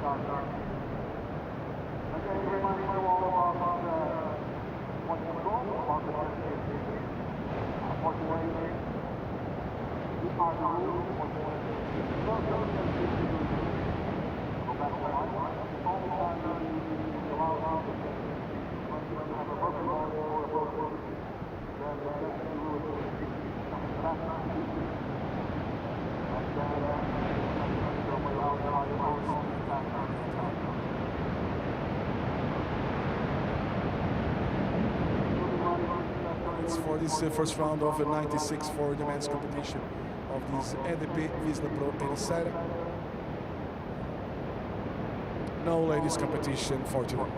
For this first round of the 96 for the men's competition of this EDP Vissla Pro Ericeira. No ladies competition for today.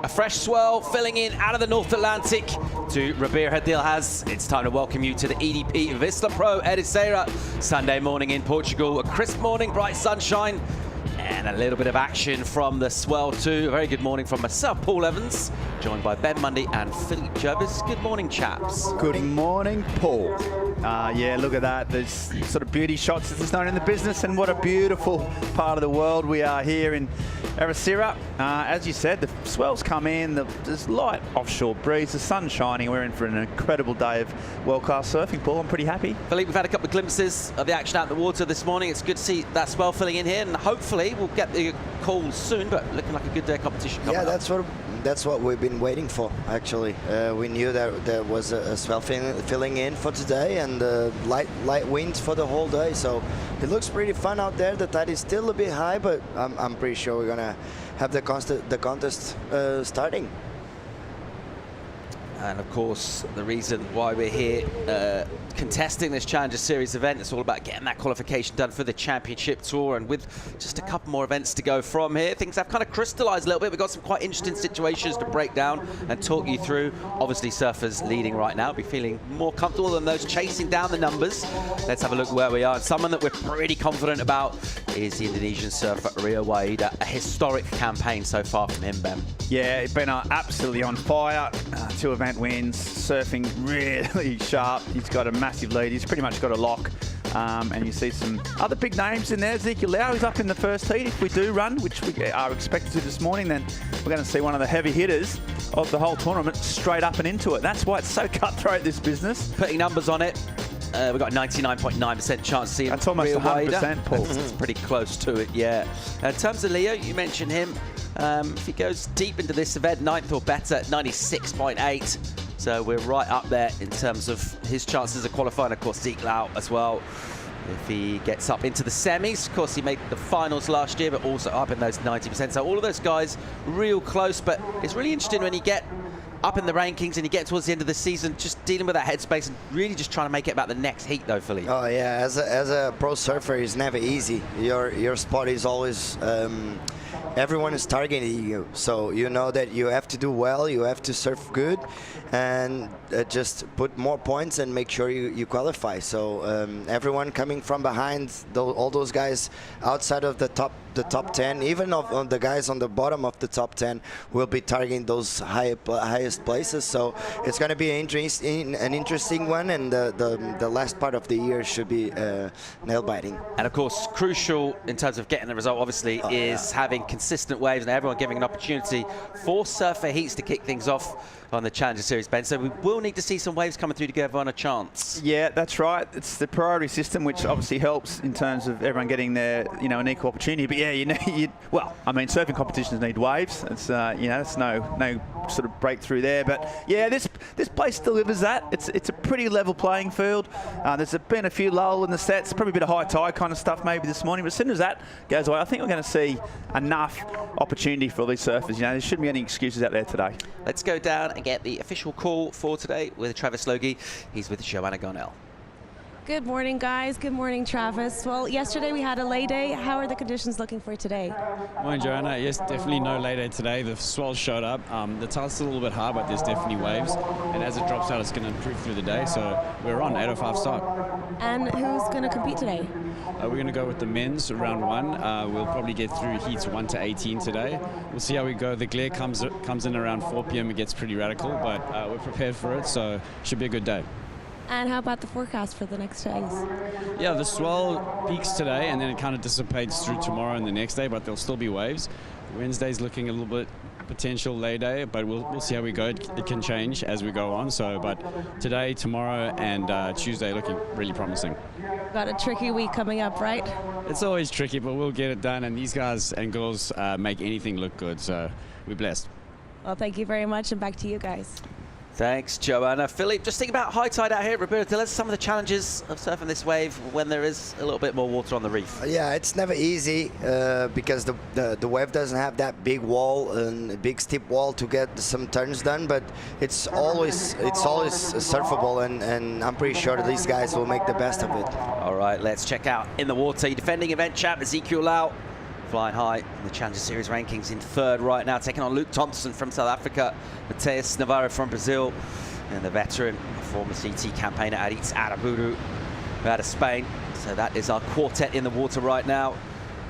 A fresh swell filling in out of the North Atlantic to Ribeira del Haz. It's time to welcome you to the EDP Vissla Pro Ericeira. Sunday morning in Portugal. A crisp morning, bright sunshine, and a little bit of action from the swell too. A very good morning from myself, Paul Evans, joined by Ben Mundy and Philip Jervis. Good morning, chaps. Good morning, Paul. Yeah, look at that. There's sort of beauty shots as it's known in the business, and what a beautiful part of the world we are here in Ericeira. As you said, the swells come in, there's light offshore breeze, the sun's shining. We're in for an incredible day of world-class surfing, Paul. I'm pretty happy. Philippe, we've had a couple of glimpses of the action out in the water this morning. It's good to see that swell filling in here, and hopefully we'll get the call soon, but looking like a good day of competition coming up. Yeah, that's what we've been waiting for, actually. We knew that there was a swell filling in for today, and light winds for the whole day, so it looks pretty fun out there. The tide is still a bit high, but I'm pretty sure we're gonna have the contest starting. And of course, the reason why we're here contesting this Challenger Series event, it's all about getting that qualification done for the Championship Tour. And with just a couple more events to go from here, things have kind of crystallized a little bit. We've got some quite interesting situations to break down and talk you through. Obviously, surfers leading right now, be feeling more comfortable than those chasing down the numbers. Let's have a look where we are. And someone that we're pretty confident about is the Indonesian surfer Rio Waida. A historic campaign so far from him, Ben. Yeah, he's been absolutely on fire. 2 event wins, surfing really sharp. He's got a massive lead. He's pretty much got a lock. And you see some other big names in there. Ezekiel Lau is up in the first heat. If we do run, which we are expected to this morning, then we're going to see one of the heavy hitters of the whole tournament straight up and into it. That's why it's so cutthroat, this business. Putting numbers on it, we've got a 99.9% chance to see him. That's almost 100%, Paul. It's pretty close to it, yeah. In terms of Leo, you mentioned him. If he goes deep into this event, 9th or better, 96.8. So we're right up there in terms of his chances of qualifying. Of course, Zeke Lau as well. If he gets up into the semis, of course, he made the finals last year, but also up in those 90%. So all of those guys real close, but it's really interesting when you get up in the rankings and you get towards the end of the season, just dealing with that headspace and really just trying to make it about the next heat, though, Philippe. Oh yeah, as a pro surfer, it's never easy. Your spot is always everyone is targeting you, so you know that you have to do well, you have to surf good, and just put more points and make sure you qualify. So everyone coming from behind, all those guys outside of the top 10, even of the guys on the bottom of the top 10, will be targeting those highest places. So it's going to be an interesting one, and the last part of the year should be nail biting. And of course, crucial in terms of getting the result, obviously, is having consistent waves and everyone giving an opportunity for surfer heats to kick things off on the Challenger Series, Ben. So we will need to see some waves coming through to give everyone a chance. Yeah, that's right. It's the priority system, which obviously helps in terms of everyone getting their, an equal opportunity. But yeah, well, I mean, surfing competitions need waves. It's, there's no sort of breakthrough there. But yeah, this place delivers that. It's a pretty level playing field. There's been a few lull in the sets, probably a bit of high tide kind of stuff maybe this morning. But as soon as that goes away, I think we're going to see enough opportunity for all these surfers. There shouldn't be any excuses out there today. Let's go down and get the official call for today with Travis Logie. He's with Joanna Garnell. Good morning, guys. Good morning, Travis. Well, yesterday we had a lay day. How are the conditions looking for today? Morning, Joanna. Yes, definitely no lay day today. The swells showed up. The tide's still a little bit hard, but there's definitely waves. And as it drops out, it's going to improve through the day. So we're on 8:05 start. And who's going to compete today? We're going to go with the men's round 1. We'll probably get through heats 1 to 18 today. We'll see how we go. The glare comes in around 4 p.m. It gets pretty radical, but we're prepared for it. So should be a good day. And how about the forecast for the next days? Yeah, the swell peaks today and then it kind of dissipates through tomorrow and the next day, but there'll still be waves. Wednesday's looking a little bit potential lay day, but we'll see how we go. It can change as we go on. So, but today, tomorrow, and Tuesday looking really promising. Got a tricky week coming up, right? It's always tricky, but we'll get it done. And these guys and girls make anything look good. So we're blessed. Well, thank you very much, and back to you guys. Thanks, Joanna. Philippe, just think about high tide out here at Ribeira del Este, some of the challenges of surfing this wave when there is a little bit more water on the reef. Yeah, it's never easy because the wave doesn't have that big wall and a big steep wall to get some turns done, but it's always surfable, and I'm pretty sure that these guys will make the best of it. All right, let's check out in the water. Defending event champ Ezekiel Lau, flying high in the Challenger Series rankings in 3rd right now, taking on Luke Thompson from South Africa, Mateus Navarro from Brazil, and the veteran, former CT campaigner Aritz Araburu out of Spain. So that is our quartet in the water right now.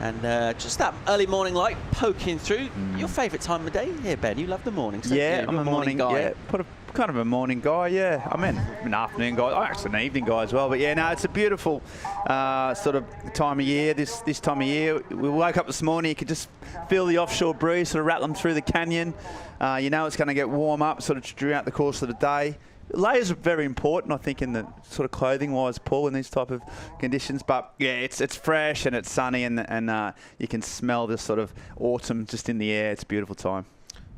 And just that early morning light poking through. Your favourite time of day here, Ben? You love the mornings, don't you? Yeah, I'm a morning guy. Yeah, kind of a morning guy, yeah. I mean, an afternoon guy. I'm actually an evening guy as well. But yeah, no, it's a beautiful sort of time of year. This time of year, we woke up this morning, you could just feel the offshore breeze sort of rattling through the canyon. You know it's going to get warm up sort of throughout the course of the day. Layers are very important, I think, in the sort of clothing-wise, Paul, in these type of conditions. But yeah, it's fresh and it's sunny, and you can smell this sort of autumn just in the air. It's a beautiful time.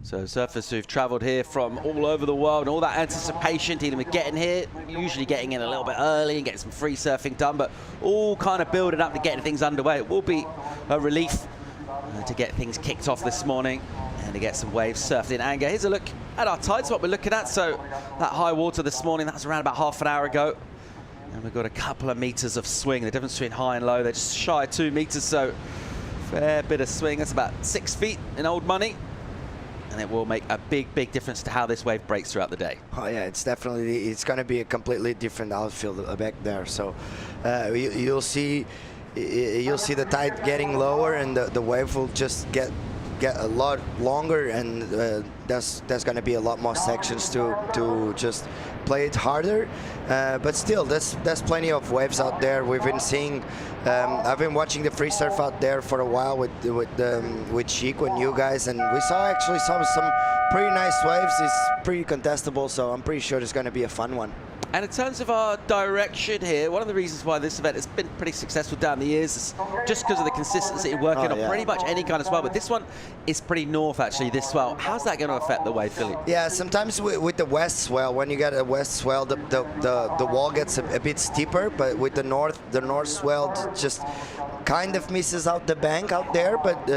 So surfers who've travelled here from all over the world, and all that anticipation dealing with getting here, usually getting in a little bit early and getting some free surfing done, but all kind of building up to getting things underway. It will be a relief to get things kicked off this morning. And to get some waves surfed in anger. Here's a look at our tides, what we're looking at. So that high water this morning, that was around about half an hour ago. And we've got a couple of meters of swing. The difference between high and low, they're just shy of 2 meters. So fair bit of swing. That's about 6 feet in old money. And it will make a big, big difference to how this wave breaks throughout the day. Oh yeah, it's going to be a completely different outfield back there. So you'll see the tide getting lower, and the wave will just get a lot longer, and there's going to be a lot more sections to just play it harder. But still, there's plenty of waves out there. We've been seeing. I've been watching the free surf out there for a while with Chico and you guys, and we saw some pretty nice waves. It's pretty contestable, so I'm pretty sure it's going to be a fun one. And in terms of our direction here, one of the reasons why this event has been pretty successful down the years is just because of the consistency of working on pretty much any kind of swell. But this one is pretty north, actually, this swell. How's that going to affect the wave, Philly? Yeah, sometimes with the west swell, when you get a west swell, the wall gets a bit steeper. But with the north swell just kind of misses out the bank out there. But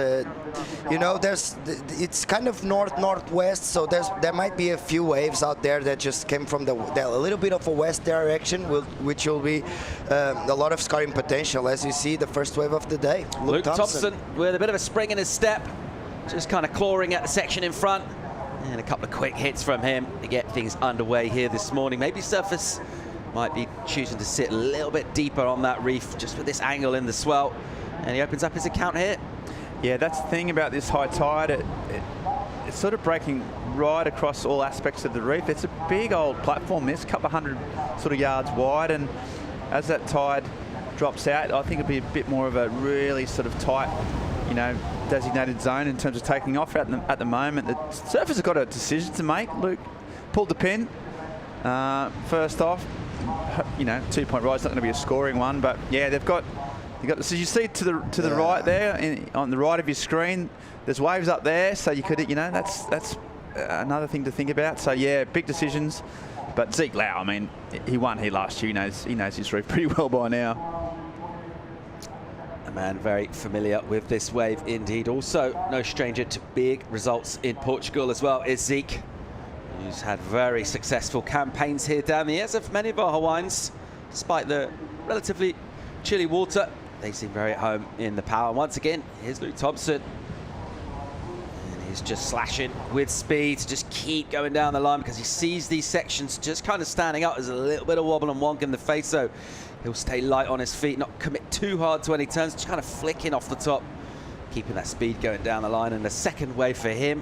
you know, it's kind of northwest, so there might be a few waves out there that just came from a little bit of a west direction, which will be a lot of scoring potential, as you see the first wave of the day. Luke Thompson with a bit of a spring in his step, just kind of clawing at the section in front, and a couple of quick hits from him to get things underway here this morning. Maybe surface might be choosing to sit a little bit deeper on that reef just with this angle in the swell, and he opens up his account here. Yeah, that's the thing about this high tide. It's sort of breaking right across all aspects of the reef. It's a big old platform, this, a couple of hundred sort of yards wide, and as that tide drops out, I think it'll be a bit more of a really sort of tight, you know, designated zone in terms of taking off at the moment. The surfers have got a decision to make. Luke pulled the pin first off. You know, 2-point ride's not going to be a scoring one, but yeah, they've got. So you see to the right there, on the right of your screen, there's waves up there, so you could, you know, that's another thing to think about. So yeah, big decisions. But Zeke Lau, I mean, he won here last year. He knows his reef pretty well by now. A man very familiar with this wave indeed. Also, no stranger to big results in Portugal as well is Zeke, who's had very successful campaigns here down the years of many of our Hawaiians, despite the relatively chilly water. They seem very at home in the power. Once again, here's Luke Thompson. And he's just slashing with speed to just keep going down the line because he sees these sections just kind of standing up. There's a little bit of wobble and wonk in the face, so he'll stay light on his feet, not commit too hard to any turns, just kind of flicking off the top, keeping that speed going down the line. And the second wave for him,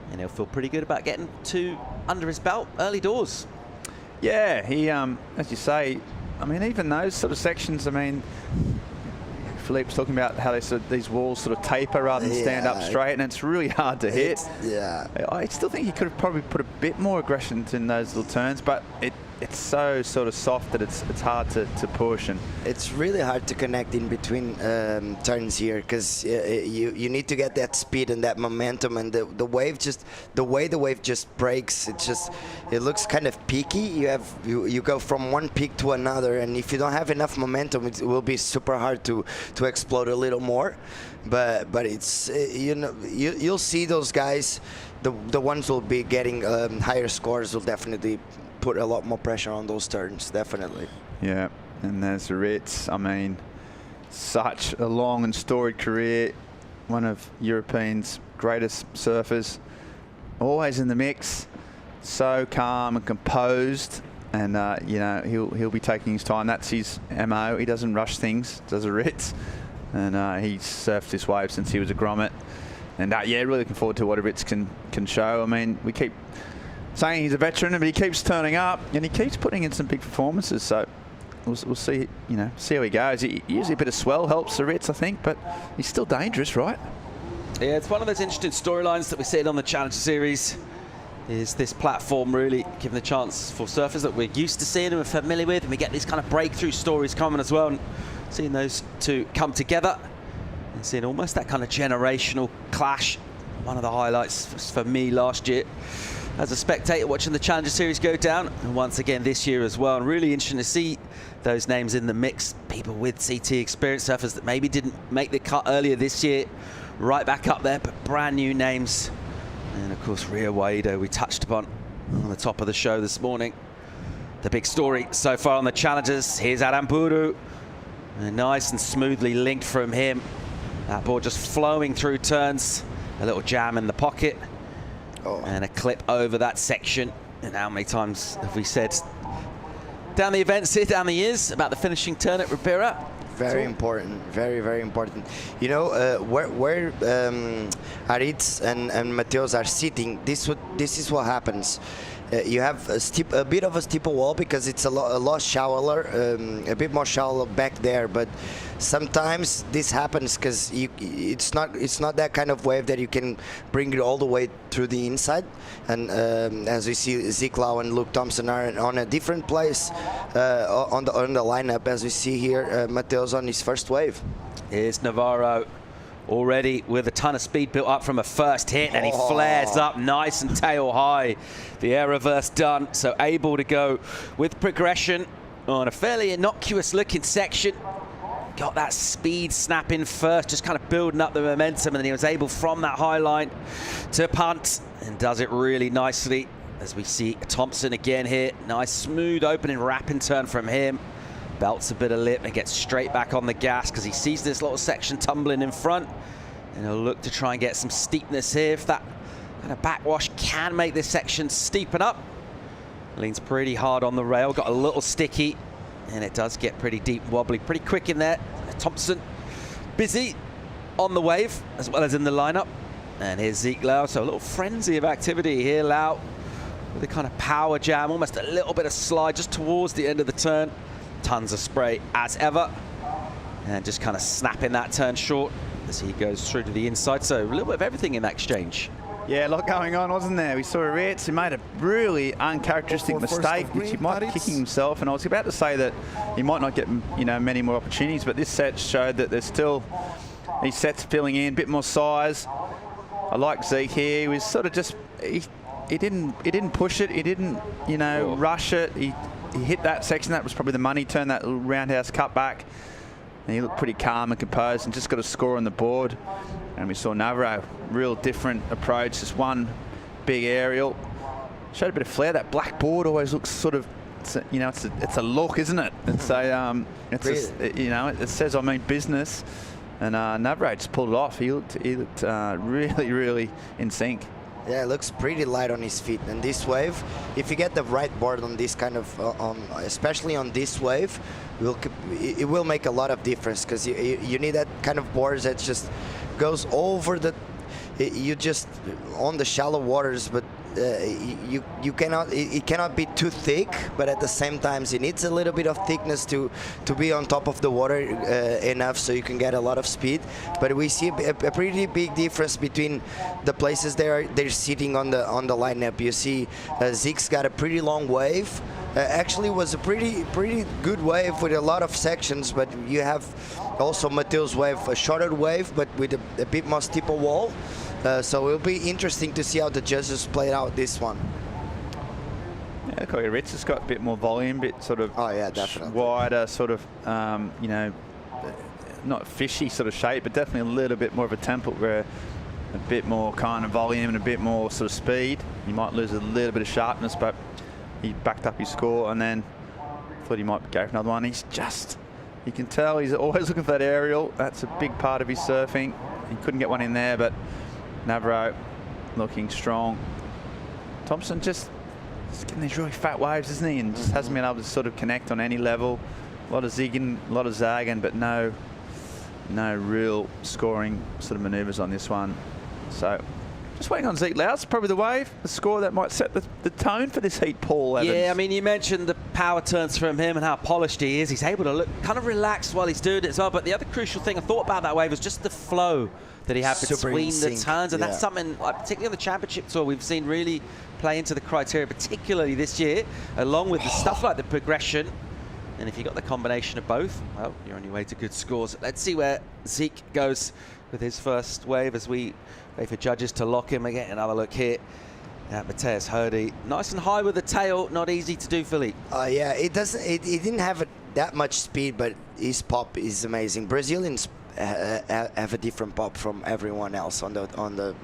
and he'll feel pretty good about getting 2 under his belt early doors. Yeah, he, as you say, I mean, even those sort of sections, I mean, Philippe's talking about how these walls sort of taper rather than stand up straight, and it's really hard to hit. Yeah. I still think he could have probably put a bit more aggression in those little turns, but it's so sort of soft that it's hard to push. And it's really hard to connect in between turns here, because you need to get that speed and that momentum, and the wave just, the way the wave just breaks, it looks kind of peaky. You go from one peak to another, and if you don't have enough momentum, it will be super hard to explode a little more. But it's you know, you'll see those guys, the ones will be getting higher scores will definitely put a lot more pressure on those turns, definitely. Yeah, and there's Ritz. I mean, such a long and storied career, one of Europeans' greatest surfers, always in the mix, so calm and composed, and you know, he'll be taking his time. That's his MO. He doesn't rush things, does a Ritz, and he's surfed this wave since he was a grommet, and yeah, really looking forward to what a Ritz can show. I mean, we keep saying he's a veteran, but he keeps turning up and he keeps putting in some big performances. So we'll see, you know, see how he goes. Usually a bit of swell helps the Ritz, I think, but he's still dangerous, right? Yeah, it's one of those interesting storylines that we see on the Challenger Series. Is this platform really giving the chance for surfers that we're used to seeing and we're familiar with, and we get these kind of breakthrough stories coming as well, and seeing those two come together and seeing almost that kind of generational clash. One of the highlights for me last year as a spectator watching the Challenger Series go down, and once again this year as well. And really interesting to see those names in the mix, people with CT experience, surfers that maybe didn't make the cut earlier this year, right back up there, but brand new names And of course, Rio Waida, we touched upon on the top of the show this morning. The big story so far on the challengers. Here's Aramburu. And nice and smoothly linked from him. That ball just flowing through turns. A little jam in the pocket. And a clip over that section. And how many times have we said down the events here, down the years, about the finishing turn at Ribeira? Very important, very, very important. You know, where Aritz and Mateus are sitting, this is what happens. You have a bit of a steeper wall because it's a lot shallower, a bit more shallow back there. But sometimes this happens because it's not that kind of wave that you can bring it all the way through the inside. And as we see, Zeke Lau and Luke Thompson are on a different place on the lineup. As we see here, Mateus on his first wave. Here's Navarro. Already with a ton of speed built up from a first hit, and he flares up nice and tail high. The air reverse done, so able to go with progression on a fairly innocuous looking section. Got that speed snapping first, just kind of building up the momentum, and then he was able from that high line to punt and does it really nicely. As we see Thompson again here, nice smooth opening wrapping turn from him. Belts a bit of lip and gets straight back on the gas because he sees this little section tumbling in front, and he'll look to try and get some steepness here. If that kind of backwash can make this section steepen up. Leans pretty hard on the rail, got a little sticky, and it does get pretty deep, wobbly, pretty quick in there. Thompson busy on the wave as well as in the lineup. And here's Zeke Lau, so a little frenzy of activity here. Lau with a kind of power jam, almost a little bit of slide just towards the end of the turn. Tons of spray as ever, and just kind of snapping that turn short as he goes through to the inside. So a little bit of everything in that exchange. Yeah, a lot going on, wasn't there? We saw Aritz, who made a really uncharacteristic mistake, which he might be kicking himself. And I was about to say that he might not get, you know, many more opportunities, but this set showed that there's still these sets filling in, a bit more size. I like Zeke here. He was sort of just he didn't push it. He didn't, you know, rush it. He hit that section. That was probably the money turn, that little roundhouse cut back. And he looked pretty calm and composed and just got a score on the board. And we saw Navarro, real different approach, just one big aerial. Showed a bit of flair. That black board always looks sort of, you know, it's a look, isn't it? It's a, you know, it says I mean business. And Navarro just pulled it off. He looked really, really in sync. Yeah, it looks pretty light on his feet. And this wave, if you get the right board on this kind of, especially on this wave, it will make a lot of difference, because you need that kind of board that just goes over the, you just on the shallow waters, but you cannot, it cannot be too thick, but at the same time it needs a little bit of thickness to be on top of the water enough so you can get a lot of speed. But we see a pretty big difference between the places they're sitting on the lineup. You see Zeke's got a pretty long wave. Actually was a pretty good wave with a lot of sections, but you have also Mateus' wave, a shorter wave but with a bit more steeper wall. So it'll be interesting to see how the judges play out this one. Yeah, Aritz has got a bit more volume, a bit sort of wider, sort of, you know, not fishy sort of shape, but definitely a little bit more of a temple, where a bit more kind of volume and a bit more sort of speed. You might lose a little bit of sharpness, but he backed up his score, and then thought he might go for another one. He's just, you can tell he's always looking for that aerial. That's a big part of his surfing. He couldn't get one in there, but Navarro looking strong. Thompson just getting these really fat waves, isn't he? And just hasn't been able to sort of connect on any level. A lot of zigging, a lot of zagging, but no real scoring sort of manoeuvres on this one. So just waiting on Zeke Lau. It's probably the wave, the score that might set the tone for this heat, Paul Evans. Yeah, I mean, you mentioned the power turns from him and how polished he is. He's able to look kind of relaxed while he's doing it as well. But the other crucial thing I thought about that wave was just the flow that he had between the turns. And that's something, particularly on the championship tour, we've seen really play into the criteria, particularly this year, along with the stuff like the progression. And if you got the combination of both, well, you're on your way to good scores. Let's see where Zeke goes with his first wave as we wait for judges to lock him. Again, another look here at Mateus Hurdy. Nice and high with the tail, not easy to do, Philippe. Yeah, it didn't have that much speed, but his pop is amazing. Brazilians have a different pop from everyone else on the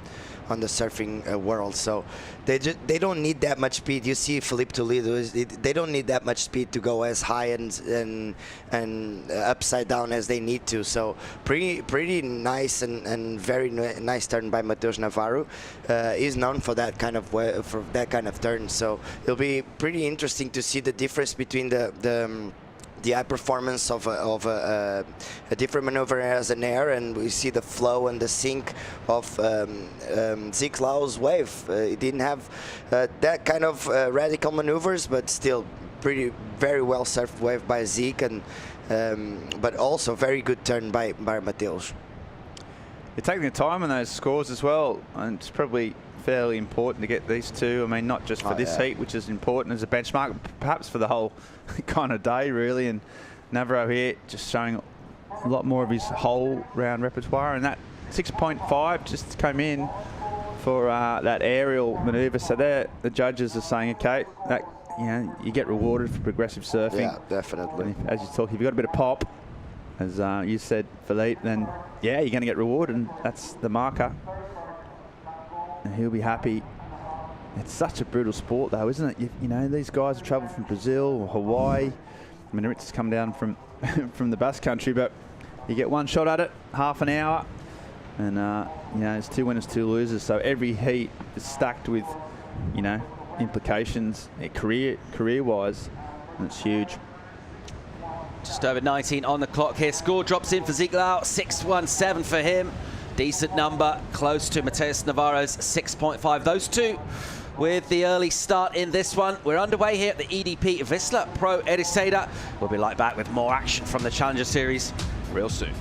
surfing world. So they don't need that much speed. You see Felipe Toledo, they don't need that much speed to go as high and upside down as they need to. So pretty nice and very nice turn by Mateus Navarro. He's known for that kind of turn. So it'll be pretty interesting to see the difference between the high performance of a different maneuver as an air, and we see the flow and the sink of Zeke Lau's wave. He didn't have that kind of radical maneuvers, but still very well surfed wave by Zeke, and but also very good turn by Mateus. You're taking the time on those scores as well, and it's probably fairly important to get these two. I mean, not just for this heat, which is important as a benchmark, perhaps for the whole kind of day, really. And Navarro here just showing a lot more of his whole round repertoire, and that 6.5 just came in for that aerial maneuver. So there, the judges are saying, okay, that you get rewarded for progressive surfing. Yeah, definitely. And as you talk, if you've got a bit of pop, as you said, Philippe, then yeah, you're going to get rewarded, and that's the marker. And he'll be happy. It's such a brutal sport, though, isn't it? You know, these guys have travelled from Brazil or Hawaii. I mean, Aritz has come down from from the Basque Country, but you get one shot at it, half an hour, and you know, it's 2 winners, 2 losers. So every heat is stacked with, you know, implications career-wise, and it's huge. Just over 19 on the clock here. Score drops in for Zeke Lau, 6.17 for him. Decent number, close to Mateus Navarro's 6.5. Those two with the early start in this one. We're underway here at the EDP Vissla Pro Ericeira. We'll be back with more action from the Challenger Series real soon.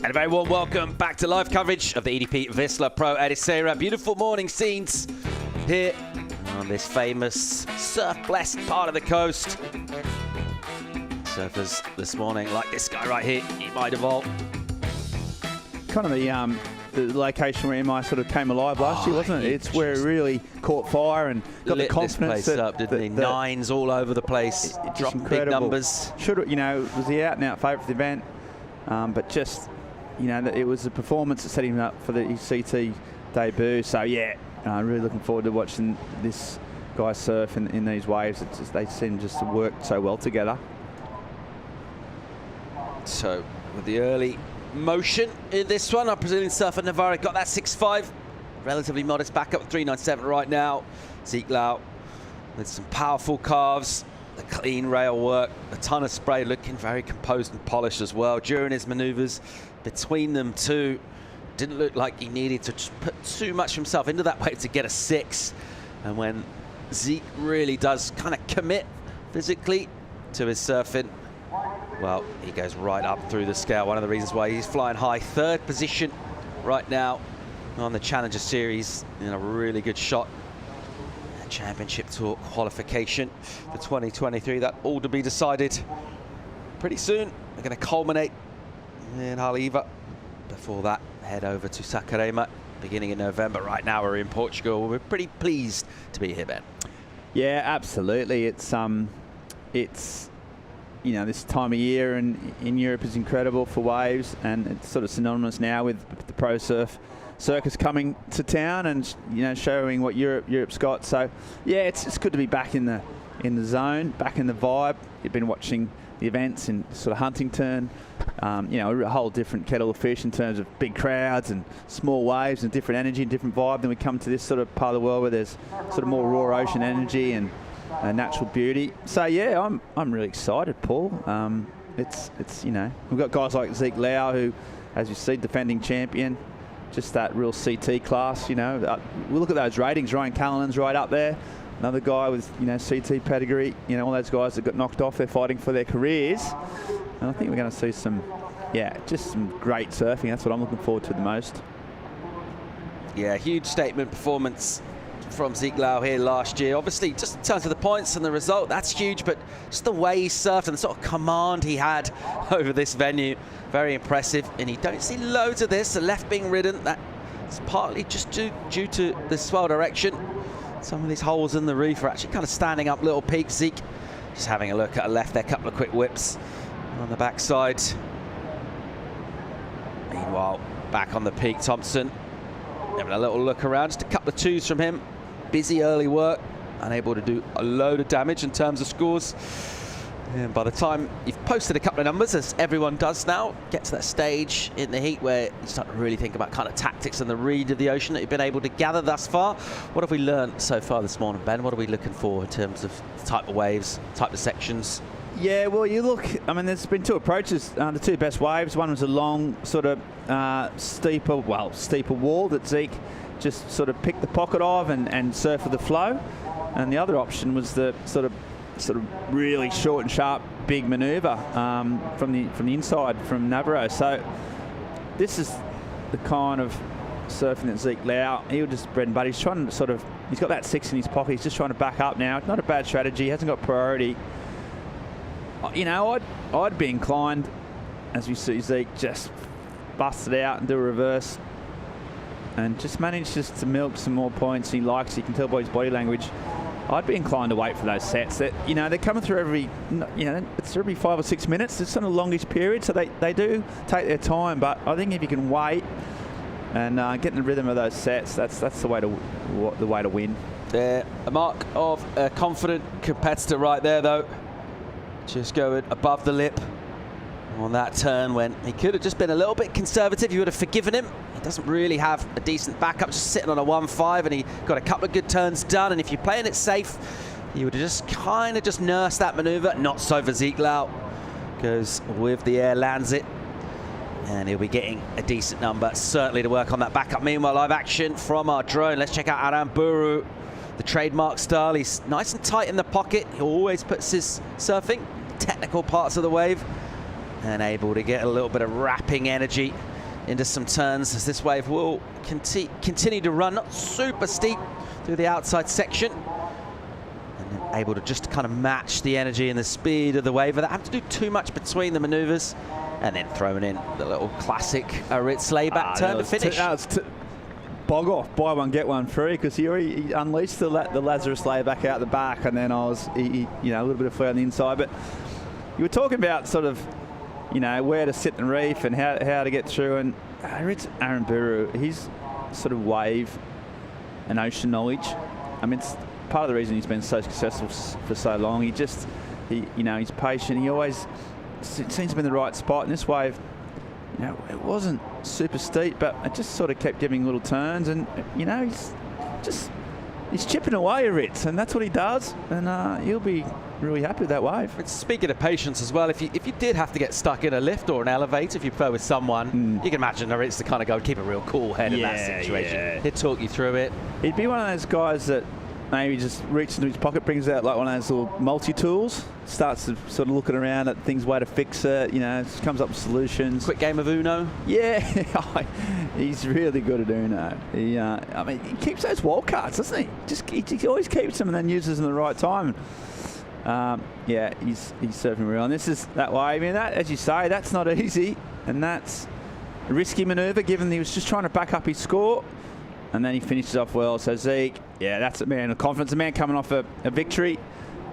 And a very warm welcome back to live coverage of the EDP Vissla Pro Ericeira. Beautiful morning scenes here on this famous surf-blessed part of the coast. Surfers this morning, like this guy right here, he might evolve. Kind of the location where MI sort of came alive last year, wasn't it? It's where it really caught fire and got the confidence. This place up, didn't he? Nines all over the place, dropping big numbers. Should, you know, was the out-and-out favourite for the event, but just, you know, it was the performance that set him up for the CT debut. So yeah, really looking forward to watching this guy surf in these waves. It's just, they seem just to work so well together. So with the early motion in this one, our Brazilian surfer Navarro got that 6.5, relatively modest, back up at 3.97 right now. Zeke Lau with some powerful carves, the clean rail work, a ton of spray, looking very composed and polished as well during his maneuvers. Between them two, didn't look like he needed to put too much himself into that wave to get a 6. And when Zeke really does kind of commit physically to his surfing, well, he goes right up through the scale. One of the reasons why he's flying high. 3rd position right now on the Challenger Series in a really good shot. Championship Tour qualification for 2023. That all to be decided pretty soon. We're going to culminate in Haliva. Before that, head over to Saquarema beginning in November. Right now we're in Portugal. We're pretty pleased to be here, Ben. Yeah, absolutely. It's you know, this time of year and in Europe is incredible for waves, and it's sort of synonymous now with the Pro Surf circus coming to town and, you know, showing what Europe's got. So yeah, it's good to be back in the zone, back in the vibe. You've been watching the events in sort of Huntington, you know, a whole different kettle of fish in terms of big crowds and small waves and different energy and different vibe. Then we come to this sort of part of the world where there's sort of more raw ocean energy and natural beauty. So yeah, I'm really excited, Paul. It's you know, we've got guys like Zeke Lau, who, as you see, defending champion. Just that real CT class, you know. We look at those ratings. Ryan Callanan's right up there. Another guy with, you know, CT pedigree. You know, all those guys that got knocked off, they're fighting for their careers. And I think we're going to see some, yeah, just some great surfing. That's what I'm looking forward to the most. Yeah, huge statement performance from Zeke Lau here last year. Obviously, just in terms of the points and the result, that's huge, but just the way he surfed and the sort of command he had over this venue, very impressive. And you don't see loads of this, the left being ridden. That's partly just due to the swell direction. Some of these holes in the reef are actually kind of standing up little peaks. Zeke just having a look at a left there, a couple of quick whips on the backside. Meanwhile, back on the peak, Thompson having a little look around, just a couple of twos from him. Busy early work, unable to do a load of damage in terms of scores. And by the time you've posted a couple of numbers, as everyone does now, get to that stage in the heat where you start to really think about kind of tactics and the read of the ocean that you've been able to gather thus far. What have we learned so far this morning, Ben? What are we looking for in terms of type of waves, type of sections? Yeah, well, you look, I mean, there's been two approaches, the two best waves. One was a long sort of steeper wall that Zeke just sort of picked the pocket of and surf with the flow. And the other option was the sort of really short and sharp big maneuver from the inside from Navarro. So this is the kind of surfing that Zeke Lau, he'll just bread and butter. He's trying to sort of, he's got that 6 in his pocket. He's just trying to back up now. Not a bad strategy. He hasn't got priority. You know, I'd be inclined, as we see Zeke just bust it out and do a reverse and just manage just to milk some more points. He likes, you can tell by his body language. I'd be inclined to wait for those sets. That, you know, they're coming through every, you know, it's every 5 or 6 minutes. It's on a longish period, so they do take their time. But I think if you can wait and get in the rhythm of those sets, that's the way to win. There, a mark of a confident competitor right there, though. Just going above the lip on that turn when he could have just been a little bit conservative. You would have forgiven him. He doesn't really have a decent backup, just sitting on a 1.5, and he got a couple of good turns done. And if you're playing it safe, you would have just kind of just nursed that maneuver. Not so for Zeke Lau. Goes with the air, lands it, and he'll be getting a decent number, certainly to work on that backup. Meanwhile, live action from our drone. Let's check out Aramburu. The trademark style. He's nice and tight in the pocket. He always puts his surfing technical parts of the wave and able to get a little bit of wrapping energy into some turns as this wave will continue to run, not super steep through the outside section, and then able to just kind of match the energy and the speed of the wave without having to do too much between the maneuvers, and then throwing in the little classic Ritz layback turn to finish. Bog off, buy one get one free, because he unleashed the Lazarus layback out the back, and then you know, a little bit of flare on the inside. But you were talking about sort of, you know, where to sit and reef and how to get through. And Aramburu, his sort of wave and ocean knowledge, I mean, it's part of the reason he's been so successful for so long. He you know, he's patient. He always seems to be in the right spot. And this wave, you know, it wasn't super steep, but it just sort of kept giving little turns, and you know, he's chipping away a Ritz, and that's what he does, and he'll be really happy with that wave. But speaking of patience as well, if you did have to get stuck in a lift or an elevator, if you play with someone, you can imagine the Ritz to kind of go keep a real cool head in that situation. Yeah. He'd talk you through it. He'd be one of those guys that, maybe just reaches into his pocket, brings out like one of those little multi-tools, starts to sort of looking around at things, way to fix it, you know, just comes up with solutions. Quick game of Uno. Yeah, he's really good at Uno. I mean, he keeps those wild cards, doesn't he? He always keeps them and then uses them at the right time. Yeah, he's surfing real. And this is that way. I mean, that, as you say, that's not easy, and that's a risky manoeuvre, given he was just trying to back up his score. And then he finishes off well. So Zeke, yeah, that's a man of confidence. A man coming off a victory,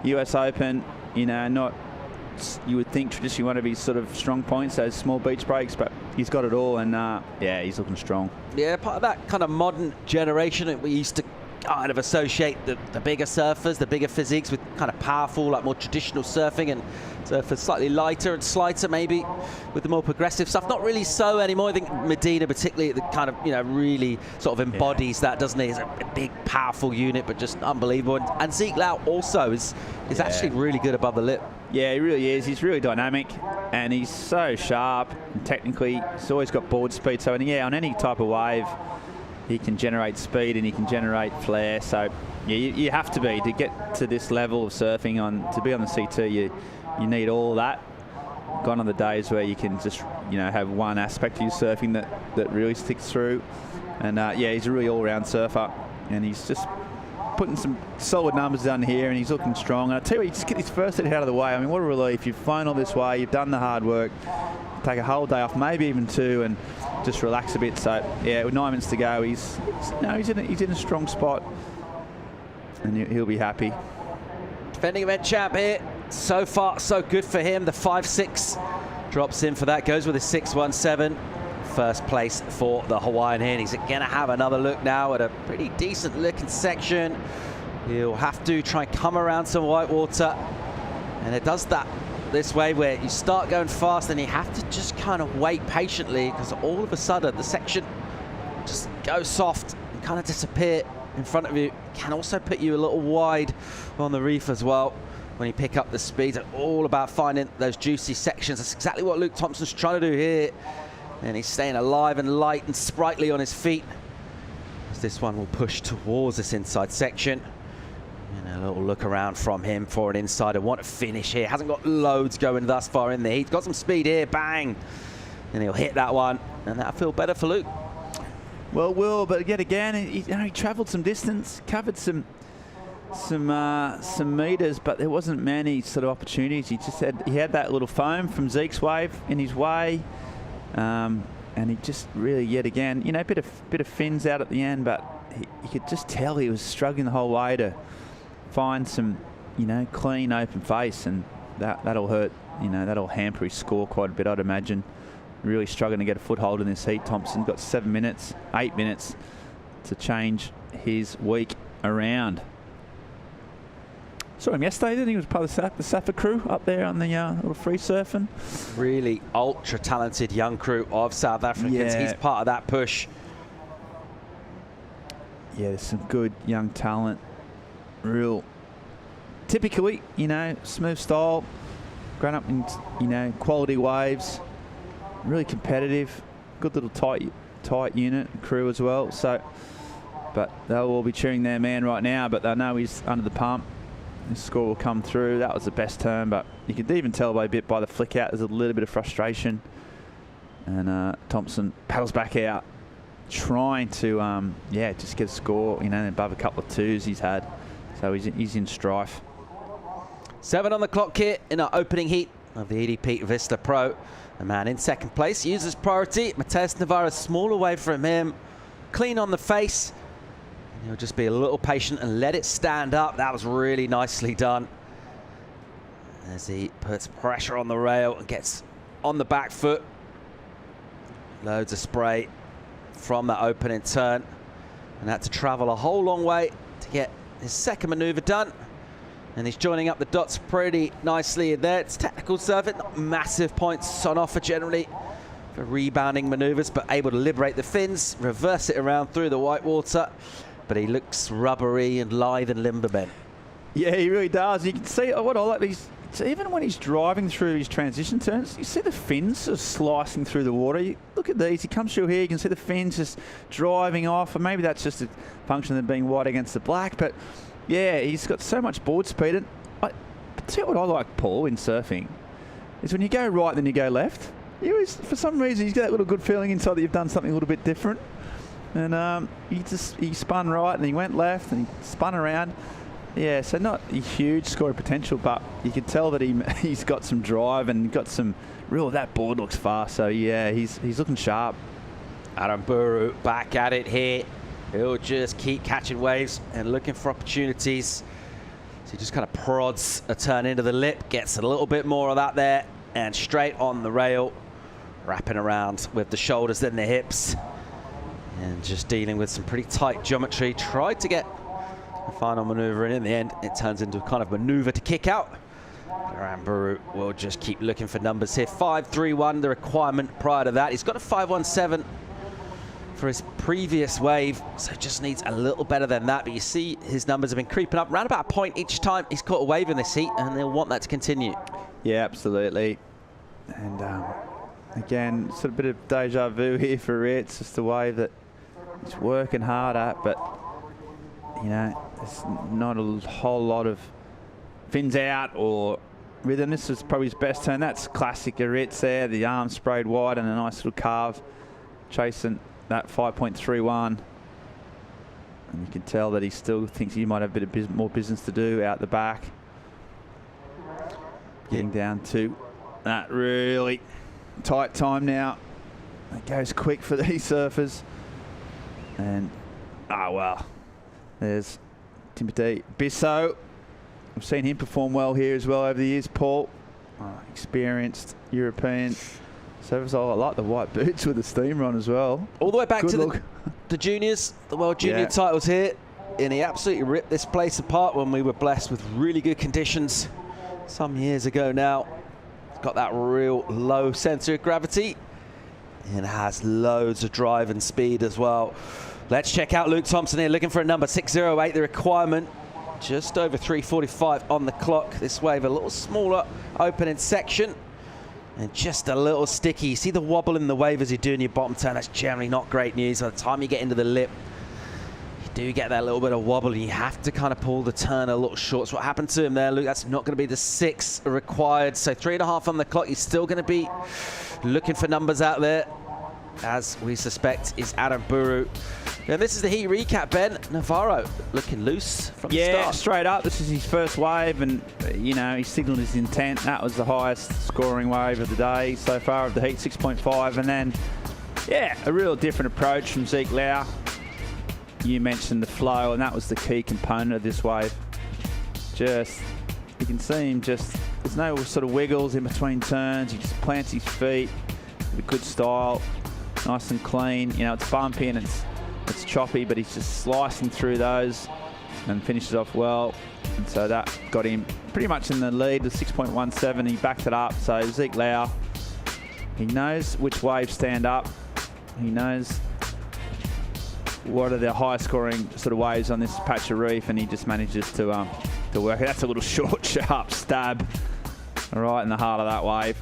US Open. You know, not, you would think traditionally one of his sort of strong points, those small beach breaks, but he's got it all, and yeah, he's looking strong. Yeah, part of that kind of modern generation that we used to kind of associate the bigger surfers, the bigger physiques with kind of powerful, like more traditional surfing, and surfers slightly lighter and slighter maybe with the more progressive stuff. Not really so anymore. I think Medina particularly, the kind of, you know, really sort of embodies that, doesn't he? He's a big, powerful unit, but just unbelievable. And Zeke Lau also is actually really good above the lip. Yeah, he really is. He's really dynamic, and he's so sharp. And technically, he's always got board speed. So, yeah, on any type of wave, he can generate speed and he can generate flare. So, yeah, you have to be to get to this level of surfing to be on the CT. You need all that. Gone are the days where you can just, you know, have one aspect of your surfing that really sticks through. And yeah, he's a really all-round surfer, and he's just putting some solid numbers down here, and he's looking strong. And I tell you what, you just get his first hit out of the way. I mean, what a relief. You've flown all this way, you've done the hard work, take a whole day off, maybe even two, and just relax a bit. So yeah, with 9 minutes to go, he's in a strong spot, and he'll be happy. Defending event champ here. So far, so good for him. The 5.6 drops in for that. Goes with a 6.17. First place for the Hawaiian here. And he's going to have another look now at a pretty decent looking section. He'll have to try and come around some white water. And it does that this way where you start going fast and you have to just kind of wait patiently, because all of a sudden the section just goes soft and kind of disappear in front of you. Can also put you a little wide on the reef as well when you pick up the speed. It's all about finding those juicy sections. That's exactly what Luke Thompson's trying to do here. And he's staying alive and light and sprightly on his feet, as this one will push towards this inside section. And a little look around from him for an insider. Want to finish here. Hasn't got loads going thus far in the heat. Got some speed here. Bang. And he'll hit that one. And that'll feel better for Luke. Well, Will, but yet again, he travelled some distance, covered some meters, but there wasn't many sort of opportunities. He had that little foam from Zeke's wave in his way, and he just really, yet again, you know, a bit of fins out at the end, but you could just tell he was struggling the whole way to find some, you know, clean open face, and that'll hurt. You know, that'll hamper his score quite a bit, I'd imagine. Really struggling to get a foothold in this heat. Thompson got 7 minutes, 8 minutes to change his week around. Saw him yesterday, didn't he? He was part of the Safa crew up there on the little free surfing. Really ultra talented young crew of South Africans. Yeah. He's part of that push. Yeah, there's some good young talent. Real, typically, you know, smooth style, grown up in, you know, quality waves. Really competitive, good little tight unit crew as well. So, but they'll all be cheering their man right now. But they know he's under the pump. His score will come through. That was the best turn, but you could even tell by the flick out. There's a little bit of frustration, and Thompson paddles back out, trying to yeah, just get a score. You know, above a couple of twos he's had. So he's in strife. 7 on the clock here in our opening heat of the EDP Vissla Pro. The man in second place uses priority. Mateus Navarro, smaller wave from him. Clean on the face. And he'll just be a little patient and let it stand up. That was really nicely done. As he puts pressure on the rail and gets on the back foot. Loads of spray from that opening turn. And had to travel a whole long way to get his second maneuver done. And he's joining up the dots pretty nicely in there. It's technical surfing, not massive points on offer generally for rebounding maneuvers, but able to liberate the fins, reverse it around through the white water. But he looks rubbery and lithe and limber bent. Yeah, he really does. You can see what I like. Even when he's driving through his transition turns, you see the fins sort of slicing through the water. Look at these. He comes through here. You can see the fins just driving off. And maybe that's just a function of being white against the black, but Yeah, he's got so much board speed. And I tell you what I like, Paul, in surfing, is when you go right then you go left. You always, for some reason, he's got that little good feeling inside that you've done something a little bit different. And he spun right and he went left and he spun around. Yeah, so not a huge scoring potential, but you can tell that he's got some drive and got some real. That board looks fast. So yeah, he's looking sharp. Adam Buru back at it here. He'll just keep catching waves and looking for opportunities. So he just kind of prods a turn into the lip, gets a little bit more of that there, and straight on the rail, wrapping around with the shoulders then the hips, and just dealing with some pretty tight geometry. Tried to get a final maneuver in the end, it turns into a kind of maneuver to kick out. Adam Buru will just keep looking for numbers here. 5.31, the requirement prior to that. He's got a 5.17 for his previous wave, so just needs a little better than that. But you see his numbers have been creeping up around about a point each time he's caught a wave in this heat, and they'll want that to continue. Yeah, absolutely. And again, sort of a bit of deja vu here for Ritz. Just a wave that he's working hard at, but you know, there's not a whole lot of fins out or rhythm. This was probably his best turn. That's classic Ritz there. The arm sprayed wide and a nice little carve, chasing that 5.31, and you can tell that he still thinks he might have a bit of more business to do out the back. Getting down to that really tight time now. It goes quick for these surfers. And, well, there's Caity Simmers. We've seen him perform well here as well over the years, Paul. Experienced European. So I like the white boots with the steamer on as well. All the way back to the juniors, the World Junior titles here. And he absolutely ripped this place apart when we were blessed with really good conditions some years ago now. Got that real low center of gravity and has loads of drive and speed as well. Let's check out Luke Thompson here, looking for a number 6.08, the requirement. Just over 3.45 on the clock. This wave a little smaller opening section. And just a little sticky. You see the wobble in the wave as you're doing your bottom turn. That's generally not great news. By the time you get into the lip, you do get that little bit of wobble, and you have to kind of pull the turn a little short. So what happened to him there, Luke? That's not going to be the 6 required. So 3.5 on the clock. He's still going to be looking for numbers out there, as we suspect is Adam Buru. And this is the heat recap, Ben. Navarro looking loose from the start. Yeah, straight up. This is his first wave, and, you know, he signalled his intent. That was the highest scoring wave of the day so far of the heat, 6.5. And then, yeah, a real different approach from Zeke Lau. You mentioned the flow, and that was the key component of this wave. Just, you can see him just, there's no sort of wiggles in between turns. He just plants his feet with good style, nice and clean. You know, it's bumpy and it's choppy, but he's just slicing through those and finishes off well. And so that got him pretty much in the lead with 6.17. He backed it up. So Zeke Lau, he knows which waves stand up. He knows what are the high scoring sort of waves on this patch of reef, and he just manages to work it. That's a little short, sharp stab right in the heart of that wave.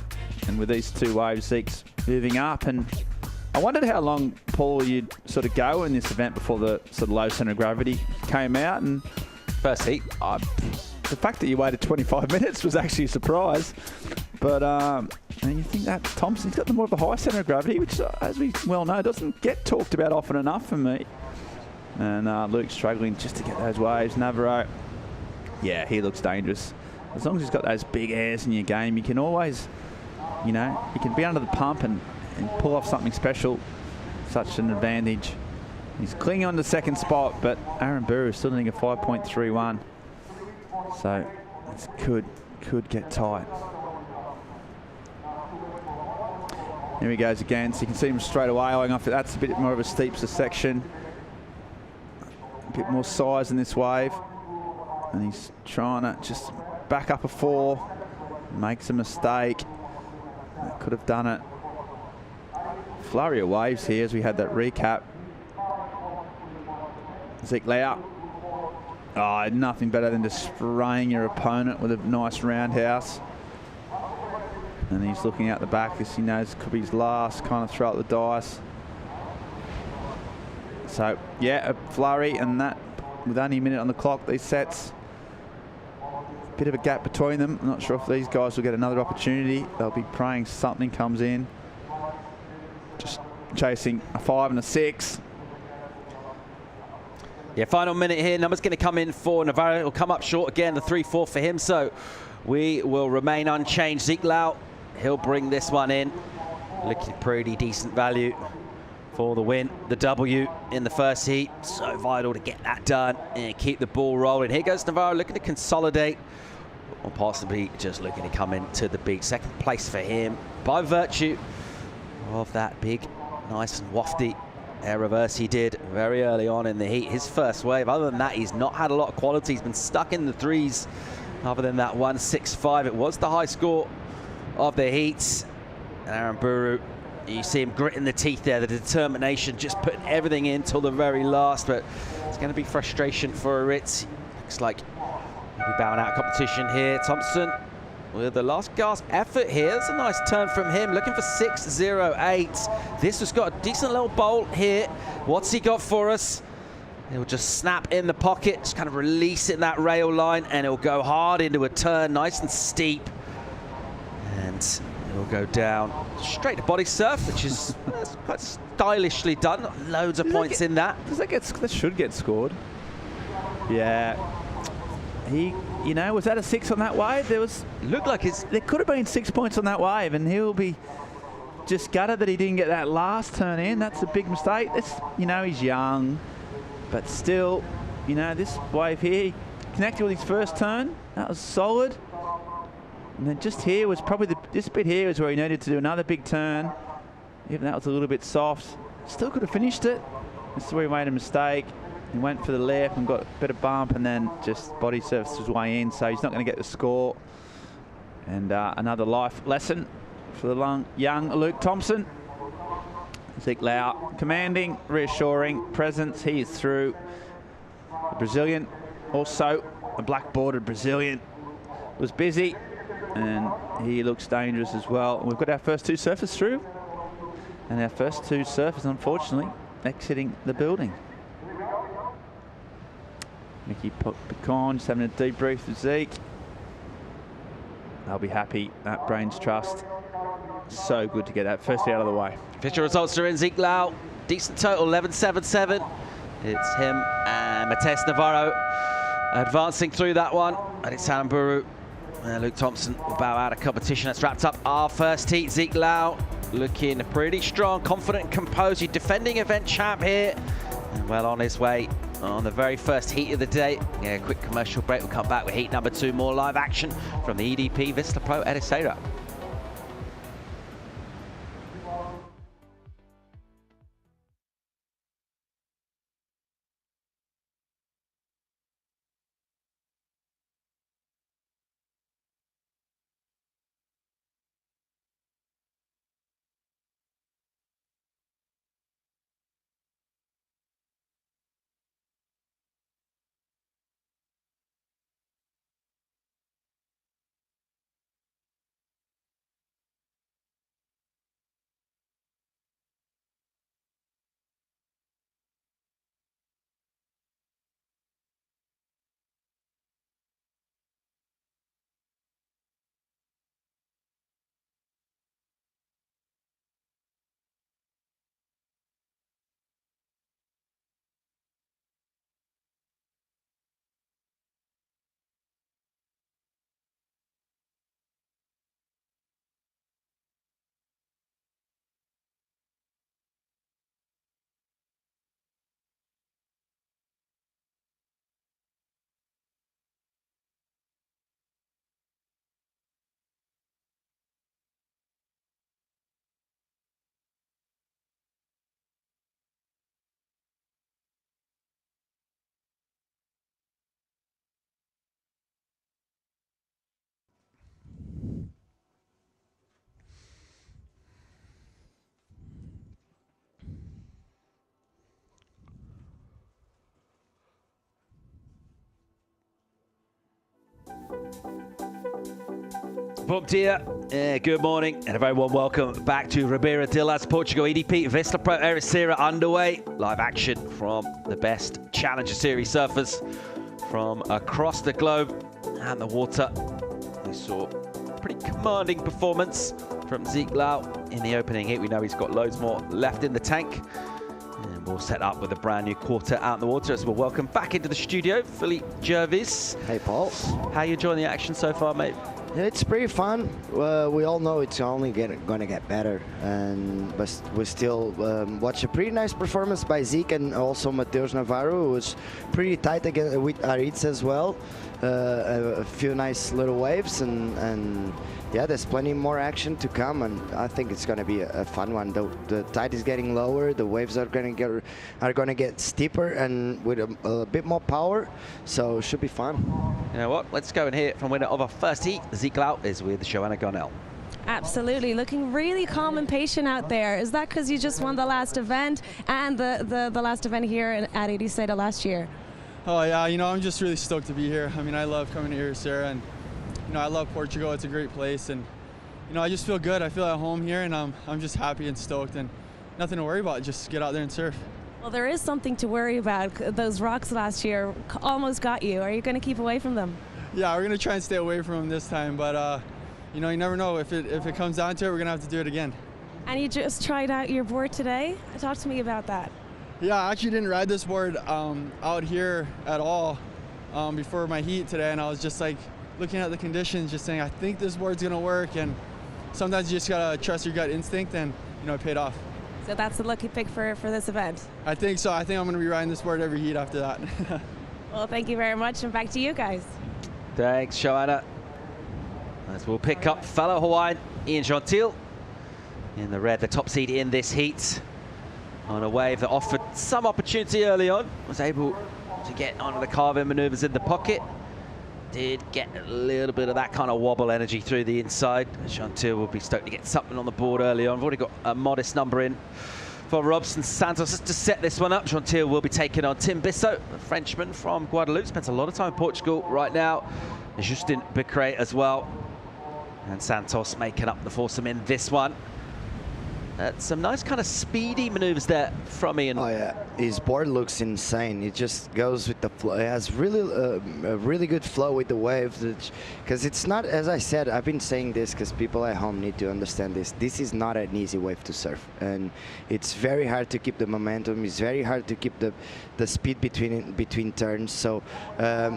And with these two waves, Zeke's moving up. And I wondered how long, Paul, you'd sort of go in this event before the sort of low centre of gravity came out. And first heat, the fact that you waited 25 minutes was actually a surprise. But and you think that Thompson's got the more of a high centre of gravity, which, as we well know, doesn't get talked about often enough for me. And Luke's struggling just to get those waves. Navarro, yeah, he looks dangerous. As long as he's got those big airs in your game, you can always, you know, you can be under the pump and pull off something special. Such an advantage. He's clinging on the second spot, but Aaron Buru is still doing a 5.31. So it could get tight. Here he goes again. So you can see him straight away eyeing off it. That's a bit more of a steep section. A bit more size in this wave. And he's trying to just back up a 4. Makes a mistake. Could have done it. Flurry of waves here as we had that recap. Zeke Lau. Oh, nothing better than just spraying your opponent with a nice roundhouse. And he's looking out the back as he knows it could be his last, kind of throw out the dice. So, yeah, a flurry, and that with only a minute on the clock, these sets. Bit of a gap between them. I'm not sure if these guys will get another opportunity. They'll be praying something comes in. Just chasing a 5 and a 6. Yeah, final minute here. Number's going to come in for Navarro. It'll come up short again, the 3-4 for him. So we will remain unchanged. Zeke Lau, he'll bring this one in. Looking pretty decent value for the win. The W in the first heat. So vital to get that done and keep the ball rolling. Here goes Navarro looking to consolidate, or possibly just looking to come into the beat. Second place for him by virtue of that big, nice and wafty air reverse he did very early on in the heat. His first wave. Other than that, he's not had a lot of quality. He's been stuck in the threes. Other than that 1.65, it was the high score of the heats. And Aaron Buru, you see him gritting the teeth there, the determination, just putting everything in till the very last. But it's going to be frustration for Aritz. Looks like he'll be bowing out of competition here. Thompson with the last gasp effort here. That's a nice turn from him, looking for 6.08. This has got a decent little bolt here. What's he got for us? He'll just snap in the pocket, just kind of release it in that rail line, and it'll go hard into a turn, nice and steep. And it'll go down straight to body surf, which is quite stylishly done. Loads of points in that. That should get scored. Yeah. You know, was that a 6 on that wave? Looked like there could have been 6 points on that wave, and he'll be just gutted that he didn't get that last turn in. That's a big mistake. You know, he's young, but still, you know, this wave here, he connected with his first turn. That was solid. And then just here was probably this bit here is where he needed to do another big turn. Even that was a little bit soft. Still could have finished it. This is where he made a mistake. He went for the left and got a bit of bump, and then just body surfaced his way in, so he's not going to get the score. And another life lesson for the young Luke Thompson. Zeke Lau, commanding, reassuring presence. He is through. The Brazilian, also a black-bordered Brazilian, was busy, and he looks dangerous as well. We've got our first 2 surfers through, and our first 2 surfers, unfortunately, exiting the building. Mickey Pecan just having a debrief with Zeke. They'll be happy. That brains trust. So good to get that first out of the way. Official results are in. Zeke Lau, decent total, 11.77. It's him and Mateus Navarro advancing through that one. And it's Aaron Buru and Luke Thompson will bow out of competition. That's wrapped up our first heat. Zeke Lau looking pretty strong, confident and composed. Defending event champ here. And well on his way on the very first heat of the day. Yeah, a quick commercial break. We'll come back with heat number 2. More live action from the EDP Vissla Pro Ericeira. Bom dia, good morning, and a very warm welcome back to Ribeira de las Portugal EDP Vissla Pro Ericeira underway. Live action from the best Challenger Series surfers from across the globe and the water. We saw a pretty commanding performance from Zeke Lau in the opening heat. We know he's got loads more left in the tank. And we'll set up with a brand new quarter out in the water as we'll welcome back into the studio Philippe Jervis. Hey, Paul. How you enjoying the action so far, mate? It's pretty fun. We all know it's only going to get better, but we still watch a pretty nice performance by Zeke and also Mateus Navarro, who was pretty tight again with Aritz as well. A few nice little waves, and yeah, there's plenty more action to come, and I think it's going to be a fun one. The tide is getting lower, the waves are going to get steeper and with a bit more power, so it should be fun. You know what? Let's go and hear from winner of our first heat. Zeke Lau is with Joanna Garnell. Absolutely, looking really calm and patient out there. Is that because you just won the last event and the last event here at Ericeira last year? Oh yeah, you know, I'm just really stoked to be here. I mean, I love coming to Ericeira, and you know, I love Portugal. It's a great place, and you know, I just feel good. I feel at home here, and I'm just happy and stoked, and nothing to worry about. Just get out there and surf. Well, there is something to worry about. Those rocks last year almost got you. Are you going to keep away from them? Yeah, we're gonna try and stay away from them this time, but you know, you never know. If it comes down to it, we're gonna have to do it again. And you just tried out your board today? Talk to me about that. Yeah, I actually didn't ride this board out here at all before my heat today, and I was just like looking at the conditions, just saying, I think this board's gonna work, and sometimes you just gotta trust your gut instinct, and you know, it paid off. So that's the lucky pick for this event? I think so. I think I'm gonna be riding this board every heat after that. Well, thank you very much, and back to you guys. Thanks, Joanna. As we'll pick up fellow Hawaiian Ian Gentile in the red, the top seed in this heat, on a wave that offered some opportunity early on. Was able to get onto the carve-in maneuvers in the pocket. Did get a little bit of that kind of wobble energy through the inside. Gentile will be stoked to get something on the board early on. We've already got a modest number in for Robson Santos. Just to set this one up, Gentile will be taking on Tim Bissot, a Frenchman from Guadeloupe. Spends a lot of time in Portugal right now. Justin Becret as well. And Santos making up the foursome in this one. Some nice kind of speedy maneuvers there from Ian. Oh yeah, his board looks insane. It just goes with the flow. It has really a really good flow with the waves, because it's not, as I said, I've been saying this because people at home need to understand this. This is not an easy wave to surf, and it's very hard to keep the momentum. It's very hard to keep the speed between turns. So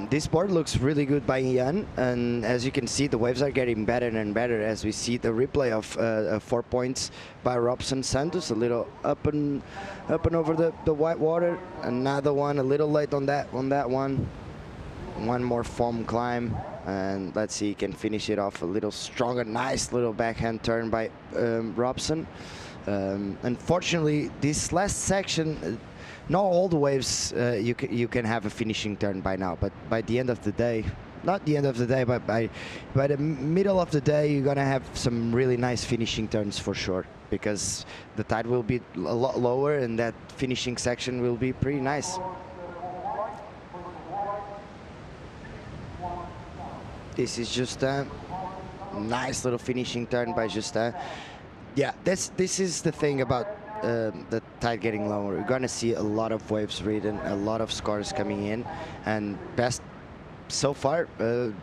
this board looks really good by Ian, and as you can see, the waves are getting better and better as we see the replay of 4 points by Robson Santos, a little up and over the white water. Another one a little late on that one. One more foam climb, and let's see, he can finish it off a little stronger. Nice little backhand turn by Robson. Unfortunately, this last section, not all the waves you can have a finishing turn by now, but by the end of the day, not the end of the day, but by the middle of the day, you're gonna have some really nice finishing turns for sure, because the tide will be a lot lower and that finishing section will be pretty nice. This is just a nice little finishing turn by Justin. Yeah, this is the thing about the tide getting lower. We're gonna see a lot of waves ridden, a lot of scores coming in, and best so far,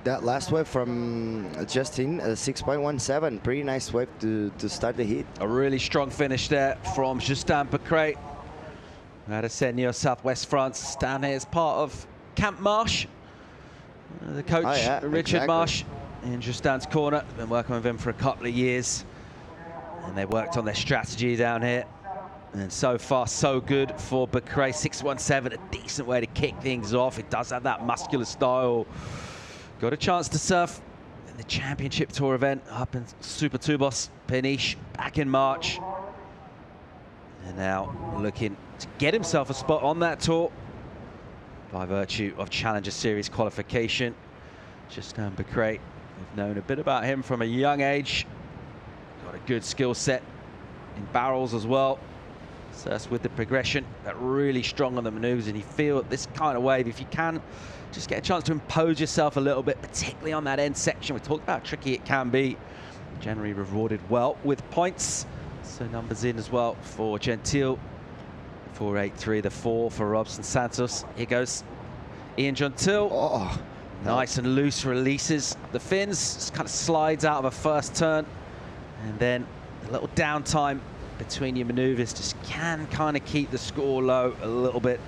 that last wave from Justin, 6.17, pretty nice wave to start the heat. A really strong finish there from Justin Becret out of Seigneur, Southwest France, down here as part of Camp Marsh. The coach, Richard Marsh, in Justin's corner. Been working with him for a couple of years, and they worked on their strategy down here. And so far, so good for Becret. 6.17, a decent way to kick things off. It does have that muscular style. Got a chance to surf in the Championship Tour event up in Super Tubos, Peniche, back in March. And now looking to get himself a spot on that tour by virtue of Challenger Series qualification. Justin Becret, we've known a bit about him from a young age. Got a good skill set in barrels as well. So that's with the progression, but really strong on the maneuvers. And you feel this kind of wave, if you can just get a chance to impose yourself a little bit, particularly on that end section. We talked about how tricky it can be. Generally rewarded well with points. So numbers in as well for Gentile. 4.83, the 4 for Robson Santos. Here goes Ian Gentile. Oh, nice and loose releases the fins. Just kind of slides out of a first turn. And then a little downtime between your maneuvers just can kind of keep the score low a little bit.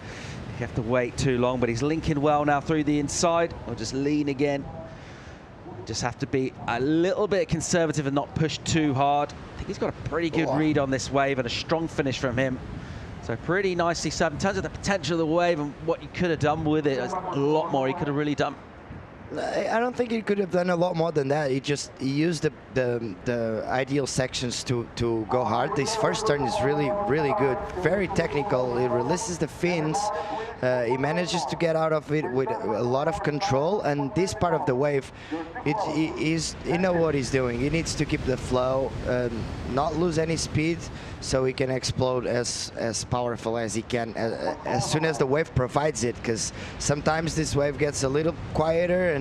You have to wait too long, but he's linking well now through the inside. Or just lean again. Just have to be a little bit conservative and not push too hard. I think he's got a pretty good read on this wave and a strong finish from him. So pretty nicely served. In terms of the potential of the wave and what you could have done with it, there's a lot more he could have really done. I don't think he could have done a lot more than that. He used the ideal sections to go hard. This first turn is really good, very technical. He releases the fins. He manages to get out of it with a lot of control. And this part of the wave, he knows what he's doing. He needs to keep the flow, not lose any speed, so he can explode as powerful as he can as soon as the wave provides it. Because sometimes this wave gets a little quieter.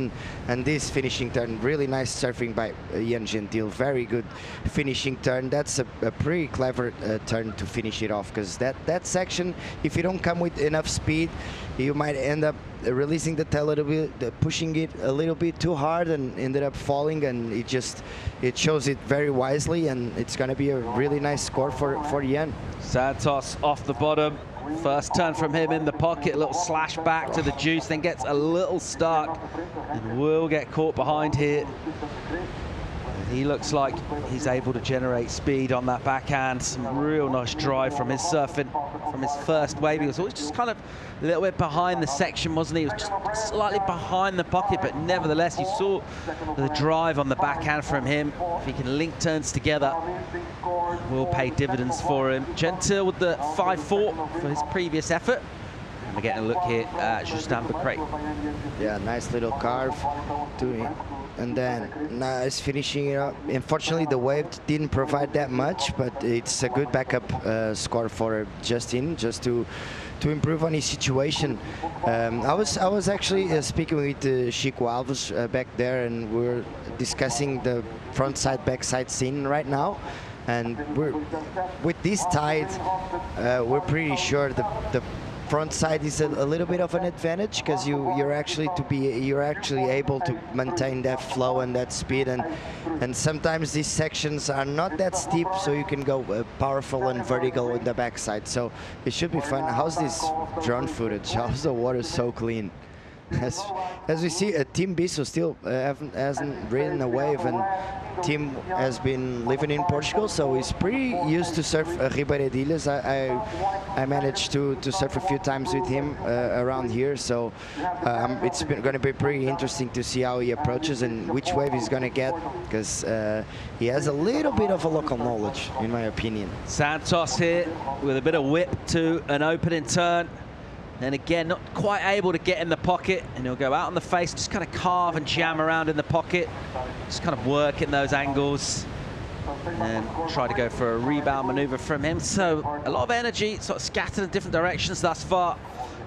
And this finishing turn, really nice surfing by Ian Gentile. Very good finishing turn. That's a pretty clever turn to finish it off, because that section, if you don't come with enough speed, you might end up releasing the tail a little bit, pushing it a little bit too hard, and ended up falling. And it shows it very wisely, and it's going to be a really nice score for Ian. Santos off the bottom. First turn from him in the pocket, a little slash back to the juice, then gets a little stuck and will get caught behind here. And he looks like he's able to generate speed on that backhand. Some real nice drive from his surfing, from his first wave. He was always just kind of a little bit behind the section, wasn't he? He was just slightly behind the pocket, but nevertheless, you saw the drive on the backhand from him. If he can link turns together, will pay dividends for him. Gentile with the 5-4 for his previous effort. And we're getting a look here at Justin Becret. Yeah, nice little carve to it. And then nice finishing it up. Unfortunately, the wave didn't provide that much, but it's a good backup score for Justin, just to improve on his situation. I was actually speaking with Chico Alves back there, and we were discussing the front side backside scene right now. And with this tide, we're pretty sure the front side is a little bit of an advantage, because you're actually able to maintain that flow and that speed, and sometimes these sections are not that steep, so you can go powerful and vertical in the backside. So it should be fun. How's this drone footage? How's the water so clean? As we see, Team Bisso still hasn't ridden a wave, and Tim has been living in Portugal, so he's pretty used to surf Ribeira de Ilhas. I managed to surf a few times with him around here, so it's going to be pretty interesting to see how he approaches and which wave he's going to get, because he has a little bit of a local knowledge, in my opinion. Santos here with a bit of whip to an opening turn. And again, not quite able to get in the pocket, and he'll go out on the face, just kind of carve and jam around in the pocket, just kind of work in those angles, and try to go for a rebound maneuver from him. So a lot of energy sort of scattered in different directions thus far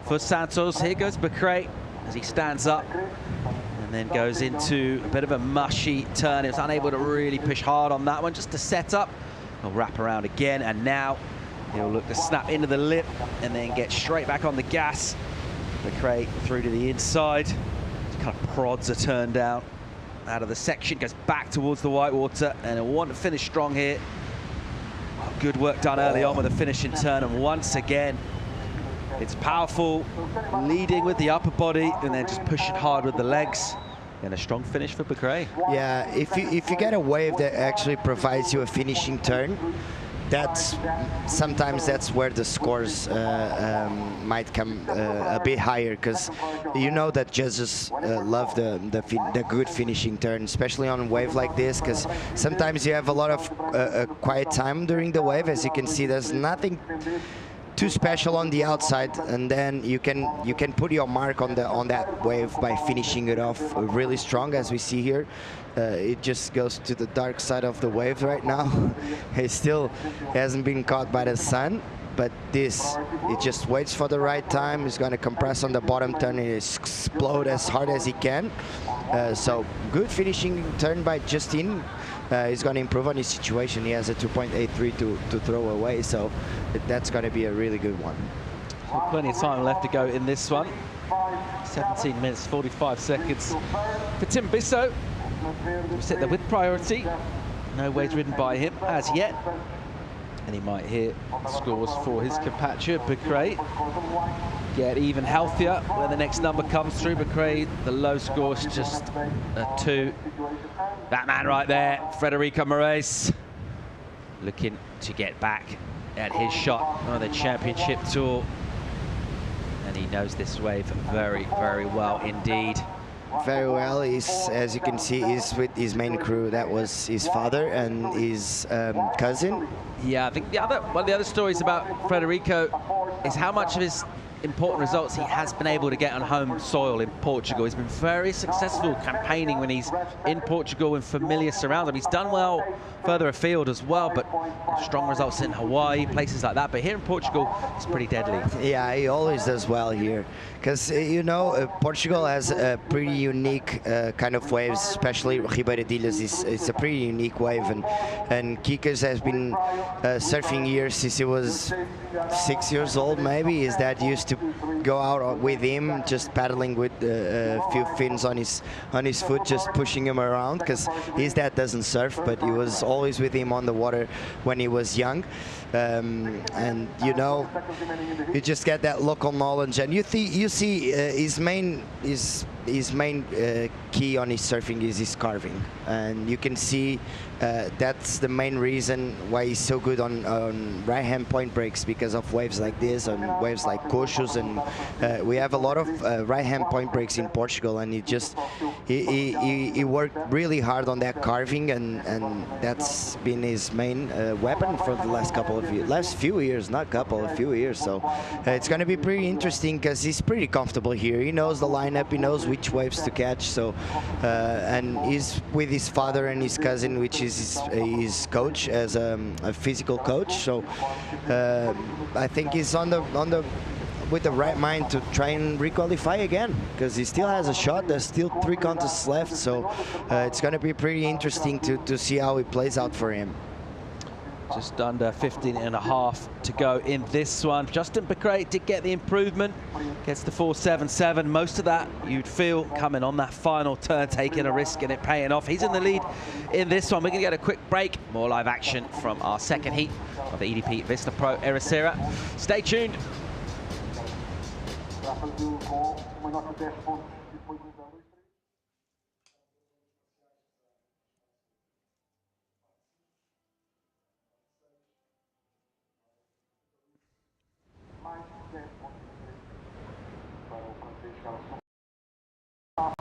for Santos. Here goes Becret as he stands up and then goes into a bit of a mushy turn. He was unable to really push hard on that one, just to set up. He'll wrap around again, and now he'll look to snap into the lip and then get straight back on the gas. Becret through to the inside. Just kind of prods a turn down out of the section, goes back towards the whitewater, and he'll want to finish strong here. Good work done early on with a finishing turn, and once again, it's powerful, leading with the upper body and then just pushing hard with the legs. And a strong finish for Becret. Yeah, if you get a wave that actually provides you a finishing turn, sometimes that's where the scores might come a bit higher, because you know that judges love the good finishing turn, especially on a wave like this, because sometimes you have a lot of quiet time during the wave. As you can see, there's nothing too special on the outside, and then you can put your mark on that wave by finishing it off really strong, as we see here. It just goes to the dark side of the wave right now. He still hasn't been caught by the sun, but this, it just waits for the right time. He's going to compress on the bottom turn and explode as hard as he can. So good finishing turn by Justin. He's going to improve on his situation. He has a 2.83 to throw away, so that's going to be a really good one. So plenty of time left to go in this one. 17 minutes, 45 seconds for Tim Bisso. We'll sit there with priority. No waves ridden by him as yet. And he might hear scores for his compatriot, Becrae. Get even healthier when the next number comes through. Becrae, the low score's just a 2. That man right there, Frederico Moraes, looking to get back at his shot on the championship tour. And he knows this wave very, very well indeed. Very well. He's, as you can see, he's with his main crew. That was his father and his cousin. Yeah, I think one of the other stories about Frederico is how much of his important results he has been able to get on home soil in Portugal. He's been very successful campaigning when he's in Portugal in familiar surroundings. He's done well further afield as well, but strong results in Hawaii, places like that. But here in Portugal, it's pretty deadly. Yeah, he always does well here. Because, you know, Portugal has a pretty unique kind of waves, especially Ribeira de Ilhas. It's a pretty unique wave. And Kikas has been surfing here since he was 6 years old, maybe. His dad used to go out with him, just paddling with a few fins on his foot, just pushing him around, because his dad doesn't surf, but he was always with him on the water when he was young. And you know, you just get that local knowledge, and you see his main key on his surfing is his carving, and you can see that's the main reason why he's so good on right hand point breaks, because of waves like this and waves like Coxos, and we have a lot of right hand point breaks in Portugal, and he worked really hard on that carving, and that's been his main weapon for the last few years, not couple, a few years. So it's going to be pretty interesting because he's pretty comfortable here. He knows the lineup, he knows which waves to catch. So and he's with his father and his cousin, which is his coach, as a physical coach. So I think he's with the right mind to try and requalify again, because he still has a shot. There's still 3 contests left, so it's going to be pretty interesting to see how it plays out for him. Just under 15.5 to go in this one. Justin Becrae did get the improvement, gets the 4.77. Most of that you'd feel coming on that final turn, taking a risk and it paying off. He's in the lead in this one. We're going to get a quick break. More live action from our second heat of the EDP Vissla Pro Ericeira. Stay tuned.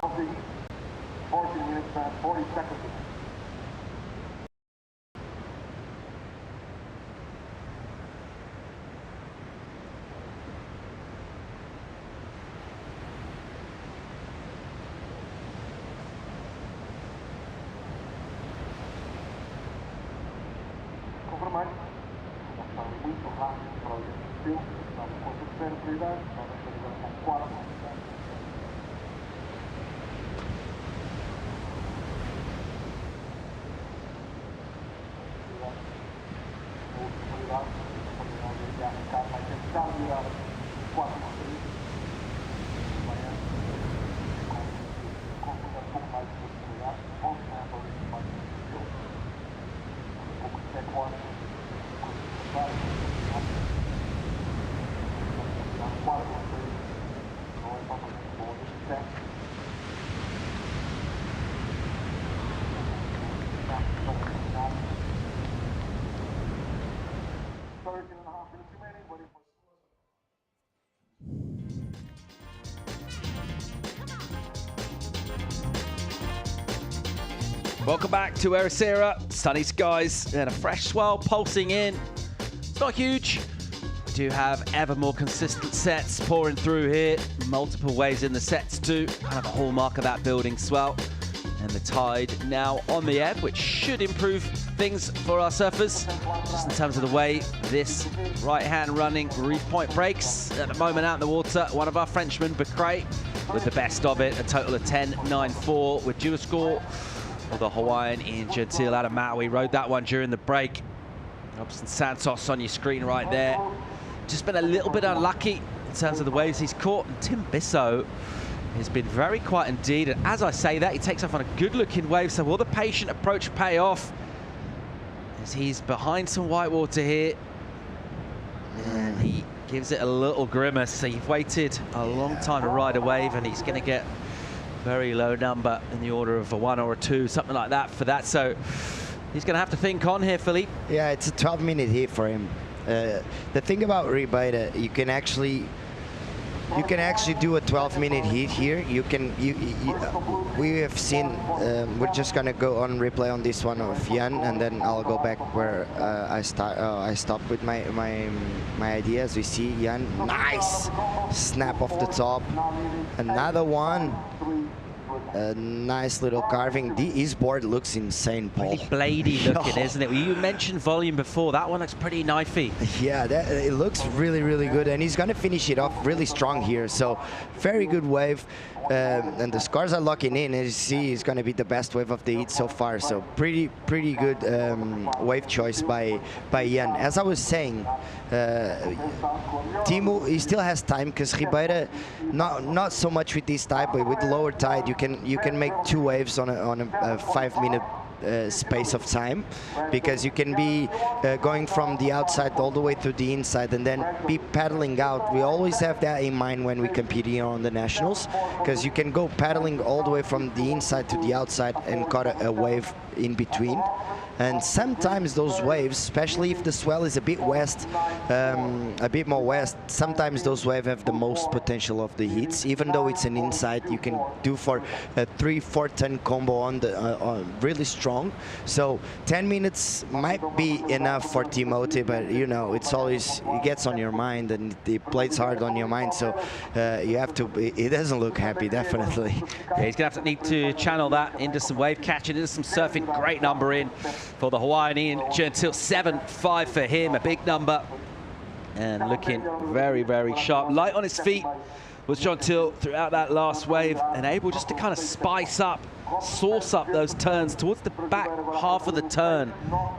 Of the 14 minutes and 40 seconds. Conformar, está muito rápido para o seu, estamos com a terceira prioridade, estamos com 4. Welcome back to Ericeira. Sunny skies and a fresh swell pulsing in. It's not huge. We do have ever more consistent sets pouring through here. Multiple waves in the sets too. Kind of a hallmark of that building swell. And the tide now on the ebb, which should improve things for our surfers. Just in terms of the way this right-hand running reef point breaks. At the moment out in the water, one of our Frenchmen, Caity, with the best of it, a total of 10.94 with due score. Well, the Hawaiian Ian Gentile out of Maui rode that one during the break. Robson Santos on your screen right there. Just been a little bit unlucky in terms of the waves he's caught. And Tim Bissau has been very quiet indeed, and as I say that, he takes off on a good-looking wave, so will the patient approach pay off as he's behind some whitewater here, and he gives it a little grimace. So you've waited a long time to ride a wave, and he's going to get a very low number in the order of a 1 or a 2, something like that for that. So he's going to have to think on here, Philippe. Yeah, it's a 12-minute hit for him. The thing about Rio Waida, you can actually do a 12-minute heat here. We have seen. We're just gonna go on replay on this one of Jan, and then I'll go back where I stopped with my ideas. We see Jan, nice snap off the top. Another one. A nice little carving. His board looks insane, Paul. Really bladey looking, isn't it? Well, you mentioned volume before. That one looks pretty knifey. Yeah, it looks really, really good. And he's going to finish it off really strong here. So, very good wave. And the scars are locking in. As you see, it's going to be the best wave of the heat so far. So, pretty good wave choice by Jan. As I was saying, Timo, he still has time because Ribeira, not so much with this type, but with lower tide, you can make 2 waves on a 5-minute space of time, because you can be going from the outside all the way to the inside and then be paddling out. We always have that in mind when we compete here on the nationals, because you can go paddling all the way from the inside to the outside and caught a wave in between. And sometimes those waves, especially if the swell is a bit west, a bit more west, sometimes those waves have the most potential of the hits. Even though it's an inside, you can do for a 3-4 ton combo on the really strong. So 10 minutes might be enough for Timothy, but you know, it's always, it gets on your mind and it plays hard on your mind. So you have to, it doesn't look happy, definitely. Yeah, he's going to need to channel that into some wave catching, into some surfing. Great number in for the Hawaiian Ian Gentile, 7.5 for him, a big number. And looking very, very sharp. Light on his feet was Gentile throughout that last wave, and able just to kind of spice up, sauce up those turns towards the back half of the turn.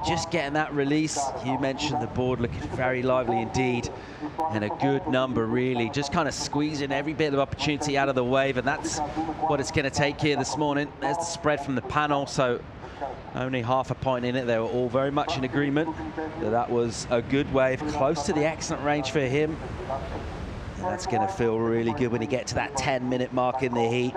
Just getting that release. You mentioned the board looking very lively indeed. And a good number, really. Just kind of squeezing every bit of opportunity out of the wave, and that's what it's going to take here this morning. There's the spread from the panel, so only half a point in it. They were all very much in agreement that that was a good wave, close to the excellent range for him. And that's going to feel really good when you get to that 10-minute mark in the heat.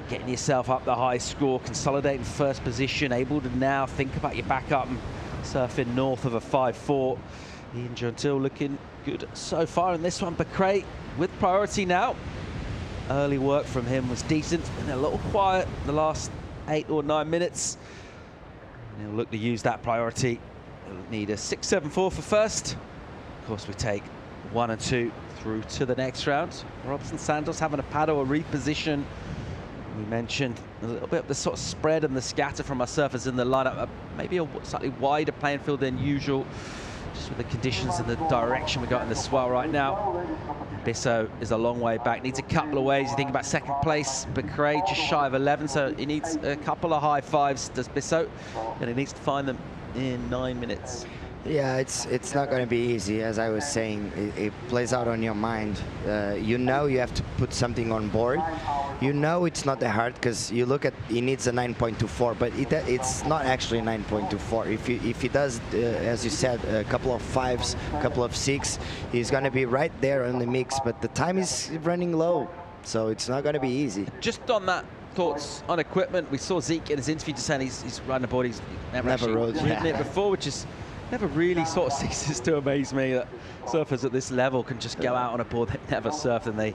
Getting yourself up the high score, consolidating first position, able to now think about your backup and surfing north of a 5.4. Ian Gentile looking good so far in this one. Caity with priority now. Early work from him was decent, and a little quiet the last 8 or 9 minutes. And he'll look to use that priority. He'll need a 6.74 for first. Of course, we take 1 and 2 through to the next round. Robson Santos having a paddle, a reposition. We mentioned a little bit of the sort of spread and the scatter from our surfers in the lineup. Maybe a slightly wider playing field than usual, just with the conditions and the direction we got in the swell right now. Bissau is a long way back, needs a couple of waves. You think about second place, Caity just shy of 11, so he needs a couple of high fives, does Bissau, and he needs to find them in 9 minutes. Yeah, it's not going to be easy. As I was saying, it plays out on your mind. You know you have to put something on board. You know it's not that hard, because you look at, he needs a 9.24, but it's not actually 9.24. If he does, as you said, a couple of 5s, a couple of 6, he's going to be right there in the mix, but the time is running low, so it's not going to be easy. Just on that, thoughts on equipment. We saw Zeke in his interview just saying he's riding a board he's never rode it before, which is never really sort of ceases to amaze me that surfers at this level can just go out on a board they've never surfed, and they're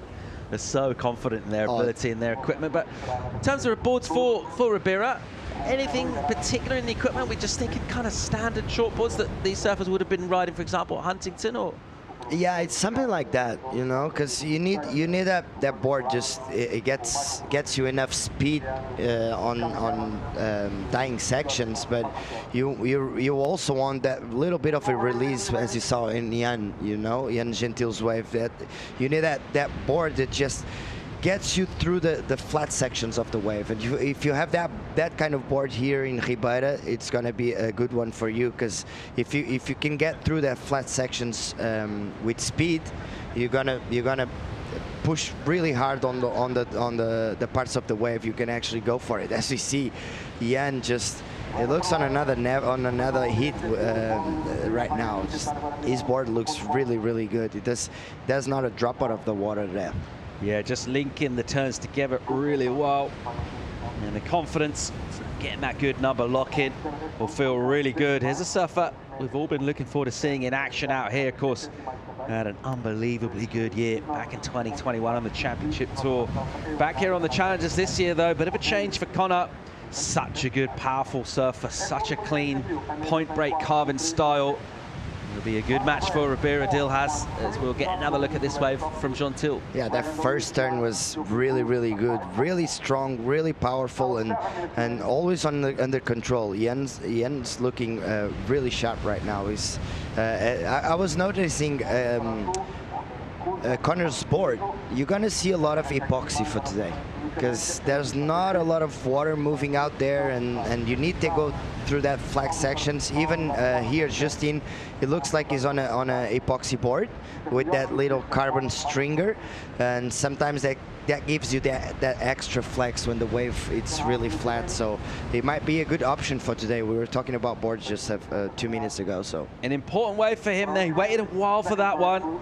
so confident in their ability and their equipment. But in terms of boards for Ribeira, anything particular in the equipment? We just thinking kind of standard short boards that these surfers would have been riding, for example, at Huntington, or? Yeah, it's something like that, you know, because you need that board. Just it gets you enough speed on dying sections, but you also want that little bit of a release, as you saw in Jan, you know, Jan Gentil's wave. That you need that board that just gets you through the flat sections of the wave. And if you have that kind of board here in Rio Waida, it's going to be a good one for you, because if you can get through that flat sections with speed, you're gonna push really hard on the parts of the wave. You can actually go for it. As we see, Jan just, it looks on another hit right now. Just his board looks really good. There's not a drop out of the water there. Yeah, just linking the turns together really well. And the confidence, getting that good number lock in, will feel really good. Here's a surfer we've all been looking forward to seeing in action out here. Of course, had an unbelievably good year back in 2021 on the Championship Tour. Back here on the Challengers this year, though, bit of a change for Connor. Such a good, powerful surfer, such a clean point break carving style. It'll be a good match for Ribeira Dilhaz, as we'll get another look at this wave from Gentil. Yeah, that first turn was really good, really strong, really powerful, and always under control. Jan's looking really sharp right now. I was noticing Connor's board. You're gonna see a lot of epoxy for today, because there's not a lot of water moving out there, and you need to go through that flat sections. Even here, Justin, it looks like he's on a epoxy board with that little carbon stringer, and sometimes that gives you that extra flex when the wave it's really flat. So it might be a good option for today. We were talking about boards just 2 minutes ago. So an important wave for him there. He waited a while for that one.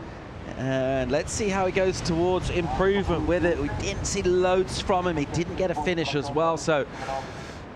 And let's see how he goes towards improvement with it. We didn't see loads from him. He didn't get a finish as well, so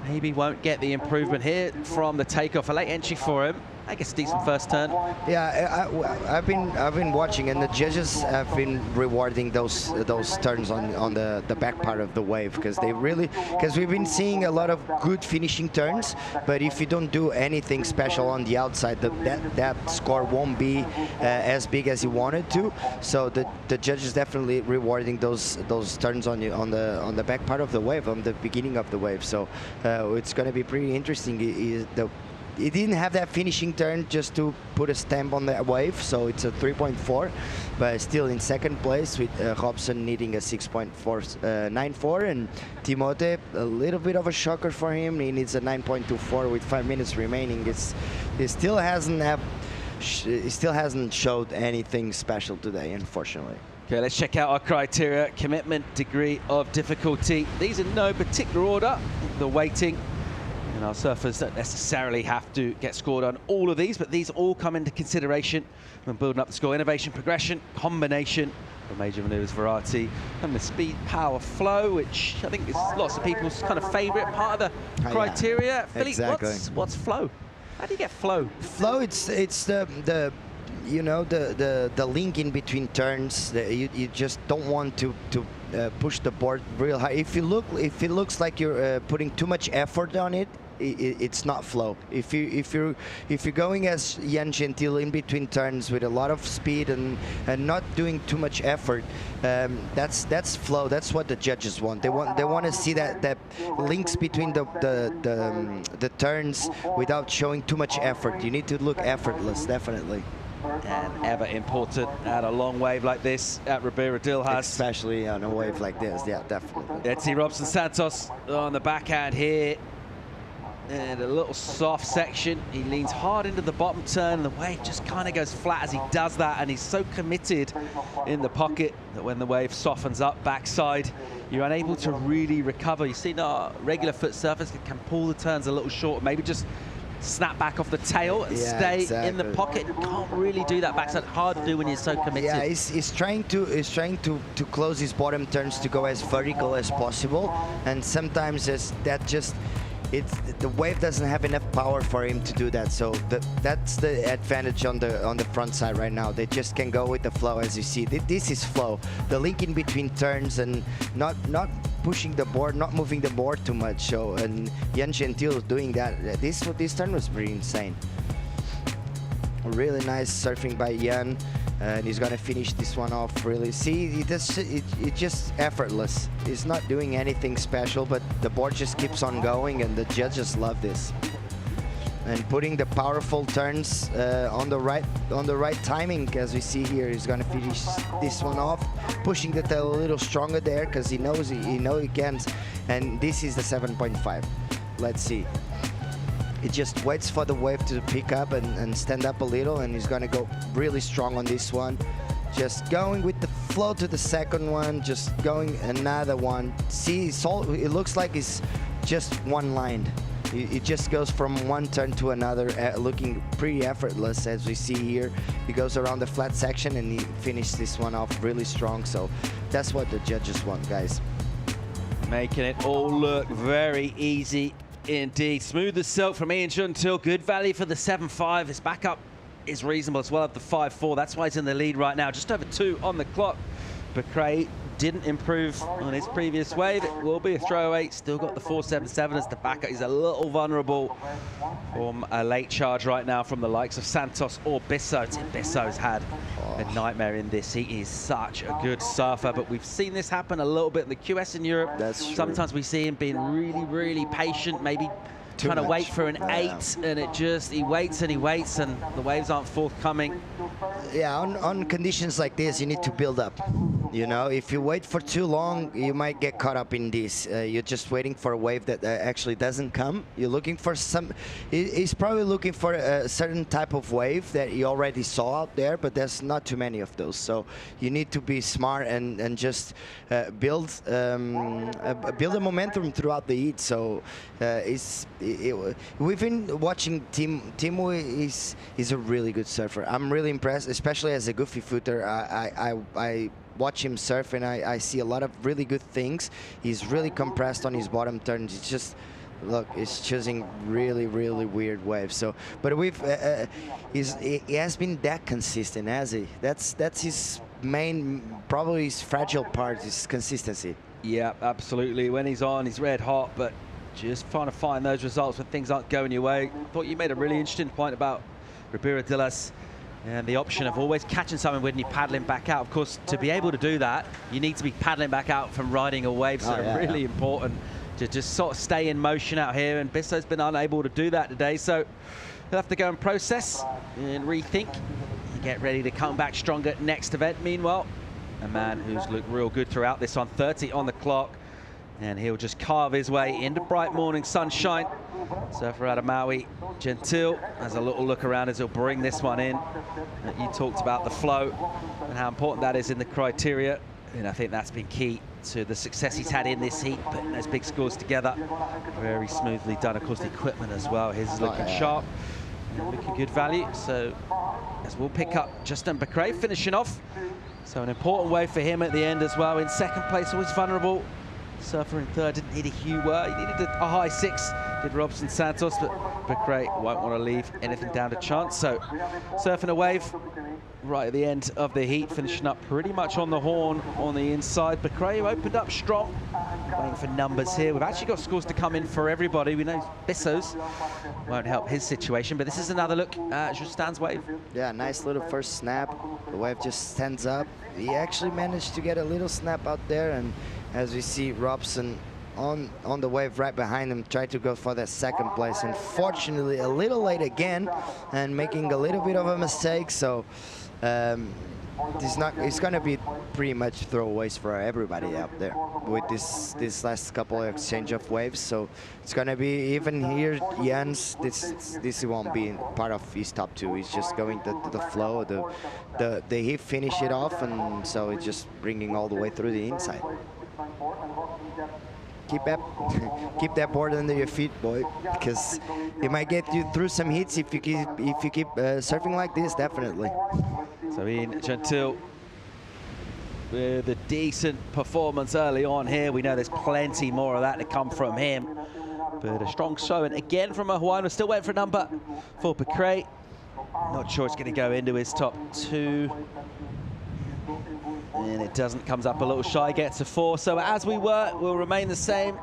maybe won't get the improvement here from the takeoff. A late entry for him. I guess a decent first turn. Yeah, I've been watching, and the judges have been rewarding those turns on the back part of the wave, because we've been seeing a lot of good finishing turns, but if you don't do anything special on the outside, that score won't be as big as you wanted to. So the judges definitely rewarding those turns on the back part of the wave, on the beginning of the wave. So it's going to be pretty interesting. He didn't have that finishing turn just to put a stamp on that wave, so it's a 3.4, but still in second place, with Robson needing a 6.94, and Timote, a little bit of a shocker for him. He needs a 9.24 with 5 minutes remaining. He still hasn't showed anything special today, unfortunately. Okay, let's check out our criteria. Commitment, degree of difficulty. These are no particular order. The weighting. And our surfers don't necessarily have to get scored on all of these, but these all come into consideration when building up the score. Innovation, progression, combination, the major maneuvers variety, and the speed, power, flow, which I think is lots of people's kind of favourite part of the criteria. Yeah, Philippe, exactly. what's flow? How do you get flow? Flow, it's the you know, the link in between turns. You just don't want to push the board real high. If it looks like you're putting too much effort on it, it's not flow. If you're going as Jan Gentil in between turns with a lot of speed and not doing too much effort, that's flow. That's what the judges want. They want to see that links between the turns without showing too much effort. You need to look effortless, definitely. And ever important at a long wave like this at Ribeira Dilhaz. Especially on a wave like this, yeah, definitely. Let's see Robson Santos on the backhand here. And a little soft section. He leans hard into the bottom turn, and the wave just kind of goes flat as he does that, and he's so committed in the pocket that when the wave softens up backside, you're unable to really recover. You see, regular foot surfers can pull the turns a little short, maybe just snap back off the tail and stay in the pocket. Can't really do that backside. Hard to do when you're so committed. Yeah, he's trying to close his bottom turns to go as vertical as possible, and sometimes the wave doesn't have enough power for him to do that. So that's the advantage on the front side right now. They just can go with the flow, as you see. This is flow. The link in between turns and not pushing the board, not moving the board too much. So, and Jan Gentil doing that. This turn was pretty insane. Really nice surfing by Jan, and he's gonna finish this one off really. See, it's just effortless. He's not doing anything special, but the board just keeps on going, and the judges love this. And putting the powerful turns on the right timing, as we see here. He's gonna finish this one off, pushing the tail a little stronger there because he knows he can. And this is the 7.5. Let's see. It just waits for the wave to pick up and stand up a little, and he's gonna go really strong on this one. Just going with the flow to the second one, just going another one. See, it looks like it's just one line. It just goes from one turn to another, looking pretty effortless, as we see here. He goes around the flat section and he finished this one off really strong. So that's what the judges want, guys. Making it all look very easy indeed. Smooth as silk from Ian Gentile. Good value for the 7.5. His backup is reasonable as well of the 5.4. That's why he's in the lead right now. Just over 2 on the clock. Bacray didn't improve on his previous wave. It will be a throwaway. Still got the 4.77 as the backup. He's a little vulnerable from a late charge right now from the likes of Santos or Bisso. Tim Bisso's had a nightmare in this. He is such a good surfer, but we've seen this happen a little bit in the QS in Europe. That's true. Sometimes we see him being really, really patient, maybe trying to wait for an 8, and he waits and he waits, and the waves aren't forthcoming. Yeah, on conditions like this, you need to build up. You know, if you wait for too long, you might get caught up in this. You're just waiting for a wave that actually doesn't come. You're looking for some. He's probably looking for a certain type of wave that he already saw out there, but there's not too many of those. So you need to be smart and just build a momentum throughout the heat. So we've been watching Timo. Is a really good surfer. I'm really impressed, especially as a goofy footer. I watch him surf and I see a lot of really good things. He's really compressed on his bottom turns. It's just, look, he's choosing really, really weird waves. So, but he has been that consistent, has he? That's his main, probably his fragile part, is consistency. Yeah, absolutely. When he's on, he's red hot, but just trying to find those results when things aren't going your way. Thought you made a really interesting point about Ribeira Dilas and the option of always catching something when you're paddling back out. Of course, to be able to do that, you need to be paddling back out from riding a wave. So really important to just sort of stay in motion out here. And Bisso's been unable to do that today. So he'll have to go and process and rethink and get ready to come back stronger next event. Meanwhile, a man who's looked real good throughout this on 30 on the clock. And he'll just carve his way into bright morning sunshine. Surfer out of Maui, Gentile has a little look around as he'll bring this one in. You talked about the flow and how important that is in the criteria. And I think that's been key to the success he's had in this heat, putting those big scores together. Very smoothly done. Of course, the equipment as well. His is looking sharp and looking good value. So as we'll pick up Justin Bacray finishing off. So an important wave for him at the end as well. In second place, always vulnerable. Surfer in third, didn't need a huge he needed a high 6, did Robson Santos, but Bacray won't want to leave anything down to chance. So surfing a wave right at the end of the heat, finishing up pretty much on the horn on the inside. Bacray opened up strong, waiting for numbers here. We've actually got scores to come in for everybody. We know Bisso's won't help his situation, but this is another look at Justan's wave. Yeah, nice little first snap. The wave just stands up. He actually managed to get a little snap out there, and as we see Robson on the wave right behind him, try to go for that second place. Unfortunately, a little late again and making a little bit of a mistake. So it's going to be pretty much throwaways for everybody out there with this last couple of exchange of waves. So it's going to be, even here, Jans, this won't be part of his top 2. He's just going to the flow. He finish it off, and so it's just bringing all the way through the inside. Keep that board under your feet, boy, because it might get you through some hits if you keep surfing like this, definitely. So Ian Gentile with a decent performance early on here. We know there's plenty more of that to come from him, but a strong showing again from a Hawaiian. We're still waiting for a number for Bacray. Not sure it's going to go into his top 2. And it doesn't, comes up a little shy, gets a 4. So as we were, we'll remain the same.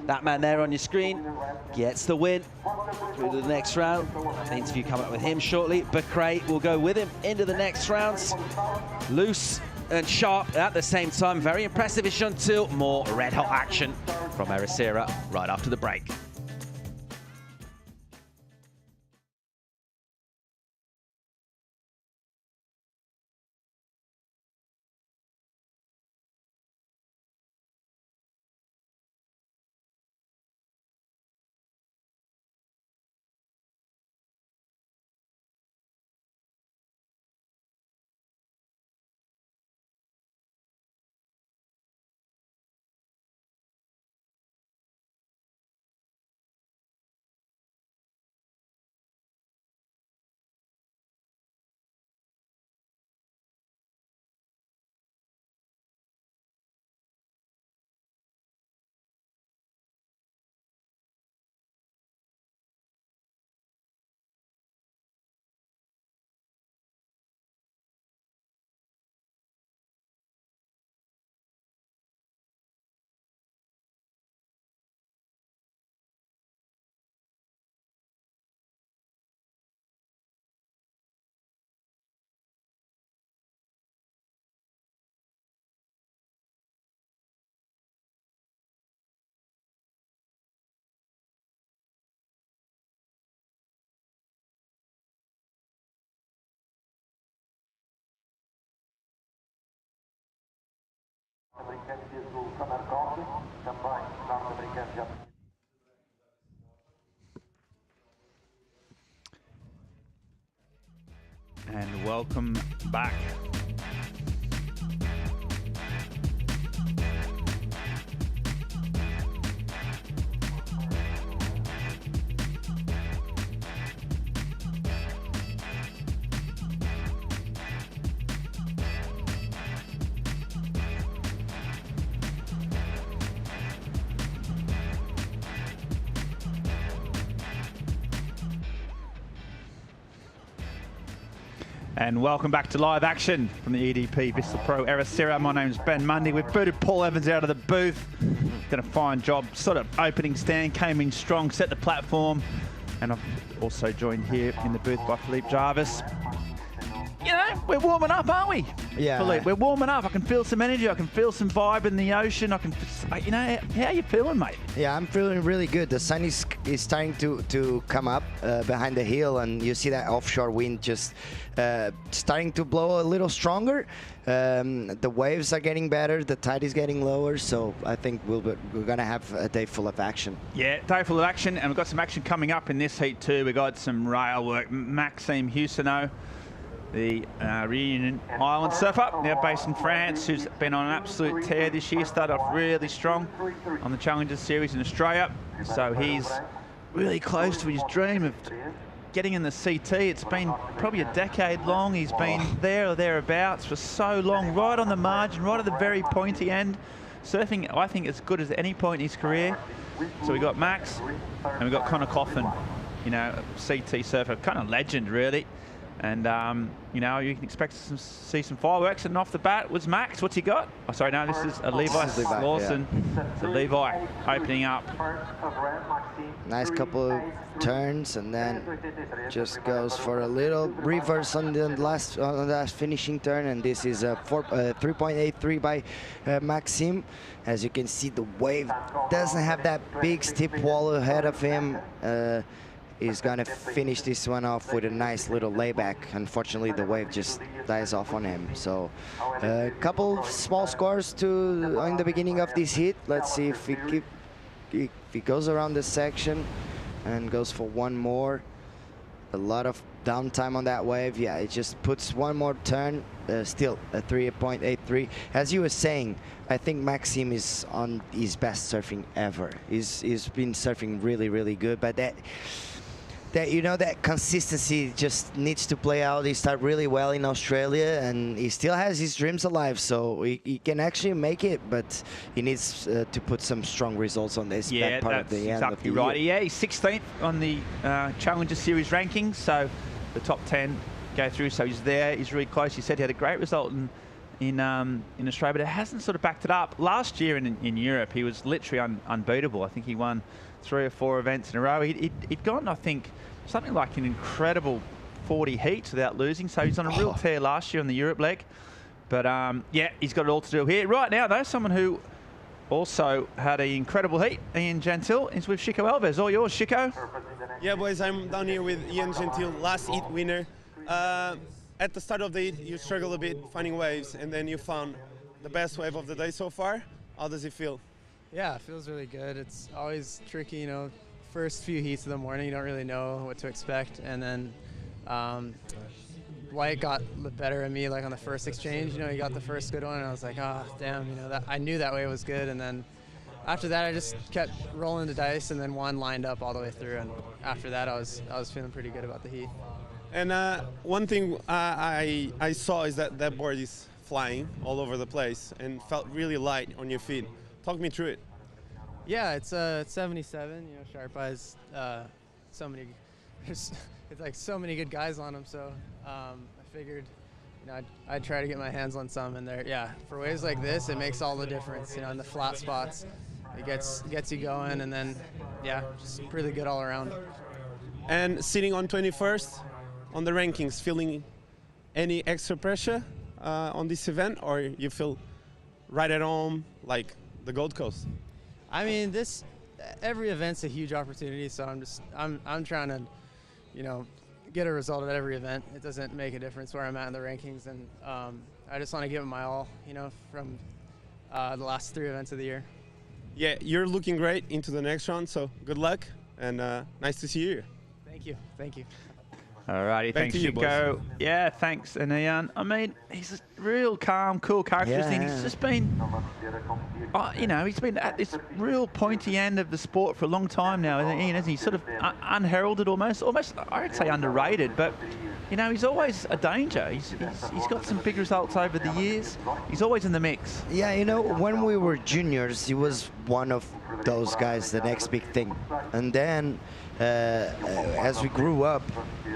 That man there on your screen gets the win through to the next round. An interview coming up with him shortly. Bacrae will go with him into the next rounds. Loose and sharp at the same time. Very impressive ish until more red-hot action from Ericeira right after the break. And welcome back. And welcome back to live action from the EDP Vissla Pro Ericeira. My name's Ben Mundy. We've booted Paul Evans out of the booth. Done a fine job, sort of opening stand, came in strong, set the platform. And I'm also joined here in the booth by Philippe Jarvis. You know, we're warming up, aren't we? Yeah. Philippe, we're warming up. I can feel some energy. I can feel some vibe in the ocean. I can, you know, how are you feeling, mate? Yeah, I'm feeling really good. The sun is starting to come up behind the hill, and you see that offshore wind just starting to blow a little stronger. The waves are getting better. The tide is getting lower. So I think we're going to have a day full of action. Yeah, day full of action. And we've got some action coming up in this heat too. We've got some rail work. Maxime Husseneau, the Reunion Island surfer, now based in France, who's been on an absolute tear this year, started off really strong on the Challenger Series in Australia. So he's really close to his dream of getting in the CT. It's been probably a decade long. He's been there or thereabouts for so long, right on the margin, right at the very pointy end. Surfing, I think, as good as any point in his career. So we got Max, and we got Connor Coffin, you know, CT surfer, kind of legend, really. And, you know, you can expect to see some fireworks. And off the bat was Max. What's he got? Oh, sorry, no, this is a Levi Lawson. Yeah. So Levi opening up. Nice couple of turns, and then just goes for a little reverse on the last finishing turn. And this is a 3.83 by Maxime. As you can see, the wave doesn't have that big steep wall ahead of him. He's going to finish this one off with a nice little layback. Unfortunately, the wave just dies off on him. So a couple small scores in the beginning of this heat. Let's see if he goes around this section and goes for one more. A lot of downtime on that wave. Yeah, it just puts one more turn. Still a 3.83. As you were saying, I think Maxime is on his best surfing ever. He's been surfing really, really good, but that you know, that consistency just needs to play out. He started really well in Australia, and he still has his dreams alive, so he can actually make it, but he needs to put some strong results on this back part of the end of the right. year. Yeah, he's 16th on the Challenger Series rankings, so the top 10 go through, so he's there. He's really close. He said he had a great result in in Australia, but it hasn't sort of backed it up. Last year in Europe, he was literally unbeatable. I think he won 3 or 4 events in a row. He'd gone, I think, something like an incredible 40 heats without losing. So he's on a real tear last year on the Europe leg. But yeah, he's got it all to do here. Right now, though, someone who also had an incredible heat, Ian Gentile, is with Chico Alves. All yours, Chico. Yeah, boys, I'm down here with Ian Gentile, last heat winner. At the start of the heat, you struggled a bit finding waves, and then you found the best wave of the day so far. How does it feel? Yeah, it feels really good. It's always tricky, you know, first few heats of the morning, you don't really know what to expect, and then White got the better of me, like on the first exchange. You know, he got the first good one, and I was like, oh, damn, you know, that I knew that wave was good. And then after that, I just kept rolling the dice, and then one lined up all the way through. And after that, I was feeling pretty good about the heat. And one thing I saw is that board is flying all over the place and felt really light on your feet. Talk me through it. Yeah, it's 77. You know, Sharp Eyes, so many. It's like so many good guys on them, so I figured, you know, I'd try to get my hands on some, and there, yeah, for waves like this, it makes all the difference. You know, in the flat spots, it gets you going, and then, yeah, just really good all around. And sitting on 21st on the rankings, feeling any extra pressure on this event, or you feel right at home, like the Gold Coast? I mean, every event's a huge opportunity, so I'm trying to, you know, get a result at every event. It doesn't make a difference where I'm at in the rankings, and I just want to give it my all, you know, from the last 3 events of the year. Yeah, you're looking great into the next round, so good luck, and nice to see you here. Thank you. Thank you. All righty, thanks, Chico. Yeah, thanks, and Ian. I mean, he's a real calm, cool character. Yeah. He's just been, you know, he's been at this real pointy end of the sport for a long time now, Ian, isn't he? Sort of unheralded almost, I would say underrated, but, you know, he's always a danger. He's got some big results over the years. He's always in the mix. Yeah, you know, when we were juniors, he was one of those guys, the next big thing. And then as we grew up,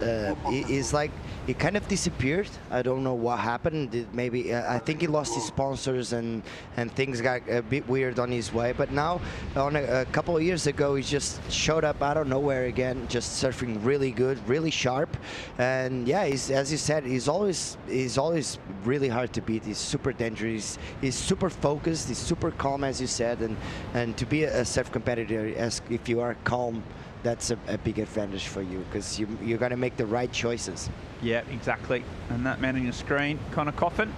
it's like he kind of disappeared. I don't know what happened. Maybe I think he lost his sponsors and things got a bit weird on his way. But now, on a couple of years ago, he just showed up out of nowhere again, just surfing really good, really sharp. And yeah, as you said, he's always really hard to beat. He's super dangerous. He's super focused. He's super calm, as you said. And to be a surf competitor, as if you are calm, that's a big advantage for you, because you're going to make the right choices. Yeah, exactly. And that man on your screen, Connor Coffin,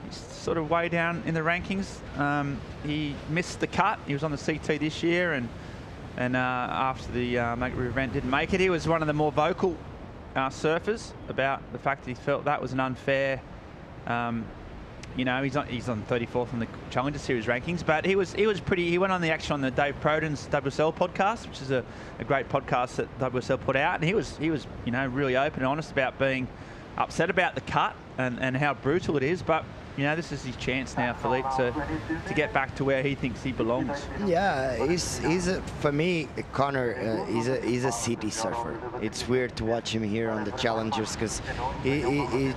he's sort of way down in the rankings. He missed the cut. He was on the CT this year, and after the Magnet event didn't make it. He was one of the more vocal surfers about the fact that he felt that was an unfair. You know, he's on 34th on the Challenger Series rankings, but he went on the action on the Dave Proden's WSL podcast, which is a great podcast that WSL put out, and he was you know, really open and honest about being upset about the cut and how brutal it is. But you know, this is his chance now, Philippe, to get back to where he thinks he belongs. Yeah, for me, Connor, he's a city surfer. It's weird to watch him here on the Challengers, because it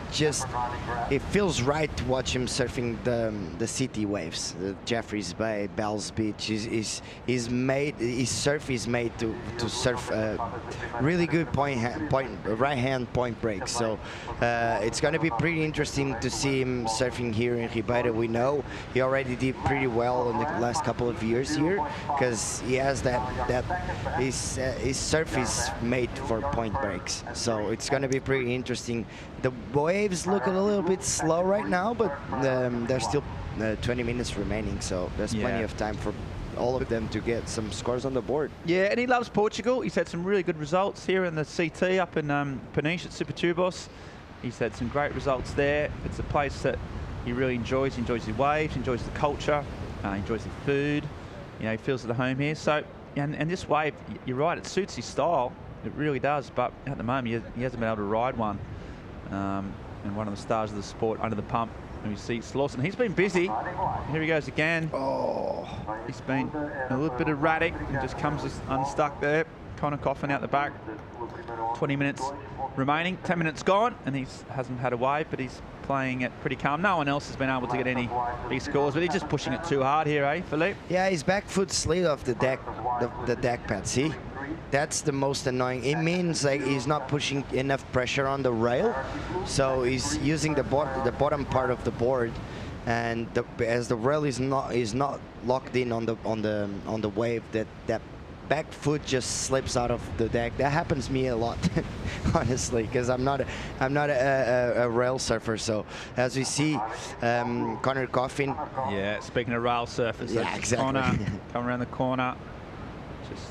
feels right to watch him surfing the city waves, the Jeffreys Bay, Bells Beach. His surf is made to surf really good right hand point breaks. So it's going to be pretty interesting to see him surfing here in Rio Waida. We know he already did pretty well in the last couple of years here, because he has his surf is made for point breaks. So it's going to be pretty interesting. The waves look a little bit slow right now, but there's still 20 minutes remaining, so there's plenty of time for all of them to get some scores on the board. Yeah, and he loves Portugal. He's had some really good results here in the CT up in Peniche at Supertubos. He's had some great results there. It's a place that he really enjoys. He enjoys the waves, enjoys the culture, enjoys the food. You know, he feels at home here. So, and this wave, you're right, it suits his style. It really does. But at the moment, he hasn't been able to ride one. And one of the stars of the sport under the pump, and we see Slauson. He's been busy. Here he goes again. Oh, he's been a little bit erratic and just comes unstuck there. Connor Coffin out the back. 20 minutes remaining, 10 minutes gone, and he hasn't had a wave, but he's playing it pretty calm. No one else has been able to get any big scores, but he's just pushing it too hard here, eh, Philippe? Yeah, his back foot slid off the deck, the deck pad. See, that's the most annoying. It means like he's not pushing enough pressure on the rail, so he's using the bottom part of the board, and as the rail is not locked in on the wave, that back foot just slips out of the deck. That happens to me a lot, honestly, because I'm not a rail surfer. So as we see, Connor Coffin. Yeah, speaking of rail surfers, yeah, exactly. Connor come around the corner, just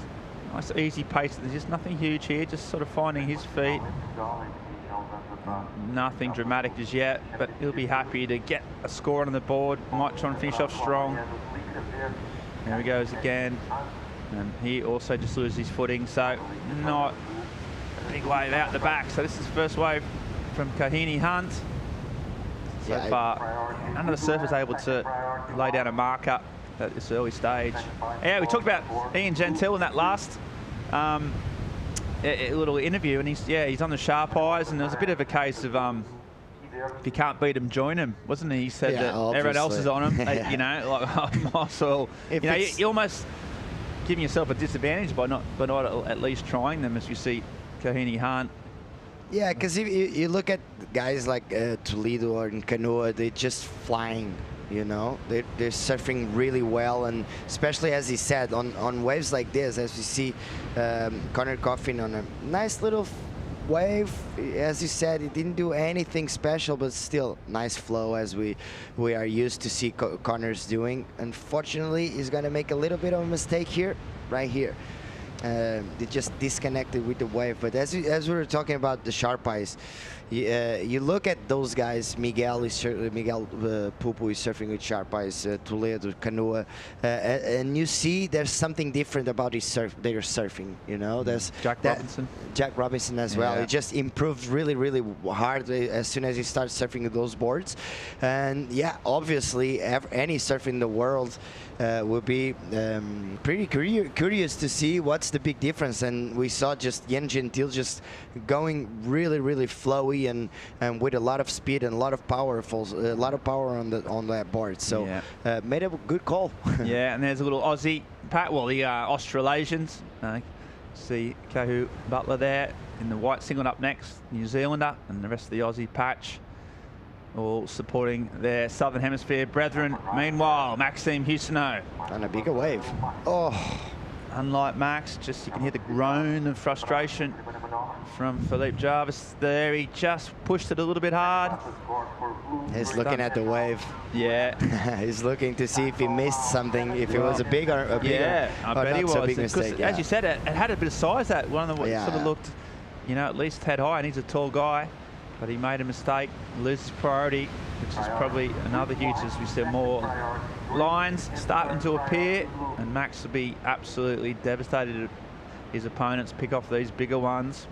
nice easy pace. There's just nothing huge here, just sort of finding his feet. Nothing dramatic as yet, but he'll be happy to get a score on the board. Might try and finish off strong. There he goes again. And he also just loses his footing, so not a big wave out the back. So this is the first wave from Kahini Hunt. So far, none of the surfers able to lay down a marker at this early stage. Yeah, we talked about Ian Gentile in that last a little interview, and he's on the sharp eyes, and there was a bit of a case of if you can't beat him, join him, wasn't he? He said that everyone else is on him. You know, like you almost giving yourself a disadvantage by not at least trying them, as you see Kahini Hunt. Yeah, because if you look at guys like Toledo or Canoa, they're just flying, you know. They're surfing really well, and especially, as he said, on waves like this, as you see Connor Coffin on a nice little wave. As you said, it didn't do anything special, but still nice flow, as we are used to see Connor's doing. Unfortunately, he's going to make a little bit of a mistake here, right here. They just disconnected with the wave. But as we were talking about the sharp eyes, you look at those guys. Miguel Pupo is surfing with sharp eyes. Toledo, Canoa, and you see there's something different about their surfing. You know, there's Jack Robinson as well. Yeah. He just improved really, really hard as soon as he started surfing those boards. And yeah, obviously, any surfer in the world will be pretty curious to see what's the big difference. And we saw just Ian Gentile just going really, really flowy and with a lot of speed and a lot of power on that board. So made a good call. Yeah, and there's a little Aussie Pat. Well, the Australasians. See Kahu Butler there in the white singlet up next, New Zealander, and the rest of the Aussie patch, all supporting their Southern Hemisphere brethren. Meanwhile, Maxime Husseneau on a bigger wave. Oh, unlike Max, just you can hear the groan of frustration from Philippe Jarvis there. He just pushed it a little bit hard. He's looking at the wave. Yeah. He's looking to see if he missed something, if it was a big or a big. Yeah, I bet he was. So big mistake, as you said, it had a bit of size. That one of the sort of looked, you know, at least head high, and he's a tall guy. But he made a mistake, loses priority, which is probably another huge, as we said, more lines starting to appear, and Max will be absolutely devastated if his opponents pick off these bigger ones.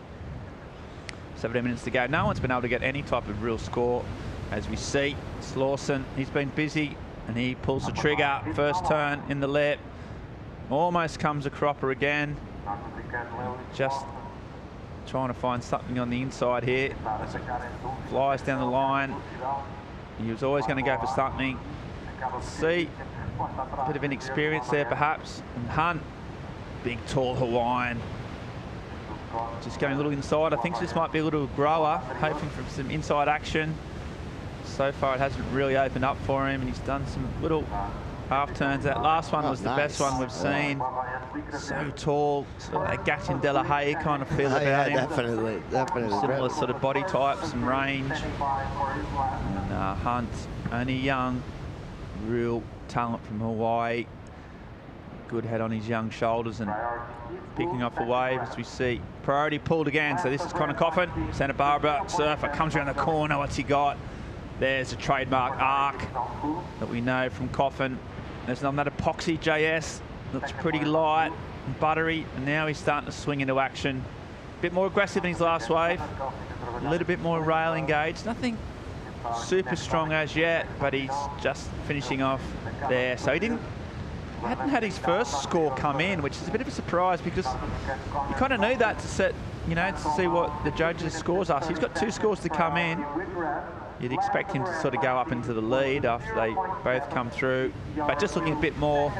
17 minutes to go. No one's been able to get any type of real score, as we see. Slawson, he's been busy, and he pulls the trigger. First turn in the lip. Almost comes a cropper again. Just trying to find something on the inside here. As it flies down the line. He was always going to go for something. See, a bit of inexperience there perhaps. And Hunt, big tall Hawaiian. Just going a little inside. I think this might be a little grower, hoping for some inside action. So far it hasn't really opened up for him, and he's done some little half turns. That last one was the best one we've seen. So tall, sort of a Gattin De La Haye kind of feel about him. Definitely. Similar sort of body types and range. And Hunt, only young, real talent from Hawaii. Good head on his young shoulders and picking off a wave, as we see. Priority pulled again, so this is Connor Coffin. Santa Barbara surfer comes around the corner. What's he got? There's a trademark arc that we know from Coffin. There's another epoxy JS. Looks pretty light and buttery, and now he's starting to swing into action. A bit more aggressive in his last wave. A little bit more rail engaged. Nothing super strong as yet, but he's just finishing off there. So he hadn't had his first score come in, which is a bit of a surprise, because you kind of need that to set, you know, to see what the judges' scores are. So he's got 2 scores to come in. You'd expect him to sort of go up into the lead after they both come through, but just looking a bit more,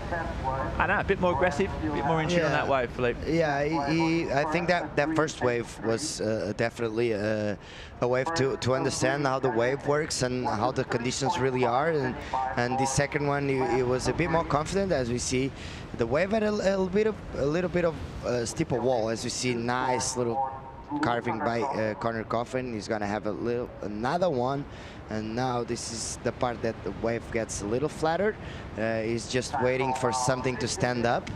I don't know, a bit more aggressive, a bit more in tune on that wave, Philippe. Yeah, I think that first wave was definitely a wave to understand how the wave works and how the conditions really are, and the second one it was a bit more confident, as we see. The wave had a little bit of steeper wall, as we see. Nice little carving by Conor Coffin. He's gonna have another one, and now this is the part that the wave gets a little flatter. He's just waiting for something to stand up.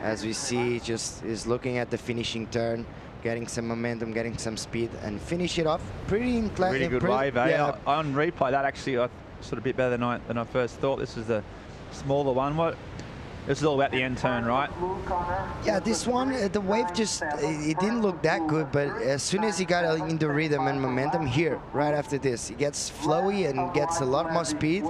As we see, just is looking at the finishing turn, getting some momentum, getting some speed, and finish it off pretty Really good wave, eh? Yeah. On replay, that actually I sort of a bit better than I first thought. This is the smaller one. This is all about the end turn, right? Yeah, this one, the wave just, it didn't look that good, but as soon as he got into rhythm and momentum here, right after this, he gets flowy and gets a lot more speed,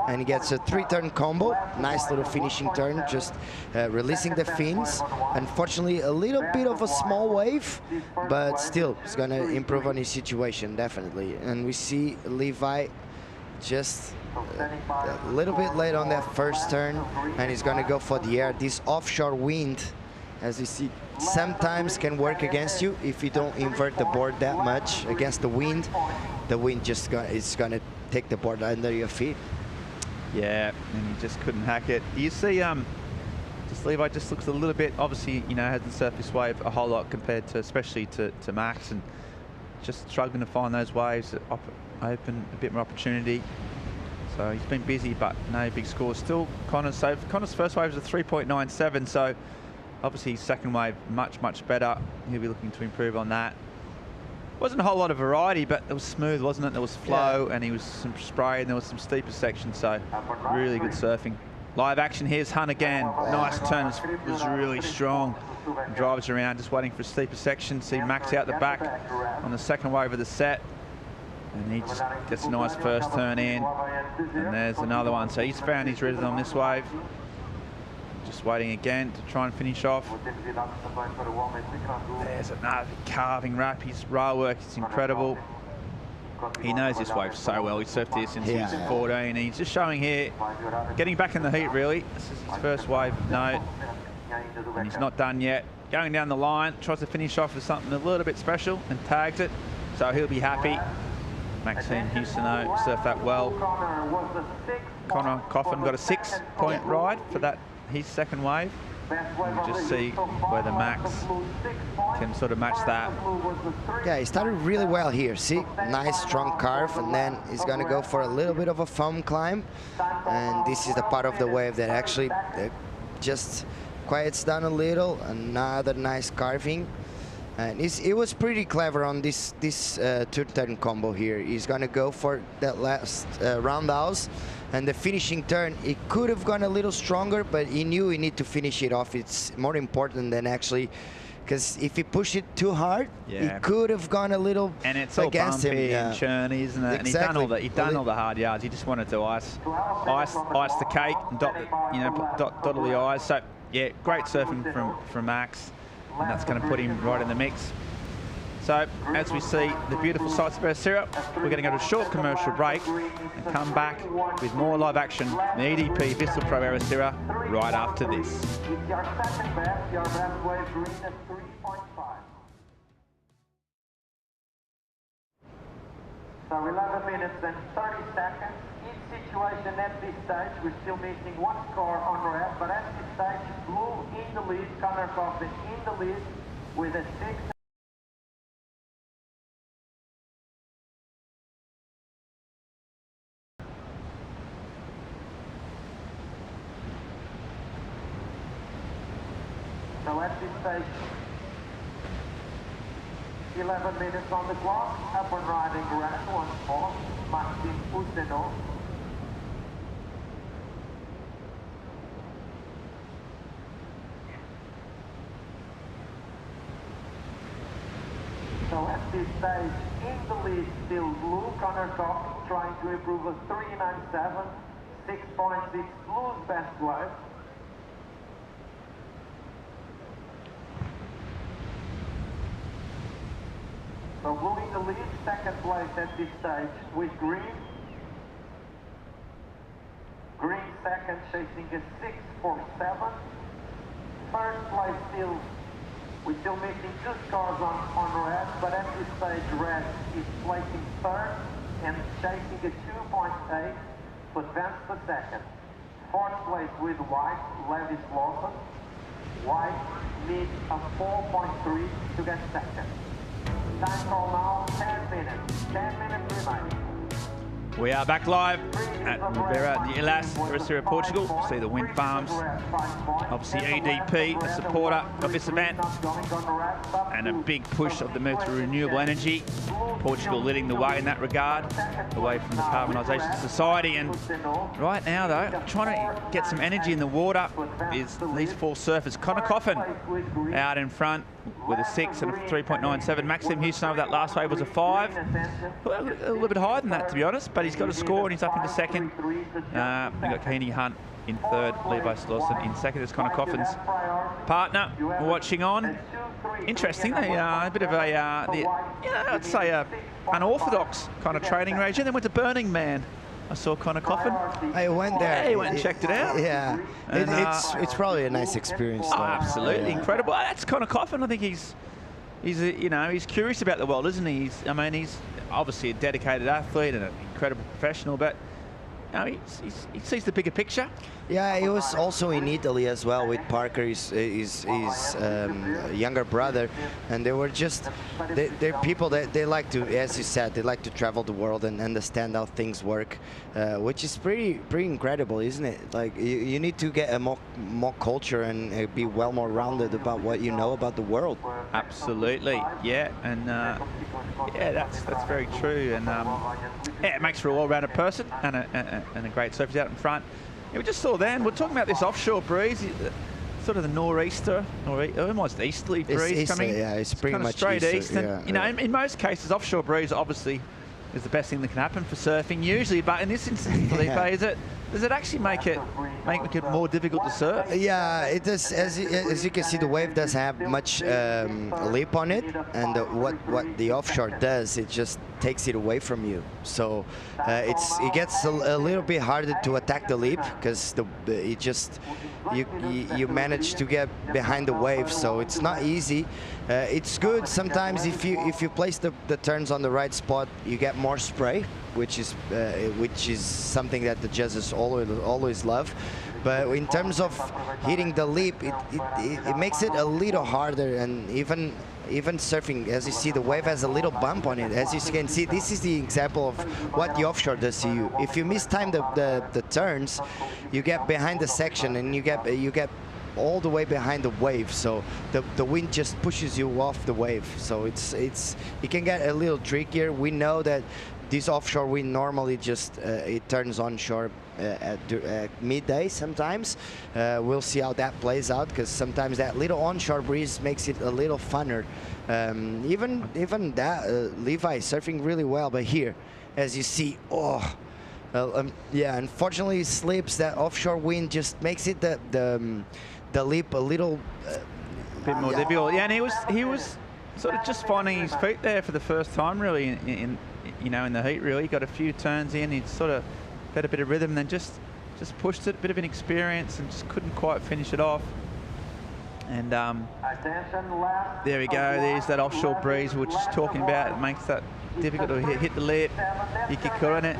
and he gets a 3-turn combo. Nice little finishing turn, just releasing the fins. Unfortunately, a little bit of a small wave, but still, he's going to improve on his situation, definitely. And we see Levi just a little bit late on that first turn, and he's going to go for the air. This offshore wind, as you see, sometimes can work against you if you don't invert the board that much against the wind. The wind just is going to take the board under your feet. Yeah, and he just couldn't hack it. You see, just Levi just looks a little bit, obviously, you know, hasn't surfaced wave a whole lot compared to, especially to Max, and just struggling to find those waves that open a bit more opportunity. So he's been busy, but no big scores. Still, Connor's first wave was a 3.97, so obviously his second wave much better. He'll be looking to improve on that. Wasn't a whole lot of variety, but it was smooth, wasn't it? There was flow, and he was some spray, and there was some steeper sections, so really good surfing. Live action, here's Hunt again. Nice turn, was really strong. Drives around, just waiting for a steeper section. See Max out the back on the second wave of the set. And he just gets a nice first turn in, and there's another one. So he's found his rhythm on this wave. Just waiting again to try and finish off. There's another carving wrap. His rail work is incredible. He knows this wave so well. He surfed this since he was 14. And he's just showing here, getting back in the heat really. This is his first wave of note, and he's not done yet. Going down the line, tries to finish off with something a little bit special and tags it. So he'll be happy. Maxime Houstonneau surfed that well. Conor Coffin got a 6-point ride for that, his second wave. You just see whether Max can sort of match that. Yeah, he started really well here. See, nice strong carve, and then he's going to go for a little bit of a foam climb. And this is the part of the wave that actually just quiets down a little. Another nice carving. And it was pretty clever on this 2-turn combo here. He's going to go for that last roundhouse, and the finishing turn, it could have gone a little stronger, but he knew he needed to finish it off. It's more important than actually, because if he pushed it too hard, he could have gone a little and it's all against bumpy him. And churny, isn't it? Exactly. And he'd done all the hard yards. He just wanted to ice the cake, and dot all the I's. So yeah, great surfing from Max. And that's going to put him right in the mix. So, as we see the beautiful sights of Ericeira, we're going to go to a short commercial break and come back with more live action, the EDP Vissla Pro Ericeira, right after this. So 11 minutes and 30 seconds. Each situation at this stage, we're still missing one score on red, but at this stage, blue in the lead, Conor Coffin in the lead with a 6. So at this stage, 11 minutes on the clock, up and riding red, 1-4, Maxime Houstonneau. So at this stage, in the lead, still blue, Conor Coffin trying to improve a 3.97, 6.6, blue's best wave. So blue in the lead, second place at this stage with green. Green second, chasing a 6.47. First place still, we're still missing 2 scores on red, but at this stage red is placing third and chasing a 2.8 to advance to second. Fourth place with white, Levis Lawson. White needs a 4.3 to get second. Time call now, 10 minutes. 10 minutes remaining. We are back live at Ribeira de Ilhas, Ericeira, Portugal. See the wind farms. Obviously EDP, a supporter of this event, and a big push of the move to renewable energy. Portugal leading the way in that regard, away from the carbonisation society. And right now though, trying to get some energy in the water is these 4 surfers. Connor Coffin out in front with a 6 and a 3.97. Maxim Houston over that last wave was a 5. A little bit higher than that, to be honest, but he's got a score and he's up into second. We've got Kahini Hunt in third, Levi Slauson in second. It's Connor Coffin's partner watching on. Interesting, a bit of a, I'd say unorthodox kind of training regime. Then went to Burning Man. I saw Connor Coffin. I went there. Yeah, he went and checked it out. Yeah, and it's probably a nice experience. Oh, absolutely incredible. That's Connor Coffin. I think he's curious about the world, isn't he? He's obviously a dedicated athlete and an incredible professional, but he sees the bigger picture. Yeah, he was also in Italy as well with Parker, his younger brother, and they were just they're people that they like to, as you said, they like to travel the world and understand how things work, which is pretty incredible, isn't it? Like you need to get a more culture and be well more rounded about what you know about the world. Absolutely, yeah, and yeah, that's very true, and yeah, it makes for a well-rounded person and a great surfer out in front. Yeah, we just saw then, we're talking about this offshore breeze, sort of the nor'easter, or almost easterly breeze coming. Yeah, it's pretty kind of much straight east. And, yeah, you know, in most cases, offshore breeze obviously is the best thing that can happen for surfing, usually, but in this instance, Felipe, does it actually make it more difficult to surf? Yeah, it does. As you can see, the wave doesn't have much lip on it, and what the offshore does, it just takes it away from you. So it gets a little bit harder to attack the lip because you manage to get behind the wave, so it's not easy. It's good sometimes if you place the turns on the right spot, you get more spray, which is something that the judges always love. But in terms of hitting the lip, it makes it a little harder, and even surfing, as you see, the wave has a little bump on it. As you can see, this is the example of what the offshore does to you. If you mistime the turns, you get behind the section and you get all the way behind the wave. So the wind just pushes you off the wave. So it can get a little trickier. We know that this offshore wind normally just it turns onshore at midday sometimes. We'll see how that plays out, because sometimes that little onshore breeze makes it a little funner. Even that Levi surfing really well, but here, as you see, yeah, unfortunately it slips. That offshore wind just makes it the lip a little bit more difficult. Yeah, and he was sort of just finding his feet there for the first time, really, in the heat. Really, got a few turns in. He'd sort of had a bit of rhythm, and then just pushed it, a bit of inexperience, and just couldn't quite finish it off. And there we go. There's that offshore breeze we were just talking about. It makes that difficult to hit the lip. You kick on it.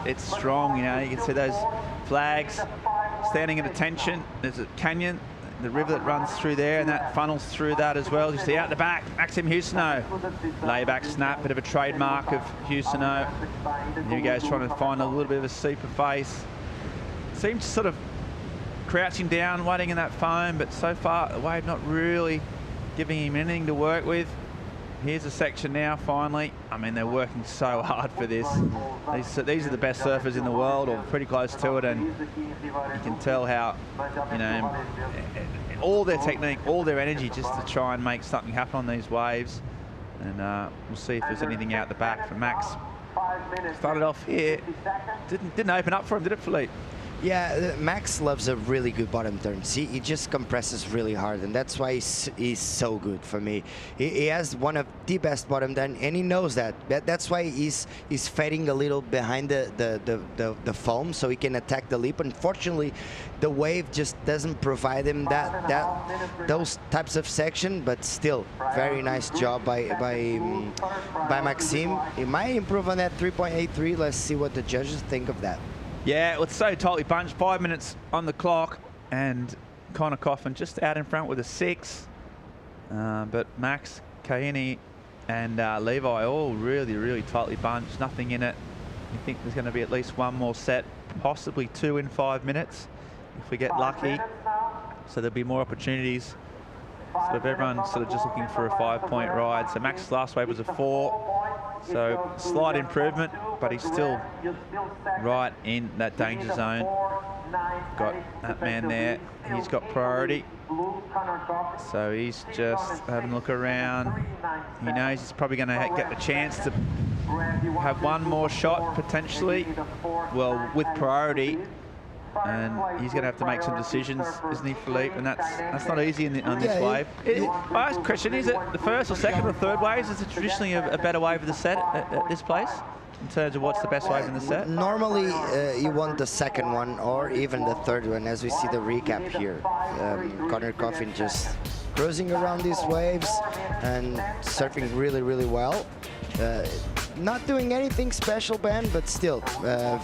It's strong. You know, you can see those flags standing at attention. There's a canyon, the river that runs through there, and that funnels through that as well. You see out the back, Maxim Houston, layback snap, bit of a trademark of Houston. Here he goes, trying to find a little bit of a seeper face. Seems sort of crouching down, waiting in that foam, but so far the wave not really giving him anything to work with. Here's a section now, finally. I mean, they're working so hard for this. These are the best surfers in the world, or pretty close to it, and you can tell how, all their technique, all their energy just to try and make something happen on these waves. And we'll see if there's anything out the back for Max. Started off here. Didn't open up for him, did it, Philippe? Yeah, Max loves a really good bottom turn. See, he just compresses really hard, and that's why he's so good for me. He has one of the best bottom turn, and he knows that. That's why he's fading a little behind the foam, so he can attack the lip. Unfortunately, the wave just doesn't provide him those types of section, but still, very nice job by Maxime. He might improve on that 3.83. Let's see what the judges think of that. Yeah, it's so tightly bunched. 5 minutes on the clock, and Connor Coffin just out in front with a 6. But Max, Caity, and Levi all really, really tightly bunched. Nothing in it. You think there's going to be at least one more set, possibly 2 in 5 minutes, if we get lucky. So there'll be more opportunities. Sort of everyone's sort of just looking for a 5-point ride. So Max's last wave was a 4. So slight improvement, but he's still right in that danger zone. Got that man there. He's got priority. So he's just having a look around. He knows he's probably going to get the chance to have one more shot potentially. Well, with priority. And he's going to have to make some decisions, isn't he, Philippe? And that's not easy on this wave. I ask a question, is it the first or second or third waves? Is it traditionally a better wave of the set at this place? In terms of what's the best wave in the set? Normally, you want the second one or even the third one, as we see the recap here. Connor Coffin just cruising around these waves and surfing really, really well. Not doing anything special, Ben, but still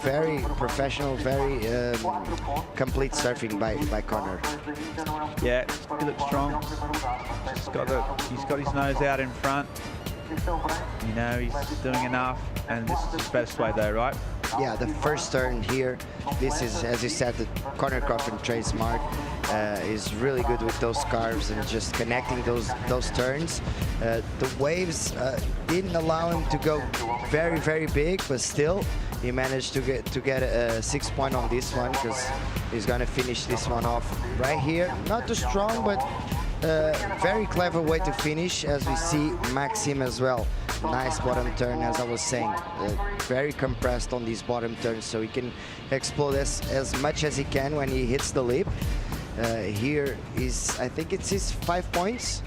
very professional, very complete surfing by Connor. Yeah, he looks strong. He's got his nose out in front. You know, he's doing enough, and this is his best wave though, right? Yeah, the first turn here, this is, as you said, the Connor Coffin trademark. Is really good with those carves and just connecting those turns. The waves didn't allow him to go very, very big, but still he managed to get a 6 point on this one, because he's going to finish this one off right here. Not too strong, but very clever way to finish, as we see Maxime as well. Nice bottom turn, as I was saying. Very compressed on these bottom turns, so he can explode as much as he can when he hits the lip. Here is, I think it's his 5 points.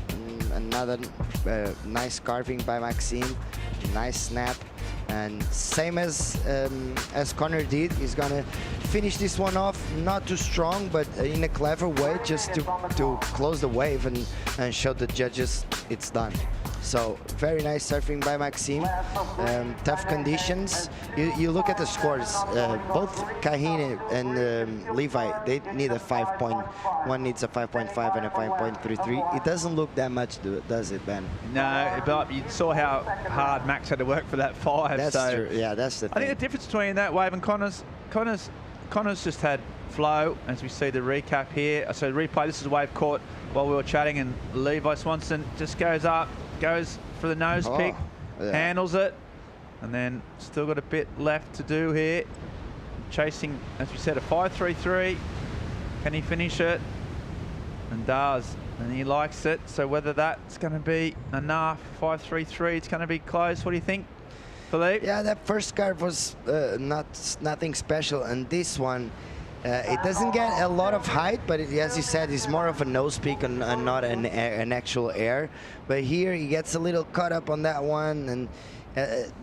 Another nice carving by Maxime. Nice snap. And same as Connor did, he's gonna finish this one off not too strong, but in a clever way, just to close the wave and show the judges it's done. So very nice surfing by Maxime. Tough conditions. You look at the scores. Both Caity and Levi, they need a 5 point. One needs a 5.5 and a 5.33. It doesn't look that much, does it, Ben? No, but you saw how hard Max had to work for that 5. That's true. Yeah, that's the thing. I think the difference between that wave and Connor's just had flow, as we see the recap here. So replay, this is a wave caught while we were chatting, and Levi Swanson just goes up, goes for the nose pick, handles it, and then still got a bit left to do here. Chasing, as we said, a 5.33. Can he finish it? And does, and he likes it. So whether that's going to be enough, 5.33, it's going to be close. What do you think, Philippe? Yeah, that first carve was nothing special, and this one, it doesn't get a lot of height, but as you said, it's more of a nose peak and not an actual air. But here he gets a little caught up on that one, and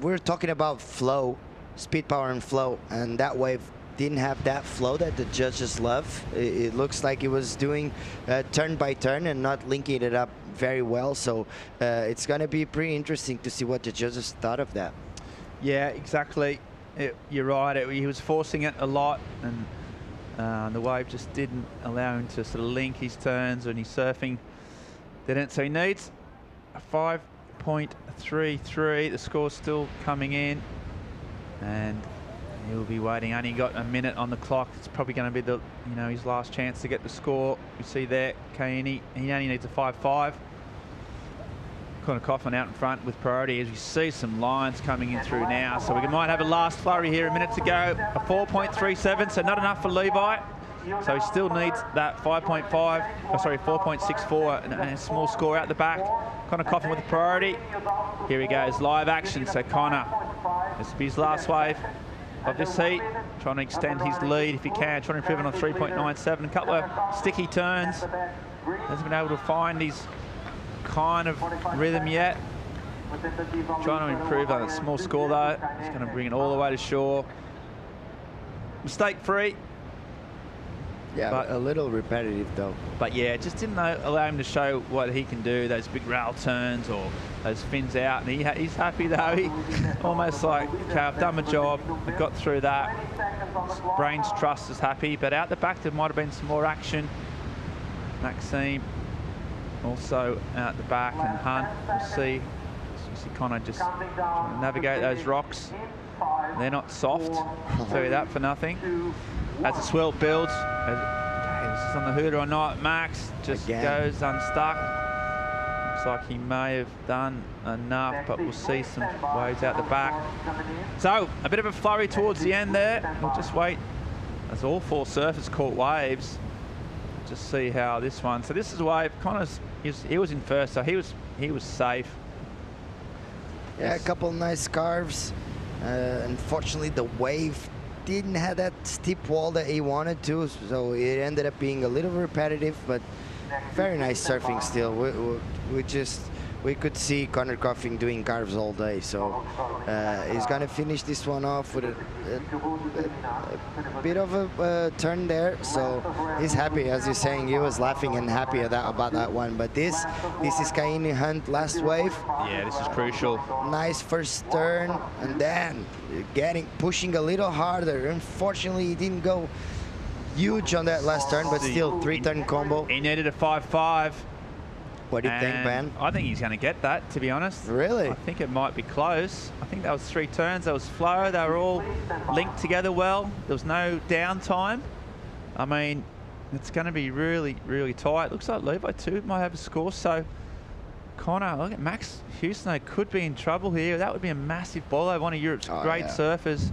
we're talking about flow, speed, power, and flow, and that wave didn't have that flow that the judges love. It looks like he was doing turn by turn and not linking it up very well. So it's going to be pretty interesting to see what the judges thought of that. Yeah, exactly. You're right. He was forcing it a lot, and the wave just didn't allow him to sort of link his turns when he's surfing. Didn't. So he needs a 5.33. The score's still coming in, and he'll be waiting. Only got a minute on the clock. It's probably going to be his last chance to get the score. You see there, Caity, he only needs a 5.5. Connor Coffin out in front with priority, as we see some lines coming in through now. So we might have a last flurry here, a minute to go. A 4.37, so not enough for Levi. So he still needs that 4.64, and a small score out the back. Connor Coffin with the priority. Here he goes, live action. So Connor, this will be his last wave. of this heat, trying to extend his lead if he can, trying to improve it on 3.97. A couple of sticky turns. Hasn't been able to find his kind of rhythm yet. Trying to improve on a small score though. He's going to bring it all the way to shore. Mistake free. Yeah, but a little repetitive though. But yeah, just didn't allow him to show what he can do, those big rail turns or those fins out. And he's happy though. He almost like, okay, I've done my job, I got through that. Brain's trust is happy, but out the back there might have been some more action. Maxime also out the back, and Hunt, we'll see. He kind of just trying to navigate those rocks. They're not soft, I'll tell you that for nothing. As the swell builds, this is on the hooter or not, Max just goes unstuck. Looks like he may have done enough, but we'll see some waves out the back. So, a bit of a flurry towards the end there. We'll just wait as all 4 surfers caught waves. Just see how this one, so this is a wave, kind of, he was in first, so he was safe. Yeah, a couple of nice carves. Unfortunately, the wave didn't have that steep wall that he wanted to, so it ended up being a little repetitive, but very nice surfing still. We could see Connor Coffin doing carves all day, so he's going to finish this one off with a bit of a turn there, so he's happy. As you're saying, he was laughing and happy about that one, but this is Caity Hunt last wave. Yeah, this is crucial. Nice first turn, and then pushing a little harder. Unfortunately, he didn't go huge on that last turn, but still 3-turn combo. He needed a 5-5. What do you think, Ben? I think he's going to get that, to be honest. Really? I think it might be close. I think that was 3 turns. That was flow. They were all linked together well. There was no downtime. I mean, it's going to be really, really tight. Looks like Levi too might have a score. So, Connor, look at Max Houston could be in trouble here. That would be a massive ball over, one of Europe's great surfers.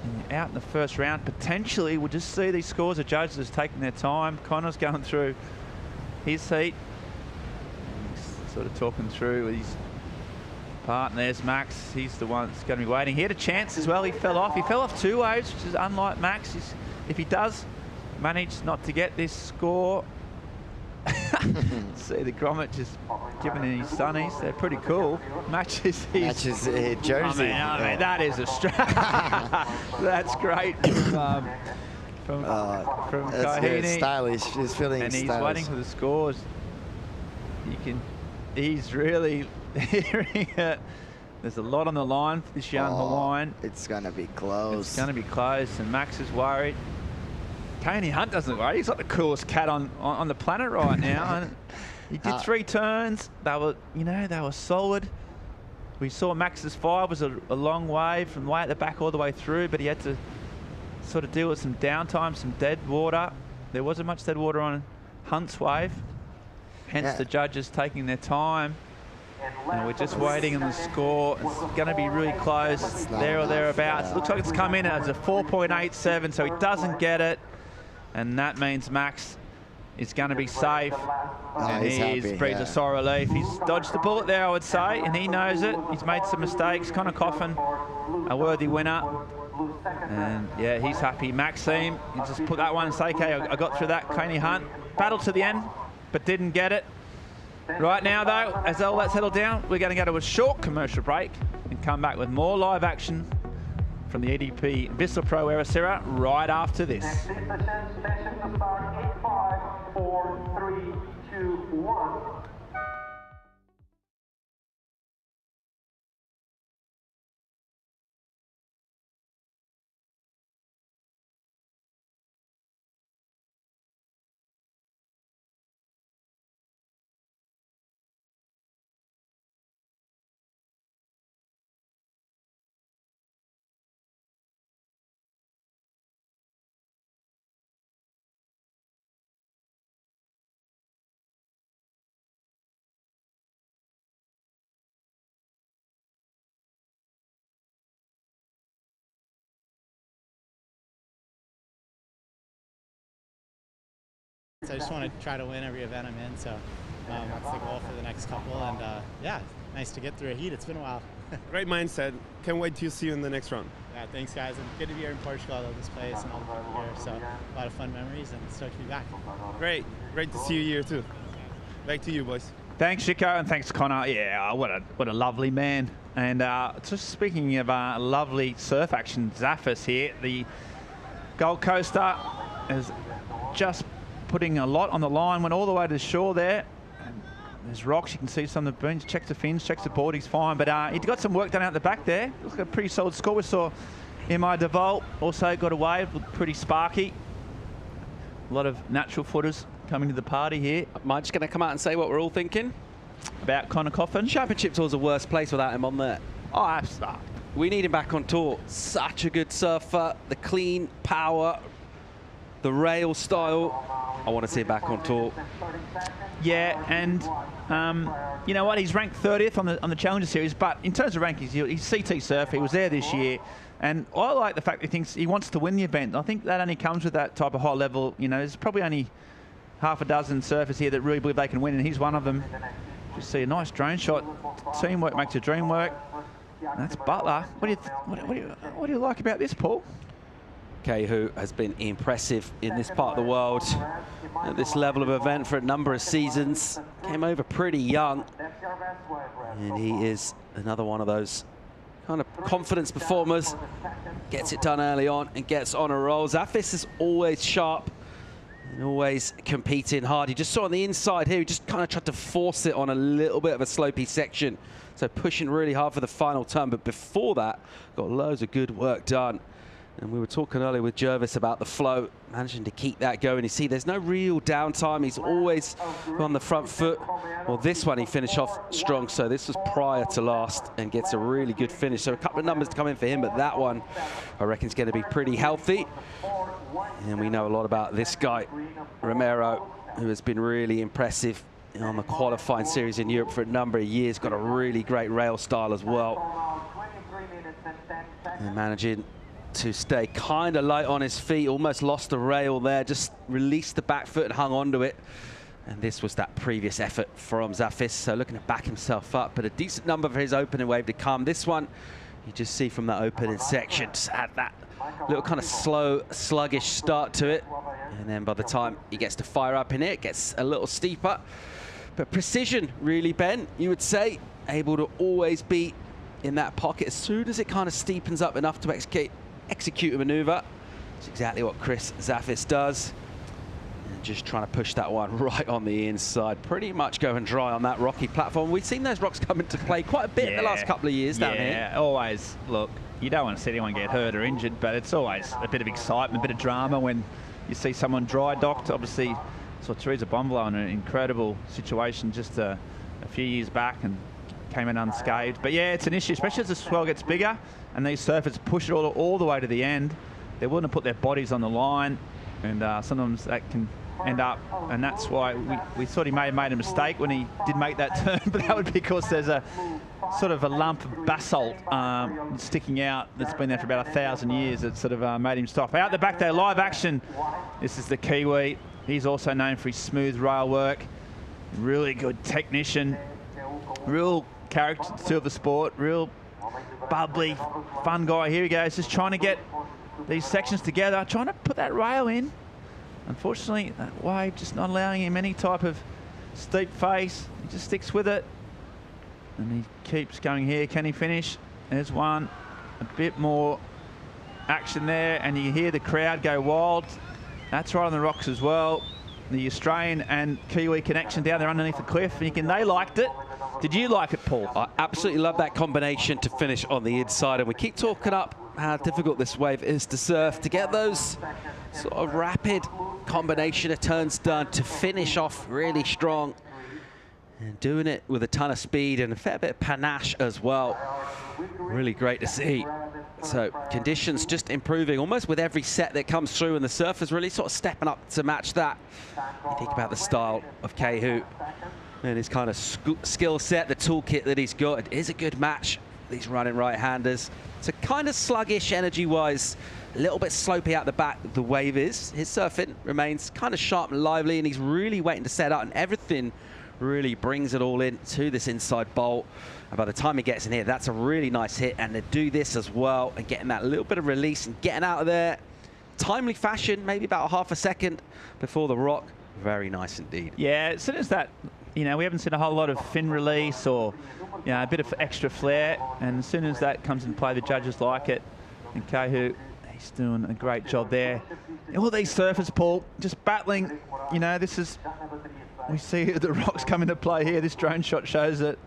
And out in the first round, potentially, we'll just see these scores. The judges are taking their time. Connor's going through his heat. Sort of talking through with his partners. Max, he's the one that's going to be waiting. He had a chance as well. He fell off. He fell off 2 waves, which is unlike Max. If he does manage not to get this score, see the grommet just giving him his sunnies. They're pretty cool. Matches his jersey. I mean, that is a strap. That's great. From Kahini. Stylish. He's feeling and stylish. He's waiting for the scores. He's really hearing it. There's a lot on the line for this young Hawaiian. It's going to be close. It's going to be close, and Max is worried. Caity Hunt doesn't worry. He's like the coolest cat on the planet right now. And he did 3 turns. They were solid. We saw Max's 5 was a long wave from way at the back all the way through, but he had to sort of deal with some downtime, some dead water. There wasn't much dead water on Hunt's wave. Hence the judges taking their time. And we're just waiting on the score. It's going to be really close, there or thereabouts. Looks like it's come in as a 4.87, so he doesn't get it. And that means Max is going to be safe. And he's breathed a sigh of relief. He's dodged the bullet there, I would say, and he knows it. He's made some mistakes. Connor Coffin, a worthy winner. And yeah, he's happy. Maxime, you just put that one and say, okay, I got through that. Caity Hunt, battle to the end, but didn't get it. Right now, though, as all that settled down, we're going to go to a short commercial break and come back with more live action from the EDP Vissla Pro Ericeira right after this. Session to start in 5, 4, 3, 2, 1. So I just want to try to win every event I'm in, so that's the goal for the next couple, and yeah, nice to get through a heat. It's been a while. Great mindset. Can't wait to see you in the next round. Yeah, thanks guys, and good to be here in Portugal. I love this place and all the people here, so a lot of fun memories and stoked to be back. Great to see you here too. Back to you, boys. Thanks, Chico, and thanks, Connor. Yeah, what a lovely man. And just speaking of lovely surf action, Zafis here, the Gold Coaster, is just putting a lot on the line, went all the way to the shore there. And there's rocks, you can see some of the beams, checks the fins, checks the board, he's fine. But he got some work done out the back there. Looks like a pretty solid score. We saw M.I. DeVault also got a wave, looked pretty sparky. A lot of natural footers coming to the party here. Am I just going to come out and say what we're all thinking? About Connor Coffin? Championship Tour's the worst place without him on there. Oh, absolutely. We need him back on tour. Such a good surfer. The clean power, the rail style. I want to see him back on tour. Yeah, and you know what? He's ranked 30th on the Challenger Series, but in terms of rankings, he's CT surfer. He was there this year. And I like the fact that he thinks he wants to win the event. I think that only comes with that type of high level. You know, there's probably only half a dozen surfers here that really believe they can win, and he's one of them. Just see a nice drone shot. Teamwork makes a dream work. And that's Butler. What do you like about this, Paul? Caity has been impressive in this part of the world at this level of event for a number of seasons. Came over pretty young, and he is another one of those kind of confidence performers. Gets it done early on and gets on a roll. Zafis is always sharp and always competing hard. You just saw on the inside here, he just kind of tried to force it on a little bit of a slopey section. So pushing really hard for the final turn, but before that, got loads of good work done. And we were talking earlier with Jervis about the flow, managing to keep that going. You see, there's no real downtime. He's always on the front foot. Well, this one he finished off strong, so this was prior to last and gets a really good finish. So a couple of numbers to come in for him, but that one, I reckon, is going to be pretty healthy. And we know a lot about this guy, Romero, who has been really impressive on the qualifying series in Europe for a number of years. Got a really great rail style as well. And managing to stay kind of light on his feet, almost lost the rail there, just released the back foot and hung onto it. And this was that previous effort from Zafis, so looking to back himself up, but a decent number for his opening wave to come. This one, you just see from that opening section, just had that little kind of slow, sluggish start to it. And then by the time he gets to fire up in it gets a little steeper. But precision, really, Ben, you would say, able to always be in that pocket as soon as it kind of steepens up enough to execute a maneuver. It's exactly what Chris Zafis does. And just trying to push that one right on the inside. Pretty much going dry on that rocky platform. We've seen those rocks come into play quite a bit in the last couple of years down here. Yeah, always. Look, you don't want to see anyone get hurt or injured, but it's always a bit of excitement, a bit of drama when you see someone dry docked. Obviously, saw Teresa Bonvalo in an incredible situation just a few years back and came in unscathed. But yeah, it's an issue, especially as the swell gets bigger and these surfers push it all the way to the end. They're willing to put their bodies on the line, and sometimes that can end up, and that's why we thought he may have made a mistake when he did make that turn, but that would be because there's a sort of a lump of basalt sticking out that's been there for about 1,000 years. That sort of made him stop. Out the back there, live action. This is the Kiwi. He's also known for his smooth rail work. Really good technician. Real character of the sport. Real bubbly, fun guy. Here he goes, just trying to get these sections together, trying to put that rail in. Unfortunately, that wave just not allowing him any type of steep face. He just sticks with it. And he keeps going here. Can he finish? There's one. A bit more action there, and you hear the crowd go wild. That's right on the rocks as well. The Australian and Kiwi connection down there underneath the cliff. And they liked it. Did you like it, Paul? I absolutely love that combination to finish on the inside, and we keep talking up how difficult this wave is to surf. To get those sort of rapid combination of turns done to finish off really strong, and doing it with a ton of speed and a fair bit of panache as well. Really great to see. So conditions just improving almost with every set that comes through, and the surfers really sort of stepping up to match that. You think about the style of Caity and his kind of skill set, the toolkit that he's got. It is a good match, these running right-handers. So kind of sluggish energy-wise, a little bit slopey out the back, the wave is. His surfing remains kind of sharp and lively, and he's really waiting to set out, and everything really brings it all in to this inside bowl. And by the time he gets in here, that's a really nice hit. And to do this as well and getting that little bit of release and getting out of there, timely fashion, maybe about half a second before the rock. Very nice indeed. Yeah, as soon as that, you know, we haven't seen a whole lot of fin release or, you know, a bit of extra flair. And as soon as that comes into play, the judges like it. And Caity, he's doing a great job there. All these surfers, Paul, just battling. You know, this is, we see the rocks come into play here. This drone shot shows it.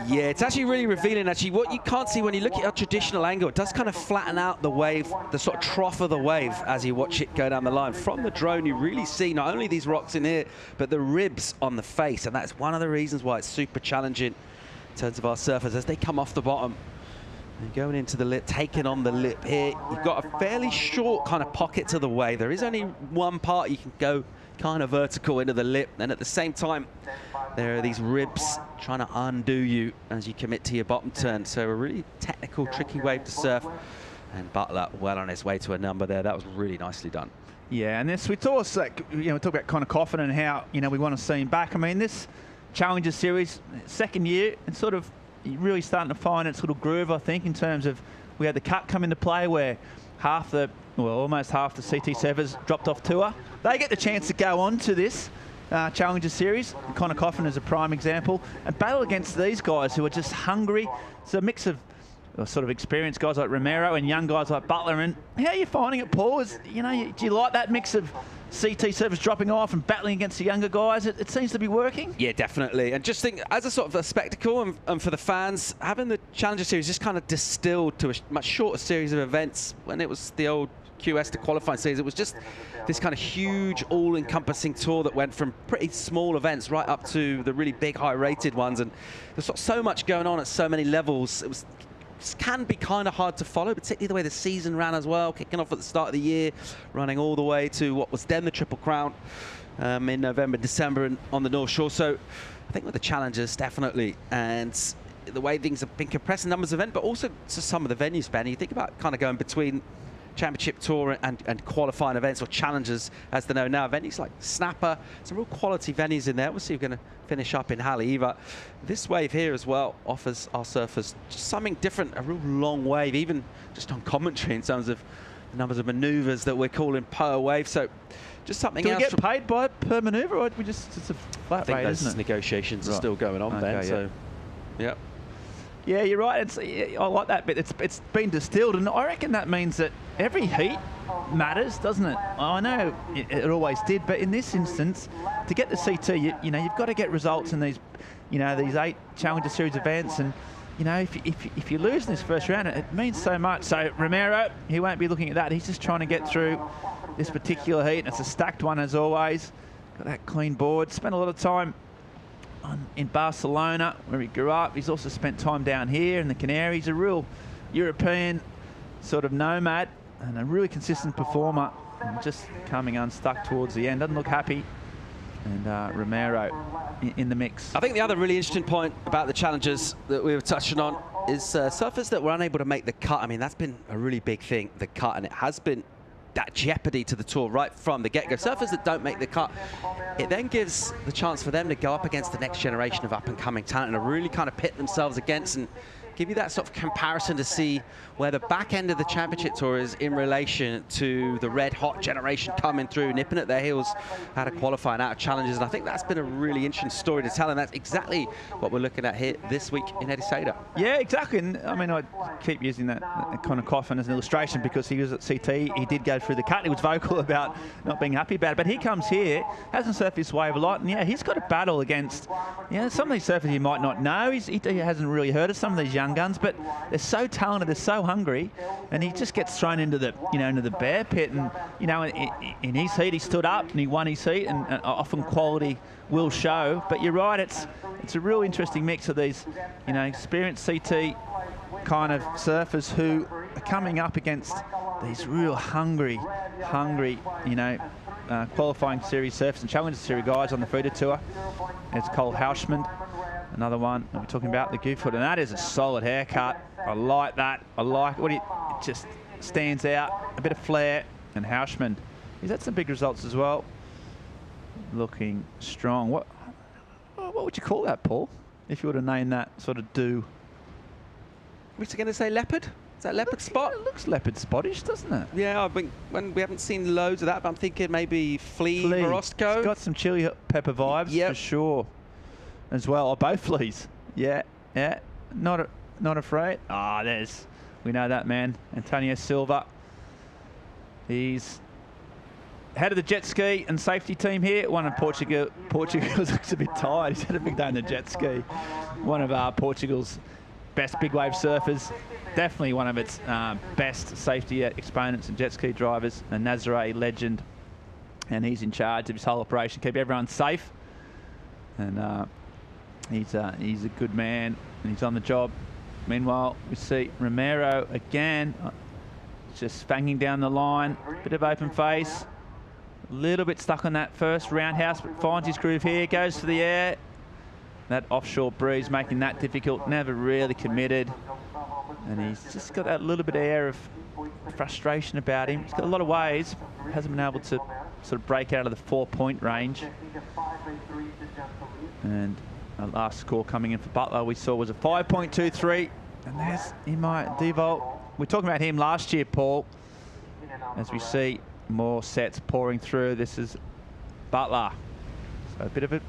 Yeah, it's actually really revealing, actually. What you can't see when you look at a traditional angle, it does kind of flatten out the wave, the sort of trough of the wave as you watch it go down the line. From the drone, you really see not only these rocks in here, but the ribs on the face. And that's one of the reasons why it's super challenging in terms of our surfers as they come off the bottom. And going into the lip, taking on the lip here. You've got a fairly short kind of pocket to the wave. There is only one part you can go kind of vertical into the lip. And at the same time, there are these ribs trying to undo you as you commit to your bottom turn. So a really technical, tricky wave to surf. And Butler well on his way to a number there. That was really nicely done. Yeah, and this, we talk, you know, we talk about kind of Coffin and how, you know, we want to see him back. I mean, this Challenger Series, second year, and sort of really starting to find its little groove, I think, in terms of we had the cut come into play where almost half the CT surfers dropped off tour. They get the chance to go on to this Challenger Series. Connor Coffin is a prime example, and battle against these guys who are just hungry. It's a mix of sort of experienced guys like Romero and young guys like Butler. And how are you finding it, Paul? You know, do you like that mix of CT surfers dropping off and battling against the younger guys? It seems to be working. Yeah, definitely. And just think, as a sort of a spectacle and for the fans, having the Challenger Series just kind of distilled to a much shorter series of events. When it was the old QS to qualifying series, it was just this kind of huge all-encompassing tour that went from pretty small events right up to the really big high-rated ones. And there's so much going on at so many levels. It can be kind of hard to follow, particularly the way the season ran as well, kicking off at the start of the year, running all the way to what was then the Triple Crown in November, December and on the North Shore. So I think with the Challengers, definitely, and the way things have been compressed in numbers of events, but also to some of the venues, Ben. You think about kind of going between Championship Tour and qualifying events, or Challengers as they know now. Venues like Snapper, some real quality venues in there. Obviously, we're going to finish up in Halle, but this wave here as well offers our surfers just something different, a real long wave, even just on commentary in terms of the numbers of maneuvers that we're calling per wave. So just something else. Do we get paid per maneuver, or we just, it's a flat rate, those isn't it? Negotiations are still going on, Ben. So, yeah. Yeah, you're right. I like that bit. It's been distilled, and I reckon that means that every heat matters, doesn't it? I know it always did, but in this instance, to get the CT, you know, you've got to get results in these, you know, these 8 Challenger Series events, and you know, if you lose in this first round, it means so much. So Romero, he won't be looking at that. He's just trying to get through this particular heat, and it's a stacked one as always. Got that clean board. Spent a lot of time in Barcelona, where he grew up. He's also spent time down here in the Canaries. A real European sort of nomad and a really consistent performer. And just coming unstuck towards the end. Doesn't look happy. And Romero in the mix. I think the other really interesting point about the Challengers that we were touching on is surfers that were unable to make the cut. I mean, that's been a really big thing, the cut, and it has been that jeopardy to the tour right from the get-go. Surfers that don't make the cut, it then gives the chance for them to go up against the next generation of up-and-coming talent and to really kind of pit themselves against and give you that sort of comparison to see where the back end of the Championship Tour is in relation to the red-hot generation coming through, nipping at their heels out of qualifying, out of Challenges. And I think that's been a really interesting story to tell, and that's exactly what we're looking at here this week in Ericeira. Yeah, exactly. And I mean, I keep using that kind of Coffin as an illustration because he was at CT. He did go through the cut. He was vocal about not being happy about it. But he comes here, hasn't surfed this wave a lot, and yeah, he's got to battle against, you know, some of these surfers you might not know. He hasn't really heard of some of these young guns, but they're so talented, they're so hungry, and he just gets thrown into the, you know, into the bear pit. And you know, in his heat, he stood up and he won his heat, and often quality will show. But you're right, it's a real interesting mix of these, you know, experienced CT kind of surfers who are coming up against these real hungry, you know, qualifying series surfers and Challenger Series guys on the feeder tour. There's Cole Hauschman, another one that we're talking about, the Gooffoot, and that is a solid haircut. I like that. I like it. It just stands out, a bit of flair. And Hauschman, he's had some big results as well. Looking strong. What What would you call that, Paul? If you were to name that sort of do. What's it going to say, leopard? Is that leopard spot? It looks leopard spottish, doesn't it? Yeah, I think when we haven't seen loads of that, but I'm thinking maybe flea Morosco. It's got some chili pepper vibes for sure, as well. Or both fleas. Yeah, yeah. Not afraid. We know that man, Antonio Silva. He's head of the jet ski and safety team here. One of Portugal looks a bit tired. He's had a big day on the jet ski. One of Portugal's best big wave surfers. Definitely one of its best safety exponents and jet ski drivers. A Nazare legend. And he's in charge of his whole operation. Keep everyone safe. And he's a good man. And he's on the job. Meanwhile, we see Romero again. Just banging down the line. Bit of open face. A little bit stuck on that first roundhouse, but finds his groove here. Goes to the air. That offshore breeze making that difficult. Never really committed. And he's just got that little bit of air of frustration about him. He's got a lot of waves. Hasn't been able to sort of break out of the 4-point range. And our last score coming in for Butler we saw was a 5.23. And there's Devolt. We were talking about him last year, Paul. As we see more sets pouring through. This is Butler. So a bit of a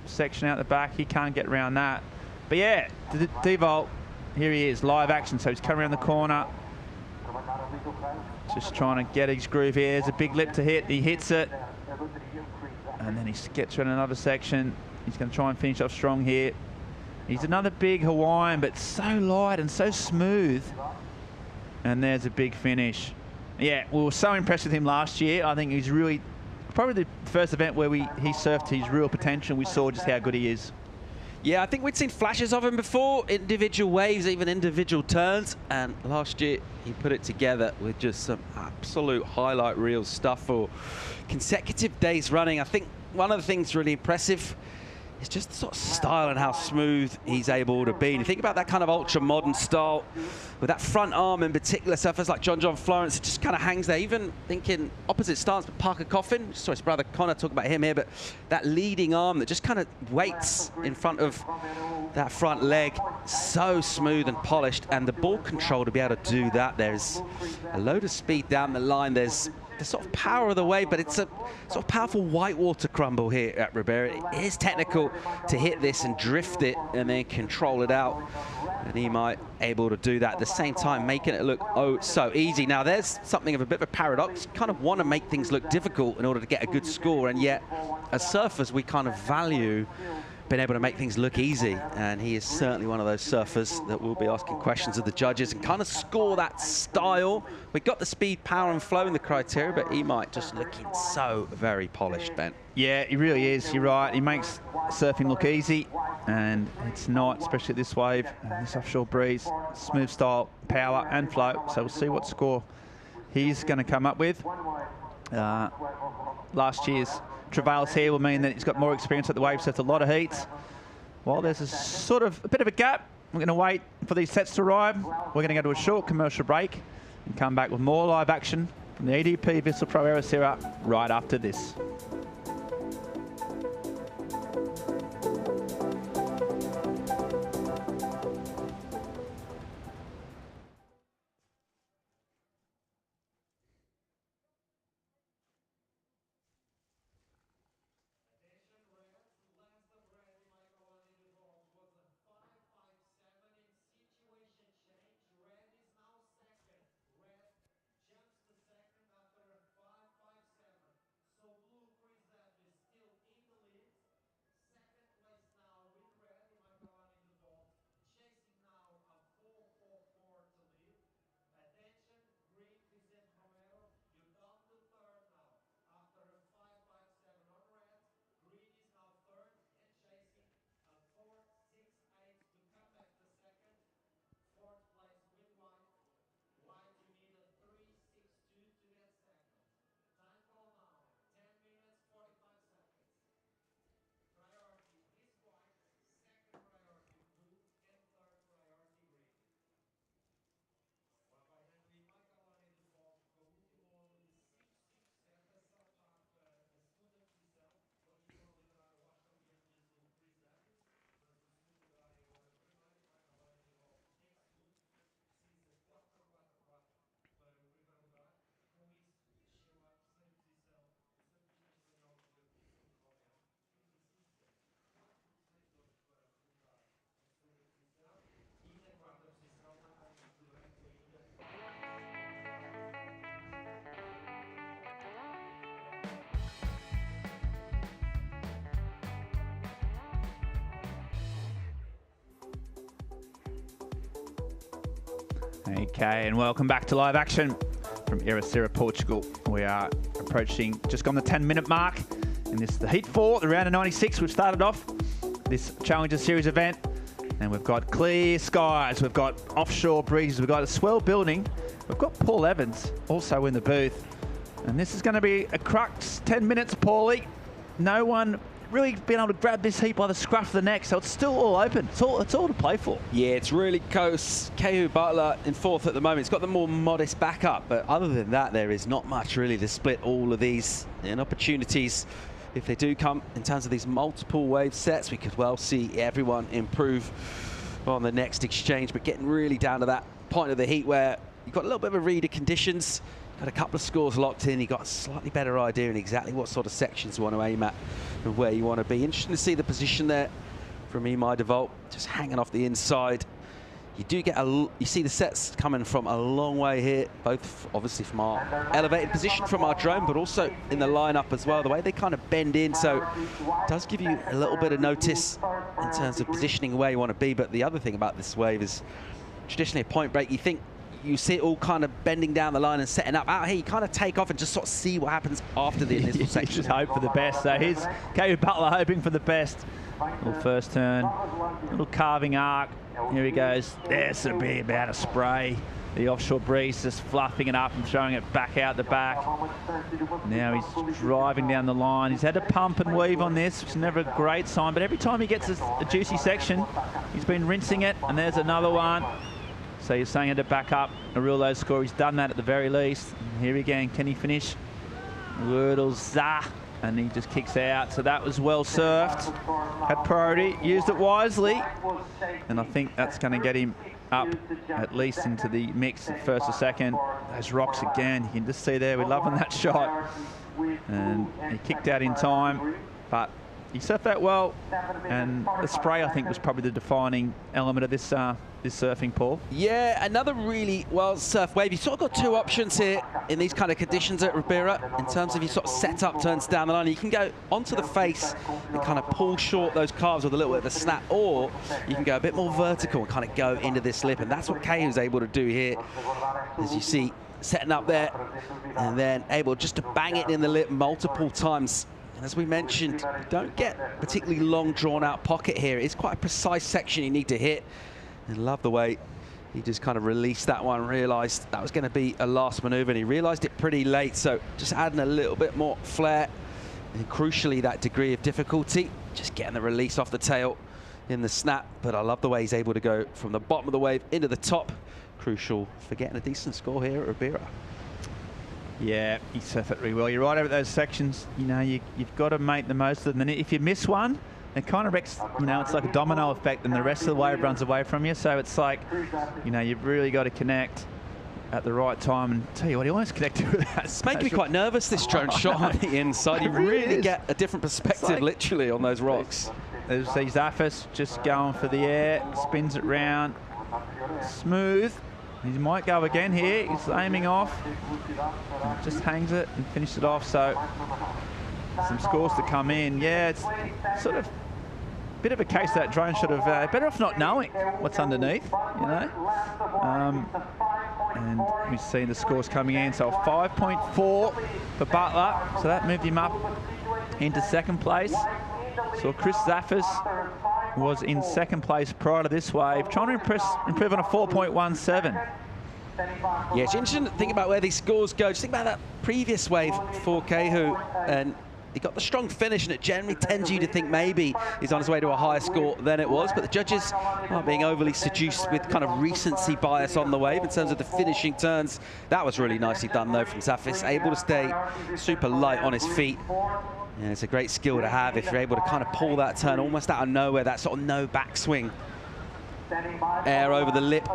section out the back. He can't get around that. But yeah, Devolt, here he is, live action. So he's coming around the corner. Just trying to get his groove here. There's a big lip to hit. He hits it. And then he gets around another section. He's going to try and finish off strong here. He's another big Hawaiian, but so light and so smooth. And there's a big finish. Yeah, we were so impressed with him last year. I think he's really, probably the first event where he surfed his real potential. We saw just how good he is. Yeah, I think we'd seen flashes of him before, individual waves, even individual turns. And last year, he put it together with just some absolute highlight reel stuff for consecutive days running. I think one of the things really impressive is just the sort of style and how smooth he's able to be. And you think about that kind of ultra-modern style, with that front arm in particular, surfers like John Florence, it just kind of hangs there. Even thinking opposite stance, but Parker Coffin, sorry, his brother Connor, talk about him here, but that leading arm that just kind of waits in front of that front leg, so smooth and polished, and the ball control to be able to do that. There's a load of speed down the line. There's the sort of power of the wave, but it's a sort of powerful whitewater crumble here at Ribeira. It is technical to hit this and drift it and then control it out. And he might able to do that at the same time, making it look so easy. Now there's something of a bit of a paradox. Kind of want to make things look difficult in order to get a good score, and yet as surfers we kind of value being able to make things look easy, and he is certainly one of those surfers that will be asking questions of the judges and kind of score that style. We got the speed, power and flow in the criteria, but he might just looking so very polished, Ben. Yeah, he really is. You're right. He makes surfing look easy, and it's not, especially at this wave, this offshore breeze. Smooth style, power and flow. So we'll see what score he's going to come up with. Last year's travails here will mean that he's got more experience at the wave, surfed a lot of heats. While there's a sort of a bit of a gap, we're going to wait for these sets to arrive. We're going to go to a short commercial break and come back with more live action from the EDP Vissla Pro Ericeira right after this. Jumps to second after a 5.57. So blue Okay, and welcome back to live action from Ericeira, Portugal. We are approaching just on the 10-minute mark, and this is the Heat 4, the round of 96. We've started off this Challenger Series event, and we've got clear skies, we've got offshore breezes, we've got a swell building, we've got Paul Evans also in the booth, and this is going to be a crux 10 minutes, Paulie. No one really been able to grab this heat by the scruff of the neck, so it's still all open. It's all to play for. Yeah, it's really close. Caity Butler in fourth at the moment. It's got the more modest backup, but other than that, there is not much really to split all of these in opportunities. If they do come in terms of these multiple wave sets, we could well see everyone improve on the next exchange, but getting really down to that point of the heat where you've got a little bit of a read of conditions, got a couple of scores locked in, you got a slightly better idea in exactly what sort of sections you want to aim at and where you want to be. Interesting to see the position there from Emai DeVault, just hanging off the inside. You do get you see the sets coming from a long way here, both obviously from our elevated position from our drone, but also in the lineup as well. The way they kind of bend in, so it does give you a little bit of notice in terms of positioning where you want to be. But the other thing about this wave is traditionally a point break. You think you see it all kind of bending down the line and setting up. Out here, you kind of take off and just sort of see what happens after the initial section. Just hope for the best. So here's Caity Butler hoping for the best. Little first turn, little carving arc. Here he goes. This will be about a spray. The offshore breeze just fluffing it up and throwing it back out the back. Now he's driving down the line. He's had to pump and weave on this, which is never a great sign, but every time he gets a juicy section, he's been rinsing it, and there's another one. So you're saying it to back up a real low score. He's done that at the very least. And here again, can he finish? Wordle za, and he just kicks out. So that was well surfed. Had priority, used it wisely, and I think that's going to get him up at least into the mix at first or second. Those rocks again, you can just see there, we're loving that shot. And he kicked out in time, but he surfed that well, and the spray I think was probably the defining element of this this surfing, Paul. Yeah, another really well surf wave. You've sort of got two options here in these kind of conditions at Ribeira in terms of your sort of setup turns down the line. You can go onto the face and kind of pull short those calves with a little bit of a snap, or you can go a bit more vertical and kind of go into this lip, and that's what Caity was able to do here. As you see, setting up there and then able just to bang it in the lip multiple times. And as we mentioned, you don't get particularly long drawn out pocket here. It's quite a precise section you need to hit. And love the way he just kind of released that one, realized that was going to be a last maneuver, and he realized it pretty late, so just adding a little bit more flair and crucially that degree of difficulty, just getting the release off the tail in the snap. But I love the way he's able to go from the bottom of the wave into the top, crucial for getting a decent score here at Ribeira. Yeah, he surfed it really well. You're right about those sections. You know, you've got to make the most of them. And if you miss one, it kind of wrecks, you know, it's like a domino effect, and the rest of the wave runs away from you. So it's like, you know, you've really got to connect at the right time. And tell you what, he almost connected with that. It's making me quite nervous, this drone shot on the inside. You really get a different perspective, like, literally, on those rocks. There's Zaffis just going for the air, spins it round, smooth. He might go again here. He's aiming off, just hangs it and finishes it off. So some scores to come in. Yeah, it's sort of a bit of a case that drone should have better off not knowing what's underneath, you know. And we've seen the scores coming in. So 5.4 for Butler. So that moved him up into second place. So Chris Zaffis was in second place prior to this wave, trying to improve on a 4.17. Yeah, it's interesting to think about where these scores go. Just think about that previous wave for Caity, and he got the strong finish, and it generally tends you to think maybe he's on his way to a higher score than it was, but the judges aren't being overly seduced with kind of recency bias on the wave in terms of the finishing turns. That was really nicely done, though, from Zaffis, able to stay super light on his feet. Yeah, it's a great skill to have if you're able to kind of pull that turn almost out of nowhere, that sort of no backswing. Air over the lip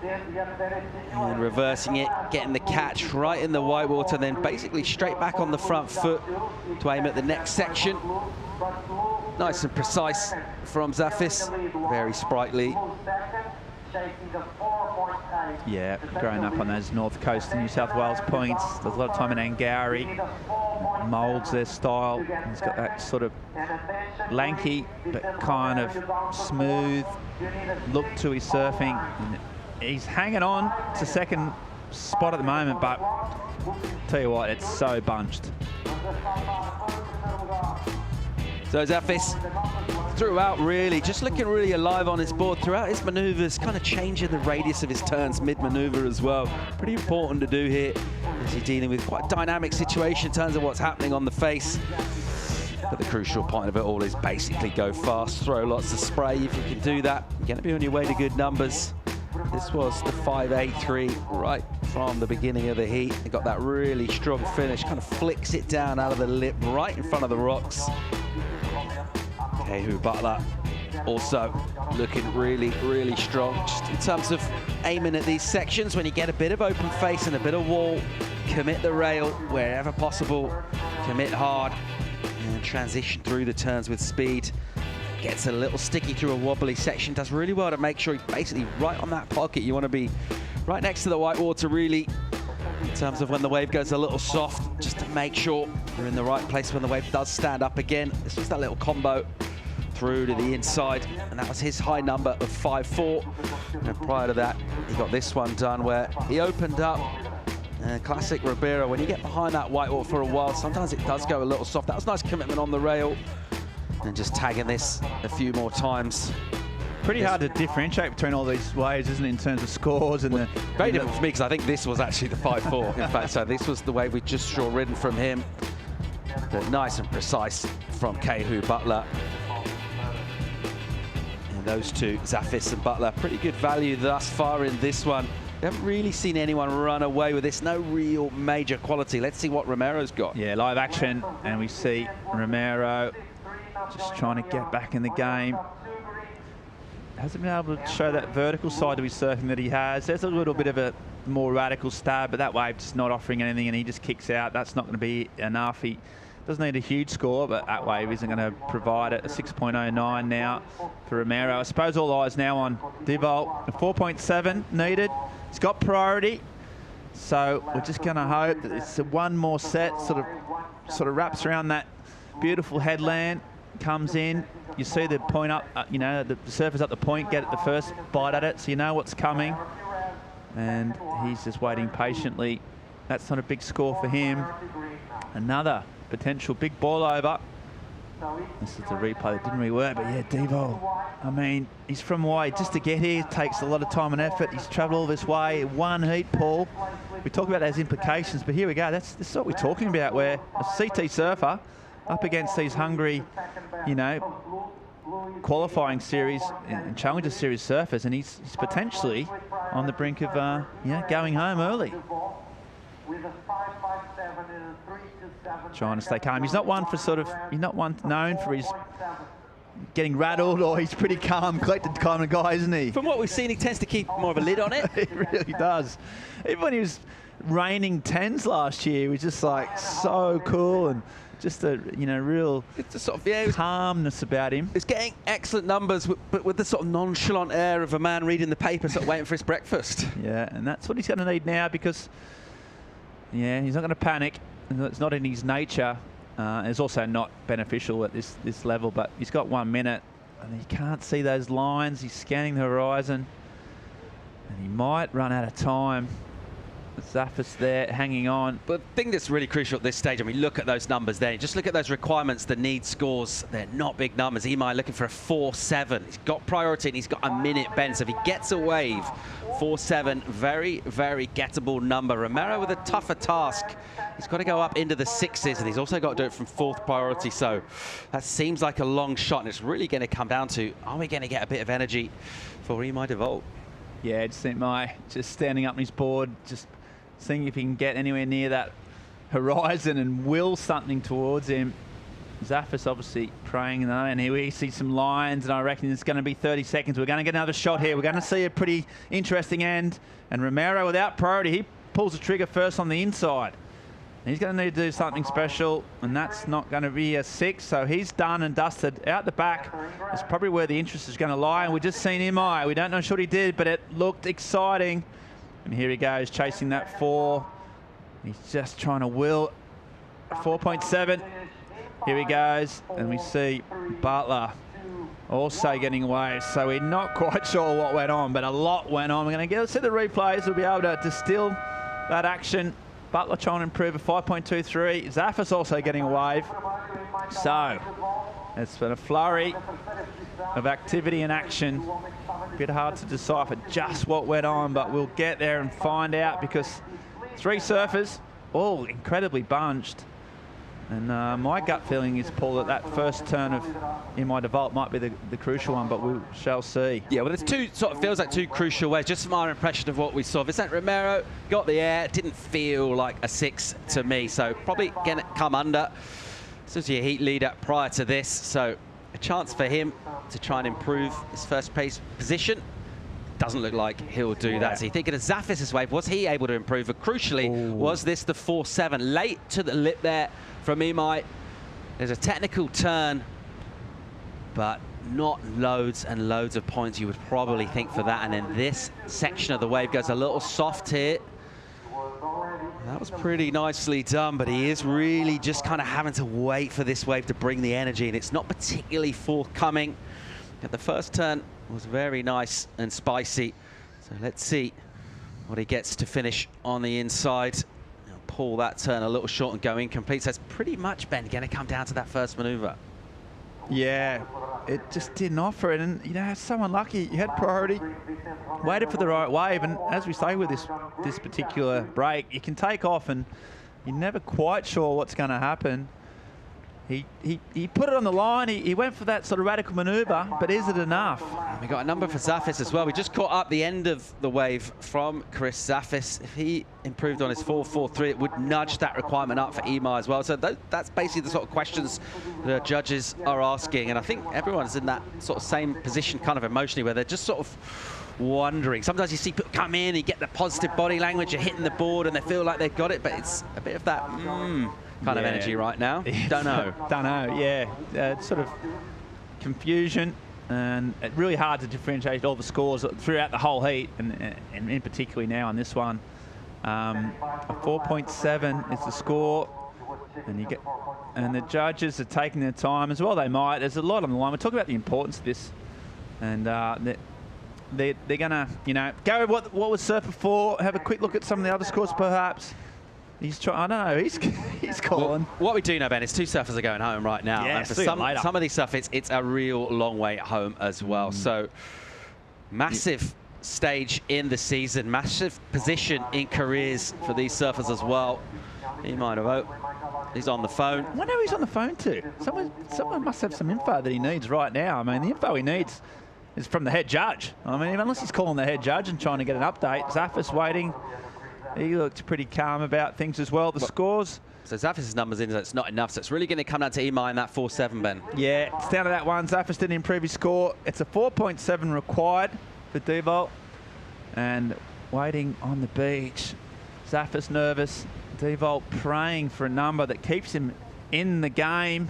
and reversing it, getting the catch right in the white water, then basically straight back on the front foot to aim at the next section. Nice and precise from Zaffis, very sprightly. Yeah, growing up on those north coast of New South Wales points, there's a lot of time in Angari, moulds their style. He's got that sort of lanky but kind of smooth look to his surfing. And He's hanging on to second spot at the moment, but tell you what, it's so bunched. So Zafis throughout really, just looking really alive on his board throughout his manoeuvres, kind of changing the radius of his turns mid-manoeuvre as well. Pretty important to do here as you're dealing with quite a dynamic situation in terms of what's happening on the face. But the crucial point of it all is basically go fast, throw lots of spray. If you can do that, you're going to be on your way to good numbers. This was the 5.83 right from the beginning of the heat. It got that really strong finish, kind of flicks it down out of the lip right in front of the rocks. Caity Butler also looking really, really strong. Just in terms of aiming at these sections, when you get a bit of open face and a bit of wall, commit the rail wherever possible, commit hard, and transition through the turns with speed. Gets a little sticky through a wobbly section, does really well to make sure he's basically right on that pocket. You want to be right next to the white water really, in terms of when the wave goes a little soft, just to make sure you're in the right place when the wave does stand up again. It's just that little combo through to the inside, and that was his high number of 5.4. And prior to that, he got this one done where he opened up. Classic Ribeiro, when you get behind that white water for a while, sometimes it does go a little soft. That was nice commitment on the rail. And just tagging this a few more times. Pretty hard to differentiate between all these waves, isn't it, in terms of scores? And very different for me, because I think this was actually the 5.4. In fact, so this was the wave we just saw ridden from him. But nice and precise from Caity Butler. And those two, Zafis and Butler, pretty good value thus far in this one. We haven't really seen anyone run away with this. No real major quality. Let's see what Romero's got. Yeah, live action, and we see Romero just trying to get back in the game. Hasn't been able to show that vertical side to his surfing that he has. There's a little bit of a more radical stab, but that wave just not offering anything, and he just kicks out. That's not going to be enough. He doesn't need a huge score, but that wave isn't going to provide it. A 6.09 now for Romero. I suppose all eyes now on Devolt. A 4.7 needed. He's got priority, so we're just going to hope that it's one more set, sort of wraps around that beautiful headland, comes in. You see the point up, you know, the surfers up the point get the first bite at it, so you know what's coming. And he's just waiting patiently. That's not a big score for him. Another potential big ball over. This is the replay that didn't really work, but yeah, Devo, I mean, he's from Hawaii. Just to get here takes a lot of time and effort. He's travelled all this way, one heat, Paul. We talk about those implications, but here we go. This is what we're talking about, where a CT surfer up against these hungry, you know, qualifying series and Challenger Series surfers, and he's potentially on the brink of, you know, going home early. Trying to stay calm. He's not one for he's not one known for his getting rattled, or he's pretty calm, collected kind of guy, isn't he? From what we've seen, he tends to keep more of a lid on it. He really does. Even when he was raining 10s last year, he was just like so cool, and just a, you know, real calmness about him. He's getting excellent numbers, but with the sort of nonchalant air of a man reading the paper, sort of waiting for his breakfast. Yeah, and that's what he's going to need now, because, yeah, he's not going to panic. It's not in his nature. It's also not beneficial at this level, but he's got 1 minute, and he can't see those lines. He's scanning the horizon, and he might run out of time. Zafis there hanging on. But the thing that's really crucial at this stage, I mean, look at those numbers there. Just look at those requirements, the need scores. They're not big numbers. Imai looking for a 4.7. He's got priority, and he's got a minute bend. So if he gets a wave, 4.7, very, very gettable number. Romero with a tougher task. He's got to go up into the 6s, and he's also got to do it from 4th priority. So that seems like a long shot, and it's really going to come down to, are we going to get a bit of energy for Imai Devolt? Yeah, just Imai just standing up on his board, just seeing if he can get anywhere near that horizon and will something towards him. Zafis obviously praying, and here we see some lines, and I reckon it's going to be 30 seconds. We're going to get another shot here. We're going to see a pretty interesting end. And Romero, without priority, he pulls the trigger first on the inside. He's going to need to do something special, and that's not going to be a 6, so he's done and dusted. Out the back is probably where the interest is going to lie, and we've just seen Imai. We don't know what he did, but it looked exciting. And here he goes, chasing that 4. He's just trying to will 4.7. Here he goes, and we see Butler also getting waves. So we're not quite sure what went on, but a lot went on. We're going to see the replays. We'll be able to distill that action. Butler trying to improve a 5.23. Zaffis also getting a wave. So it's been a flurry of activity and action. A bit hard to decipher just what went on, but we'll get there and find out, because 3 surfers, all incredibly bunched. And my gut feeling is, Paul, that first turn of In My Default might be the crucial one, but we shall see. Yeah, well, there's two, sort of feels like 2 crucial waves. Just from our impression of what we saw. Vicente Romero got the air, didn't feel like a 6 to me, so probably going to come under. This was your heat leader prior to this, so a chance for him to try and improve his first place position. Doesn't look like he'll do that. So you're thinking of Zaffis' wave, was he able to improve? But crucially, was this the 4-7? Late to the lip there from Imai. There's a technical turn, but not loads and loads of points you would probably think for that. And then this section of the wave goes a little soft here. That was pretty nicely done, but he is really just kind of having to wait for this wave to bring the energy, and it's not particularly forthcoming. But the first turn was very nice and spicy. So let's see what he gets to finish on the inside. He'll pull that turn a little short and go incomplete. So it's pretty much, Ben, going to come down to that first maneuver. Yeah, it just didn't offer it. And, you know, so unlucky. You had priority, waited for the right wave. And as we say with this particular break, you can take off and you're never quite sure what's going to happen. He put it on the line. He went for that sort of radical maneuver, but is it enough? We got a number for Zaffis as well. We just caught up the end of the wave from Chris Zaffis. If he improved on his 4.43, it would nudge that requirement up for Imai as well. So that's basically the sort of questions the judges are asking. And I think everyone's in that sort of same position kind of emotionally, where they're just sort of wondering. Sometimes you see people come in, you get the positive body language, you're hitting the board and they feel like they've got it, but it's a bit of that kind of energy right now. Don't know. Don't know, yeah. It's sort of confusion, and it's really hard to differentiate all the scores throughout the whole heat, and in particularly now on this one. A 4.7 is the score, and the judges are taking their time as well. They might. There's a lot on the line. We're talking about the importance of this, and they're going to, you know, go what was surfer for. Have a quick look at some of the other scores, perhaps. He's trying. I know he's calling. Well, what we do know, Ben, is 2 surfers are going home right now. Yeah, and for some of these surfers, it's a real long way home as well. So massive stage in the season, massive position in careers for these surfers as well. He might have. He's on the phone. I wonder who he's on the phone to. Someone must have some info that he needs right now. I mean, the info he needs is from the head judge. I mean, unless he's calling the head judge and trying to get an update. Zaffis waiting. He looked pretty calm about things as well. The scores. So Zaffis' numbers in, it's not enough. So it's really going to come down to Imai in that 4.7, Ben. Yeah, it's down to that one. Zaffis didn't improve his score. It's a 4.7 required for Devolt. And waiting on the beach. Zaffis nervous. Devolt praying for a number that keeps him in the game.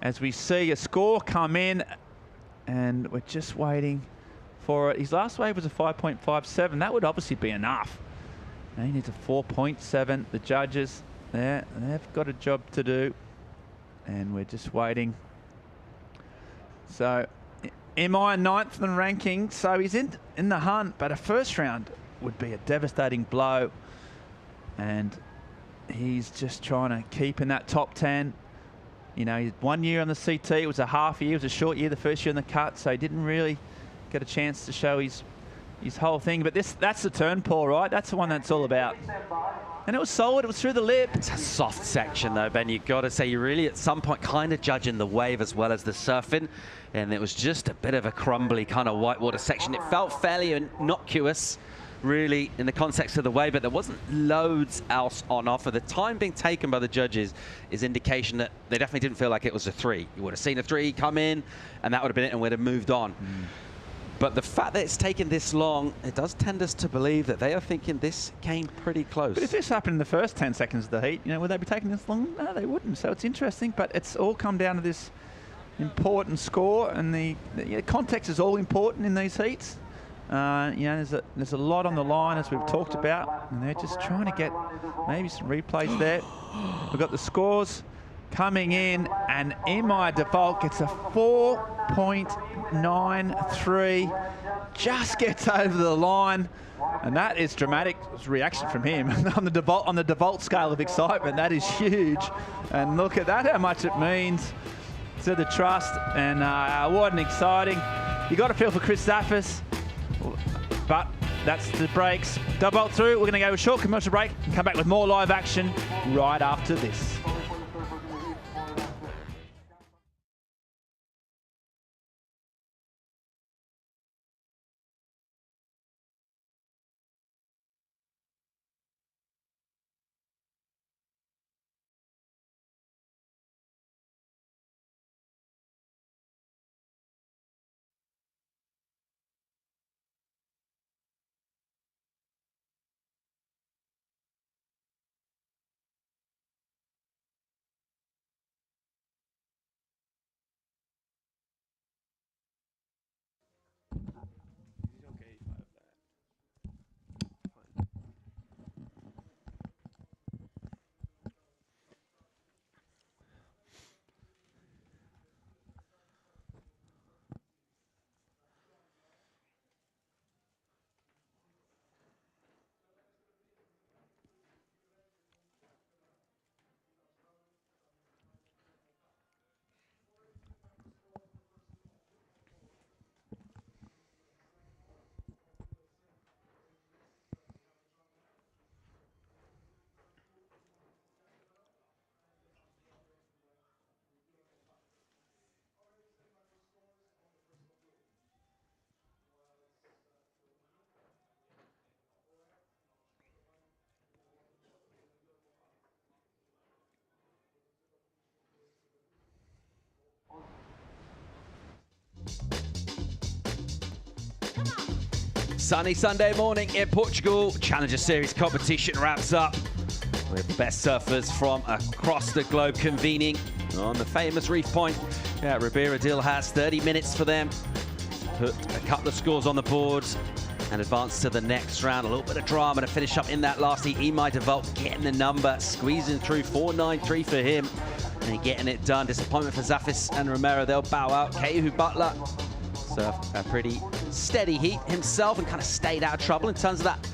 As we see a score come in. And we're just waiting for it. His last wave was a 5.57. That would obviously be enough. Now he needs a 4.7. The judges, they've got a job to do. And we're just waiting. So, Imai 9th in the ranking. So he's in the hunt, but a first round would be a devastating blow. And he's just trying to keep in that top 10. You know, he's 1 year on the CT. It was a half year. It was a short year, the first year in the cut. So he didn't really get a chance to show his whole thing. But that's the turn, Paul, right? That's the one that's all about. And it was solid. It was through the lip. It's a soft section, though, Ben. You've got to say, you're really at some point kind of judging the wave as well as the surfing. And it was just a bit of a crumbly kind of whitewater section. It felt fairly innocuous, really, in the context of the wave, but there wasn't loads else on offer. The time being taken by the judges is indication that they definitely didn't feel like it was a 3. You would have seen a 3 come in, and that would have been it, and we'd have moved on. But the fact that it's taken this long, it does tend us to believe that they are thinking this came pretty close. But if this happened in the first 10 seconds of the heat, you know, would they be taking this long? No, they wouldn't. So it's interesting, but it's all come down to this important score, and the context is all important in these heats. You know, there's a lot on the line, as we've talked about, and they're just trying to get maybe some replays there. We've got the scores coming in, And Imai Default gets a 4.93. Just gets over the line. And that is dramatic reaction from him on the Default scale of excitement. That is huge. And look at that, how much it means to the trust. And what an exciting. You got to feel for Chris Zaffis. But that's the breaks. Default through. We're going to go a short commercial break and come back with more live action right after this. Sunny Sunday morning in Portugal. Challenger Series competition wraps up with the best surfers from across the globe convening on the famous reef point. Yeah, Ribeira Dil has 30 minutes for them. Put a couple of scores on the board and advance to the next round. A little bit of drama to finish up in that last heat. Imai Default getting the number, squeezing through 4.93 for him and getting it done. Disappointment for Zaffis and Romero. They'll bow out. Caity Butler surfed a pretty steady heat himself and kind of stayed out of trouble in terms of that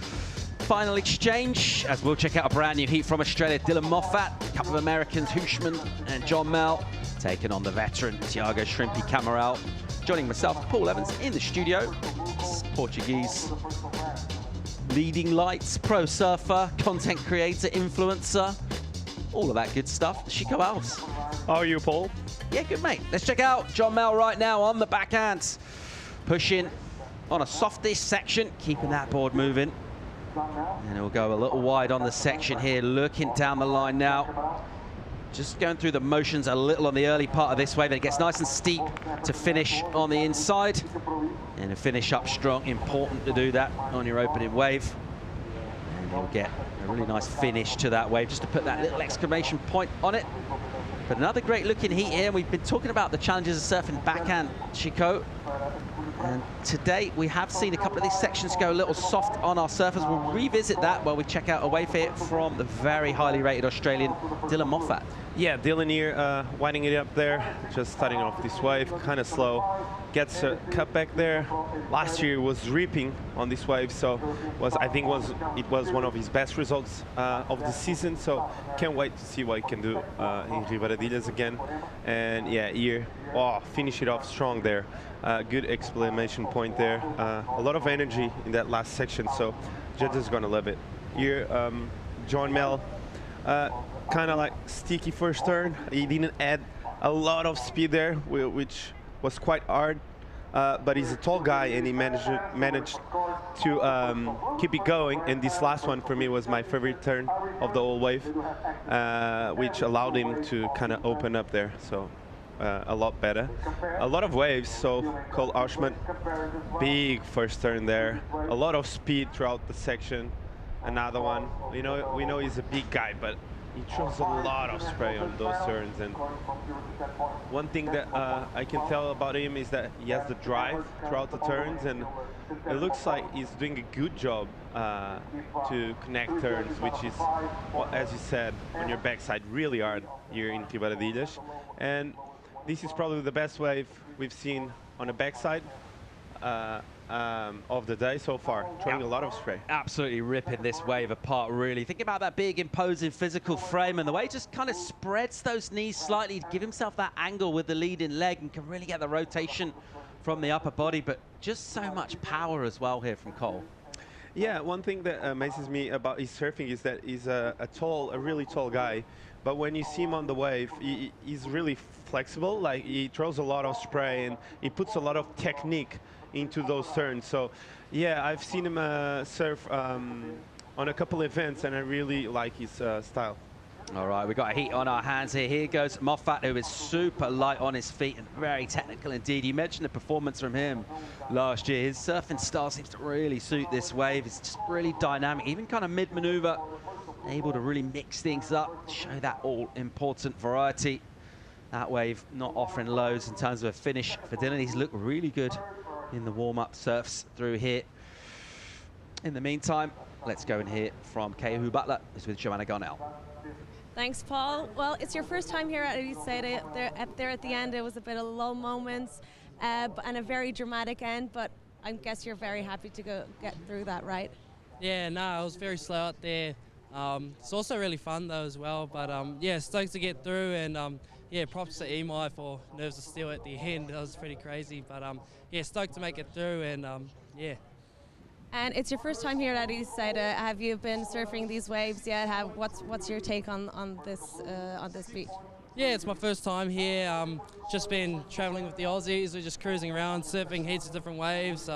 final exchange. As we'll check out a brand new heat from Australia, Dylan Moffat, a couple of Americans, Hushman and John Mel, taking on the veteran Tiago Shrimpy Camaral. Joining myself, Paul Evans, in the studio. Portuguese leading lights, pro surfer, content creator, influencer, all of that good stuff. Chico Alves. How are you, Paul? Yeah, good, mate. Let's check out John Mel right now on the backhand. Pushing on a softish section, keeping that board moving. And he'll go a little wide on the section here, looking down the line now. Just going through the motions a little on the early part of this wave, and it gets nice and steep to finish on the inside. And to finish up strong, important to do that on your opening wave. And you'll get a really nice finish to that wave, just to put that little exclamation point on it. But another great looking heat here. We've been talking about the challenges of surfing backhand, Chico. And today we have seen a couple of these sections go a little soft on our surfers. We'll revisit that while we check out a wave here from the very highly rated Australian Dylan Moffat. Yeah, Dylan here, winding it up there, just starting off this wave, kind of slow. Gets a cut back there. Last year was reaping on this wave, so I think it was one of his best results of the season. So can't wait to see what he can do in Ribeira Dil again. And yeah, here, finish it off strong there. Good exclamation point there. A lot of energy in that last section, so judges gonna love it. Here, John Mel. Kind of like sticky first turn. He didn't add a lot of speed there, which was quite hard. But he's a tall guy, and he managed to keep it going. And this last one for me was my favorite turn of the whole wave, which allowed him to kind of open up there. So a lot better. A lot of waves. So Cole Auschman, big first turn there. A lot of speed throughout the section. Another one. We know he's a big guy, but he throws a lot of spray on those turns. And one thing that I can tell about him is that he has the drive throughout the turns, and it looks like he's doing a good job to connect turns, which is, well, as you said, on your backside really hard here in Ribeira Dil. And this is probably the best wave we've seen on the backside of the day so far, throwing a lot of spray. Absolutely ripping this wave apart, really. Think about that big, imposing physical frame and the way he just kind of spreads those knees slightly to give himself that angle with the leading leg and can really get the rotation from the upper body, but just so much power as well here from Cole. Yeah, one thing that amazes me about his surfing is that he's a really tall guy, but when you see him on the wave, he's really flexible. Like, he throws a lot of spray and he puts a lot of technique into those turns. So yeah, I've seen him surf on a couple events and I really like his style. All right, we've got a heat on our hands here. Here goes Moffat, who is super light on his feet and very technical indeed. You mentioned the performance from him last year. His surfing style seems to really suit this wave. It's just really dynamic, even kind of mid-maneuver, able to really mix things up, show that all-important variety. That wave not offering loads in terms of a finish for Dylan. He's looked really good in the warm-up surfs through here. In the meantime, let's go and hear from Caity Butler, who's with Joanna Garnell. Thanks, Paul. Well, it's your first time here at Ericeira. There at the end, it was a bit of low moments and a very dramatic end, but I guess you're very happy to get through that, right? Yeah, no, I was very slow out there. It's also really fun though as well, but yeah, stoked to get through, and yeah, props to Emai for nerves of steel at the end. That was pretty crazy, but yeah, stoked to make it through, and yeah. And it's your first time here at Ericeira. Have you been surfing these waves yet? What's your take on this beach? Yeah, it's my first time here. Just been traveling with the Aussies. We're just cruising around, surfing heaps of different waves,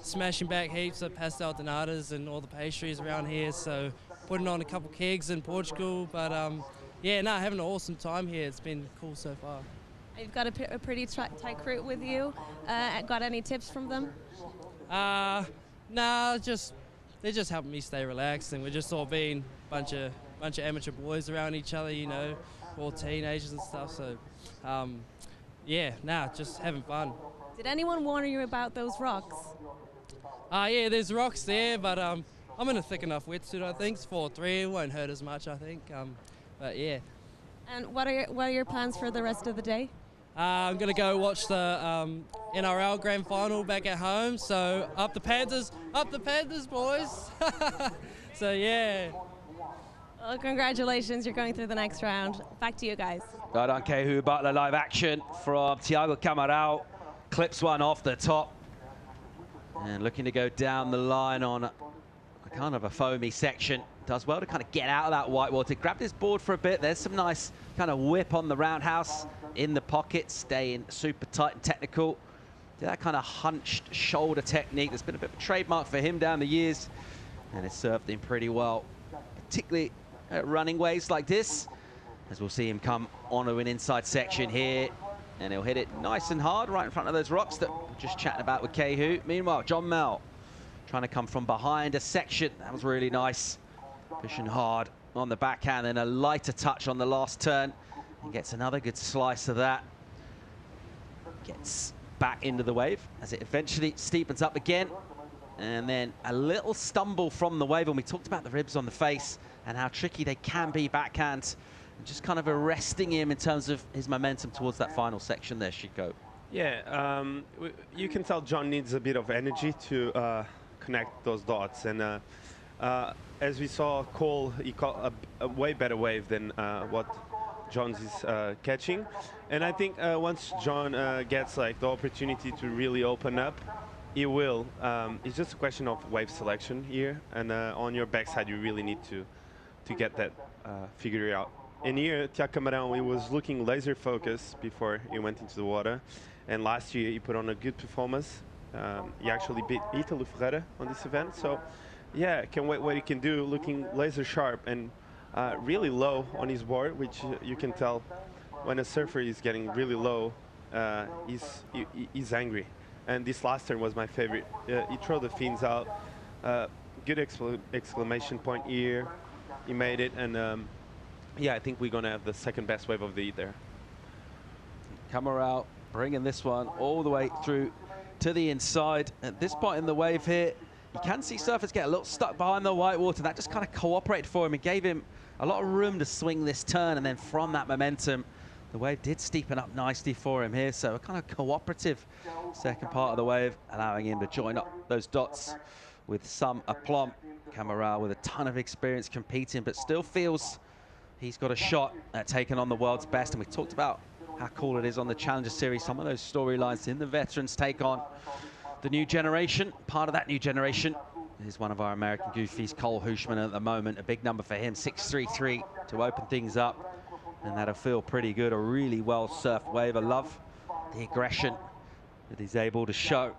smashing back heaps of pastel donatas and all the pastries around here. So putting on a couple kegs in Portugal, but yeah, no, having an awesome time here. It's been cool so far. You've got a pretty tight crew with you. Got any tips from them? Nah, they're just helping me stay relaxed, and we're just all being bunch of amateur boys around each other, you know, all teenagers and stuff. So, yeah, nah, just having fun. Did anyone warn you about those rocks? Yeah, there's rocks there, but I'm in a thick enough wetsuit, I think. It's 4-3, it won't hurt as much, I think. But yeah. And what are your plans for the rest of the day? I'm going to go watch the NRL Grand Final back at home. So up the Panthers, boys. So yeah. Well, congratulations, you're going through the next round. Back to you guys. Right on, Caity Butler, live action from Tiago Camarão. Clips one off the top. And looking to go down the line on a kind of a foamy section. Does well to kind of get out of that white water. Grabbed his board for a bit. There's some nice kind of whip on the roundhouse. In the pocket, staying super tight and technical. That kind of hunched shoulder technique that's been a bit of a trademark for him down the years. And it's served him pretty well, particularly at running waves like this, as we'll see him come onto an inside section here. And he'll hit it nice and hard right in front of those rocks that we're just chatting about with Caity. Meanwhile, John Mel trying to come from behind a section. That was really nice. Pushing hard on the backhand and a lighter touch on the last turn. And gets another good slice of that. Gets back into the wave as it eventually steepens up again. And then a little stumble from the wave. And we talked about the ribs on the face and how tricky they can be backhand. And just kind of arresting him in terms of his momentum towards that final section there, Chico. Yeah, you can tell John needs a bit of energy to connect those dots. And as we saw, Cole, he caught a way better wave than what John's is catching. And I think once John gets like the opportunity to really open up, he will. It's just a question of wave selection here, and on your backside you really need to get that figured out. And here, Tiago Camarão, he was looking laser focused before he went into the water, and last year he put on a good performance. He actually beat Ítalo Ferreira on this event, so yeah, can't wait what he can do, looking laser sharp and really low on his board, which you can tell when a surfer is getting really low, he's angry. And this last turn was my favorite. He threw the fins out, good exclamation point here. He made it, and yeah, I think we're gonna have the second best wave of the heat there. Camarão bringing this one all the way through to the inside. At this point in the wave here, you can see surfers get a little stuck behind the white water. That just kind of cooperated for him and gave him a lot of room to swing this turn, and then from that momentum, The wave did steepen up nicely for him here, so a kind of cooperative second part of the wave, allowing him to join up those dots with some aplomb. Cameral with a ton of experience competing, but still feels he's got a shot at taking on the world's best. And we talked about how cool it is on the Challenger Series. Some of those storylines in the veterans take on the new generation. Part of that new generation is one of our American goofies, Cole Hushman, at the moment. A big number for him, 6.33 to open things up. And that'll feel pretty good. A really well-surfed wave. I love the aggression that he's able to show.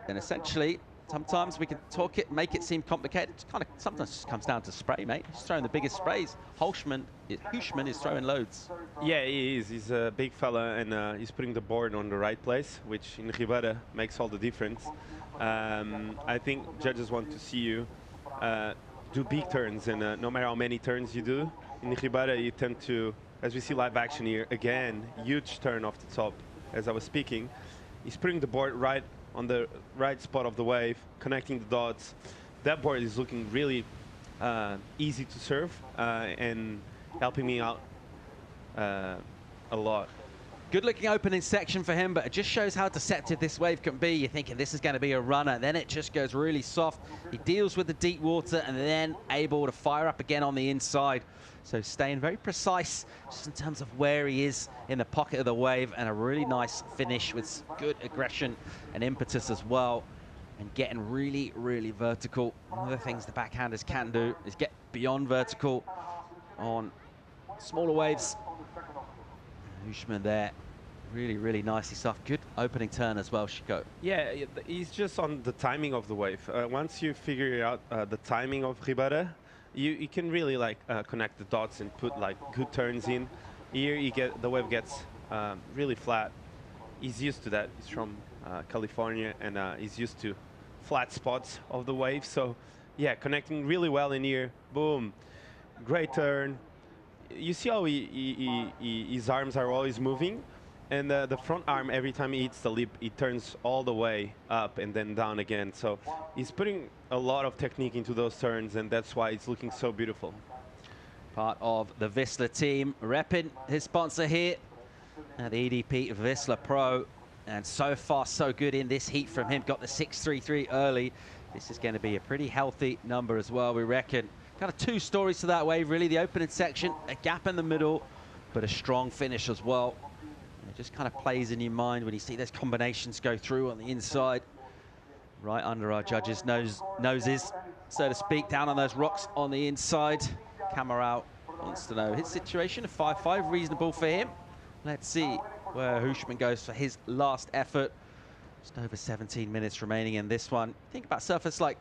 And essentially, sometimes we can talk it, make it seem complicated. It kind of sometimes just comes down to spray, mate. He's throwing the biggest sprays. Hushman is throwing loads. Yeah, he is. He's a big fella, and he's putting the board on the right place, which in Rio Waida makes all the difference. I think judges want to see you do big turns, and no matter how many turns you do, in Rio Waida you tend to, as we see live action here, again, huge turn off the top, as I was speaking. He's putting the board right on the right spot of the wave, connecting the dots. That board is looking really easy to serve and helping me out a lot. Good looking opening section for him, but it just shows how deceptive this wave can be. You're thinking this is going to be a runner, then it just goes really soft. He deals with the deep water and then able to fire up again on the inside. So staying very precise just in terms of where he is in the pocket of the wave, and a really nice finish with good aggression and impetus as well, and getting really, really vertical. One of the things the backhanders can do is get beyond vertical on smaller waves. Hushman there, really, really nicely soft. Good opening turn as well, Chico. Yeah, he's just on the timing of the wave. Once you figure out the timing of Rio Waida, you can really like connect the dots and put like good turns in. Here you get the wave gets really flat. He's used to that. He's from California, and he's used to flat spots of the wave. So yeah, connecting really well in here. Boom, great turn. You see how his arms are always moving, and the front arm, every time he hits the lip, it turns all the way up and then down again. So he's putting a lot of technique into those turns, and that's why it's looking so beautiful. Part of the Vissla team, repping his sponsor here at the EDP Vissla Pro. And so far, so good in this heat from him. Got the 6.33 early. This is going to be a pretty healthy number as well, we reckon. Kind of two stories to that wave, really. The opening section, a gap in the middle, but a strong finish as well. And it just kind of plays in your mind when you see those combinations go through on the inside, right under our judges' noses, so to speak, down on those rocks on the inside. Cameral wants to know his situation. A 5.5, reasonable for him. Let's see where Hushman goes for his last effort. Just over 17 minutes remaining in this one. Think about surfers like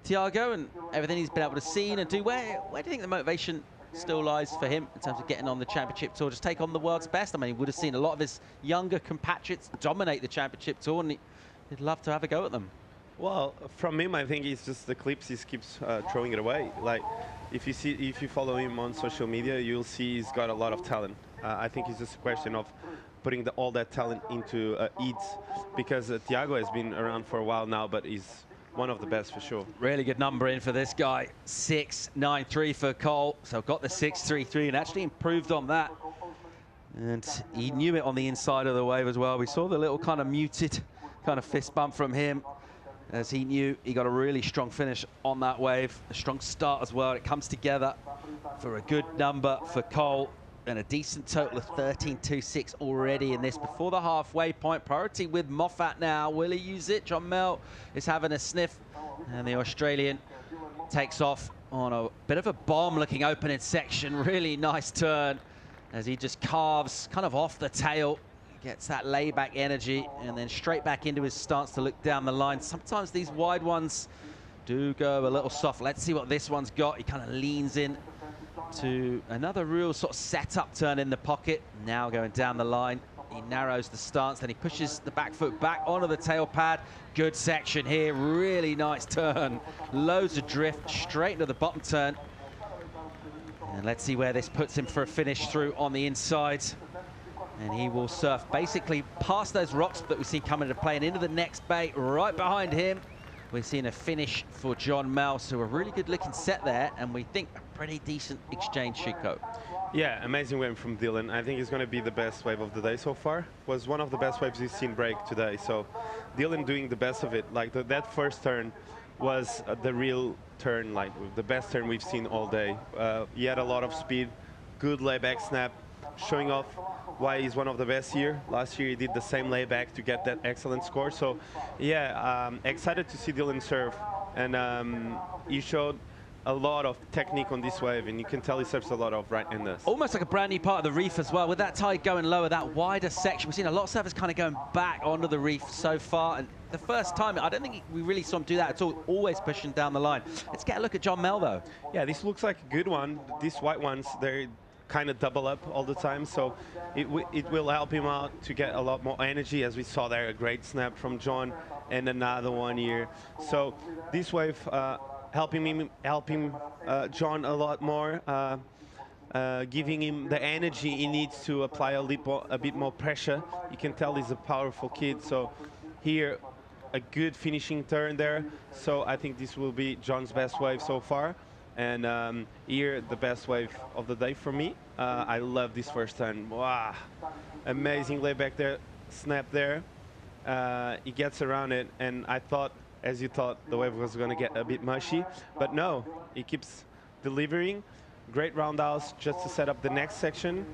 Thiago and everything he's been able to see and do. Where do you think the motivation still lies for him in terms of getting on the championship tour, just take on the world's best? I mean, he would have seen a lot of his younger compatriots dominate the championship tour, and he'd love to have a go at them. Well, from him, I think it's just the clips. He keeps throwing it away. Like, if you follow him on social media, you'll see he's got a lot of talent. I think it's just a question of putting all that talent into eats, because Thiago has been around for a while now, but he's one of the best for sure. Really good number in for this guy. 6.93 for Cole. So got the 6.33 and actually improved on that. And he knew it on the inside of the wave as well. We saw the little kind of muted kind of fist bump from him, as he knew he got a really strong finish on that wave. A strong start as well. It comes together for a good number for Cole, and a decent total of 13.26 already in this before the halfway point. Priority with Moffat now. Will he use it? John Mel is having a sniff, and the Australian takes off on a bit of a bomb-looking opening section. Really nice turn as he just carves kind of off the tail, gets that layback energy, and then straight back into his stance to look down the line. Sometimes these wide ones do go a little soft. Let's see what this one's got. He kind of leans in to another real sort of setup turn in the pocket. Now going down the line, he narrows the stance, then he pushes the back foot back onto the tail pad. Good section here, really nice turn. Loads of drift, straight into the bottom turn. And let's see where this puts him for a finish through on the inside. And he will surf basically past those rocks that we've seen coming into play and into the next bay right behind him. We're seeing a finish for John Mel, so a really good looking set there, and we think a pretty decent exchange, Chico. Yeah, amazing wave from Dylan. I think it's going to be the best wave of the day so far. Was one of the best waves we've seen break today. So Dylan doing the best of it. Like that first turn was the real turn, like the best turn we've seen all day. He had a lot of speed, good layback snap, showing off why he's one of the best here. Last year he did the same layback to get that excellent score. So yeah, excited to see Dylan serve. And he showed a lot of technique on this wave, and you can tell he serves a lot of right-handers. Almost like a brand new part of the reef as well. With that tide going lower, that wider section, we've seen a lot of surfers kind of going back onto the reef so far. And the first time, I don't think we really saw him do that at all, always pushing down the line. Let's get a look at John Mel, though. Yeah, this looks like a good one. These white ones, they kind of double up all the time, so it will help him out to get a lot more energy, as we saw there, a great snap from John, and another one here. So this wave, helping John a lot more, giving him the energy he needs to apply a bit more pressure. You can tell he's a powerful kid. So here, a good finishing turn there. So I think this will be John's best wave so far. And here, the best wave of the day for me. I love this first turn. Wow, amazing layback there, snap there. He gets around it, and I thought, as you thought, the wave was going to get a bit mushy, but no, he keeps delivering. Great roundhouse just to set up the next section,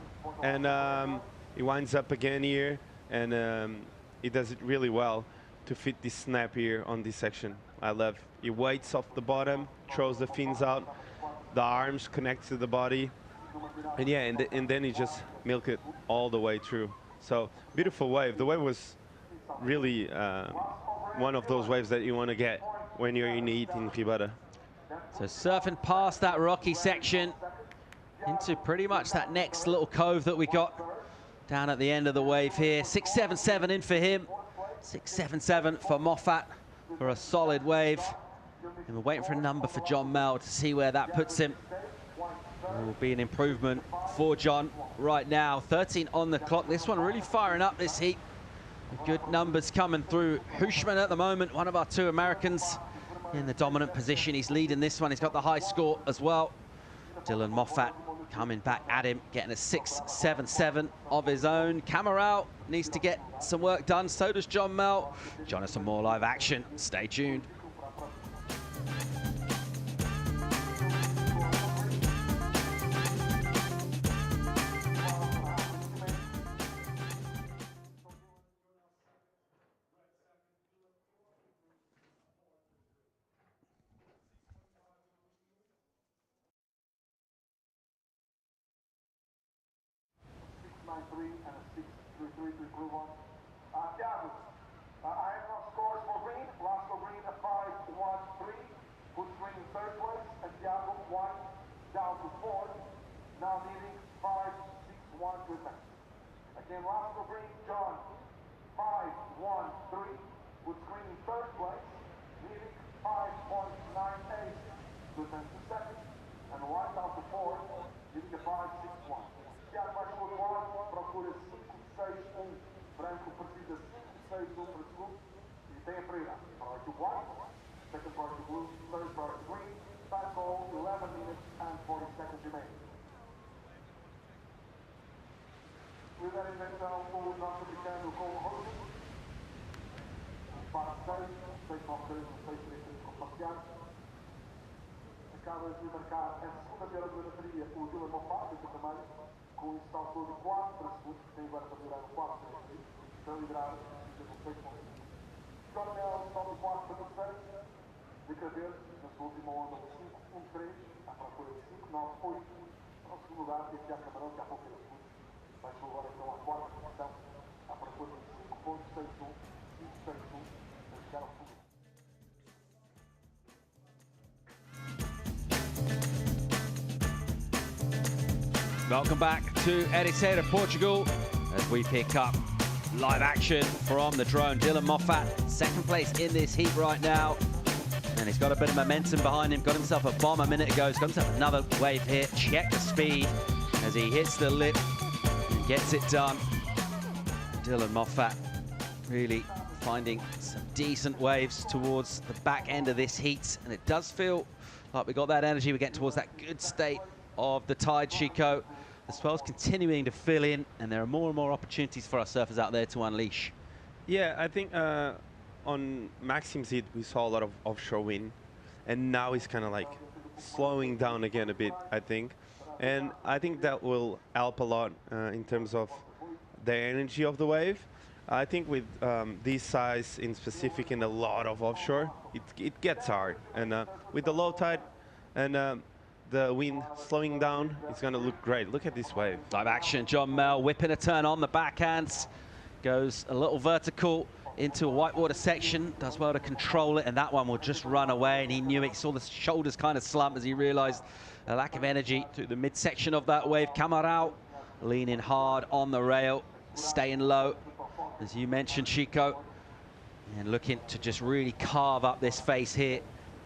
and he winds up again here, and he does it really well to fit this snap here on this section. I love. He waits off the bottom, throws the fins out, the arms connect to the body, and yeah, and then he just milk it all the way through. So beautiful wave. The wave was really one of those waves that you want to get when you're in heat in Quibada. So surfing past that rocky section into pretty much that next little cove that we got down at the end of the wave here. 677 in for him, 677 for Moffat for a solid wave. And we're waiting for a number for John Mel to see where that puts him. It will be an improvement for John right now. 13 on the clock. This one really firing up this heat. Good numbers coming through. Hushman at the moment, one of our two Americans in the dominant position. He's leading this one. He's got the high score as well. Dylan Moffat coming back at him, getting a 677 of his own. Cameral needs to get some work done. So does John Mel. Join us some more live action. Stay tuned. Thiago, I have no scores for green. Lasco green a 5-1-3. Who's green in third place? And Thiago 1 down to 4. Now needing 5-6-1 to advance. Again, Lasco green, John 5-1-3. Who's green in third place? Needing 5.98 to advance to second. And one down to 4. Needing a 5-6-1. Thiago vai por procura 5-6-1. Branco precisa 5-6-1 para segundo e tem a prioridade. Priority white, second priority blue, third priority green. Time goal 11 minutes and 40 seconds remaining. With that então o nosso americano com o Rose. Para 6-9-3, 6-3 com o Fabiano. Acaba de marcar a segunda-feira da bateria o Dylan Moffat, aqui também. Com isso saltou de 4 para segundos, que tem agora para virar o 4 para seguir, para liderar o 6 pontos. John Mel salta de 4 para terceiro, de caber, na sua última onda, 5-1-3, à procura de 5-9-8, para o segundo lugar, e aqui há Camarão, que há pouco era segundo, baixou agora então à quarta posição, à procura de 5.61, 5-6-1, para chegar ao segundo. Welcome back to Ericeira, Portugal, as we pick up live action from the drone. Dylan Moffat, second place in this heat right now. And he's got a bit of momentum behind him. Got himself a bomb a minute ago. He's got himself another wave here. Check the speed as he hits the lip and gets it done. Dylan Moffat really finding some decent waves towards the back end of this heat. And it does feel like we got that energy. We're getting towards that good state of the tide, Chico. the swell's continuing to fill in, and there are more and more opportunities for our surfers out there to unleash. Yeah, I think on Maxim's hit, we saw a lot of offshore wind, and now it's kind of like slowing down again a bit, I think. And I think that will help a lot in terms of the energy of the wave. I think with this size in specific and a lot of offshore, it gets hard. And with the low tide and the wind slowing down, it's going to look great. Look at this wave. Live action, John Mel whipping a turn on the backhands. Goes a little vertical into a whitewater section. Does well to control it, and that one will just run away. And he knew it. He saw the shoulders kind of slump as he realized a lack of energy through the midsection of that wave. Camarao leaning hard on the rail, staying low, as you mentioned, Chico, and looking to just really carve up this face here.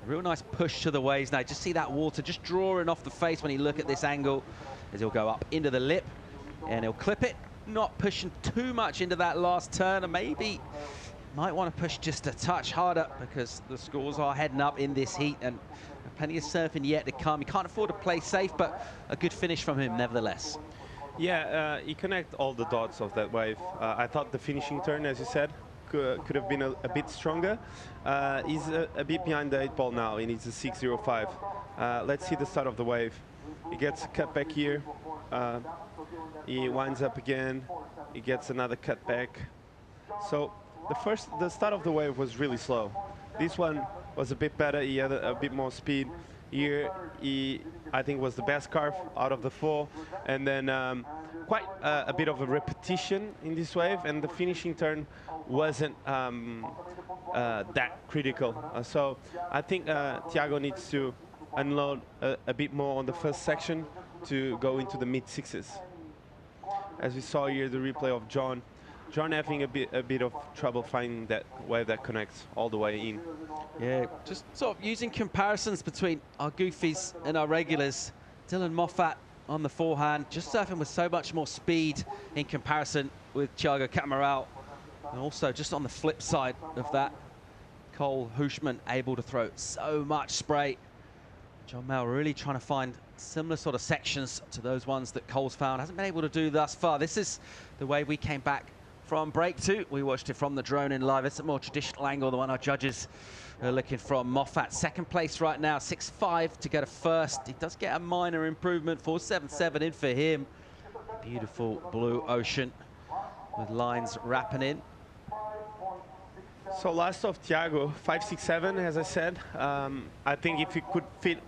A real nice push to the waves now. Just see that water just drawing off the face when you look at this angle, as he'll go up into the lip and he'll clip it, not pushing too much into that last turn, and maybe might want to push just a touch harder because the scores are heading up in this heat and plenty of surfing yet to come. He can't afford to play safe, but a good finish from him nevertheless. Yeah, he connected all the dots of that wave. I thought the finishing turn, as you said, could have been a bit stronger. He's a bit behind the 8 ball now. He needs a 6.05. Let's see the start of the wave. He gets a cut back here. He winds up again. He gets another cut back. So the start of the wave was really slow. This one was a bit better. He had a bit more speed. Here, I think, was the best carve out of the 4. And then quite a bit of a repetition in this wave. And the finishing turn wasn't that critical. So I think Thiago needs to unload a bit more on the first section to go into the mid-6s. As we saw here, the replay of John having a bit of trouble finding that wave that connects all the way in. Yeah, just sort of using comparisons between our goofies and our regulars. Dylan Moffat on the forehand, just surfing with so much more speed in comparison with Thiago Camarao. And also just on the flip side of that, Cole Hushman able to throw so much spray. John Mel really trying to find similar sort of sections to those ones that Cole's found. Hasn't been able to do thus far. This is the way we came back from break 2. We watched it from the drone in live. It's a more traditional angle, the one our judges are looking from. Moffat, second place right now, 6.5 to go to first. He does get a minor improvement, 4.77 in for him. Beautiful blue ocean with lines wrapping in. So last of Thiago, 5.67, as I said. I think if he could fit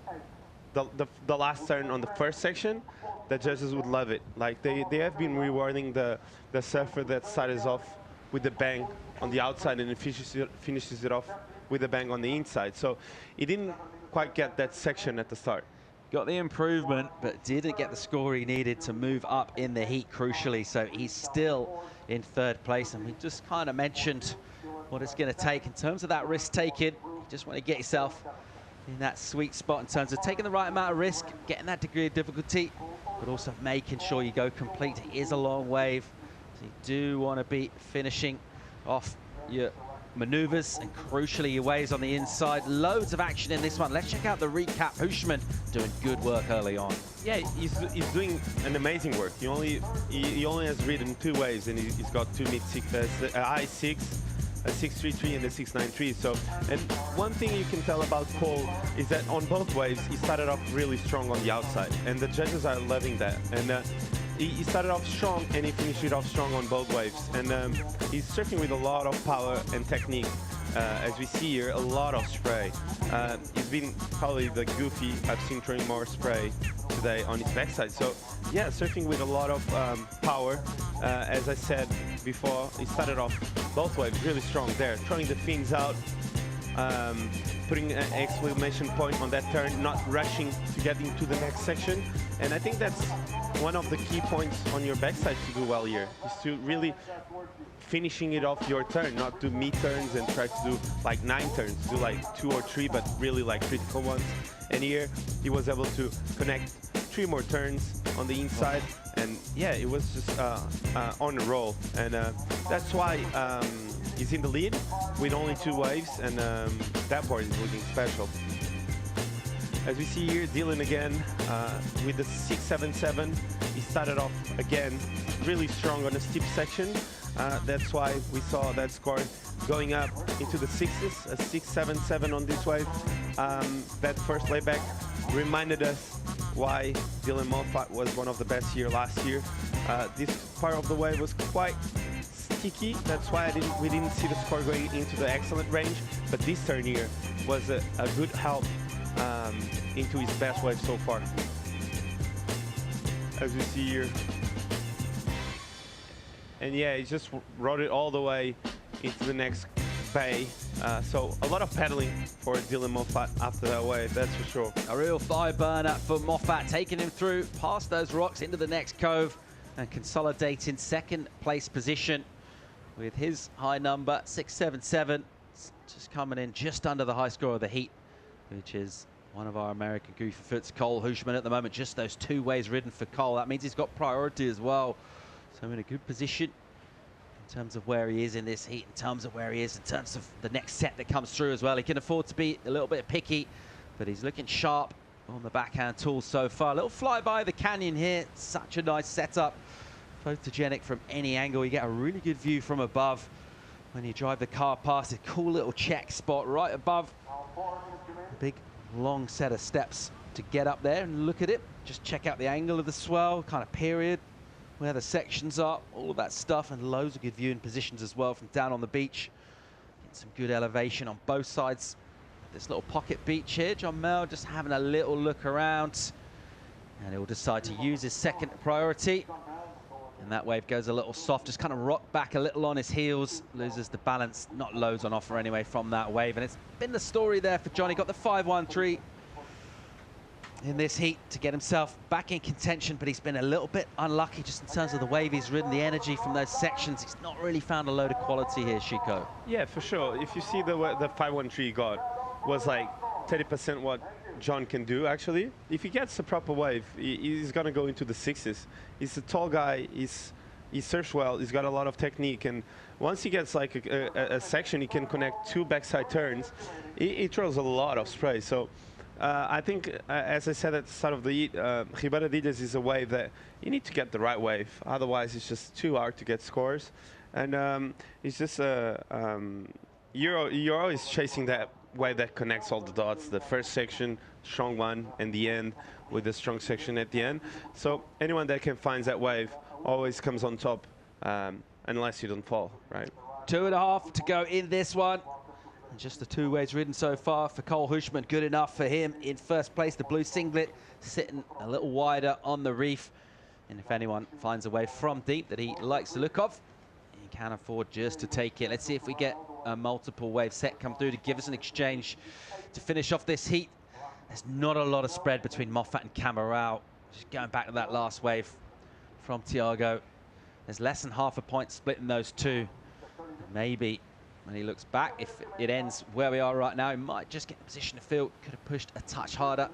the last turn on the first section, the judges would love it. Like they have been rewarding the surfer that starts off with the bang on the outside and finishes it off with a bang on the inside. So he didn't quite get that section at the start. Got the improvement, but didn't get the score he needed to move up in the heat, crucially. So he's still in 3rd place, and we just kind of mentioned what it's going to take in terms of that risk taking. You just want to get yourself in that sweet spot in terms of taking the right amount of risk, getting that degree of difficulty, but also making sure you go complete. It is a long wave, so you do want to be finishing off your maneuvers and crucially your waves on the inside. Loads of action in this one. Let's check out the recap. Hushman doing good work early on. Yeah, he's doing an amazing work. He only has ridden 2 waves, and he's got 2 mid-6, I6, a 6.33 and a 6.93. So, and one thing you can tell about Cole is that on both waves, he started off really strong on the outside, and the judges are loving that. And he started off strong, and he finished it off strong on both waves. And he's surfing with a lot of power and technique. As we see here, a lot of spray. He's been probably the goofy I've seen throwing more spray today on his backside. So yeah, surfing with a lot of power. As I said before, he started off both waves really strong there, throwing the fins out, putting an exclamation point on that turn, not rushing to get into the next section. And I think that's one of the key points on your backside to do well here, is to really finishing it off your turn, not do mid-turns and try to do like 9 turns, do like 2 or 3, but really like critical ones. And here he was able to connect 3 more turns on the inside, and yeah, it was just on a roll. And that's why he's in the lead with only 2 waves, and that board is looking special. As we see here, Dylan again with the 6.77. He's started off again really strong on a steep section. That's why we saw that score going up into the 6s, a 6.77 on this wave. That first layback reminded us why Dylan Moffat was one of the best here last year. This part of the wave was quite sticky. That's why we didn't see the score going into the excellent range. But this turn here was a good help into his best wave so far. As you see here. And yeah, he just rode it all the way into the next bay. So a lot of pedaling for Dylan Moffat after that wave, that's for sure. A real fire burner for Moffat, taking him through past those rocks into the next cove and consolidating second place position with his high number, 6.77. Just coming in just under the high score of the heat, which is one of our American goofy foots, Cole Hushman at the moment. Just those 2 ways ridden for Cole. That means he's got priority as well. So in a good position in terms of where he is in this heat, in terms of where he is, in terms of the next set that comes through as well. He can afford to be a little bit picky, but he's looking sharp on the backhand tools so far. A little flyby of the canyon here. Such a nice setup. Photogenic from any angle. You get a really good view from above when you drive the car past. A cool little check spot right above. A big long set of steps to get up there and look at it. Just check out the angle of the swell, kind of period, where the sections are, all of that stuff, and loads of good viewing positions as well from down on the beach. Get some good elevation on both sides. This little pocket beach here. John Mel just having a little look around, and he'll decide to use his second priority. And that wave goes a little soft, just kind of rock back a little on his heels, loses the balance, not loads on offer anyway from that wave. And it's been the story there for Johnny. Got the 5.13 in this heat to get himself back in contention, but he's been a little bit unlucky just in terms of the wave he's ridden, the energy from those sections. He's not really found a load of quality here, Chico. Yeah, for sure. If you see the 5.13 he got was like 30% what John can do, actually. If he gets a proper wave, he's going to go into the 6s. He's a tall guy, he surfs well, he's got a lot of technique, and once he gets like a section, he can connect 2 backside turns. He throws a lot of spray. So I think, as I said at the start of the heat, Ribeiradilhas is a wave that you need to get the right wave. Otherwise, it's just too hard to get scores. And it's just you're always chasing that wave that connects all the dots. The first section, strong one, and the end with the strong section at the end. So anyone that can find that wave always comes on top, unless you don't fall, right? 2.5 to go in this one. And just the 2 ways ridden so far for Cole Hushman. Good enough for him in first place. The blue singlet sitting a little wider on the reef. And if anyone finds a wave from deep that he likes the look of, he can afford just to take it. Let's see if we get a multiple wave set come through to give us an exchange to finish off this heat. There's not a lot of spread between Moffat and Camarao. Just going back to that last wave from Thiago. There's less than half a point split in those 2. Maybe when he looks back, if it ends where we are right now, he might just get in position to field. Could have pushed a touch harder.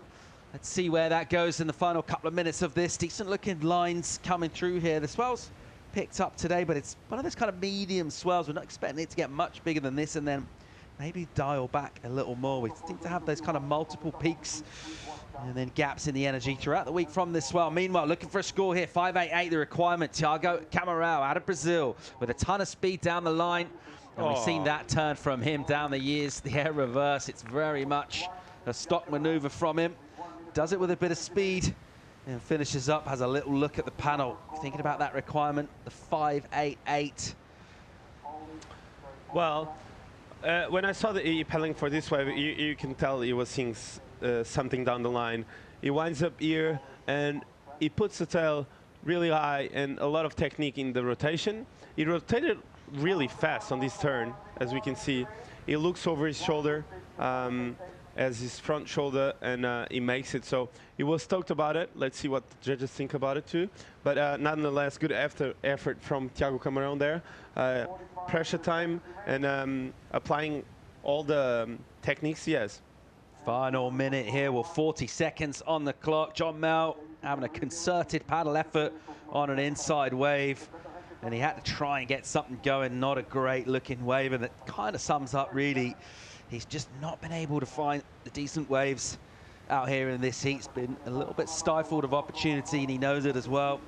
Let's see where that goes in the final couple of minutes of this. Decent looking lines coming through here. The swell's picked up today, but it's one of those kind of medium swells. We're not expecting it to get much bigger than this, and then maybe dial back a little more. We seem to have those kind of multiple peaks and then gaps in the energy throughout the week from this swell. Meanwhile, looking for a score here, 5.88 the requirement. Thiago Camarao out of Brazil with a ton of speed down the line. And we've seen that turn from him down the years, the air reverse. It's very much a stock maneuver from him. Does it with a bit of speed and finishes up, has a little look at the panel. Thinking about that requirement, the 5.88. Well, when I saw the pedaling for this wave, you can tell he was seeing something down the line. He winds up here and he puts the tail really high and a lot of technique in the rotation. He rotated really fast on this turn, as we can see. He looks over his shoulder as his front shoulder, and he makes it. So he was stoked about it. Let's see what the judges think about it too. But nonetheless, good effort from Thiago Camarão there. Pressure time and applying all the techniques he has. Final minute here, well, 40 seconds on the clock. John Mel having a concerted paddle effort on an inside wave. And he had to try and get something going. Not a great looking wave, and it kind of sums up really. He's just not been able to find the decent waves out here in this heat. He's been a little bit stifled of opportunity, and he knows it as well.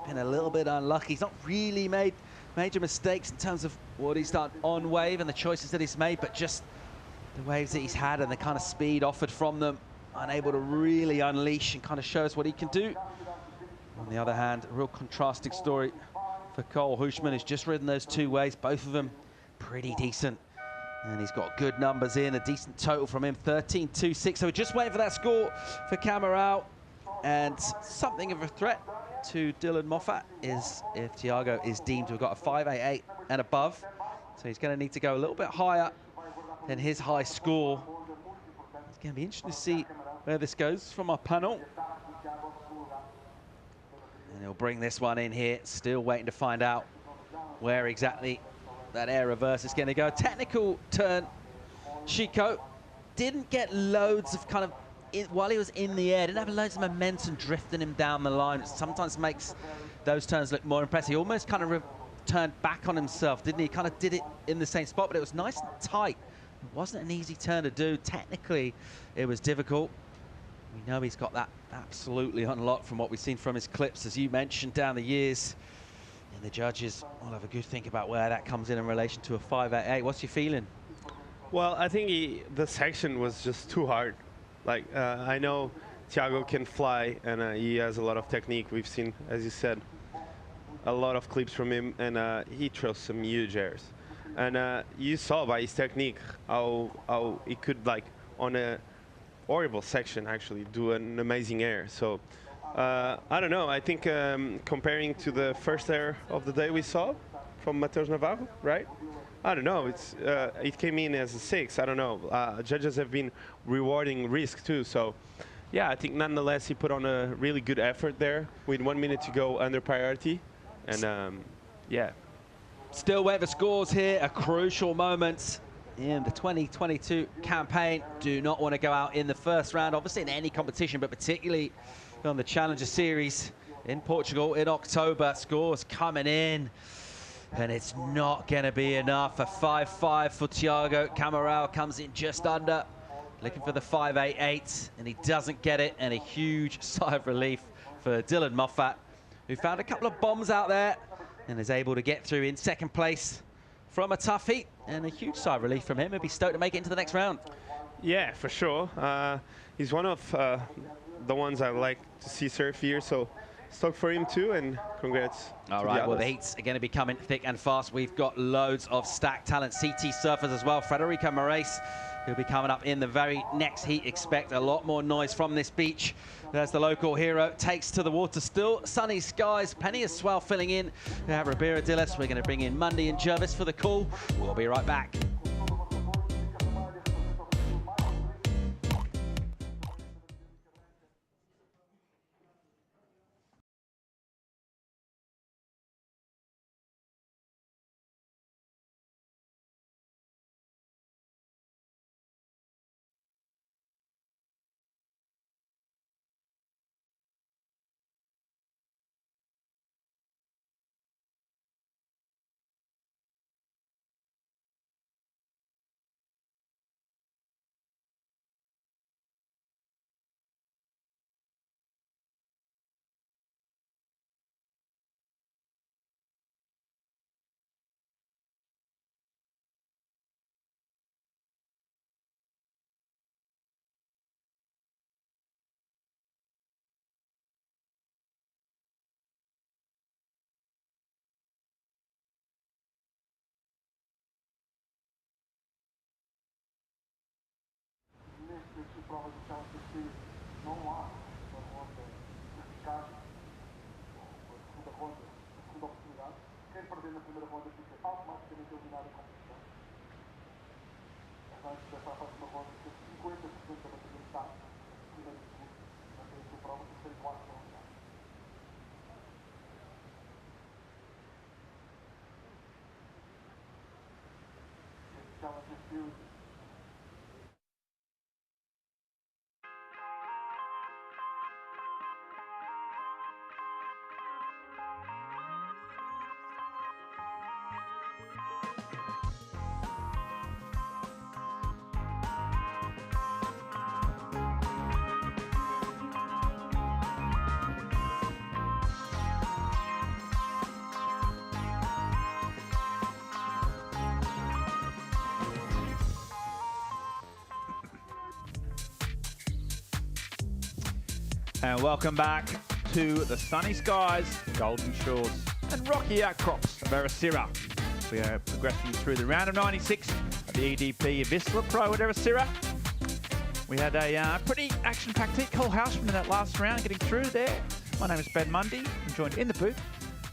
been a little bit unlucky. He's not really made major mistakes in terms of what he's done on wave and the choices that he's made, but just the waves that he's had and the kind of speed offered from them, unable to really unleash and kind of show us what he can do. On the other hand, a real contrasting story for Cole Hushman, who's just ridden those 2 waves, both of them pretty decent. And he's got good numbers in, a decent total from him, 13.26. So we're just waiting for that score for Camarao. And something of a threat to Dylan Moffat is if Thiago is deemed to have got a 5.88 and above. So he's going to need to go a little bit higher than his high score. It's going to be interesting to see where this goes from our panel. And he'll bring this one in here, still waiting to find out where exactly that air reverse is going to go. Technical turn, Chico didn't get loads of kind of, while he was in the air, didn't have loads of momentum drifting him down the line. It sometimes makes those turns look more impressive. He almost kind of turned back on himself, didn't he? Kind of did it in the same spot, but it was nice and tight. It wasn't an easy turn to do. Technically, it was difficult. We know he's got that absolutely unlocked from what we've seen from his clips, as you mentioned, down the years. And the judges will have a good think about where that comes in relation to a 5.88. What's your feeling? Well, I think the section was just too hard. Like, I know Thiago can fly, and he has a lot of technique. We've seen, as you said, a lot of clips from him, and he throws some huge airs. And you saw by his technique how he could, like, on a horrible section, actually, do an amazing air. So, I don't know. I think comparing to the first air of the day we saw from Mateus Navarro, right? I don't know. It came in as a 6. I don't know. Judges have been rewarding risk too. So, yeah, I think nonetheless he put on a really good effort there with 1 minute to go under priority. And, yeah. Still wait for scores here. A crucial moment in the 2022 campaign. Do not want to go out in the first round, obviously in any competition, but particularly on the Challenger Series in Portugal in October. Scores coming in. And it's not going to be enough. A 5.5 for Thiago. Camarao comes in just under, looking for the 5.88, and he doesn't get it. And a huge sigh of relief for Dylan Moffat, who found a couple of bombs out there and is able to get through in second place from a tough heat. And a huge sigh of relief from him. He'll be stoked to make it into the next round. Yeah, for sure. He's one of the ones I like to see surf here. So stoked for him too, and congrats. All right, well, the heats are going to be coming thick and fast. We've got loads of stacked talent, CT surfers as well. Federico Moraes, who'll be coming up in the very next heat. Expect a lot more noise from this beach. There's the local hero, takes to the water. Still sunny skies, plenty of swell filling in. We have Ribeira Dillas. We're going to bring in Mundy and Jervis for the call. We'll be right back. prova de chance que não há uma ronda eficaz, a segunda ronda, a segunda oportunidade. Quem perder na primeira ronda fica automaticamente eliminado a competição. Antes dessa próxima ronda, 50% da bateria está primeiro e segundo, mantém a sua prova, terceiro e quarto vão entrar. Challenger Series. And welcome back to the sunny skies, golden shores, and rocky outcrops of Ericeira. We are progressing through the round of 96 of the EDP Vissla Pro Ericeira. We had a pretty action-packed heat. Cole Hausman in that last round getting through there. My name is Ben Mundy. I'm joined in the booth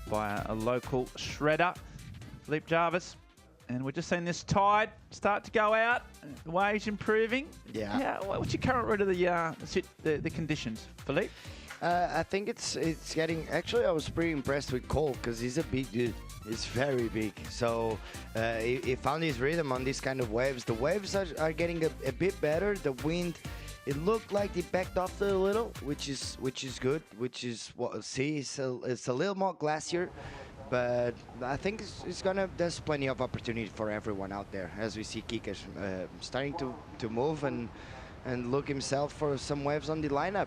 by a local shredder, Philippe Jarvis. And we're just seeing this tide start to go out. The waves improving. Yeah. What's your current read of the conditions, Philippe? I think it's getting. Actually, I was pretty impressed with Cole because he's a big dude. He's very big. So he found his rhythm on these kind of waves. The waves are getting a bit better. The wind, it looked like it backed off a little, which is good. Which is what it's a little more glacier. But I think there's plenty of opportunity for everyone out there, as we see Kika starting to move and look himself for some waves on the lineup.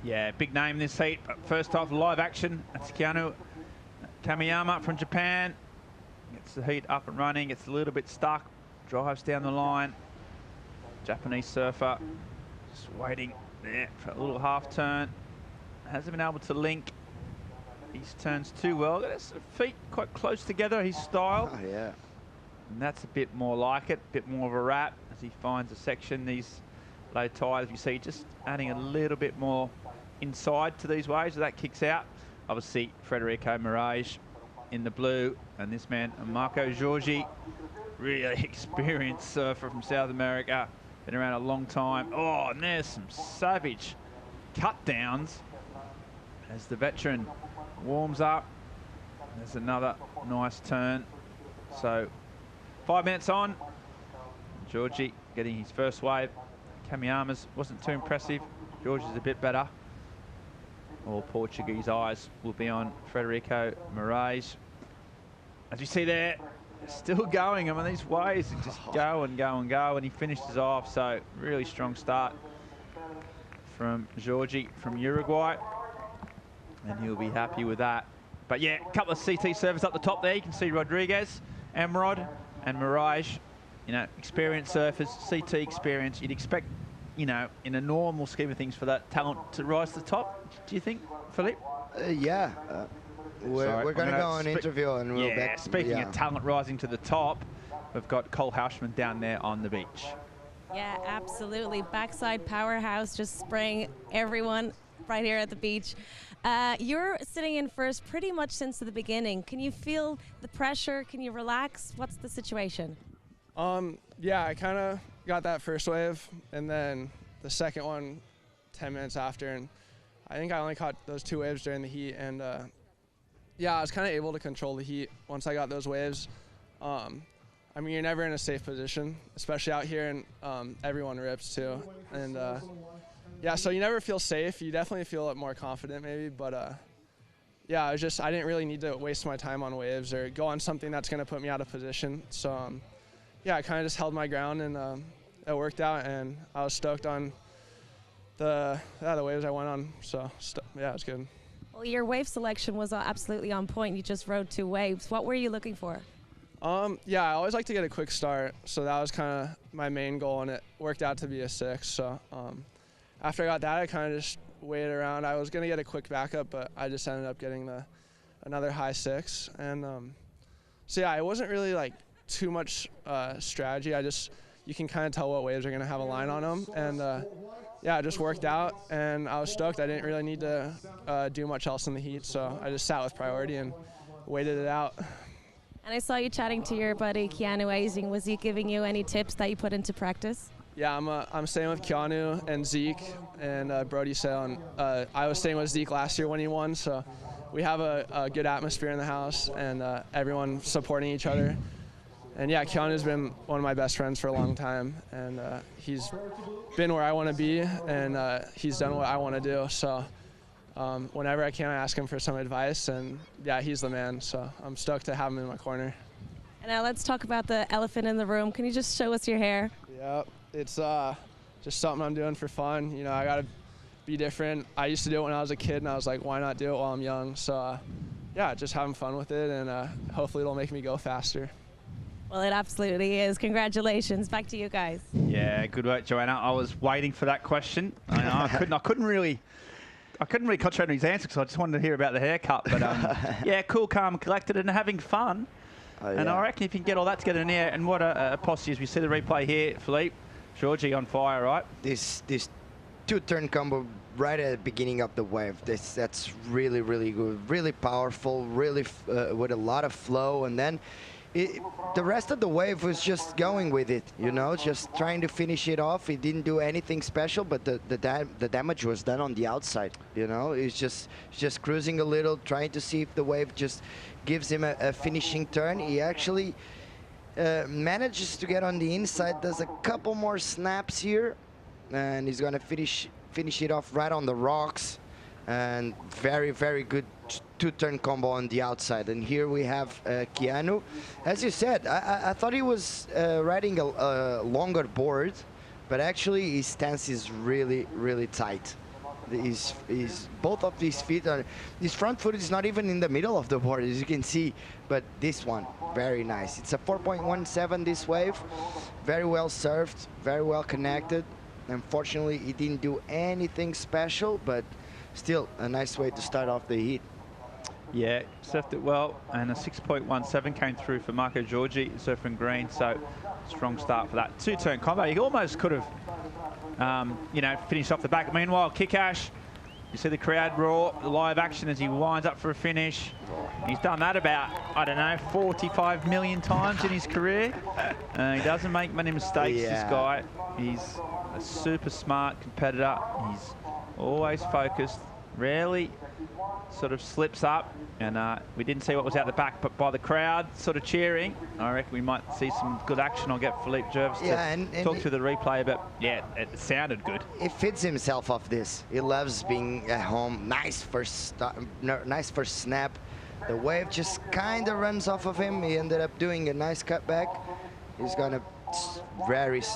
Yeah, big name in this heat. But first off, live action. That's Keanu Kamiyama from Japan. Gets the heat up and running, gets a little bit stuck, drives down the line. Japanese surfer just waiting there for a little half turn. Hasn't been able to link these turns too well. Got his feet quite close together, his style. Oh, yeah. And that's a bit more like it, a bit more of a wrap as he finds a section. These low tide, as you see, just adding a little bit more inside to these waves as that kicks out. Obviously, Federico Mirage in the blue, and this man, Marco Giorgi, really experienced surfer from South America, been around a long time. Oh, and there's some savage cut downs as the veteran warms up. There's another nice turn. So 5 minutes on, Giorgi getting his first wave. Kamiyama's wasn't too impressive. Giorgi's a bit better. All Portuguese eyes will be on Federico Mirage. As you see there, still going. I mean, these waves just go and go and go, and he finishes off. So really strong start from Giorgi from Uruguay, and he'll be happy with that. But yeah, a couple of CT servers up the top there. You can see Rodriguez, Emrod, and Mirage. You know, experienced surfers, CT experience. You'd expect, you know, in a normal scheme of things, for that talent to rise to the top. Do you think, Philippe? Yeah. We're going to go on interview and we'll back. Speaking of talent rising to the top, we've got Cole Hausman down there on the beach. Yeah, absolutely. Backside powerhouse, just spraying everyone right here at the beach. You're sitting in first pretty much since the beginning. Can you feel the pressure? Can you relax? What's the situation? Yeah, I kind of got that first wave, and then the second one 10 minutes after, and I think I only caught those 2 waves during the heat, and yeah, I was kind of able to control the heat once I got those waves. I mean, you're never in a safe position, especially out here, and everyone rips too, and yeah, so you never feel safe. You definitely feel more confident maybe, but yeah, I didn't really need to waste my time on waves or go on something that's going to put me out of position. So yeah, I kind of just held my ground, and it worked out, and I was stoked on the waves I went on. So yeah, it's good. Well, your wave selection was absolutely on point. You just rode 2 waves. What were you looking for? Yeah, I always like to get a quick start, so that was kind of my main goal, and it worked out to be a 6. So after I got that, I kind of just waited around. I was going to get a quick backup, but I just ended up getting another high 6. And so yeah, it wasn't really like too much strategy. You can kind of tell what waves are going to have a line on them, and yeah, it just worked out, and I was stoked. I didn't really need to do much else in the heat, so I just sat with priority and waited it out. And I saw you chatting to your buddy Keanu Azing. Was he giving you any tips that you put into practice? Yeah, I'm staying with Keanu and Zeke and Brody Sale, and I was staying with Zeke last year when he won, so we have a good atmosphere in the house, and everyone supporting each other. And yeah, Keanu's been one of my best friends for a long time, and he's been where I want to be, and he's done what I want to do. So whenever I can, I ask him for some advice, and yeah, he's the man. So I'm stoked to have him in my corner. And now let's talk about the elephant in the room. Can you just show us your hair? Yep, it's just something I'm doing for fun. You know, I gotta be different. I used to do it when I was a kid, and I was like, why not do it while I'm young? So yeah, just having fun with it, and hopefully it'll make me go faster. Well, it absolutely is. Congratulations. Back to you guys. Yeah, good work, Joanna. I was waiting for that question. I couldn't I couldn't really concentrate on his answer because I just wanted to hear about the haircut. But yeah, cool, calm, collected, and having fun. And I reckon if you can get all that together in there, and what a posse as we see the replay here, Philippe, Georgie on fire, right? This two-turn combo right at the beginning of the wave. That's really, really good, really powerful, really with a lot of flow, and then the rest of the wave was just going with it, you know, just trying to finish it off. He didn't do anything special, but the damage was done on the outside, you know. He's just cruising a little, trying to see if the wave just gives him a finishing turn. He actually manages to get on the inside, does a couple more snaps here, and he's gonna finish it off right on the rocks. And very, very good two-turn combo on the outside. And here we have Keanu. As you said, I thought he was riding a longer board, but actually his stance is really, really tight. Both of these feet are, his front foot is not even in the middle of the board, as you can see, but this one, very nice. It's a 4.17 this wave, very well served, very well connected. Unfortunately, he didn't do anything special, but still a nice way to start off the heat. Yeah, surfed it well, and a 6.17 came through for Marco Giorgi, surfing green, so strong start for that two-turn combo. He almost could have, you know, finished off the back. Meanwhile, Kickash, you see the crowd roar, the live action as he winds up for a finish. He's done that about, I don't know, 45 million times in his career. He doesn't make many mistakes, this guy. He's a super smart competitor. He's always focused, rarely sort of slips up, and we didn't see what was out the back, but by the crowd sort of cheering, I reckon we might see some good action. I'll get Philippe Jervis to talk through the replay, but yeah, it sounded good. He fits himself off this. He loves being at home. Nice first snap. The wave just kind of runs off of him. He ended up doing a nice cutback. He's gonna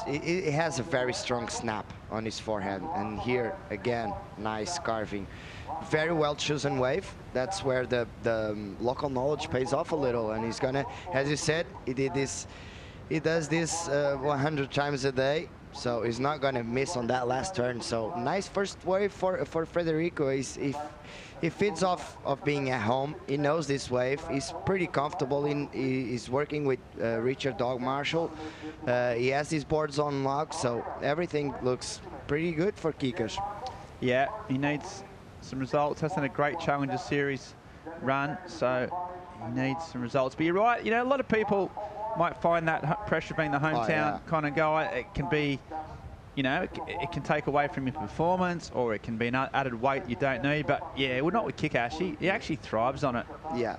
he has a very strong snap on his forehand, and here again, nice carving. Very well chosen wave. That's where the local knowledge pays off a little, and he's gonna, as you said, he does this 100 times a day, so he's not gonna miss on that last turn. So nice first wave for Federico. He feeds off of being at home. He knows this wave. He's pretty comfortable. He's working with Richard Dog Marshall. He has his boards on lock, so everything looks pretty good for Kikas. Yeah, he needs some results. Has done a great Challenger Series run, so he needs some results. But you're right, you know, a lot of people might find that pressure being the hometown kind of guy, it can be, you know, it can take away from your performance, or it can be an added weight you don't need. But yeah, well, not with Kickash. He actually thrives on it. Yeah,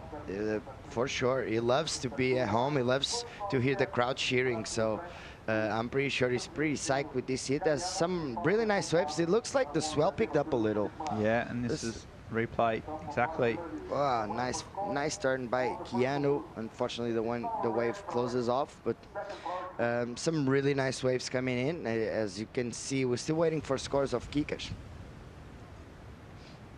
for sure. He loves to be at home. He loves to hear the crowd cheering. So I'm pretty sure he's pretty psyched with this hit. There's some really nice waves. It looks like the swell picked up a little. Yeah, and this is replay exactly. Wow, nice turn by Keanu. Unfortunately, the wave closes off, but some really nice waves coming in. As you can see, we're still waiting for scores of Kikash.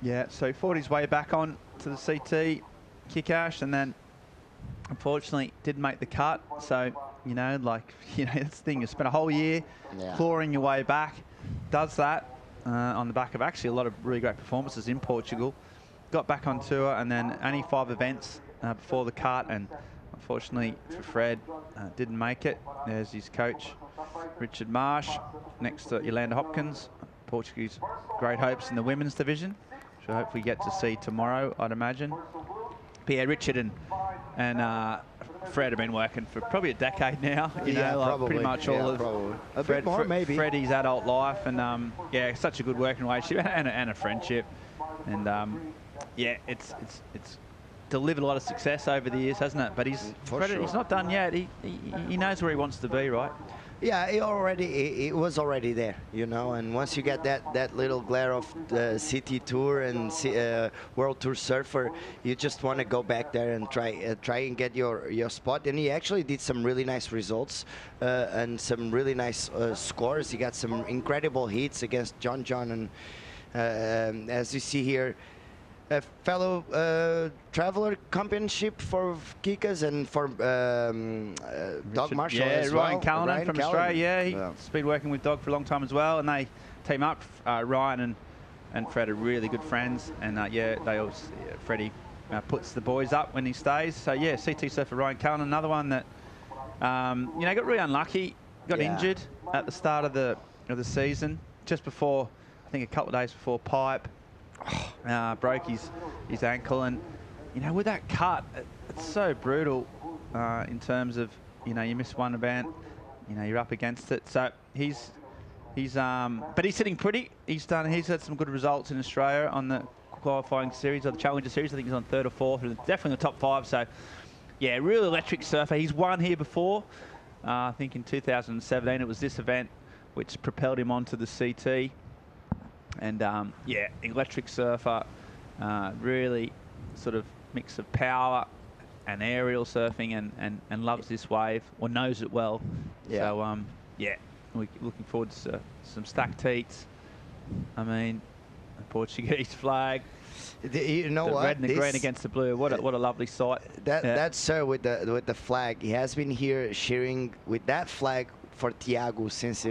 Yeah, so he fought his way back on to the CT, Kickash, and then unfortunately didn't make the cut. So, you know, like, you know, that's the thing, you spent a whole year clawing your way back, does that on the back of actually a lot of really great performances in Portugal. Got back on tour, and then only 5 events before the cut, and unfortunately for Fred, didn't make it. There's his coach, Richard Marsh, next to Yolanda Hopkins. Portuguese great hopes in the women's division, which I hope we get to see tomorrow, I'd imagine. But yeah, Richard and Fred have been working for probably a decade now, you know, like pretty much all of Freddie's adult life, and yeah, such a good working relationship and a friendship, and yeah, it's delivered a lot of success over the years, hasn't it? But he's not done yet. He knows where he wants to be, right? Yeah, it was already there, you know. And once you get that little glare of the city tour and World Tour Surfer, you just want to go back there and try and get your spot. And he actually did some really nice results and some really nice scores. He got some incredible hits against John, and as you see here, a fellow Traveler Championship for Kikas and for Dog Marshall as well. Ryan Callanan from Australia. Yeah, he's been working with Dog for a long time as well, and they team up, Ryan and and Fred are really good friends, and yeah, Freddie puts the boys up when he stays. So yeah, CT surfer Ryan Cullen, another one that you know, got really unlucky, got injured at the start of the season, just before, I think a couple of days before Pipe, broke his ankle, and you know, with that cut, it's so brutal in terms of, you know, you miss one event, you know, you're up against it. So but he's sitting pretty. He's had some good results in Australia on the qualifying series or the Challenger series. I think he's on 3rd or 4th, and definitely in the top 5. So yeah, real electric surfer. He's won here before. I think in 2017 it was this event which propelled him onto the CT. And yeah, electric surfer, really sort of mix of power and aerial surfing, and loves this wave, or knows it well. Yeah. So yeah, we're looking forward to some stacked heats. I mean, the Portuguese flag. You know the what? red and the green against the blue. What a lovely sight. That sir with the flag, he has been here cheering with that flag for Thiago since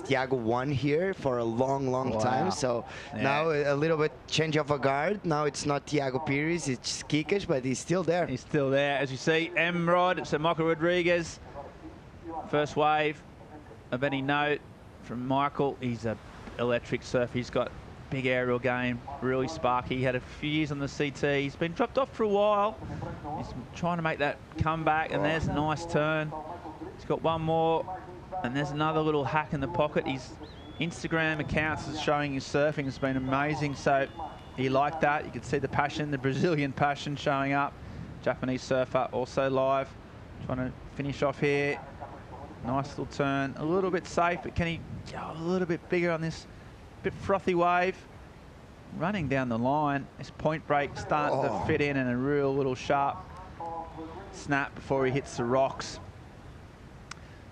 Thiago won here for a long time. So now a little bit change of a guard. Now it's not Thiago Pires, it's Kikas, but he's still there. He's still there. As you see, Emrod, so Michael Rodriguez, first wave of any note from Michael. He's a electric surf. He's got big aerial game, really sparky. He had a few years on the CT. He's been dropped off for a while. He's trying to make that comeback, and there's a nice turn. He's got one more, and there's another little hack in the pocket. His Instagram accounts is showing his surfing has been amazing, so he liked that. You can see the passion, the Brazilian passion showing up. Japanese surfer also live, trying to finish off here. Nice little turn, a little bit safe, but can he go a little bit bigger on this bit frothy wave? Running down the line, his point break starting to fit in, and a real little sharp snap before he hits the rocks.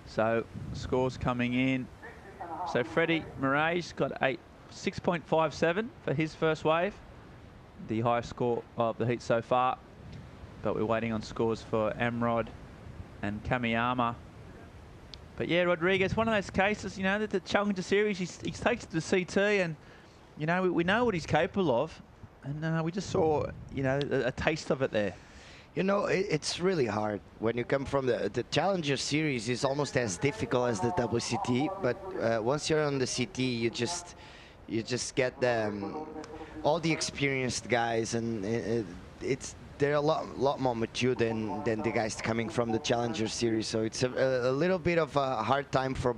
So scores coming in. So Freddie Moraes got 6.57 for his first wave, the highest score of the heat so far. But we're waiting on scores for Emrod and Kamiyama. But yeah, Rodriguez, one of those cases, you know, that the Challenger Series, he takes to the CT, and you know, we know what he's capable of, and we just saw, you know, a taste of it there. You know, it's really hard when you come from the Challenger Series. Is almost as difficult as the WCT, but once you're on the CT, you just get all the experienced guys, and they're a lot more mature than the guys coming from the Challenger Series. So it's a little bit of a hard time for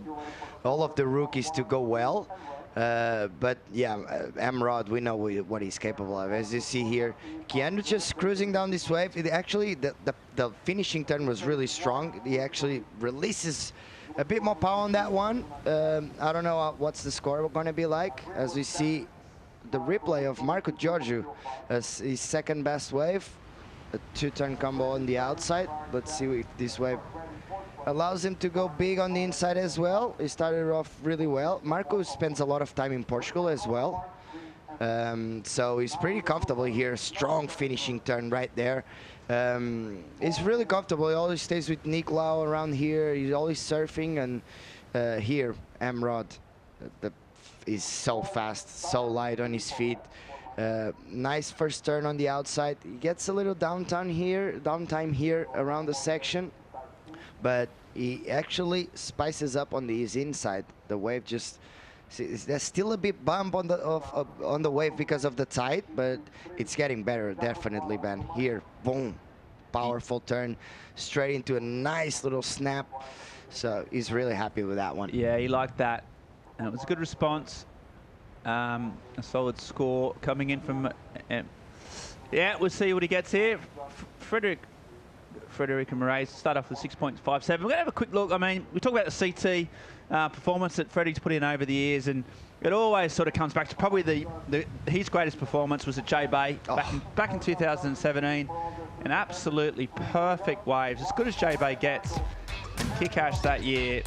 all of the rookies to go well. But yeah, Emrod, we know what he's capable of. As you see here, Keanu just cruising down this wave. It actually, the finishing turn was really strong. He actually releases a bit more power on that one. I don't know what's the score going to be like, as we see the replay of Marco Giorgio as his second best wave. A 2-turn combo on the outside. Let's see if this wave allows him to go big on the inside as well. He started off really well. Marco spends a lot of time in Portugal as well. So he's pretty comfortable here. Strong finishing turn right there. He's really comfortable. He always stays with Nick Lau around here. He's always surfing. And here, Emrod is so fast, so light on his feet. Nice first turn on the outside. He gets a little downtime here around the section, but he actually spices up on his inside. The wave just, there's still a bit bump on the wave because of the tide, but it's getting better, definitely, Ben. Here, boom, powerful turn straight into a nice little snap. So he's really happy with that one. Yeah, he liked that, and it was a good response. A solid score coming in from yeah, we'll see what he gets here. Frederic and Moraes start off with 6.57. We're going to have a quick look. I mean, we talk about the CT performance that Freddie's put in over the years, and it always sort of comes back to probably his greatest performance was at J Bay back in 2017. An absolutely perfect waves, as good as J Bay gets. And Kickash that year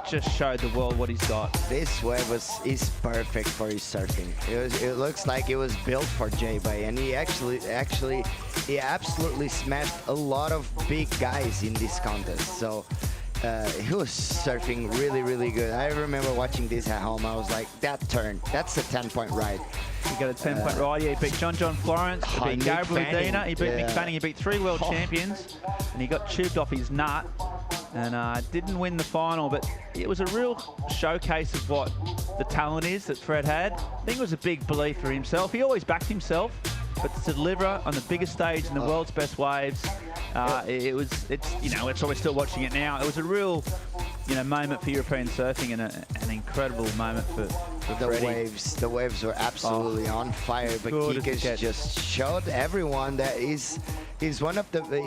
just showed the world what he's got. This wave is perfect for his surfing. It looks like it was built for J-Bay, and he absolutely smashed a lot of big guys in this contest. So he was surfing really, really good. I remember watching this at home. I was like, that turn, that's a 10-point ride. He got a 10-point ride. Yeah, he beat John Florence, he beat Gabriel Medina, he beat Mick Fanning, he beat 3 world champions, and he got tubed off his nut and didn't win the final, but it was a real showcase of what the talent is that Fred had. I think it was a big belief for himself. He always backed himself, but to deliver on the biggest stage in the world's best waves, it's we're still watching it now. It was a real, moment for European surfing and an incredible moment for Freddie. The waves were absolutely on fire, but Kikas just showed everyone that he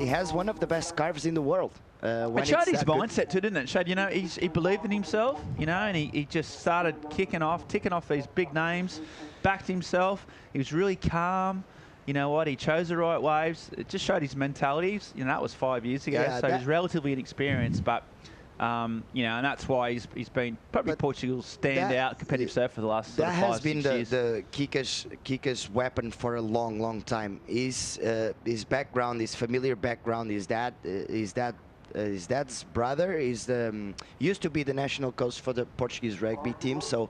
has one of the best carves in the world. It showed his mindset too, didn't it? It showed, he believed in himself, and he just started ticking off these big names, backed himself. He was really calm. You know what? He chose the right waves. It just showed his mentality. That was 5 years ago, so he's relatively inexperienced, but and that's why he's been probably Portugal's standout competitive surfer for the last 5 has 6 been years. the Kika's weapon for a long, long time. His background, his familiar background, is that his dad's brother used to be the national coach for the Portuguese rugby team, so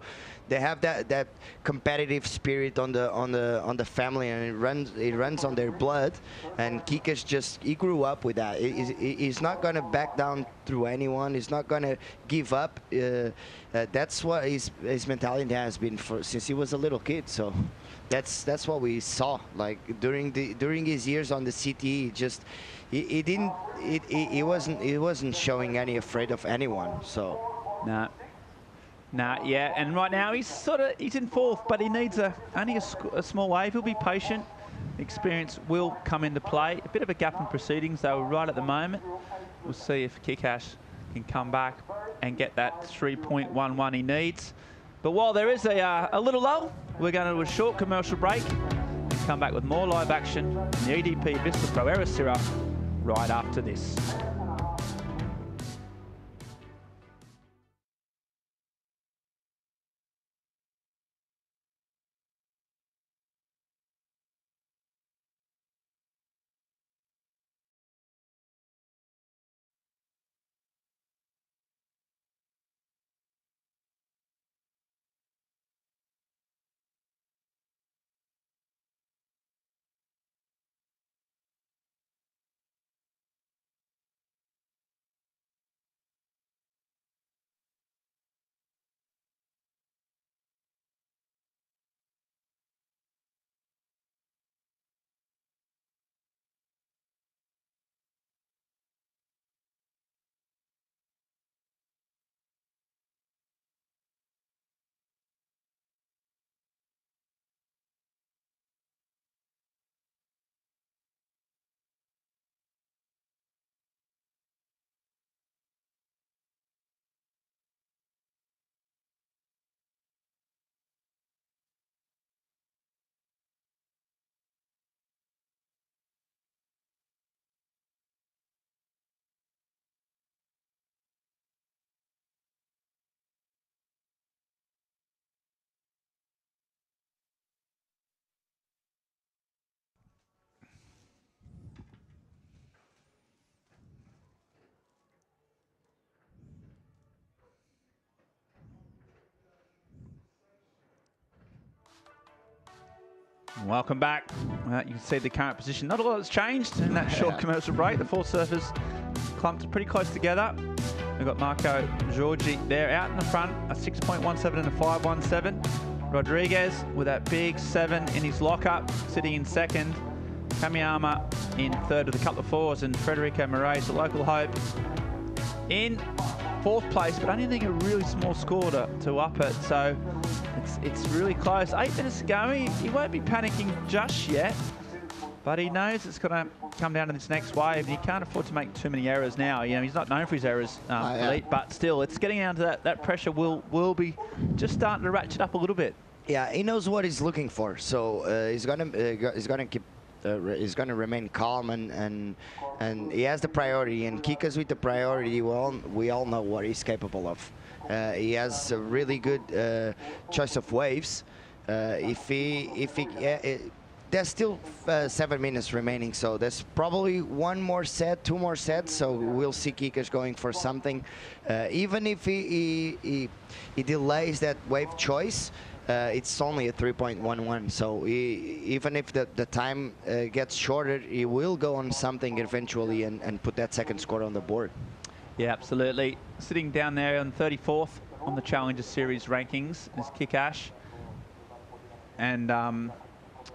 they have that competitive spirit on the family, and it runs on their blood. And Kikas he grew up with that. He's not gonna back down through anyone. He's not gonna give up. That's what his mentality has been since he was a little kid. So that's what we saw. Like during his years on the CT, he wasn't showing any afraid of anyone. So yeah, and right now he's in 4th, but he needs only a small wave. He'll be patient. Experience will come into play. A bit of a gap in proceedings though right at the moment. We'll see if Kikash can come back and get that 3.11 he needs. But while there is a little lull, we're going to do a short commercial break and come back with more live action in the EDP Vissla Pro Ericeira right after this. Welcome back. You can see the current position. Not a lot has changed in that short commercial break. The 4 surfers clumped pretty close together. We've got Marco Giorgi there out in the front, a 6.17 and a 5.17. Rodriguez with that big 7 in his lockup, sitting in 2nd. Kamiyama in 3rd with a couple of 4s, and Federico Moraes, the local hope, in 4th place, but only needing a really small score to up it. So it's really close. 8 minutes to go. He won't be panicking just yet, but he knows it's going to come down to this next wave, and he can't afford to make too many errors now. He's not known for his errors, Elite, but still, it's getting down to that pressure will be just starting to ratchet up a little bit. Yeah, he knows what he's looking for, so he's gonna keep. He's going to remain calm, and he has the priority. And Kikas with the priority, we all know what he's capable of. He has a really good choice of waves. there's still 7 minutes remaining, so there's probably one more set, 2 more sets, so we'll see Kikas going for something. Even if he delays that wave choice, it's only a 3.11, so even if the time gets shorter, he will go on something eventually and put that second score on the board. Yeah, absolutely. Sitting down there on 34th on the Challenger Series rankings is Kikash. And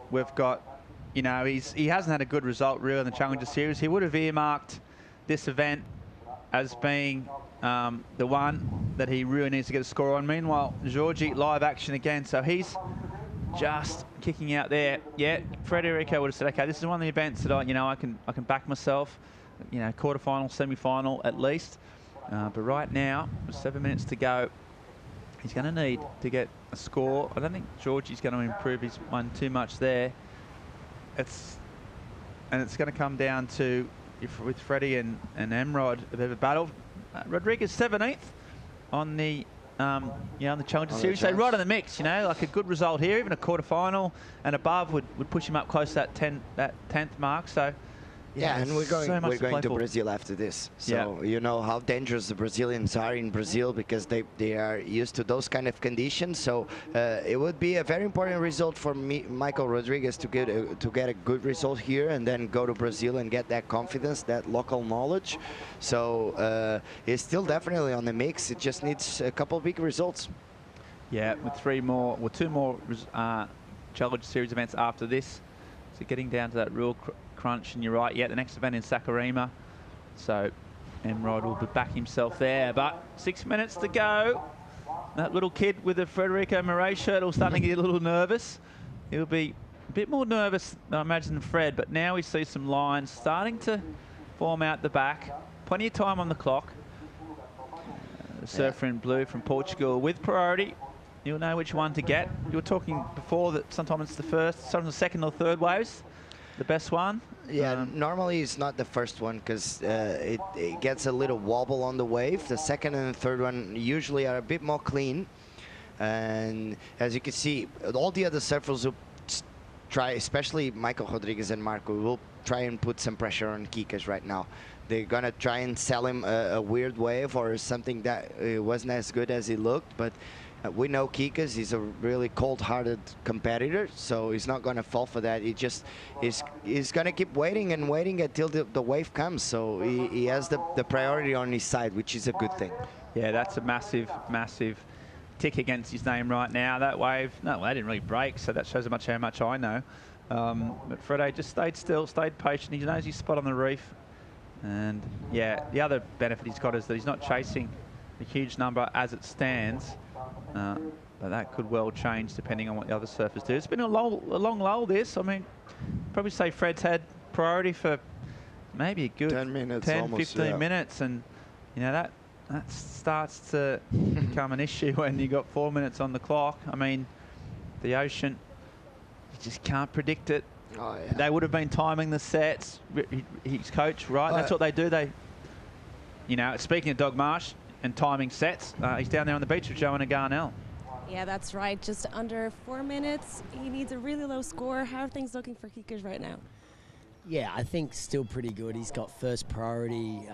we've got, you know, he hasn't had a good result really in the Challenger Series. He would have earmarked this event as being the one that he really needs to get a score on. Meanwhile, Georgie live action again, so he's just kicking out there. Yeah, Federico would have said, okay, this is one of the events that I can back myself. You know, quarterfinal, semi-final at least. But right now, with 7 minutes to go, he's going to need to get a score. I don't think Georgie's going to improve his one too much there. It's going to come down to, with Freddie and Emrod, a bit of a battle. Rodriguez 17th on the on the Challenger Series. So right in the mix, you know, like a good result here, even a quarterfinal and above would push him up close to that 10th mark. So yeah, and we're going to for. Brazil after this. So you know how dangerous the Brazilians are in Brazil because they are used to those kind of conditions. So it would be a very important result for Michael Rodriguez to get a good result here and then go to Brazil and get that confidence, that local knowledge. So it's still definitely on the mix. It just needs a couple of big results. Yeah, with 2 more Challenger Series events after this. So getting down to that real crunch, and you're right, yeah, the next event in Sakurima. So Emrod will be back himself there, but 6 minutes to go. That little kid with the Federico Moret shirt will starting to get a little nervous. He'll be a bit more nervous, I imagine, than Fred, but now we see some lines starting to form out the back. Plenty of time on the clock. The surfer in blue from Portugal with priority. You'll know which one to get. You were talking before that sometimes it's the first, sometimes the second or third waves. The best one? Yeah, normally it's not the first one because it gets a little wobble on the wave. The second and the third one usually are a bit more clean. And as you can see, all the other surfers will try, especially Michael Rodriguez and Marco, will try and put some pressure on Kikas right now. They're going to try and sell him a weird wave or something that wasn't as good as he looked. But we know Kikas, he's a really cold-hearted competitor, so he's not going to fall for that. He's going to keep waiting and waiting until the wave comes. So he has the priority on his side, which is a good thing. Yeah, that's a massive, massive tick against his name right now. That wave, no, they didn't really break, so that shows how much I know. But Fredo just stayed still, stayed patient. He knows his spot on the reef. And yeah, the other benefit he's got is that he's not chasing a huge number as it stands. But that could well change depending on what the other surfers do. It's been a long lull, this. I mean, probably say Fred's had priority for maybe a good 10 minutes, 10, almost, 15 minutes. And, you know, that starts to become an issue when you got 4 minutes on the clock. I mean, the ocean, you just can't predict it. Oh, yeah. They would have been timing the sets. His coach, right? That's what they do. They, you know, speaking of Dog Marsh and timing sets, he's down there on the beach with Joanna Garnell. Yeah, that's right. Just under 4 minutes. He needs a really low score. How are things looking for Kikas right now? Yeah, I think still pretty good. He's got first priority.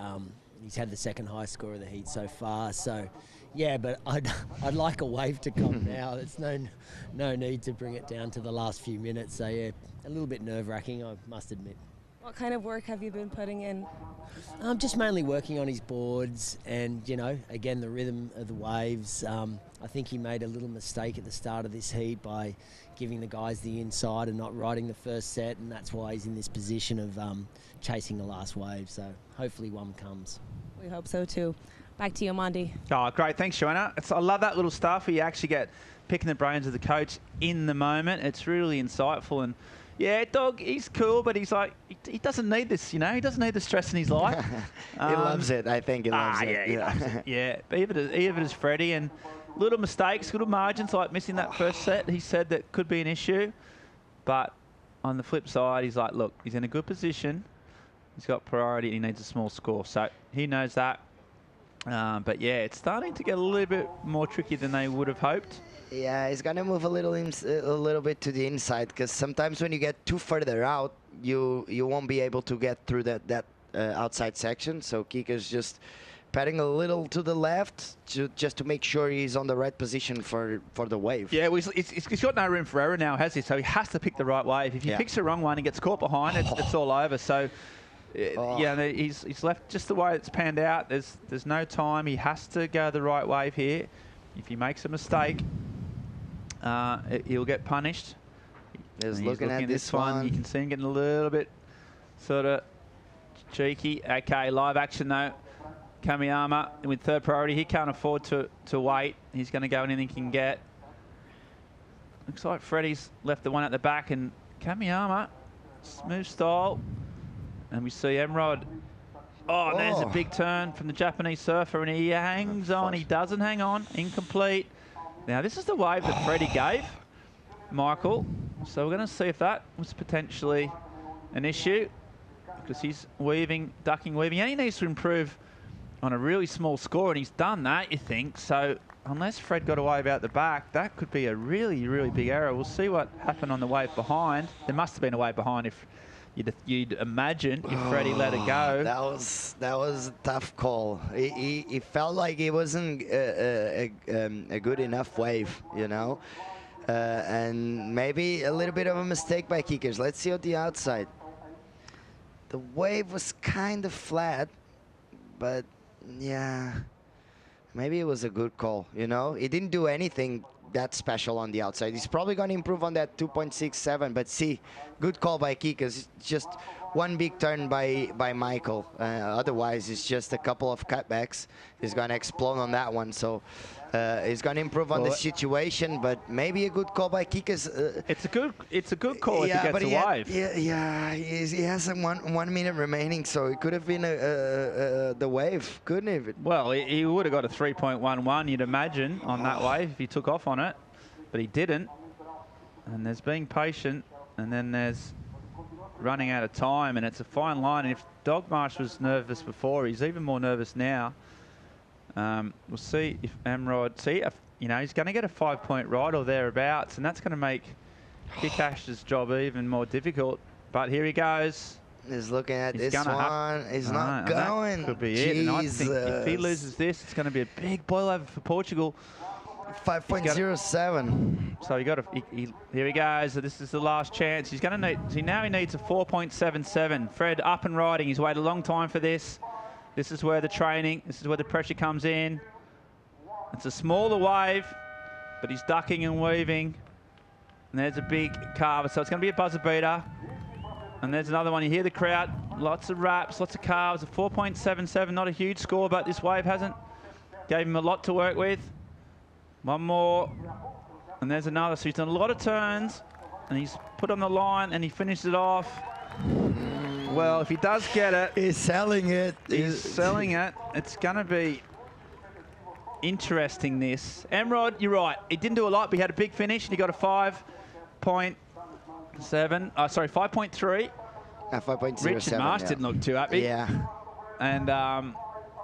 He's had the second highest score of the heat so far. So, yeah, but I'd like a wave to come now. There's no need to bring it down to the last few minutes. So, yeah, a little bit nerve-wracking, I must admit. What kind of work have you been putting in? I'm just mainly working on his boards and, you know, again, the rhythm of the waves. I think he made a little mistake at the start of this heat by giving the guys the inside and not riding the first set, and that's why he's in this position of chasing the last wave. So hopefully one comes. We hope so too. Back to you, Mondi. Oh, great. Thanks, Joanna. I love that little stuff where you actually get picking the brains of the coach in the moment. It's really insightful. And yeah, Dog, he's cool, but he's like, he doesn't need this, you know? He doesn't need the stress in his life. He loves it. I think he loves it. Yeah, he loves it. Yeah, but even as Freddie, and little mistakes, little margins, like missing that first set, he said that could be an issue. But on the flip side, he's like, look, he's in a good position. He's got priority and he needs a small score. So he knows that. But yeah, it's starting to get a little bit more tricky than they would have hoped. Yeah, he's gonna move a little bit to the inside, because sometimes when you get too further out, you won't be able to get through that outside section. So Kika's just padding a little to the left just to make sure he's on the right position for the wave. Yeah, well, he's got no room for error now, has he? So he has to pick the right wave. If he picks the wrong one and gets caught behind, it's all over. So yeah, he's left just the way it's panned out. There's no time. He has to go the right wave here. If he makes a mistake, he'll get punished. He's looking at this one. You can see him getting a little bit sort of cheeky. Okay, live action though. Kamiyama with third priority. He can't afford to wait. He's going to go anything he can get. Looks like Freddie's left the one at the back, and Kamiyama, smooth style. And we see Emrod. Oh, and there's a big turn from the Japanese surfer, and he hangs on. He doesn't hang on. Incomplete. Now, this is the wave that Freddie gave Michael. So we're going to see if that was potentially an issue, because he's weaving, ducking, weaving, and he needs to improve on a really small score, and he's done that, you think. So unless Fred got a wave out the back, that could be a really, really big error. We'll see what happened on the wave behind. There must have been a wave behind if you'd imagine if Freddie let it go. That was a tough call. He felt like it wasn't a good enough wave, you know, and maybe a little bit of a mistake by kickers. Let's see on the outside. The wave was kind of flat, but yeah, maybe it was a good call, you know. He didn't do anything that special on the outside. He's probably going to improve on that 2.67, but see, good call by Kikas. Just one big turn by Michael. Otherwise, it's just a couple of cutbacks. He's going to explode on that one. So he's going to improve on the situation, but maybe a good call by Kikas. It's a good call if he gets a wave. He has 1 minute remaining, so it could have been the wave, couldn't it? Well, he would have got a 3.11, you'd imagine, on that wave if he took off on it, but he didn't. And there's being patient, and then there's running out of time, and it's a fine line. And if Dogmarsh was nervous before, he's even more nervous now. We'll see if Amrod, you know, he's going to get a 5-point ride or thereabouts, and that's going to make Kikash's job even more difficult. But here he goes. He's looking at this one. He's not going. That could be it. And I think if he loses this, it's going to be a big boil over for Portugal. 5.07. So here he goes. So this is the last chance. He's going to need. Now he needs a 4.77. Fred up and riding. He's waited a long time for this. This is where the training. This is where the pressure comes in. It's a smaller wave, but he's ducking and weaving. And there's a big carver. So it's going to be a buzzer beater. And there's another one. You hear the crowd. Lots of wraps, lots of carves. A 4.77. Not a huge score, but this wave gave him a lot to work with. One more, and there's another. So he's done a lot of turns, and he's put on the line, and he finishes it off. Well, if he does get it... He's selling it. He's selling it. It's going to be interesting, this. Emrod, you're right. He didn't do a lot, but he had a big finish, and he got a 5.7. Sorry, 5.3. 5.07. Richard Marsh didn't look too happy. Yeah. And...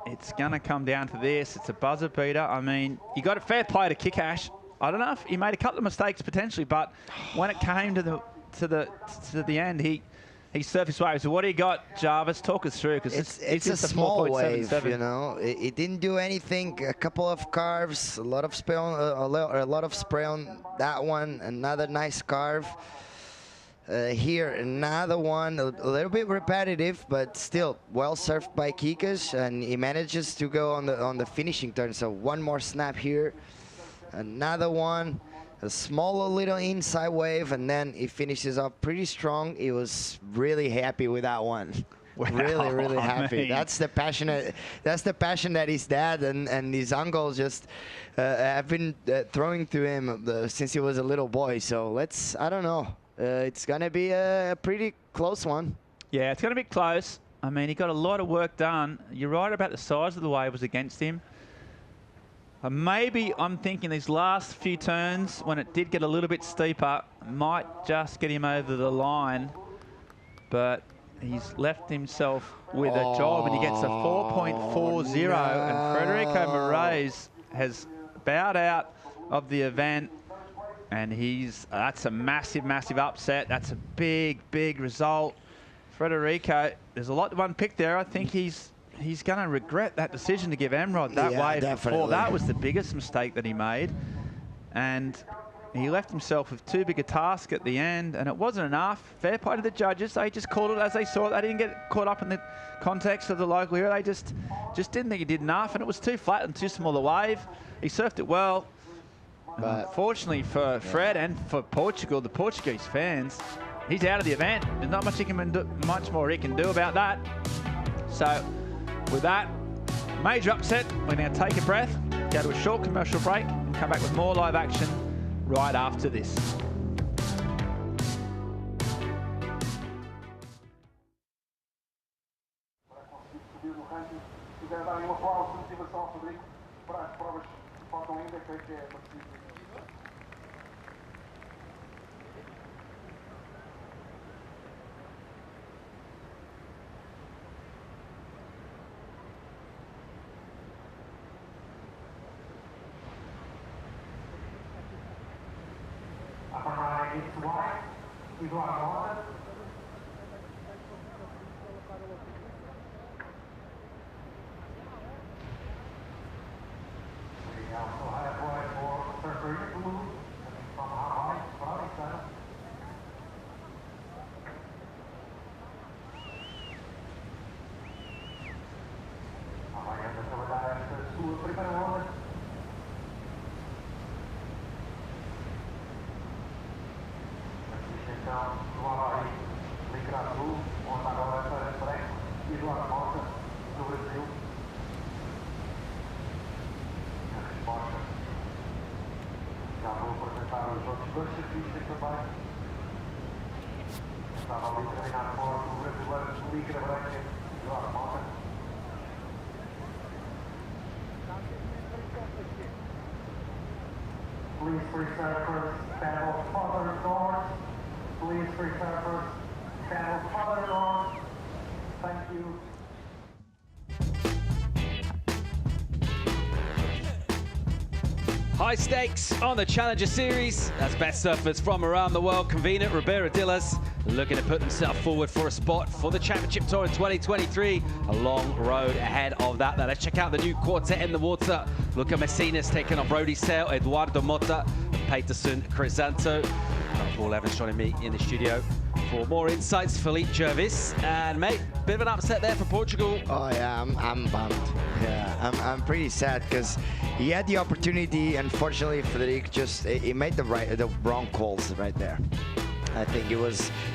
it's going to come down to this. It's a buzzer beater. I mean, you got a fair play to Kikash. I don't know if he made a couple of mistakes potentially, but when it came to the end, he surfaced waves. So what do you got, Jarvis? Talk us through, because it's a small wave. You know, it didn't do anything. A couple of carves, a lot of spray on that one. Another nice carve. Here, another one, a little bit repetitive, but still well surfed by Kikas, and he manages to go on the finishing turn. So one more snap here, another one, a smaller little inside wave, and then he finishes up pretty strong. He was really happy with that one. Wow, really happy. That's the passion that his dad and his uncle just have been throwing to him since he was a little boy. So I don't know. It's going to be a pretty close one. Yeah, it's going to be close. I mean, he got a lot of work done. You're right about the size of the wave was against him. Maybe I'm thinking these last few turns, when it did get a little bit steeper, might just get him over the line. But he's left himself with a job, and he gets a 4.40. No. And Federico Moraes has bowed out of the event, and that's a massive, massive upset. That's a big, big result. Federico, there's a lot to unpick there. I think he's going to regret that decision to give Emrod that wave before. That was the biggest mistake that he made. And he left himself with too big a task at the end, and it wasn't enough. Fair play to the judges. They just called it as they saw it. They didn't get caught up in the context of the local hero. They just didn't think he did enough, and it was too flat and too small a wave. He surfed it well. But fortunately for Fred and for Portugal, the Portuguese fans, he's out of the event. There's not much more he can do about that. So with that major upset, we're going to take a breath, go to a short commercial break, and come back with more live action right after this. It's white, Eduardo. We also have white for surfer blue, coming from Hawaii, Florida. Hawaii anda trabalhar esta sua primeira onda. Então, no Havaí, líquido azul, onda agora para branco, Eduardo Mota, do Brasil. A resposta. Já vou apresentar os outros dois surfistas também. Estava ali a treinar fora o brasileiro de líquido branco, Eduardo Mota. Please free surfers, paddle further north. Please free surfers, paddle further north. Thank you. High stakes on the Challenger Series as best surfers from around the world convene at Ribeira Dillas, looking to put themselves forward for a spot for the Championship Tour in 2023. A long road ahead of that. Now let's check out the new quartet in the water. Luca Messinas taking on Brody Sale, Eduardo Mota, Peterson Crisanto. Paul Evans joining me in the studio for more insights. Philippe Jervis, and mate, bit of an upset there for Portugal. Oh yeah, I'm bummed. Yeah, I'm pretty sad because he had the opportunity. Unfortunately, Frederic he made the wrong calls right there. I think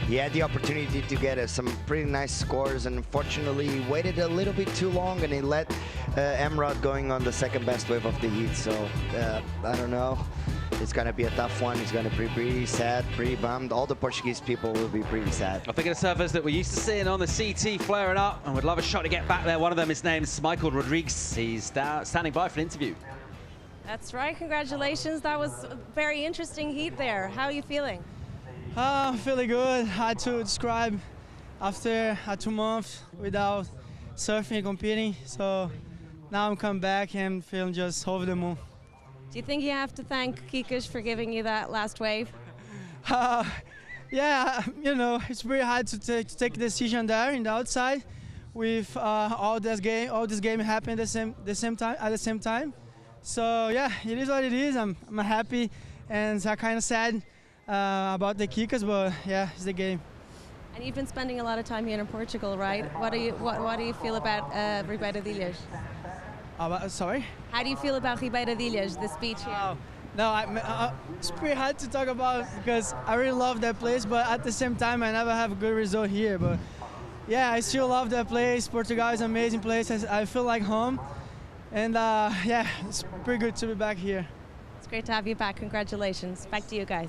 he had the opportunity to get some pretty nice scores, and unfortunately he waited a little bit too long, and he let Emrod going on the second best wave of the heat. So I don't know. It's going to be a tough one. He's going to be pretty sad, pretty bummed. All the Portuguese people will be pretty sad. I think of the surfers that we're used to seeing on the CT flaring up and would love a shot to get back there. One of them, his name's Michael Rodriguez. He's standing by for an interview. That's right. Congratulations. That was a very interesting heat there. How are you feeling? I'm feeling good. Hard to describe after 2 months without surfing and competing. So now I'm coming back and feeling just over the moon. Do you think you have to thank Kikish for giving you that last wave? Yeah, you know, it's very hard to take a decision there in the outside with all this game happening at the same time. So yeah, it is what it is. I'm happy and I'm kind of sad about the kickers, but yeah, it's the game. And you've been spending a lot of time here in Portugal, right? What do you feel about Ribeira Dillas? Sorry? How do you feel about Ribeira Dillas, this beach here? No, it's pretty hard to talk about because I really love that place, but at the same time, I never have a good result here. But yeah, I still love that place. Portugal is an amazing place. I feel like home. And yeah, it's pretty good to be back here. It's great to have you back. Congratulations. Back to you guys.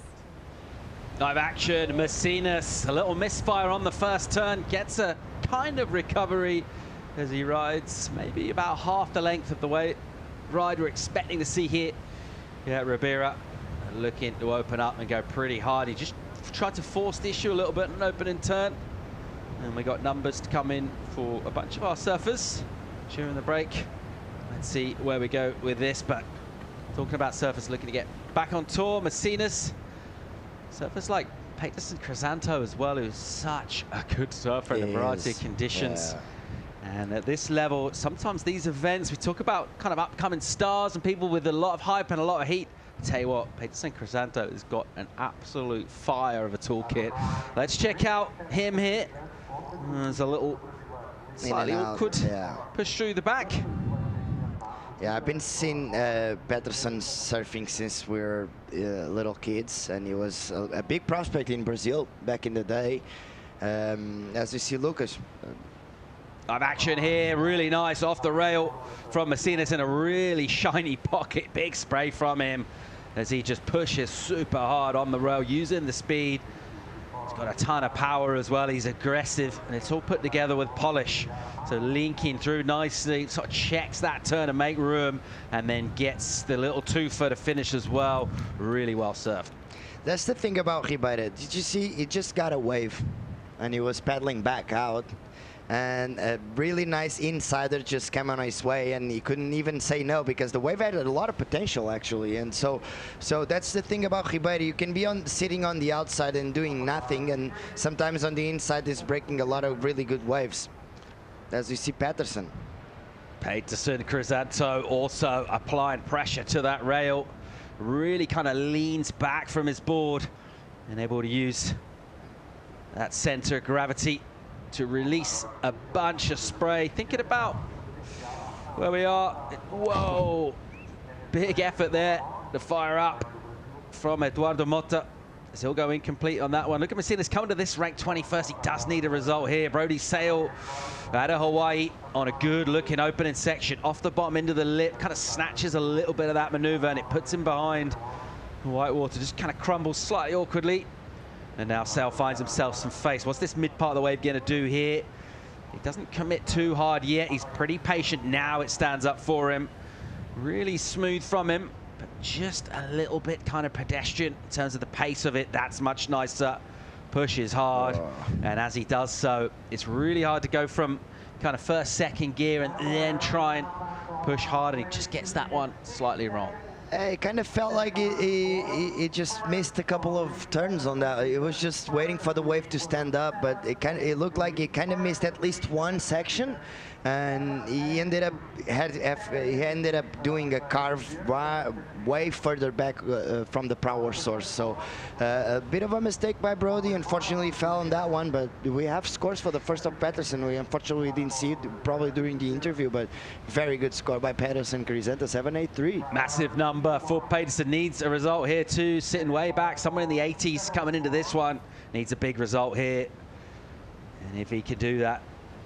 Live action, Messinas, a little misfire on the first turn, gets a kind of recovery as he rides maybe about half the length of the ride we're expecting to see here. Yeah, Ribeira looking to open up and go pretty hard. He just tried to force the issue a little bit on an opening turn. And we got numbers to come in for a bunch of our surfers during the break. Let's see where we go with this. But talking about surfers looking to get back on tour, Messinas. Surfers like Peterson Crisanto as well, who's such a good surfer in a variety of conditions. Yeah. And at this level, sometimes these events, we talk about kind of upcoming stars and people with a lot of hype and a lot of heat. I tell you what, Peterson Crisanto has got an absolute fire of a toolkit. Let's check out him here. There's a little slightly awkward push through the back. Yeah, I've been seeing Peterson surfing since we were little kids, and he was a big prospect in Brazil back in the day. As you see, Lucas. Of action here, really nice off the rail from Messinas in a really shiny pocket. Big spray from him as he just pushes super hard on the rail using the speed. He's got a ton of power as well. He's aggressive, and it's all put together with polish. So linking through nicely, sort of checks that turn to make room, and then gets the little two-footer finish as well. Really well surfed. That's the thing about Rio Waida. Did you see? He just got a wave, and he was paddling back out. And a really nice insider just came on his way, and he couldn't even say no because the wave had a lot of potential actually. And so that's the thing about Rio Waida. You can be sitting on the outside and doing nothing, and sometimes on the inside is breaking a lot of really good waves, as you see Peterson. Peterson Crisanto also applying pressure to that rail. Really kind of leans back from his board and able to use that center of gravity to release a bunch of spray. Thinking about where we are. Whoa, big effort there to fire up from Eduardo Mota. As he'll go incomplete on that one. Look at Messinas coming to this rank 21st. He does need a result here. Brody Sale out of Hawaii on a good looking opening section. Off the bottom into the lip, kind of snatches a little bit of that maneuver, and it puts him behind. Whitewater just kind of crumbles slightly awkwardly. And now Sale finds himself some face. What's this mid part of the wave going to do here? He doesn't commit too hard yet. He's pretty patient now. It stands up for him. Really smooth from him, but just a little bit kind of pedestrian in terms of the pace of it. That's much nicer. Pushes hard, and as he does so, it's really hard to go from kind of first, second gear and then try and push hard, and he just gets that one slightly wrong. It kind of felt like he just missed a couple of turns on that. It was just waiting for the wave to stand up, but it looked like he kind of missed at least one section, and he ended up doing a carve way further back from the power source. So a bit of a mistake by Brody. Unfortunately, fell on that one, but we have scores for the first of Peterson. We unfortunately didn't see it probably during the interview, but very good score by Peterson Crisanto, 7.83. Massive number for Peterson. Needs a result here too, sitting way back somewhere in the 80s coming into this one. Needs a big result here, and if he can do that,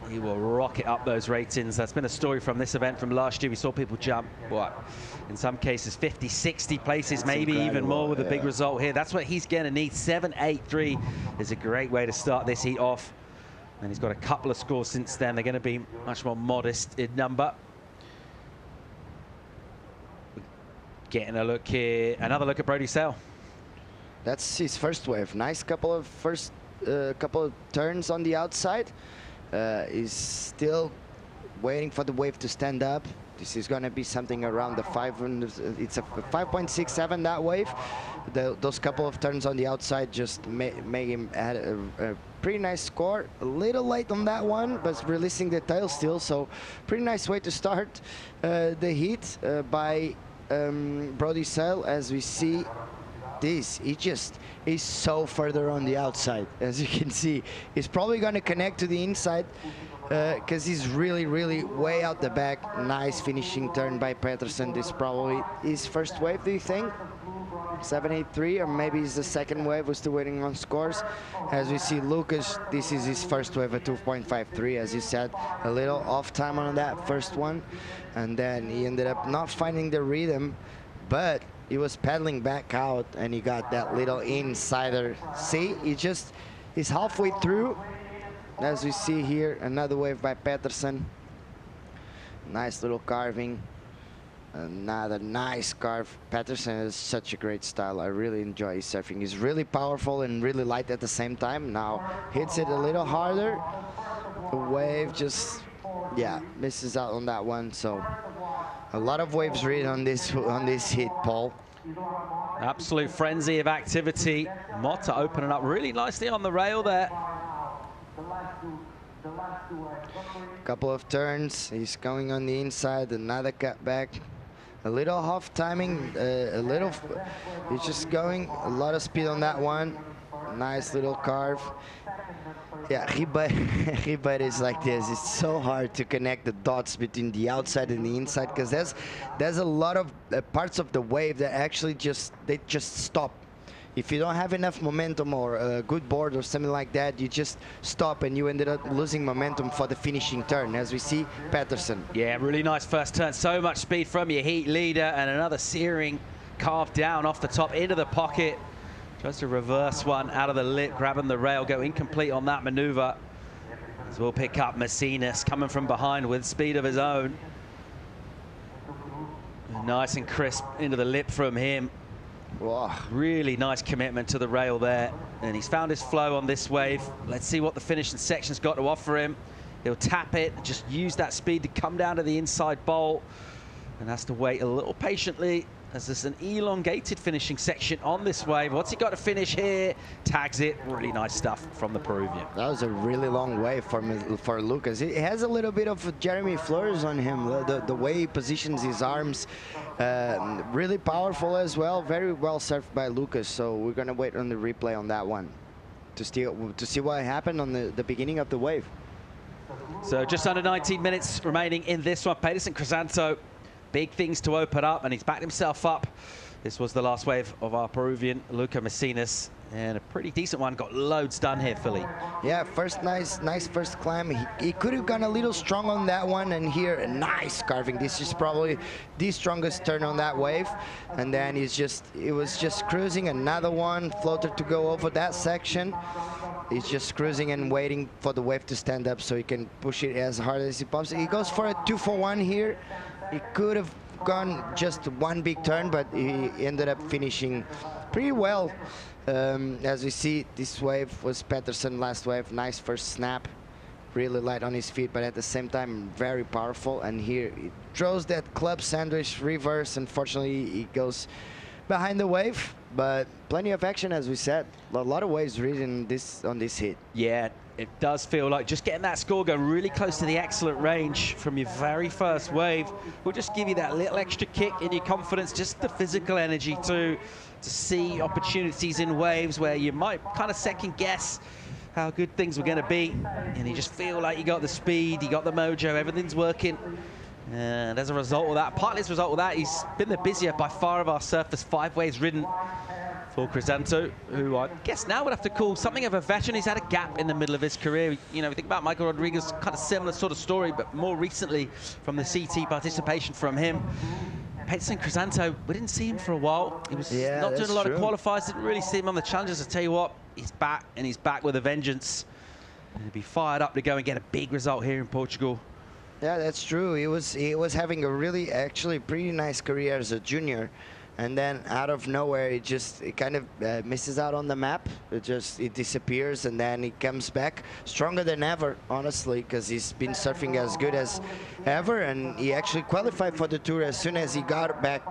he will rocket up those ratings. That's been a story from this event from last year. We saw people jump, what, in some cases 50, 60 places, maybe even more with a big result here. That's what he's going to need. 7.83 is a great way to start this heat off. And he's got a couple of scores since then. They're going to be much more modest in number. Getting a look here. Another look at Brody Sale. That's his first wave. Nice couple of turns on the outside. Is still waiting for the wave to stand up. This is going to be something around the 500. It's a 5.67 that wave. Those couple of turns on the outside just make him add a pretty nice score. A little late on that one, but releasing the tail still. So pretty nice way to start the heat by Brody Sale. As we see this, he just is so further on the outside. As you can see, he's probably going to connect to the inside because he's really way out the back. Nice finishing turn by Peterson. This probably his first wave, do you think? 7.83, or maybe it's the second wave. We're still waiting on scores. As we see Lucas, this is his first wave at 2.53. As you said, a little off time on that first one, and then he ended up not finding the rhythm, but he was paddling back out, and he got that little insider. See, he's halfway through. As we see here, another wave by Peterson. Nice little carving. Another nice carve. Patterson has such a great style. I really enjoy his surfing. He's really powerful and really light at the same time. Now hits it a little harder. The wave just, yeah, misses out on that one. So a lot of waves read on this hit, Paul. Absolute frenzy of activity. Motta opening up really nicely on the rail there. Couple of turns. He's going on the inside. Another cut back. A little off timing. He's just going a lot of speed on that one. Nice little carve. Yeah, Ribeira is like this. It's so hard to connect the dots between the outside and the inside because there's a lot of parts of the wave that actually just stop. If you don't have enough momentum or a good board or something like that, you just stop and you ended up losing momentum for the finishing turn, as we see Patterson. Yeah, really nice first turn. So much speed from your heat leader, and another searing carve down off the top into the pocket. Tries to reverse one out of the lip, grabbing the rail, go incomplete on that maneuver. As we'll pick up Macinas coming from behind with speed of his own. Nice and crisp into the lip from him. Whoa. Really nice commitment to the rail there. And he's found his flow on this wave. Let's see what the finishing section's got to offer him. He'll tap it, just use that speed to come down to the inside bowl. And has to wait a little patiently, as there's an elongated finishing section on this wave. What's he got to finish here? Tags it. Really nice stuff from the Peruvian. That was a really long wave for Lucas. It has a little bit of Jeremy Flores on him. The way he positions his arms, really powerful as well. Very well surfed by Lucas. So we're gonna wait on the replay on that one to see what happened on the beginning of the wave. So just under 19 minutes remaining in this one. Pedersen Crisanto. Big things to open up, and he's backed himself up. This was the last wave of our Peruvian, Luca Macinas, and a pretty decent one. Got loads done here, Philly. Yeah, nice first climb. He could have gone a little strong on that one, and here, a nice carving. This is probably the strongest turn on that wave. And then it was just cruising. Another one, floater to go over that section. He's just cruising and waiting for the wave to stand up so he can push it as hard as he possibly. He goes for a 2-for-1 here. He could have gone just one big turn, but he ended up finishing pretty well. As we see, this wave was Patterson last wave. Nice first snap, really light on his feet, but at the same time very powerful. And here he throws that club sandwich reverse. Unfortunately, he goes behind the wave, but plenty of action, as we said. A lot of waves reading on this hit. Yeah, it does feel like just getting that score going really close to the excellent range from your very first wave will just give you that little extra kick in your confidence, just the physical energy to see opportunities in waves where you might kind of second guess how good things were going to be, and you just feel like you got the speed, you got the mojo, everything's working. And as a result of that, partly as a result of that, he's been the busier by far of our surfers. 5 waves ridden for Crisanto, who I guess now would have to call something of a veteran. He's had a gap in the middle of his career. You know, we think about Michael Rodriguez, kind of similar sort of story, but more recently from the CT participation from him. Pedersen Crisanto, we didn't see him for a while. He was not doing a lot of qualifiers, didn't really see him on the challenges. I tell you what, he's back, and he's back with a vengeance. And he'll be fired up to go and get a big result here in Portugal. Yeah, that's true. He was having a really, actually pretty nice career as a junior, and then out of nowhere, it kind of misses out on the map. It disappears, and then he comes back stronger than ever, honestly, because he's been surfing as good as ever, and he actually qualified for the tour as soon as he got back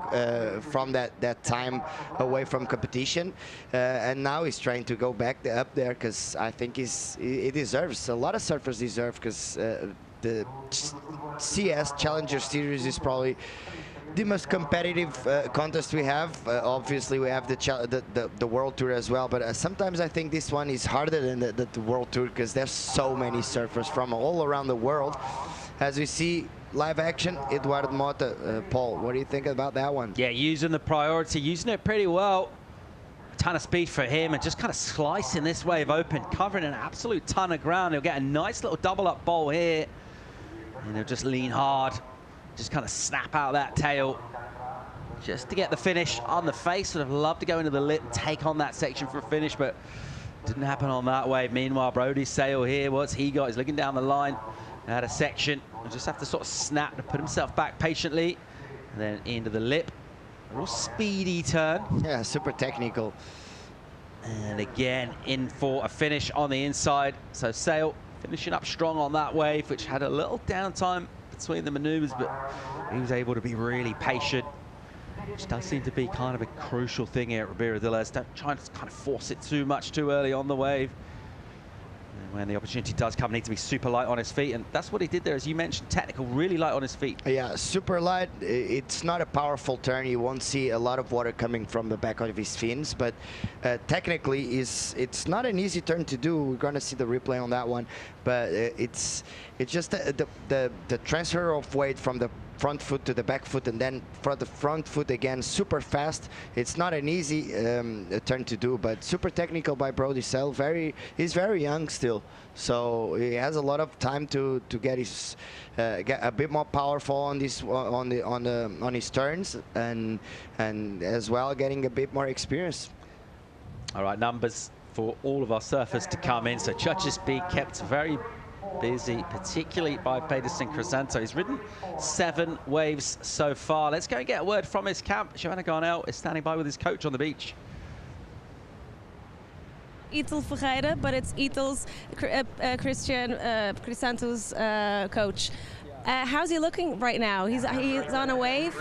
from that time away from competition, and now he's trying to go back up there because I think he deserves. A lot of surfers deserve, because the CS Challenger Series is probably the most competitive contest we have. Obviously, we have the World Tour as well, but sometimes I think this one is harder than the World Tour because there's so many surfers from all around the world. As we see live action, Eduardo Motta. Paul, what do you think about that one? Yeah, using the priority, using it pretty well. A ton of speed for him, and just kind of slicing this wave open, covering an absolute ton of ground. He'll get a nice little double-up bowl here, and he'll just lean hard, just kind of snap out that tail just to get the finish on the face. Would have loved to go into the lip and take on that section for a finish, but didn't happen on that wave. Meanwhile, Brody's sail here, what's he got? He's looking down the line at a section. He'll just have to sort of snap to put himself back patiently. And then into the lip. A real speedy turn. Yeah, super technical. And again, in for a finish on the inside. So Sail finishing up strong on that wave, which had a little downtime between the maneuvers, but he was able to be really patient, which does seem to be kind of a crucial thing here at Ribeira del Este. Don't try to kind of force it too much too early on the wave. And when the opportunity does come, need to be super light on his feet, and that's what he did there, as you mentioned, technical, really light on his feet. Yeah, super light. It's not a powerful turn. You won't see a lot of water coming from the back of his fins, but technically it's not an easy turn to do. We're going to see the replay on that one, but it's just the transfer of weight from the front foot to the back foot, and then for the front foot again, super fast. It's not an easy turn to do, but super technical by Brody Sail. He's very young still, so he has a lot of time to get his get a bit more powerful on this on his turns, and as well getting a bit more experience. All right, numbers for all of our surfers to come in. So judges being kept very busy, particularly by Pedersen Crisanto. He's ridden 7 waves so far. Let's go and get a word from his camp. Joanna Garnell is standing by with his coach on the beach. Itel Ferreira, but it's Itel's Christian Crisanto's coach. How's he looking right now? He's on a wave,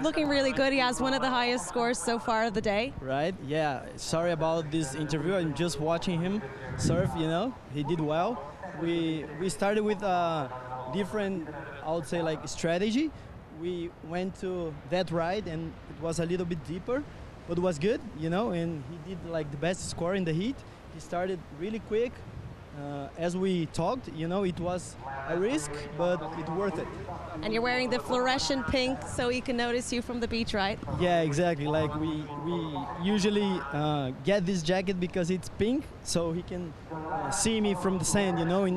looking really good. He has one of the highest scores so far of the day. Right, yeah. Sorry about this interview. I'm just watching him surf, you know. He did well. We started with a different, I would say, like strategy. We went to that ride and it was a little bit deeper, but it was good, you know, and he did like the best score in the heat. He started really quick. As we talked, you know, it was a risk, but it's worth it. And you're wearing the fluorescent pink so he can notice you from the beach, right? Yeah, exactly. Like we usually get this jacket because it's pink, so he can see me from the sand, you know, in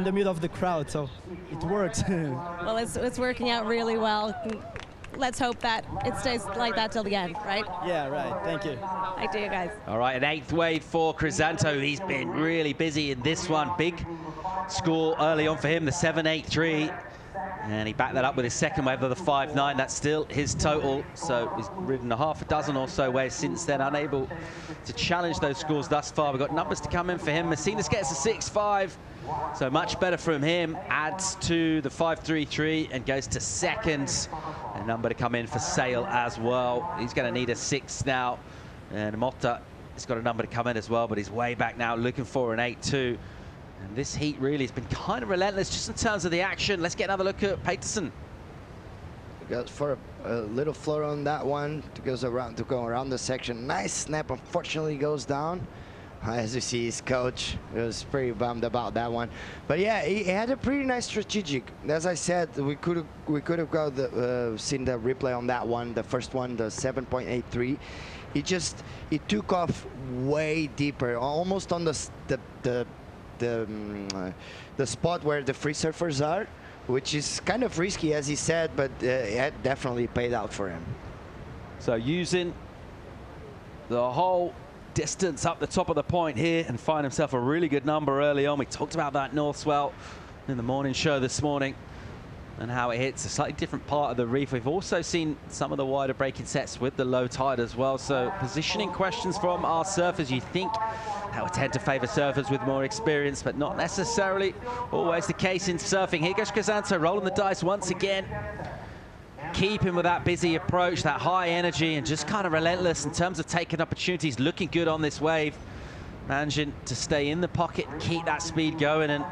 the middle of the crowd. So it works. Well, it's working out really well. Let's hope that it stays like that till the end, right? Yeah, right. Thank you. I do, guys. All right, an 8th wave for Crisanto. He's been really busy in this one. Big score early on for him, the 7.83. And he backed that up with his second wave of the 5.9. That's still his total. So he's ridden a half a dozen or so waves since then, unable to challenge those scores thus far. We've got numbers to come in for him. Messinas gets a 6.5. So much better from him. Adds to the 5.33 and goes to second. A number to come in for Sail as well. He's going to need a 6 now. And Motta has got a number to come in as well, but he's way back now looking for an 8.2. And this heat really has been kind of relentless just in terms of the action. Let's get another look at Pedersen. Goes for a little float on that one to go around the section. Nice snap, unfortunately goes down. As you see, his coach was pretty bummed about that one. But yeah, he had a pretty nice strategic. As I said, we could have seen the replay on that one, the first one, the 7.83. He took off way deeper, almost on the spot where the free surfers are, which is kind of risky, as he said, but it definitely paid out for him. So using the whole distance up the top of the point here and find himself a really good number early on. We talked about that north swell in the morning show this morning and how it hits a slightly different part of the reef. We've also seen some of the wider breaking sets with the low tide as well. So positioning questions from our surfers, you think that would tend to favor surfers with more experience, but not necessarily always the case in surfing. Here goes Crisanto rolling the dice once again. Keeping with that busy approach, that high energy, and just kind of relentless in terms of taking opportunities, looking good on this wave. Managing to stay in the pocket, keep that speed going, and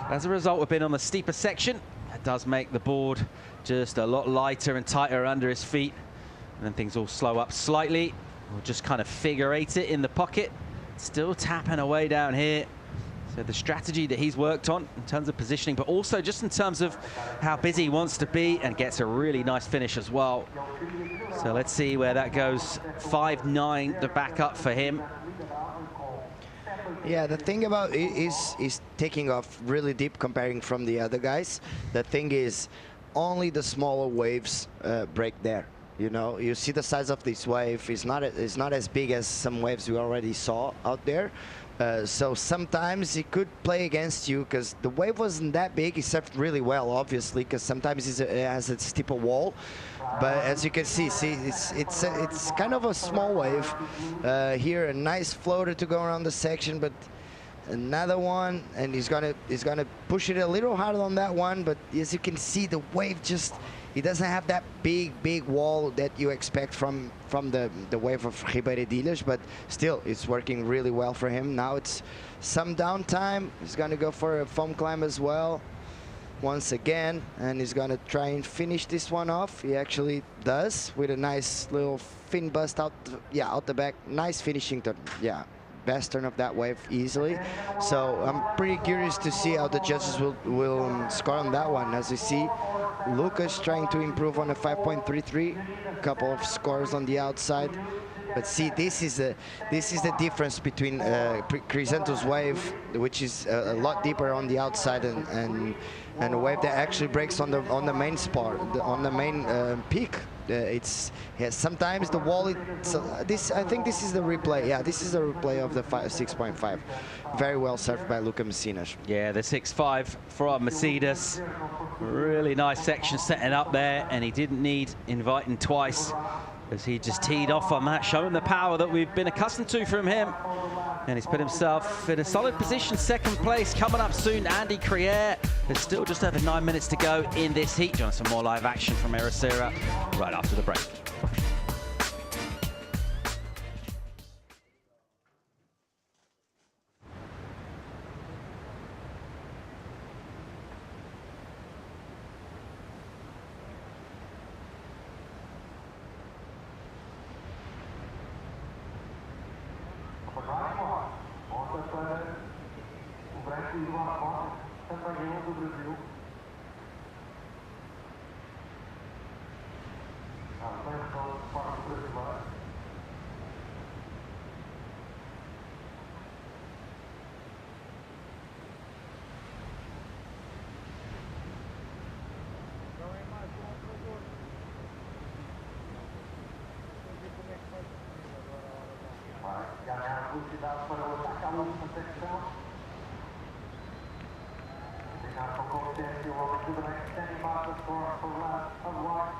as a result of being on the steeper section, it does make the board just a lot lighter and tighter under his feet. And then things all slow up slightly. We'll just kind of figure 8 it in the pocket. Still tapping away down here. So the strategy that he's worked on in terms of positioning, but also just in terms of how busy he wants to be, and gets a really nice finish as well. So let's see where that goes. 5.9 the backup for him. Yeah, the thing about it is taking off really deep comparing from the other guys. The thing is, only the smaller waves break there. You know, you see the size of this wave. It's not as big as some waves we already saw out there, So sometimes he could play against you because the wave wasn't that big. He surfed really well, obviously, because sometimes it has a steeper wall. But as you can see, it's kind of a small wave. Here, a nice floater to go around the section, but another one, and he's gonna push it a little harder on that one. But as you can see, the wave it doesn't have that big wall that you expect from the wave of Ribeiradilhas, but still it's working really well for him. Now it's some downtime. He's gonna go for a foam climb as well once again, and he's gonna try and finish this one off. He actually does with a nice little fin bust out the back. Nice finishing turn. Yeah, best turn of that wave easily. So I'm pretty curious to see how the judges will score on that one. As you see, Lucas trying to improve on a 5.33, a couple of scores on the outside. But see, this is the difference between Crisanto's wave, which is a lot deeper on the outside, and a wave that actually breaks on the main spot, on the main peak. Sometimes the wall. I think this is the replay. Yeah, this is the replay of the 6.5. Very well surfed by Luca Messinas. Yeah, the 6.5 from Mercedes. Really nice section setting up there, and he didn't need inviting twice, as he just teed off on that, showing the power that we've been accustomed to from him. And he's put himself in a solid position, second place. Coming up soon, Andy Crier. There's still just over 9 minutes to go in this heat. Join some more live action from Ericeira right after the break. Velocidade para o ataque à última secção. Terminar com consciência o homem do branco, standing by the score for last of white.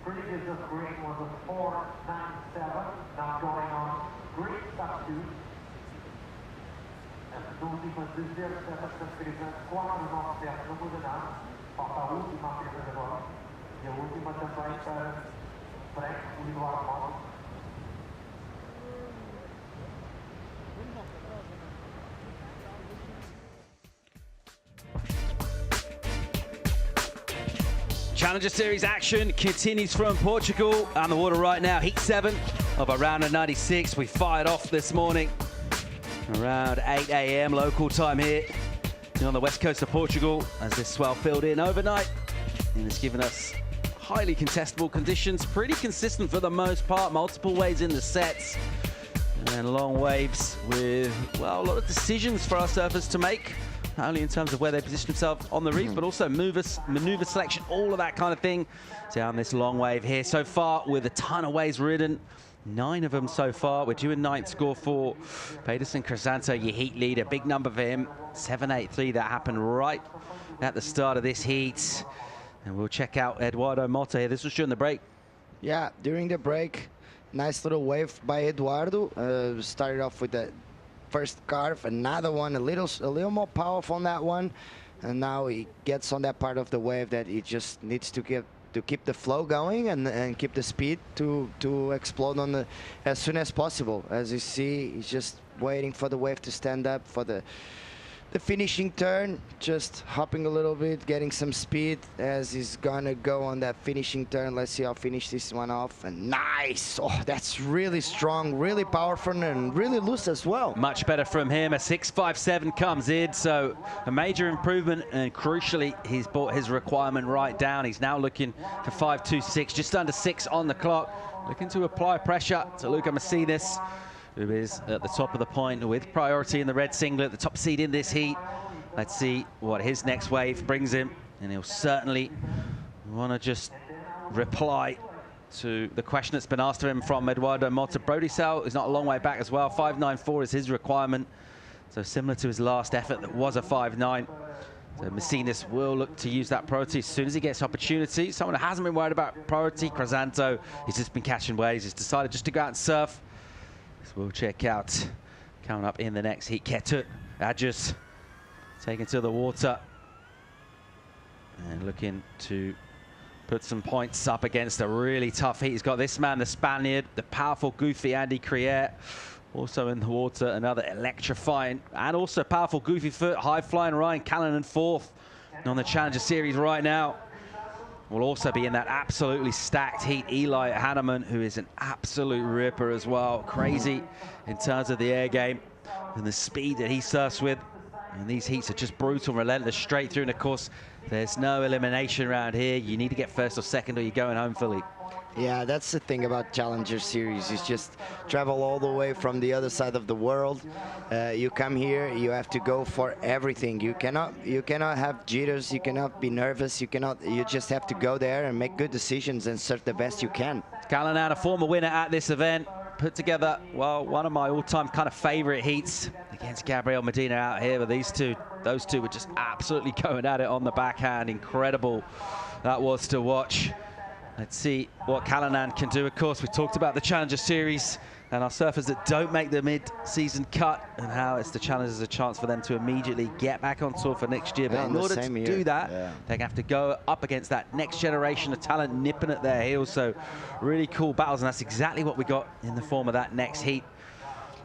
Previous of green was a 4.97, now going on green substitute. As últimas 17 transferências, 4.97 não muda nada. Falta a última apenas agora. E a última também para Frank, o Eduardo Mota. Challenger Series action continues from Portugal on the water right now. Heat 7 of a round of 96. We fired off this morning around 8 a.m. local time here on the west coast of Portugal, as this swell filled in overnight, and it's given us highly contestable conditions, pretty consistent for the most part, multiple waves in the sets, and long waves with, well, a lot of decisions for our surfers to make, not only in terms of where they position themselves on the reef, but also maneuver selection, all of that kind of thing down this long wave here. So far, with a ton of waves ridden, 9 of them so far. We're due a 9th score for Pedersen Crisanto, your heat leader. Big number for him, 7.83. That happened right at the start of this heat. And we'll check out Eduardo Mota here. This was during the break. Yeah, during the break, nice little wave by Eduardo. Started off with the first carve, another one, a little more powerful on that one. And now he gets on that part of the wave that he just needs to keep the flow going and keep the speed to explode on as soon as possible. As you see, he's just waiting for the wave to stand up for the finishing turn, just hopping a little bit, getting some speed as he's gonna go on that finishing turn. Let's see how finish this one off. And nice! Oh, that's really strong, really powerful, and really loose as well. Much better from him. A 6.57 comes in, so a major improvement, and crucially, he's brought his requirement right down. He's now looking for 5.26, just under 6 on the clock, looking to apply pressure to Luca Messinas, who is at the top of the point with priority in the red singlet, the top seed in this heat. Let's see what his next wave brings him, and he'll certainly want to just reply to the question that's been asked of him from Eduardo Motta. Brodie is not a long way back as well. 5.94 is his requirement, so similar to his last effort that was a 5.9. So Messinas will look to use that priority as soon as he gets opportunity. Someone who hasn't been worried about priority, Crisanto, he's just been catching waves. He's decided just to go out and surf. So we'll check out coming up in the next heat. Ketut, Adjus, taken to the water and looking to put some points up against a really tough heat. He's got this man, the Spaniard, the powerful, goofy Andy Crier, also in the water, another electrifying and also powerful, goofy foot, high-flying Ryan Callanan fourth on the Challenger Series right now. Will also be in that absolutely stacked heat, Eli Hanneman, who is an absolute ripper as well. Crazy in terms of the air game and the speed that he surfs with. And these heats are just brutal, relentless, straight through. And of course, there's no elimination around here. You need to get first or second or you're going home fully. Yeah, that's the thing about Challenger Series. Is just travel all the way from the other side of the world. You come here, you have to go for everything. You cannot have jitters. You cannot be nervous. You just have to go there and make good decisions and surf the best you can. Callanan, a former winner at this event, put together, well, one of my all-time kind of favorite heats against Gabriel Medina out here. But those two were just absolutely going at it on the backhand. Incredible that was to watch. Let's see what Callanan can do. Of course, we talked about the Challenger Series and our surfers that don't make the mid-season cut and how it's the Challengers a chance for them to immediately get back on tour for next year. But in order to do that, they have to go up against that next generation of talent nipping at their heels. So really cool battles, and that's exactly what we got in the form of that next heat.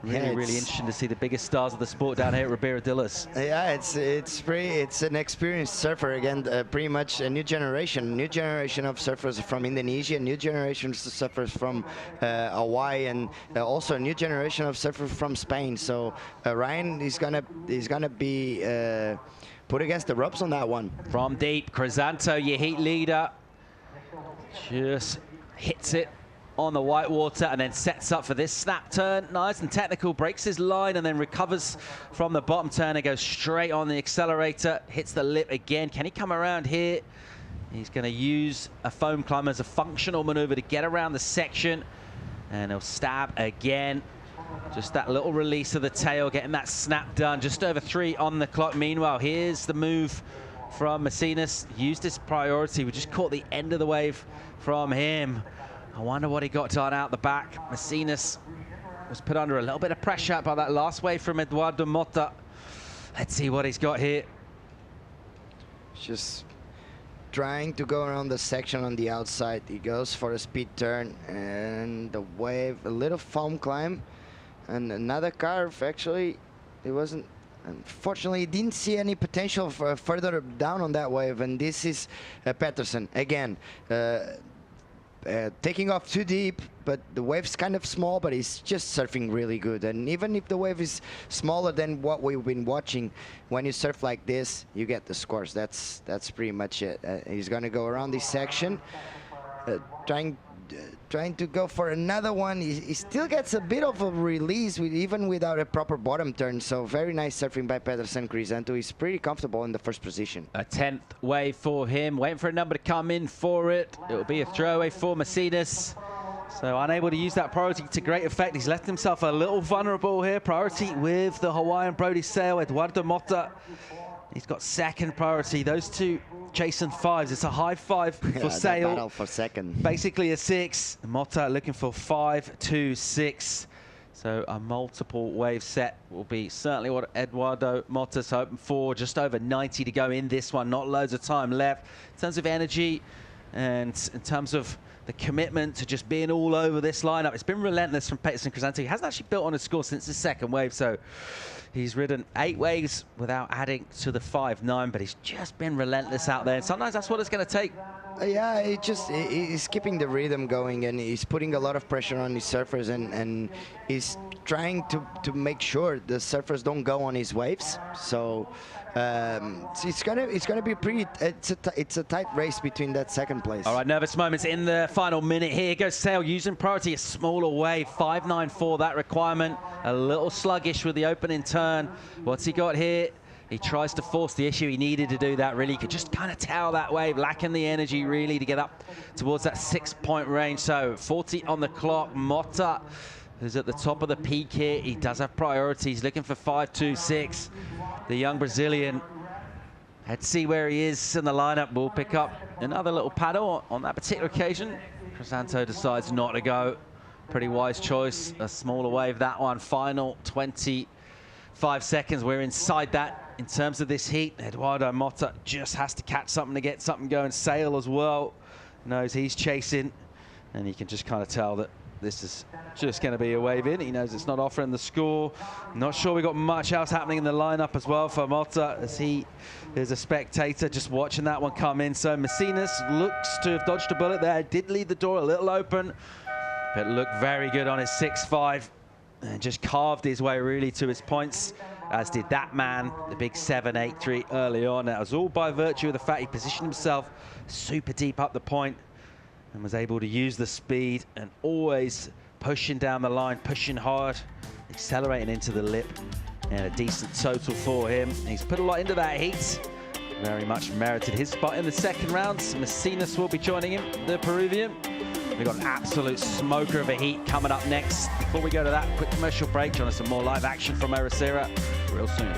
Really interesting to see the biggest stars of the sport down here at Ribeira Dillas. Yeah, it's an experienced surfer again, pretty much a new generation of surfers from Indonesia, new generation of surfers from Hawaii, and also a new generation of surfers from Spain. So Ryan is gonna be put against the ropes on that one. From deep, Crisanto, your heat leader, just hits it on the white water and then sets up for this snap turn. Nice and technical, breaks his line and then recovers from the bottom turn and goes straight on the accelerator, hits the lip again. Can he come around here? He's going to use a foam climb as a functional maneuver to get around the section, and he'll stab again. Just that little release of the tail, getting that snap done. Just over 3 on the clock. Meanwhile, here's the move from Messinas. Used his priority. We just caught the end of the wave from him. I wonder what he got done out the back. Messinas was put under a little bit of pressure by that last wave from Eduardo Motta. Let's see what he's got here. Just trying to go around the section on the outside. He goes for a speed turn and the wave, a little foam climb and another carve. Actually, it wasn't. Unfortunately, he didn't see any potential for further down on that wave. And this is Pettersson again. Taking off too deep, but the wave's kind of small, but he's just surfing really good. And even if the wave is smaller than what we've been watching, when you surf like this, you get the scores. That's pretty much it. He's going to go around this section, trying to go for another one. He still gets a bit of a release even without a proper bottom turn. So very nice surfing by Pettersson. Crisanto is pretty comfortable in the first position. A 10th wave for him, waiting for a number to come in for it. It'll be a throwaway for Messinas. So unable to use that priority to great effect. He's left himself a little vulnerable here. Priority with the Hawaiian Brodie Sale, Eduardo Motta. He's got second priority. Those two chasing fives. It's a high 5 for Sale. Battle for second. Basically a 6. Motta looking for 5, 2, 6. So a multiple wave set will be certainly what Eduardo Motta's hoping for. Just over 90 to go in this one. Not loads of time left. In terms of energy and in terms of the commitment to just being all over this lineup, it's been relentless from Pettersson Crisanto. He hasn't actually built on his score since the second wave, so he's ridden 8 waves without adding to the 5.9, but he's just been relentless out there, and sometimes that's what it's going to take. Yeah, he's keeping the rhythm going, and he's putting a lot of pressure on his surfers, and he's trying to make sure the surfers don't go on his waves. So it's gonna be pretty. It's a tight race between that second place. All right, nervous moments in the final minute. Here goes Sale using priority, a smaller wave, 5.94 that requirement. A little sluggish with the opening turn. What's he got here? He tries to force the issue. He needed to do that, really. He could just kind of tail that wave, lacking the energy, really, to get up towards that 6-point range. So 40 on the clock. Motta, who's at the top of the peak here, he does have priorities, looking for 5.26. The young Brazilian. Let's see where he is in the lineup. We'll pick up another little paddle on that particular occasion. Crisanto decides not to go. Pretty wise choice. A smaller wave, that one. Final 25 seconds. We're inside that in terms of this heat. Eduardo Motta just has to catch something to get something going. Sail as well. Knows he's chasing. And you can just kind of tell that this is just going to be a wave in. He knows it's not offering the score. Not sure we got much else happening in the lineup as well for Motta, as he is a spectator just watching that one come in. So Messinas looks to have dodged a bullet there. Did leave the door a little open, but looked very good on his 6.5 and just carved his way really to his points, as did that man, the big 7.83 early on. That was all by virtue of the fact he positioned himself super deep up the point and was able to use the speed and always pushing down the line, pushing hard, accelerating into the lip, and a decent total for him. He's put a lot into that heat. Very much merited his spot in the second round. Messinas will be joining him, the Peruvian. We've got an absolute smoker of a heat coming up next. Before we go to that quick commercial break, join us some more live action from Ericeira real soon.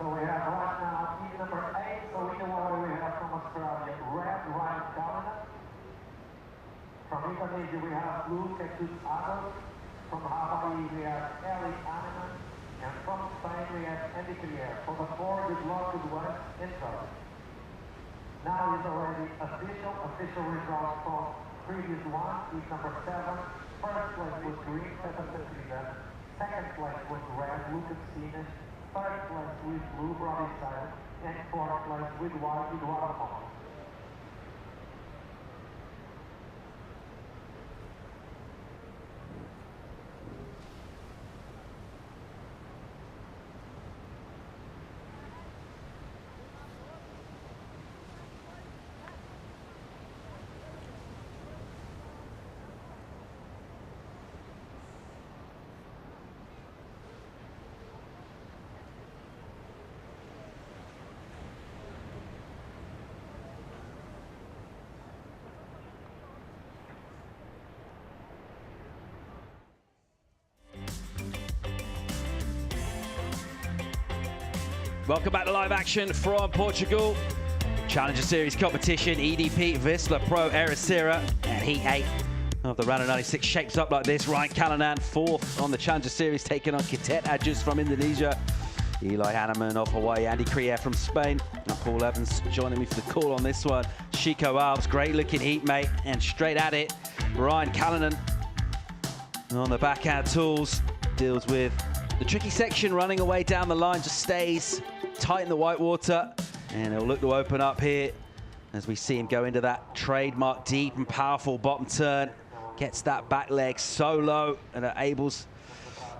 So we have right now team number 8, so Rio Waida we have from Australia, red, Ryan Callanan. From Indonesia we have blue, Caity Simmers. From Hawaii we have Eli Animan. And from Spain we have Andy Crier. For the 4, good luck, good work, intro. Now is already official results from previous one. Heat number 7. First place was green, Peter Petrida. Second place was red, Lucas Sinas. Third place with blue, Robbie Side, and fourth place with white, Eduardo Motta. Welcome back to live action from Portugal. Challenger Series competition, EDP Vissla Pro Ericeira, and Heat 8 of the round of 96 shapes up like this. Ryan Callanan, 4th on the Challenger Series, taking on Kitet Adjus from Indonesia. Eli Hanneman of Hawaii, Andy Crier from Spain, and Paul Evans joining me for the call on this one. Chico Alves, great looking heat, mate, and straight at it. Ryan Callanan on the backhand tools, deals with the tricky section, running away down the line, just stays tight in the white water, and it'll look to open up here as we see him go into that trademark deep and powerful bottom turn. Gets that back leg so low and it enables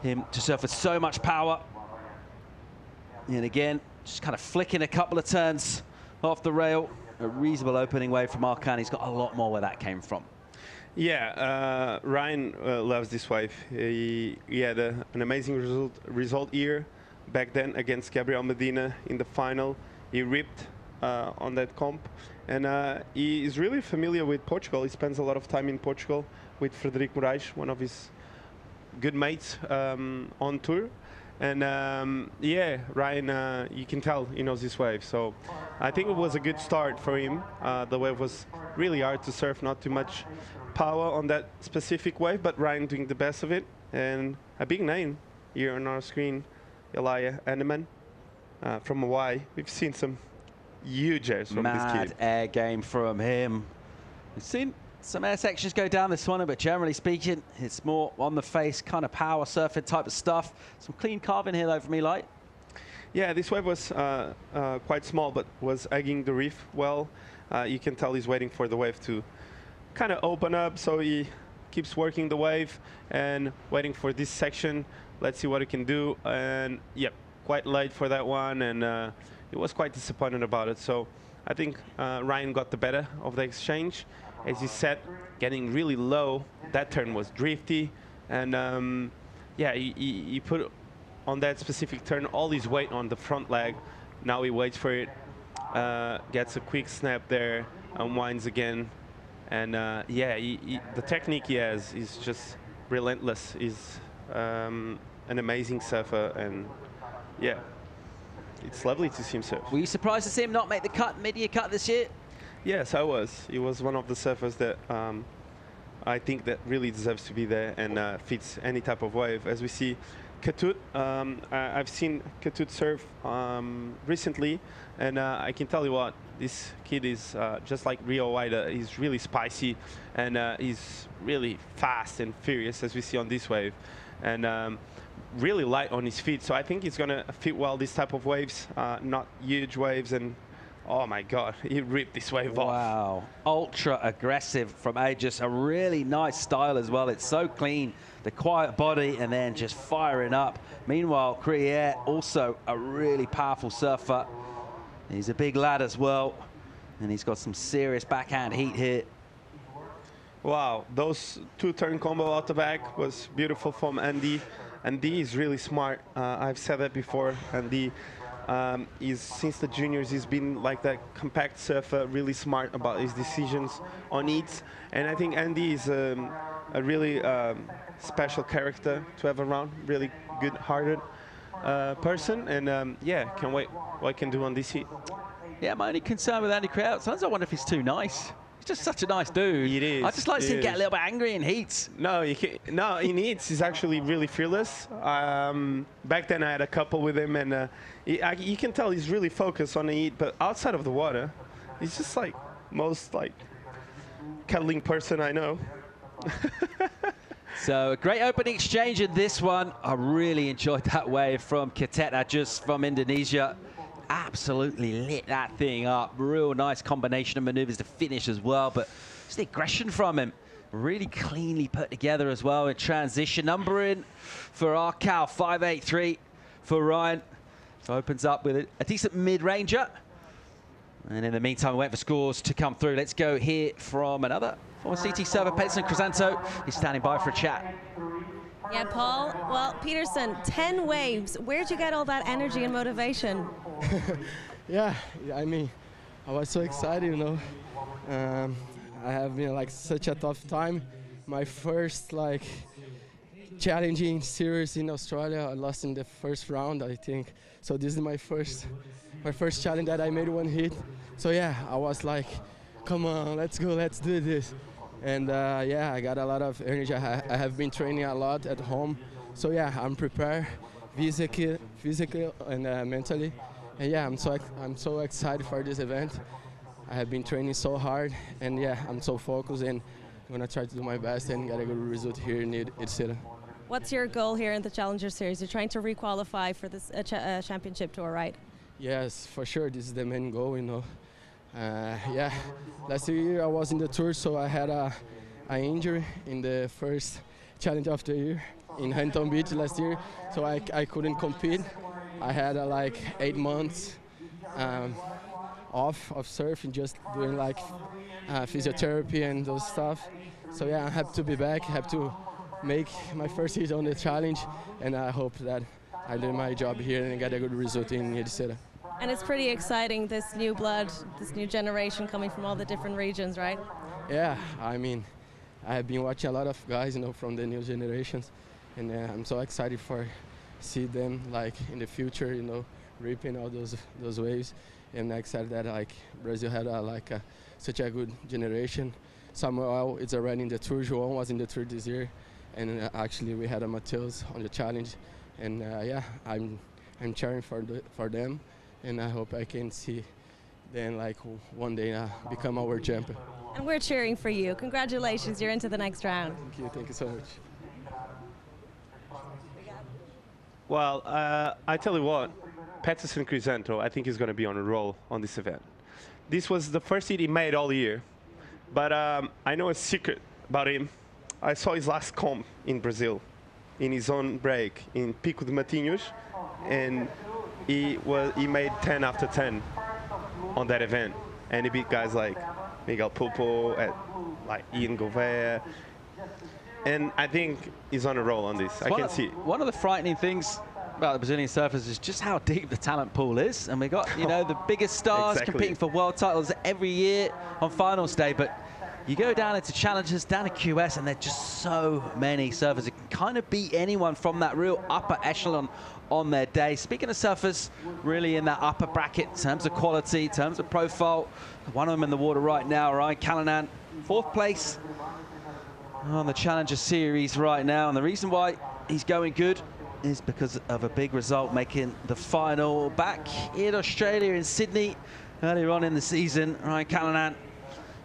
him to surf with so much power. And again, just kind of flicking a couple of turns off the rail. A reasonable opening wave from Arkan. He's got a lot more where that came from. Yeah, Ryan loves this wave. He had an amazing result here back then against Gabriel Medina in the final. He ripped on that comp, and he is really familiar with Portugal. He spends a lot of time in Portugal with Frederico Moraes, one of his good mates on tour. And yeah, Ryan, you can tell he knows this wave. So I think it was a good start for him. The wave was really hard to surf, not too much power on that specific wave, but Ryan doing the best of it. And a big name here on our screen, Eli Hanneman from Hawaii. We've seen some huge airs from this kid. Mad air game from him. We've seen some air sections go down this one, but generally speaking, it's more on the face, kind of power surfing type of stuff. Some clean carving here though from Eli. Yeah, this wave was quite small, but was egging the reef well. You can tell he's waiting for the wave to kind of open up, so he keeps working the wave and waiting for this section. Let's see what he can do. And yep, quite late for that one, and he was quite disappointed about it. So I think Ryan got the better of the exchange. As he said, getting really low. That turn was drifty, and yeah, he put on that specific turn all his weight on the front leg. Now he waits for it, gets a quick snap there, unwinds again, and yeah, the technique he has is just relentless. He's an amazing surfer, and yeah, it's lovely to see him surf. Were you surprised to see him not make the cut, mid-year cut this year? Yes, I was. He was one of the surfers that I think that really deserves to be there and fits any type of wave. As we see, Caity, I've seen Caity surf recently, and I can tell you what, this kid is just like Rio Waida. He's really spicy, and he's really fast and furious, as we see on this wave, and really light on his feet. So I think he's going to fit well this type of waves, not huge waves. And oh my God, he ripped this wave off. Wow, ultra aggressive from Aegis. A really nice style as well. It's so clean, the quiet body, and then just firing up. Meanwhile, Crier, also a really powerful surfer. He's a big lad as well, and he's got some serious backhand heat here. Wow, those two-turn combo out the back was beautiful from Andy. Andy is really smart. I've said that before. Andy since the juniors, he's been like that compact surfer, really smart about his decisions on eats. And I think Andy is a really special character to have around, really good-hearted person. And yeah, can't wait what I can do on this heat. Yeah, my only concern with Andy Crier, sometimes I wonder if he's too nice. He's just such a nice dude. It is. I just like to see him get a little bit angry in heats. No, in heats, he's actually really fearless. Back then, I had a couple with him, and you can tell he's really focused on the heat. But outside of the water, he's just like most like cuddling person I know. So a great opening exchange in this one. I really enjoyed that wave from Caity, just from Indonesia. Absolutely lit that thing up. Real nice combination of maneuvers to finish as well, but just the aggression from him. Really cleanly put together as well in transition. Number in for our Cal, 583 for Ryan. So opens up with a decent mid-ranger. And in the meantime, we wait for scores to come through. Let's go hear from another former CT server, Peterson Crisanto. He's standing by for a chat. Yeah, Paul. Well, Peterson, 10 waves. Where'd you get all that energy and motivation? Yeah, I mean, I was so excited, you know. I have been like such a tough time. My first like challenging series in Australia, I lost in the first round, I think. So this is my first challenge that I made one hit. So yeah, I was like, come on, let's go, let's do this. And yeah, I got a lot of energy. I have been training a lot at home. So yeah, I'm prepared physically and mentally. And yeah, I'm so excited for this event. I have been training so hard, and yeah, I'm so focused, and I'm gonna try to do my best and get a good result here in Ericeira. What's your goal here in the Challenger Series? You're trying to re-qualify for this championship tour, right? Yes, for sure. This is the main goal, you know. Yeah, last year I was in the tour, so I had an injury in the first challenge of the year in Hampton Beach last year, so I couldn't compete. I had like 8 months off of surfing, just doing like physiotherapy and those stuff. So yeah, I have to be back, have to make my first hit on the challenge, and I hope that I do my job here and get a good result in Ericeira. And it's pretty exciting, this new blood, this new generation coming from all the different regions, right? Yeah, I mean, I have been watching a lot of guys, you know, from the new generations, and I'm so excited for see them like in the future, you know, ripping all those waves. And excited that like Brazil had such a good generation. Samuel is already in the tour. João was in the tour this year, and actually we had a Mateus on the challenge. And yeah, I'm cheering for them, and I hope I can see them like one day become our champion. And we're cheering for you. Congratulations, you're into the next round. Thank you so much. Well, I tell you what, Peterson Crisanto, I think he's going to be on a roll on this event. This was the first hit he made all year, but I know a secret about him. I saw his last comp in Brazil, in his own break in Pico de Matinhos, and he made 10 after 10 on that event, and he beat guys like Miguel Pulpo, like Ian Gouveia, and I think he's on a roll on this. I can see it. One of the frightening things about the Brazilian surfers is just how deep the talent pool is, and we got the biggest stars competing for world titles every year on finals day, but you go down into challenges, down to QS, and there are just so many surfers who can kind of beat anyone from that real upper echelon on their day. Speaking of surfers, really in that upper bracket in terms of quality, in terms of profile, one of them in the water right now, Ryan Callanan, 4th place on the Challenger Series right now, and the reason why he's going good is because of a big result, making the final back in Australia, in Sydney, earlier on in the season. Ryan Callanan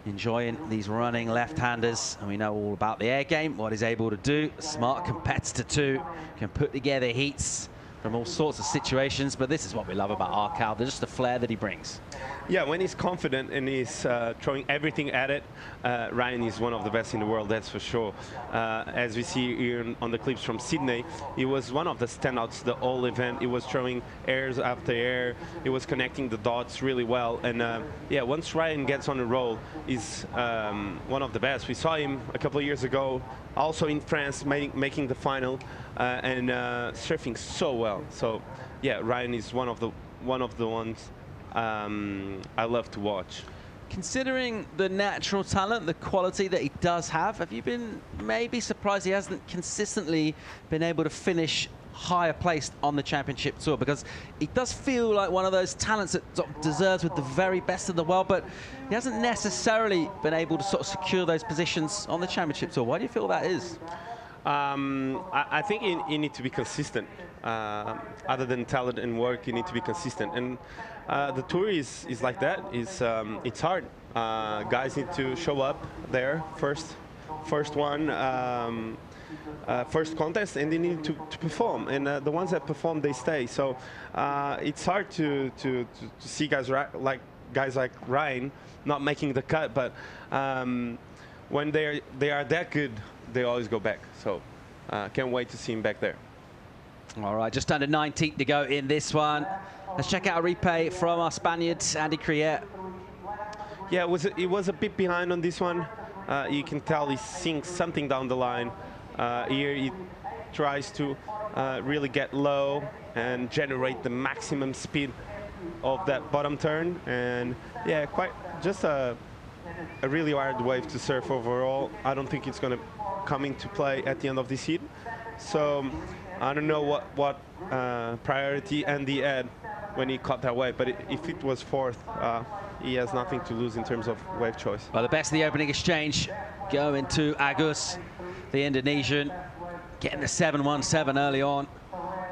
enjoying these running left-handers, and we know all about the air game, what he's able to do. A smart competitor too, can put together heats from all sorts of situations, but this is what we love about Arcal, just the flair that he brings. Yeah, when he's confident and he's throwing everything at it, Ryan is one of the best in the world, that's for sure. As we see here on the clips from Sydney, he was one of the standouts the whole event. He was throwing airs after air, he was connecting the dots really well, and yeah, once Ryan gets on a roll, he's one of the best. We saw him a couple of years ago, also in France, making the final, and surfing so well. So yeah, Ryan is one of the ones I love to watch. Considering the natural talent, the quality that he does have you been maybe surprised he hasn't consistently been able to finish higher placed on the championship tour? Because he does feel like one of those talents that sort of deserves with the very best of the world, but he hasn't necessarily been able to sort of secure those positions on the championship tour. Why do you feel that is? I think you need to be consistent. Other than talent and work, you need to be consistent. And the tour is like that. It's hard. Guys need to show up there first one, first contest, and they need to perform. And the ones that perform, they stay. So it's hard to see guys like Ryan not making the cut. But when they are that good, they always go back. So can't wait to see him back there. All right, just under 19 to go in this one. Let's check out a replay from our Spaniard, Andy Crier. Yeah, it was a bit behind on this one. You can tell he's seeing something down the line. Here he tries to really get low and generate the maximum speed of that bottom turn. And yeah, quite just a really hard wave to surf overall. I don't think it's going to come into play at the end of this heat. So I don't know what priority Andy had when he caught that wave, but if it was 4th, he has nothing to lose in terms of wave choice. Well, the best of the opening exchange going to Agus, the Indonesian, getting the 717 early on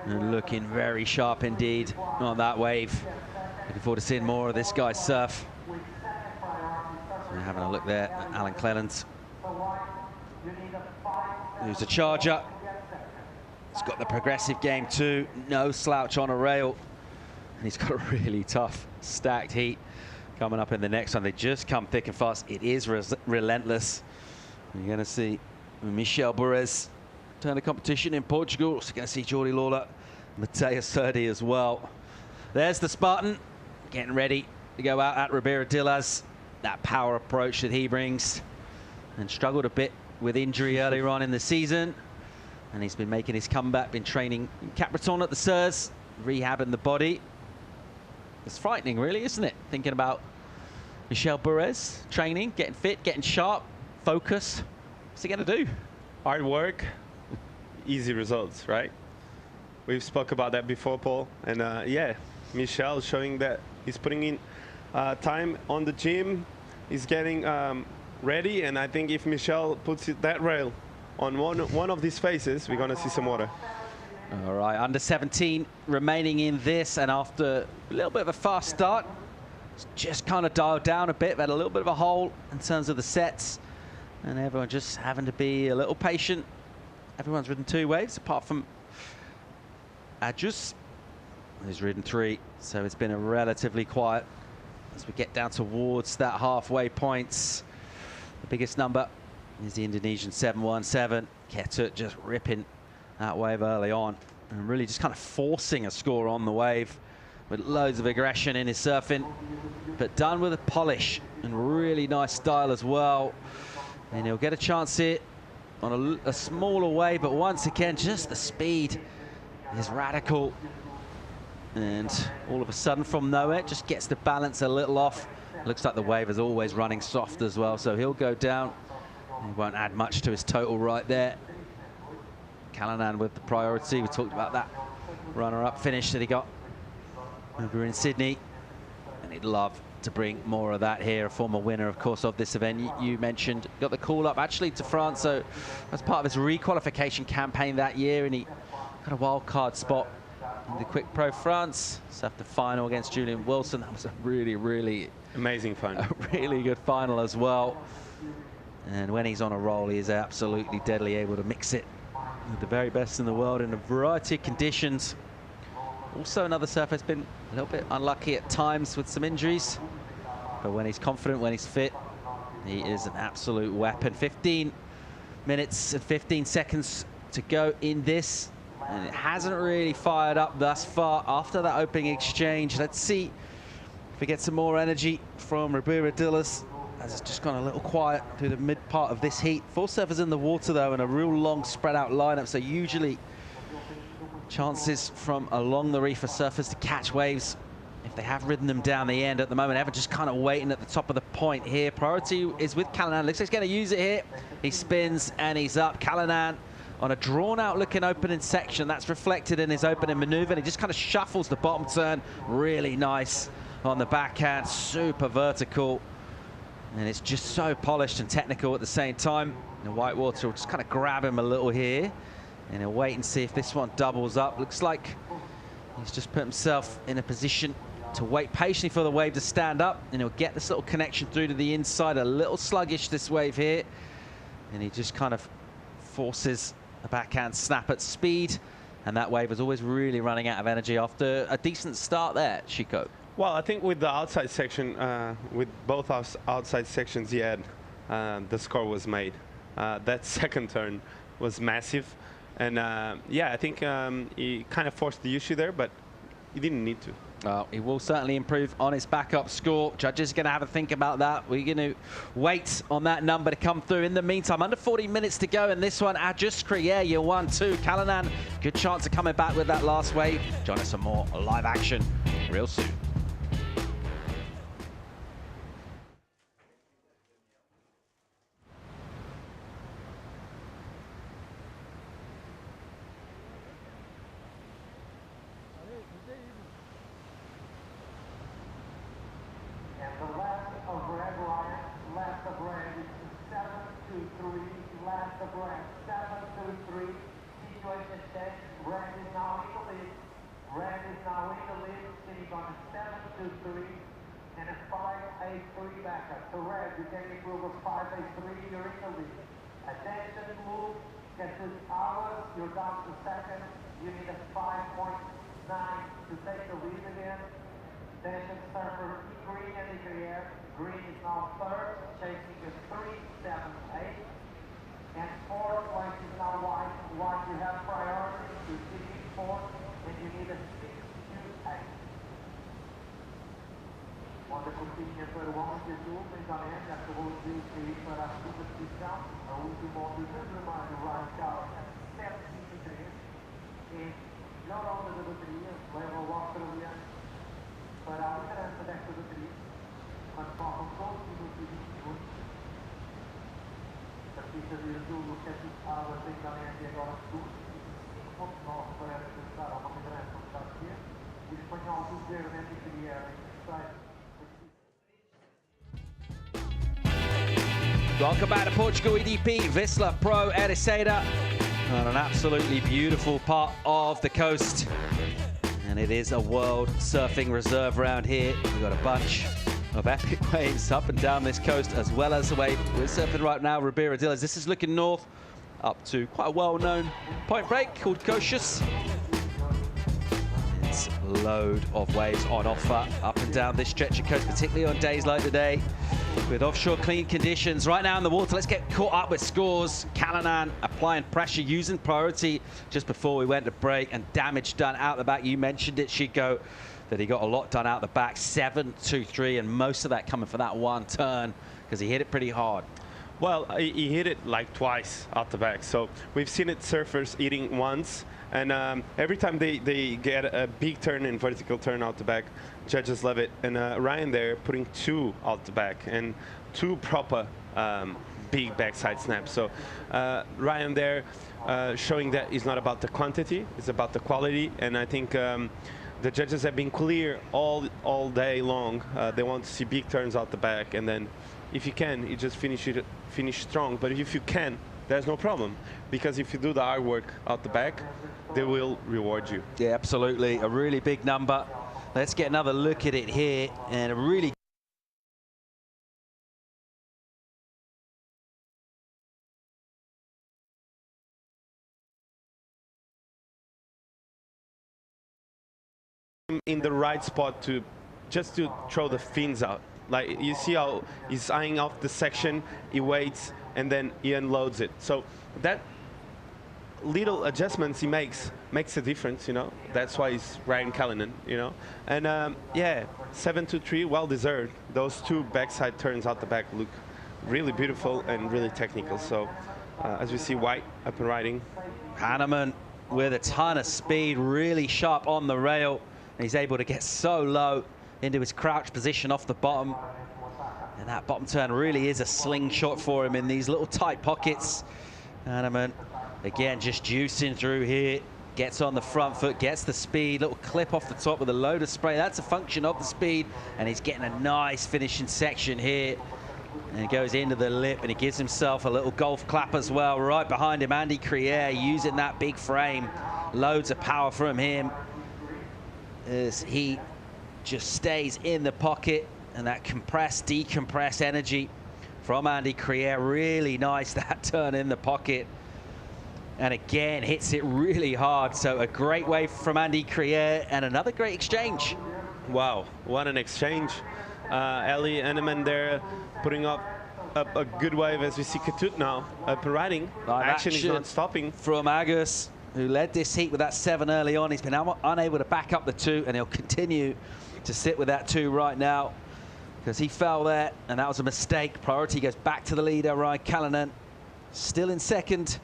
and looking very sharp indeed on that wave. Looking forward to seeing more of this guy's surf. So we're having a look there at Alan Cleland, who's a charger. He's got the progressive game too, no slouch on a rail. And he's got a really tough stacked heat coming up in the next one. They just come thick and fast. It is relentless. You're going to see Michel Burez turn the competition in Portugal. Also going to see Jordi Lawler, Mateus Serdi as well. There's the Spartan getting ready to go out at Ribeira Dilas. That power approach that he brings, and struggled a bit with injury earlier on in the season. And he's been making his comeback, been training in Capricorn at the SIRS, rehabbing the body. It's frightening, really, isn't it? Thinking about Michel Burez training, getting fit, getting sharp, focus. What's he going to do? Hard work, easy results, right? We've spoke about that before, Paul. And yeah, Michel showing that he's putting in time on the gym. He's getting ready. And I think if Michel puts that rail on one of these faces, we're going to see some water. All right, under 17 remaining in this, and after a little bit of a fast start, it's just kind of dialed down a bit. Had a little bit of a hole in terms of the sets, and everyone just having to be a little patient. Everyone's ridden 2 waves, apart from Adjus, who's ridden 3, so it's been a relatively quiet as we get down towards that halfway points. The biggest number Here's the Indonesian 717. Ketut just ripping that wave early on and really just kind of forcing a score on the wave with loads of aggression in his surfing, but done with a polish and really nice style as well. And he'll get a chance here on a smaller wave, but once again, just the speed is radical. And all of a sudden from nowhere, just gets the balance a little off. Looks like the wave is always running soft as well, so he'll go down. He won't add much to his total right there. Callanan with the priority. We talked about that runner-up finish that he got over in Sydney. And he'd love to bring more of that here. A former winner, of course, of this event. You mentioned, got the call up actually to France, so as part of his re-qualification campaign that year, and he got a wild card spot in the Quick Pro France. Surfed the final against Julian Wilson. That was a really, really amazing final. A really good final as well. And when he's on a roll, he is absolutely deadly, able to mix it with the very best in the world in a variety of conditions. Also another surfer has been a little bit unlucky at times with some injuries, but when he's confident, when he's fit, he is an absolute weapon. 15 minutes and 15 seconds to go in this, and it hasn't really fired up thus far after that opening exchange. Let's see if we get some more energy from Ribeira Dillas, as it's just gone a little quiet through the mid part of this heat. 4 surfers in the water though, and a real long spread out lineup, so usually chances from along the reef for surfers to catch waves if they have ridden them down the end. At the moment, Evan just kind of waiting at the top of the point here. Priority is with Callanan. Looks like he's going to use it here. He spins and he's up. Callanan on a drawn-out looking opening section. That's reflected in his opening maneuver, and he just kind of shuffles the bottom turn. Really nice on the backhand, super vertical. And it's just so polished and technical at the same time. The Whitewater will just kind of grab him a little here, and he'll wait and see if this one doubles up. Looks like he's just put himself in a position to wait patiently for the wave to stand up, and he'll get this little connection through to the inside. A little sluggish, this wave here, and he just kind of forces a backhand snap at speed, and that wave is always really running out of energy after a decent start there, Chico. Well, I think with the outside section, with both outside sections he had, the score was made. That second turn was massive. And yeah, I think he kind of forced the issue there, but he didn't need to. Well, he will certainly improve on his backup score. Judges are going to have a think about that. We're going to wait on that number to come through. In the meantime, under 40 minutes to go in this one. Ajus Kriyer, you 1-2. Callanan, good chance of coming back with that last wave. Join us some more live action real soon. Welcome back to Portugal, EDP Vissla Pro Ericeira, on an absolutely beautiful part of the coast. And it is a world surfing reserve round here. We've got a bunch of epic waves up and down this coast, as well as the wave we're surfing right now, Ribeira Dillas. This is looking north up to quite a well-known point break called Coxius. There's a load of waves on offer up and down this stretch of coast, particularly on days like today, with offshore clean conditions. Right now in the water, let's get caught up with scores. Callanan applying pressure, using priority just before we went to break, and damage done out the back. You mentioned it, Chico, that he got a lot done out the back, 7-2-3, and most of that coming for that one turn, because he hit it pretty hard. Well, he hit it like twice out the back. So we've seen it surfers hitting once, and every time they get a big turn and vertical turn out the back, judges love it. And Ryan there putting 2 out the back and 2 proper big backside snaps. So Ryan there showing that it's not about the quantity, it's about the quality. And I think the judges have been clear all day long. They want to see big turns out the back, and then if you can, you just finish strong. But if you can, there's no problem, because if you do the hard work out the back, they will reward you. Yeah, absolutely. A really big number. Let's get another look at it here, and a really in the right spot to just to throw the fins out. Like, you see how he's eyeing off the section, he waits, and then he unloads it. So that little adjustments he makes a difference, you know. That's why he's Ryan Callanan, you know. And yeah, 7-2-3, well deserved. Those 2 backside turns out the back look really beautiful and really technical. So as we see, White up and riding. Hanneman with a ton of speed, really sharp on the rail. And he's able to get so low into his crouch position off the bottom. And that bottom turn really is a slingshot for him in these little tight pockets. Hanneman, again, just juicing through here. Gets on the front foot, gets the speed, little clip off the top with a load of spray. That's a function of the speed. And he's getting a nice finishing section here. And he goes into the lip, and he gives himself a little golf clap as well. Right behind him, Andy Crier using that big frame. Loads of power from him as he just stays in the pocket, and that compressed, decompressed energy from Andy Crier. Really nice, that turn in the pocket. And again, hits it really hard. So a great wave from Andy Crier, and another great exchange. Wow, what an exchange. Ellie Hanneman there putting up a good wave, as we see Katut now up and riding. Action is not stopping. From Agus, who led this heat with that 7 early on. He's been unable to back up the 2, and he'll continue to sit with that 2 right now, because he fell there, and that was a mistake. Priority goes back to the leader, Ryan Callanan. Still in second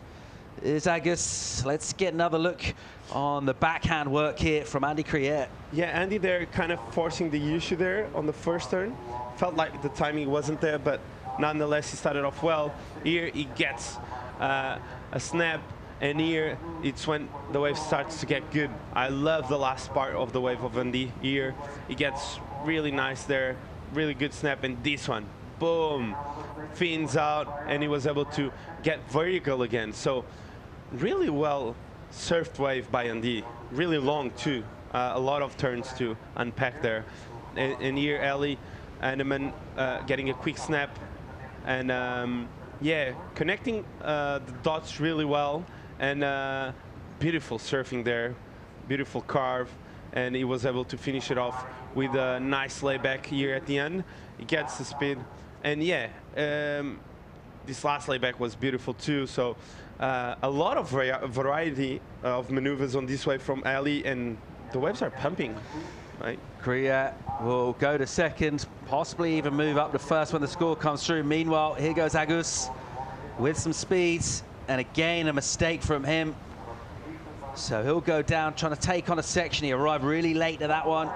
is Agus. Let's get another look on the backhand work here from Andy Crier. Yeah, Andy there kind of forcing the issue there on the first turn. Felt like the timing wasn't there, but nonetheless, he started off well. Here he gets a snap, and here it's when the wave starts to get good. I love the last part of the wave of Andy here. He gets really nice there, really good snap, and this one, boom, fins out, and he was able to get vertical again. So really well surfed wave by Andy, really long too. A lot of turns to unpack there. And here Ellie Hanneman getting a quick snap, and yeah, connecting the dots really well. And beautiful surfing there, beautiful carve, and he was able to finish it off with a nice layback here at the end. He gets the speed, and yeah, this last layback was beautiful too. So a lot of variety of maneuvers on this wave from Ali, and the waves are pumping. Right. Crier will go to second, possibly even move up to first when the score comes through. Meanwhile, here goes Agus with some speeds. And again, a mistake from him. So he'll go down, trying to take on a section. He arrived really late to that one.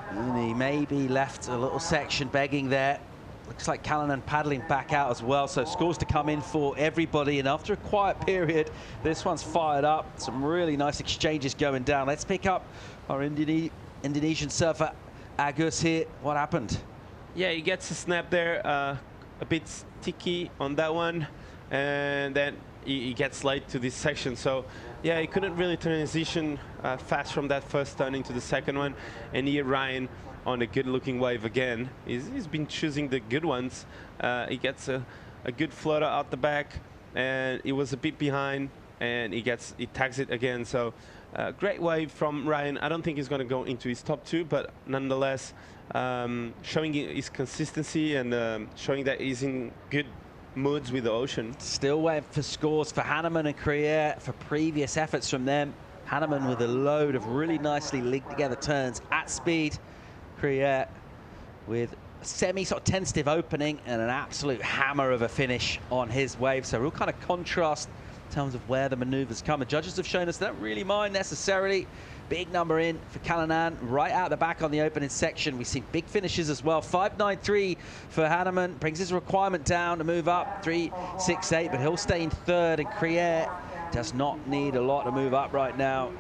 And he maybe left a little section begging there. Looks like Callanan paddling back out as well. So scores to come in for everybody. And after a quiet period, this one's fired up. Some really nice exchanges going down. Let's pick up our Indonesian surfer, Agus here. What happened? Yeah, he gets a snap there. A bit sticky on that one. And then he gets late to this section. So yeah, he couldn't really transition fast from that first turn into the second one. And here Ryan on a good looking wave again. He's been choosing the good ones. He gets a good floater out the back, and he was a bit behind, and he tags it again. So Great wave from Ryan. I don't think he's going to go into his top 2, but nonetheless, showing his consistency and showing that he's in good moods with the ocean. Still waiting for scores for Hanneman and Krier for previous efforts from them. Hanneman with a load of really nicely linked together turns at speed. Krier with a sort of tentative opening and an absolute hammer of a finish on his wave. So real kind of contrast in terms of where the maneuvers come. The judges have shown us they don't really mind necessarily. Big number in for Callanan, right out the back on the opening section. We've seen big finishes as well. 5.93 for Hanneman, brings his requirement down to move up. 3.68, but he'll stay in third. And Krier does not need a lot to move up right now.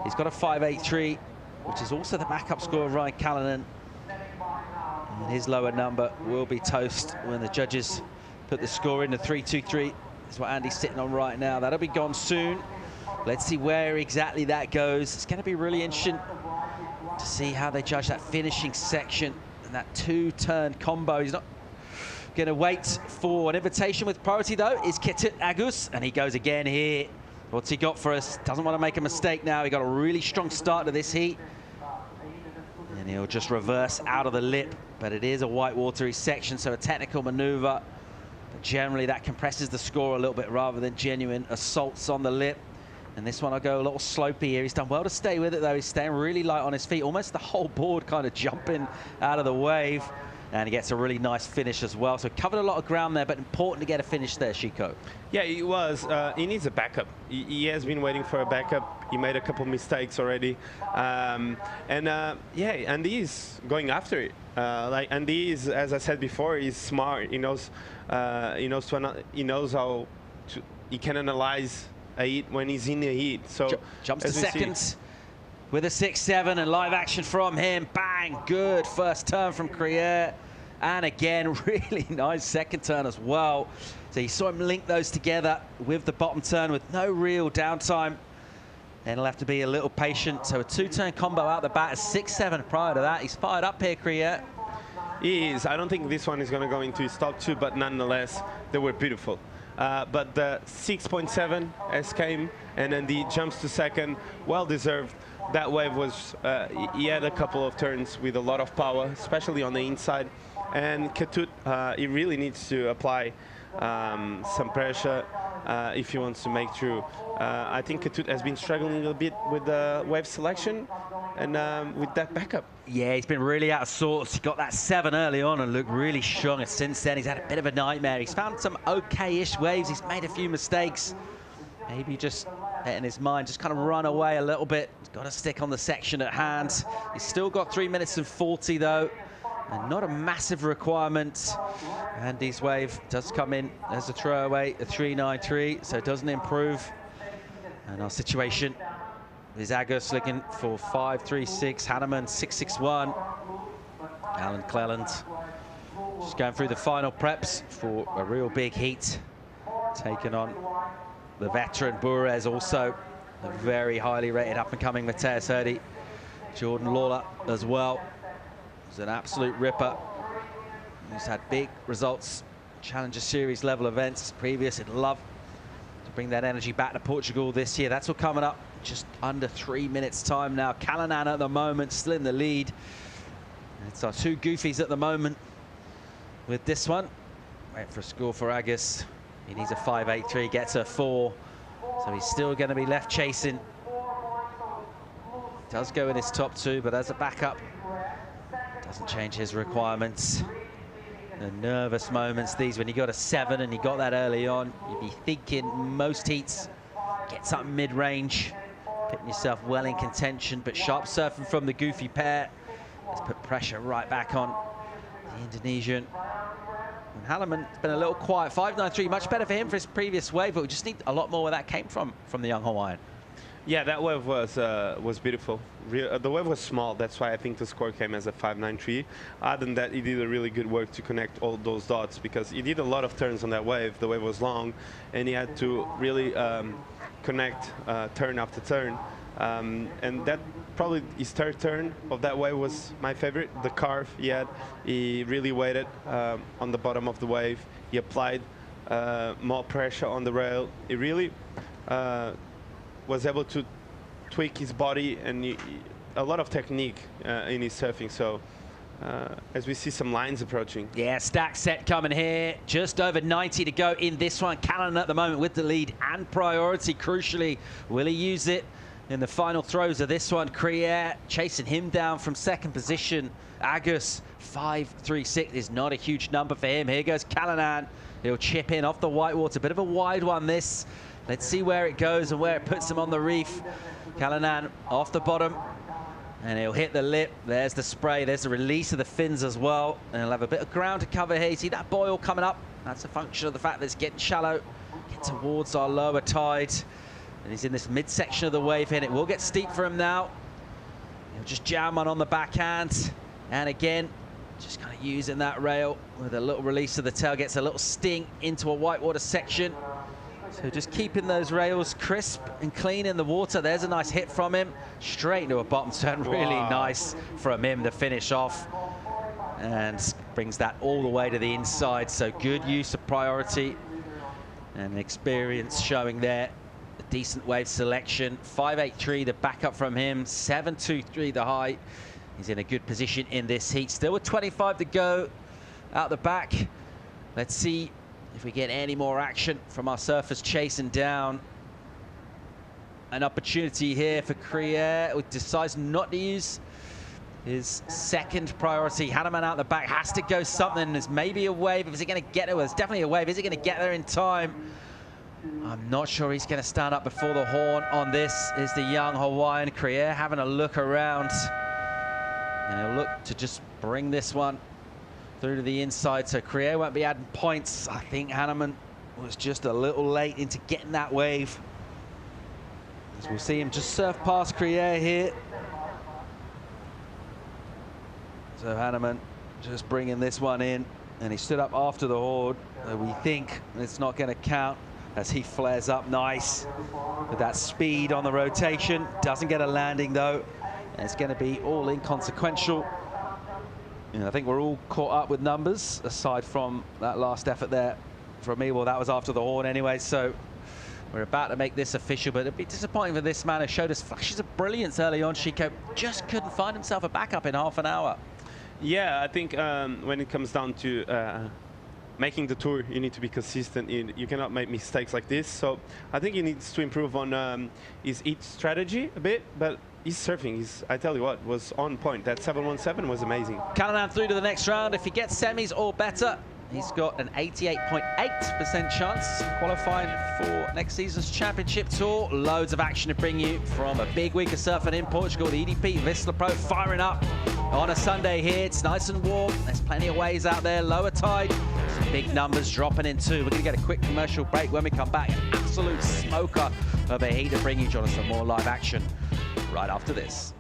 He's got a 5.83, which is also the backup score of Ryan Callanan. And his lower number will be toast when the judges put the score in. The 3.23 is what Andy's sitting on right now. That'll be gone soon. Let's see where exactly that goes. It's going to be really interesting to see how they judge that finishing section and that 2-turn combo. He's not going to wait for an invitation with priority, though, is Caity Agus, and he goes again here. What's he got for us? Doesn't want to make a mistake now. He got a really strong start to this heat. And he'll just reverse out of the lip, but it is a whitewatery section, so a technical maneuver. But generally, that compresses the score a little bit rather than genuine assaults on the lip. And this one, I'll go a little slopey here. He's done well to stay with it, though. He's staying really light on his feet, almost the whole board kind of jumping out of the wave. And he gets a really nice finish as well. So covered a lot of ground there, but important to get a finish there, Chico. Yeah, he was. He needs a backup. He has been waiting for a backup. He made a couple mistakes already. Yeah, Andy is going after it. Andy is, as I said before, he's smart. He knows how he can analyze a heat when he's in the heat. So jumps to seconds with a 6.7 and live action from him. Bang, good first turn from Krier. And again, really nice second turn as well. So you saw him link those together with the bottom turn with no real downtime. Then he'll have to be a little patient. So a 2-turn combo out the bat, a 6.7 prior to that. He's fired up here, Krier. He is. I don't think this one is going to go into his top 2, but nonetheless, they were beautiful. But the 6.7 as came, and then the jumps to second, well deserved. That wave was, he had a couple of turns with a lot of power, especially on the inside. And Caity, he really needs to apply some pressure if he wants to make through. I think Caity has been struggling a little bit with the wave selection and with that backup. Yeah, he's been really out of sorts. He got that 7 early on and looked really strong. And since then, he's had a bit of a nightmare. He's found some okay-ish waves. He's made a few mistakes. Maybe just letting his mind just kind of run away a little bit. He's got to stick on the section at hand. He's still got 3 minutes and 40, though. And not a massive requirement. Andy's wave does come in as a throwaway, a 3.93, so it doesn't improve. And our situation is Agus looking for 5.36, Hanneman 6.61. Alan Cleland just going through the final preps for a real big heat, taking on the veteran Burez, also a very highly rated up-and-coming Mateus Hurdy. Jordan Lawler as well. He's an absolute ripper. He's had big results, Challenger Series level events previous. He'd love to bring that energy back to Portugal this year. That's all coming up just under 3 minutes time now. Callanan at the moment still in the lead. It's our 2 goofies at the moment with this one. Wait for a score for Agus. He needs a 5.83, gets a 4. So he's still going to be left chasing. Does go in his top 2, but as a backup, doesn't change his requirements. The nervous moments, these, when you got a 7 and you got that early on, you'd be thinking most heats, get something mid-range, putting yourself well in contention, but sharp surfing from the goofy pair. Let's put pressure right back on the Indonesian. And Hanneman's been a little quiet. 5.93, much better for him for his previous wave, but we just need a lot more where that came from the young Hawaiian. Yeah, that wave was beautiful. The wave was small, that's why I think the score came as a 5.93. Other than that, he did a really good work to connect all those dots because he did a lot of turns on that wave. The wave was long, and he had to really connect turn after turn. And that probably his third turn of that wave was my favorite. The carve he really waited on the bottom of the wave. He applied more pressure on the rail. He really was able to tweak his body and a lot of technique in his surfing. So as we see some lines approaching. Yeah, stack set coming here. Just over 90 to go in this one. Callanan at the moment with the lead and priority. Crucially, will he use it in the final throws of this one? Krier chasing him down from second position. Agus 5.36 is not a huge number for him. Here goes Callanan. He'll chip in off the whitewater. Bit of a wide one this. Let's see where it goes and where it puts him on the reef. Callanan off the bottom. And he'll hit the lip. There's the spray. There's the release of the fins as well. And he'll have a bit of ground to cover here. You see that boil coming up? That's a function of the fact that it's getting shallow. Get towards our lower tide. And he's in this midsection of the wave here. And it will get steep for him now. He'll just jam on the backhand. And again, just kind of using that rail with a little release of the tail. Gets a little sting into a whitewater section. So just keeping those rails crisp and clean in the water. There's a nice hit from him. Straight into a bottom turn. Really nice from him to finish off. And brings that all the way to the inside. So good use of priority and experience showing there. A decent wave selection. 5.83 the backup from him. 7.23 the high. He's in a good position in this heat. Still with 25 to go out the back. Let's see if we get any more action from our surfers chasing down. An opportunity here for Krier, who decides not to use his second priority. Hanneman out the back, has to go something. There's maybe a wave. Is he going to get it? Well, there's definitely a wave. Is he going to get there in time? I'm not sure he's going to stand up before the horn on this. Is the young Hawaiian. Krier having a look around. And he'll look to just bring this one through to the inside, so Krier won't be adding points. I think Hanneman was just a little late into getting that wave. As we'll see him just surf past Krier here. So Hanneman just bringing this one in, and he stood up after the horn. We think it's not going to count as he flares up nice with that speed on the rotation. Doesn't get a landing though, and it's going to be all inconsequential. And I think we're all caught up with numbers, aside from that last effort there from me. Well, that was after the horn anyway, so we're about to make this official, but it'd be disappointing for this man who showed us flashes of brilliance early on. Chico just couldn't find himself a backup in half an hour. Yeah, I think when it comes down to making the tour, you need to be consistent. You cannot make mistakes like this. So I think he needs to improve on his each strategy a bit, but his surfing, I tell you what, was on point. That 717 was amazing. Callanan through to the next round. If he gets semis or better, he's got an 88.8% chance qualifying for next season's championship tour. Loads of action to bring you from a big week of surfing in Portugal. The EDP Vissla Pro firing up on a Sunday here. It's nice and warm. There's plenty of waves out there. Lower tide. Some big numbers dropping in too. We're going to get a quick commercial break. When we come back, an absolute smoker of a heat to bring you, Jonathan, more live action right after this.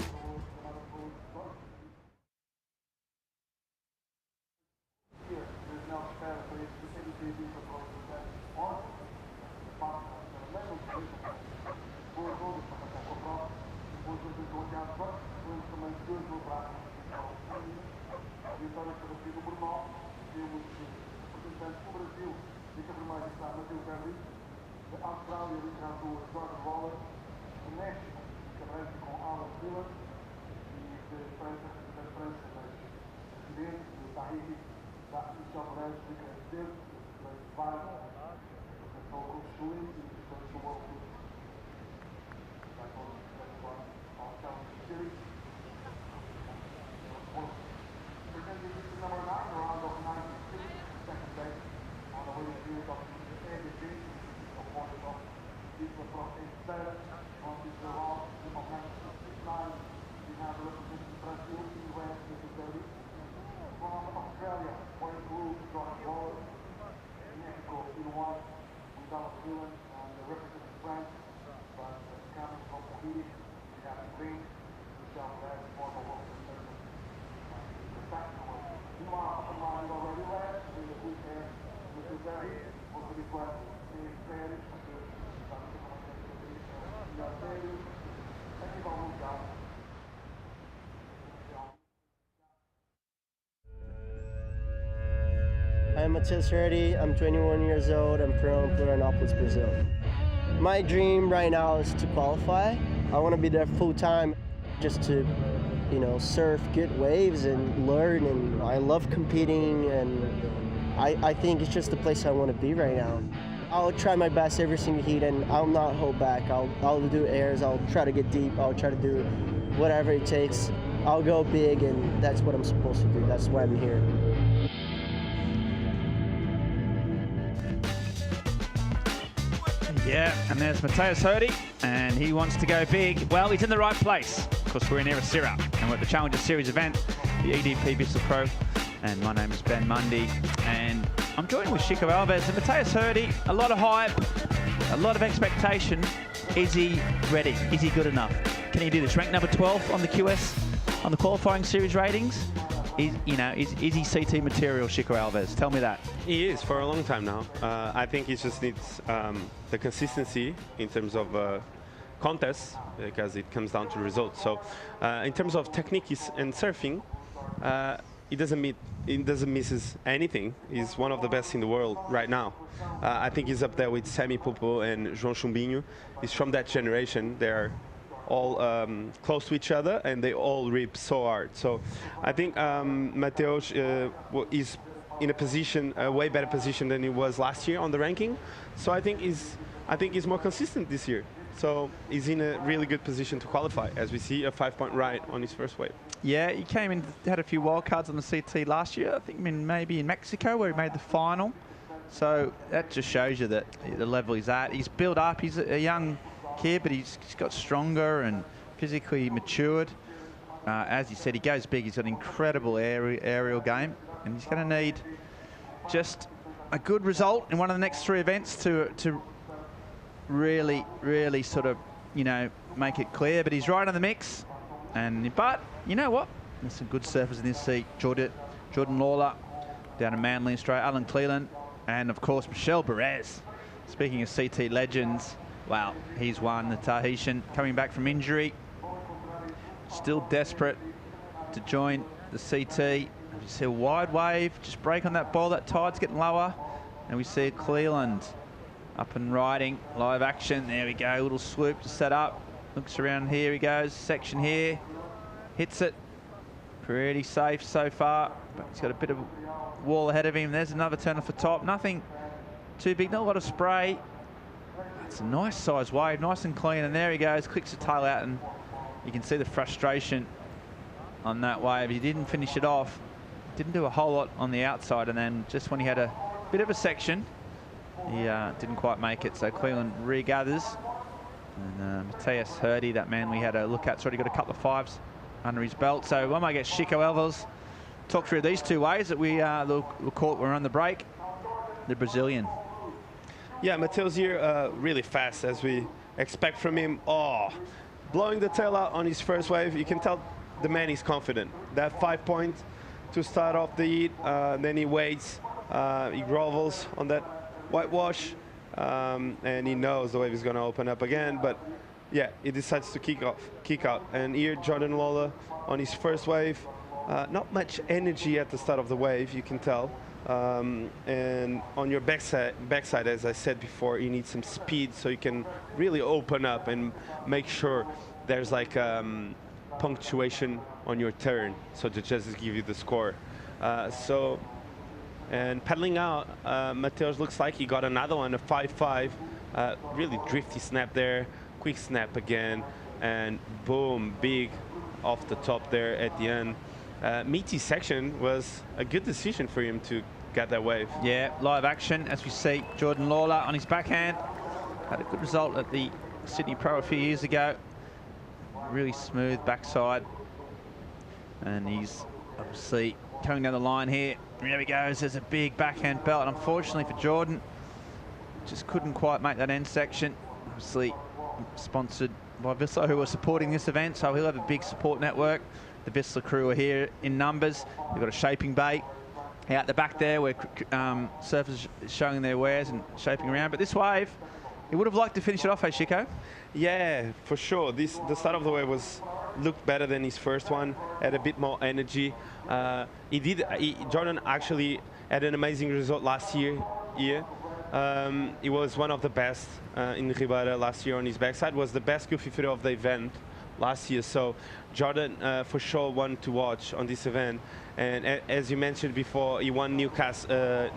I'm Matheus Herdy, I'm 21 years old, I'm from Florianópolis, Brazil. My dream right now is to qualify. I want to be there full time just to, you know, surf good waves and learn. And I love competing, and I think it's just the place I want to be right now. I'll try my best every single heat, and I'll not hold back. I'll do airs, I'll try to get deep, I'll try to do whatever it takes. I'll go big, and that's what I'm supposed to do. That's why I'm here. Yeah, and there's Matheus Herdy, and he wants to go big. Well, he's in the right place. Of course, we're in Ericeira, and we're at the Challenger Series event, the EDP Vissla Pro, and my name is Ben Mundy, and I'm joined with Chico Alves and Matheus Herdy. A lot of hype, a lot of expectation. Is he ready? Is he good enough? Can he do this? Ranked number 12 on the QS, on the qualifying series ratings. Is he CT material, Chico Alves? Tell me that. He is for a long time now. I think he just needs the consistency in terms of contests, because it comes down to results. So in terms of technique and surfing, he doesn't miss anything. He's one of the best in the world right now. I think he's up there with Sammy Pupo and João Chumbinho. He's from that generation. They're all close to each other, and they all rip so hard. So I think Matheus is in a position, a way better position than he was last year on the ranking. So I think he's more consistent this year. So he's in a really good position to qualify, as we see a 5-point ride on his first wave. Yeah, he came in, had a few wild cards on the CT last year. I think maybe in Mexico, where he made the final. So that just shows you that the level he's at. He's built up. He's a young kid, but he's got stronger and physically matured. As you said, he goes big. He's got an incredible aerial game, and he's going to need just a good result in one of the next 3 events to really sort of, you know, make it clear. But he's right in the mix. But you know what? There's some good surfers in this seat. Jordan Lawler down in Manly, Australia. Alan Cleland, and of course Michel Perez. Speaking of CT legends, wow, he's won the Tahitian, coming back from injury. Still desperate to join the CT. You see a wide wave, just break on that ball. That tide's getting lower, and we see Cleland up and riding, live action. There we go, little swoop to set up. Looks around, here he goes, section here, hits it. Pretty safe so far, but he's got a bit of wall ahead of him. There's another turn off the top, nothing too big, not a lot of spray. It's a nice size wave, nice and clean, and there he goes, clicks the tail out, and you can see the frustration on that wave. He didn't finish it off, didn't do a whole lot on the outside, and then just when he had a bit of a section, he didn't quite make it, so Cleland regathers. And Matheus Herdy, that man we had a look at, has already got a couple of 5s under his belt. So I might get Chico Alves talk through these 2 waves that we're on the break. The Brazilian. Yeah, Matheus here really fast, as we expect from him. Oh, blowing the tail out on his first wave. You can tell the man is confident. That 5-point to start off the heat, then he waits, he grovels on that whitewash. And he knows the wave is going to open up again, but yeah, he decides to kick out. And here Jordan Lawler on his first wave, not much energy at the start of the wave, you can tell. And on your backside, as I said before, you need some speed so you can really open up and make sure there's like punctuation on your turn, so the judges give you the score. And paddling out, Matheus looks like he got another one, a 5-5. Really drifty snap there, quick snap again, and boom, big off the top there at the end. Meaty section was a good decision for him to get that wave. Yeah, live action, as we see Jordan Lawler on his backhand. Had a good result at the Sydney Pro a few years ago. Really smooth backside. And he's obviously coming down the line here. There he goes, there's a big backhand belt, and unfortunately for Jordan, just couldn't quite make that end section. Obviously sponsored by Vissla, who are supporting this event, so he'll have a big support network. The Vissla crew are here in numbers. They've got a shaping bay out the back there where surfers showing their wares and shaping around. But this wave, he would have liked to finish it off, hey Chico? Yeah, for sure. The start of the wave looked better than his first one, had a bit more energy. Jordan actually had an amazing result last year. He was one of the best in Rio Waida last year on his backside. Was the best goofy footer of the event last year. So Jordan for sure one to watch on this event. And as you mentioned before, he won Newcastle.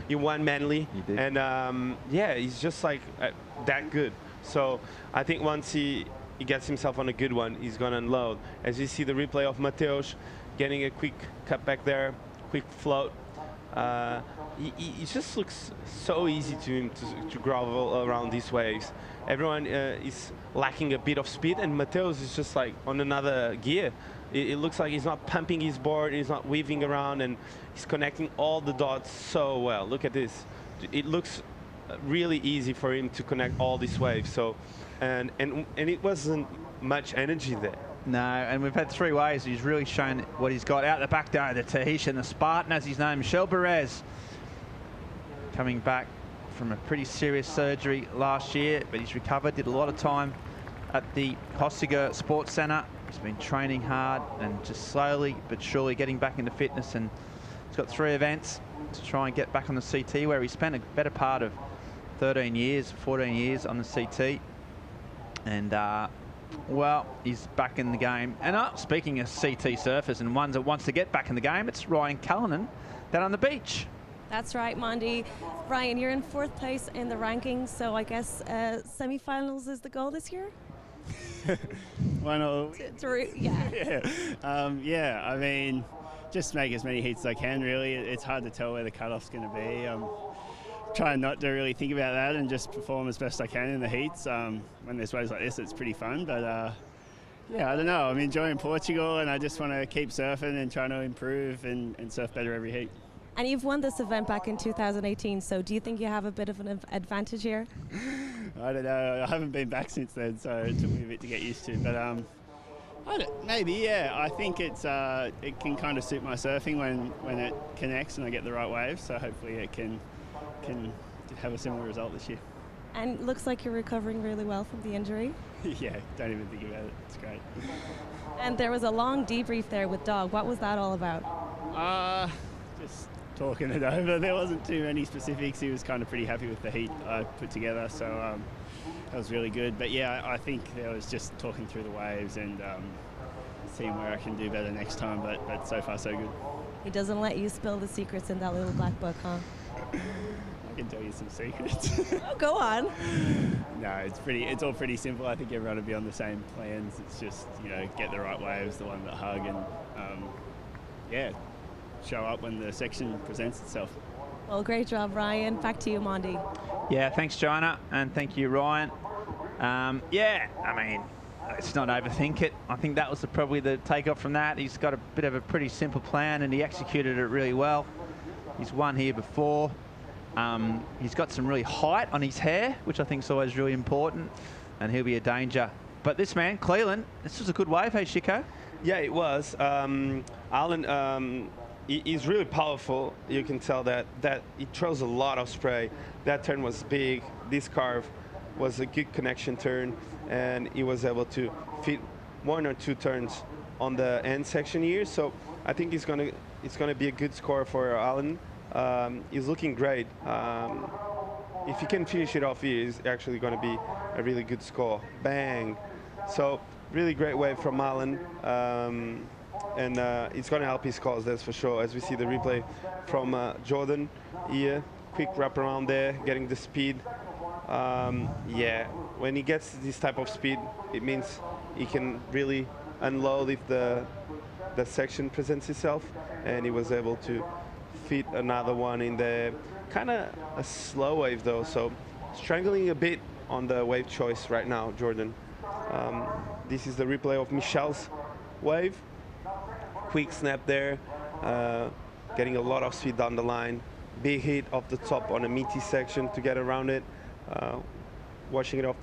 He won Manly. He did. And yeah, he's just like that good. So I think once he gets himself on a good one, he's gonna unload. As you see the replay of Mateus getting a quick cut back there, quick float. It just looks so easy to him to grovel around these waves. Everyone is lacking a bit of speed, and Mateus is just like on another gear. It looks like he's not pumping his board, he's not weaving around, and he's connecting all the dots so well. Look at this. It looks really easy for him to connect all these waves. So, and it wasn't much energy there. No, and we've had 3 waves. He's really shown what he's got. Out the back though, the Tahitian, the Spartan as he's known, Michel Perez, coming back from a pretty serious surgery last year, but he's recovered, did a lot of time at the Hossiger Sports Centre. He's been training hard and just slowly but surely getting back into fitness, and he's got 3 events to try and get back on the CT, where he spent a better part of 14 years on the CT. And well, he's back in the game. And speaking of CT surfers and ones that wants to get back in the game, it's Ryan Callanan down on the beach. That's right, Mondi. Ryan, you're in 4th place in the rankings, so I guess semi-finals is the goal this year? Why not? Yeah. Yeah, I mean, just make as many heats as I can, really. It's hard to tell where the cutoff's going to be. Trying not to really think about that and just perform as best I can in the heats. When there's waves like this, it's pretty fun, but yeah, I don't know. I'm enjoying Portugal, and I just want to keep surfing and trying to improve and surf better every heat. And you've won this event back in 2018, so do you think you have a bit of an advantage here? I don't know. I haven't been back since then, so it took me a bit to get used to. But maybe, yeah. I think it can kind of suit my surfing when it connects and I get the right waves. So hopefully it can have a similar result this year. And looks like you're recovering really well from the injury. Yeah, don't even think about it. It's great. And there was a long debrief there with Dog. What was that all about? Just talking it over. There wasn't too many specifics. He was kind of pretty happy with the heat I put together, so that was really good. But yeah, I think there was just talking through the waves and seeing where I can do better next time. But so far so good. He doesn't let you spill the secrets in that little black book, huh? I can tell you some secrets. Oh, go on. No, it's all pretty simple. I think everyone will be on the same plans. It's just, get the right waves, the one that hug, and yeah, show up when the section presents itself. Well, great job, Ryan. Back to you, Mondi. Yeah, thanks, Joanna, and thank you, Ryan. Yeah, I mean, let's not overthink it. I think that was probably the takeoff from that. He's got a bit of a pretty simple plan, and he executed it really well. He's won here before. He's got some really height on his hair, which I think is always really important, and he'll be a danger. But this man, Cleland, this was a good wave, hey, Chico? Yeah, it was. Alan, he's really powerful. You can tell that he throws a lot of spray. That turn was big. This carve was a good connection turn, and he was able to fit 1 or 2 turns on the end section here. So I think it's gonna be a good score for Alan. He's looking great. If he can finish it off here, it's actually going to be a really good score. Bang! So really great wave from Alan, and it's going to help his cause, that's for sure. As we see the replay from Jordan here, quick wrap around there, getting the speed. Yeah, when he gets this type of speed, it means he can really unload if the section presents itself, and he was able to fit another one in there. Kind of a slow wave though, so struggling a bit on the wave choice right now, Jordan. This is the replay of Michel's wave. Quick snap there, getting a lot of speed down the line. Big hit off the top on a meaty section to get around it. Washing it off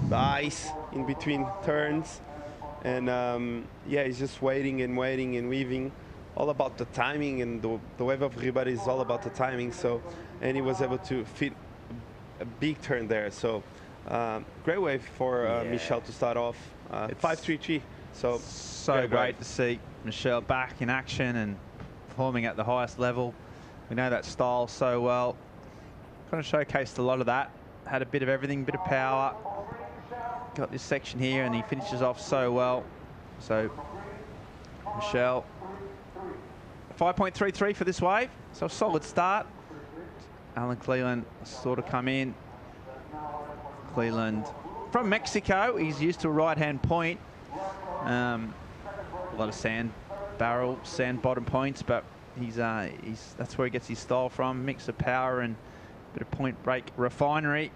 the ice in between turns. And yeah, he's just waiting and waiting and weaving. All about the timing, and the wave of Rio Waida is all about the timing. So, and he was able to fit a big turn there. So, great wave for Michel to start off. 5.33. So great to see Michel back in action and performing at the highest level. We know that style so well. Kind of showcased a lot of that. Had a bit of everything, bit of power. Got this section here, and he finishes off so well. So, Michelle, 5.33 for this wave. So a solid start. Alan Cleland sort of come in. Cleland from Mexico. He's used to a right-hand point. A lot of sand barrel, sand bottom points, but that's where he gets his style from. Mix of power and a bit of point break refinery.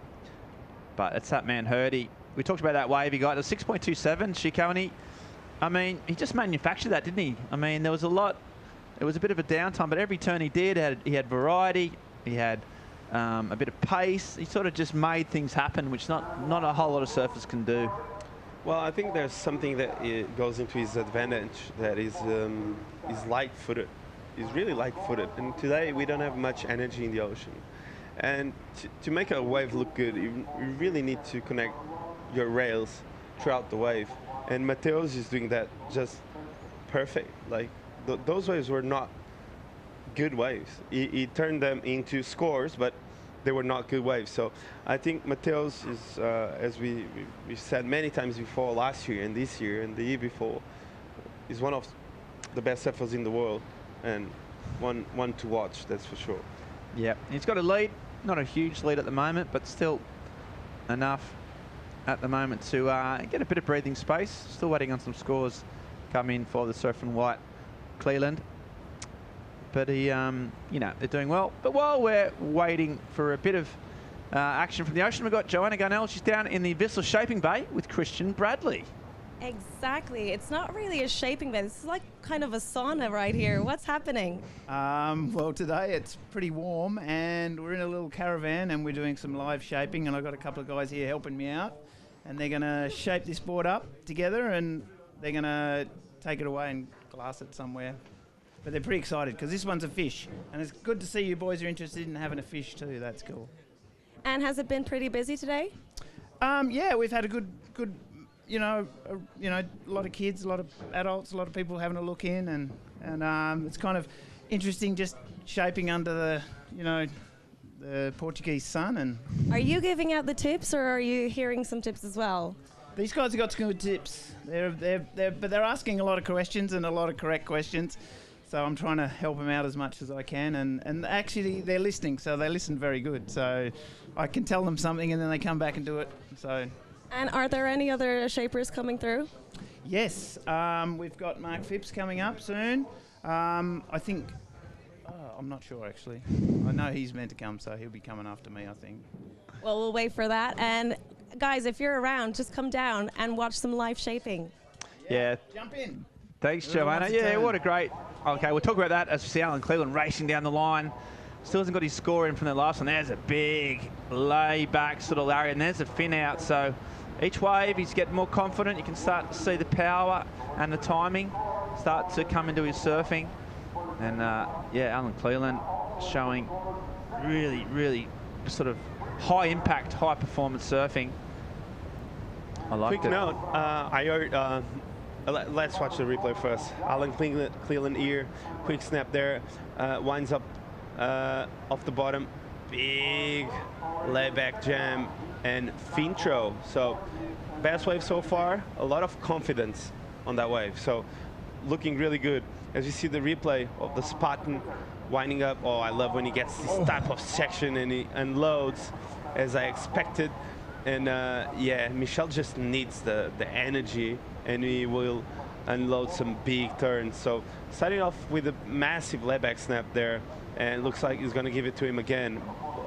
But it's that man Hurdy. We talked about that wave he got. A 6.27 Ciccone. I mean, he just manufactured that, didn't he? I mean, there was a lot. It was a bit of a downtime, but every turn he did, he had variety. He had a bit of pace. He sort of just made things happen, which not a whole lot of surfers can do. Well, I think there's something that goes into his advantage, that is light-footed. He's really light-footed, and today we don't have much energy in the ocean. And to make a wave look good, you really need to connect your rails throughout the wave. And Mateus is doing that just perfect. Like those waves were not good waves. He turned them into scores, but they were not good waves. So I think Mateus is, as we've said many times before, last year and this year and the year before, is one of the best surfers in the world, and one to watch, that's for sure. Yeah, he's got a lead, not a huge lead at the moment, but still enough at the moment to get a bit of breathing space. Still waiting on some scores come in for the Surf and White Cleland. But he, you know, they're doing well. But while we're waiting for a bit of action from the ocean, we've got Joanna Garnell. She's down in the Vissla Shaping Bay with Christian Bradley. Exactly. It's not really a shaping bay. This is like kind of a sauna right here. What's happening? Well, today it's pretty warm, and we're in a little caravan, and we're doing some live shaping, and I've got a couple of guys here helping me out, and they're going to shape this board up together, and they're going to take it away and glass it somewhere. But they're pretty excited because this one's a fish, and it's good to see you boys are interested in having a fish too. That's cool. And has it been pretty busy today? Yeah, we've had a good, you know, a lot of kids, a lot of adults, a lot of people having a look in, and it's kind of interesting just shaping under the, you know, the Portuguese sun. And are you giving out the tips, or are you hearing some tips as well? These guys have got some good tips. But they're asking a lot of questions and a lot of correct questions. So I'm trying to help them out as much as I can, and actually they're listening, so they listen very good. So I can tell them something and then they come back and do it. So. And are there any other shapers coming through? Yes, we've got Mark Phipps coming up soon. I think, I'm not sure actually. I know he's meant to come, so he'll be coming after me, I think. Well, we'll wait for that. And guys, if you're around, just come down and watch some live shaping. Yeah. Jump in. Thanks, Joanna. Yeah, what a great... Okay, we'll talk about that as we see Alan Cleland racing down the line. Still hasn't got his score in from the last one. There's a big lay-back sort of lariat, and there's a fin out. So each wave, he's getting more confident. You can start to see the power and the timing start to come into his surfing. And, yeah, Alan Cleland showing really, really sort of high-impact, high-performance surfing. I like it. Quick note, I heard... let's watch the replay first. Alan Cleland here, quick snap there, winds up off the bottom, big layback jam and fin throw. So best wave so far, a lot of confidence on that wave. So looking really good. As you see the replay of the Spartan winding up, oh, I love when he gets this type of section and he unloads as I expected. And yeah, Michel just needs the energy, and he will unload some big turns. So starting off with a massive layback snap there, and looks like he's going to give it to him again.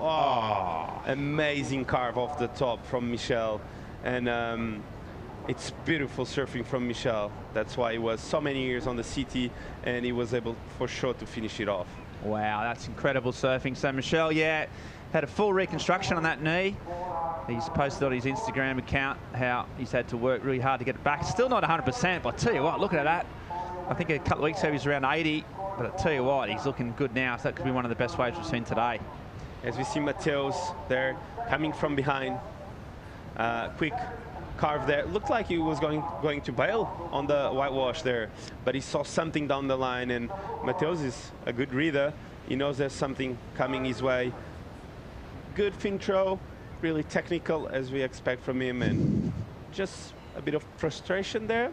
Oh, amazing carve off the top from Michel. And it's beautiful surfing from Michel. That's why he was so many years on the CT, and he was able for sure to finish it off. Wow, that's incredible surfing. So Michel, yeah, had a full reconstruction on that knee. He's posted on his Instagram account how he's had to work really hard to get it back. Still not 100%, but I tell you what, look at that. I think a couple of weeks ago he was around 80, but I tell you what, he's looking good now. So that could be one of the best waves we've seen today. As we see Mateus there coming from behind, quick carve there. Looked like he was going to bail on the whitewash there, but he saw something down the line, and Mateus is a good reader. He knows there's something coming his way. good fin throw, really technical as we expect from him, and just a bit of frustration there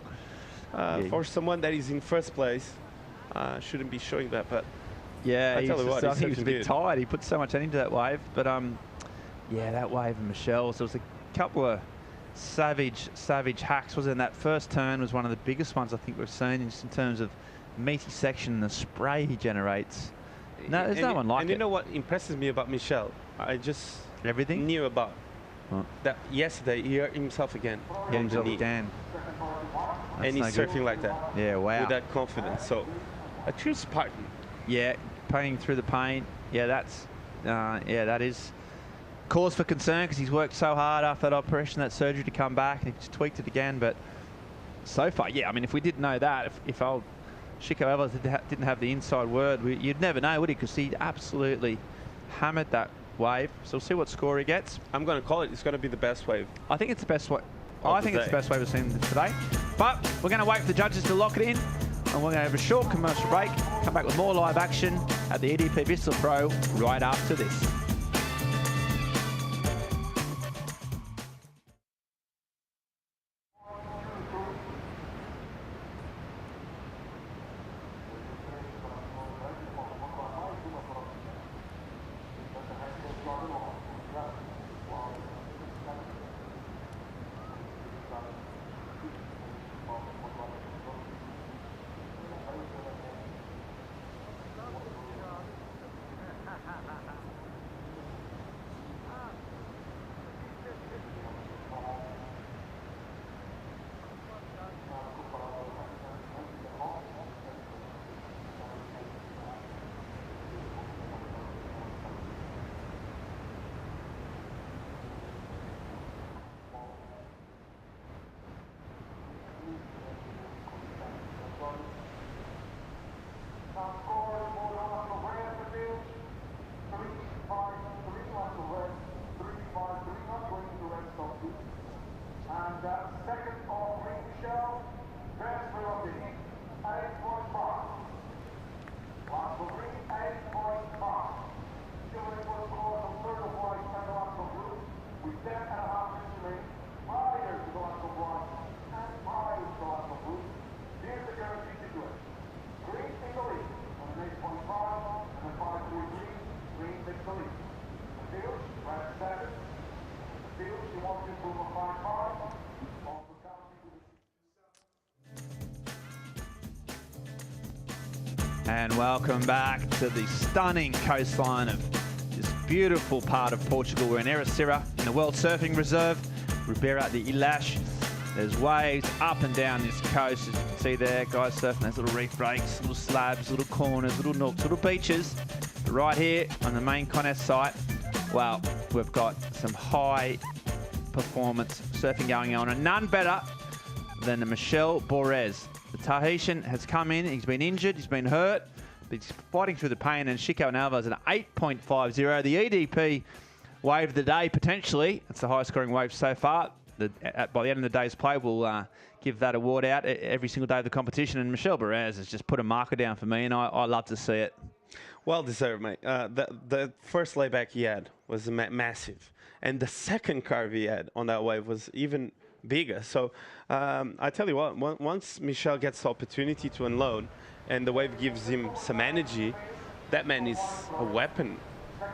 for someone that is in first place. Shouldn't be showing that, but yeah, I tell you what, I think he was a bit good. tired. He put so much into that wave, but yeah, that wave of Michelle. So it was a couple of savage hacks. Was in that first turn was one of the biggest ones I think we've seen just in terms of meaty section and the spray he generates. No, there's no one like it. And you know what impresses me about Michel? I just knew about that yesterday. He hurt himself again. Yeah, himself again. And he's surfing like that. Yeah, wow. With that confidence. So a true Spartan. Yeah, painting through the pain. Yeah, that's that is cause for concern because he's worked so hard after that operation, that surgery, to come back, and he's tweaked it again. But so far, yeah, I mean, if we didn't know that, if old Chico Alvarez didn't have the inside word, you'd never know, would he? Because he absolutely hammered that wave. So we'll see what score he gets. I'm going to call it. It's going to be the best wave. I think it's the best wave. I think it's the best wave we've seen today. But we're going to wait for the judges to lock it in, and we're going to have a short commercial break. Come back with more live action at the EDP Vissla Pro right after this. And welcome back to the stunning coastline of this beautiful part of Portugal. We're in Ericeira, in the World Surfing Reserve, Ribeira de Ilhas. There's waves up and down this coast, as you can see there. Guys surfing those little reef breaks, little slabs, little corners, little nooks, little beaches. But right here on the main contest site, well, we've got some high performance surfing going on, and none better than Michel Borez. The Tahitian has come in, he's been injured, he's been hurt, but he's fighting through the pain, and Chico Alvarez an 8.50. The EDP wave of the day, potentially. It's the highest scoring wave so far. By the end of the day's play, we'll give that award out every single day of the competition, and Michel Borez has just put a marker down for me, and I love to see it. Well deserved, mate. The first layback he had was massive, and the second carve he had on that wave was even bigger. So I tell you what, once Michel gets the opportunity to unload and the wave gives him some energy, that man is a weapon.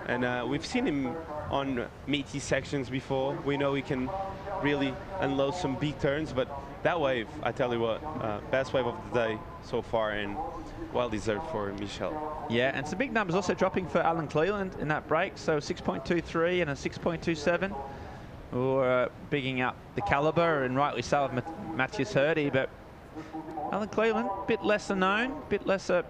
And we've seen him on meaty sections before. We know he can really unload some big turns, but that wave, I tell you what, best wave of the day so far, and well deserved for Michel. Yeah, and some big numbers also dropping for Alan Cleland in that break. So 6.23 and a 6.27. Or bigging up the calibre, and rightly so, of Matthias Hurdy, but Alan Cleland, a bit lesser known, a bit lesser,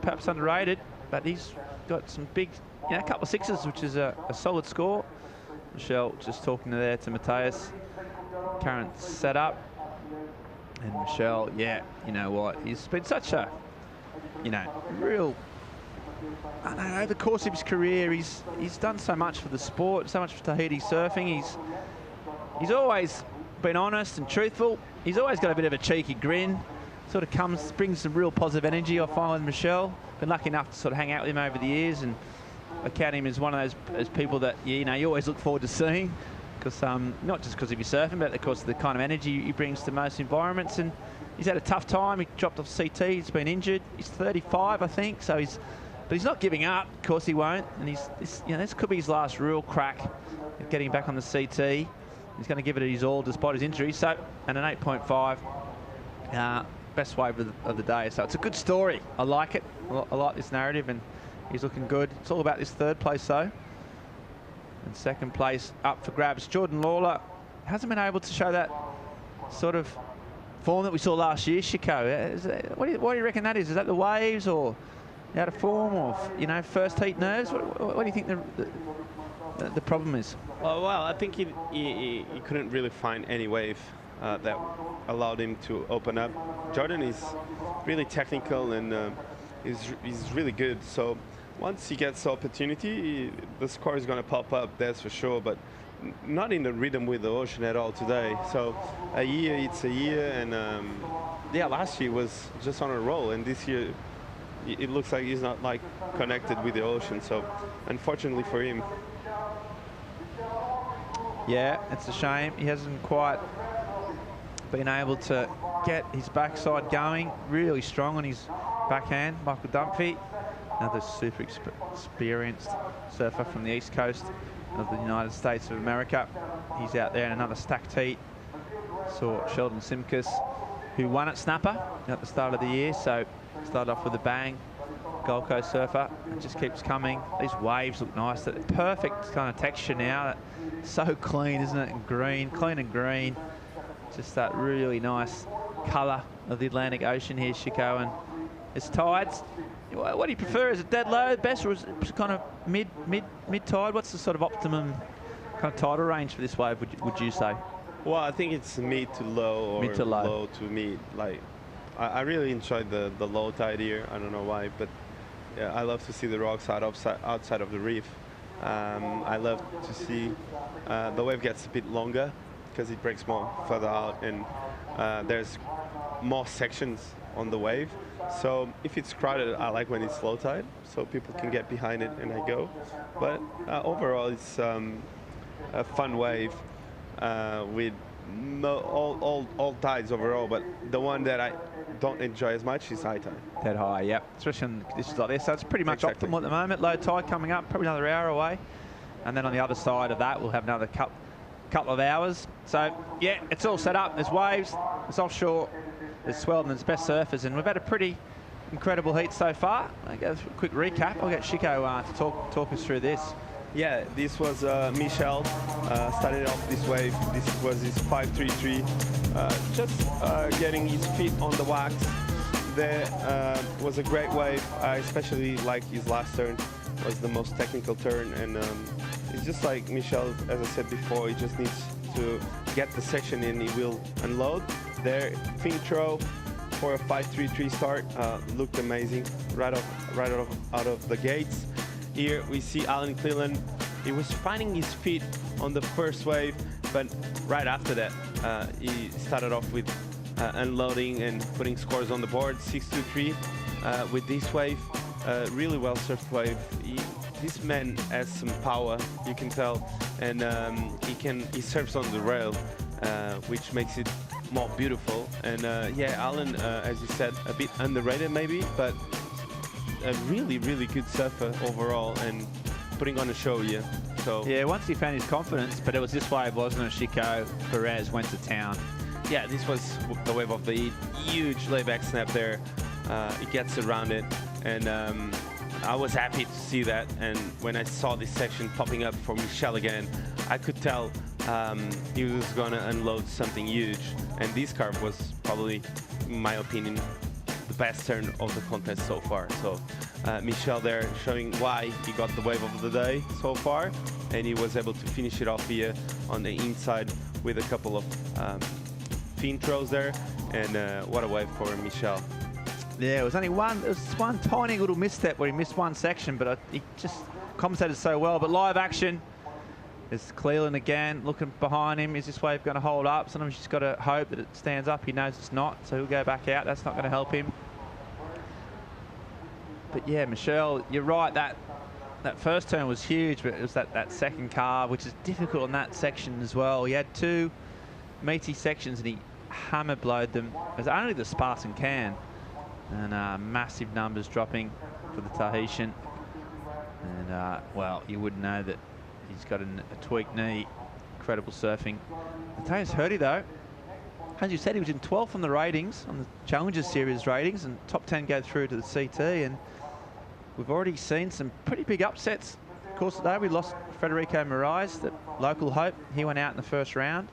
perhaps underrated, but he's got some big, a couple of sixes, which is a solid score. Michel just talking there to Matthias, current setup, and Michel, yeah, you know what, he's been such a, real, I don't know, over the course of his career, he's done so much for the sport, so much for Tahiti surfing. He's always been honest and truthful. He's always got a bit of a cheeky grin. Sort of brings some real positive energy, I find, with Michel. Been lucky enough to sort of hang out with him over the years, and count him as one of those people that you always look forward to seeing, because not just because of his surfing, but of course the kind of energy he brings to most environments. And he's had a tough time. He dropped off CT. He's been injured. He's 35, I think. So but he's not giving up. Of course he won't. And this could be his last real crack at getting back on the CT. He's going to give it his all despite his injury. So, and an 8.5, best wave of the day. So it's a good story. I like it. I like this narrative, and he's looking good. It's all about this third place though. And second place up for grabs. Jordan Lawler hasn't been able to show that sort of form that we saw last year, Chico. What do you reckon that is? Is that the waves, or out of form, or first heat nerves? What do you think the problem is? Well, I think he couldn't really find any wave that allowed him to open up. Jordan is really technical and he's really good. So once he gets the opportunity, the score is going to pop up, that's for sure. But not in the rhythm with the ocean at all today. So it's a year, and last year was just on a roll, and this year it looks like he's not connected with the ocean. So unfortunately for him. Yeah, it's a shame. He hasn't quite been able to get his backside going. Really strong on his backhand. Michael Dunphy, another super experienced surfer from the east coast of the United States of America. He's out there in another stacked heat. Saw Sheldon Simkus, who won at Snapper at the start of the year. So started off with a bang. Gold Coast surfer. It just keeps coming. These waves look nice. The perfect kind of texture now. So clean, isn't it? And green, clean and green. Just that really nice colour of the Atlantic Ocean here, Chico. And it's tides. What do you prefer? Is it dead low best, or is it kind of mid tide? What's the sort of optimum kind of tidal range for this wave, would you say? Well, I think it's mid to low, or low to mid. I really enjoyed the low tide here. I don't know why, but yeah, I love to see the rocks outside of the reef. I love to see the wave gets a bit longer because it breaks more further out, and there's more sections on the wave. So if it's crowded, I like when it's low tide, so people can get behind it and I go. But overall, it's a fun wave with all tides overall. But the one that I don't enjoy as much is high tide. Dead high, yep. Especially in conditions like this. So it's pretty much optimal at the moment. Low tide coming up, probably another hour away. And then on the other side of that, we'll have another couple of hours. So, yeah, it's all set up. There's waves, there's offshore, there's swell, and there's best surfers. And we've had a pretty incredible heat so far. I guess a quick recap. I'll get Chico to talk us through this. Yeah, this was Michel, started off this wave. This was his 533, just getting his feet on the wax. There was a great wave. I especially like his last turn. Was the most technical turn, and it's just like Michel, as I said before, he just needs to get the section in, he will unload. There, fin throw for a 533 start, looked amazing right out of the gates. Here we see Alan Cleland. He was finding his feet on the first wave, but right after that, he started off with unloading and putting scores on the board. 623 with this wave. Really well surfed wave. This man has some power, you can tell, and he surfs on the rail, which makes it more beautiful. And yeah, Alan, as you said, a bit underrated maybe, but a really good surfer overall, and putting on a show here. So yeah, once he found his confidence, but it was this wave, wasn't it? Chico Perez went to town. Yeah, this was the wave of the huge layback snap there. It gets around it, and I was happy to see that. And when I saw this section popping up for Michel again, I could tell he was going to unload something huge. And this carve was probably, in my opinion, the best turn of the contest so far. So Michel there showing why he got the wave of the day so far, and he was able to finish it off here on the inside with a couple of fin throws there, and what a wave for Michel. Yeah, it was only one tiny little misstep where he missed one section, but he just compensated so well. But live action is Cleland again, looking behind him. Is this wave going to hold up? Sometimes you just got to hope that it stands up. He knows it's not, so he'll go back out. That's not going to help him. But yeah, Michel, you're right. That that first turn was huge, but it was that second carve, which is difficult in that section as well. He had two meaty sections and he hammer blowed them. It was only the Spartan can, and massive numbers dropping for the Tahitian. And well, you wouldn't know that he's got a tweaked knee. Incredible surfing. Matthias Hurdy, though, as you said, he was in 12th on the ratings, on the Challenger Series ratings, and top 10 go through to the CT. And we've already seen some pretty big upsets. Of course, today we lost Federico Moraes, the local hope. He went out in the first round.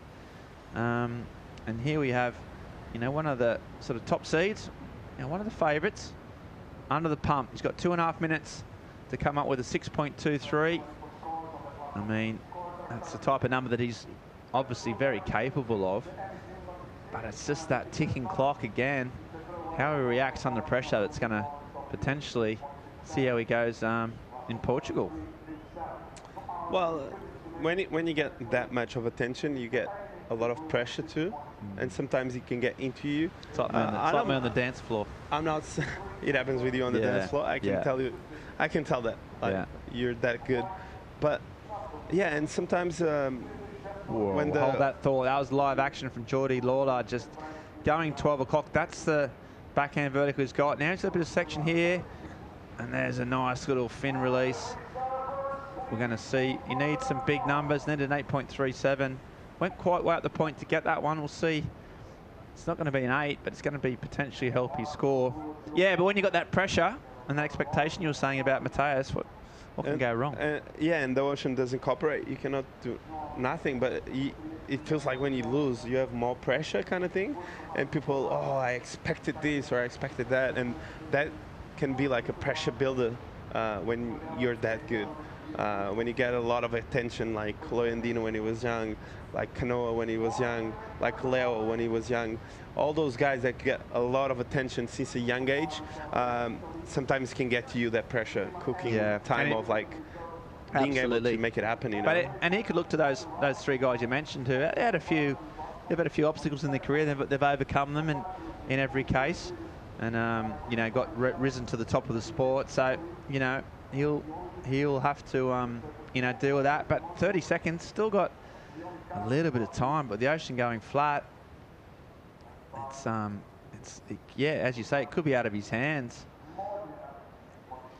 And here we have, you know, one of the sort of top seeds, you know, one of the favourites, under the pump. He's got 2.5 minutes to come up with a 6.23. I mean, that's the type of number that he's obviously very capable of. But it's just that ticking clock again. How he reacts under pressure, that's going to potentially see how he goes in Portugal. Well, when you get that much of attention, you get a lot of pressure too, and sometimes it can get into you. It's like me on the dance floor. I'm not. It happens with you on the dance floor. I can tell you. I can tell that. Like, you're that good. But yeah, and sometimes when the hold that thought. That was live action from Geordie Lawler, just going 12 o'clock. That's the backhand vertical he's got. Now he's got a bit of section here, and there's a nice little fin release. We're going to see. He needs some big numbers. Needed an 8.37. Went quite way up the point to get that one. We'll see. It's not going to be an 8, but it's going to be potentially help his score. Yeah, but when you got that pressure and that expectation you were saying about Matthias, what can go wrong? Yeah, and the ocean doesn't cooperate. You cannot do nothing, but it feels like when you lose, you have more pressure kind of thing. And people, oh, I expected this or I expected that. And that can be like a pressure builder when you're that good. When you get a lot of attention, like Loyandino when he was young, like Kanoa when he was young, like Leo when he was young, all those guys that get a lot of attention since a young age, sometimes can get to you that pressure, cooking time of like being able to make it happen, you know. But and he could look to those three guys you mentioned who had a few, they've had a few obstacles in their career, they've overcome them in every case, and you know, got risen to the top of the sport. So you know, he'll have to you know, deal with that. But 30 seconds, still got a little bit of time. But the ocean going flat, yeah, as you say, it could be out of his hands.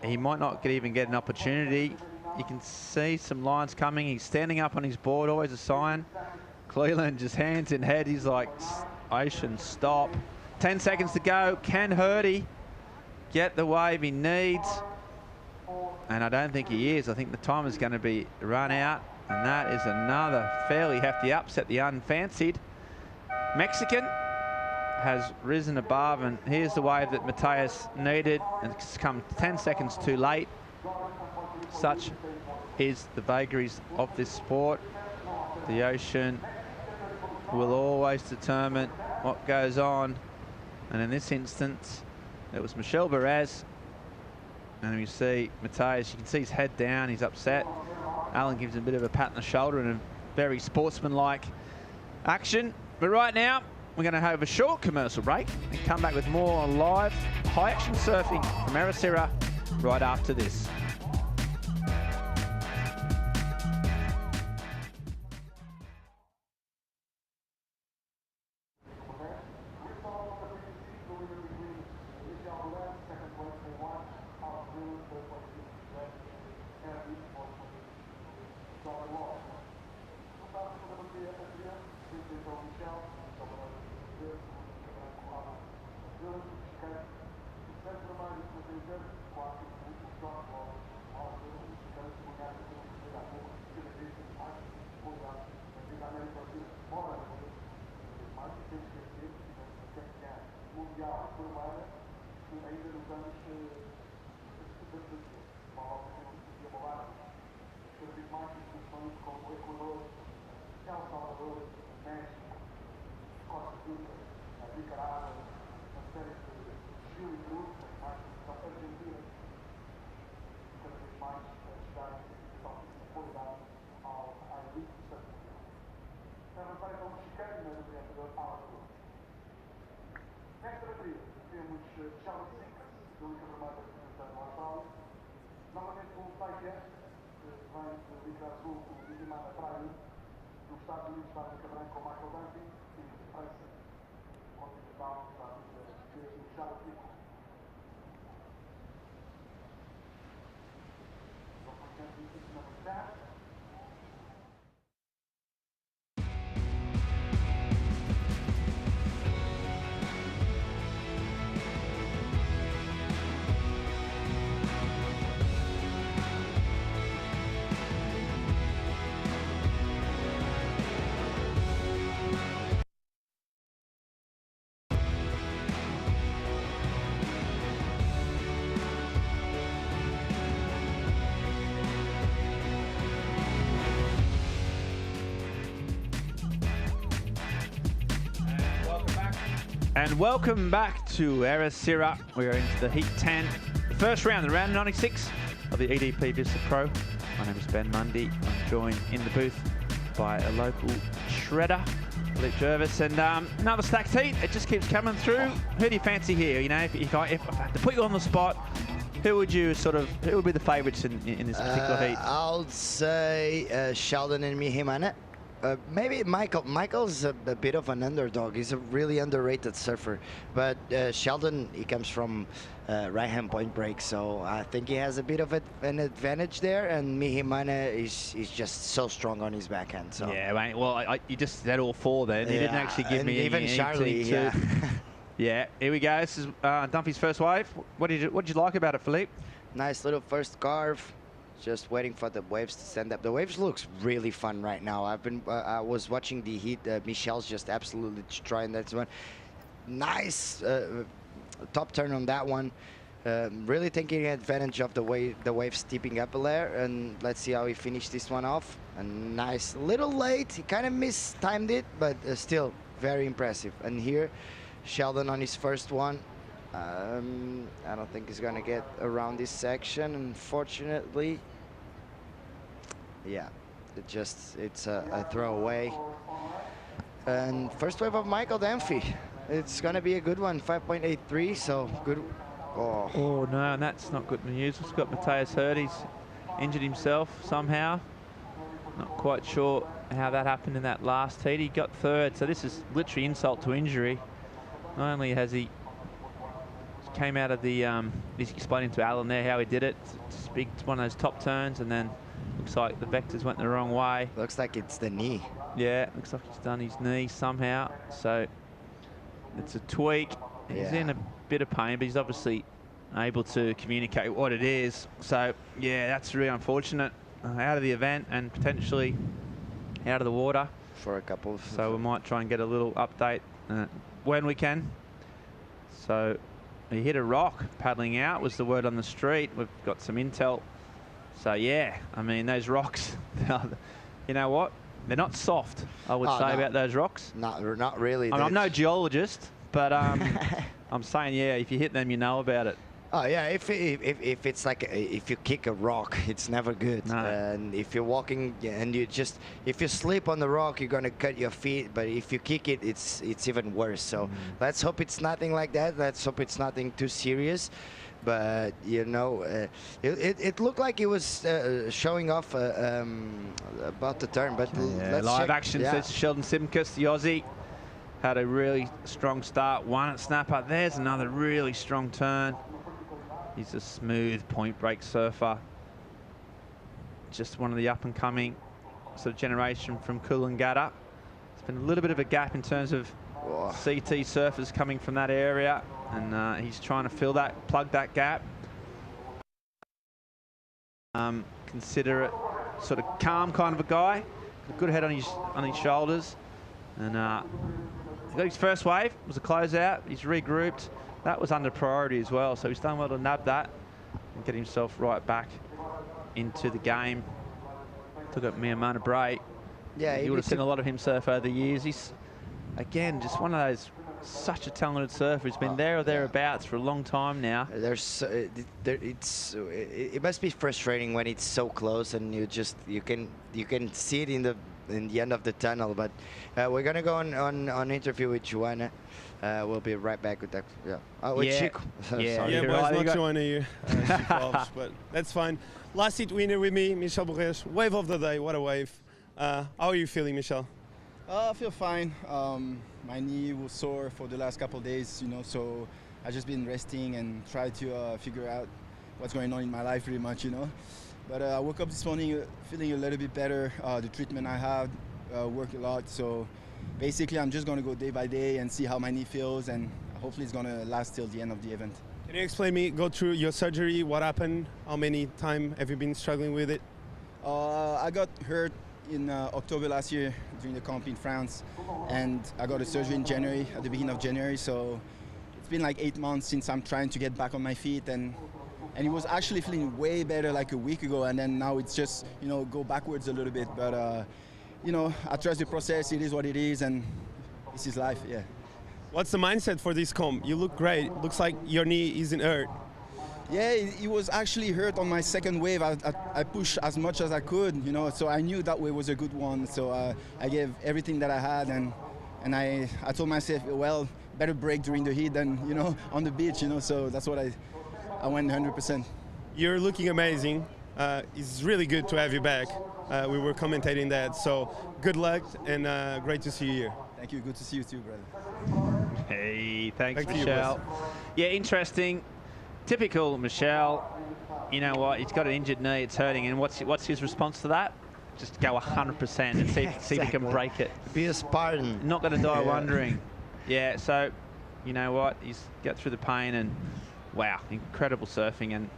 He might not even get an opportunity. You can see some lines coming. He's standing up on his board, always a sign. Cleland just hands in head. He's like, ocean, stop. 10 seconds to go. Can Hurdy get the wave he needs? And I don't think he is. I think the time is going to be run out. And that is another fairly hefty upset. The unfancied Mexican has risen above. And here's the wave that Matthias needed. And it's come 10 seconds too late. Such is the vagaries of this sport. The ocean will always determine what goes on. And in this instance, it was Michel Barres. And you see Matthias, you can see his head down, he's upset. Alan gives him a bit of a pat on the shoulder and a very sportsmanlike action. But right now, we're going to have a short commercial break and come back with more live high-action surfing from Ericeira right after this. Novamente o Taiguete, que vem de liderar sul, o Minimana Traí, dos Estados Unidos está a branco com o Michael Dunphy, e de França, continental, está a o Charles Picklum. So, for example, this is number 10. And welcome back to Ericeira. We are into the Heat 10. The first round, the round 96 of the EDP Vissla Pro. My name is Ben Mundy. I'm joined in the booth by a local shredder, Philippe Jervis, and another stacked heat. It just keeps coming through. Who do you fancy here? You know, if I had to put you on the spot, who would be the favourites in this particular heat? I would say Sheldon and Mihimane. Maybe Michael. Michael's a bit of an underdog. He's a really underrated surfer. But Sheldon, he comes from right-hand point break, so I think he has a bit of an advantage there. And Mihimane is just so strong on his backhand. So. Yeah, mate. Well, you just said all four then. You didn't actually give me even any Charlie. Yeah. Yeah. Here we go. This is Dunphy's first wave. What did you like about it, Philippe? Nice little first carve. Just waiting for the waves to stand up. The waves looks really fun right now. I was watching the heat. Michel's just absolutely trying that one. Nice top turn on that one. Really taking advantage of the waves steeping up there. And let's see how he finished this one off. A nice, little late. He kind of mistimed it, but still very impressive. And here, Sheldon on his first one. I don't think he's gonna get around this section, unfortunately. Yeah, it's a throwaway. And first wave of Michael Dunphy. It's gonna be a good one, 5.83, so good. Oh no, and that's not good news. We've got Matthias Hurd. He's injured himself somehow. Not quite sure how that happened in that last heat. He got third, so this is literally insult to injury. Not only has he came out of the, he's explaining to Alan there how he did it. It's one of those top turns, and then looks like the vectors went the wrong way. Looks like it's the knee. Yeah, looks like he's done his knee somehow. So it's a tweak. He's in a bit of pain, but he's obviously able to communicate what it is. So yeah, that's really unfortunate. Out of the event and potentially out of the water for a couple of. So we might try and get a little update when we can. So he hit a rock paddling out was the word on the street. We've got some intel. So yeah, I mean those rocks, you know what? They're not soft, I would say, about those rocks. Not really. I'm no geologist, but I'm saying, yeah, if you hit them, you know about it. Oh yeah, if it's like if you kick a rock, it's never good. No. And if you're walking and if you slip on the rock, you're gonna cut your feet. But if you kick it, it's even worse. So let's hope it's nothing like that. Let's hope it's nothing too serious. But you know, it looked like it was showing off about the turn. But let's live check. action says Sheldon Simkus, the Aussie, had a really strong start. One at snapper. There's another really strong turn. He's a smooth point break surfer. Just one of the up and coming sort of generation from Coolangatta. It's been a little bit of a gap in terms of CT surfers coming from that area, and he's trying to plug that gap. Considerate, sort of calm kind of a guy. A good head on his shoulders, and he got his first wave. It was a closeout. He's regrouped. That was under priority as well, so he's done well to nab that and get himself right back into the game. Took up me a amount of break. Yeah, you would have seen a lot of him surf over the years. He's again just one of those, such a talented surfer. He's been there or thereabouts for a long time now. It must be frustrating when it's so close and you can see it in in the end of the tunnel. But we're gonna go on interview with Joanna. We'll be right back with that. With Chico. Yeah, but it's not Joanna here. She falls, but that's fine. Last seat winner with me, Michel Borges. Wave of the day. What a wave. How are you feeling, Michel? I feel fine. My knee was sore for the last couple of days, so I've just been resting and try to figure out what's going on in my life pretty much, But I woke up this morning feeling a little bit better. The treatment I had worked a lot, so basically I'm just going to go day by day and see how my knee feels, and hopefully it's going to last till the end of the event. Can you explain me, go through your surgery, what happened, how many time have you been struggling with it? I got hurt in October last year during the comp in France, and I got a surgery in January, at the beginning of January, so it's been like 8 months since I'm trying to get back on my feet, and it was actually feeling way better like a week ago, and then now it's just, go backwards a little bit, but I trust the process, it is what it is, and this is life, yeah. What's the mindset for this comp? You look great, looks like your knee isn't hurt. Yeah, it was actually hurt on my second wave. I pushed as much as I could, so I knew that wave was a good one. So I gave everything that I had, and I told myself, well, better break during the heat than, on the beach, so that's what I went 100%. You're looking amazing. It's really good to have you back. We were commentating that, so good luck and great to see you here. Thank you, good to see you too, brother. Hey, thanks, Thank you, Michel. Yeah, interesting. Typical Michel, you know what, he's got an injured knee, it's hurting, and what's his response to that? Just go 100% and see if he can break it. Be a Spartan. Not going to die wondering. Yeah, so, you know what, he's got through the pain, and wow, incredible surfing, and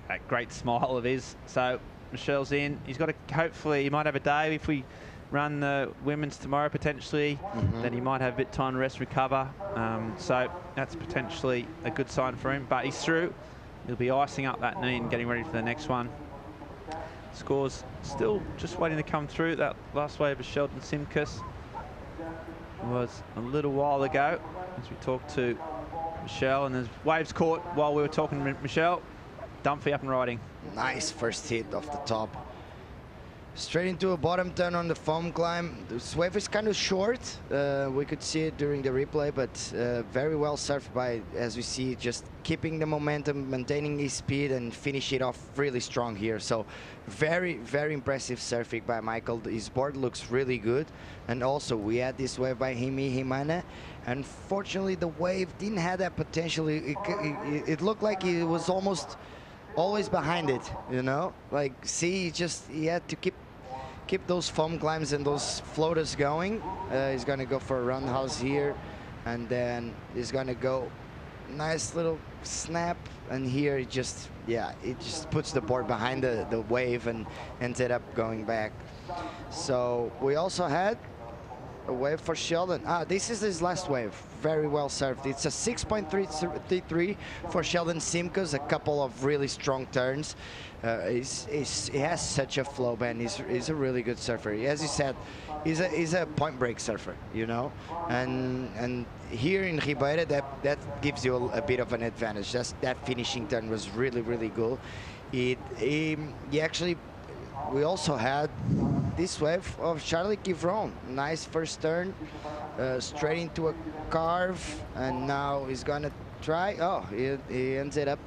a great smile of his. So Michel's in. He's got to, hopefully, he might have a day if we run the women's tomorrow potentially, then he might have a bit of time to rest, recover. So that's potentially a good sign for him, but he's through. He'll be icing up that knee and getting ready for the next one. Scores still just waiting to come through. That last wave of Sheldon Simkus was a little while ago as we talked to Michel, and there's waves caught while we were talking to Michel. Dunphy up and riding. Nice first hit off the top. Straight into a bottom turn on the foam climb. This wave is kind of short. We could see it during the replay, but very well surfed by, as we see, just keeping the momentum, maintaining his speed, and finish it off really strong here. So very, very impressive surfing by Michael. His board looks really good. And also, we had this wave by Himi Himana. Unfortunately, the wave didn't have that potential. It looked like it was always behind it, like see, he had to keep those foam climbs and those floaters going. He's gonna go for a roundhouse here, and then he's gonna go nice little snap, and here it just puts the board behind the wave and ended up going back. So we also had a wave for Sheldon. This is his last wave. Very well served. It's a 6.33 for Sheldon Simkus. A couple of really strong turns. He has such a flow, man. He's a really good surfer. As you said, he's a point break surfer, And here in Rio Waida, that gives you a bit of an advantage. That finishing turn was really, really good. We also had this wave of Charlie Kivron. Nice first turn, straight into a carve, and now he's gonna try. Oh, he ended up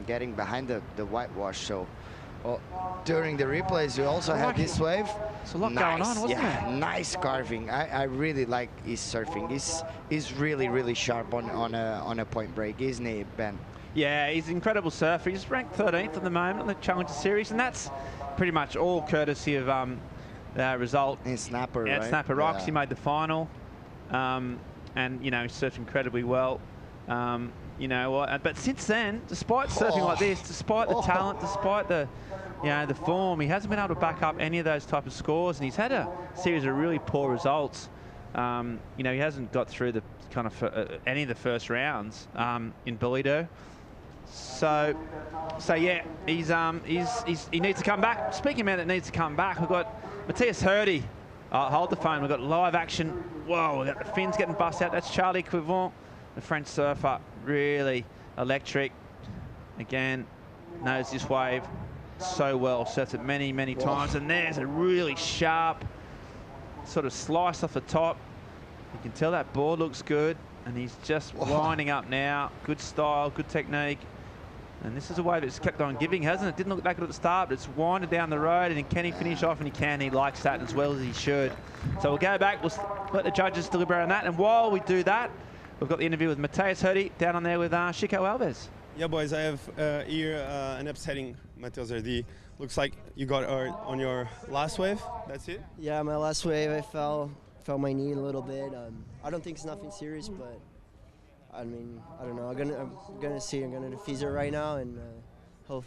getting behind the whitewash. So during the replays, we also had this wave. There's a lot going on, wasn't there? Nice carving. I really like his surfing. He's really, really sharp on a point break, isn't he, Ben? Yeah, he's an incredible surfer. He's ranked 13th at the moment on the Challenger Series, and that's pretty much all courtesy of result. In Snapper, right? Snapper Rocks, Yeah. he made the final, and he surfed incredibly well. But since then, despite surfing like this, despite the talent, despite the form, he hasn't been able to back up any of those type of scores, and he's had a series of really poor results. He hasn't got through the kind of any of the first rounds in Bullido. So yeah, he needs to come back. Speaking of man that needs to come back, we've got Matthias Hurdy. Hold the phone. We've got live action. Whoa, we've got the fins getting bust out. That's Charlie Quivon, the French surfer. Really electric. Again, knows this wave so well. Surfed it many, many times. And there's a really sharp sort of slice off the top. You can tell that board looks good, and he's just winding up now. Good style, good technique. And this is a wave that's kept on giving, hasn't it? Didn't look that good at the start, but it's winded down the road. And can he finish off? And he can. He likes that as well as he should. So we'll go back. We'll let the judges deliberate on that. And while we do that, we've got the interview with Mateus Herdy down on there with Chico Alves. Yeah, boys, I have here an upsetting Mateus Herdy. Looks like you got on your last wave. That's it? Yeah, my last wave, I fell my knee a little bit. I don't think it's nothing serious, but I mean, I don't know. I'm gonna see. I'm gonna do physio right now, and hope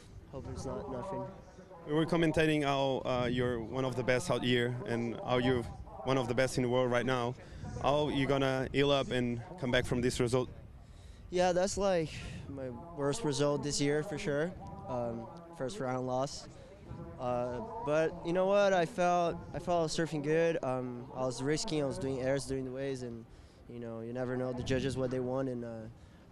it's not nothing. We were commentating how you're one of the best out here, and how you're one of the best in the world right now. How you gonna heal up and come back from this result? Yeah, that's like my worst result this year for sure. First round loss. But you know what? I felt surfing good. I was risking. I was doing airs during the waves, and you know, you never know the judges what they want, and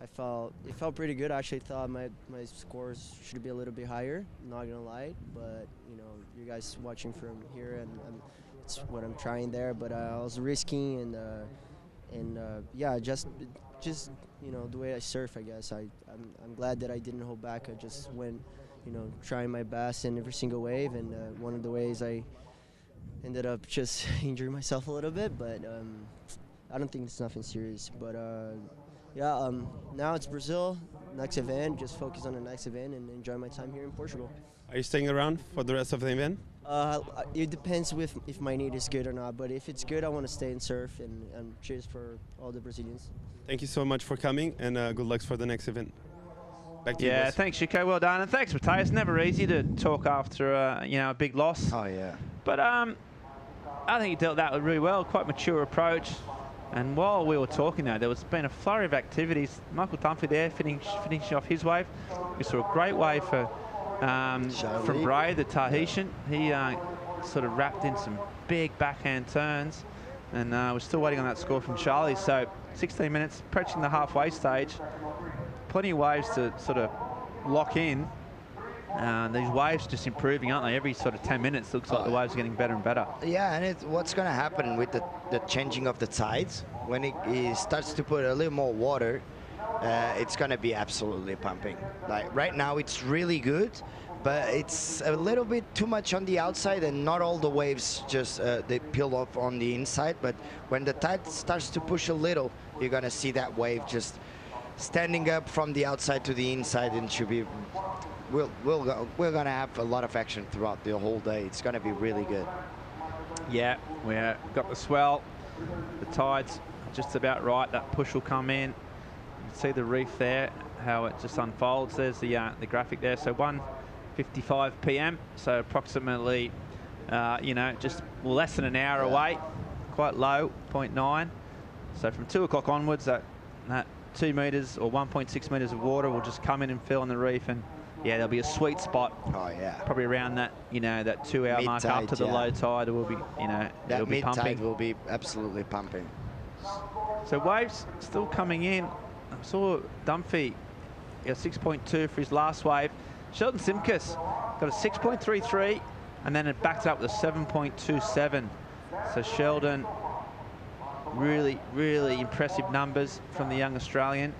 it felt pretty good. I actually thought my scores should be a little bit higher. Not gonna lie, but you know, you guys watching from here, and it's what I'm trying there. But I was risking, and yeah, just you know, the way I surf, I guess. I'm glad that I didn't hold back. I just went, you know, trying my best in every single wave, and one of the ways I ended up just injuring myself a little bit, but I don't think it's nothing serious. But yeah, now it's Brazil, next event, just focus on the next event and enjoy my time here in Portugal. Are you staying around for the rest of the event? It depends if my knee is good or not, but if it's good, I want to stay and surf, and cheers for all the Brazilians. Thank you so much for coming, and good luck for the next event. Back to you, Yeah, boys. thanks, Chico. Well done. And thanks, Mateus. Never easy to talk after you know, a big loss. Oh, yeah. But I think he dealt that really well. Quite mature approach. And while we were talking, though, there was been a flurry of activities. Michael Dunphy there finishing off his wave. We saw a great wave for from Bray, the Tahitian. He sort of wrapped in some big backhand turns, and we're still waiting on that score from Charlie. So 16 minutes, approaching the halfway stage. Plenty of waves to sort of lock in. These waves just improving, aren't they? Every sort of 10 minutes, looks like the waves are getting better and better. Yeah, and what's going to happen with the changing of the tides, when it starts to put a little more water, it's going to be absolutely pumping. Like right now, it's really good, but it's a little bit too much on the outside, and not all the waves just they peel off on the inside. But when the tide starts to push a little, you're going to see that wave just standing up from the outside to the inside, and should be. We're going to have a lot of action throughout the whole day. It's going to be really good. Yeah, we've got the swell. The tide's just about right. That push will come in. You can see the reef there, how it just unfolds. There's the graphic there. So 1:55 p.m. So approximately, you know, just less than an hour away. Quite low, 0.9. So from 2 o'clock onwards, that 2 meters or 1.6 meters of water will just come in and fill in the reef, and yeah, there'll be a sweet spot. Oh yeah. Probably around that, you know, that 2 hour mark after the low tide. It will be, you know, it'll be pumping. That mid tide will be absolutely pumping. So waves still coming in. I saw Dunphy, 6.2 for his last wave. Sheldon Simkus got a 6.33, and then it backed up with a 7.27. So Sheldon, really, really impressive numbers from the young Australian,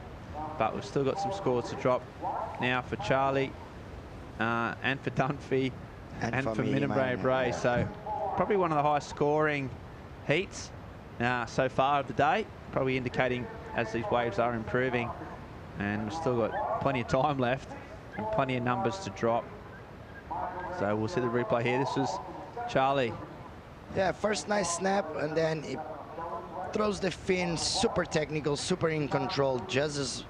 but we've still got some scores to drop now for Charlie and for Dunphy and for Minimay Bray. Yeah. So probably one of the highest scoring heats so far of the day, probably indicating as these waves are improving, and we've still got plenty of time left and plenty of numbers to drop. So we'll see the replay here. This was Charlie. Yeah, first nice snap, and then it throws the fin, super technical, super in control. Judges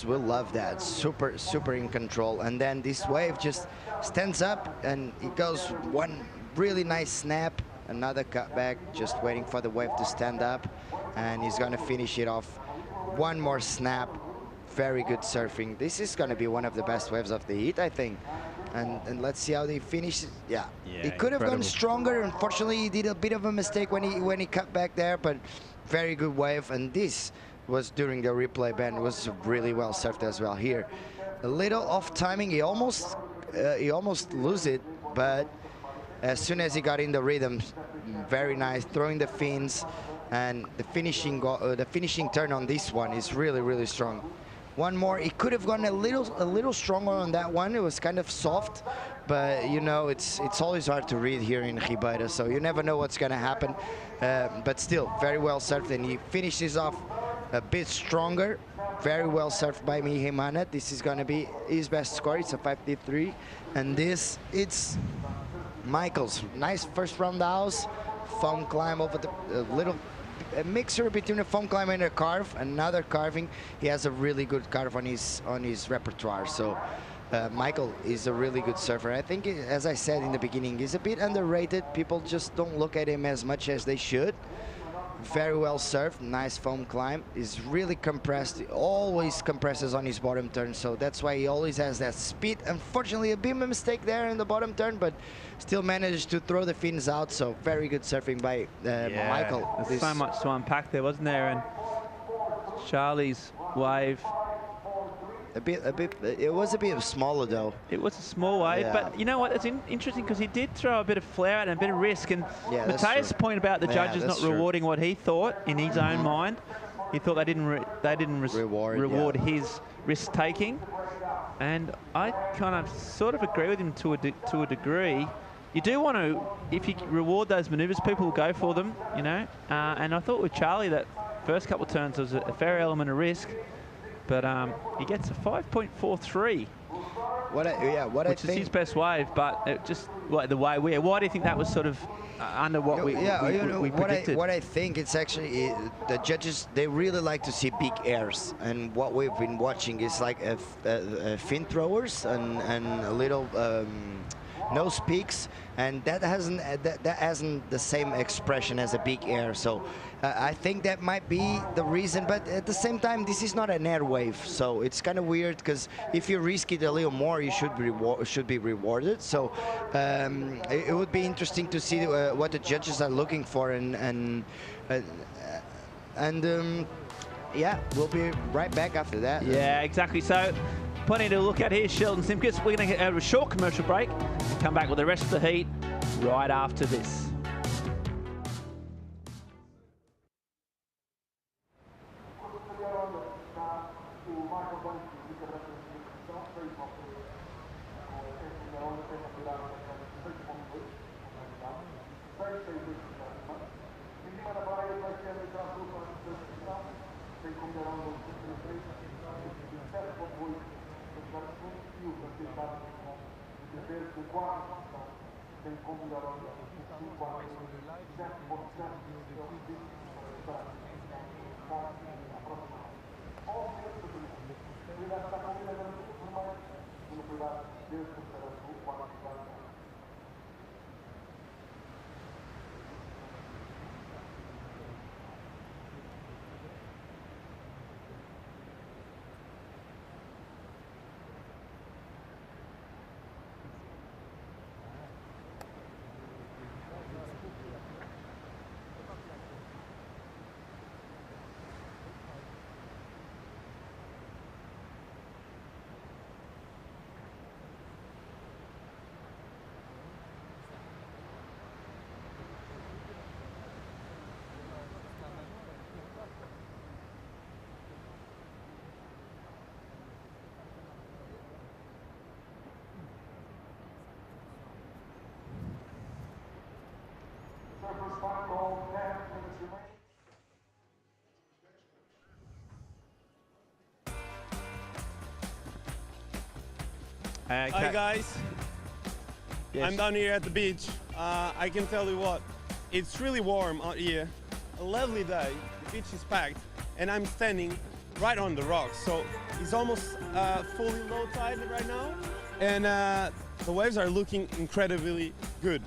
will love that. Super in control. And then this wave just stands up, and it goes one really nice snap, another cutback, just waiting for the wave to stand up, and he's gonna finish it off. One more snap, very good surfing. This is gonna be one of the best waves of the heat, I think. And let's see how they finish. Yeah, it could have gone stronger. Unfortunately, he did a bit of a mistake when he cut back there, but very good wave. And this was during the replay, Ben, was really well surfed as well here. A little off timing. He almost lose it, but as soon as he got in the rhythm, very nice, throwing the fins, and the finishing turn on this one is really, really strong. One more, he could have gone a little stronger on that one. It was kind of soft, but you know, it's always hard to read here in Rio Waida, so you never know what's going to happen. But still, very well served, and he finishes off a bit stronger. Very well served by Mihimana. This is going to be his best score. It's a 5-3, and this, it's Michael's nice first roundhouse, foam climb over the a mixture between a foam climb and a carve, another carving. He has a really good carve on his repertoire. So Michael is a really good surfer. I think, as I said in the beginning, he's a bit underrated. People just don't look at him as much as they should. Very well served, nice foam climb. He's really compressed, he always compresses on his bottom turn, so that's why he always has that speed. Unfortunately, a bit of a mistake there in the bottom turn, but still managed to throw the fins out, so very good surfing by Michael. There's so much to unpack there, wasn't there? And Charlie's wave. It was a bit smaller though. It was a small wave, Yeah. but you know what? It's interesting because he did throw a bit of flare out and a bit of risk. And Yeah, that's Mateus' true. point about the Yeah, judges not that's true. rewarding what he thought in his own mind, he thought they didn't reward his risk taking, and I kind of sort of agree with him to a degree. You do want to, if you reward those manoeuvres, people will go for them, you know. And I thought with Charlie that first couple of turns there was a fair element of risk. But he gets a 5.43. Which is his best wave, but it just the way we. Why do you think that was sort of under what we predicted? What I think it's actually the judges, they really like to see big airs, and what we've been watching is like a fin throwers and a little nose peaks, and that hasn't the same expression as a big air. So I think that might be the reason, but at the same time, this is not an air wave, so it's kind of weird, because if you risk it a little more, you should be rewarded. So it would be interesting to see what the judges are looking for, and yeah, we'll be right back after that. Yeah, exactly. So plenty to look at here, Sheldon Simkus. We're going to get a short commercial break and come back with the rest of the heat right after this. Hi guys, Yes. I'm down here at the beach. I can tell you what, it's really warm out here. A lovely day, the beach is packed, and I'm standing right on the rocks. So it's almost fully low tide right now, and the waves are looking incredibly good.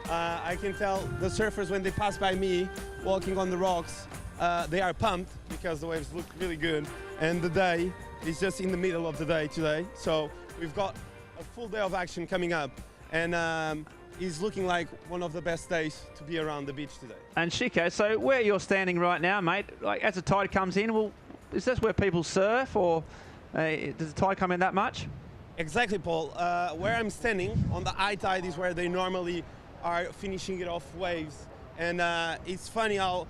I can tell the surfers when they pass by me walking on the rocks, they are pumped because the waves look really good, and the day is just in the middle of the day today. So we've got a full day of action coming up, and it's looking like one of the best days to be around the beach today. And Chico, so where you're standing right now, mate, like as the tide comes in, well, is this where people surf, or does the tide come in that much? Exactly, Paul. Where I'm standing on the high tide is where they normally are finishing it off waves. And it's funny how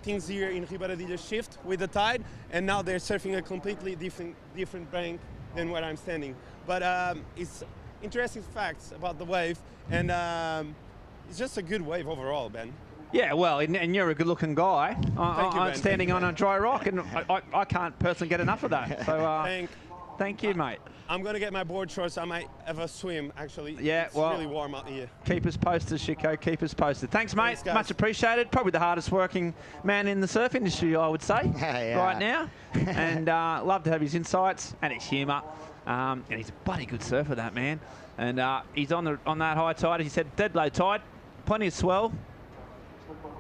things here in Ribeira shift with the tide, and now they're surfing a completely different bank than where I'm standing. But it's interesting facts about the wave, and it's just a good wave overall, Ben. Yeah, well, and you're a good-looking guy. I'm standing on a dry rock, and I can't personally get enough of that. So thank you, mate. I'm going to get my board shorts. I might have a swim, actually. Yeah, it's well, really warm out here. Keep us posted, Chico. Keep us posted. Thanks, mate. Thanks, guys. Much appreciated. Probably the hardest working man in the surf industry, I would say, right now. And love to have his insights and his humour. And he's a bloody good surfer, that man. And he's on that high tide. As he said, dead low tide, plenty of swell.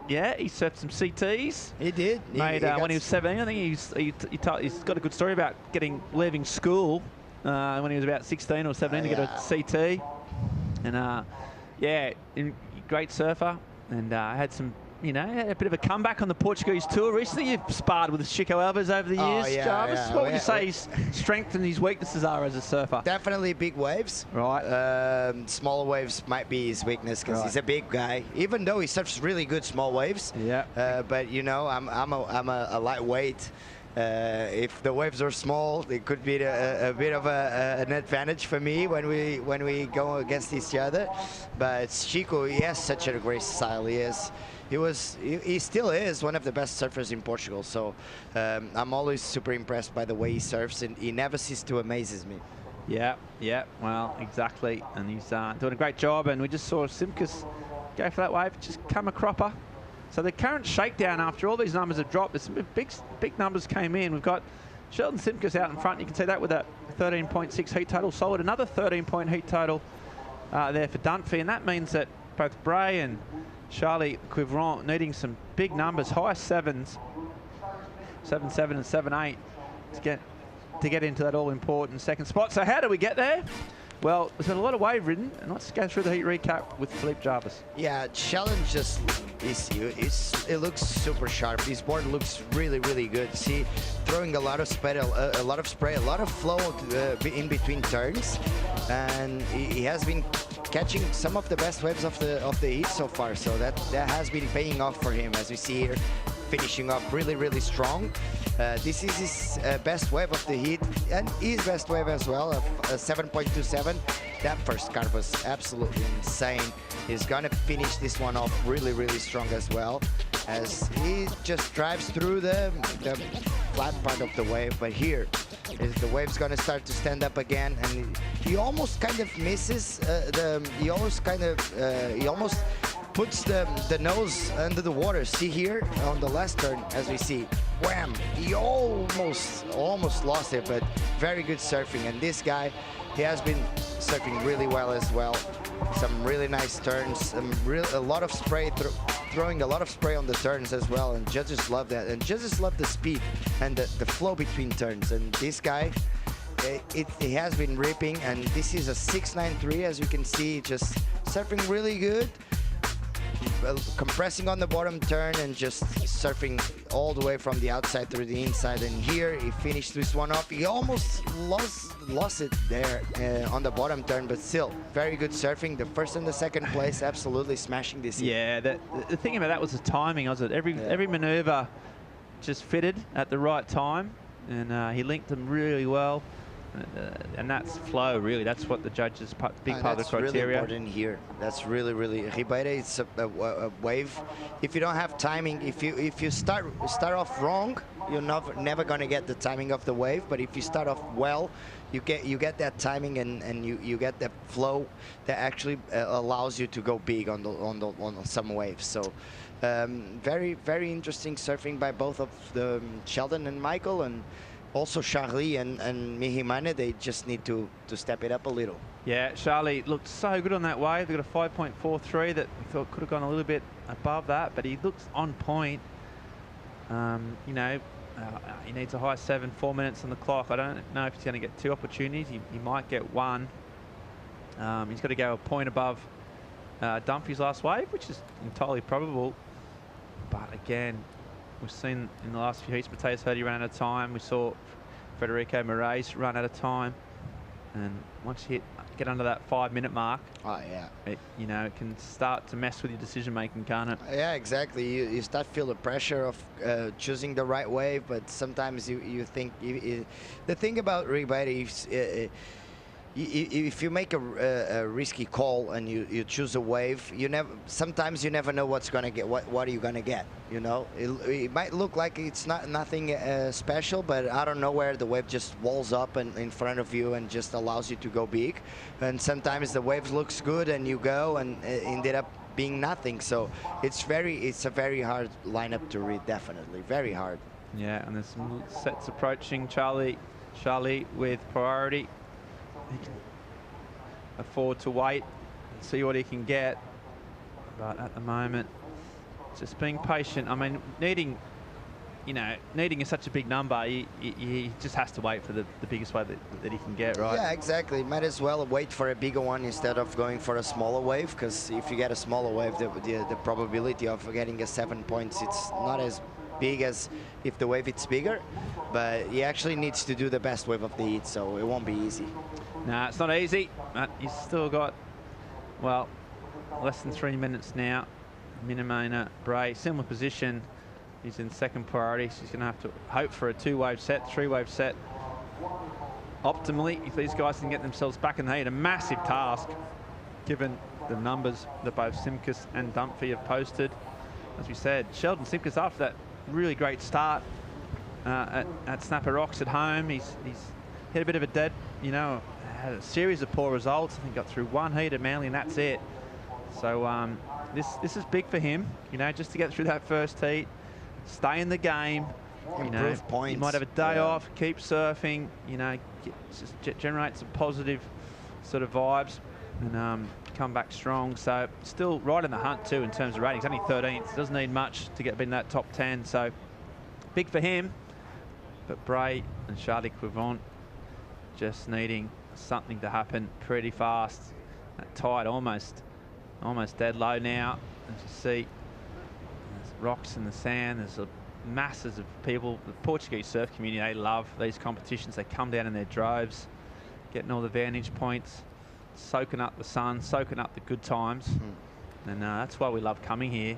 Yeah, he surfed some CTs. He did. Made when he was 17. I think he's got a good story about leaving school when he was about 16 or 17 to get a CT. And yeah, great surfer, and had some. Had a bit of a comeback on the Portuguese tour recently. You've sparred with Chico Alves over the years, Jarvis. What would you say his strengths and his weaknesses are as a surfer? Definitely big waves. Right. Small waves might be his weakness because he's a big guy. Even though he surfs really good small waves. Yeah. But I'm a lightweight. If the waves are small, it could be a bit of an advantage for me when we go against each other. But Chico, he has such a great style. He still is one of the best surfers in Portugal. So I'm always super impressed by the way he surfs, and he never ceases to amaze me. Yeah, well, exactly. And he's doing a great job. And we just saw Simkus go for that wave, just come a cropper. So the current shakedown after all these numbers have dropped, some big numbers came in. We've got Sheldon Simkus out in front. You can see that with a 13.6 heat total. Solid, another 13-point heat total there for Dunphy. And that means that both Bray and Charlie Quivrant needing some big numbers, high sevens, 7-7 and 7-8 to get into that all-important second spot. So how do we get there? Well, there's been a lot of wave ridden, and let's go through the heat recap with Philippe Jarvis. Yeah, Sheldon just it looks super sharp. His board looks really, really good. See, throwing a lot of spray, a lot of flow in between turns, and he has been catching some of the best waves of the heat so far. So that has been paying off for him, as we see here, finishing off really, really strong. This is his best wave of the heat, and his best wave as well, a 7.27. That first card was absolutely insane. He's gonna finish this one off really, really strong as well, as he just drives through the flat part of the wave. But here, the wave's gonna start to stand up again, and he almost kind of misses he almost puts the nose under the water. See here on the last turn, as we see, wham! He almost lost it, but very good surfing. And this guy, he has been surfing really well as well. Some really nice turns, a lot of spray, throwing a lot of spray on the turns as well. And judges love that, and judges love the speed and the flow between turns. And this guy, he has been ripping, and this is a 693, as you can see, just surfing really good. Compressing on the bottom turn and just surfing all the way from the outside through the inside. And here he finished this one off. He almost lost it there on the bottom turn, but still very good surfing. The first and the second place, absolutely smashing this. Yeah, the thing about that was the timing, wasn't it? Every maneuver just fitted at the right time, and he linked them really well. And that's flow, really. That's what the judges big part of the criteria. That's really important here. That's really, really. Ribeira, it's a wave. If you don't have timing, if you start off wrong, you're never gonna get the timing of the wave. But if you start off well, you get that timing, and you get that flow that actually allows you to go big on some waves. So very, very interesting surfing by both of the Sheldon and Michael, and also Charlie and Mihimane. They just need to step it up a little. Yeah, Charlie looked so good on that wave. They got a 5.43 that we thought could have gone a little bit above that, but he looks on point. He needs a high 7, 4 minutes on the clock. I don't know if he's going to get 2 opportunities. He might get 1. He's got to go a point above Dunphy's last wave, which is entirely probable. But again, we've seen in the last few heats, Mateus Hurdy ran out of time. We saw Federico Moraes run out of time. And once you hit get under that 5-minute mark. Oh, yeah. It, you know, it can start to mess with your decision making, can't it? Yeah, exactly. You start feel the pressure of choosing the right wave, but sometimes you think the thing about Rio Waida is if you make a risky call and you choose a wave, sometimes you never know what's gonna get. What are you gonna get? You know, it might look like it's nothing special, but out of nowhere the wave just walls up in front of you and just allows you to go big. And sometimes the wave looks good and you go and ended up being nothing. So it's a very hard lineup to read, definitely very hard. Yeah, and there's some sets approaching. Charlie with priority. He can afford to wait and see what he can get, but at the moment, just being patient. I mean, needing such a big number, he just has to wait for the biggest wave that he can get, right? Yeah, exactly. Might as well wait for a bigger one instead of going for a smaller wave, because if you get a smaller wave, the probability of getting a 7 points, it's not as big as if the wave it's bigger, but he actually needs to do the best wave of the heat, so it won't be easy. No, it's not easy, but he's still got, well, less than 3 minutes now. Minamina, Bray, similar position. He's in second priority, so he's going to have to hope for a 2-wave set, 3-wave set. Optimally, if these guys can get themselves back in the heat, a massive task, given the numbers that both Simkus and Dunphy have posted. As we said, Sheldon Simkus, after that really great start at Snapper Rocks at home, he's hit a bit of a dead, you know, had a series of poor results. I think got through one heat at Manly and that's it. So this is big for him, you know, just to get through that first heat, stay in the game, improve points. You might have a day off, keep surfing, you know, just generate some positive sort of vibes and come back strong. So still right in the hunt too in terms of ratings, only 13th, doesn't need much to get in that top 10. So big for him, but Bray and Charlie Quivant just needing something to happen pretty fast. That tide almost dead low now. As you see, there's rocks in the sand. There's masses of people. The Portuguese surf community, they love these competitions. They come down in their droves, getting all the vantage points, soaking up the sun, soaking up the good times. And that's why we love coming here.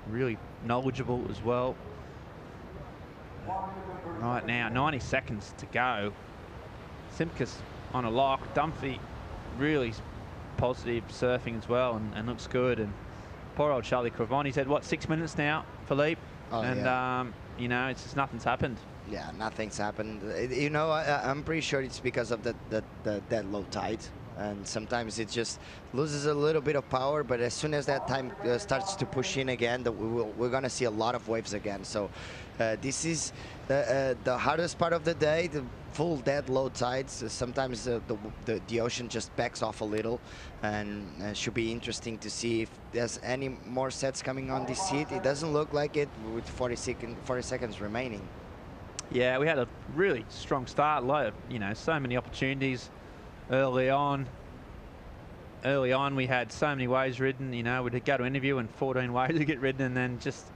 Really knowledgeable as well. Right now, 90 seconds to go. Simkus on a lock. Dunphy really positive surfing as well and looks good. And poor old Charlie Quivant, he's had, what, 6 minutes now, Philippe? Oh, and, yeah. You know, it's just nothing's happened. Yeah, nothing's happened. You know, I'm pretty sure it's because of that low tide. And sometimes it just loses a little bit of power, but as soon as that time starts to push in again, we're going to see a lot of waves again. So this is the hardest part of the day, the full dead low tides. Sometimes the ocean just backs off a little, and it should be interesting to see if there's any more sets coming on this heat. It doesn't look like it with 40 seconds remaining. Yeah, we had a really strong start, you know, so many opportunities. Early on, we had so many waves ridden. You know, we'd go to interview and 14 waves would get ridden, and then just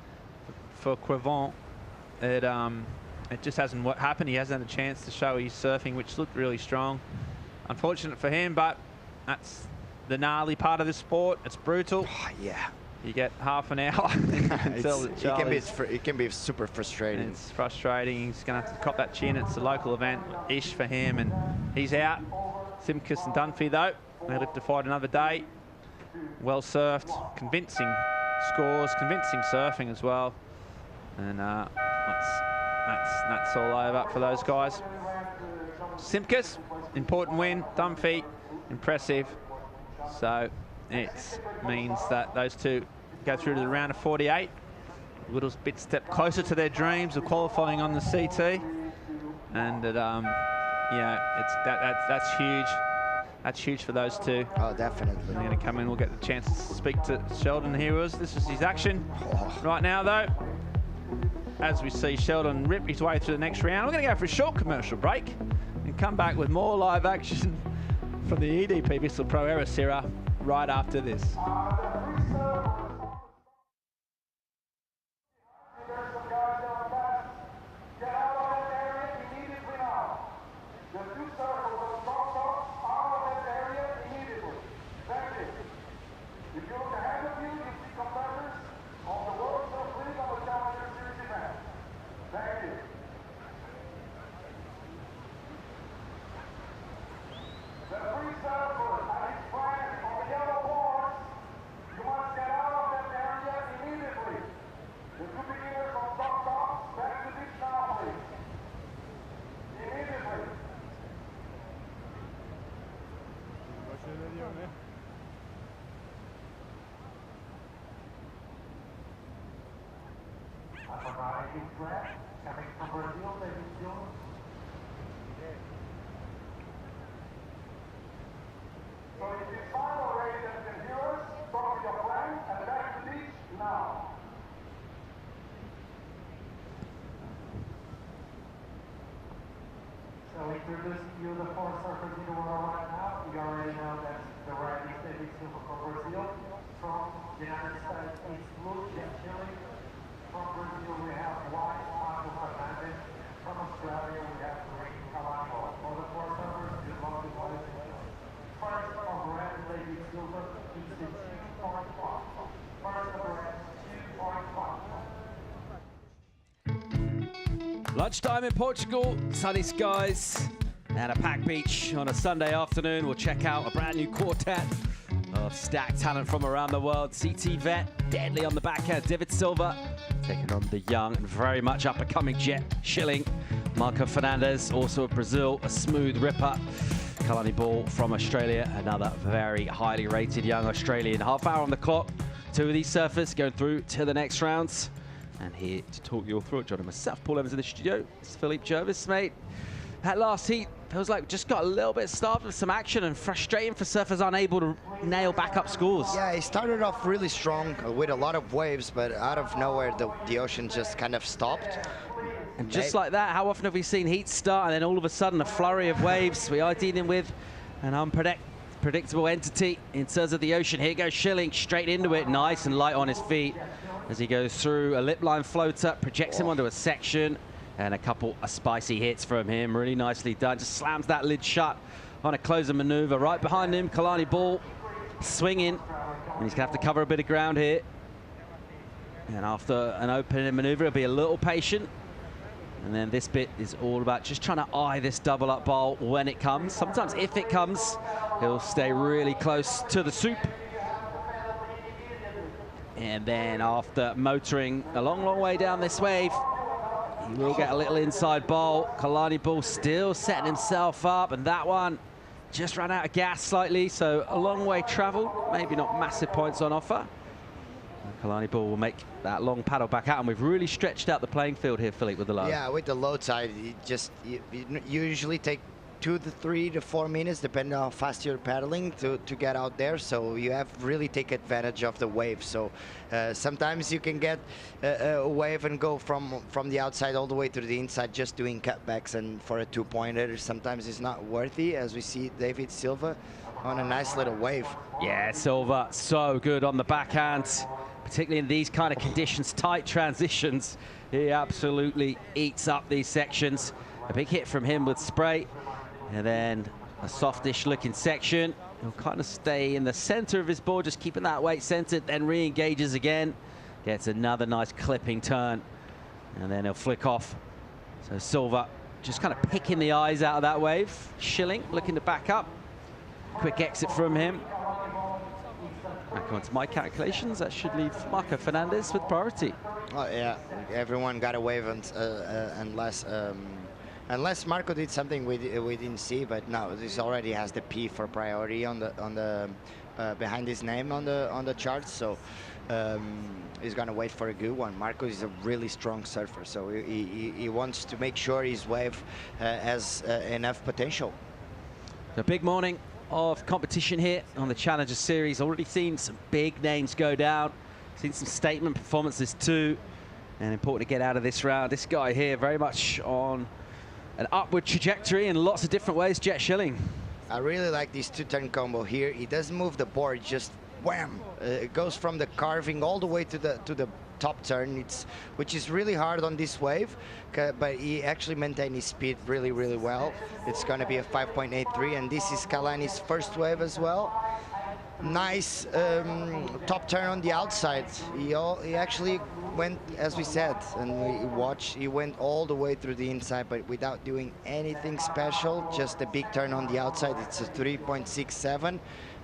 for Quivant, it just hasn't happened. He hasn't had a chance to show his surfing, which looked really strong. Unfortunate for him, but that's the gnarly part of the sport. It's brutal. Oh, yeah. You get half an hour. It can be super frustrating. It's frustrating. He's going to have to cop that chin. It's a local event-ish for him, and he's out. Simkus and Dunphy, though, they live to fight another day. Well surfed, convincing scores, convincing surfing as well. And that's all over for those guys. Simkus, important win. Dunphy, impressive. So it means that those two go through to the round of 48. A little bit step closer to their dreams of qualifying on the CT. And yeah, that's huge. That's huge for those two. Oh, definitely. They're going to come in. We'll get the chance to speak to Sheldon here. This is his action right now, though. As we see Sheldon rip his way through the next round, we're going to go for a short commercial break and come back with more live action from the EDP Vissla Pro Ericeira right after this. The two circles of the top are out of that area. it's red, coming from Brazil, David Silva. So if it's final race and the viewers, stop your plane and back to the beach now. So introducing you the 4 surfers in the world right now. You already know that the right is David Silva from Brazil. From the United States, it's blue, Jet Chile. From Brazil, we have white, Marco Fernandez. From Australia, we have green, Calango. For the 4 surfers, good luck with what is first of red, David Silva, it's a 2.5. First of red, 2.5. Lunchtime in Portugal, sunny skies and a packed beach on a Sunday afternoon. We'll check out a brand new quartet of stacked talent from around the world. CT Vet, deadly on the backhand. David Silva taking on the young and very much up-and-coming Jet Schilling. Marco Fernandez, also of Brazil, a smooth ripper. Kalani Ball from Australia, another very highly rated young Australian. Half hour on the clock. 2 of these surfers going through to the next rounds. And here to talk you all through it, joining myself, Paul Evans in the studio. It's Philippe Jervis, mate. That last heat feels like just got a little bit starved of some action and frustrating for surfers unable to nail back up scores. Yeah, he started off really strong with a lot of waves, but out of nowhere, the ocean just kind of stopped. And just like that, how often have we seen heats start and then all of a sudden a flurry of waves? We are dealing with an unpredictable entity in terms of the ocean. Here goes Schilling straight into it, nice and light on his feet as he goes through a lip line floater, projects him onto a section, and a couple of spicy hits from him. Really nicely done. Just slams that lid shut on a closer maneuver. Right behind him, Kalani Ball swinging, and he's gonna have to cover a bit of ground here. And after an opening maneuver, he'll be a little patient. And then this bit is all about just trying to eye this double up bowl when it comes. Sometimes if it comes, he'll stay really close to the soup. And then after motoring a long, long way down this wave, he will get a little inside bowl. Kalani Ball still setting himself up, and that one just ran out of gas slightly, so a long way traveled, maybe not massive points on offer. And Kalani Ball will make that long paddle back out, and we've really stretched out the playing field here, Philippe, with the low. Yeah, with the low side, you usually take 2 to 3 to 4 minutes, depending on how fast you're paddling, to get out there. So you have to really take advantage of the wave. So sometimes you can get a wave and go from the outside all the way to the inside, just doing cutbacks. And for a 2-pointer, sometimes it's not worthy, as we see David Silva on a nice little wave. Yeah, Silva, so good on the backhand, particularly in these kind of conditions, tight transitions. He absolutely eats up these sections. A big hit from him with spray. And then a softish looking section. He'll kind of stay in the center of his board, just keeping that weight centered, then re-engages again. Gets another nice clipping turn. And then he'll flick off. So Silva just kind of picking the eyes out of that wave. Schilling looking to back up. Quick exit from him. Back onto my calculations, that should leave Marco Fernandez with priority. Oh yeah, everyone got a wave unless Marco did something we didn't see, but no, this already has the P for priority on the behind his name on the charts, so he's gonna wait for a good one. Marco is a really strong surfer, so he wants to make sure his wave has enough potential. A big morning of competition here on the Challenger Series. Already seen some big names go down, seen some statement performances too, and important to get out of this round. This guy here very much on an upward trajectory in lots of different ways, Jet Schilling. I really like this 2-turn combo here. He doesn't move the board, just wham! It goes from the carving all the way to the top turn, which is really hard on this wave, but he actually maintained his speed really, really well. It's going to be a 5.83, and this is Kalani's first wave as well. Nice top turn on the outside. He actually went, as we said, and we watched, he went all the way through the inside, but without doing anything special, just a big turn on the outside. It's a 3.67.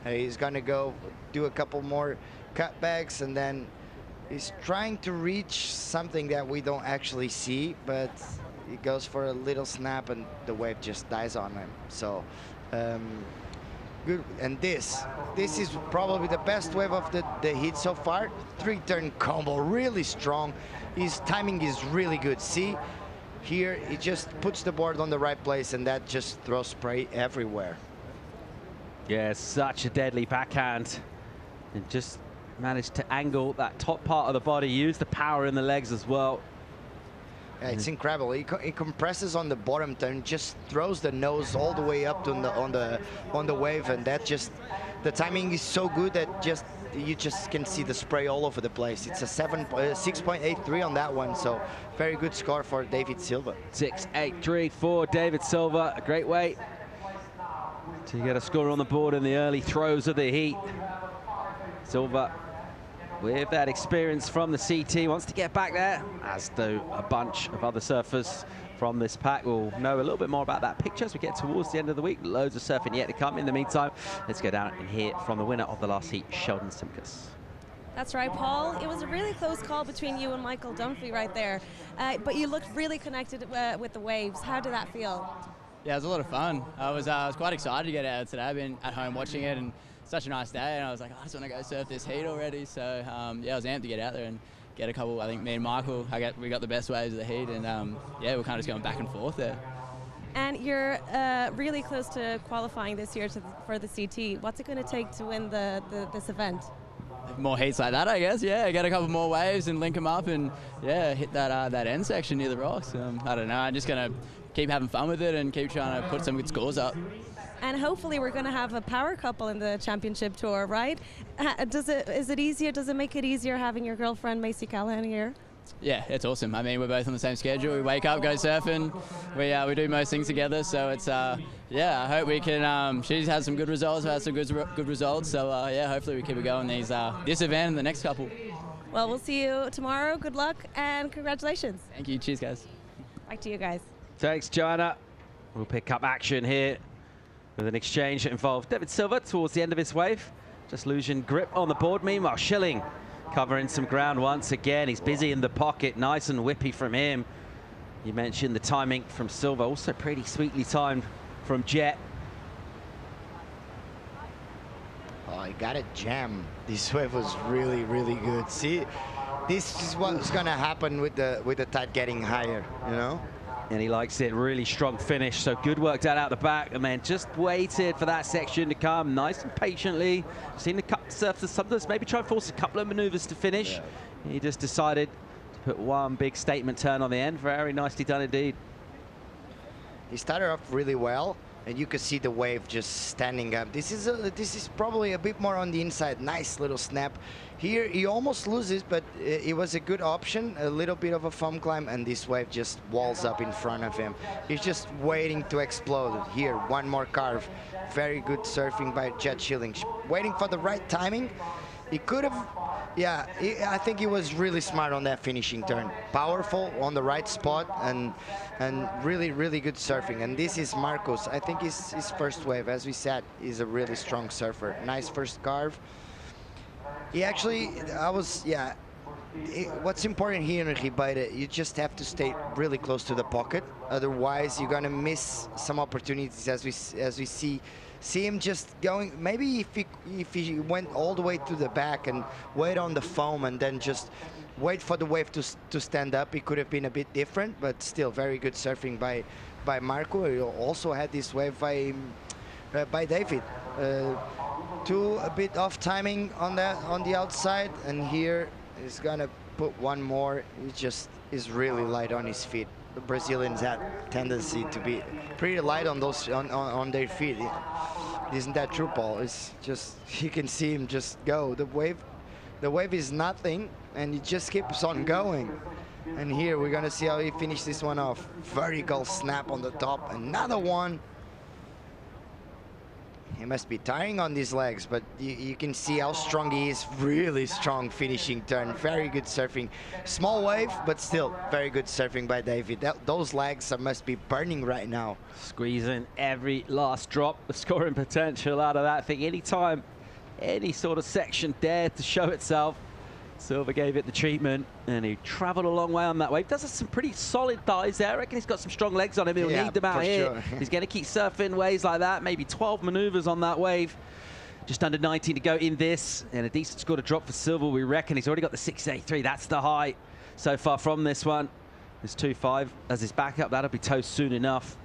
He's gonna go do a couple more cutbacks, and then he's trying to reach something that we don't actually see, but he goes for a little snap and the wave just dies on him. So Good. And this is probably the best wave of the heat so far. 3-turn combo, really strong. His timing is really good. See, here he just puts the board on the right place, and that just throws spray everywhere. Yeah, such a deadly backhand. And just managed to angle that top part of the body, use the power in the legs as well. Yeah, it's incredible. He compresses on the bottom turn, just throws the nose all the way up to on the wave, and that just, the timing is so good that you just can see the spray all over the place. It's a 6.83 on that one, so very good score for David Silva. 6.83 for David Silva. A great way to get a score on the board in the early throws of the heat. Silva, with that experience from the CT, wants to get back there, as do a bunch of other surfers from this pack. We'll know a little bit more about that picture as we get towards the end of the week. Loads of surfing yet to come. In the meantime, let's go down and hear from the winner of the last heat, Sheldon Simkus. That's right, Paul. It was a really close call between you and Michael Dunphy right there, but you looked really connected with the waves. How did that feel? Yeah, it was a lot of fun. I was quite excited to get out today. I've been at home watching it, and such a nice day, and I was like, I just want to go surf this heat already. So yeah, I was amped to get out there and get a couple. I think me and Michael, we got the best waves of the heat, and yeah, we're kind of just going back and forth there. And you're really close to qualifying this year for the CT. What's it going to take to win this event? More heats like that, I guess. Yeah, get a couple more waves and link them up, and yeah, hit that end section near the rocks. I don't know. I'm just going to keep having fun with it and keep trying to put some good scores up. And hopefully we're going to have a power couple in the championship tour, right? Does it make it easier having your girlfriend Macy Callahan here? Yeah, it's awesome. I mean, we're both on the same schedule. We wake up, go surfing. We do most things together. So it's yeah. I hope we can. She's had some good results. I've had some good results. So yeah, hopefully we keep it going this event and the next couple. Well, we'll see you tomorrow. Good luck and congratulations. Thank you. Cheers, guys. Back to you guys. Thanks, Joanna. We'll pick up action here with an exchange that involved David Silva towards the end of his wave. Just losing grip on the board. Meanwhile, Schilling covering some ground once again. He's busy in the pocket. Nice and whippy from him. You mentioned the timing from Silva. Also pretty sweetly timed from Jet. Oh, he got a jam. This wave was really, really good. See, this is what's going to happen with the tide getting higher, you know? And he likes it. Really strong finish. So good work down out the back. And then just waited for that section to come nice and patiently. Seen the surfers sometimes maybe try and force a couple of maneuvers to finish. Yeah. He just decided to put one big statement turn on the end. Very nicely done indeed. He started off really well, and you could see the wave just standing up. This is probably a bit more on the inside. Nice little snap. Here he almost loses, but it was a good option. A little bit of a foam climb, and this wave just walls up in front of him. He's just waiting to explode. Here, one more carve. Very good surfing by Jet Schilling. Waiting for the right timing. He could have, yeah, I think he was really smart on that finishing turn. Powerful on the right spot, and really, really good surfing. And this is Marcos. I think his first wave, as we said, is a really strong surfer. Nice first carve. He actually, what's important here in Rio Waida, you just have to stay really close to the pocket. Otherwise, you're gonna miss some opportunities, as we see him just going. Maybe if he went all the way to the back and wait on the foam and then just wait for the wave to stand up, it could have been a bit different. But still, very good surfing by Marco. He also had this wave by David. A bit off timing on the outside, and here he's gonna put one more. He just is really light on his feet. The Brazilians have tendency to be pretty light on those on their feet. Isn't that true, Paul? It's just, you can see him just go. The wave is nothing, and he just keeps on going. And here we're gonna see how he finishes this one off. Vertical snap on the top, another one. He must be tiring on these legs, but you can see how strong he is. Really strong finishing turn. Very good surfing. Small wave, but still very good surfing by David. Those legs must be burning right now. Squeezing every last drop. The scoring potential out of that thing. Anytime any sort of section dared to show itself, Silva gave it the treatment, and he travelled a long way on that wave. Does have some pretty solid thighs there. I reckon he's got some strong legs on him. He'll need them out here. Sure. He's going to keep surfing waves like that. Maybe 12 manoeuvres on that wave. Just under 19 to go in this, and a decent score to drop for Silva. We reckon he's already got the 6.83. That's the high so far from this one. There's 2.5 as his backup. That'll be toast soon enough.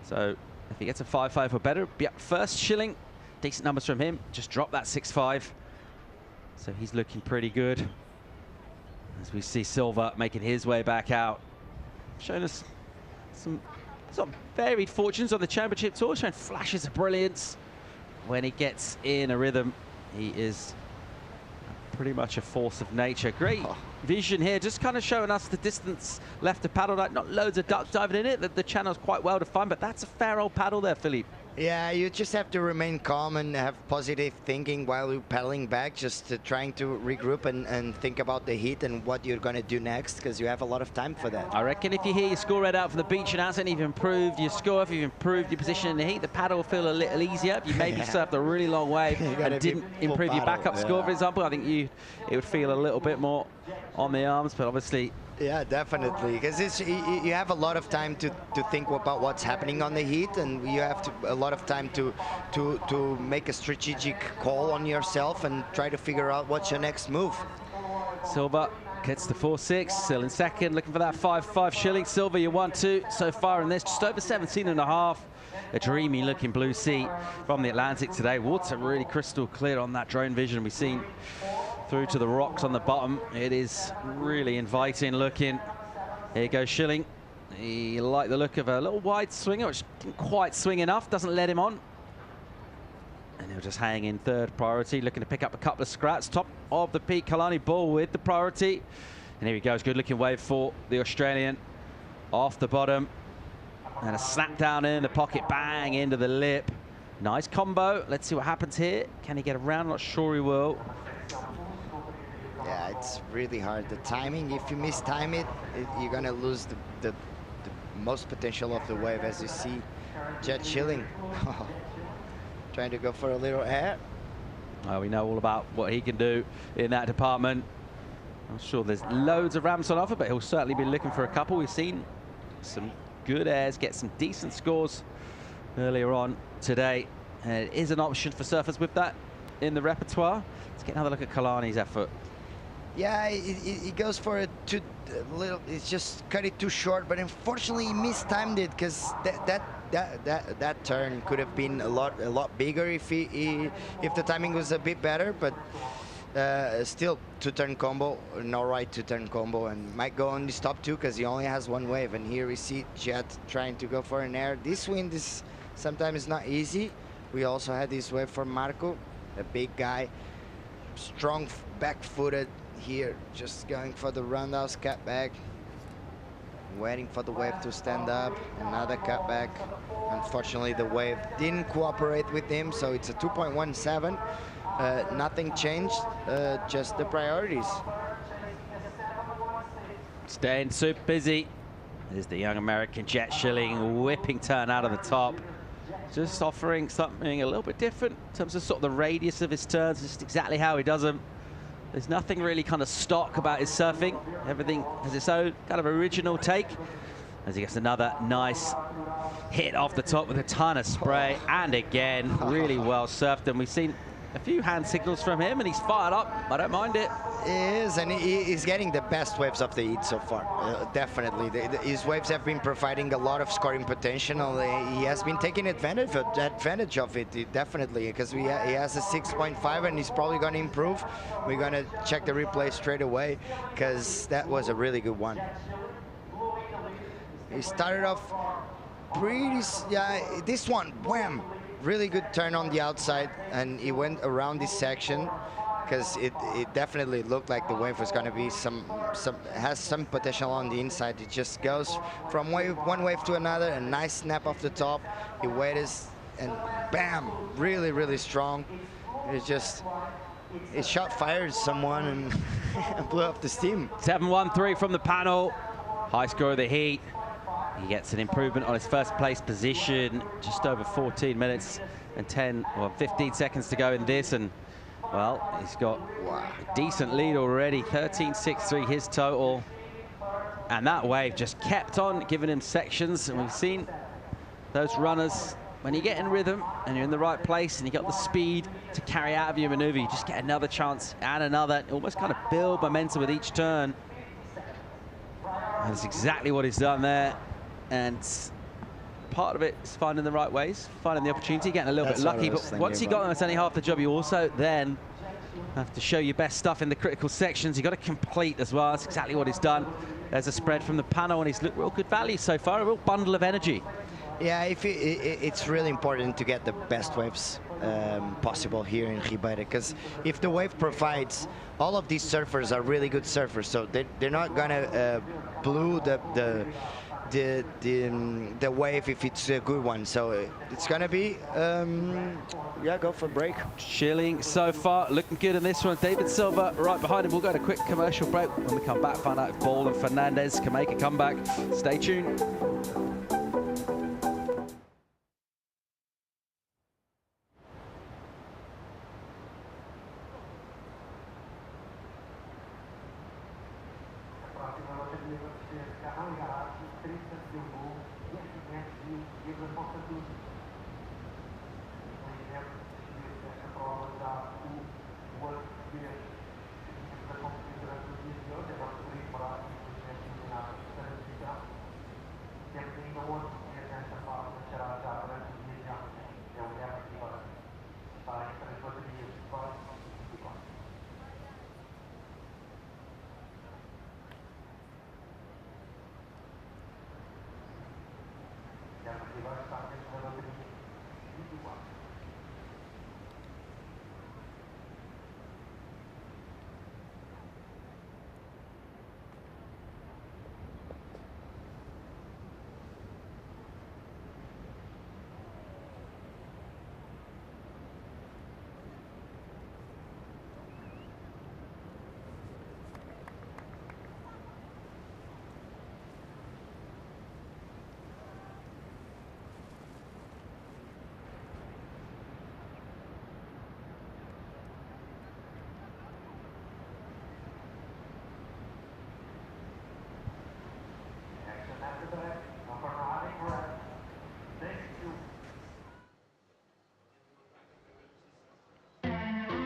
So if he gets a 5.5 or better, be up first. Schilling, decent numbers from him. Just dropped that 6.5. So he's looking pretty good. As we see Silva making his way back out. Showing us some sort of varied fortunes on the Championship Tour, showing flashes of brilliance. When he gets in a rhythm, he is pretty much a force of nature. Great vision here, just kind of showing us the distance left to paddle. Not loads of duck diving in it. The channel's quite well defined, but that's a fair old paddle there, Philippe. Yeah, you just have to remain calm and have positive thinking while you're paddling back, just trying to regroup and think about the heat and what you're going to do next, because you have a lot of time for that. I reckon if you hear your score read out from the beach announcement, you've improved your score, if you've improved your position in the heat, the paddle will feel a little easier. If you maybe surfed a really long wave and didn't improve your backup score, for example, I think it would feel a little bit more on the arms, but obviously... Yeah, definitely, because you have a lot of time to think about what's happening on the heat, and you have a lot of time to make a strategic call on yourself and try to figure out what's your next move. Silva gets the 4.6, still in second, looking for that 5.5. Schilling, Silva, you want to so far in this, just over 17.5. A dreamy looking blue sea from the Atlantic today. Water really crystal clear on that drone vision we've seen through to the rocks on the bottom. It is really inviting looking. Here goes Schilling. He liked the look of a little wide swinger, which didn't quite swing enough, doesn't let him on. And he'll just hang in third priority, looking to pick up a couple of scraps. Top of the peak, Kalani Ball with the priority. And here he goes, good looking wave for the Australian. Off the bottom. And a snap down in the pocket, bang, into the lip. Nice combo. Let's see what happens here. Can he get around? Not sure he will. Yeah, it's really hard. The timing, if you mistime it, you're going to lose the most potential of the wave, as you see Jet Schilling trying to go for a little air. Well, we know all about what he can do in that department. I'm sure there's loads of ramps on offer, but he'll certainly be looking for a couple. We've seen some good airs, get some decent scores earlier on today. And it is an option for surfers with that in the repertoire. Let's get another look at Kalani's effort. Yeah, he goes for a little. It's just cut it too short, but unfortunately he mistimed it, because that turn could have been a lot bigger if the timing was a bit better. But still, two-turn combo, no right two-turn combo, and might go on this top two because he only has one wave. And here we see Jet trying to go for an air. This wind is sometimes not easy. We also had this wave for Marco, a big guy, strong back-footed. Here, just going for the roundhouse cutback, waiting for the wave to stand up. Another cutback. Unfortunately, the wave didn't cooperate with him, so it's a 2.17. Nothing changed, just the priorities. Staying super busy. There's the young American Jet Schilling, whipping turn out of the top. Just offering something a little bit different in terms of sort of the radius of his turns, just exactly how he does them. There's nothing really kind of stock about his surfing. Everything has its own kind of original take. As he gets another nice hit off the top with a ton of spray. And again, really well surfed. And we've seen a few hand signals from him, and he's fired up. I don't mind it. He is, and he's getting the best waves of the heat so far. Definitely. His waves have been providing a lot of scoring potential. He has been taking advantage of it, definitely, because he has a 6.5, and he's probably going to improve. We're going to check the replay straight away, because that was a really good one. He started off pretty, yeah, this one, wham! Really good turn on the outside, and he went around this section, because it definitely looked like the wave was going to be has some potential on the inside. It just goes from one wave to another, a nice snap off the top. He waited, and bam, really, really strong. It shot fired someone and blew up the steam. 7-1-3 from the panel. High score of the heat. He gets an improvement on his first place position, just over 14 minutes and 15 seconds to go in this. And Well, he's got a decent lead already, 13.63 his total. And that wave just kept on giving him sections. And we've seen those runners, when you get in rhythm and you're in the right place and you got the speed to carry out of your maneuver, you just get another chance and another, almost kind of build momentum with each turn. And that's exactly what he's done there. And part of it is finding the right ways, finding the opportunity, getting a little bit lucky. But once you got them, it's only half the job. You also then have to show your best stuff in the critical sections. You've got to complete as well. That's exactly what he's done. There's a spread from the panel, and he's looked real good value so far, a real bundle of energy. Yeah, it's really important to get the best waves possible here in Rio Waida, because if the wave provides, all of these surfers are really good surfers, so they're not gonna blow the wave if it's a good one. So it's gonna be yeah, go for a break. Schilling so far looking good in this one. David Silva right behind him. We'll go to a quick commercial break. When we come back, find out if Ball and Fernandez can make a comeback. Stay tuned.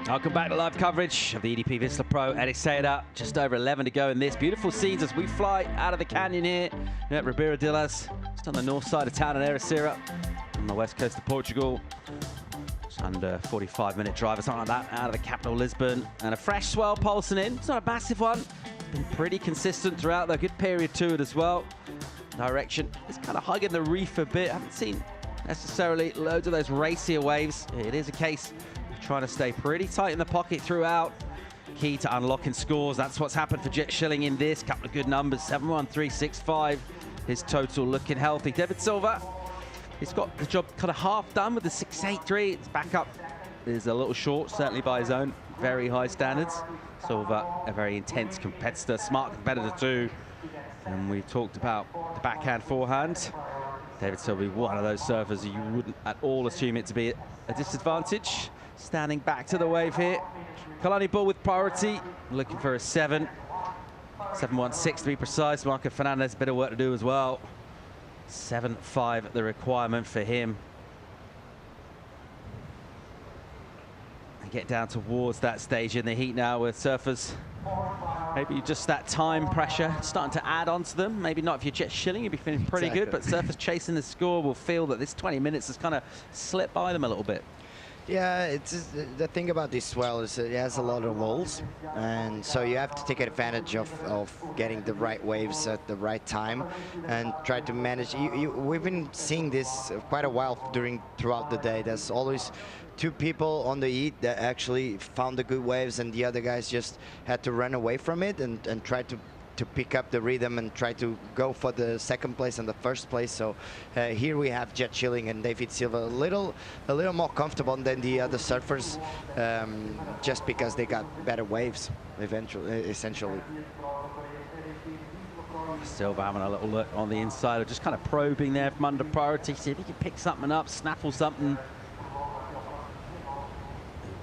Welcome back to live coverage of the EDP Vissla Pro Ericeira. Just over 11 to go in this. Beautiful scenes as we fly out of the canyon here at Ribeira de Ilhas, just on the north side of town in Ericeira, on the west coast of Portugal. Just under 45-minute drive or something like that out of the capital, Lisbon. And a fresh swell pulsing in. It's not a massive one. It's been pretty consistent throughout the good period to it as well. Direction is kind of hugging the reef a bit. I haven't seen necessarily loads of those racier waves. It is a case trying to stay pretty tight in the pocket throughout. Key to unlocking scores. That's what's happened for Jet Schilling in this. Couple of good numbers, 7.1365. His total looking healthy. David Silva, he's got the job kind of half done with the 6.83. It's back up is a little short, certainly by his own very high standards. Silva, a very intense competitor, smart competitor too. And we talked about the backhand, forehand. David Silva, one of those surfers you wouldn't at all assume it to be a disadvantage. Standing back to the wave here. Kalani Bull with priority, looking for a 7. 7.16 to be precise. Marco Fernandez, a bit of work to do as well. 7.5 the requirement for him. And get down towards that stage in the heat now with surfers. Maybe just that time pressure starting to add on to them. Maybe not if you're Jet Schilling, you'd be feeling pretty good, but surfers chasing the score will feel that this 20 minutes has kind of slipped by them a little bit. Yeah, it's the thing about this swell is it has a lot of walls, and so you have to take advantage of getting the right waves at the right time and try to manage. We've been seeing this quite a while throughout the day. There's always two people on the heat that actually found the good waves, and the other guys just had to run away from it and try to pick up the rhythm and try to go for the second place and the first place. So here we have Jet Schilling and David Silva a little more comfortable than the other surfers, just because they got better waves essentially. Silva having a little look on the inside, just kind of probing there from under priority, see if he can pick something up, snaffle something.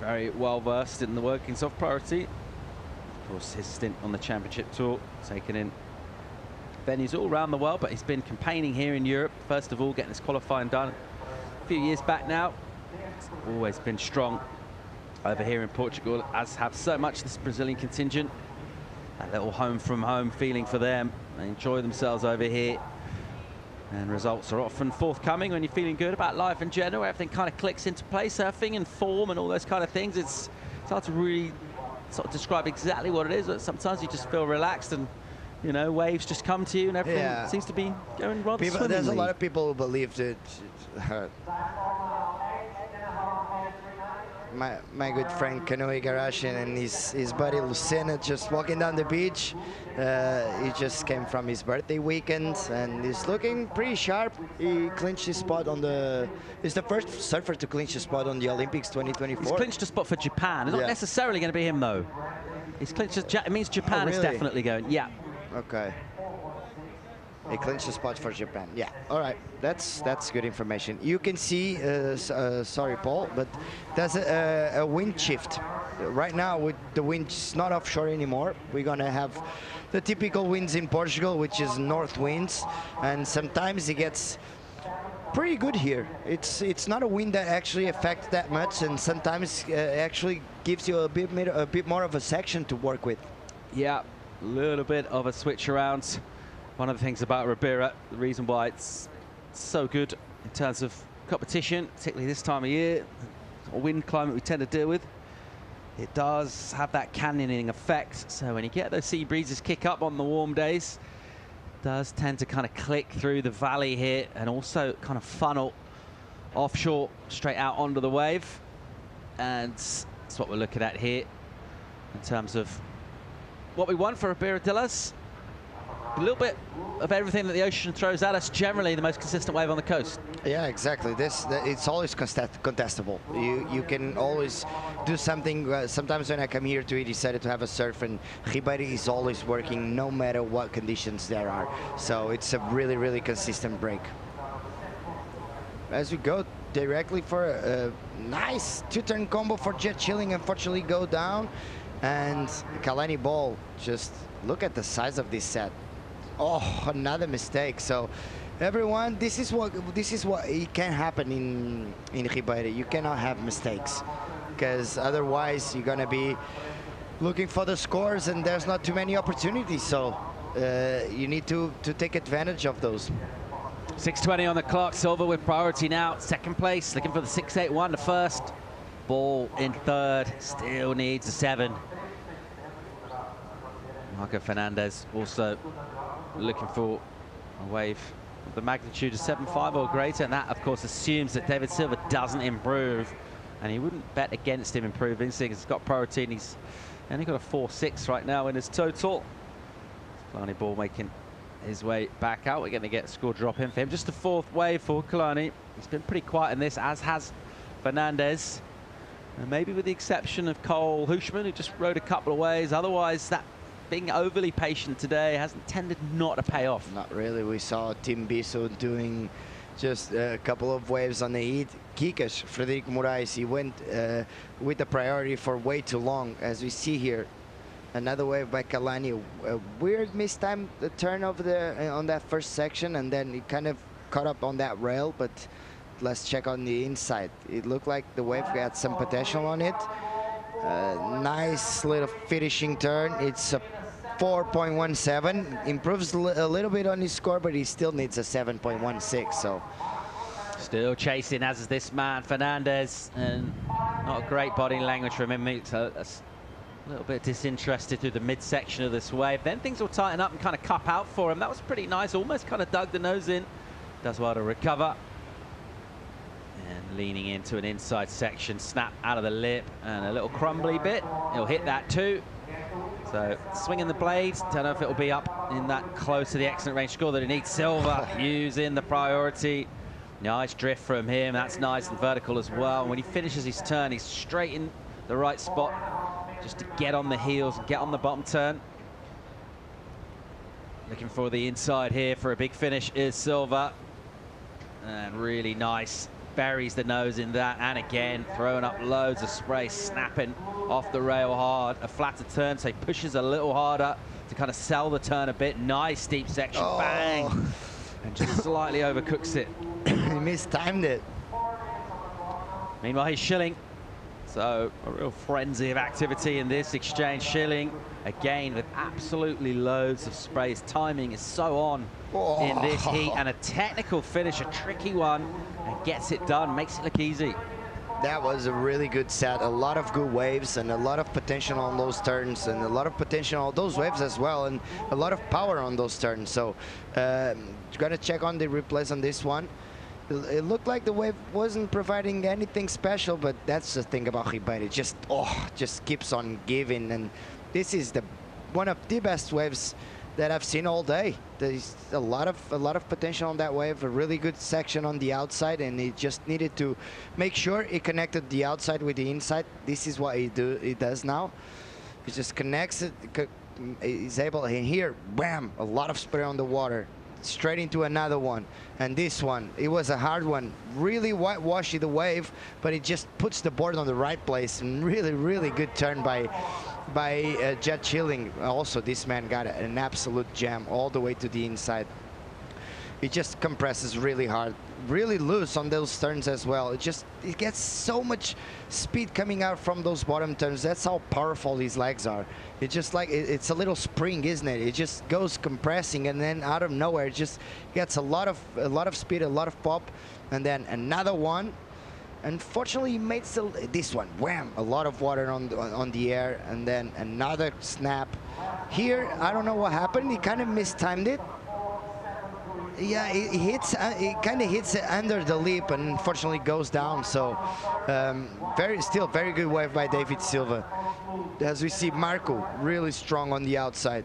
very well versed in the workings of priority. Of course, his stint on the championship tour, taken in venues all around the world, but he's been campaigning here in Europe, first of all, getting his qualifying done a few years back now. He's always been strong over here in Portugal, as have so much this Brazilian contingent. That little home from home feeling for them. They enjoy themselves over here. And results are often forthcoming when you're feeling good about life in general. Everything kind of clicks into place, surfing and form and all those kind of things. It's hard to really sort of describe exactly what it is, but sometimes you just feel relaxed and, you know, waves just come to you and everything seems to be going rather swimmingly. There's a lot of people who believe that my good friend Canoe Igarashi and his buddy Lucena just walking down the beach. He just came from his birthday weekend and he's looking pretty sharp. He clinched his spot on the... He's the first surfer to clinch a spot on the Olympics 2024. He's clinched a spot for Japan. It's not necessarily going to be him, though. He's clinched it means Japan is definitely going. Yeah. Okay. He clinched a spot for Japan. Yeah. All right. That's good information. You can see, sorry, Paul, but there's a wind shift. Right now, with the wind's not offshore anymore, we're going to have the typical winds in Portugal, which is north winds. And sometimes it gets pretty good here. It's not a wind that actually affects that much, and sometimes actually gives you a bit more of a section to work with. Yeah, a little bit of a switch around. One of the things about Ribeira, the reason why it's so good in terms of competition, particularly this time of year, or wind climate we tend to deal with, it does have that canyoning effect. So when you get those sea breezes kick up on the warm days, it does tend to kind of click through the valley here and also kind of funnel offshore straight out onto the wave. And that's what we're looking at here in terms of what we want for Ribeira Dillas. A little bit of everything that the ocean throws at us, generally the most consistent wave on the coast. Yeah, exactly. It's always contestable. You can always do something. Sometimes when I come here to Ericeira to have a surf, and Ribeira is always working no matter what conditions there are. So it's a really, really consistent break. As we go directly for a nice two-turn combo for Jet Chilling, unfortunately go down. And Kalani Ball, just look at the size of this set. Oh, another mistake. So everyone, this is what it can happen in Ribeira. You cannot have mistakes, because otherwise you're gonna be looking for the scores and there's not too many opportunities. So you need to take advantage of those. 6:20 on the clock. Silva with priority now. Second place, looking for the 6.81 to first. Ball in third, still needs a 7. Marco Fernandez also looking for a wave of the magnitude of 7.5 or greater, and that of course assumes that David Silva doesn't improve, and he wouldn't bet against him improving, seeing he's got priority and he's only got a 4.6 right now in his total. Kalani Ball making his way back out. We're going to get a score drop in for him. Just the 4th wave for Kalani. He's been pretty quiet in this, as has Fernandez, and maybe with the exception of Cole Hushman, who just rode a couple of waves. Otherwise, that being overly patient today hasn't tended not to pay off. Not really. We saw Tim Bisso doing just a couple of waves on the heat. Kikas, Frederico Moraes, he went with the priority for way too long, as we see here. Another wave by Kalani. A weird mistimed turn over there on that first section, and then he kind of caught up on that rail, but let's check on the inside. It looked like the wave had some potential on it. Nice little finishing turn. It's a 4.17. Improves a little bit on his score, but he still needs a 7.16. So still chasing, as is this man Fernandez, and not a great body language from him. It's a little bit disinterested through the midsection of this wave. Then things will tighten up and kind of cup out for him. That was pretty nice. Almost kind of dug the nose in. Does well to recover. And leaning into an inside section, snap out of the lip, and a little crumbly bit. He'll hit that too. So swinging the blades. Don't know if it'll be up in that close to the excellent range score that it needs. Silva using the priority. Nice drift from him. That's nice and vertical as well. And when he finishes his turn, he's straight in the right spot just to get on the heels and get on the bottom turn. Looking for the inside here for a big finish is Silva. And really nice buries the nose in that, and again, throwing up loads of spray, snapping off the rail hard. A flatter turn, so he pushes a little harder to kind of sell the turn a bit. Nice steep section, bang! And just slightly overcooks it. He mistimed it. Meanwhile, he's Schilling. So a real frenzy of activity in this exchange. Schilling, again, with absolutely loads of spray. His timing is so on in this heat, and a technical finish, a tricky one, and gets it done, makes it look easy. That was a really good set. A lot of good waves and a lot of potential on those turns, and a lot of potential on those waves as well, and a lot of power on those turns. So gotta check on the replays on this one. It looked like the wave wasn't providing anything special, but that's the thing about Ribeiro. It just keeps on giving, and this is one of the best waves that I've seen all day. There's a lot of potential on that wave. A really good section on the outside, and it just needed to make sure it connected the outside with the inside. This is what he does now. He just connects it. He's able, and here, wham! A lot of spray on the water. Straight into another one, and this one, it was a hard one, really whitewashy the wave, but it just puts the board on the right place, and really good turn by Jet Schilling. Also, this man got an absolute jam all the way to the inside. It just compresses really hard, really loose on those turns as well. It gets so much speed coming out from those bottom turns. That's how powerful his legs are. It's just like it's a little spring, isn't it? It just goes compressing, and then out of nowhere, it just gets a lot of speed, a lot of pop, and then another one. Unfortunately, he made this one, wham! A lot of water on the air, and then another snap. Here, I don't know what happened. He kind of mistimed it. Yeah, it kind of hits it under the lip, and unfortunately goes down. So still very good wave by David Silva. As we see, Marco really strong on the outside.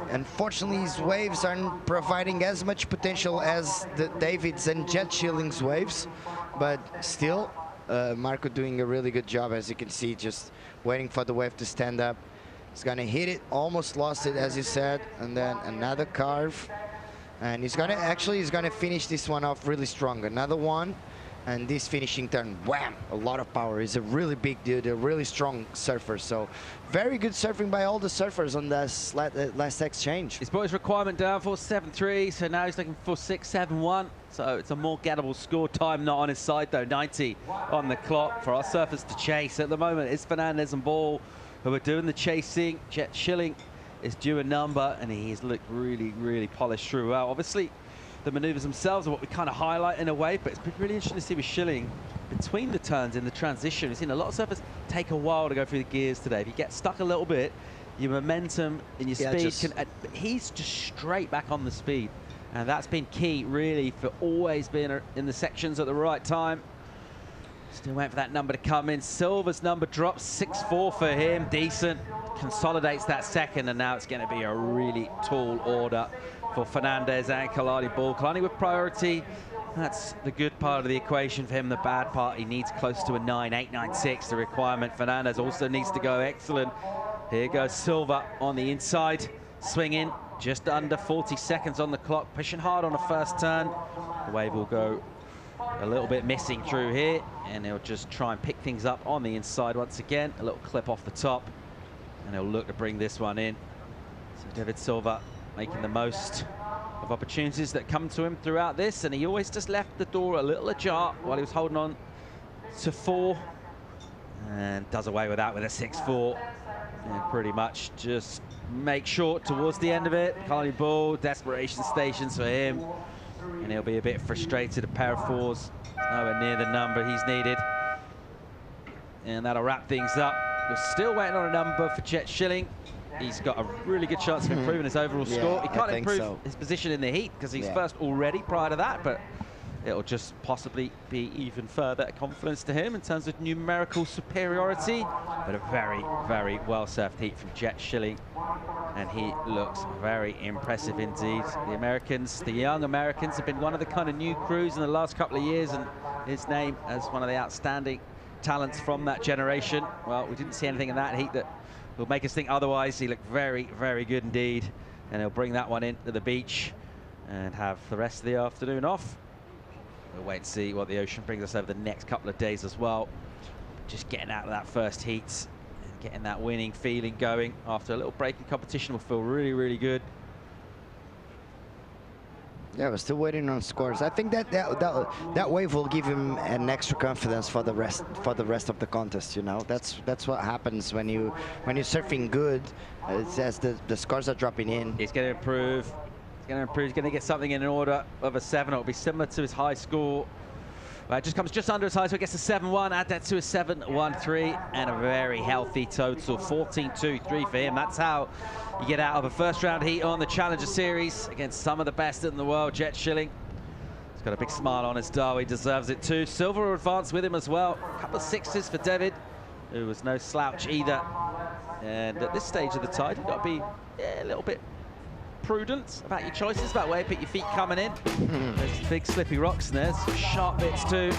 Unfortunately, his waves aren't providing as much potential as the David's and Jet Schilling's waves, but still, Marco doing a really good job, as you can see, just waiting for the wave to stand up. He's gonna hit it, almost lost it, as you said, and then another carve. And he's gonna finish this one off really strong. Another one, and this finishing turn, wham! A lot of power. He's a really big dude, a really strong surfer. So very good surfing by all the surfers on this last exchange. He's brought his requirement down for 7.3, so now he's looking for 6.71. So it's a more gettable score. Time not on his side though, 90 on the clock for our surfers to chase. At the moment, it's Fernandez and Ball who are doing the chasing. Jet Schilling is due a number, and he's looked really polished throughout. Obviously, the maneuvers themselves are what we kind of highlight in a way, but it's been really interesting to see with Schilling between the turns in the transition. We've seen a lot of surfers take a while to go through the gears today. If you get stuck a little bit, your momentum and your speed he's just straight back on the speed, and that's been key really for always being in the sections at the right time. Still waiting for that number to come in. Silva's number drops, 6.4 for him, decent. Consolidates that second, and now it's going to be a really tall order for Fernandez and Kalani Ball. Kalani with priority. That's the good part of the equation for him. The bad part, he needs close to a 9, 8.96, the requirement. Fernandez also needs to go excellent. Here goes Silva on the inside, swinging just under 40 seconds on the clock, pushing hard on the first turn. The wave will go a little bit missing through here, and he'll just try and pick things up on the inside once again. A little clip off the top, and he'll look to bring this one in. So David Silva making the most of opportunities that come to him throughout this, and he always just left the door a little ajar while he was holding on to 4, and does away with that with a 6.4, and pretty much just make short towards the end of it. Kalani Ball, desperation stations for him, and he'll be a bit frustrated. A pair of 4s, nowhere near the number he's needed, and that'll wrap things up. We're still waiting on a number for Jet Schilling. He's got a really good chance of improving his overall score. He can't improve his position in the heat because he's first already prior to that, but it'll just possibly be even further confidence to him in terms of numerical superiority. But a very well surfed heat from Jet Schilling, and he looks very impressive indeed. The Americans, the young Americans, have been one of the kind of new crews in the last couple of years, and his name as one of the outstanding talents from that generation. Well, we didn't see anything in that heat that will make us think otherwise. He looked very good indeed, and he'll bring that one into the beach and have the rest of the afternoon off. We'll wait and see what the ocean brings us over the next couple of days as well. Just getting out of that first heat and getting that winning feeling going after a little break in competition will feel really, really good. Yeah, we're still waiting on scores. I think that wave will give him an extra confidence for the rest of the contest. You know, that's what happens when you're surfing good. It's as the scores are dropping in. He's going to improve. He's going to improve. He's going to get something in order of a 7. It'll be similar to his high score. It just comes just under his high score. Gets a 7-1. Add that to a 7-1-3 and a very healthy total. 14-2-3 for him. That's how you get out of a first round heat on the Challenger Series against some of the best in the world. Jet Schilling. He's got a big smile on his dial. He deserves it too. Silver advance with him as well. A couple of 6s for David, who was no slouch either. And at this stage of the tide, you've got to be a little bit prudent about your choices, about where you put your feet coming in. There's big slippy rocks and there's sharp bits too.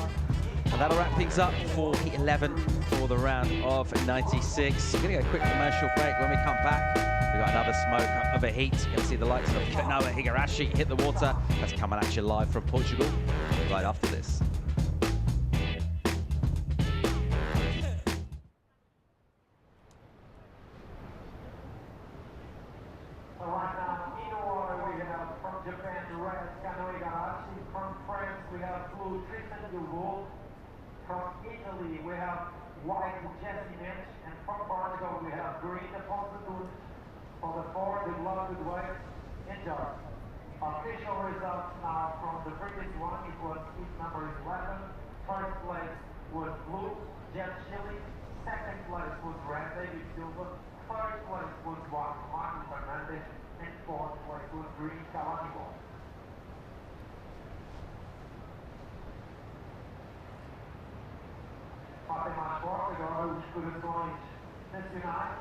And that'll wrap things up for heat 11 for the round of 96. We're going to go a quick commercial break. When we come back, we've got another smoke of a heat. You're going to see the likes of Kanoa Igarashi hit the water. That's coming at you live from Portugal right after this. From Italy, we have white Caity Simmers, and from Portugal, we have green Constitute for the 4 beloved waves. Enjoy. Official results now from the previous one. It was heat number 11. First place was blue, Jet Schilling. Second place was red, David Silva. Third place was white, Marco Fernandez. And fourth place was green, Cavani. Batem mais forte, agora os corações nacionais.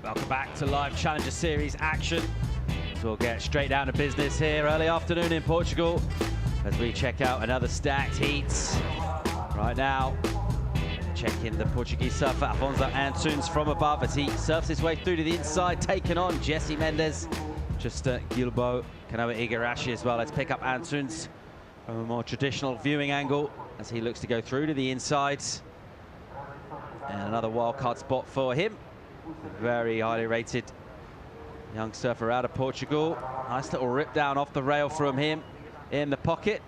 Welcome back to live Challenger Series action. We'll get straight down to business here early afternoon in Portugal as we check out another stacked heat. Right now, checking the Portuguese surfer Afonso Antunes from above as he surfs his way through to the inside, taking on Jesse Mendes, just Gilbo, Kanoa Igarashi as well. Let's pick up Antunes from a more traditional viewing angle as he looks to go through to the inside. And another wildcard spot for him. Very highly rated young surfer out of Portugal. Nice little rip down off the rail from him in the pocket.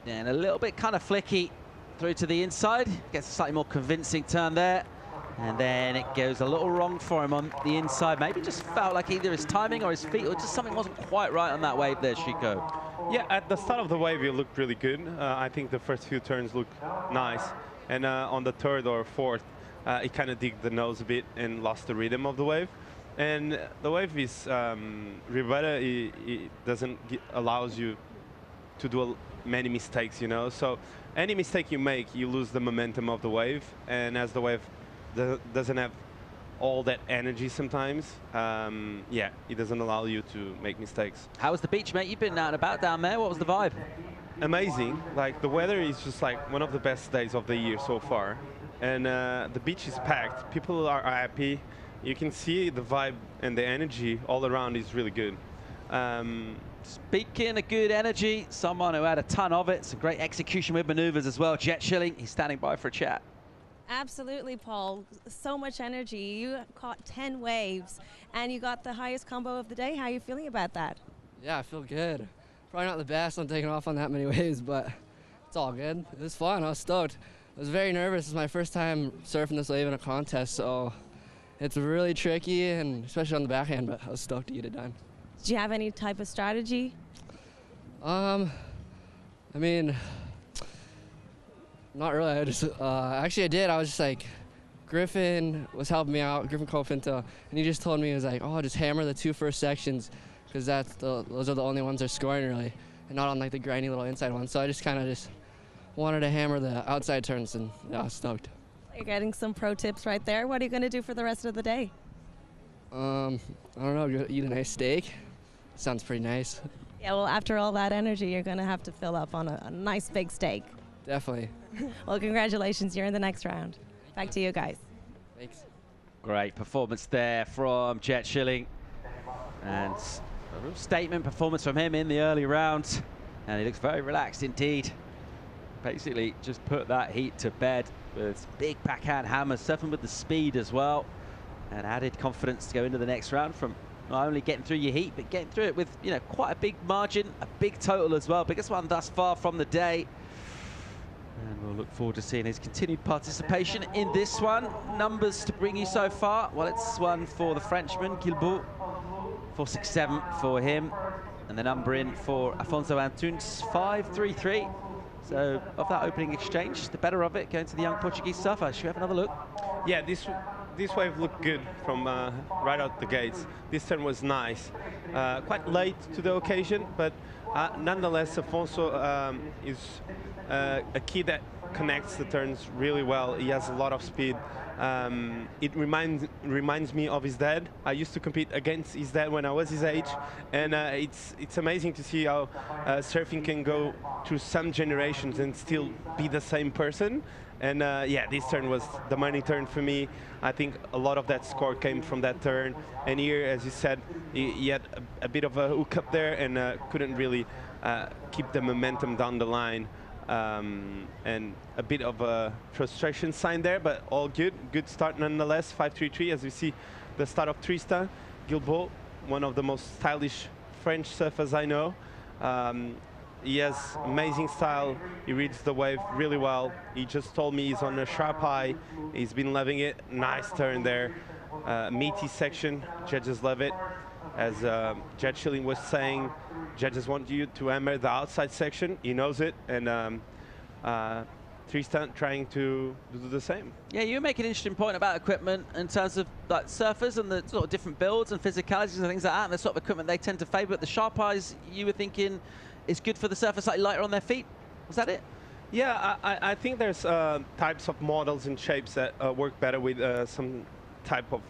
And a little bit kind of flicky through to the inside. Gets a slightly more convincing turn there. And then it goes a little wrong for him on the inside. Maybe just felt like either his timing or his feet or just something wasn't quite right on that wave there, Chico. Yeah, at the start of the wave, it looked really good. I think the first few turns looked nice. And on the third or fourth, it kind of digged the nose a bit and lost the rhythm of the wave. And the wave is, Rio Waida, it doesn't allows you to do many mistakes, you know? So any mistake you make, you lose the momentum of the wave. And as the wave doesn't have all that energy sometimes, yeah, it doesn't allow you to make mistakes. How was the beach, mate? You've been out and about down there. What was the vibe? Amazing. Like, the weather is just like one of the best days of the year so far. And the beach is packed. People are happy. You can see the vibe and the energy all around is really good. Speaking of good energy, someone who had a ton of it, some great execution with maneuvers as well. Jet Schilling, he's standing by for a chat. Absolutely, Paul. So much energy. You caught 10 waves and you got the highest combo of the day. How are you feeling about that? Yeah, I feel good. Probably not the best on taking off on that many waves, but it's all good. It was fun. I was stoked. I was very nervous. It's my first time surfing this wave in a contest, so it's really tricky, and especially on the backhand, but I was stoked to get it done. Did you have any type of strategy? I mean, not really. I just actually I did. I was just like, Griffin was helping me out, Griffin Cofinta, and he just told me, he was like, oh, just hammer the 2 first sections, because those are the only ones they're scoring really, and not on like the grindy little inside ones. So I just kind of just wanted to hammer the outside turns, and yeah, I was stoked. You're getting some pro tips right there. What are you going to do for the rest of the day? I don't know, eat a nice steak. Sounds pretty nice. Yeah, well, after all that energy, you're going to have to fill up on a nice big steak. Definitely. Well, congratulations. You're in the next round. Back to you guys. Thanks. Great performance there from Jet Schilling. And a real statement performance from him in the early round. And he looks very relaxed indeed. Basically just put that heat to bed with big backhand hammers, surfing with the speed as well. And added confidence to go into the next round from not only getting through your heat, but getting through it with, you know, quite a big margin, a big total as well. Biggest one thus far from the day. And we'll look forward to seeing his continued participation in this one. Numbers to bring you so far. Well, it's one for the Frenchman, Guilbault. 4.67 for him. And the number in for Afonso Antunes, 5.33. So, of that opening exchange, the better of it going to the young Portuguese surfer. Should we have another look? Yeah, this wave looked good from right out the gates. This turn was nice. Quite late to the occasion, but nonetheless, Afonso is a kid that connects the turns really well. He has a lot of speed. It reminds me of his dad. I used to compete against his dad when I was his age, and it's amazing to see how surfing can go through some generations and still be the same person. And yeah, this turn was the money turn for me. I think a lot of that score came from that turn. And here, as you said, he had a bit of a hook up there and couldn't really keep the momentum down the line. And a bit of a frustration sign there, but all good. Good start nonetheless, 5.33 as we see the start of Tristan. Guilbault, one of the most stylish French surfers I know. He has amazing style. He reads the wave really well. He just told me he's on a sharp high. He's been loving it. Nice turn there. Meaty section. Judges love it. As Jet Schilling was saying, judges want you to hammer the outside section. He knows it. And Tristan trying to do the same. Yeah, you make an interesting point about equipment in terms of like surfers and the sort of different builds and physicalities and things like that, and the sort of equipment they tend to favour. But the sharp eyes, you were thinking, is good for the surfer slightly lighter on their feet. Was that it? Yeah, I think there's types of models and shapes that work better with some type of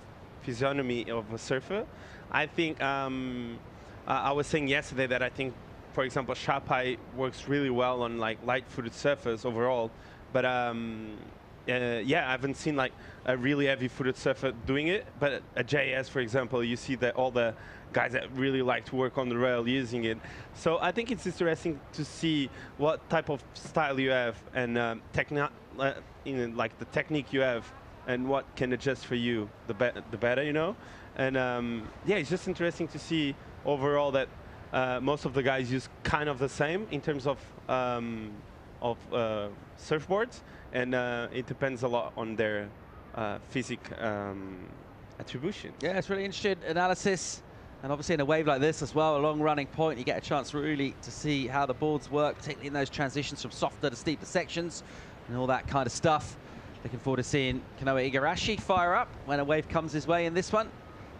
physiognomy of a surfer. I think I was saying yesterday that I think, for example, sharp eye works really well on like light-footed surfers overall. But yeah, I haven't seen like a really heavy-footed surfer doing it. But a JS, for example, you see that all the guys that really like to work on the rail using it. So I think it's interesting to see what type of style you have and like the technique you have and what can adjust for you the better, you know. And yeah, it's just interesting to see overall that most of the guys use kind of the same in terms of surfboards, and it depends a lot on their physic attribution. Yeah, it's really interesting analysis. And obviously in a wave like this as well, a long running point, you get a chance really to see how the boards work, particularly in those transitions from softer to steeper sections and all that kind of stuff. Looking forward to seeing Kanoa Igarashi fire up when a wave comes his way in this one.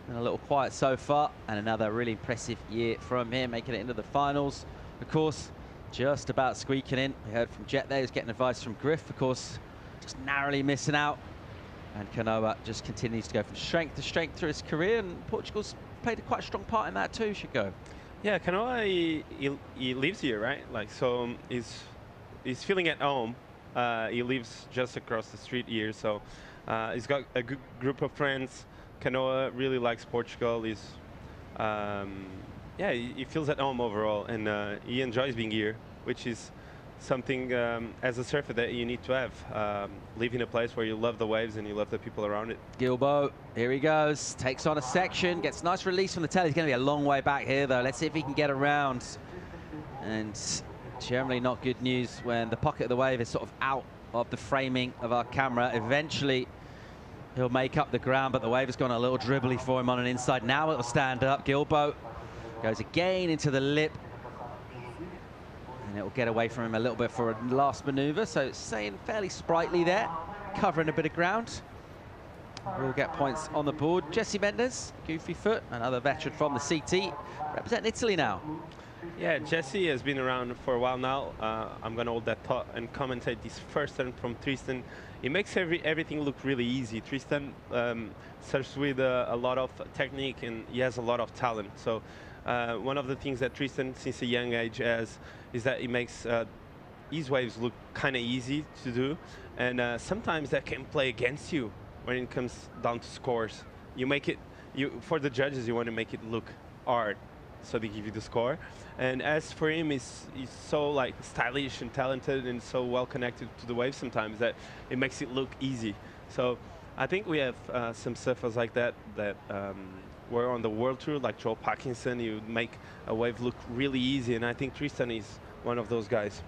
And a little quiet so far, and another really impressive year from him, making it into the finals. Of course, just about squeaking in. We heard from Jet there, who's getting advice from Griff, of course, just narrowly missing out. And Kanoa just continues to go from strength to strength through his career, and Portugal's played a quite strong part in that too, Chico. Yeah, Kanoa, he lives here, right? Like, so he's feeling at home. He lives just across the street here, so he's got a good group of friends. Kanoa really likes Portugal. He's, yeah, he feels at home overall, and he enjoys being here, which is something as a surfer that you need to have. Live in a place where you love the waves and you love the people around it. Guilbault, here he goes, takes on a section, gets a nice release from the tail. He's going to be a long way back here, though. Let's see if he can get around. And generally not good news when the pocket of the wave is sort of out of the framing of our camera. Eventually, he'll make up the ground, but the wave has gone a little dribbly for him on an inside. Now it'll stand up. Guilbault goes again into the lip. And it'll get away from him a little bit for a last maneuver. So it's staying fairly sprightly there, covering a bit of ground. We'll get points on the board. Jesse Mendes, goofy foot, another veteran from the CT, representing Italy now. Yeah, Jesse has been around for a while now. I'm going to hold that thought and commentate this first turn from Tristan. It makes everything look really easy. Tristan serves with a lot of technique, and he has a lot of talent. So one of the things that Tristan, since a young age, has is that he makes his waves look kind of easy to do. And sometimes that can play against you when it comes down to scores. You make it, for the judges, you want to make it look hard, so they give you the score. And as for him, he's so like stylish and talented and so well connected to the wave sometimes that it makes it look easy. So I think we have some surfers like that were on the world tour, like Joel Parkinson. You make a wave look really easy, and I think Tristan is one of those guys.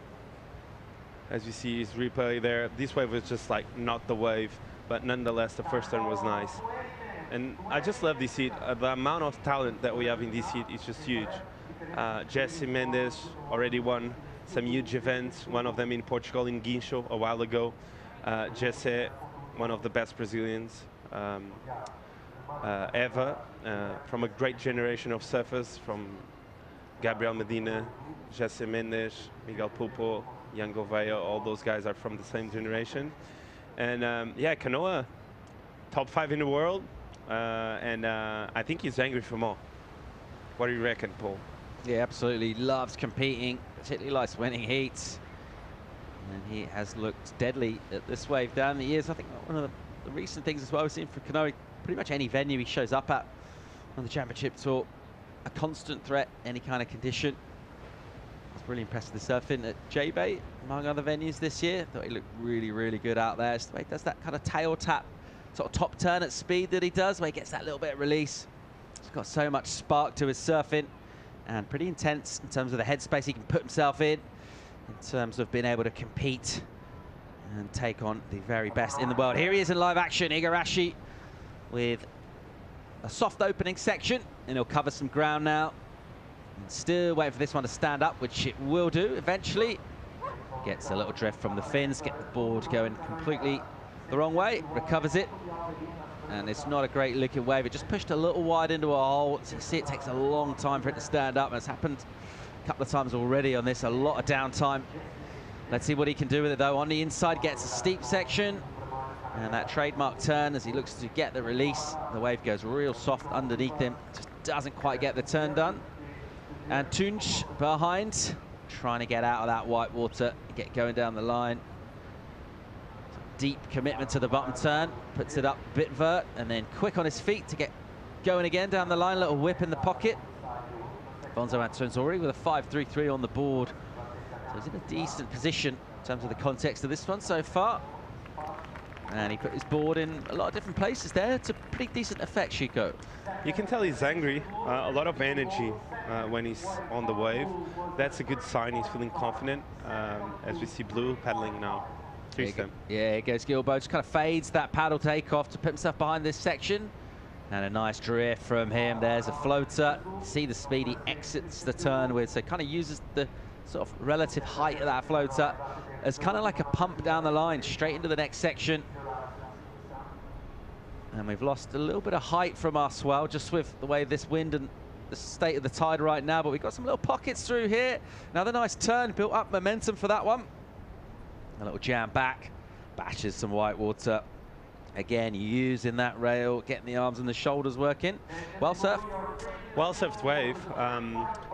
As you see his replay there, this wave was just like not the wave, but nonetheless the first turn was nice. And I just love this heat. The amount of talent that we have in this heat is just huge. Jesse Mendes already won some huge events, one of them in Portugal in Guincho a while ago. Jesse, one of the best Brazilians ever, from a great generation of surfers, from Gabriel Medina, Jesse Mendes, Miguel Pulpo, Young Gouveia, all those guys are from the same generation. And yeah, Canoa, top 5 in the world. I think he's angry for more. What do you reckon, Paul? Yeah, absolutely. Loves competing, particularly likes winning heats. And he has looked deadly at this wave down the years. I think one of the recent things as well we've seen for Canoa, pretty much any venue he shows up at on the championship tour, a constant threat, any kind of condition. I was really impressed with the surfing at J-Bay, among other venues this year. Thought he looked really, really good out there. So he does that kind of tail tap, sort of top turn at speed that he does, where he gets that little bit of release. He's got so much spark to his surfing, and pretty intense in terms of the headspace he can put himself in terms of being able to compete and take on the very best in the world. Here he is in live action, Igarashi, with a soft opening section, and he'll cover some ground now. And still waiting for this one to stand up, which it will do eventually. Gets a little drift from the fins, get the board going completely the wrong way, recovers it. And it's not a great looking wave. It just pushed a little wide into a hole. So you see it takes a long time for it to stand up, and it's happened a couple of times already on this, a lot of downtime. Let's see what he can do with it though. On the inside, gets a steep section, and that trademark turn as he looks to get the release. The wave goes real soft underneath him, just doesn't quite get the turn done. And Tunj behind, trying to get out of that white water, get going down the line. Deep commitment to the bottom turn, puts it up a bit vert, and then quick on his feet to get going again down the line. Little whip in the pocket. Bonzo Antonzori with a 5.33 on the board. So he's in a decent position in terms of the context of this one so far. And he put his board in a lot of different places there. It's a pretty decent effect, Chico. You can tell he's angry, a lot of energy when he's on the wave. That's a good sign. He's feeling confident, as we see Blue paddling now. Yeah, it goes Gilbo, just kind of fades that paddle takeoff to put himself behind this section. And a nice drift from him. There's a floater. See the speed he exits the turn with, so kind of uses the sort of relative height of that floater as kind of like a pump down the line, straight into the next section. And we've lost a little bit of height from our swell, just with the way this wind and the state of the tide right now, but we've got some little pockets through here. Another nice turn, built up momentum for that one. A little jam back, bashes some white water. Again, using that rail, getting the arms and the shoulders working. Well surfed. Well surfed wave.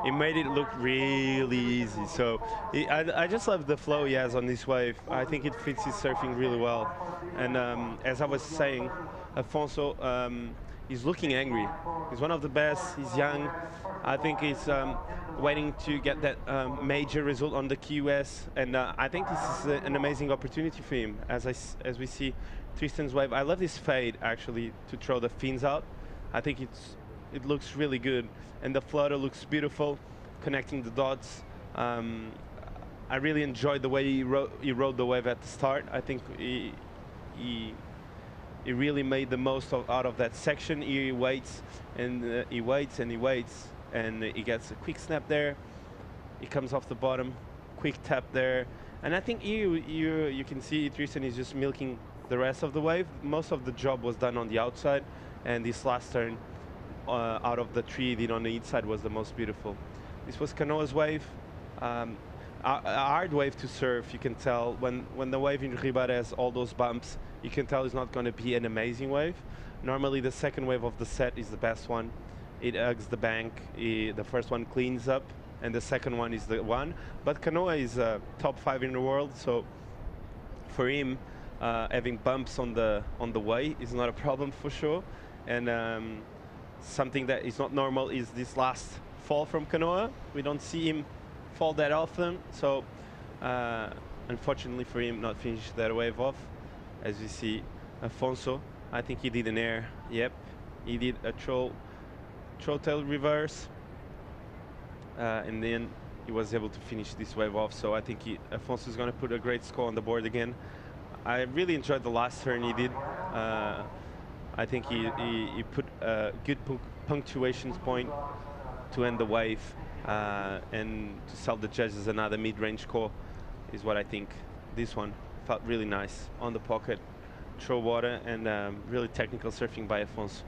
It made it look really easy. So I just love the flow he has on this wave. I think it fits his surfing really well. And as I was saying, Afonso is looking angry. He's one of the best. He's young. I think he's waiting to get that major result on the QS, and I think this is an amazing opportunity for him. As we see Tristan's wave, I love this fade actually to throw the fins out. I think it looks really good, and the floater looks beautiful, connecting the dots. I really enjoyed the way he rode the wave at the start. I think he really made the most out of that section. He waits and he waits and he waits, and he gets a quick snap there. He comes off the bottom, quick tap there. And I think you can see Tristan is just milking the rest of the wave. Most of the job was done on the outside, and this last turn out of the three he did on the inside was the most beautiful. This was Canoa's wave. A hard wave to surf, you can tell. When the wave in Rio Waida has all those bumps, you can tell it's not going to be an amazing wave. Normally the second wave of the set is the best one. It hugs the bank, the first one cleans up, and the second one is the one. But Canoa is top 5 in the world, so for him, having bumps on the way is not a problem for sure. And something that is not normal is this last fall from Canoa. We don't see him fall that often, so unfortunately for him, not finish that wave off. As you see, Afonso, I think he did an air. Yep, he did a troll tail reverse, and then he was able to finish this wave off. So I think Afonso is going to put a great score on the board again. I really enjoyed the last turn he did. I think he put a good punctuation point to end the wave, and to sell the judges another mid-range score is what I think. This one felt really nice on the pocket, throw water, and really technical surfing by Afonso.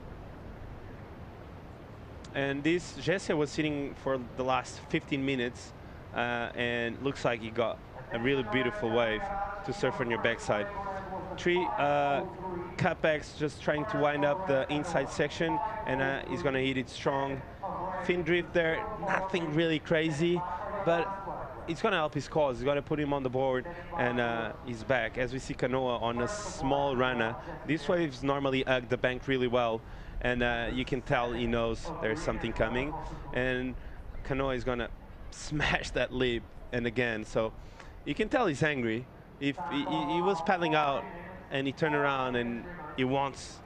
And this Jesse was sitting for the last 15 minutes, and looks like he got a really beautiful wave to surf on your backside. 3 cutbacks, just trying to wind up the inside section, and he's gonna hit it strong. Fin drift there, nothing really crazy, but it's gonna help his cause. It's gonna put him on the board, and he's back. As we see Canoa on a small runner, these waves normally hug the bank really well, and you can tell he knows there's something coming, and Canoa is gonna smash that lip, and again, so you can tell he's angry. If he was paddling out and he turned around and he wants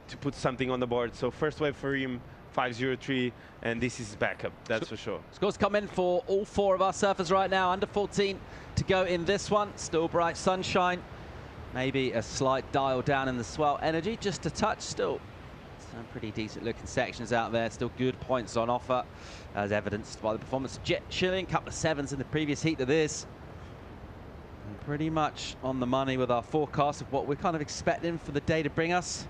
to put something on the board. So first wave for him, 5-0-3, and this is backup, that's for sure. Scores come in for all 4 of our surfers right now. Under 14 to go in this one. Still bright sunshine. Maybe a slight dial down in the swell energy, just a touch. Still some pretty decent looking sections out there. Still good points on offer, as evidenced by the performance of Jet Schilling. Couple of 7s in the previous heat of this. And pretty much on the money with our forecast of what we're kind of expecting for the day to bring us.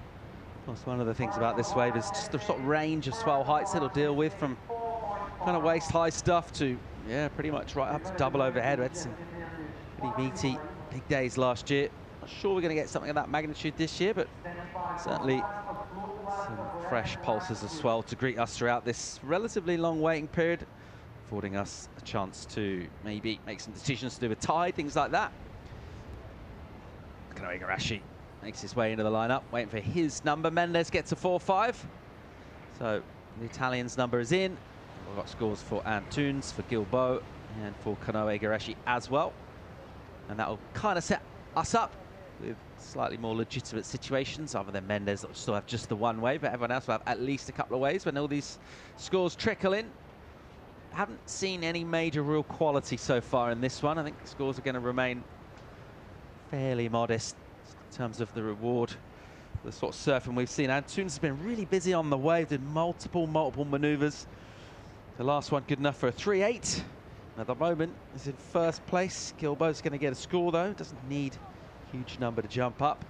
Of course, one of the things about this wave is just the sort of range of swell heights it'll deal with, from kind of waist-high stuff to, yeah, pretty much right up to double overhead. We had some pretty meaty big days last year. Not sure we're going to get something of that magnitude this year, but certainly some fresh pulses of swell to greet us throughout this relatively long waiting period, affording us a chance to maybe make some decisions to do with tide, things like that. Kanoa Igarashi makes his way into the lineup, waiting for his number. Mendes gets a 4-5. So the Italian's number is in. We've got scores for Antunes, for Gilbo, and for Kanoa Igarashi as well. And that will kind of set us up with slightly more legitimate situations, other than Mendes that will still have just the one wave, but everyone else will have at least a couple of waves when all these scores trickle in. Haven't seen any major real quality so far in this one. I think the scores are going to remain fairly modest in terms of the reward, the sort of surfing we've seen. Antunes has been really busy on the wave, did multiple maneuvers. The last one good enough for a 3-8. At the moment is in first place. Gilbo's going to get a score though, doesn't need a huge number to jump up.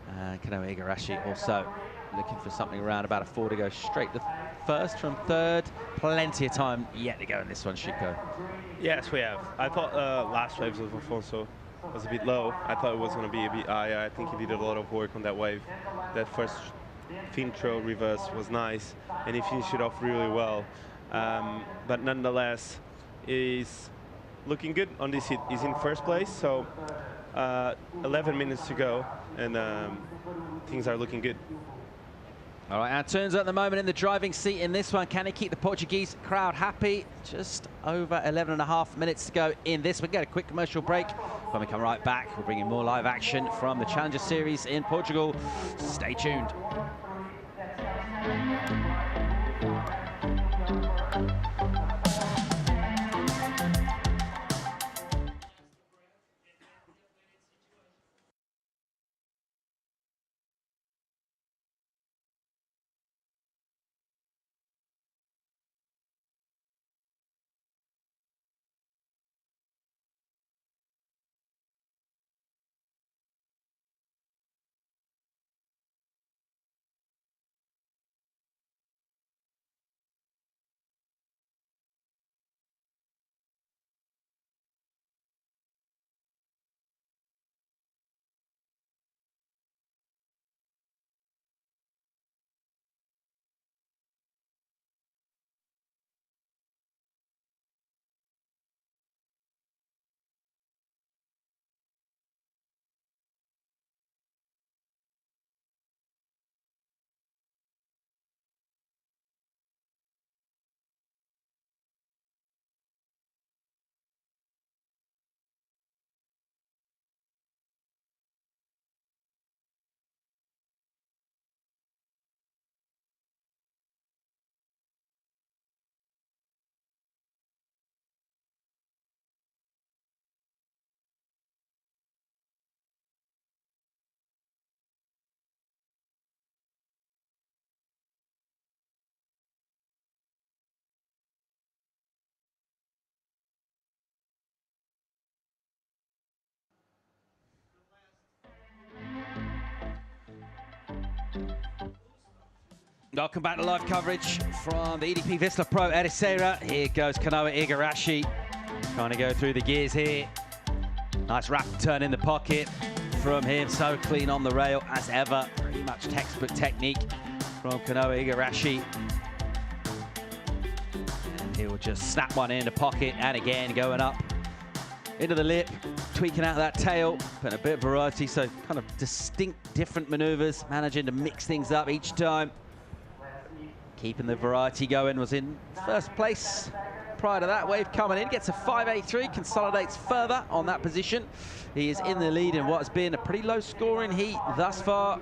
Kanoa Igarashi also looking for something around about a 4 to go straight to first from third. Plenty of time yet to go in this one, Chico. Yes, we have. I thought last waves of Afonso was a bit low. I thought it was going to be a bit higher. I think he did a lot of work on that wave. That first fin throw reverse was nice, and he finished it off really well. But nonetheless, he's looking good on this hit. He's in first place, so 11 minutes to go, and things are looking good. All right, Antunes at the moment in the driving seat in this one. Can he keep the Portuguese crowd happy? Just over 11.5 minutes to go in this. We'll get a quick commercial break. When we come right back, we'll bring you more live action from the Challenger Series in Portugal. Stay tuned. Welcome back to live coverage from the EDP Vissla Pro Ericeira. Here goes Kanoa Igarashi, trying to go through the gears here. Nice rapid turn in the pocket from him, so clean on the rail as ever. Pretty much textbook technique from Kanoa Igarashi. And he will just snap one in the pocket, and again going up into the lip, tweaking out that tail, putting a bit of variety, so kind of distinct different maneuvers, managing to mix things up each time. Keeping the variety going, was in first place prior to that wave coming in, gets a 5.83, consolidates further on that position. He is in the lead in what has been a pretty low scoring heat thus far.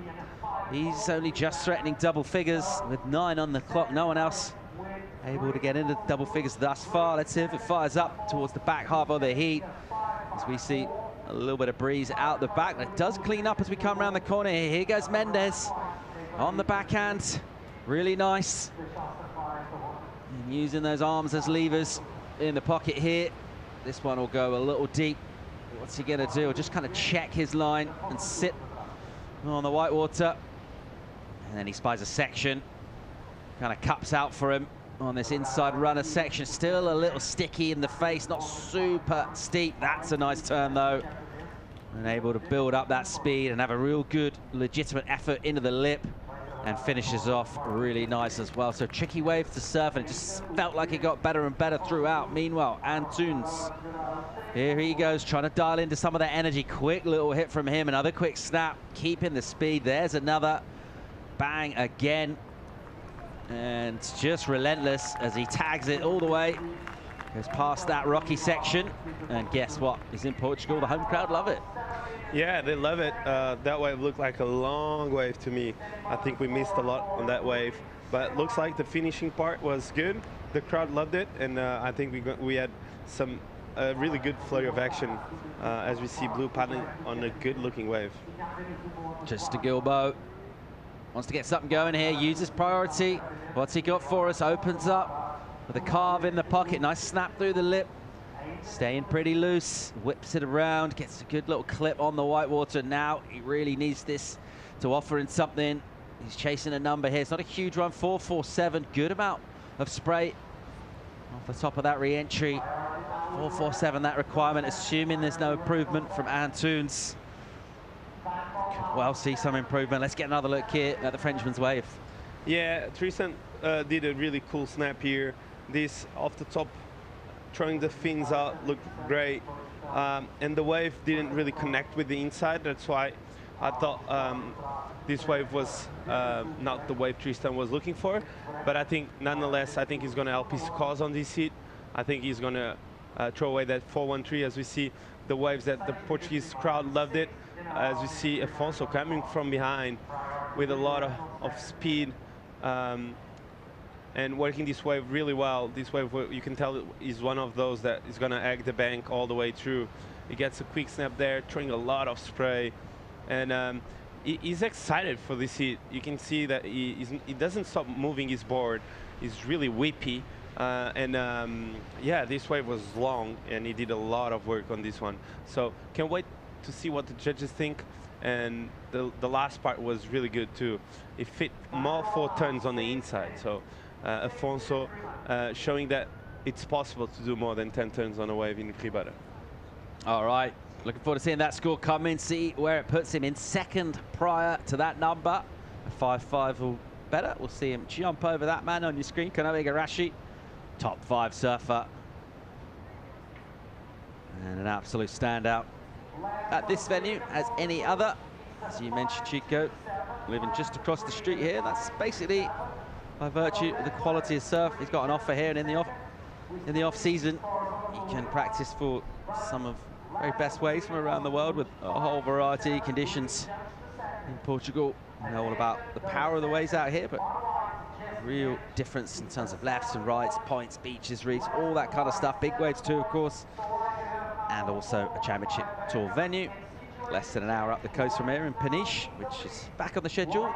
He's only just threatening double figures with 9 on the clock. No one else able to get into double figures thus far. Let's see if it fires up towards the back half of the heat, as we see a little bit of breeze out the back. But it does clean up as we come around the corner here. Here goes Mendes on the backhand. Really nice. And using those arms as levers in the pocket here. This one will go a little deep. What's he going to do? Just kind of check his line and sit on the whitewater. And then he spies a section. Kind of cups out for him on this inside runner section. Still a little sticky in the face, not super steep. That's a nice turn though. And able to build up that speed and have a real good, legitimate effort into the lip. And finishes off really nice as well. So tricky wave to surf, and it just felt like it got better and better throughout. Meanwhile, Antunes, here he goes, trying to dial into some of that energy. Quick little hit from him, another quick snap, keeping the speed. There's another bang again. And just relentless as he tags it all the way. Goes past that rocky section. And guess what? He's in Portugal. The home crowd love it. Yeah, they love it. That wave looked like a long wave to me. I think we missed a lot on that wave, but it looks like the finishing part was good. The crowd loved it, and I think we had some really good flurry of action as we see Blue paddling on a good-looking wave. Just a Gilbo wants to get something going here, uses priority. What's he got for us? Opens up with a carve in the pocket. Nice snap through the lip. Staying pretty loose, whips it around, gets a good little clip on the whitewater. Now he really needs this to offer in something. He's chasing a number here. It's not a huge run, 4.47. Good amount of spray off the top of that re-entry. 4.47, that requirement, assuming there's no improvement from Antunes. Could well see some improvement. Let's get another look here at the Frenchman's wave. Yeah, Tristan did a really cool snap here. This off the top, throwing the fins out, looked great. And the wave didn't really connect with the inside. That's why I thought this wave was not the wave Tristan was looking for. But I think, nonetheless, I think he's going to help his cause on this heat. I think he's going to throw away that 4.13 as we see the waves that the Portuguese crowd loved it. As we see Afonso coming from behind with a lot of speed. And working this wave really well. This wave, you can tell, is one of those that is going to egg the bank all the way through. He gets a quick snap there, throwing a lot of spray. And he's excited for this heat. You can see that he doesn't stop moving his board. He's really whippy. Yeah, this wave was long, and he did a lot of work on this one. So can't wait to see what the judges think. And the last part was really good, too. It fit more 4 turns on the inside. So Afonso showing that it's possible to do more than 10 turns on a wave in Ribera. All right, looking forward to seeing that score come in, see where it puts him in second prior to that number. A 5.5 or better. We'll see him jump over that man on your screen. Kanoa Igarashi, top 5 surfer. And an absolute standout at this venue as any other. As you mentioned, Chico, living just across the street here. That's basically by virtue of the quality of surf. He's got an offer here, and in the off season, he can practice for some of the very best waves from around the world with a whole variety of conditions. In Portugal, we know all about the power of the waves out here, but real difference in terms of lefts and rights, points, beaches, reefs, all that kind of stuff. Big waves too, of course, and also a championship tour venue. Less than an hour up the coast from here in Peniche, which is back on the schedule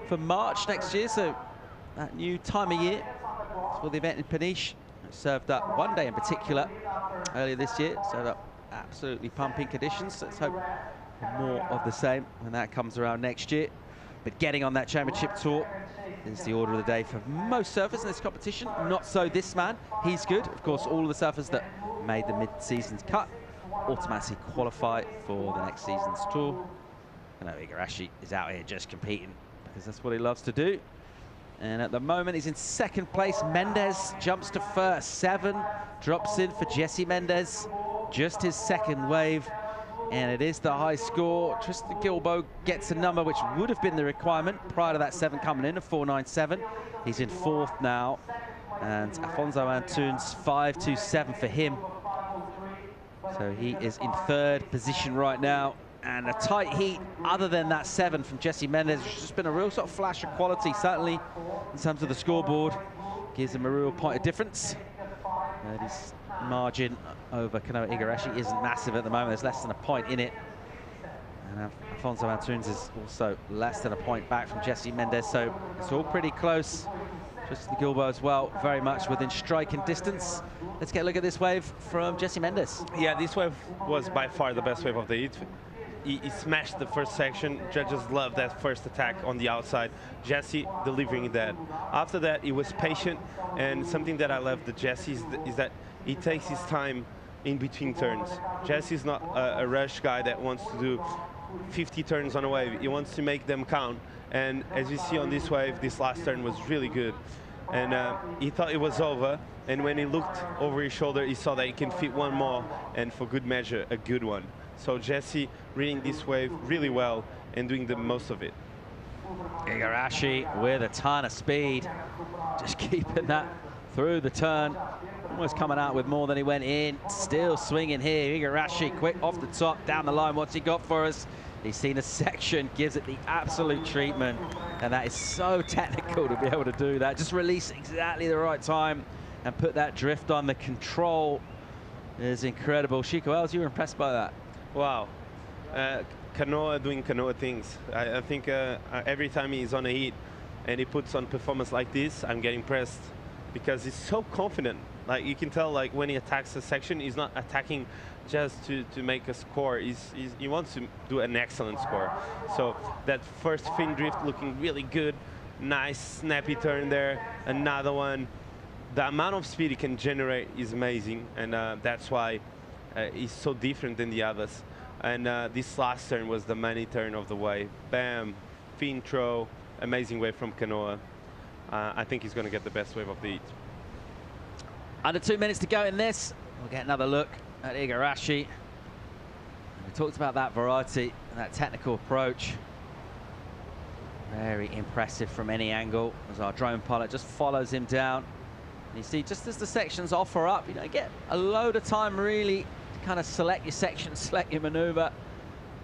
for March next year. So that new time of year for the event in Peniche. It served up one day in particular earlier this year. Served up absolutely pumping conditions. Let's hope for more of the same when that comes around next year. But getting on that championship tour is the order of the day for most surfers in this competition. Not so this man. He's good. Of course, all of the surfers that made the mid-season's cut automatically qualify for the next season's tour. Kanoa Igarashi is out here just competing because that's what he loves to do. And at the moment, he's in second place. Mendes jumps to first. 7 drops in for Jesse Mendes. Just his second wave. And it is the high score. Tristan Guilbeault gets a number which would have been the requirement prior to that 7 coming in, a 4.97. He's in 4th now. And Afonso Antunes, 5.27 for him. So he is in 3rd position right now. And a tight heat other than that 7 from Jesse Mendes, which has just been a real sort of flash of quality, certainly in terms of the scoreboard. Gives him a real point of difference. And his margin over Kanoa Igarashi isn't massive at the moment. There's less than a point in it. And Afonso Antunes is also less than a point back from Jesse Mendes, so it's all pretty close. Tristan Guilbeault as well, very much within striking distance. Let's get a look at this wave from Jesse Mendes. Yeah, this wave was by far the best wave of the heat. He smashed the first section. Judges loved that first attack on the outside. Jesse delivering that. After that, he was patient, and something that I love the Jesse is that he takes his time in between turns. Jesse's not a rush guy that wants to do 50 turns on a wave. He wants to make them count. And as you see on this wave, this last turn was really good. And he thought it was over. And when he looked over his shoulder, he saw that he can fit one more, and for good measure, a good one. So Jesse reading this wave really well and doing the most of it. Igarashi with a ton of speed, just keeping that through the turn. Almost coming out with more than he went in. Still swinging here. Igarashi quick off the top, down the line. What's he got for us? He's seen a section, gives it the absolute treatment. And that is so technical to be able to do that. Just release exactly the right time and put that drift on. The control is incredible. Chico Els, you were impressed by that? Wow. Kanoa doing Kanoa things. I think every time he's on a heat and he puts on performance like this, I'm getting impressed because he's so confident. Like you can tell, like when he attacks a section, he's not attacking just to make a score. He wants to do an excellent score. So that first fin drift looking really good. Nice snappy turn there. Another one. The amount of speed he can generate is amazing, and that's why he's so different than the others. And this last turn was the money turn of the wave. Bam, fin throw, amazing wave from Kanoa. I think he's going to get the best wave of the heat. Under 2 minutes to go in this. We'll get another look at Igarashi. We talked about that variety, that technical approach. Very impressive from any angle as our drone pilot just follows him down. And you see, just as the sections offer up, you get a load of time really to kind of select your section, select your maneuver.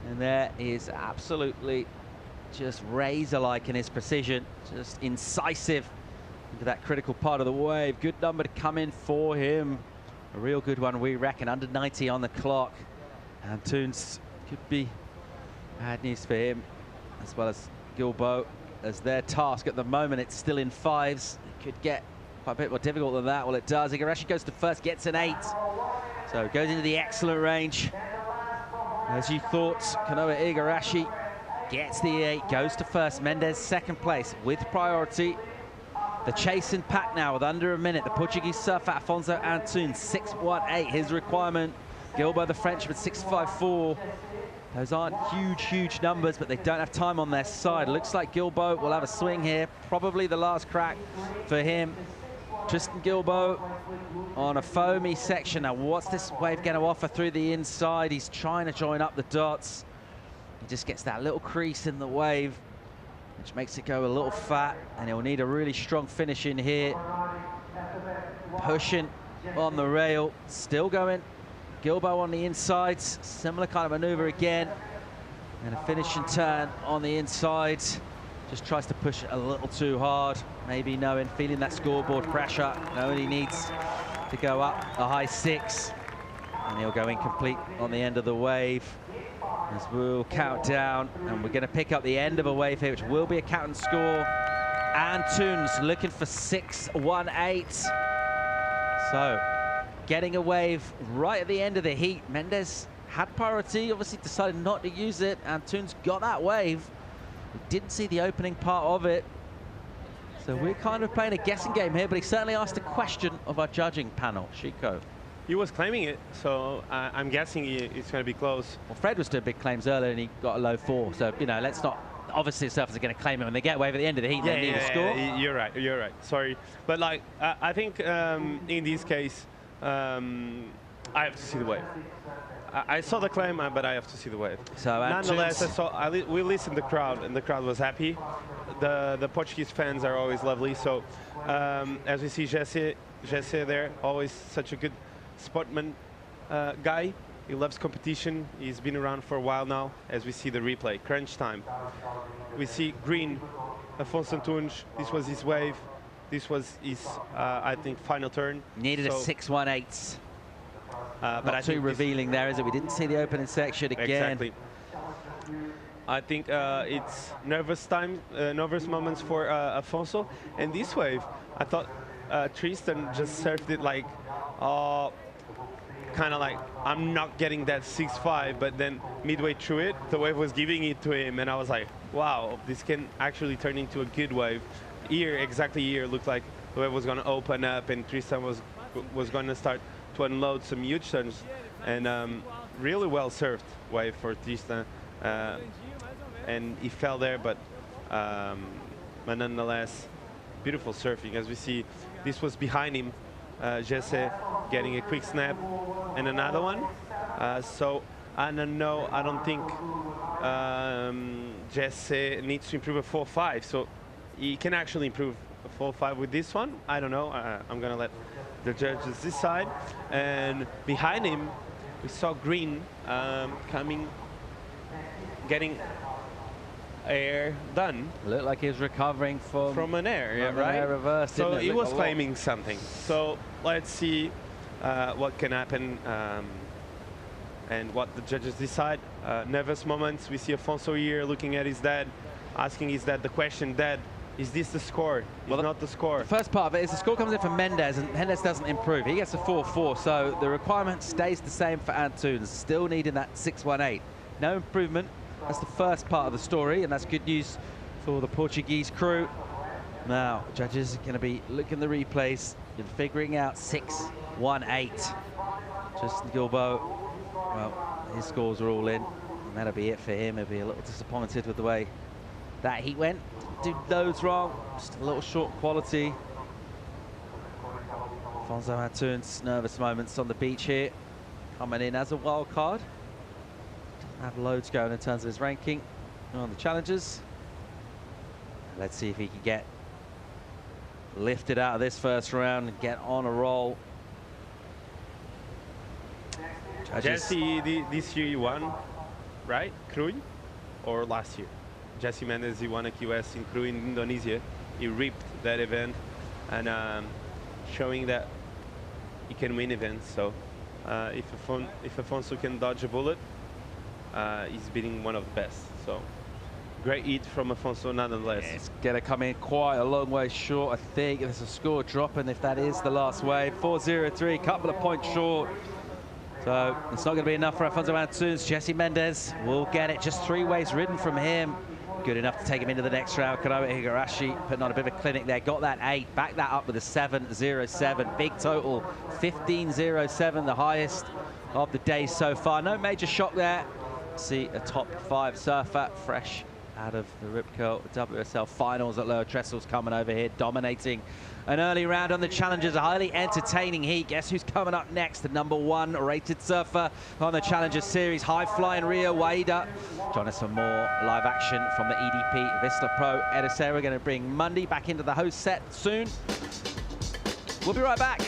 And there is absolutely just razor-like in his precision, just incisive into that critical part of the wave. Good number to come in for him. A real good one, we reckon. Under 90 on the clock. Antunes could be bad news for him, as well as Guilbeault, as their task at the moment. It's still in 5s. It could get quite a bit more difficult than that. Well, it does. Igarashi goes to first, gets an 8. So goes into the excellent range. As you thought, Kanoa Igarashi gets the 8, goes to first. Mendes second place with priority. The chasing pack now with under a minute. The Portuguese surfer Afonso Antunes, 6.18, his requirement. Guilbeault, the Frenchman, 6.54. Those aren't huge numbers, but they don't have time on their side. Looks like Guilbeault will have a swing here. Probably the last crack for him. Tristan Guilbeault on a foamy section. Now, what's this wave going to offer through the inside? He's trying to join up the dots. He just gets that little crease in the wave, which makes it go a little fat, and he'll need a really strong finish in here. Pushing on the rail, still going. Guilbeault on the insides, similar kind of maneuver again. And a finishing turn on the inside. Just tries to push it a little too hard. Maybe feeling that scoreboard pressure, knowing he needs to go up a high 6. And he'll go incomplete on the end of the wave. As we'll count down, and we're going to pick up the end of a wave here, which will be a count and score. Antunes looking for 6.18. So, getting a wave right at the end of the heat. Mendes had priority, obviously decided not to use it. Antunes got that wave. We didn't see the opening part of it. So we're kind of playing a guessing game here, but he certainly asked a question of our judging panel, Chico. He was claiming it, so I'm guessing it's going to be close. Well, Fred was doing big claims earlier, and he got a low 4. So, you know, let's not... Obviously, the surfers are going to claim it when they get away at the end of the heat. They need a score. Yeah, you're right. Sorry. But, like, I think in this case, I have to see the wave. I saw the claim, but I have to see the wave. So, nonetheless, we listened to the crowd, and the crowd was happy. The Portuguese fans are always lovely. So, as we see Jesse there, always such a good sportsman guy. He loves competition. He's been around for a while now. As we see the replay, crunch time. We see green, Afonso Antunes. This was his wave. This was his, I think, final turn. Needed a 6.18. But Not I too think revealing there, is it? We didn't see the opening section again. Exactly. I think it's nervous moments for Afonso. And this wave, I thought Tristan just surfed it like, kind of like, I'm not getting that 6.5, but then midway through it, the wave was giving it to him, and I was like, wow, this can actually turn into a good wave. Exactly here, looked like the wave was going to open up, and Tristan was going to start to unload some huge turns, and really well surfed wave for Tristan, and he fell there, but nonetheless, beautiful surfing. As we see, this was behind him, Jesse getting a quick snap and another one. So I don't think Jesse needs to improve a 4.5. So he can actually improve a 4.5 with this one. I don't know. I'm going to let the judges decide. And behind him, we saw Green getting air done. Looked like he was recovering from an air, yeah, right? Air reverse, so he was claiming something. So let's see what can happen and what the judges decide. Nervous moments. We see Afonso here looking at his dad, asking his dad the question, Dad, is this the score? Well, not the score. The first part of it is the score comes in for Mendes, and Mendes doesn't improve. He gets a 4.4, so the requirement stays the same for Antunes, still needing that 6.18. No improvement. That's the first part of the story, and that's good news for the Portuguese crew. Now, judges are going to be looking at the replays and figuring out 6.18. Justin Gilbo, well, his scores are all in, and that'll be it for him. He'll be a little disappointed with the way that heat went. Did loads wrong, just a little short quality. Afonso Antunes, nervous moments on the beach here, coming in as a wild card. Have loads going in terms of his ranking on the challenges. Let's see if he can get lifted out of this first round and get on a roll. Jesse, this year he won, right? Krui? Or last year? Jesse Mendes, he won a QS in Krui in Indonesia. He ripped that event and showing that he can win events. So if Afonso can dodge a bullet, he's beating one of the best. So great hit from Afonso nonetheless. Yeah, it's going to come in quite a long way short, I think. There's a score dropping if that is the last wave. 4.03, couple of points short. So it's not going to be enough for Afonso Antunes. Jesse Mendes will get it. Just 3 waves ridden from him. Good enough to take him into the next round. Kanoa Higurashi putting on a bit of a clinic there. Got that 8. Back that up with a 7.07. Big total, 15.07, the highest of the day so far. No major shock there. See a top 5 surfer fresh out of the Rip Curl WSL finals at Lower Trestles coming over here, dominating an early round on the Challengers. A highly entertaining heat. Guess who's coming up next? The #1 rated surfer on the Challengers series, high-flying Rio Waida. Join us for more live action from the EDP Vissla Pro Ericeira. We're going to bring Mundy back into the host set soon. We'll be right back.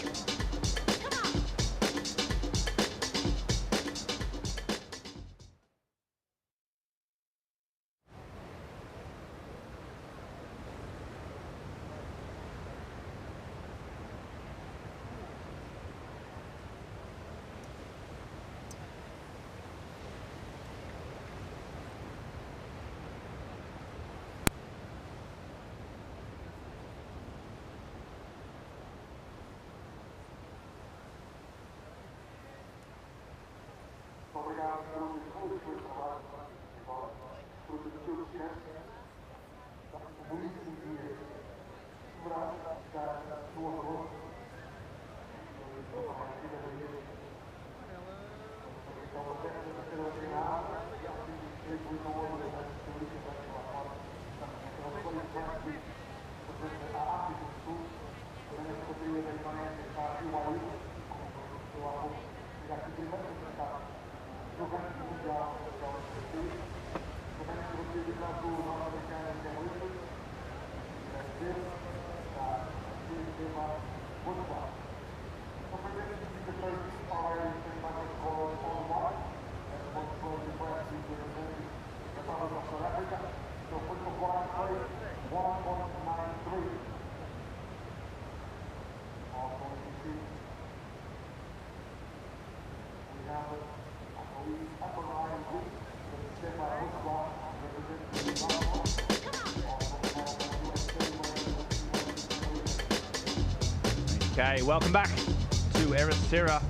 Okay, welcome back to Ericeira.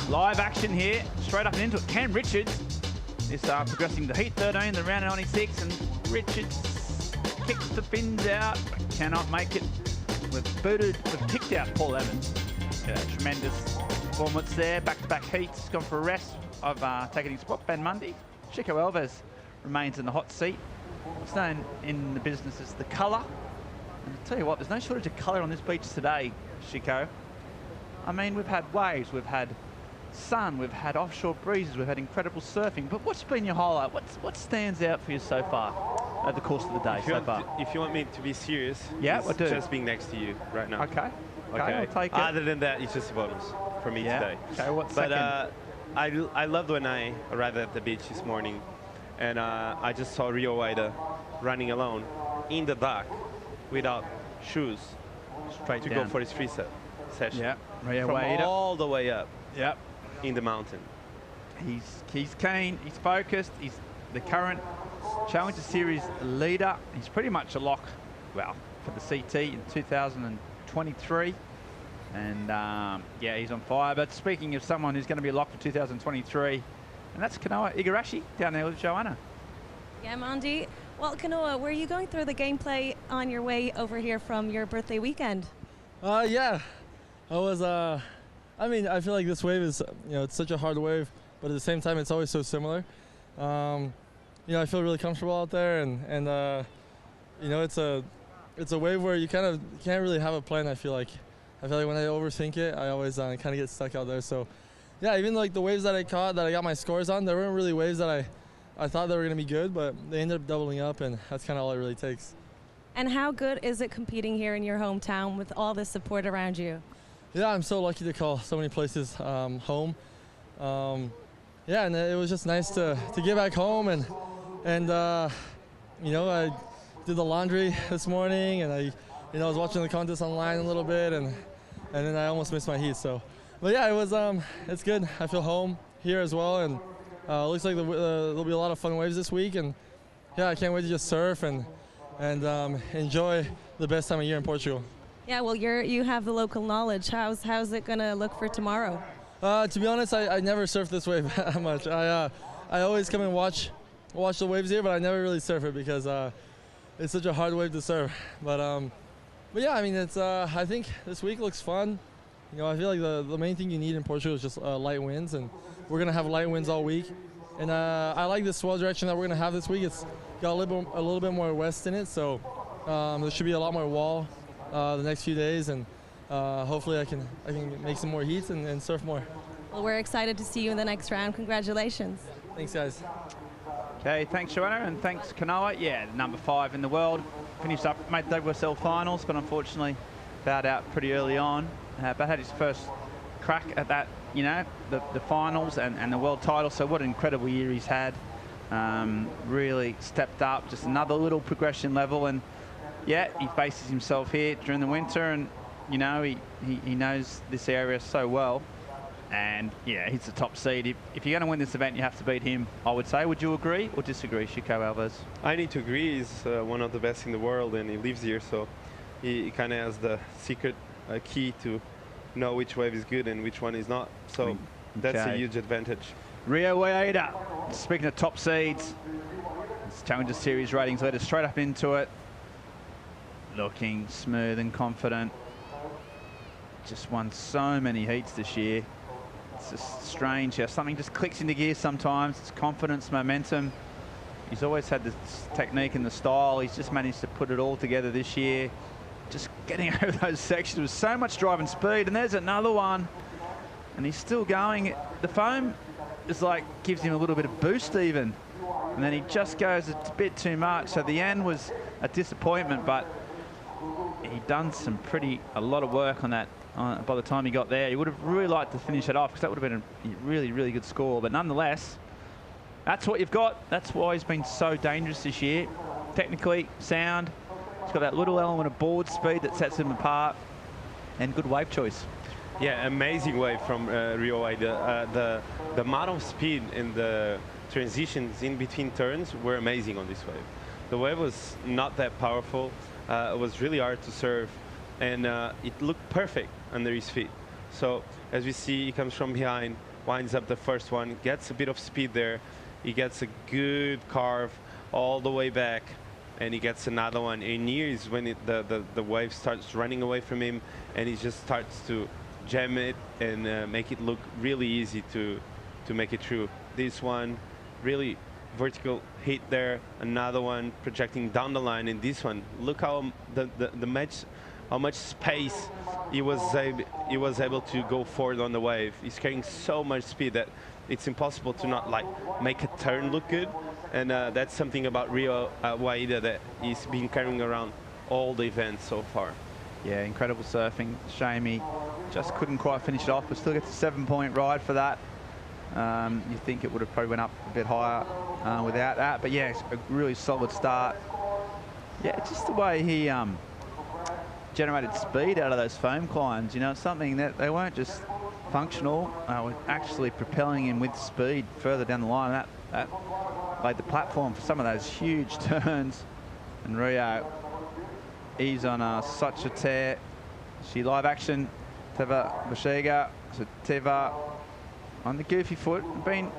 Live action here, straight up and into it. Cam Richards is progressing to heat 13, the round 96, and Richards kicks the fins out, but cannot make it. We've picked out Paul Evans. Yeah, tremendous performance there. Back-to-back heats, gone for a rest of taking his spot. Ben Mundy. Chico Alves remains in the hot seat. It's known in the business as the colour. And I'll tell you what, there's no shortage of colour on this beach today, Chico. I mean, we've had waves, we've had sun, we've had offshore breezes, we've had incredible surfing. But what's been your highlight? What stands out for you so far over the course of the day so far? If you want me to be serious, yeah, it's just being next to you right now. Okay. I'll take it. Other than that, it's just a bonus for me today. Okay, what's but second? I loved when I arrived at the beach this morning, and I just saw Rio Waida running alone in the dock without shoes, straight to down. go for his free session. Yeah, Rio from Waida. all the way up. Yep. In the mountain. He's keen. He's focused. He's the current Challenger Series leader. He's pretty much a lock. Well, for the CT in 2023. And yeah, he's on fire. But speaking of someone who's going to be locked for 2023, and that's Kanoa Igarashi down there with Joanna. Yeah, Mandy. Well, Kanoa, were you going through the gameplay on your way over here from your birthday weekend? Yeah, I was. I mean, I feel like this wave is, it's such a hard wave, but at the same time, it's always so similar. I feel really comfortable out there, and it's a wave where you kind of can't really have a plan. I feel like when I overthink it, I always kind of get stuck out there. So, yeah, even like the waves that I caught, that I got my scores on, there weren't really waves that I thought they were going to be good, but they ended up doubling up, and that's kind of all it really takes. And how good is it competing here in your hometown with all this support around you? Yeah, I'm so lucky to call so many places home. Yeah, and it was just nice to get back home, and I did the laundry this morning, and I was watching the contest online a little bit, and then I almost missed my heat. So, but yeah, it was it's good. I feel home here as well, and it looks like there'll be a lot of fun waves this week, and yeah, I can't wait to just surf and enjoy the best time of year in Portugal. Yeah, well, you have the local knowledge. How's it gonna look for tomorrow? To be honest, I never surf this wave that much. I always come and watch the waves here, but I never really surf it because it's such a hard wave to surf. But yeah, I mean, it's I think this week looks fun. I feel like the main thing you need in Portugal is just light winds, and we're gonna have light winds all week. And I like the swell direction that we're gonna have this week. It's got a little bit more west in it, so there should be a lot more wall the next few days, and hopefully I can make some more heats and surf more. Well, we're excited to see you in the next round. Congratulations. Thanks, guys. Okay, thanks, Joanna, and thanks, Kanoa. Yeah, number 5 in the world. Finished up, made the WSL finals, but unfortunately bowed out pretty early on. But had his first crack at that, the finals and the world title. So what an incredible year he's had. Really stepped up, just another little progression level. And yeah, he faces himself here during the winter, and he knows this area so well. And yeah, he's the top seed. If you're going to win this event, you have to beat him, I would say. Would you agree or disagree, Chico Alves? I need to agree. He's one of the best in the world, and he lives here, so he kind of has the secret key to know which wave is good and which one is not. So that's a huge advantage. Rio Waida, speaking of top seeds, it's Challenger Series ratings leader, straight up into it. Looking smooth and confident. just won so many heats this year. It's just strange how something just clicks into gear sometimes. It's confidence, momentum. He's always had the technique and the style. He's just managed to put it all together this year. Just getting over those sections with so much drive and speed. And there's another one. And he's still going. The foam is like, gives him a little bit of boost even. And then he just goes a bit too much. So the end was a disappointment, but he done a lot of work on that. By the time he got there, he would have really liked to finish it off, because that would have been a really, really good score. But nonetheless, that's what you've got. That's why he's been so dangerous this year. Technically sound. He's got that little element of board speed that sets him apart, and good wave choice. Yeah, amazing wave from Rio Waida. The amount of speed and the transitions in between turns were amazing on this wave. The wave was not that powerful. It was really hard to serve, and it looked perfect under his feet. So as we see, he comes from behind, winds up the first one, gets a bit of speed there. He gets a good carve all the way back, and he gets another one. And here's when the wave starts running away from him, and he just starts to jam it and make it look really easy to make it through. This one, really vertical hit there, another one projecting down the line, and this one, look how how much space he was able to go forward on the wave. He's carrying so much speed that it's impossible to not like make a turn look good, and that's something about Rio Waida that he's been carrying around all the events so far. Yeah, incredible surfing. Shame he just couldn't quite finish it off, but still gets a 7-point ride for that. You think it would have probably went up a bit higher without that, but yeah, it's a really solid start. Yeah, just the way he generated speed out of those foam climbs. You know, it's something that they weren't just functional, were actually propelling him with speed further down the line. That laid the platform for some of those huge turns. And Rio, he's on such a tear. See live action, Teva Bashiga. So Teva on the goofy foot, been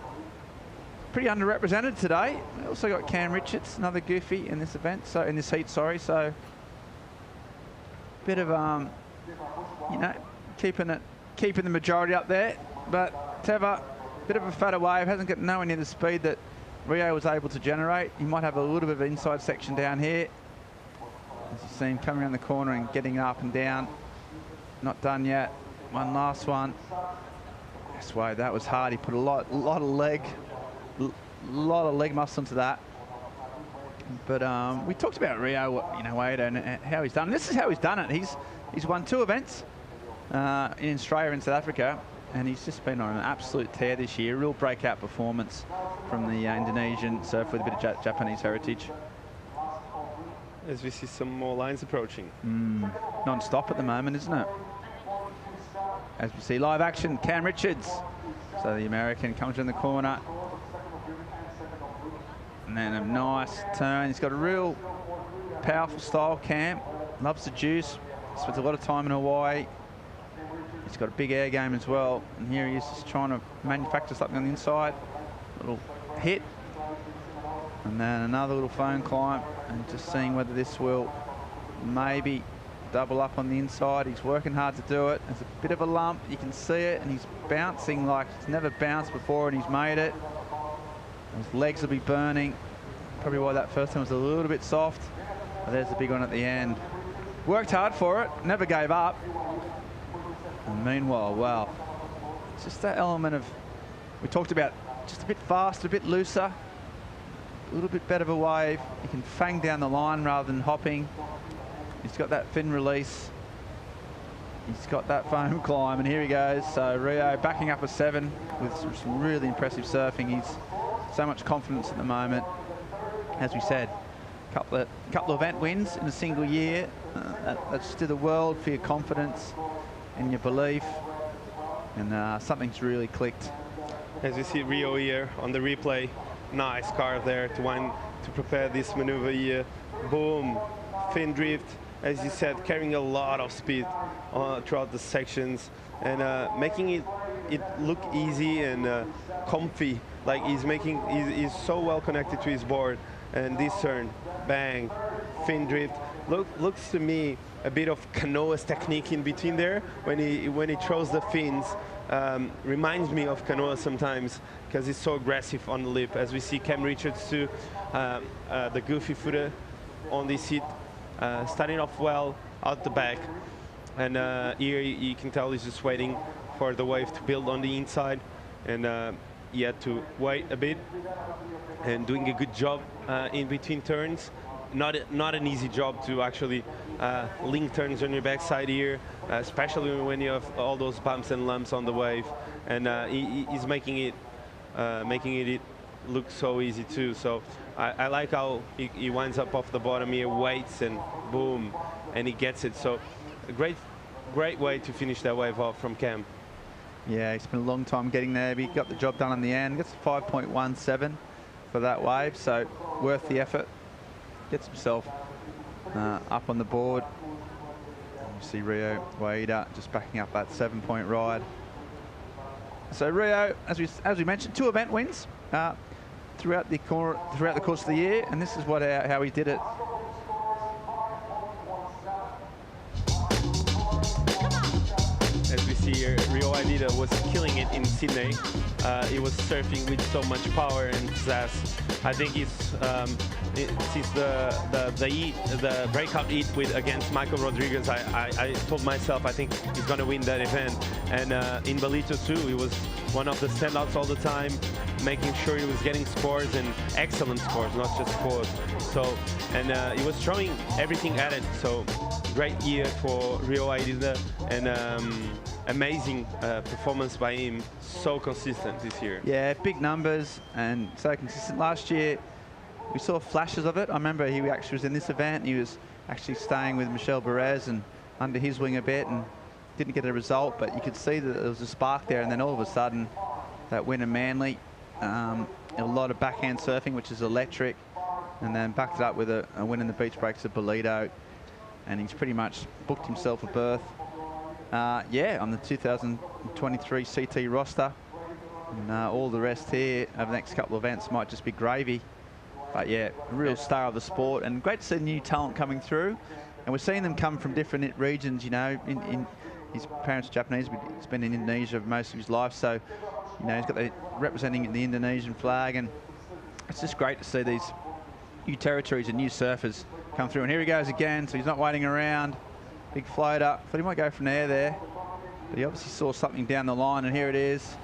pretty underrepresented today. We also got Cam Richards, another goofy in this event, so in this heat, sorry. So bit of you know, keeping the majority up there. But Teva, bit of a fatter wave, hasn't got nowhere near the speed that Rio was able to generate. He might have a little bit of inside section down here. As you see him coming around the corner and getting up and down. Not done yet. One last one. This way, that was hard. He put a lot of leg muscle into that. But we talked about Rio, you know, Waida and how he's done. This is how he's done it. He's won 2 events in Australia and South Africa, and he's just been on an absolute tear this year. Real breakout performance from the Indonesian surfer with a bit of Japanese heritage. As we see some more lines approaching. Non-stop at the moment, isn't it? As we see live action, Cam Richards. So the American comes in the corner. And then a nice turn. He's got a real powerful style, Cam. Loves the juice. Spends a lot of time in Hawaii. He's got a big air game as well. And here he is just trying to manufacture something on the inside. Little hit. And then another little phone climb. And just seeing whether this will maybe double up on the inside. He's working hard to do it. There's a bit of a lump. You can see it. And he's bouncing like he's never bounced before, and he's made it. His legs will be burning. Probably why that first one was a little bit soft. But there's the big one at the end. Worked hard for it. Never gave up. And meanwhile, wow. It's just that element of, we talked about just a bit faster, a bit looser. A little bit better of a wave. You can fang down the line rather than hopping. He's got that fin release. He's got that foam climb, and here he goes. So Rio backing up a 7 with some really impressive surfing. He's so much confidence at the moment. As we said, couple of event wins in a single year. That's to the world for your confidence and your belief. And something's really clicked. As we see Rio here on the replay, nice carve there to prepare this maneuver here. Boom, fin drift. As you said, carrying a lot of speed throughout the sections, and making it look easy and comfy. Like he's so well connected to his board. And this turn, bang, fin drift, looks to me a bit of Canoa's technique in between there when he throws the fins. Reminds me of Canoa sometimes because he's so aggressive on the lip, as we see Cam Richards too, the goofy footer on this heat, starting off well out the back, and here you can tell he's just waiting for the wave to build on the inside, and he had to wait a bit and doing a good job in between turns. Not an easy job to actually link turns on your backside here, especially when you have all those bumps and lumps on the wave, and he's making it look so easy too. So I like how he winds up off the bottom here, waits, and boom, and he gets it. So a great way to finish that wave off from Cam. Yeah, he spent a long time getting there, but he got the job done in the end. Gets 5.17 for that wave, so worth the effort. Gets himself up on the board. And you see Rio Waida just backing up that 7-point ride. So Rio, as we mentioned, 2 event wins throughout the course of the year, and this is how he did it. As we see here, Rio Waida was killing it in Sydney. He was surfing with so much power and pizzazz. I think since the breakout heat against Michael Rodriguez, I told myself I think he's going to win that event. And in Balito too, he was one of the standouts all the time, making sure he was getting scores, and excellent scores, not just scores. So, and he was throwing everything at it. So great year for Rio Waida, and amazing performance by him. So consistent this year. Yeah, big numbers and so consistent. Last year we saw flashes of it. I remember he actually was in this event. He was actually staying with Michel Perez and under his wing a bit, and didn't get a result, but you could see that there was a spark there, and then all of a sudden that win in Manly, a lot of backhand surfing, which is electric, and then backed it up with a win in the beach breaks at Balito, and he's pretty much booked himself a berth on the 2023 CT roster, and all the rest here over the next couple of events might just be gravy. But yeah, real star of the sport, and great to see new talent coming through, and we're seeing them come from different regions. You know, in his parents are Japanese, but he's been in Indonesia most of his life, so you know he's got representing the Indonesian flag, and it's just great to see these new territories and new surfers come through. And here he goes again, so he's not waiting around. Big floater. Thought he might go from there, but he obviously saw something down the line, and here it is.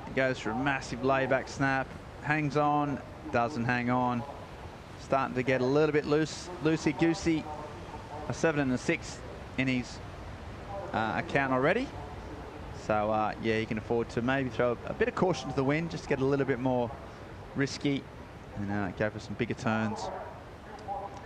He goes for a massive layback snap, hangs on, doesn't hang on. Starting to get a little bit loosey-goosey. A 7 and a 6 in his account already. So yeah, he can afford to maybe throw a bit of caution to the wind, just to get a little bit more risky, and go for some bigger turns.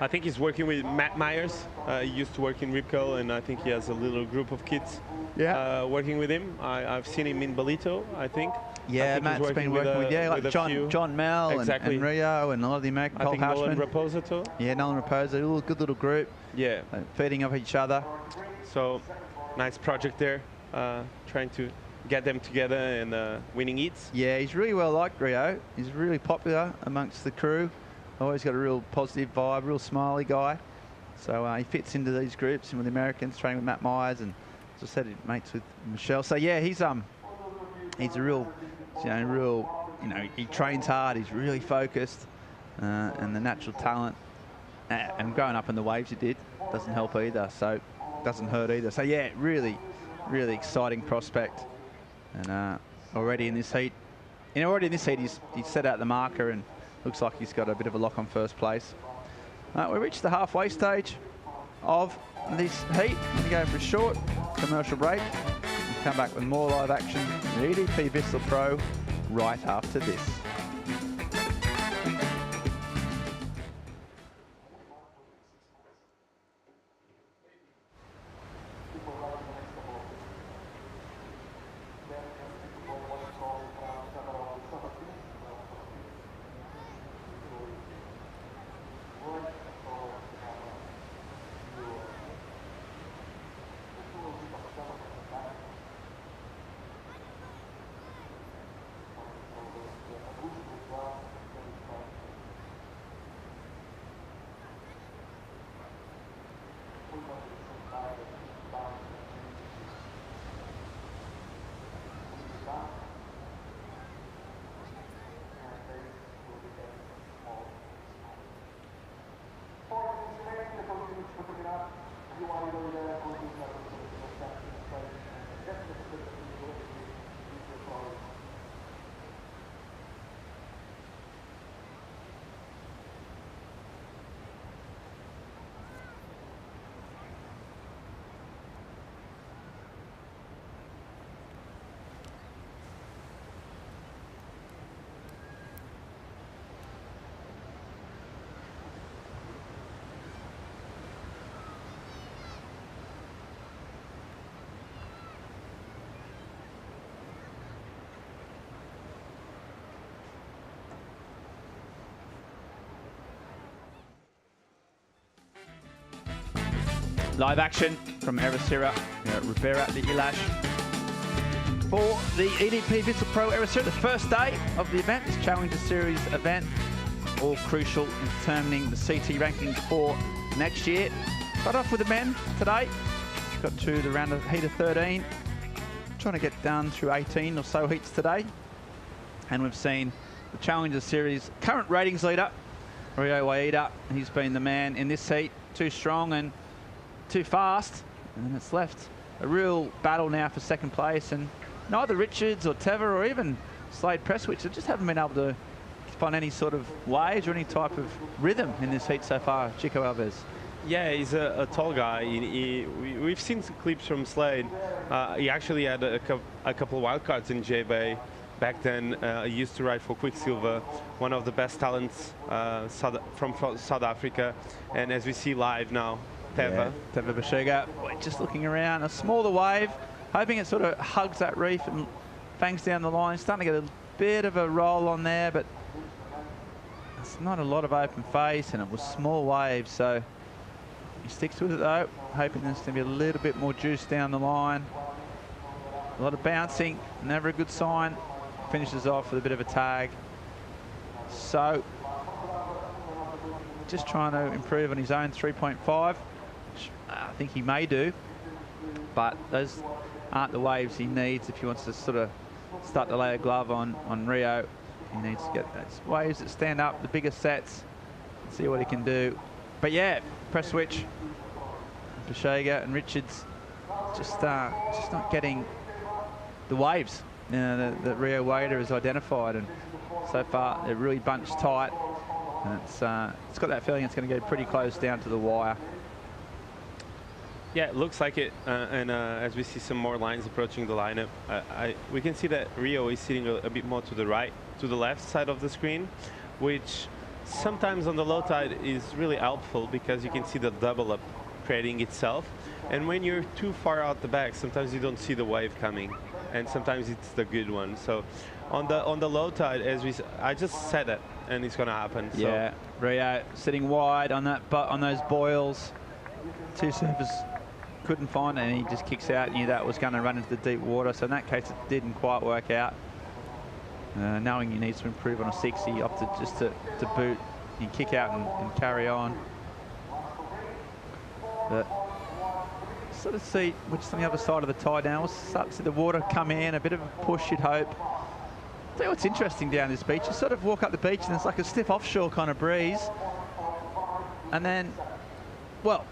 I think he's working with Matt Myers. He used to work in Ripco, and I think he has a little group of kids working with him. I've seen him in Balito, I think. Yeah, Matt's been working with like John Mel and Rio and a lot of the American Cole Houshman. Nolan Raposa too. Yeah, Nolan Raposa, good little group. Yeah. Feeding off each other. So, nice project there, trying to get them together and winning heats. Yeah, he's really well liked, Rio. He's really popular amongst the crew. Always got a real positive vibe, real smiley guy. So he fits into these groups and with the Americans, training with Matt Myers, and as I said, he mates with Michelle. So yeah, he's a real, he trains hard. He's really focused, and the natural talent, and growing up in the waves, he doesn't help either. So doesn't hurt either. So yeah, really, really exciting prospect, and already in this heat, he's set out the marker and looks like he's got a bit of a lock on first place. We reached the halfway stage of this heat. We're going to go for a short commercial break and come back with more live action in the EDP Vissla Pro right after this. Live action from Ericeira here at Ribera de Ilash for the EDP Vissla Pro Ericeira, the first day of the event, this Challenger Series event, all crucial in determining the CT rankings for next year. Start off with the men today. Got to the round of heat of 13. Trying to get down through 18 or so heats today. And we've seen the Challenger Series current ratings leader, Rio Waida. He's been the man in this heat, too strong and too fast. And it's left a real battle now for second place. And neither Richards or Teva or even Slade Presswich just haven't been able to find any sort of waves or any type of rhythm in this heat so far, Chico Alves. Yeah, he's a tall guy. We've seen some clips from Slade. He actually had a couple of wild cards in J-Bay. Back then, he used to ride for Quicksilver, one of the best talents from South Africa. And as we see live now, Teva. Yeah, Teva Bashega, just looking around, a smaller wave, hoping it sort of hugs that reef and fangs down the line. Starting to get a bit of a roll on there, but it's not a lot of open face, and it was small waves, so he sticks with it though, hoping there's going to be a little bit more juice down the line. A lot of bouncing, never a good sign. Finishes off with a bit of a tag. So, just trying to improve on his own 3.5, which I think he may do, but those aren't the waves he needs if he wants to sort of start to lay a glove on Rio. He needs to get those waves that stand up, the bigger sets, see what he can do. But yeah, Presswich, Bashega and Richards just not getting the waves that Rio Waida has identified, and so far they're really bunched tight, and it's got that feeling it's going to get pretty close down to the wire. Yeah, it looks like it, and as we see some more lines approaching the lineup, we can see that Rio is sitting a bit more to the right, to the left side of the screen, which sometimes on the low tide is really helpful because you can see the double up creating itself, and when you're too far out the back, sometimes you don't see the wave coming, and sometimes it's the good one. So on the low tide, I just said it, and it's going to happen. So. Yeah, Rio sitting wide on on those boils. Two surfers couldn't find it, and he just kicks out. Knew that was going to run into the deep water, so in that case it didn't quite work out. Knowing he needs to improve on a 6, he opted just to boot and kick out and carry on. But sort of see which is on the other side of the tide now. We'll start to see the water come in, a bit of a push, you'd hope. I'll tell you what's interesting down this beach. You sort of walk up the beach and it's like a stiff offshore kind of breeze. And then, well,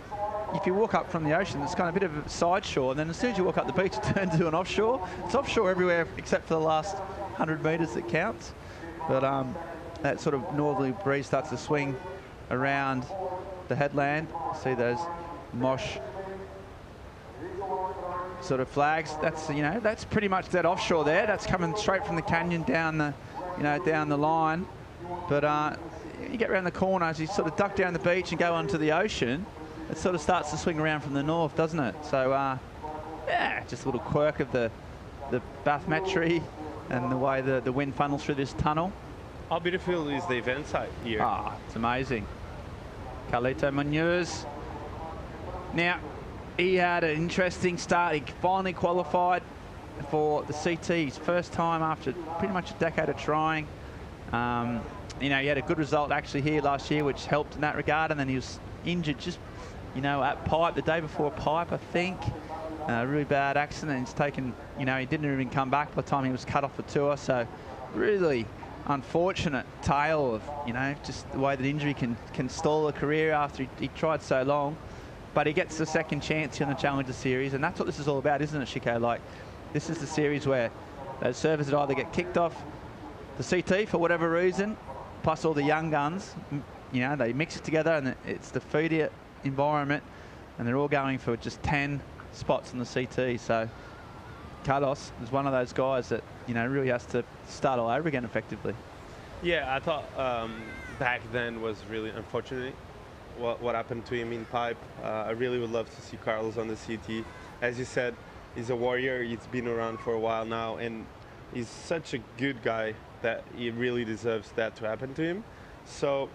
if you walk up from the ocean, it's kind of a bit of a side shore. And then as soon as you walk up the beach, it turns into an offshore. It's offshore everywhere except for the last 100 metres that counts. But that sort of northerly breeze starts to swing around the headland. See those mosh sort of flags. That's, you know, that's pretty much that offshore there. That's coming straight from the canyon down the, you know, down the line. But you get around the corner as you sort of duck down the beach and go onto the ocean, it sort of starts to swing around from the north, doesn't it? So yeah, just a little quirk of the bathymetry and the way the wind funnels through this tunnel. How beautiful is the event site here? Ah, it's amazing. Carlito Munoz. Now, he had an interesting start. He finally qualified for the CT, his first time after pretty much a decade of trying. You know, he had a good result actually here last year, which helped in that regard, and then he was injured just, you know, at Pipe, the day before Pipe, I think. Really bad accident. He's taken, you know, he didn't even come back by the time he was cut off the tour, so really unfortunate tale of, you know, just the way that injury can stall a career after he tried so long. But he gets the second chance here in the Challenger Series, and that's what this is all about, isn't it, Chico? Like, this is the series where those surfers that either get kicked off the CT for whatever reason, plus all the young guns, you know, they mix it together, and it's the feeder environment, and they're all going for just 10 spots on the CT. So Carlos is one of those guys that, you know, really has to start all over again effectively. Yeah, I thought back then was really unfortunate what happened to him in Pipe. I really would love to see Carlos on the CT. As you said, he's a warrior. He's been around for a while now, and he's such a good guy that he really deserves that to happen to him. So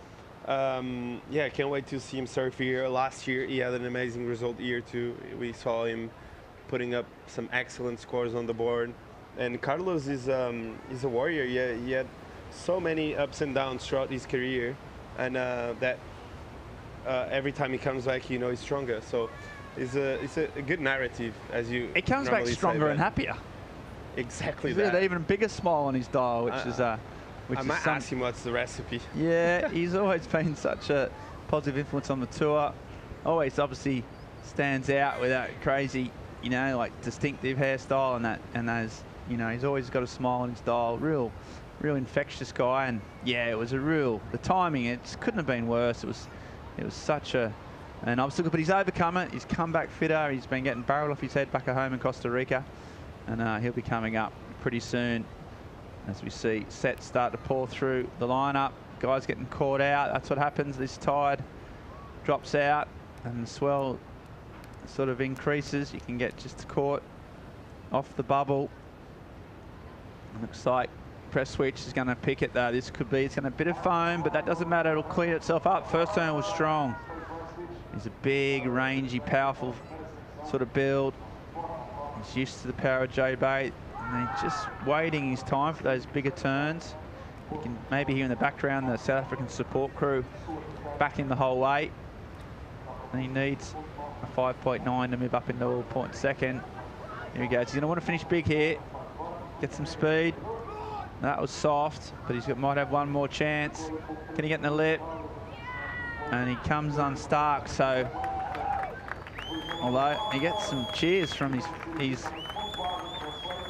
Yeah, can't wait to see him surf here. Last year he had an amazing result here too. We saw him putting up some excellent scores on the board. And Carlos is a warrior. Yeah, he had so many ups and downs throughout his career, and that every time he comes back, you know, he's stronger. So it's a good narrative, as you. He comes back stronger and happier. Exactly. He's got an even bigger smile on his dial, which is I might ask him what's the recipe. Yeah, he's always been such a positive influence on the tour. Always obviously stands out with that crazy, you know, like distinctive hairstyle and those, you know, he's always got a smile on his dial. Real infectious guy. And yeah, it was the timing, it just couldn't have been worse. It was such an obstacle, but he's overcome it. He's come back fitter. He's been getting barreled off his head back at home in Costa Rica, and he'll be coming up pretty soon. As we see sets start to pour through the lineup, guys getting caught out. That's what happens. This tide drops out and the swell sort of increases. You can get just caught off the bubble. Looks like press switch is going to pick it though. It's going to a bit of foam, but that doesn't matter. It'll clean itself up. First turn was strong. He's a big, rangy, powerful sort of build. He's used to the power of J-bait. And he's just waiting his time for those bigger turns. You can maybe hear in the background the South African support crew backing the whole way. And he needs a 5.9 to move up into all point second. Here he goes. He's going to want to finish big here. Get some speed. That was soft, but might have one more chance. Can he get in the lip? And he comes unstuck. So, although he gets some cheers from his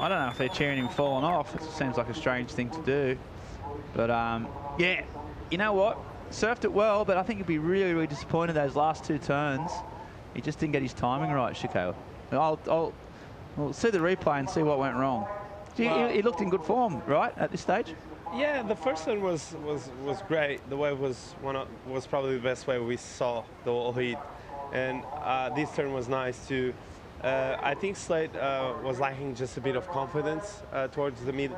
I don't know if they're cheering him falling off. It seems like a strange thing to do. But, yeah, you know what? Surfed it well, but I think he'd be really, really disappointed those last two turns. He just didn't get his timing right, Chico. We'll see the replay and see what went wrong. He looked in good form, right, at this stage? Yeah, the first one was great. The wave was probably the best wave we saw the whole heat. And this turn was nice too. I think Slate was lacking just a bit of confidence towards the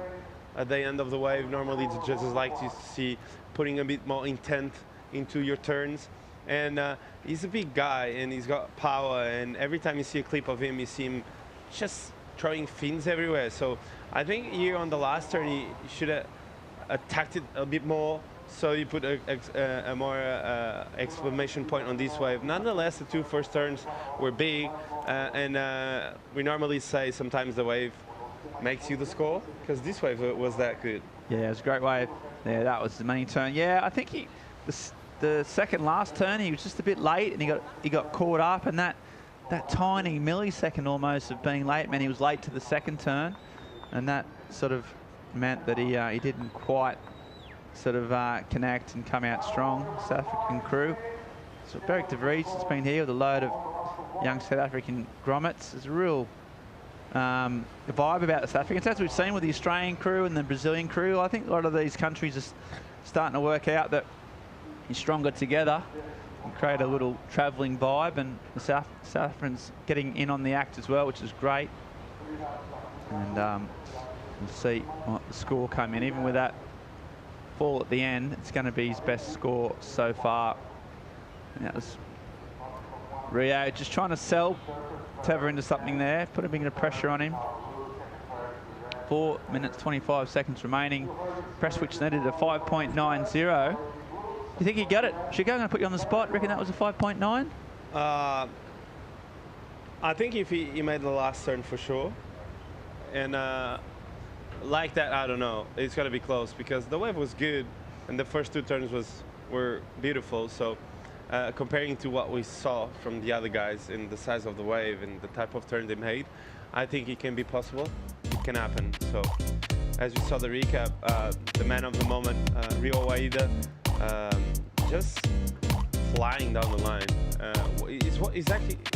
end of the wave. Normally the judges like to see putting a bit more intent into your turns. And he's a big guy and he's got power, and every time you see a clip of him, you see him just throwing fins everywhere. So I think here on the last turn, he should have attacked it a bit more. So you put a more exclamation point on this wave. Nonetheless, the two first turns were big, and we normally say sometimes the wave makes you the score, because this wave was that good. Yeah, it was a great wave. Yeah, that was the main turn. Yeah, I think the second last turn, he was just a bit late, and he got caught up, and that tiny millisecond almost of being late meant he was late to the second turn, and that sort of meant that he didn't quite sort of connect and come out strong. South African crew. So Beric de Vries has been here with a load of young South African grommets. There's a real vibe about the South Africans, as we've seen with the Australian crew and the Brazilian crew. I think a lot of these countries are starting to work out that you're stronger together and create a little travelling vibe, and the South Africans getting in on the act as well, which is great. And we'll see what the score come in. Even with that fall at the end, it's going to be his best score so far. And that was Rio just trying to sell Teva into something there, put a bit of pressure on him. 4 minutes 25 seconds remaining. Press switch needed a 5.90. Do you think he got it? Chico, I'm going to put you on the spot. Reckon that was a 5.9? I think if he made the last turn for sure. And like that, I don't know. It's got to be close, because the wave was good and the first two turns were beautiful. So comparing to what we saw from the other guys in the size of the wave and the type of turn they made, I think it can be possible. It can happen. So as you saw the recap, the man of the moment, Rio Waida, just flying down the line.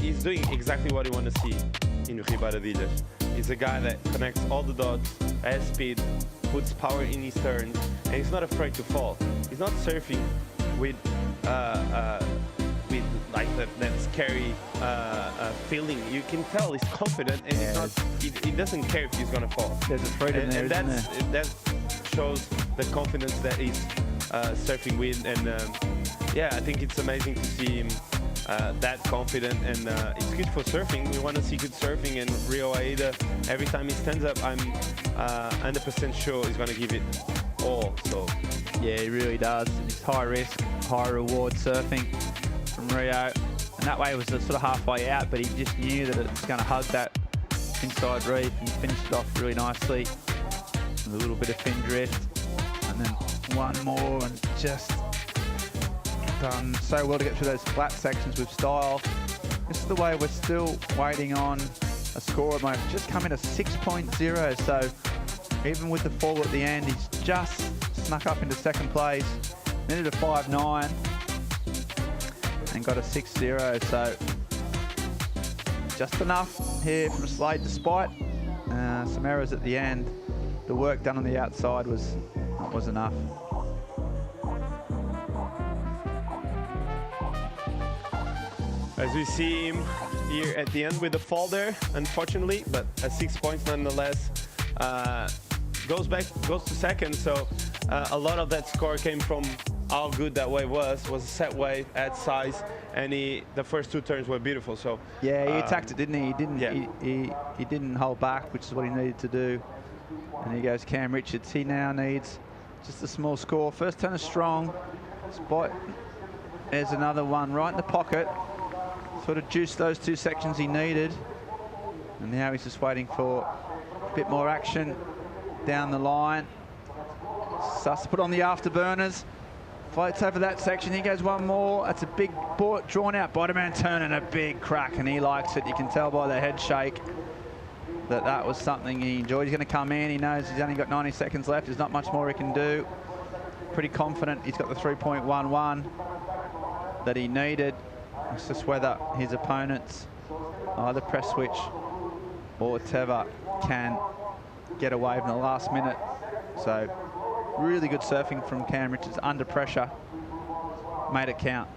He's doing exactly what you want to see in Rio Waida. He's a guy that connects all the dots, has speed, puts power in his turns, and he's not afraid to fall. He's not surfing with like that scary feeling. You can tell he's confident, and he doesn't care if he's gonna fall. There's a freedom there, isn't there? That shows the confidence that he's surfing with, and Yeah, I think it's amazing to see him that confident, and it's good for surfing. We want to see good surfing, and Rio Waida, every time he stands up, I'm 100% sure he's going to give it all. So yeah, he really does. It's high risk, high reward surfing from Rio, and that way it was sort of halfway out, but he just knew that it was going to hug that inside reef, and he finished it off really nicely with a little bit of fin drift, and then one more, and just done so well to get through those flat sections with style. This is the way we're still waiting on a score at the moment. Just come in a 6.0, so even with the fall at the end, he's just snuck up into second place. Needed a 5.9 and got a 6.0, so just enough here from Slade, despite some errors at the end. The work done on the outside was enough. As we see him here at the end with the fall there, unfortunately, but at 6 points nonetheless, goes to second. So a lot of that score came from how good that wave was a set wave at size, and the first two turns were beautiful. So yeah, he attacked it, didn't he? He didn't. Yeah. He didn't hold back, which is what he needed to do. And here goes Cam Richards. He now needs just a small score. First turn is strong. Spot. There's another one right in the pocket. Sort of juiced those two sections he needed, and now he's just waiting for a bit more action down the line. Starts to put on the afterburners, floats over that section. He goes one more. That's a big drawn out bottom man turn and a big crack, and he likes it. You can tell by the head shake that was something he enjoyed. He's going to come in. He knows he's only got 90 seconds left. There's not much more he can do. Pretty confident he's got the 3.11 that he needed. It's just whether his opponents, either press switch or Teva, can get a wave in the last minute. So really good surfing from Cam Richards under pressure. Made it count.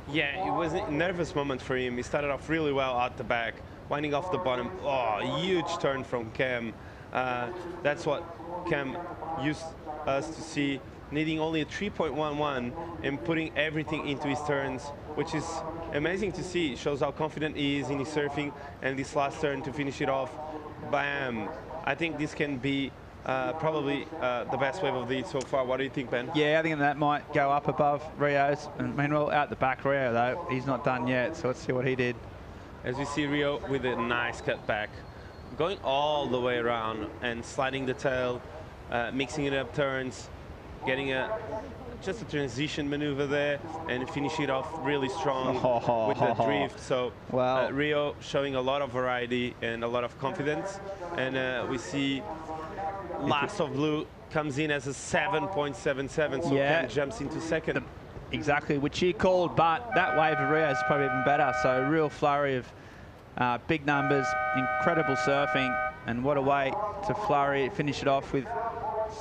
Yeah, it was a nervous moment for him. He started off really well out the back, winding off the bottom. Oh, huge turn from Cam. That's what Cam used us to see, needing only a 3.11 and putting everything into his turns, which is amazing to see. It shows how confident he is in his surfing, and this last turn to finish it off, bam. I think this can be probably the best wave of the heat so far. What do you think, Ben? Yeah, I think that might go up above Rio's. And meanwhile, out the back, Rio, though, he's not done yet, so let's see what he did. As we see Rio with a nice cut back, going all the way around and sliding the tail, mixing it up turns, getting just a transition maneuver there, and finish it off really strong with the drift. So Rio showing a lot of variety and a lot of confidence. And we see Last of Blue comes in as a 7.77, so Cam jumps into second. Exactly, which he called, but that wave of Rio is probably even better. So a real flurry of big numbers, incredible surfing, and what a way to flurry, finish it off with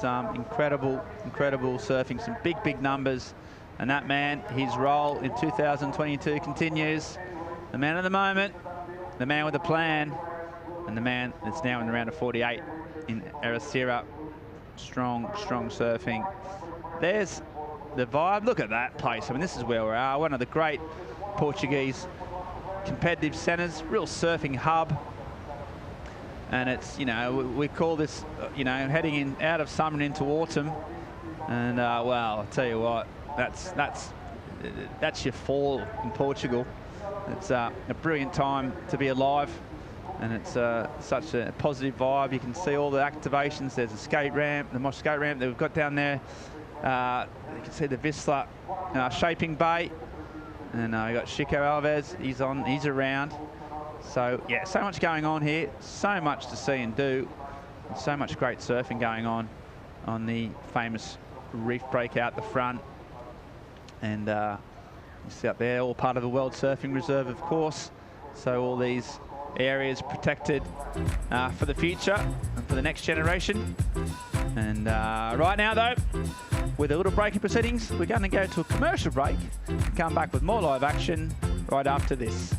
some incredible surfing, some big numbers. And that man, his role in 2022 continues. The man of the moment, the man with a plan, and the man that's now in the round of 48 in Ericeira. Strong surfing. There's the vibe. Look at that place. I mean, this is where we are. One of the great Portuguese competitive centres, real surfing hub. And it's, you know, we call this, you know, heading in out of summer and into autumn. And well, I'll tell you what, that's your fall in Portugal. It's a brilliant time to be alive, and it's such a positive vibe. You can see all the activations. There's a skate ramp, the Mosh skate ramp that we've got down there. You can see the Vissla shaping bay, and we got Chico Alves. He's around. So yeah, so much going on here, so much to see and do, and so much great surfing going on the famous reef break out the front. And you see up there, all part of the World Surfing Reserve, of course. So all these areas protected for the future and for the next generation. And right now, though, with a little break in proceedings, we're going to go to a commercial break and come back with more live action right after this.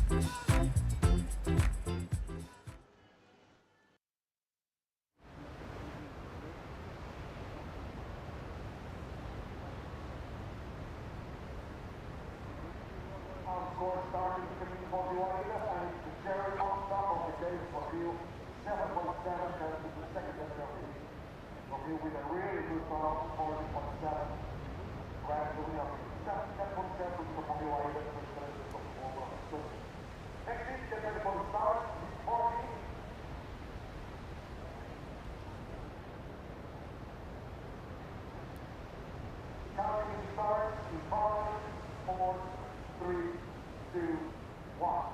score starting for Rio Waida, and it's the cherry on top of the cake for Rio. 7.7 comes to the second level. So Rio with a really good cutoff score, 7.7. Gradually up to 7.7 for Rio Waida. Next is get ready for the start. 14. Counting start in 5, 4, 3, 2, 1.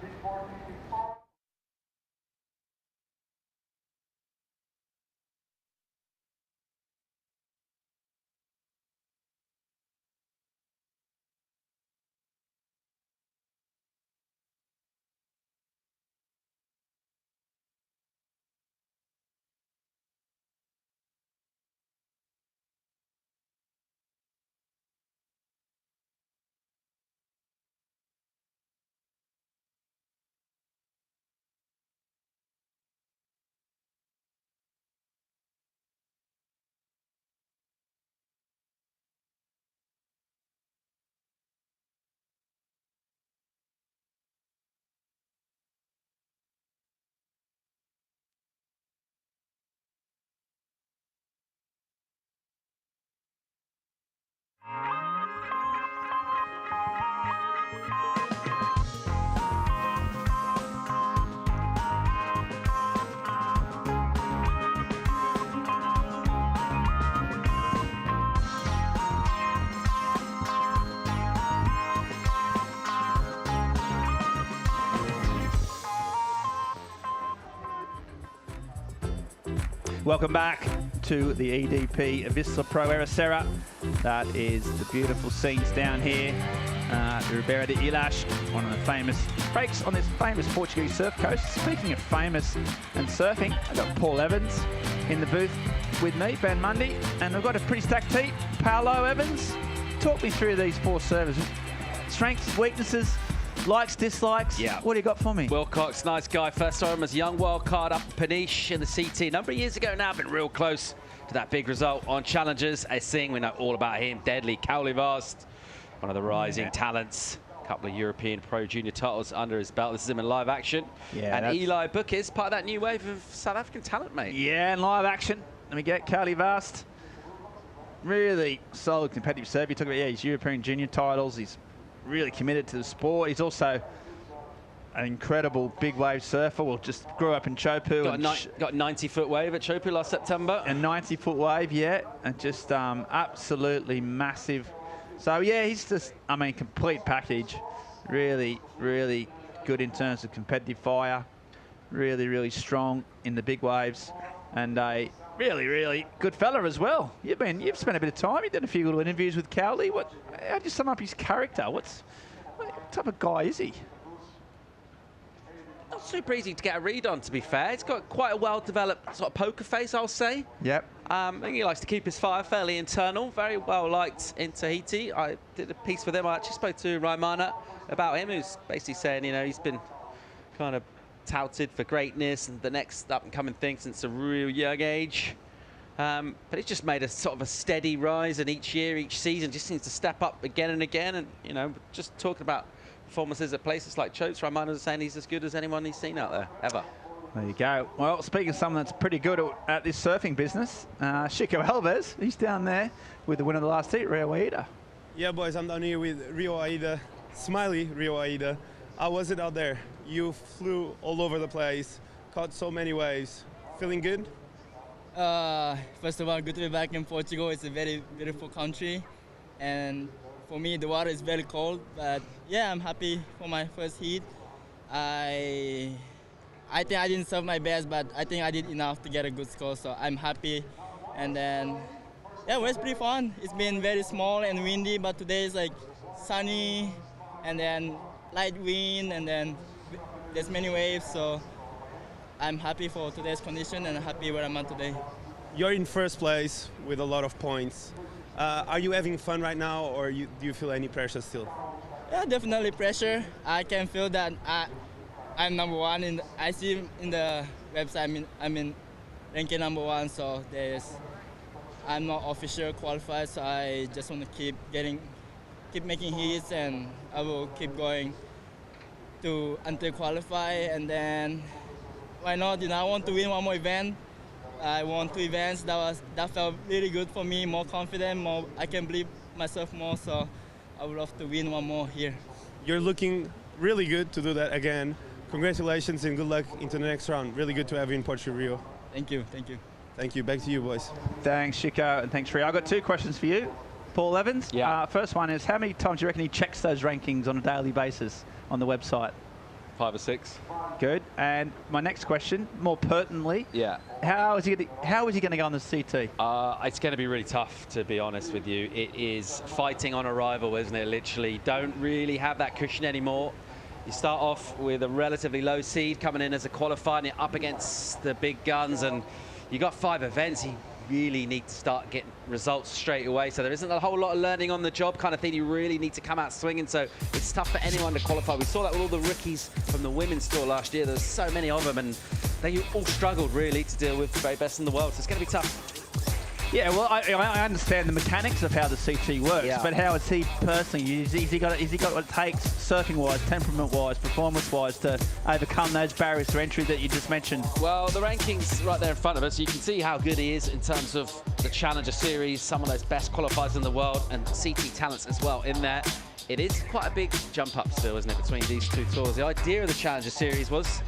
This 14 is on. Welcome back to the EDP Vissla Pro Ericeira. That is the beautiful scenes down here. The Ribeira de Ilhas, one of the famous breaks on this famous Portuguese surf coast. Speaking of famous and surfing, I've got Paul Evans in the booth with me, Ben Mundy, and we've got a pretty stacked team. Paolo Evans, talk me through these 4 servers. Strengths, weaknesses, likes, dislikes. Yeah. What do you got for me? Wilcox, nice guy. First saw him as a young wild card up at Peniche in the CT. A number of years ago now, been real close to that big result on Challengers. A Singh, we know all about him. Deadly. Caity Simmers, one of the rising talents. A couple of European Pro Junior titles under his belt. This is him in live action. Yeah, and Eli Bookis, part of that new wave of South African talent, mate. Yeah, in live action. Let me get Caity Simmers. Really solid competitive serve. You talk about, his European Junior titles. He's really committed to the sport. He's also an incredible big wave surfer. Well, just grew up in Chopu. Got a 90-foot wave at Chopu last September. A 90-foot wave, yeah. And just absolutely massive. So, yeah, he's just, complete package. Really, really good in terms of competitive fire. Really, really strong in the big waves. And a really, really good fella as well. You've spent a bit of time. You've done a few little interviews with Caity. How do you sum up his character? What type of guy is he? Not super easy to get a read on, to be fair. He's got quite a well-developed sort of poker face, I'll say. Yep. I think he likes to keep his fire fairly internal. Very well liked in Tahiti. I did a piece with him. I actually spoke to Raimana about him, who's basically saying, he's been kind of touted for greatness and the next up-and-coming thing since a real young age. But it's just made a sort of a steady rise, and each year, each season, just seems to step up again and again. And, just talking about performances at places like Chopes, Raimana was saying he's as good as anyone he's seen out there, ever. There you go. Well, speaking of someone that's pretty good at this surfing business, Chico Alves, he's down there with the winner of the last heat, Rio Waida. Yeah, boys, I'm down here with Rio Waida, Smiley Rio Waida. How was it out there? You flew all over the place, caught so many waves. Feeling good? First of all, good to be back in Portugal. It's a very beautiful country, and for me, the water is very cold. But yeah, I'm happy for my first heat. I think I didn't serve my best, but I think I did enough to get a good score, so I'm happy. And then, yeah, it was pretty fun. It's been very small and windy, but today is like sunny, and then light wind, and then there's many waves, so I'm happy for today's condition and happy where I'm at today. You're in first place with a lot of points. Are you having fun right now, or do you feel any pressure still? Yeah, definitely pressure. I can feel that I'm number one. I see in the website, I'm in ranking number one, so there's I'm not official qualified, so I just want to keep making hits, and I will keep going until qualify, and then why not? I want to win one more event. I won 2 events. That felt really good for me. More confident, I can believe myself more. So I would love to win one more here. You're looking really good to do that again. Congratulations and good luck into the next round. Really good to have you in Portugal, Rio. Thank you. Thank you. Thank you. Back to you, boys. Thanks, Chico, and thanks, Rio. I've got 2 questions for you. Paul Evans. Yeah. First one is, how many times do you reckon he checks those rankings on a daily basis on the website? 5 or 6. Good. And my next question, more pertinently, how is he going to go on the CT? It's going to be really tough, to be honest with you. It is fighting on arrival, isn't it? Literally, don't really have that cushion anymore. You start off with a relatively low seed coming in as a qualifier, and you're up against the big guns, and you got 5 events. You really need to start getting results straight away. So there isn't a whole lot of learning on the job kind of thing. You really need to come out swinging. So it's tough for anyone to qualify. We saw that with all the rookies from the women's tour last year. There's so many of them, and they all struggled really to deal with the very best in the world. So it's going to be tough. Yeah, well, I understand the mechanics of how the CT works, but how is he personally? Is he got what it takes, surfing-wise, temperament-wise, performance-wise, to overcome those barriers to entry that you just mentioned? Well, the rankings right there in front of us, you can see how good he is in terms of the Challenger Series, some of those best qualifiers in the world, and CT talents as well in there. It is quite a big jump up still, isn't it, between these 2 tours? The idea of the Challenger Series was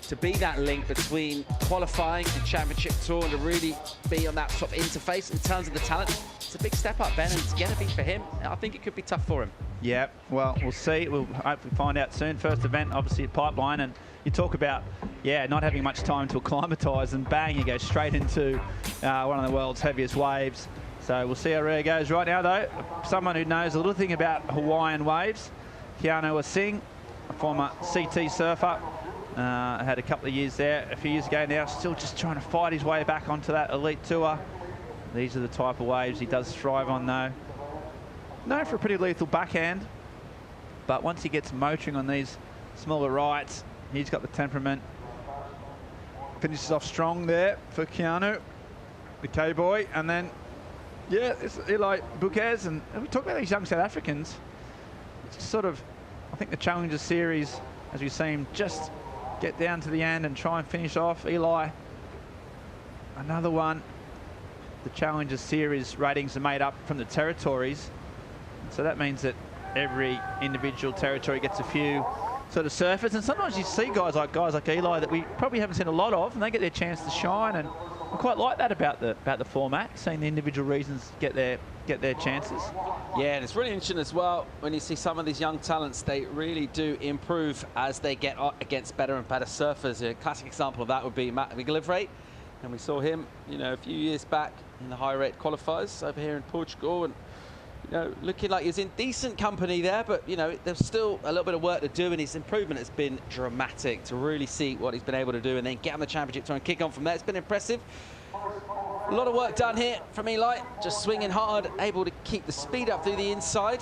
to be that link between qualifying and championship tour, and to really be on that sort of interface in terms of the talent. It's a big step up, Ben, and it's going to be for him. I think it could be tough for him. Yeah, well, we'll see. We'll hopefully find out soon. First event, obviously, at Pipeline, and you talk about, not having much time to acclimatise, and bang, you go straight into one of the world's heaviest waves. So we'll see how Rio goes. Right now, though, someone who knows a little thing about Hawaiian waves, Keanu Asing, a former CT surfer. Had a couple of years there a few years ago now, still just trying to fight his way back onto that elite tour. These are the type of waves he does thrive on, though. Known for a pretty lethal backhand, but once he gets motoring on these smaller rights, he's got the temperament. Finishes off strong there for Keanu, the K-boy, and then, it's Eli Buquez, and we talk about these young South Africans. It's sort of, I think the Challenger Series, as we see him just get down to the end and try and finish off. Eli, another one. The Challenger Series ratings are made up from the territories. So that means that every individual territory gets a few sort of surfers. And sometimes you see guys like Eli that we probably haven't seen a lot of, and they get their chance to shine. And I quite like that about the format, seeing the individual regions get their chances. Yeah, and it's really interesting as well when you see some of these young talents. They really do improve as they get against better and better surfers. A classic example of that would be Matt McGillivray, and we saw him, a few years back in the high rate qualifiers over here in Portugal, and looking like he's in decent company there, but there's still a little bit of work to do, and his improvement has been dramatic. To really see what he's been able to do and then get on the championship tour and kick on from there, it's been impressive. A lot of work done here from Eli, just swinging hard, able to keep the speed up through the inside,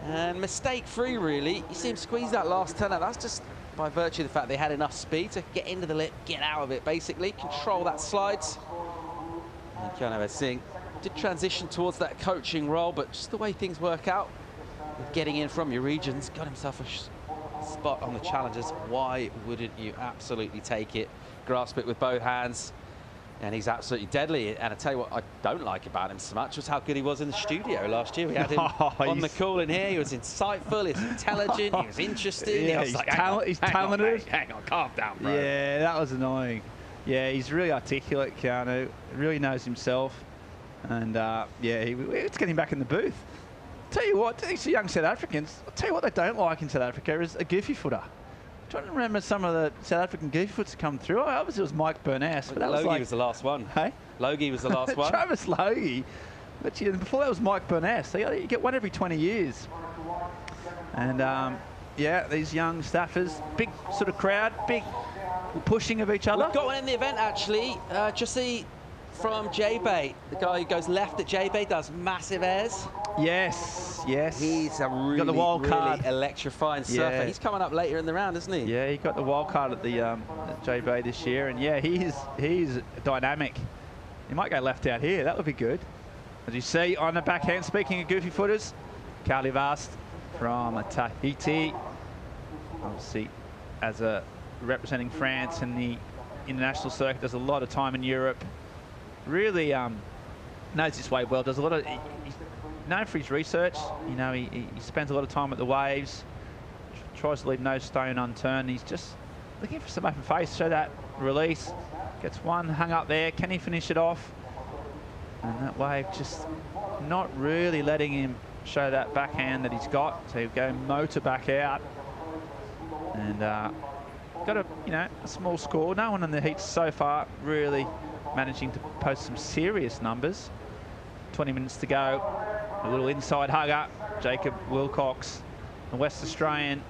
and mistake-free, really. You see him squeeze that last turn out. That's just by virtue of the fact they had enough speed to get into the lip, get out of it, basically, control that slides. And Keanu Asing did transition towards that coaching role, but just the way things work out, with getting in from your regions, got himself a spot on the Challengers. Why wouldn't you absolutely take it, grasp it with both hands? And he's absolutely deadly. And I tell you what I don't like about him so much was how good he was in the studio last year. We had him on the call in here. He was insightful, he was intelligent, he was interested. Yeah, he's talented. Hang on, calm down, bro. Yeah, that was annoying. Yeah, he's really articulate, Keanu. Really knows himself. And let's get him back in the booth. Tell you what, these young South Africans, I'll tell you what they don't like in South Africa is a goofy footer. I'm trying to remember some of the South African goofy foots come through. Obviously it was Mike Burness, but that Logie was the last one. Hey? Logie was the last one. Travis Logie. But before that was Mike Burness. You get one every 20 years. And these young staffers, big sort of crowd, big pushing of each other. We've got one in the event actually. Jussi from J-Bay, the guy who goes left at J-Bay, does massive airs. Yes. He's a really, got the wild card. really electrifying surfer. He's coming up later in the round, isn't he? Yeah, he got the wild card at the at J-Bay this year, and he's dynamic. He might go left out here. That would be good. As you see on the backhand, speaking of goofy footers, Caity Simmers from Tahiti. Obviously, as a representing France in the international circuit, does a lot of time in Europe. Really knows this wave well. Does a lot of. He's known for his research. You know, he spends a lot of time at the waves. Tries to leave no stone unturned. He's just looking for some open face. Show that release. Gets one hung up there. Can he finish it off? And that wave just not really letting him show that backhand that he's got. So he'll go motor back out. And got a small score. No one in the heat so far really managing to post some serious numbers. 20 minutes to go. A little inside hugger. Jacob Wilcox, the West Australian.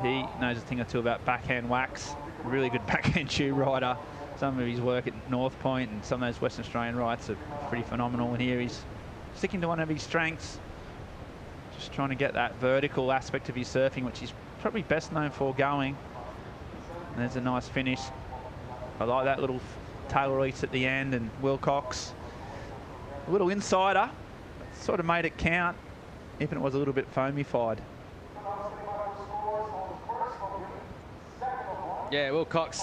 He knows a thing or two about backhand wax. Really good backhand shoe rider. Some of his work at North Point and some of those Western Australian rides are pretty phenomenal. And here he's sticking to one of his strengths. Just trying to get that vertical aspect of his surfing, which he's probably best known for going. And there's a nice finish. I like that little tail release at the end, and Wilcox, a little insider, sort of made it count, even it was a little bit foamy-fied. Yeah, Wilcox,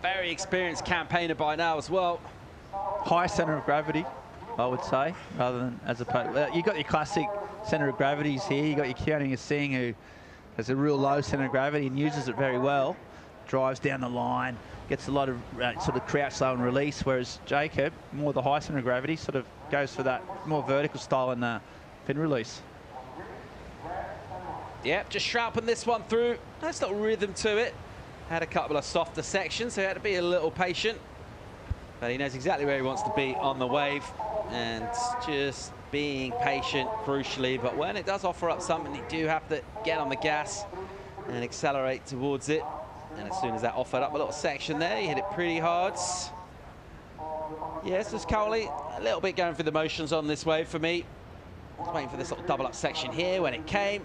very experienced campaigner by now as well. High centre of gravity, I would say, rather than as opposed. You've got your classic centre of gravities here. You've got your Keanu Singh, who has a real low centre of gravity and uses it very well. Drives down the line, gets a lot of sort of crouch, low and release, whereas Jacob, more the high centre of gravity, sort of goes for that more vertical style in the fin release. Yep, just shrouping this one through. Nice little rhythm to it. Had a couple of softer sections, so he had to be a little patient. But he knows exactly where he wants to be on the wave. And just being patient, crucially. But when it does offer up something, you do have to get on the gas and accelerate towards it. And as soon as that offered up a little section there, he hit it pretty hard. Yes, just Cowley, a little bit going through the motions on this wave for me. I was waiting for this little double up section here when it came.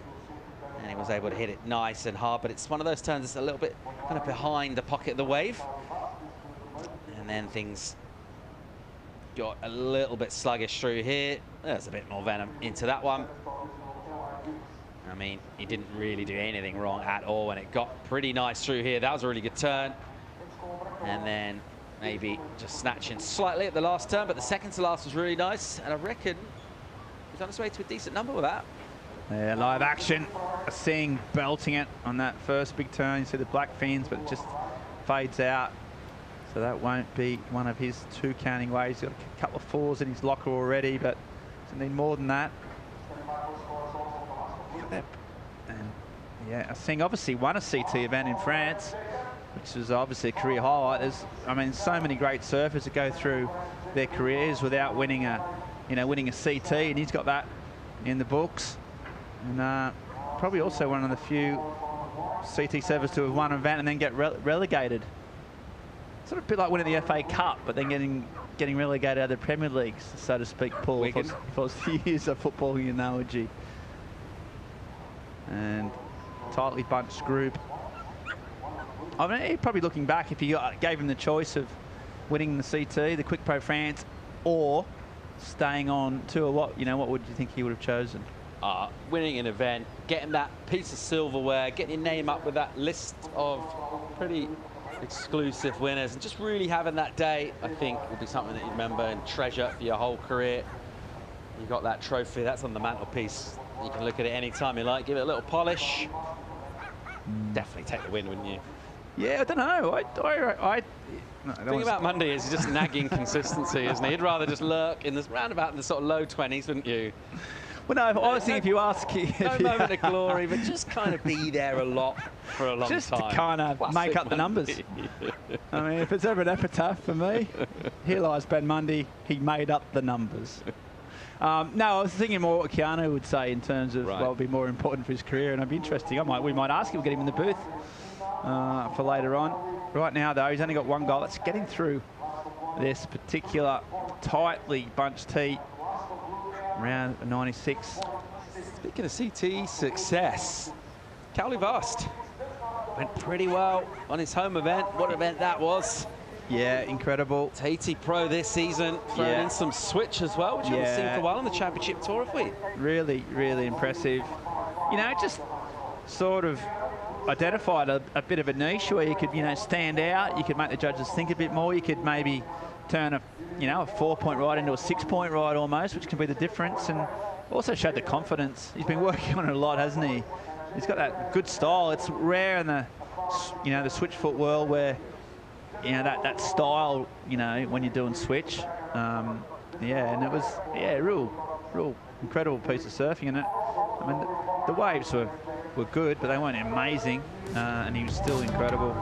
And he was able to hit it nice and hard, but it's one of those turns that's a little bit kind of behind the pocket of the wave. And then things got a little bit sluggish through here. There's a bit more venom into that one. I mean, he didn't really do anything wrong at all, and it got pretty nice through here. That was a really good turn. And then maybe just snatching slightly at the last turn, but the second to last was really nice, and I reckon he's on his way to a decent number with that. Yeah, live action. Seeing belting it on that first big turn. You see the black fins, but it just fades out. So that won't be one of his 2 counting waves. He's got a couple of 4s in his locker already, but doesn't need more than that. And yeah, Singh obviously won a CT event in France, which is obviously a career highlight. There's, I mean, so many great surfers that go through their careers without winning a CT, and he's got that in the books. And probably also one of the few CT surfers to have won an event and then get relegated. Sort of a bit like winning the FA Cup, but then getting relegated out of the Premier League, so to speak, Paul, if I was to use a footballing analogy. And tightly bunched group. I mean, probably looking back, if you gave him the choice of winning the CT, the Quick Pro France, or staying on tour, what would you think he would have chosen? Winning an event, getting that piece of silverware, getting your name up with that list of pretty exclusive winners, and just really having that day, I think, will be something that you remember and treasure for your whole career. You got that trophy, that's on the mantelpiece. You can look at it any time you like, give it a little polish. Definitely take the win, wouldn't you? Yeah, I don't know. The thing about Mundy is he's just nagging consistency, isn't he? He'd rather just lurk in this roundabout in the sort of low 20s, wouldn't you? Well, no, honestly, if you ask... No moment of glory, but just kind of be there a lot for a long time. Just to kind of make up the numbers. I mean, if it's ever an epitaph for me, here lies Ben Mundy. He made up the numbers. No, I was thinking more what Keanu would say in terms of what would be more important for his career, and it'd be interesting. We might ask him, get him in the booth for later on. Right now, though, he's only got 1 goal. Let's get him through this particular tightly bunched heat. Round 96. Speaking of CT success, Cowley Vast went pretty well on his home event. What event that was. Yeah, incredible. Caity Pro this season, throwing in some switch as well, which we haven't seen for a while on the Championship Tour, have we? Really, really impressive. You know, just sort of identified a bit of a niche where you could, you know, stand out. You could make the judges think a bit more. You could maybe turn a 4-point ride into a 6-point ride almost, which can be the difference. And also showed the confidence. He's been working on it a lot, hasn't he? He's got that good style. It's rare in the, the switch foot world where, that style, when you're doing switch. And it was, real incredible piece of surfing. And I mean, the waves were good, but they weren't amazing. And he was still incredible.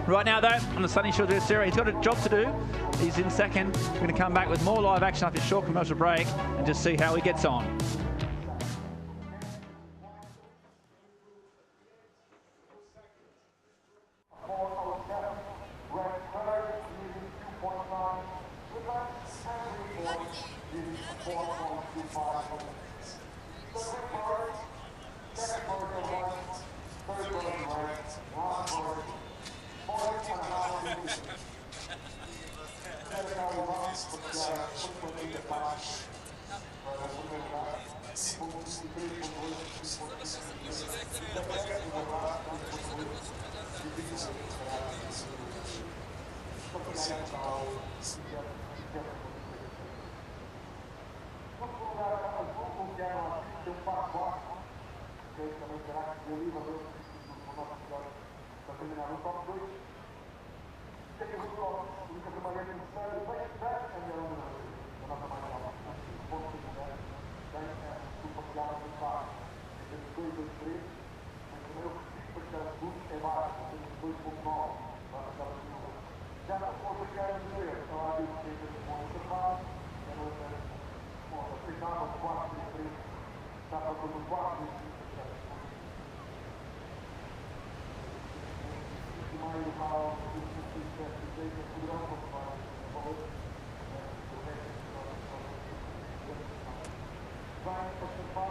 Right now, though, on the sunny shores of Ericeira, he's got a job to do. He's in second. We're going to come back with more live action after a short commercial break and just see how he gets on.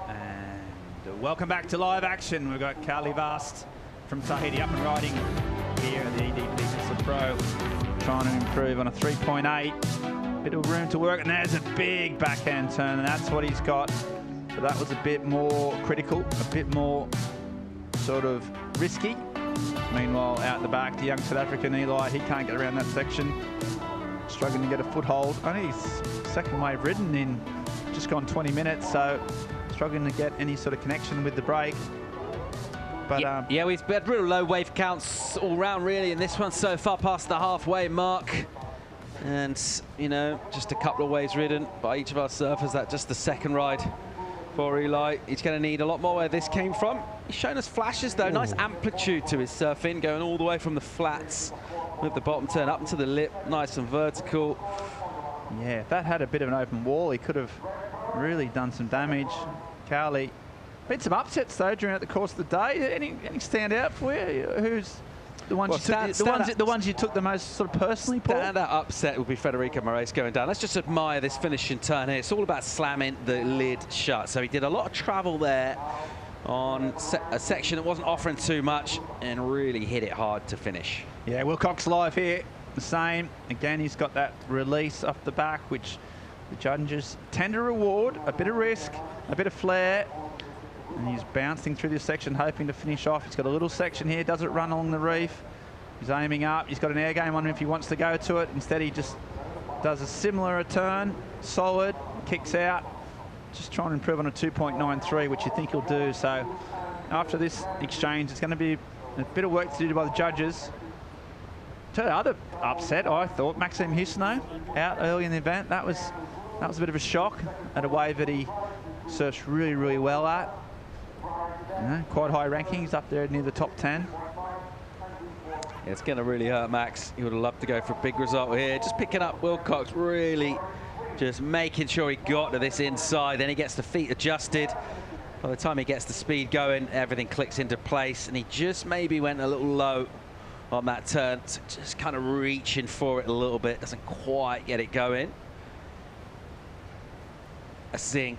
And welcome back to live action. We've got Carly Vast from Tahiti up and riding here at the EDP Vissla Pro, trying to improve on a 3.8. Bit of room to work, and there's a big backhand turn, and that's what he's got. But that was a bit more critical, a bit more sort of risky. Meanwhile, out the back, the young South African Eli, he can't get around that section. Struggling to get a foothold. Only his second wave ridden in just gone 20 minutes, so struggling to get any sort of connection with the break. But we've had real low wave counts all round really in this one so far, past the halfway mark. And, just a couple of waves ridden by each of our surfers. That's just the second ride for Eli. He's going to need a lot more where this came from. He's shown us flashes though, nice amplitude to his surfing, going all the way from the flats with the bottom turn up into the lip, nice and vertical. Yeah, if that had a bit of an open wall, he could have really done some damage. Cowley, been some upsets though during the course of the day. Any stand out for you? Who's the ones the ones you took the most sort of personally, Paul? That upset would be Federico Moraes going down. Let's just admire this finishing turn here. It's all about slamming the lid shut. So he did a lot of travel there on a section that wasn't offering too much and really hit it hard to finish. Yeah, Wilcox live here, the same. Again, he's got that release off the back, which the judges tend to reward. A bit of risk, a bit of flair. And he's bouncing through this section, hoping to finish off. He's got a little section here, does it run along the reef. He's aiming up. He's got an air game on him if he wants to go to it. Instead, he just does a similar turn, solid, kicks out. Just trying to improve on a 2.93, which you think he'll do. So after this exchange, it's going to be a bit of work to do by the judges. To the other upset, I thought, Maxime Husneau out early in the event. That was a bit of a shock at a wave that he surfs really, really well at. Quite high rankings, up there near the top 10. Yeah, it's going to really hurt Max. He would have loved to go for a big result here. Just picking up Wilcox, really just making sure he got to this inside. Then he gets the feet adjusted. By the time he gets the speed going, everything clicks into place. And he just maybe went a little low on that turn. So just kind of reaching for it a little bit. Doesn't quite get it going. A zing.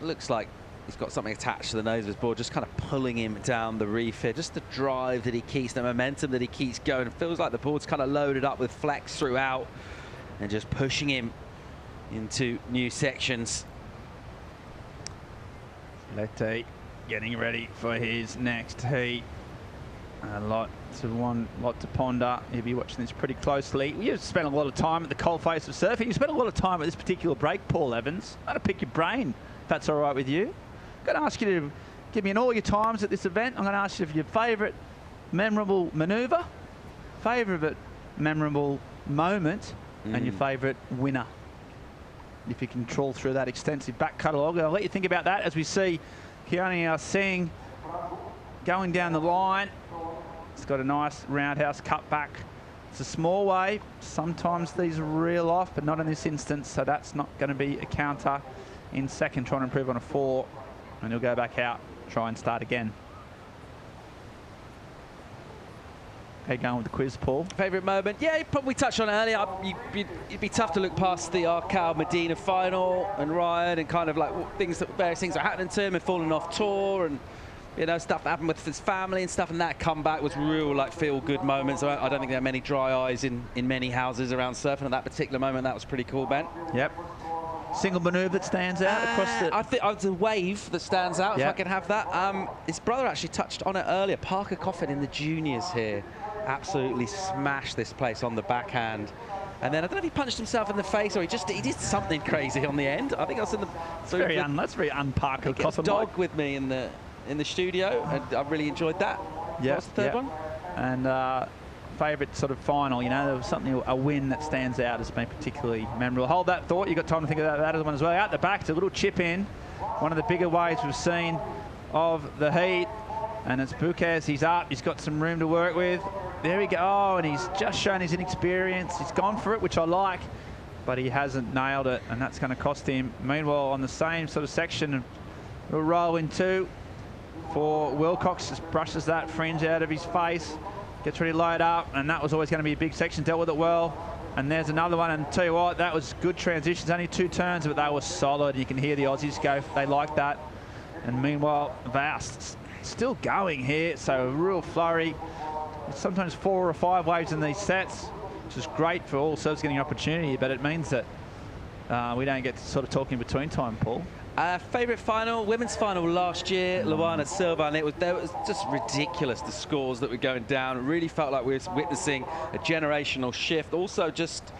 Looks like he's got something attached to the nose of his board, just kind of pulling him down the reef here. Just the drive that he keeps, the momentum that he keeps going. It feels like the board's kind of loaded up with flex throughout and just pushing him into new sections. Letty getting ready for his next heat. A lot to ponder. You'll be watching this pretty closely. You've spent a lot of time at the coalface of surfing. You spent a lot of time at this particular break, Paul Evans. I'm going to pick your brain, if that's all right with you. I'm going to ask you to give me in all your times at this event. I'm going to ask you for your favourite memorable manoeuvre, favourite memorable moment, and your favourite winner. If you can trawl through that extensive back catalogue. I'll let you think about that as we see Caity Simmers going down the line. It's got a nice roundhouse cut back. It's a small wave. Sometimes these reel off, but not in this instance, so that's not going to be a counter. In second, trying to improve on a 4, and he'll go back out, try and start again. Okay, going with the quiz, Paul. Favourite moment? Yeah, you probably touched on it earlier. It'd be tough to look past the Arcal Medina final and Ryan and kind of like various things that are happening to him and falling off tour and, you know, stuff that happened with his family and stuff, and that comeback was real, like, feel-good moments. I don't think there are many dry eyes in many houses around surfing at that particular moment. That was pretty cool, Ben. Yep. Single manoeuvre that stands out across the... I think it's a wave that stands out, if I can have that. His brother actually touched on it earlier. Parker Coffin in the juniors here absolutely smashed this place on the backhand. And then I don't know if he punched himself in the face or he did something crazy on the end. I think I was in the... That's very un-Parker Coffin. Dog with me in the studio, and I really enjoyed that. Yeah. What's the third one? And favourite sort of final, you know, there was something, a win that stands out as being particularly memorable. Hold that thought. You've got time to think about that other one as well. Out the back, it's a little chip in. One of the bigger waves we've seen of the heat. And it's Bucas. He's up. He's got some room to work with. There we go. Oh, and he's just shown his inexperience. He's gone for it, which I like, but he hasn't nailed it, and that's going to cost him. Meanwhile, on the same sort of section, we'll roll in 2 for Wilcox. Just brushes that fringe out of his face. Gets ready to load up, and that was always going to be a big section. Dealt with it well. And there's another one, and tell you what, that was good transitions. Only 2 turns, but they were solid. You can hear the Aussies go. They like that. And meanwhile, Vast still going here, so a real flurry. Sometimes 4 or 5 waves in these sets, which is great for all serves getting an opportunity, but it means that we don't get to sort of talk in between time, Paul. Favourite final, women's final last year, Luana Silva, and it was just ridiculous, the scores that were going down. It really felt like we were witnessing a generational shift. Also, just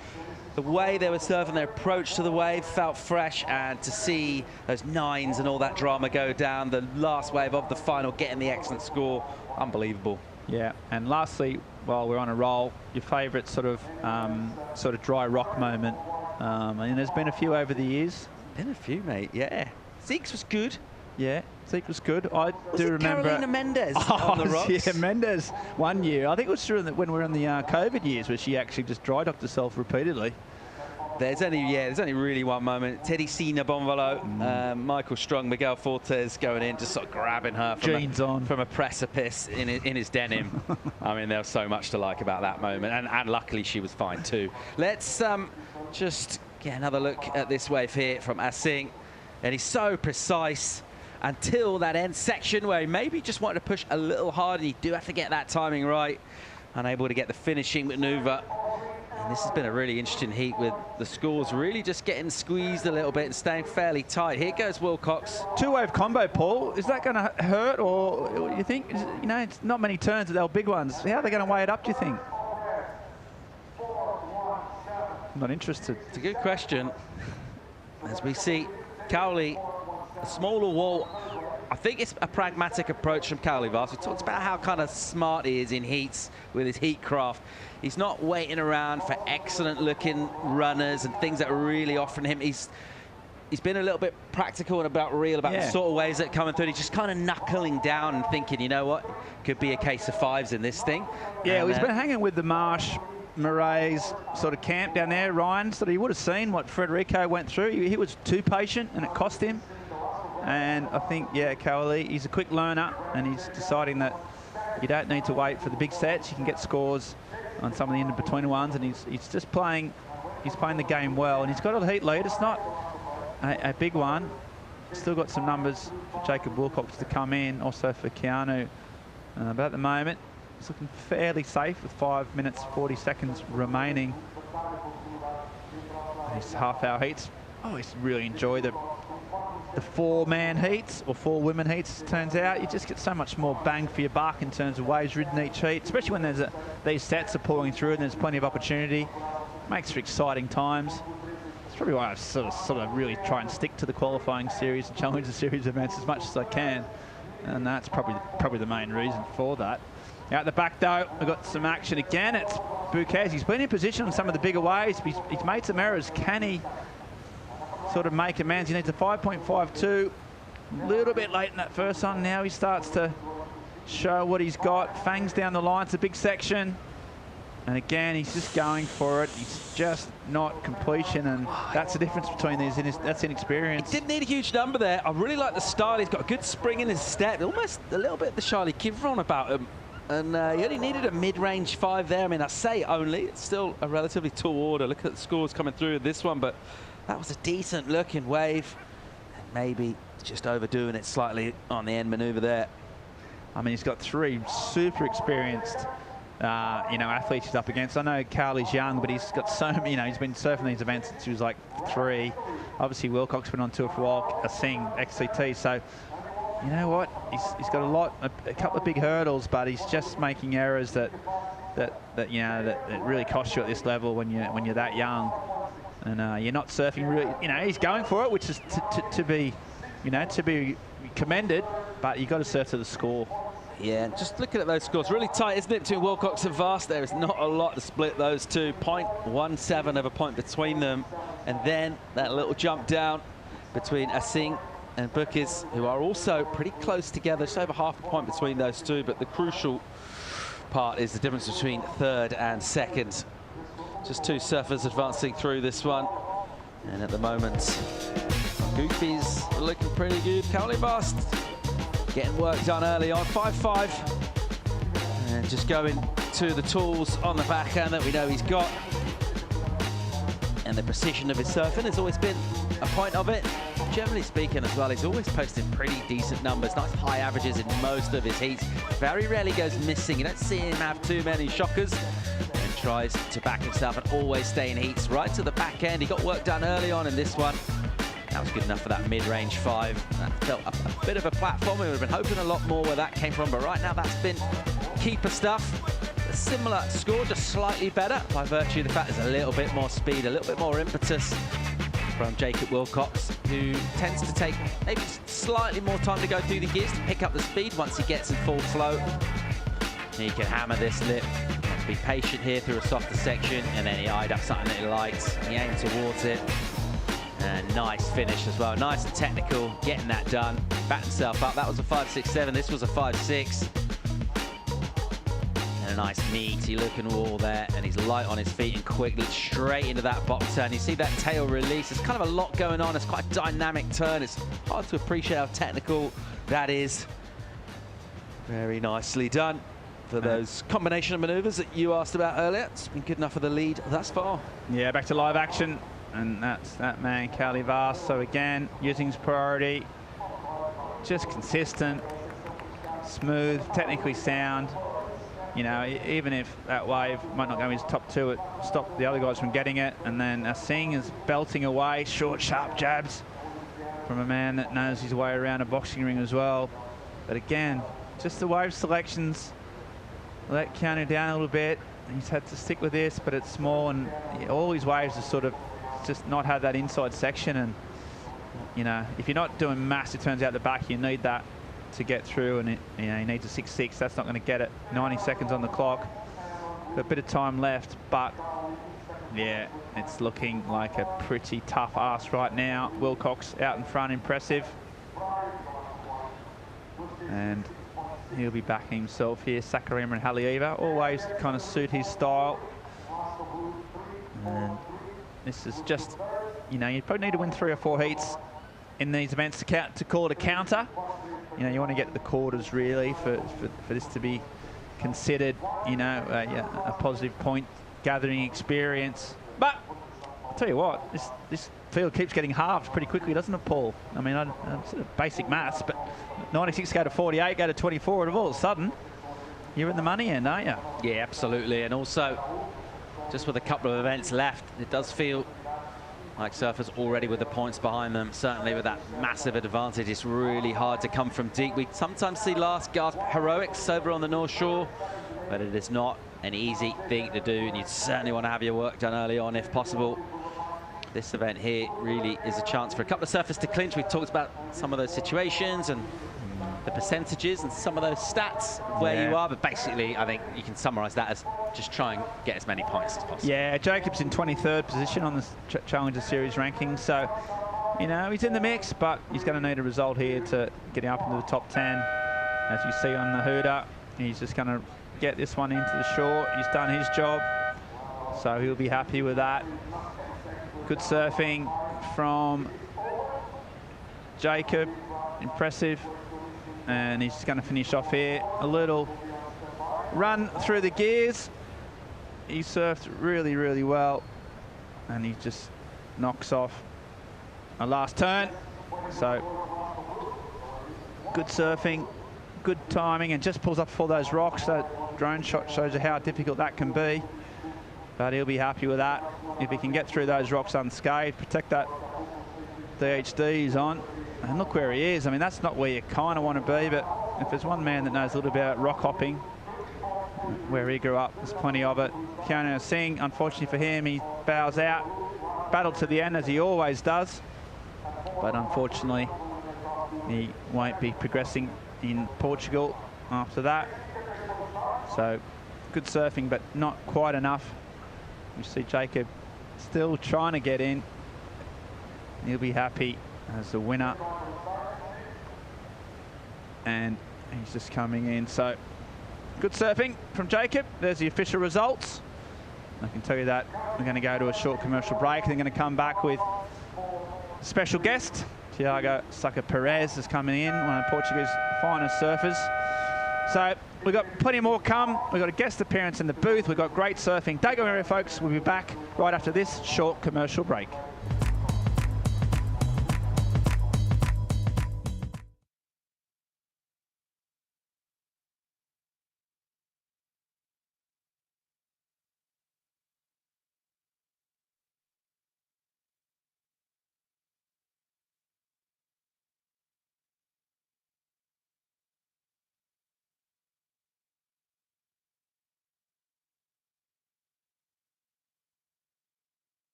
the way they were surfing, their approach to the wave felt fresh, and to see those 9s and all that drama go down, the last wave of the final, getting the excellent score, unbelievable. Yeah, and lastly, while we're on a roll, your favourite sort of dry rock moment. And there's been a few over the years. Been a few, mate. Yeah, Zeke's was good. Yeah, Zeke was good. I do remember Carolina Mendez on the rocks. Yeah, Mendez one year. I think it was true when we were in the COVID years, where she actually just dry docked herself repeatedly. There's only really one moment. Teddy Sina Bonvalo, Michael Strong, Miguel Fortes going in, just sort of grabbing her from a precipice in his denim. I mean, there was so much to like about that moment, and luckily she was fine too. Let's just get another look at this wave here from Asing, and he's so precise until that end section where he maybe just wanted to push a little harder. You do have to get that timing right. Unable to get the finishing maneuver. And this has been a really interesting heat with the scores really just getting squeezed a little bit and staying fairly tight. Here goes Wilcox. 2-wave combo, Paul. Is that going to hurt, or you think, you know, it's not many turns, they're big ones. How are they going to weigh it up, do you think? I'm not interested. It's a good question. As we see Cowley, a smaller wall. I think it's a pragmatic approach from Cowley Vast. We talked about how kind of smart he is in heats with his heat craft. He's not waiting around for excellent looking runners and things that are really offering him. He's been a little bit practical and real about the sort of waves that are coming through. He's just kind of knuckling down and thinking, you know what, could be a case of 5s in this thing. Yeah, well, he's been hanging with the Marsh, Murray's sort of camp down there, Ryan. So he would have seen what Federico went through. He was too patient and it cost him. And I think, yeah, Cowley, he's a quick learner, and he's deciding that you don't need to wait for the big sets. You can get scores on some of the in-between ones, and he's just playing. He's playing the game well, and he's got a heat lead. It's not a big one. still got some numbers for Jacob Wilcox to come in, also for Keanu. But at the moment, it's looking fairly safe with 5 minutes 40 seconds remaining. These half-hour heats. I always really enjoy the 4-man heats or 4-women heats. Turns out you just get so much more bang for your buck in terms of waves ridden each heat, especially when these sets are pouring through and there's plenty of opportunity. Makes for exciting times. It's probably why I sort of really try and stick to the qualifying series and challenge the series events as much as I can, and that's probably the main reason for that. Out the back though, we've got some action again. It's Bouquet. He's been in position on some of the bigger waves. He's made some errors. Can he sort of make amends? He needs a 5.52. A little bit late in that first one. Now he starts to show what he's got. Fangs down the line. It's a big section. And again, he's just going for it. He's just not completion, and that's the difference between these. That's inexperience. He didn't need a huge number there. I really like the style. He's got a good spring in his step. Almost a little bit of the Charlie Kivron about him. And he only needed a mid-range 5 there. I mean, I say only. It's still a relatively tall order. Look at the scores coming through with this one. But that was a decent-looking wave. And maybe just overdoing it slightly on the end maneuver there. I mean, he's got 3 super experienced athletes he's up against. I know Carly's young, but he's got so many, he's been surfing these events since he was like 3. Obviously, Wilcox been on tour for a while, Singh, XCT. So, you know what? He's got a couple of big hurdles, but he's just making errors that really cost you at this level when you're that young, and you're not surfing really. He's going for it, which is to be commended, but you got to surf to the score. Yeah, just looking at those scores, really tight, isn't it, between Wilcox and Vast? There is not a lot to split those two. 0.17 of a point between them, and then that little jump down between Asing and Bukis, who are also pretty close together, just over half a point between those two. But the crucial part is the difference between 3rd and 2nd. Just 2 surfers advancing through this one, and at the moment, Goofy's looking pretty good. Cowley Vast getting work done early on, 5.5, and just going to the tools on the backhand that we know he's got. And the precision of his surfing has always been a point of it. Generally speaking as well, he's always posted pretty decent numbers, nice high averages in most of his heats. Very rarely goes missing. You don't see him have too many shockers, and tries to back himself and always stay in heats right to the back end. He got work done early on in this one. That was good enough for that mid-range 5. That felt a bit of a platform. We would have been hoping a lot more where that came from, but right now that's been keeper stuff. A similar score, just slightly better by virtue of the fact there's a little bit more speed, a little bit more impetus from Jacob Wilcox, who tends to take maybe slightly more time to go through the gears to pick up the speed once he gets in full flow. He can hammer this lip, be patient here through a softer section, and then he eyed up something that he likes. He aimed towards it. And nice finish as well, nice and technical, getting that done, backed himself up. That was a 5.67, this was a 5.6. And a nice meaty looking wall there, and he's light on his feet and quickly straight into that bottom turn. You see that tail release, there's kind of a lot going on, it's quite a dynamic turn. It's hard to appreciate how technical that is. Very nicely done for those combination of maneuvers that you asked about earlier. It's been good enough for the lead thus far. Yeah, back to live action. And that's that man, Cowley Vast. So again, using his priority, just consistent, smooth, technically sound. Even if that wave might not go in his top 2, it stopped the other guys from getting it. And then Singh is belting away, short, sharp jabs from a man that knows his way around a boxing ring as well. But again, just the wave selections let Keanu down a little bit. He's had to stick with this, but it's small, and all his waves are sort of just not have that inside section. And if you're not doing massive turns out the back, you need that to get through, and he needs a 6.6. That's not going to get it. 90 seconds on the clock, a bit of time left, but yeah, it's looking like a pretty tough ask right now. Wilcox out in front, impressive, and he'll be backing himself here. Sakurima and Halieva always kind of suit his style. And this is just, you probably need to win 3 or 4 heats in these events to call it a counter. You want to get the quarters really for this to be considered, a positive point gathering experience. But tell you what, this field keeps getting halved pretty quickly, doesn't it, Paul? I mean, sort of basic maths, but 96 go to 48, go to 24, and all of a sudden, you're in the money end, aren't you? Yeah, absolutely. And also, just with a couple of events left, it does feel like surfers already with the points behind them. Certainly with that massive advantage, it's really hard to come from deep. We sometimes see last gasp heroics over on the North Shore, but it is not an easy thing to do, and you'd certainly want to have your work done early on if possible. This event here really is a chance for a couple of surfers to clinch. We've talked about some of those situations and the percentages and some of those stats where you are, but basically I think you can summarize that as just try and get as many points as possible. Yeah, Jacob's in 23rd position on the Challenger Series rankings, so you know he's in the mix, but he's going to need a result here to get him up into the top 10. As you see on the Hooter, he's just going to get this one into the shore. He's done his job, so he'll be happy with that. Good surfing from Jacob, impressive. And he's going to finish off here. A little run through the gears. He surfed really, really well. And he just knocks off a last turn. So good surfing, good timing, and just pulls up for those rocks. That drone shot shows you how difficult that can be. But he'll be happy with that. If he can get through those rocks unscathed, protect that DHD he's on. And look where he is. I mean, that's not where you kind of want to be, but if there's one man that knows a little bit about rock hopping, where he grew up, there's plenty of it. Kiana Singh, unfortunately for him, he bows out. Battled to the end, as he always does. But unfortunately, he won't be progressing in Portugal after that. So, good surfing, but not quite enough. You see Jacob still trying to get in. He'll be happy as the winner, and he's just coming in. So good surfing from Jacob. There's the official results. I can tell you that we're going to go to a short commercial break. They're going to come back with a special guest. Tiago Sucker Perez is coming in, one of Portugal's finest surfers. So we've got plenty more come. We've got a guest appearance in the booth. We've got great surfing. Don't go anywhere, folks. We'll be back right after this short commercial break.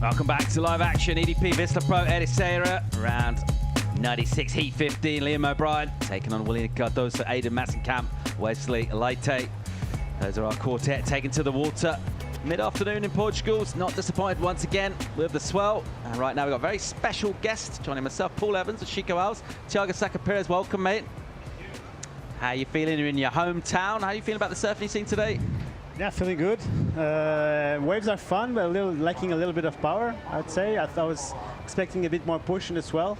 Welcome back to live action. EDP Vissla Pro Ericeira, round 96, heat 15. Liam O'Brien taking on William Cardoso, Aidan Massenkamp, Wesley Leite. Those are our quartet taken to the water mid-afternoon in Portugal. It's not disappointed once again with the swell. And right now we've got a very special guest joining myself, Paul Evans and Chico Alves. Tiago Sucker Perez, welcome, mate. How are you feeling? You're in your hometown. How are you feeling about the surfing scene today? Yeah, feeling good. Waves are fun, but lacking a little bit of power, I'd say. I was expecting a bit more push in the swell,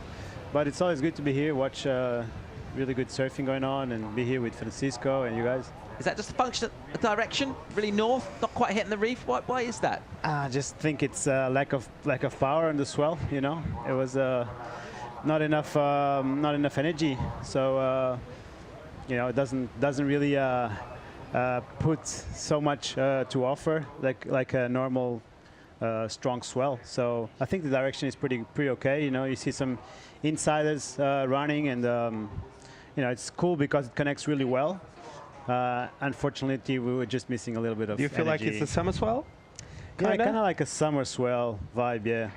but it's always good to be here, watch really good surfing going on, and be here with Francisco and you guys. Is that just a function of direction? Really north, not quite hitting the reef? Why is that? I just think it's lack of power in the swell. You know, it was not enough energy. So you know, it doesn't really put so much to offer like a normal strong swell. So I think the direction is pretty okay. You know, you see some insiders running, and you know, it's cool because it connects really well. Unfortunately, we were just missing a little bit of Do you feel energy. like it's a summer swell? Yeah, kind of like a summer swell vibe, yeah.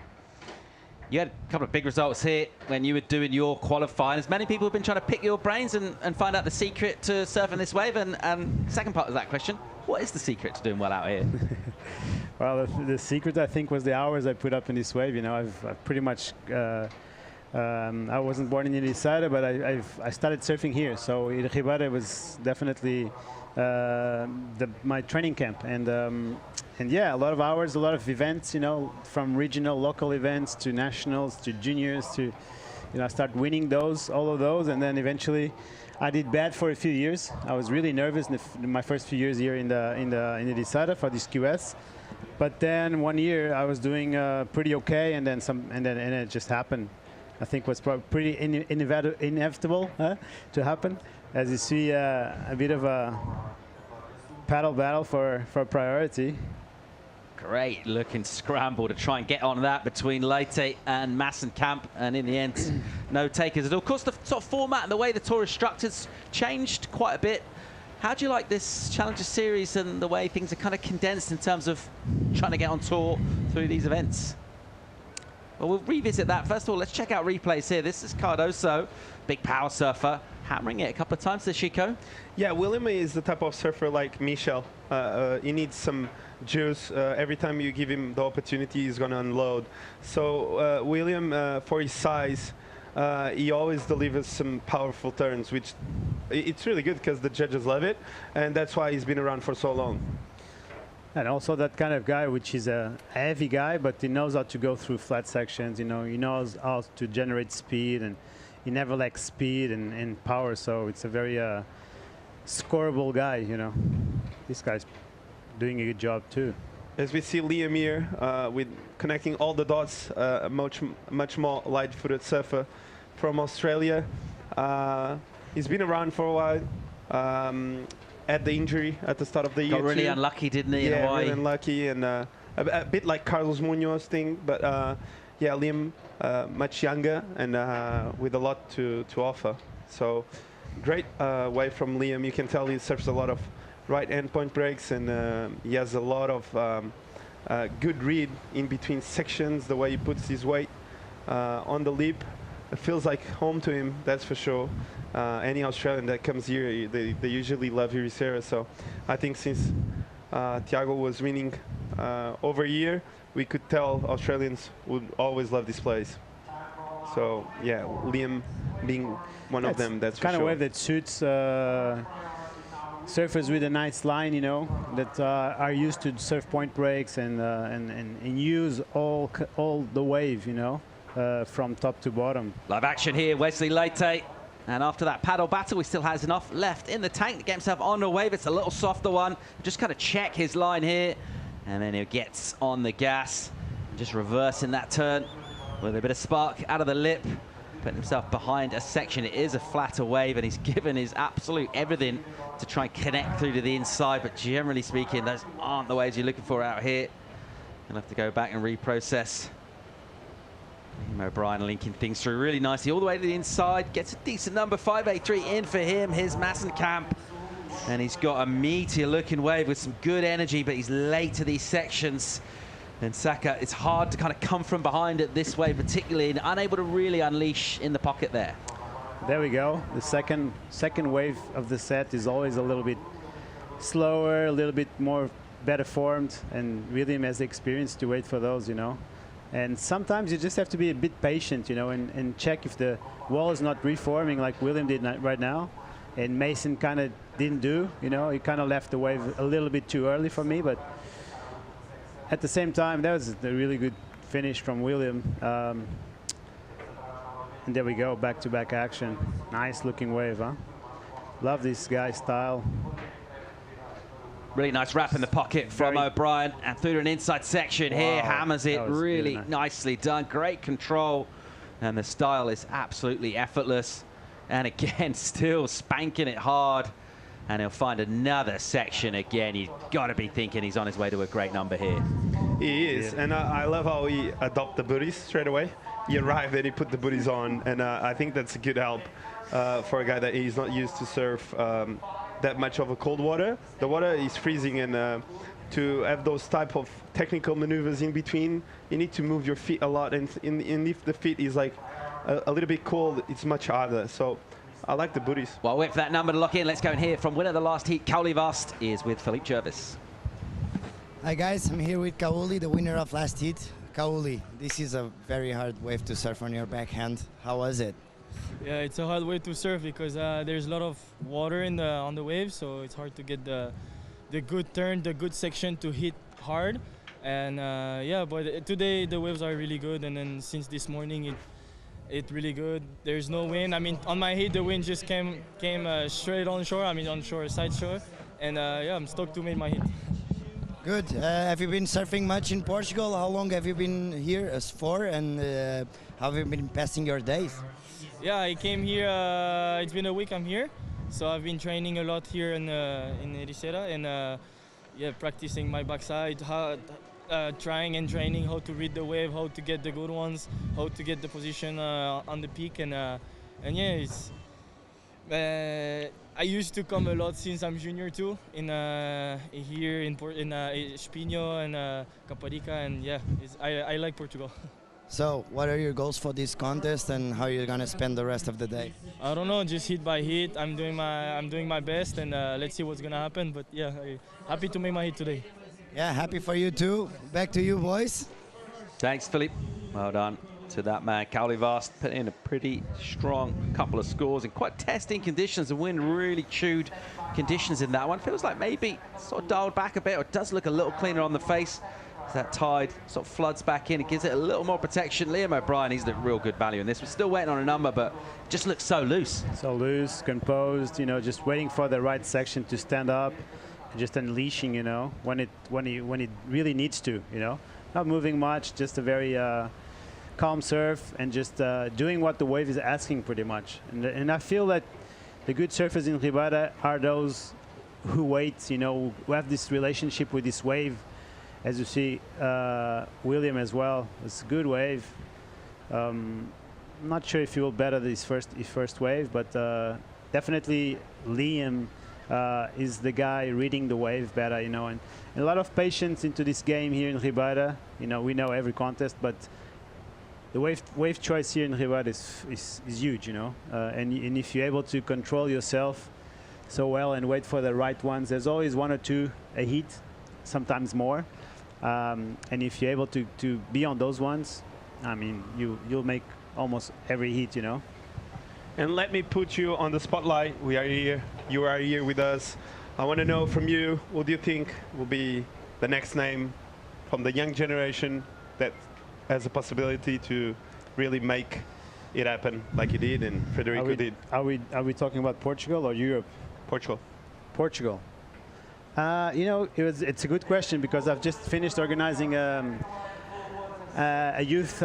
You had a couple of big results here when you were doing your qualifying. As many people have been trying to pick your brains and find out the secret to surfing this wave. And second part of that question, what is the secret to doing well out here? Well, the secret, I think, was the hours I put up in this wave. You know, I've pretty much... I wasn't born in Ericeira, but I started surfing here. So Rio Waida was definitely my training camp, and yeah, a lot of hours, a lot of events. You know, from regional, local events to nationals to juniors to, you know, I started winning all of those, and then eventually, I did bad for a few years. I was really nervous in my first few years here in Ericeira for this QS. But then 1 year I was doing pretty okay, and then it just happened. I think was probably pretty inevitable to happen. As you see, a bit of a paddle battle for priority. Great looking scramble to try and get on that between Leite and Massenkamp, and in the end, no takers at all. Of course, the sort of format and the way the tour is structured changed quite a bit. How do you like this Challenger Series and the way things are kind of condensed in terms of trying to get on tour through these events? Well, we'll revisit that. First of all, let's check out replays here. This is Cardoso, big power surfer, hammering it a couple of times there, Chico. Yeah, William is the type of surfer like Michel. He needs some juice. Every time you give him the opportunity, he's going to unload. So William, for his size, he always delivers some powerful turns, which it's really good because the judges love it, and that's why he's been around for so long. And also that kind of guy, which is a heavy guy, but he knows how to go through flat sections. You know, he knows how to generate speed, and he never lacks speed and power. So it's a very scoreable guy. You know, this guy's doing a good job too. As we see Liam here with connecting all the dots, much more light-footed surfer from Australia. He's been around for a while. Had the injury at the start of the year. Got really unlucky, didn't he? Yeah, really unlucky, and a bit like Carlos Munoz thing. But yeah, Liam much younger and with a lot to offer. So great wave from Liam. You can tell he surfs a lot of right end point breaks, and he has a lot of good read in between sections. The way he puts his weight on the lip, it feels like home to him. That's for sure. Any Australian that comes here, they usually love Ericeira. So I think since Thiago was winning over here, we could tell Australians would always love this place. So yeah, Liam being one of them, that's for sure. Kind of wave that suits surfers with a nice line, you know, that are used to surf point breaks and use all the wave, you know, from top to bottom. Live action here, Wesley Leite. And after that paddle battle, he still has enough left in the tank to get himself on a wave. It's a little softer one. Just kind of check his line here. And then he gets on the gas. Just reversing that turn with a bit of spark out of the lip. Putting himself behind a section. It is a flatter wave, and he's given his absolute everything to try and connect through to the inside. But generally speaking, those aren't the waves you're looking for out here. You'll have to go back and reprocess. Liam O'Brien linking things through really nicely all the way to the inside. Gets a decent number, 583 in for him. Here's Massenkamp. And he's got a meteor looking wave with some good energy, but he's late to these sections. And Saka, it's hard to kind of come from behind at this wave, particularly, and unable to really unleash in the pocket there. There we go. The second wave of the set is always a little bit slower, a little bit more better formed, and William has the experience to wait for those, you know. And sometimes you just have to be a bit patient, you know, and check if the wall is not reforming like William did right now. And Mason kind of didn't do, you know, he kind of left the wave a little bit too early for me. But at the same time, that was a really good finish from William. And there we go, back-to-back action. Nice looking wave, huh? Love this guy's style. Really nice wrap in the pocket from O'Brien, and through an inside section here, hammers it really nicely done. Great control, and the style is absolutely effortless. And again, still spanking it hard, and he'll find another section again. You've got to be thinking he's on his way to a great number here. He is, and I love how he adopted the booties straight away. He arrived and he put the booties on, and I think that's a good help for a guy that he's not used to surf that much of a cold water. The water is freezing, and to have those type of technical maneuvers in between, you need to move your feet a lot, and if the feet is like a little bit cold, it's much harder. So I like the booties. Well, wait for that number to lock in. Let's go and hear from winner of the last heat. Caity Vast is with Philippe Jervis. Hi guys, I'm here with Caity, the winner of last heat. Caity, this is a very hard wave to surf on your backhand. How was it? Yeah, it's a hard wave to surf because there's a lot of water on the wave, so it's hard to get the good turn, the good section to hit hard. And yeah, but today the waves are really good, and then since this morning it's really good. There's no wind. I mean, on my heat the wind just came straight on shore. I mean, on shore, side shore, and yeah, I'm stoked to make my heat. Good. Have you been surfing much in Portugal? How long have you been here for, and how have you been passing your days? Yeah, I came here, it's been a week I'm here, so I've been training a lot here in Ericeira, and yeah, practicing my backside, trying and training how to read the wave, how to get the good ones, how to get the position on the peak, and yeah, it's I used to come a lot since I'm junior too, here in Espinho and Caparica, and yeah, I like Portugal. So, what are your goals for this contest, and how are you gonna spend the rest of the day? I don't know, just hit by hit. I'm doing my best, and let's see what's gonna happen. But yeah, happy to make my hit today. Yeah, happy for you too. Back to you, boys. Thanks, Philippe. Well done to that man. Caity Vast put in a pretty strong couple of scores in quite testing conditions. The wind really chewed conditions in that one. Feels like maybe sort of dialed back a bit, or does look a little cleaner on the face. That tide sort of floods back in. It gives it a little more protection. Liam O'Brien, he's the real good value in this. We're still waiting on a number, but just looks so loose. So loose, composed, you know, just waiting for the right section to stand up, and just unleashing, you know, when it really needs to, you know. Not moving much, just a very calm surf, and just doing what the wave is asking pretty much. And I feel that the good surfers in Rio Waida are those who wait, you know, who have this relationship with this wave. As you see, William as well. It's a good wave. I'm not sure if he will better his first wave, but definitely Liam is the guy reading the wave better, you know. And a lot of patience into this game here in Rio Waida. You know, we know every contest, but the wave choice here in Rio Waida is huge, you know. And if you're able to control yourself so well and wait for the right ones, there's always one or two a heat, sometimes more. And if you're able to be on those ones, I mean, you'll make almost every heat, you know. And let me put you on the spotlight. We are here. You are here with us. I want to know from you, what do you think will be the next name from the young generation that has a possibility to really make it happen like you did and Federico did? Are we talking about Portugal or Europe? Portugal. Portugal. You know, it's a good question, because I've just finished organizing a youth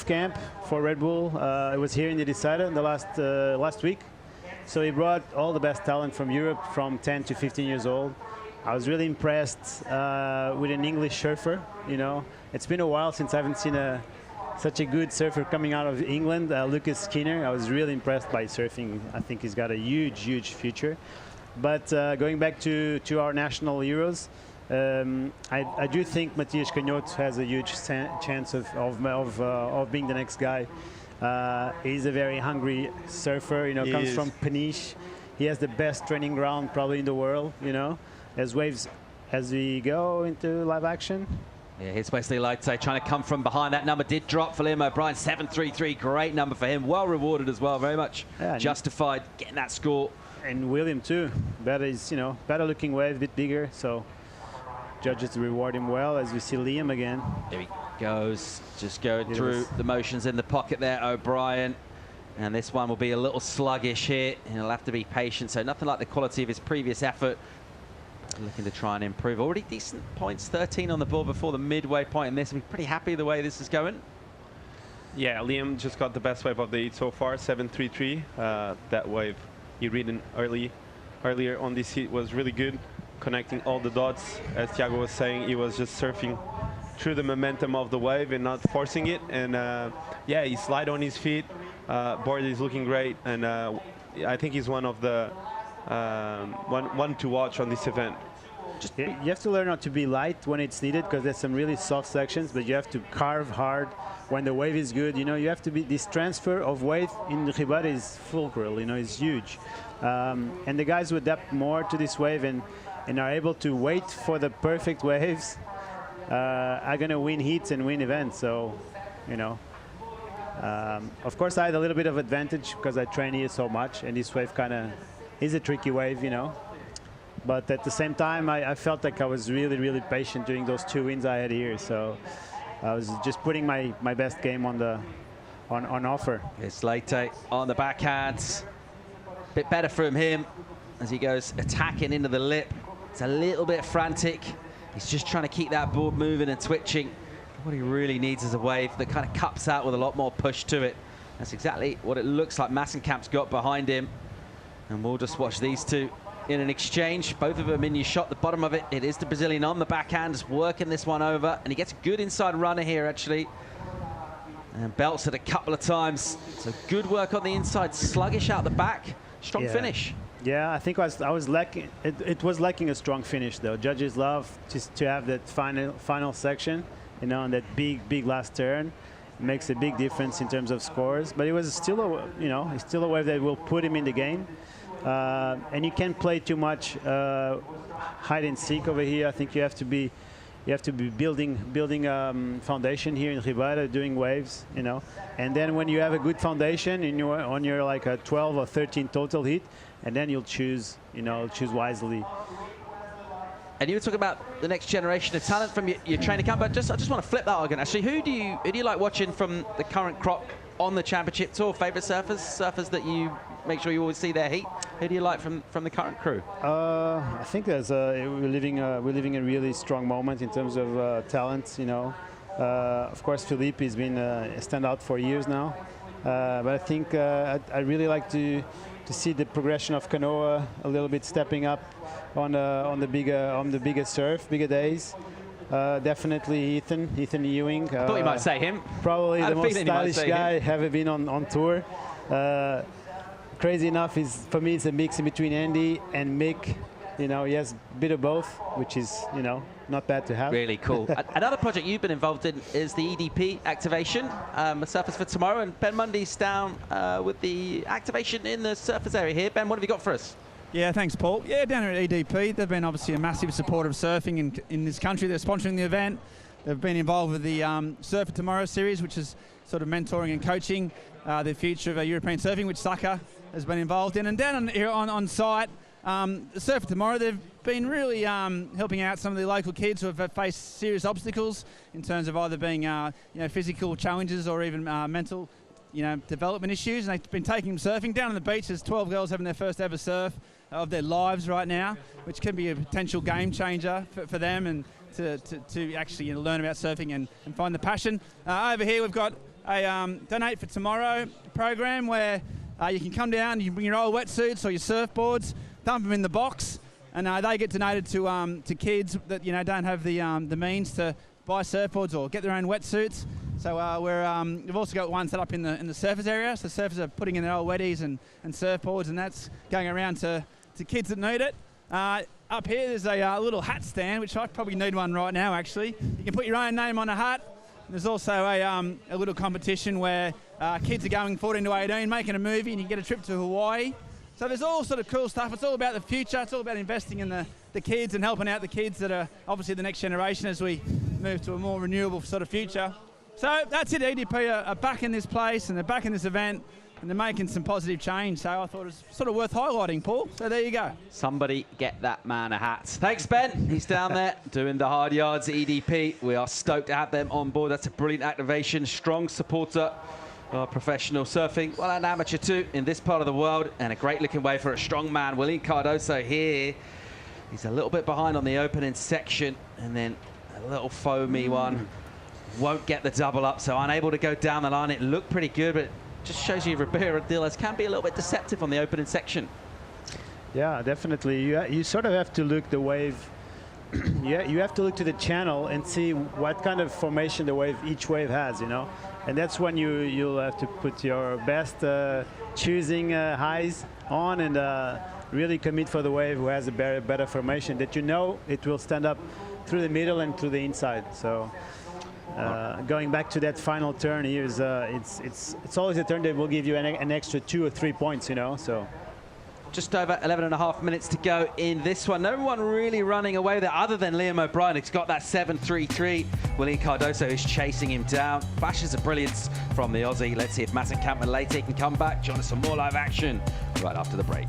camp for Red Bull. It was here in Ericeira in the last week. So he brought all the best talent from Europe, from 10 to 15 years old. I was really impressed with an English surfer. You know, it's been a while since I haven't seen such a good surfer coming out of England, Lucas Skinner. I was really impressed by surfing. I think he's got a huge future. But going back to our national heroes, I do think Matias Canhoto has a huge chance of being the next guy. He's a very hungry surfer, you know, comes from Peniche. He has the best training ground probably in the world, you know. As we go into live action. Yeah, here's Wesley Leite trying to come from behind. That number did drop for Liam O'Brien, 7.33, great number for him. Well rewarded as well, very much justified getting that score. And William too, better looking wave, a bit bigger, so judges reward him well, as we see Liam again. There he goes, just going through the motions in the pocket there, O'Brien. And this one will be a little sluggish here, and he'll have to be patient, so nothing like the quality of his previous effort. looking to try and improve. Already decent points, 13 on the board before the midway point in this. We're pretty happy the way this is going. Yeah, Liam just got the best wave of the heat so far, 733. That wave he ridden earlier on this heat was really good, connecting all the dots. As Thiago was saying, he was just surfing through the momentum of the wave and not forcing it. And yeah, he's light on his feet. Board is looking great, and I think he's one of the one to watch on this event. You have to learn not to be light when it's needed, because there's some really soft sections, but you have to carve hard when the wave is good. You know, you have to be, this transfer of weight in the Ribeira is fulcral, you know, it's huge. And the guys who adapt more to this wave and are able to wait for the perfect waves are going to win heats and win events. So, you know, of course I had a little bit of advantage because I train here so much, and this wave kind of is a tricky wave, you know. But at the same time, I felt like I was really, really patient during those 2 wins I had here. So I was just putting my best game on offer. It's Leite on the backhands. Bit better from him as he goes attacking into the lip. It's a little bit frantic. He's just trying to keep that board moving and twitching. What he really needs is a wave that kind of cups out with a lot more push to it. That's exactly what it looks like Massenkamp's got behind him. And we'll just watch these two in an exchange. Both of them in your shot, the bottom of it. It is the Brazilian on the backhand, just working this one over. And he gets a good inside runner here, actually. And belts it a couple of times. So good work on the inside, sluggish out the back. Strong finish. Yeah, I think I was lacking. It was lacking a strong finish, though. Judges love just to have that final section, you know, and that big last turn. It makes a big difference in terms of scores. But it was still it's still a wave that will put him in the game. And you can't play too much hide and seek over here. I think you have to be building foundation here in Ribeira, doing waves, you know. And then when you have a good foundation on your like a 12 or 13 total hit, and then you'll choose wisely. And you were talking about the next generation of talent from your training camp, but I just want to flip that argument. Actually, who do you like watching from the current crop on the championship tour? Favorite surfers that you make sure you always see their heat? Who do you like from the current crew? I think we're living a really strong moment in terms of talent. You know, of course Philippe has been a standout for years now, but I think I really like to see the progression of Canoa a little bit stepping up on the bigger days. Definitely Ethan Ewing. I thought you might say him. Probably the most stylish guy ever been on tour. Crazy enough, for me it's a mix in between Andy and Mick. You know, he has a bit of both, which is, you know, not bad to have. Really cool. Another project you've been involved in is the EDP activation, a Surfers for Tomorrow, and Ben Mundy's down with the activation in the Surfers area here. Ben, what have you got for us? Yeah, thanks, Paul. Yeah, down here at EDP, they've been obviously a massive supporter of surfing in this country. They're sponsoring the event. They've been involved with the Surf for Tomorrow series, which is sort of mentoring and coaching the future of European surfing, which Saka has been involved in. And down here on site, the Surf for Tomorrow, they've been really helping out some of the local kids who have faced serious obstacles in terms of either being physical challenges or even mental development issues. And they've been taking them surfing. Down on the beach, there's 12 girls having their first ever surf of their lives right now, which can be a potential game changer for them and to actually learn about surfing and find the passion. Over here we've got a Donate for Tomorrow program where you can come down, you bring your old wetsuits or your surfboards, dump them in the box, and they get donated to kids that don't have the means to buy surfboards or get their own wetsuits. So we've also got one set up in the surfers area. So surfers are putting in their old wetties and surfboards, and that's going around to kids that need it. Up here there's a little hat stand, which I probably need one right now actually. You can put your own name on a hat. There's also a little competition where kids are going 14 to 18, making a movie, and you get a trip to Hawaii. So there's all sort of cool stuff. It's all about the future. It's all about investing in the kids and helping out the kids that are obviously the next generation as we move to a more renewable sort of future. So that's it. EDP are back in this place and they're back in this event and they're making some positive change. So I thought it was sort of worth highlighting, Paul. So there you go. Somebody get that man a hat. Thanks, Ben. He's down there doing the hard yards at EDP. We are stoked to have them on board. That's a brilliant activation. Strong supporter of professional surfing, well, and amateur too, in this part of the world. And a great looking way for a strong man. William Cardoso here He's a little bit behind on the opening section, and then a little foamy one. Won't get the double up, so unable to go down the line. It looked pretty good, but it just shows you Ribeira Dilas can be a little bit deceptive on the opening section. Yeah, definitely. You sort of have to look the wave. Yeah, you have to look to the channel and see what kind of formation each wave has, you know. And that's when you'll have to put your best choosing highs on and really commit for the wave who has a better formation that you know it will stand up through the middle and through the inside. So going back to that final turn here is it's always a turn that will give you an extra 2 or 3 points, you know. So just over 11.5 minutes to go in this one. No one really running away there other than Liam O'Brien. He's got that 7.33. William Cardoso is chasing him down. Flashes of brilliance from the Aussie. Let's see if Massenkamp and Leite can come back. Join us some more live action right after the break.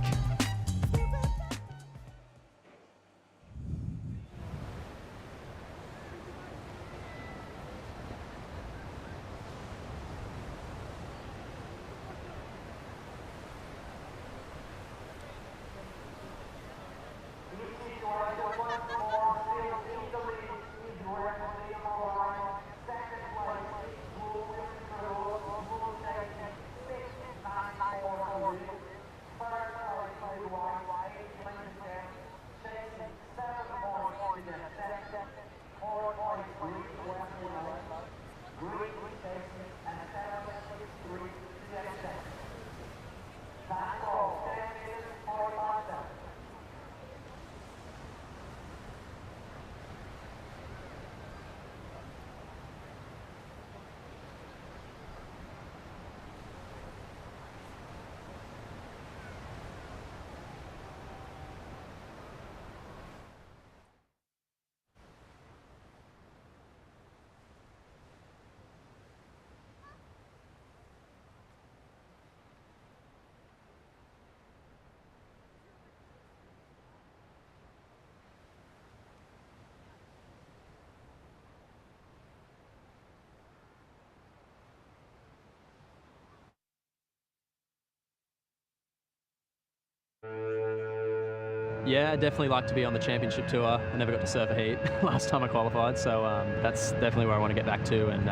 Yeah, I'd definitely like to be on the championship tour. I never got to surf a heat last time I qualified, so that's definitely where I want to get back to, and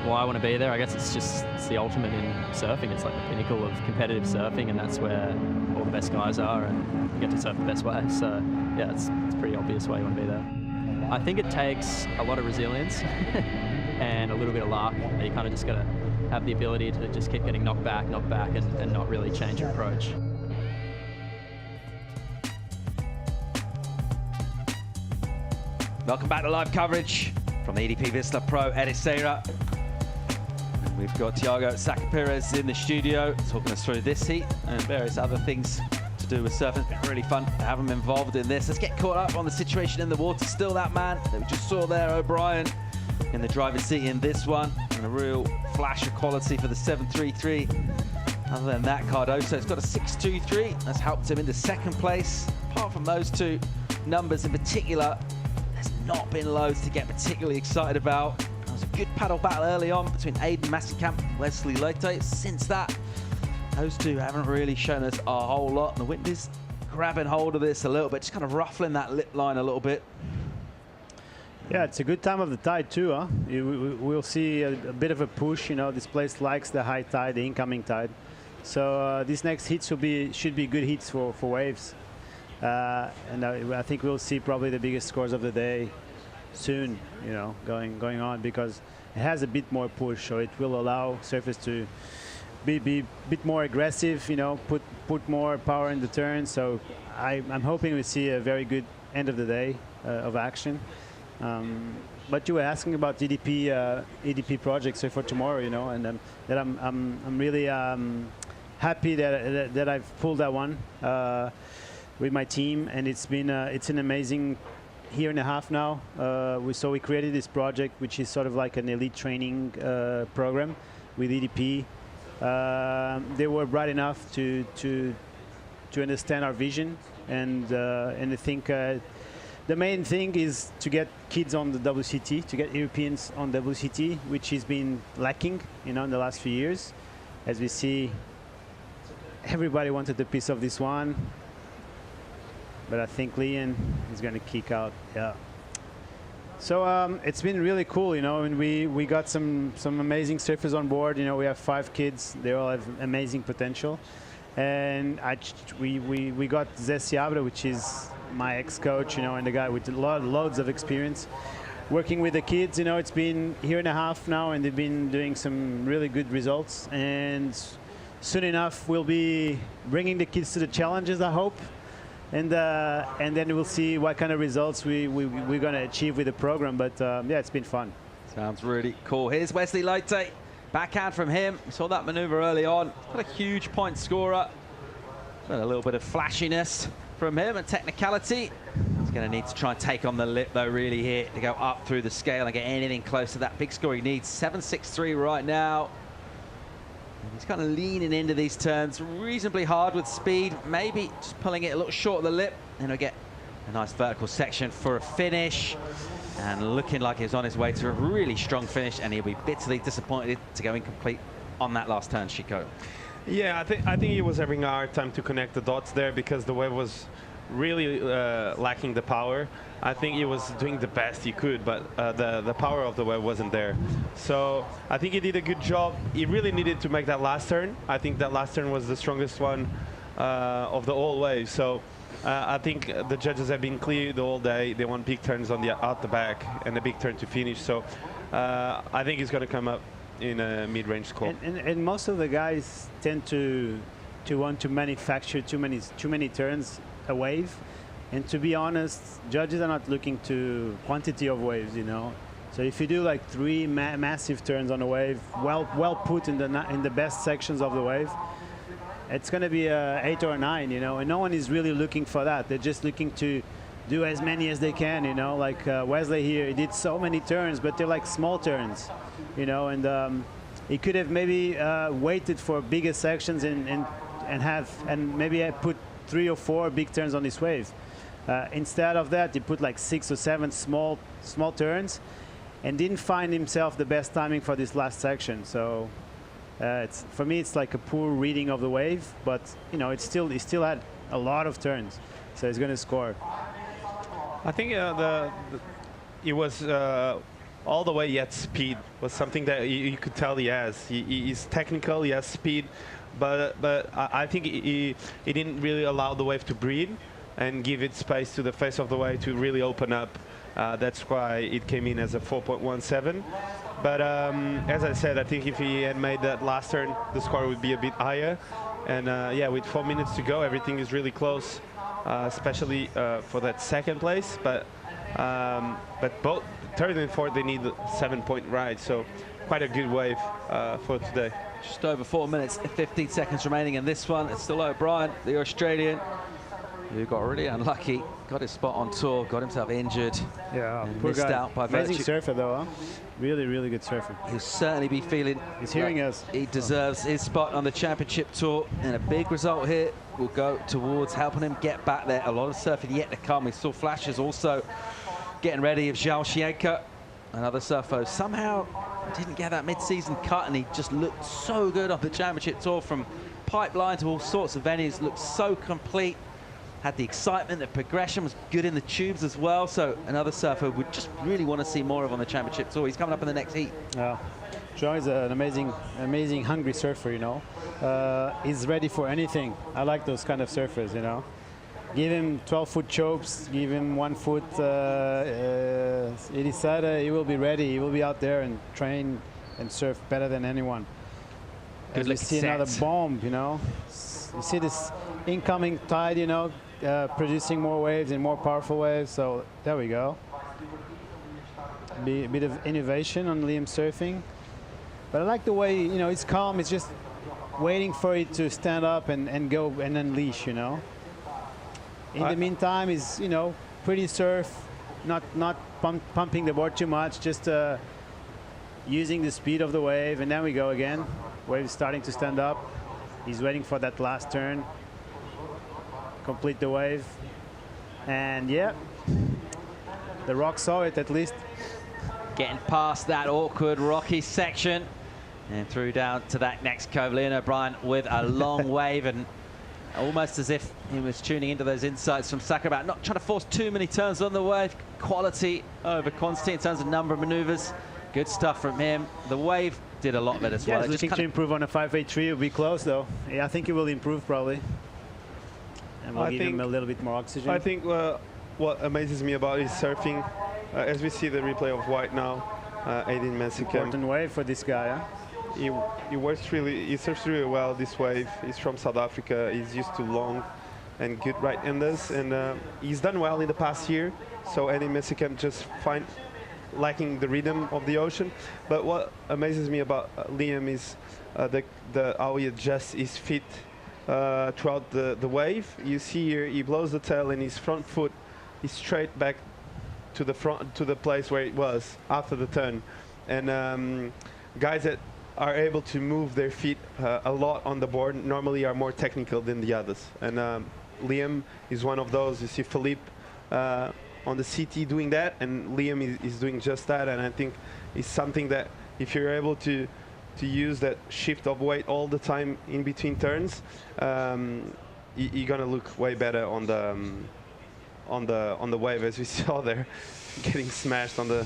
why I want to be there. I guess it's the ultimate in surfing. It's like the pinnacle of competitive surfing, and that's where all the best guys are, and you get to surf the best way. So yeah, it's pretty obvious why you want to be there. I think it takes a lot of resilience and a little bit of luck. You kind of just got to have the ability to just keep getting knocked back, and not really change your approach. Welcome back to live coverage from the EDP Vissla Pro Ericeira. We've got Tiago Sacapires in the studio talking us through this heat and various other things to do with surfing. It's been really fun to have him involved in this. Let's get caught up on the situation in the water. Still that man that we just saw there, O'Brien, in the driver's seat in this one. And a real flash of quality for the 7.33. Other than that, Cardoso's got a 6.23. That's helped him into second place. Apart from those two numbers in particular, there's not been loads to get particularly excited about. There was a good paddle battle early on between Aiden Massenkamp and Wesley Leite. Since that, those two haven't really shown us a whole lot. And the wind is grabbing hold of this a little bit, just kind of ruffling that lip line a little bit. Yeah, it's a good time of the tide too, huh? We'll see a bit of a push. You know, this place likes the high tide, the incoming tide. So these next heats should be good heats for waves. And I think we'll see probably the biggest scores of the day soon, you know, going on, because it has a bit more push, so it will allow surfers to be a bit more aggressive, you know, put more power in the turn. So I'm hoping we see a very good end of the day of action. But you were asking about EDP projects for tomorrow, you know, and that I'm really happy that I've pulled that one with my team, and it's an amazing year and a half now. We created this project, which is sort of like an elite training program with EDP. They were bright enough to understand our vision, and I think the main thing is to get kids on the WCT, to get Europeans on WCT, which has been lacking, you know, in the last few years. As we see, everybody wanted a piece of this one. but I think Leon is going to kick out. Yeah. So it's been really cool, you know, and we got some amazing surfers on board. You know, we have 5 kids. They all have amazing potential. And we got Zé Seabra, which is my ex-coach, you know, and the guy with loads of experience working with the kids. You know, it's been a year and a half now, and they've been doing some really good results. And soon enough, we'll be bringing the kids to the challenges, I hope. And then we'll see what kind of results we're going to achieve with the program. But yeah, it's been fun. Sounds really cool. Here's Wesley Leite. Backhand from him. We saw that maneuver early on. Not a huge point scorer. But a little bit of flashiness from him and technicality. He's going to need to try and take on the lip, though, really here to go up through the scale and get anything close to that big score he needs. 7.63 right now. And he's kind of leaning into these turns reasonably hard with speed. Maybe just pulling it a little short of the lip. And he'll get a nice vertical section for a finish. And looking like he's on his way to a really strong finish, and he'll be bitterly disappointed to go incomplete on that last turn, Chico. Yeah, I think he was having a hard time to connect the dots there because the wave was really lacking the power. I think he was doing the best he could, but the power of the wave wasn't there. So I think he did a good job. He really needed to make that last turn. I think that last turn was the strongest one of the whole wave. So I think the judges have been clear the whole day. They want big turns on the out the back and a big turn to finish. So I think he's going to come up in a mid-range score. And most of the guys tend to want to manufacture too many turns a wave. And to be honest, judges are not looking to quantity of waves, you know. So if you do like 3 massive turns on a wave, well put in the best sections of the wave, it's going to be a 8 or a 9, you know, and no one is really looking for that. They're just looking to do as many as they can, you know, like Wesley here, he did so many turns, but they're like small turns, you know, and he could have maybe waited for bigger sections and maybe put 3 or 4 big turns on this wave. Instead of that, he put like 6 or 7 small turns and didn't find himself the best timing for this last section. So for me, it's like a poor reading of the wave, but you know, he still had a lot of turns, so he's going to score. I think it was all the way yet speed was something that you could tell he has. He's technical, he has speed, but I think he didn't really allow the wave to breathe and give it space to the face of the wave to really open up. That's why it came in as a 4.17. But as I said, I think if he had made that last turn, the score would be a bit higher. And yeah, with 4 minutes to go, everything is really close, especially for that second place. But both third and fourth, they need 7-point ride. So quite a good wave for today. Just over 4 minutes, 15 seconds remaining in this one. It's still O'Brien, the Australian, who got really unlucky, got his spot on tour, got himself injured. Yeah, and poor missed guy. out by Amazing virtue. surfer though, huh? Really, really good surfer. He'll certainly be feeling he's hearing like us. He deserves his spot on the championship tour, and a big result here will go towards helping him get back there. A lot of surfing yet to come. We saw flashes also getting ready of Zhao Xianke, another surfer. Somehow didn't get that mid-season cut, and he just looked so good on the championship tour from pipeline to all sorts of venues. Looked so complete. Had the excitement, the progression was good in the tubes as well. So another surfer would just really want to see more of on the championship tour. He's coming up in the next heat. Yeah, Zhao is an amazing hungry surfer, you know. He's ready for anything. I like those kind of surfers, you know. Give him 12-foot chopes, give him 1 foot Ericeira, he will be ready. He will be out there and train and surf better than anyone. Good you see another bomb, you know. You see this incoming tide, you know, producing more waves and more powerful waves. So there we go. A bit of innovation on Liam surfing. But I like the way, you know, it's calm. It's just waiting for it to stand up and go and unleash, you know. In the meantime, is, you know, pretty surf, not pumping the board too much, just using the speed of the wave. And then we go again. Wave is starting to stand up. He's waiting for that last turn. Complete the wave. And yeah, the rock saw it at least. Getting past that awkward rocky section and through down to that next cove. Leon O'Brien with a long wave, and almost as if he was tuning into those insights from Saka about not trying to force too many turns on the wave. Quality over quantity in terms of number of maneuvers. Good stuff from him. The wave did a lot of it as well. He's looking to improve on a 5.83. It'll be close, though. Yeah, I think he will improve, probably. And we'll give him a little bit more oxygen. I think what amazes me about his surfing, as we see the replay of White now, 18 Mexican. Important wave for this guy, huh? He surfs really well this wave. He's from South Africa. He's used to long and good right-handers, and he's done well in the past year. So any Mexican just lacking the rhythm of the ocean. But what amazes me about Liam is how he adjusts his feet throughout the wave. You see here, he blows the tail, and his front foot is straight back to the place where it was after the turn. And guys that are able to move their feet a lot on the board normally are more technical than the others. And Liam is one of those. You see Philippe on the CT doing that, and Liam is doing just that. And I think it's something that if you're able to use that shift of weight all the time in between turns, you're gonna look way better on the wave, as we saw there, getting smashed on the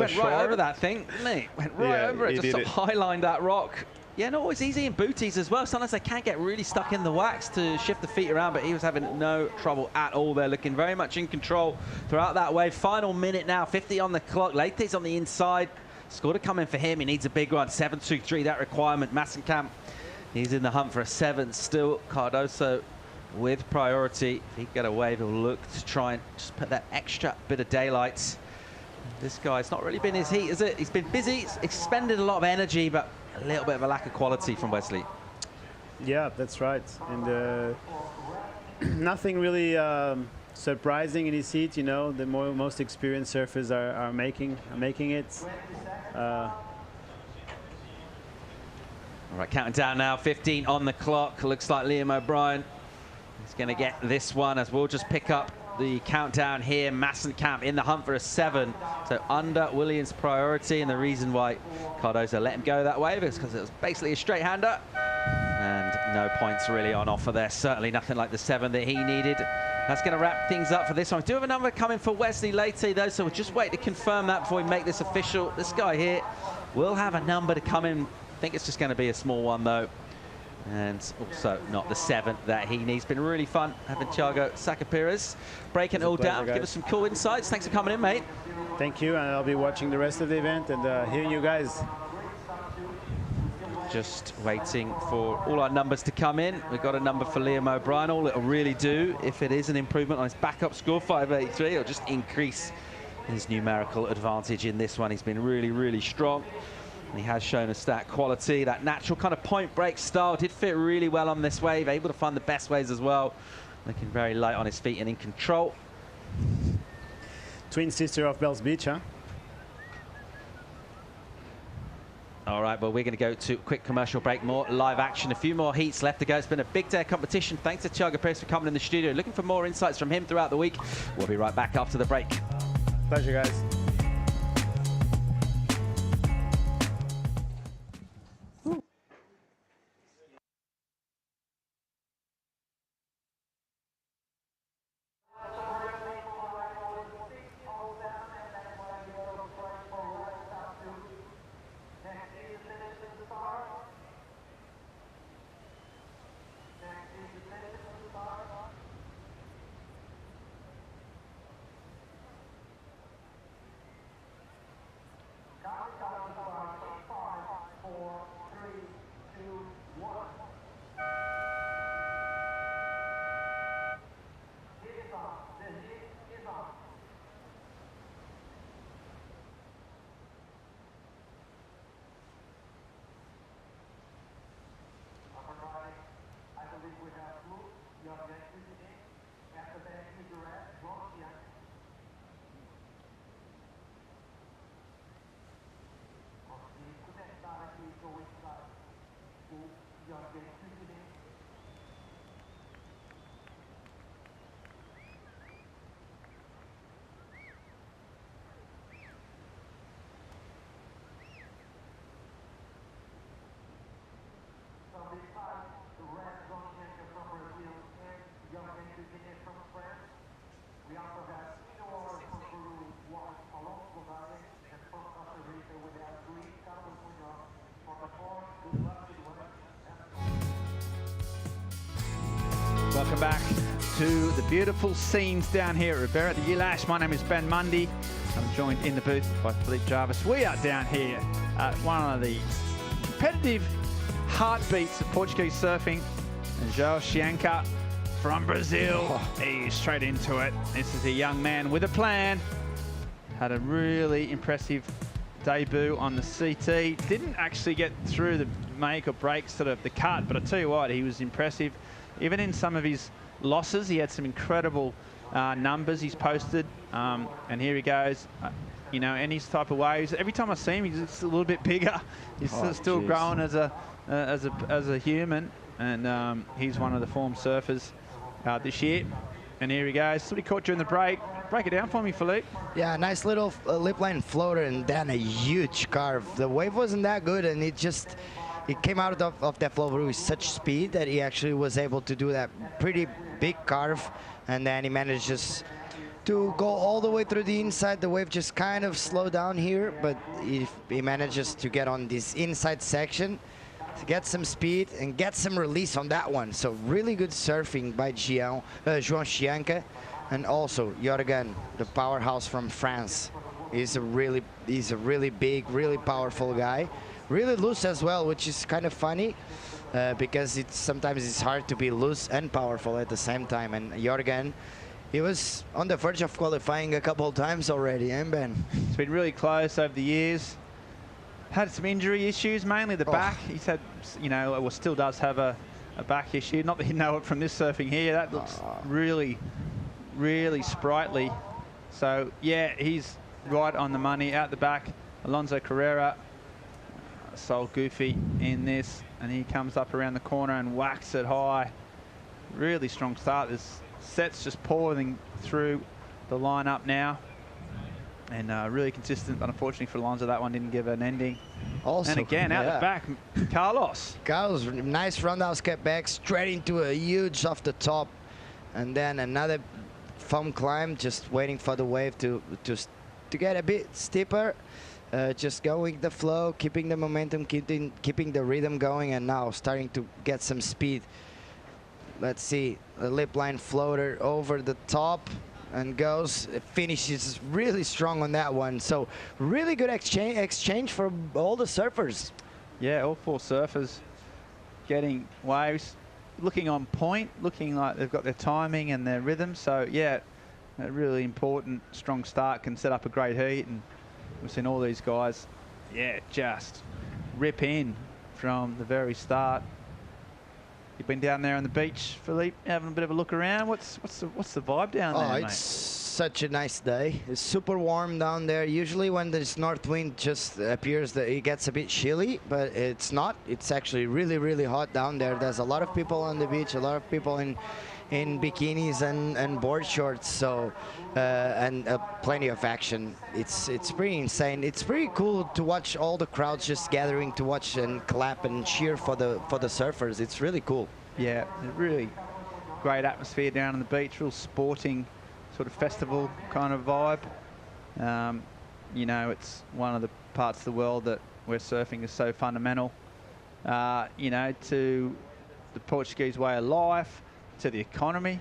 shore. Right over that thing, mate. Went right over it. Just highlined that rock. Yeah, not always easy in booties as well. Sometimes they can get really stuck in the wax to shift the feet around, but he was having no trouble at all there, looking very much in control throughout that wave. Final minute now, 50 on the clock. Leithe's on the inside. Score to come in for him. He needs a big one. 7.23, that requirement. Massenkamp, he's in the hunt for a 7 still. Cardoso with priority. If he can get a wave, he'll look to try and just put that extra bit of daylight. This guy's not really been his heat, is it? He's been busy, he's expended a lot of energy, but a little bit of a lack of quality from Wesley. Yeah, that's right. And nothing really surprising in his heat, you know. The most experienced surfers are making it. All right, counting down now, 15 on the clock. Looks like Liam O'Brien is going to get this one, as we'll just pick up the countdown here. Massenkamp in the hunt for a 7, so under Williams' priority, and the reason why Cardoso let him go that way is because it was basically a straight hander, and no points really on offer there. Certainly nothing like the 7 that he needed. That's going to wrap things up for this one. We do have a number coming for Wesley Leithe, though, so we'll just wait to confirm that before we make this official. This guy here will have a number to come in. I think it's just going to be a small one, though. And also not the 7 that he needs. Been really fun having Thiago Sacapires breaking it all down. Give us some cool insights. Thanks for coming in, mate. Thank you, and I'll be watching the rest of the event and hearing you guys. Just waiting for all our numbers to come in. We've got a number for Liam O'Brien. All it'll really do, if it is an improvement on his backup score, 5.83, it'll just increase his numerical advantage in this one. He's been really, really strong. And he has shown us that quality, that natural kind of point break style. Did fit really well on this wave, able to find the best waves as well. Looking very light on his feet and in control. Twin sister of Bells Beach, huh? All right, well, we're going to go to a quick commercial break, more live action, a few more heats left to go. It's been a big day of competition. Thanks to Thiago Pires for coming in the studio. Looking for more insights from him throughout the week. We'll be right back after the break. Pleasure, guys. Welcome back to the beautiful scenes down here at Ribera de Ilash. My name is Ben Mundy. I'm joined in the booth by Philippe Jarvis. We are down here at one of the competitive heartbeats of Portuguese surfing. And João Chianca from Brazil. He's straight into it. This is a young man with a plan. Had a really impressive debut on the CT. Didn't actually get through the make or break sort of the cut, but I tell you what, he was impressive. Even in some of his losses, he had some incredible numbers he's posted. And here he goes. You know, any type of waves. Every time I see him, he's just a little bit bigger. He's still growing as a human, and he's one of the form surfers this year. And here he goes. Somebody caught during the break. Break it down for me, Philippe. Yeah, nice little lip line floater, and then a huge carve. The wave wasn't that good, and it came out of that flow with such speed that he actually was able to do that pretty big carve, and then he managed just to go all the way through the inside. The wave just kind of slowed down here, but he manages to get on this inside section, to get some speed and get some release on that one. So really good surfing by João Chianca, and also Jorgen, the powerhouse from France. He's a really big, really powerful guy. Really loose as well, which is kind of funny because sometimes it's hard to be loose and powerful at the same time. And Jorgen, he was on the verge of qualifying a couple of times already, eh, Ben? It's been really close over the years. Had some injury issues, mainly the back. He's had, you know, or still does have a back issue. Not that you know it from this surfing here. That looks really, really sprightly. So, yeah, he's right on the money. Out the back, Alonso Carrera. So goofy in this, and he comes up around the corner and whacks it high. Really strong start. There's sets just pouring through the lineup now, and really consistent. But unfortunately for Alonso, that one didn't give an ending. Also, and again out the back, Carlos, nice roundhouse skate back straight into a huge off the top, and then another foam climb, just waiting for the wave to get a bit steeper. Just going the flow, keeping the momentum, keeping the rhythm going, and now starting to get some speed. Let's see, a lip line floater over the top and goes, finishes really strong on that one. So really good exchange for all the surfers. Yeah, all four surfers getting waves, looking on point, looking like they've got their timing and their rhythm. So yeah, a really important, strong start can set up a great heat, and we've seen all these guys, yeah, just rip in from the very start. You've been down there on the beach, Philippe, having a bit of a look around. What's the vibe down there, mate? It's such a nice day. It's super warm down there. Usually when this north wind just appears, that it gets a bit chilly, but it's not. It's actually really, really hot down there. There's a lot of people on the beach, a lot of people in bikinis and board shorts, so and plenty of action. It's pretty insane. It's pretty cool to watch all the crowds just gathering to watch and clap and cheer for the surfers. It's really cool. Yeah, really great atmosphere down on the beach, real sporting sort of festival kind of vibe. You know, it's one of the parts of the world where surfing is so fundamental, you know, to the Portuguese way of life, to the economy.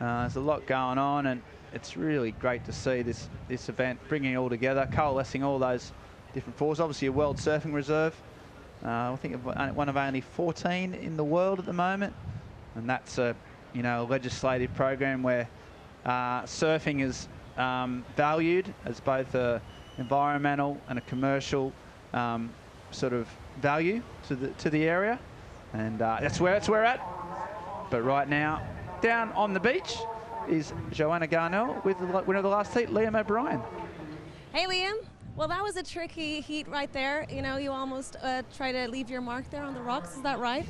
There's a lot going on, and it's really great to see this event bringing it all together, coalescing all those different forces. Obviously a world surfing reserve. I think one of only 14 in the world at the moment, and that's a legislative program where surfing is valued as both a environmental and a commercial sort of value to the area, and that's where we're at. But right now, down on the beach is Joanna Garnell with the winner of the last heat, Liam O'Brien. Hey, Liam. Well, that was a tricky heat right there. You know, you almost try to leave your mark there on the rocks. Is that right?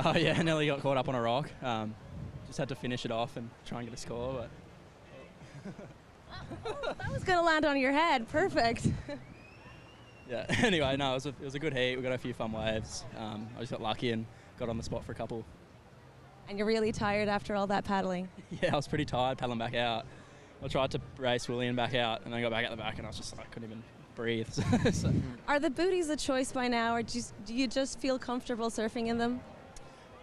Oh, yeah, I nearly got caught up on a rock. Just had to finish it off and try and get a score. But that was going to land on your head. Perfect. Yeah, anyway, no, it was a good heat. We got a few fun waves. I just got lucky and got on the spot for a couple. And you're really tired after all that paddling? Yeah, I was pretty tired paddling back out. I tried to race William back out, and then I got back at the back, and I was just like, couldn't even breathe. So. Are the booties a choice by now, or do you just feel comfortable surfing in them?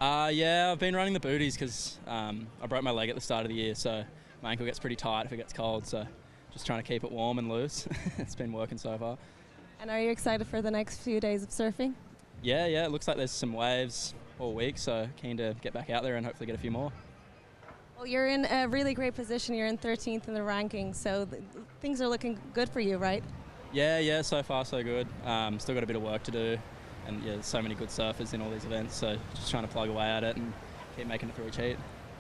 Yeah, I've been running the booties because I broke my leg at the start of the year, so my ankle gets pretty tight if it gets cold, so just trying to keep it warm and loose. It's been working so far. And are you excited for the next few days of surfing? Yeah, it looks like there's some waves all week, so keen to get back out there and hopefully get a few more. Well, you're in a really great position. You're in 13th in the ranking, so things are looking good for you, right? Yeah, so far so good. Still got a bit of work to do, and yeah, there's so many good surfers in all these events, so just trying to plug away at it and keep making it through each heat.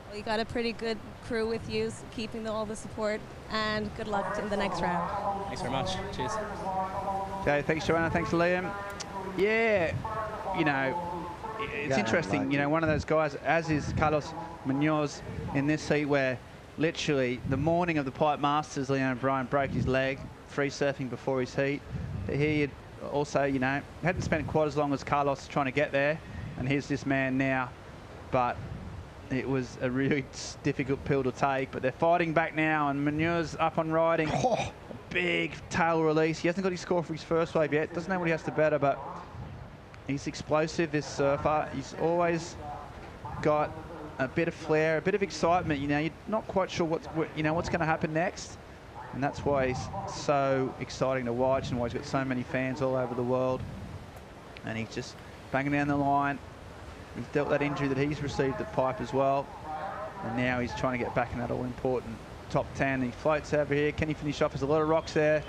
Well, you got a pretty good crew with you, keeping all the support, and good luck in the next round. Thanks very much. Cheers. Okay, thanks, Joanna. Thanks, Liam. Yeah, you know, it's interesting. You know, one of those guys, as is Carlos Munoz in this heat, where literally the morning of the Pipe Masters, Leon O'Brien broke his leg free surfing before his heat. He had also, you know, hadn't spent quite as long as Carlos trying to get there, and here's this man now. But it was a really difficult pill to take. But they're fighting back now, and Munoz up on riding. A big tail release. He hasn't got his score for his first wave yet. Doesn't know what he has to better, but he's explosive, this surfer. He's always got a bit of flair, a bit of excitement. You know, you're not quite sure what's going to happen next, and that's why he's so exciting to watch, and why he's got so many fans all over the world. And he's just banging down the line. He's dealt that injury that he's received at Pipe as well, and now he's trying to get back in that all-important top 10. He floats over here. Can he finish off? There's a lot of rocks there,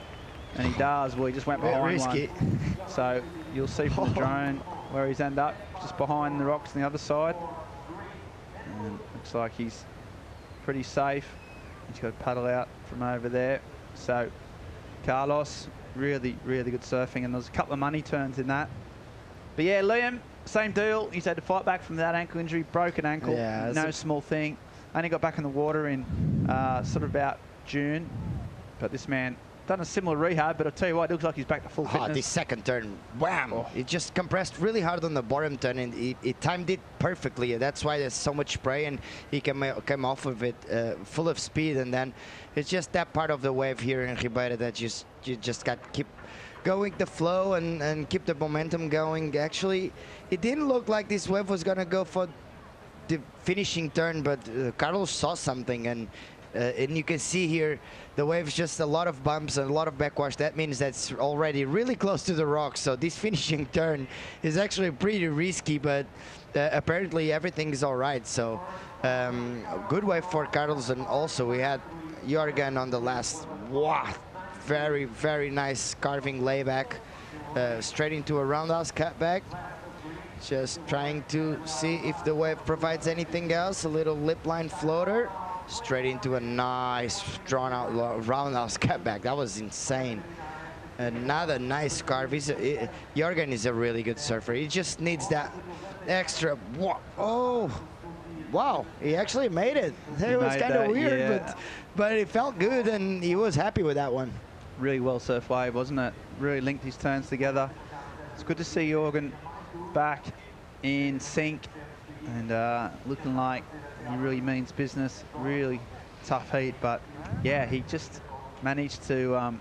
and he does. Well, he just went behind one. So you'll see from the drone where he's ended up, just behind the rocks on the other side. And looks like he's pretty safe. He's got to paddle out from over there. So Carlos, really, really good surfing, and there's a couple of money turns in that. But yeah, Liam, same deal. He's had to fight back from that ankle injury, broken ankle, Yeah, no small thing. Only got back in the water in sort of about June. But this man done a similar rehab, but I'll tell you what, it looks like he's back to full fitness. The second turn, wham! It just compressed really hard on the bottom turn, and it timed it perfectly. That's why there's so much spray, and he came off of it full of speed. And then it's just that part of the wave here in Rio Waida that you just got to keep going the flow and keep the momentum going. Actually, it didn't look like this wave was going to go for the finishing turn, but Carlos saw something, and you can see here the wave's just a lot of bumps and a lot of backwash. That means that's already really close to the rocks, so this finishing turn is actually pretty risky, but apparently everything is all right. So good wave for Carlos, and also we had Jorgen on the last. Wow, very, very nice carving layback straight into a roundhouse cutback. Just trying to see if the wave provides anything else. A little lip line floater straight into a nice drawn out roundhouse cutback. That was insane. Another nice carve. Jorgen is a really good surfer. He just needs that extra. Oh, wow! He actually made it. It was kind of weird, yeah. but it felt good, and he was happy with that one. Really well surfed wave, wasn't it? Really linked his turns together. It's good to see Jorgen back in sync and looking like he really means business. Really tough heat, but yeah, he just managed to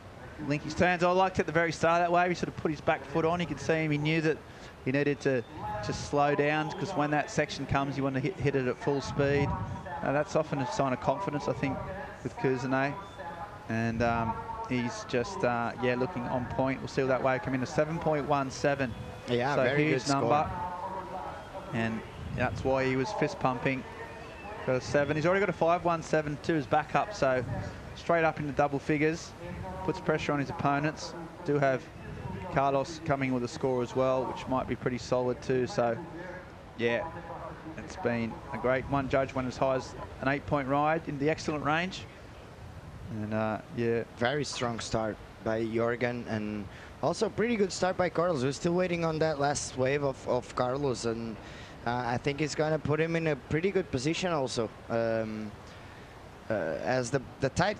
link his turns. I liked at the very start of that wave, he sort of put his back foot on. You could see him, he knew that he needed to just slow down, because when that section comes, you want to hit it at full speed. That's often a sign of confidence, I think, with Kuznets. And he's just, yeah, looking on point. We'll see that wave come in to 7.17. Yeah, so very huge good number. score. And that's why he was fist pumping. Got a 7. He's already got a 5.17 to his backup, so straight up into double figures. Puts pressure on his opponents. Do have Carlos coming with a score as well, which might be pretty solid too. So, yeah, it's been a great one. Judge went as high as an 8-point ride in the excellent range. And yeah, very strong start by Jorgen, and also pretty good start by Carlos. We're still waiting on that last wave of Carlos, and I think it's going to put him in a pretty good position also. As the tide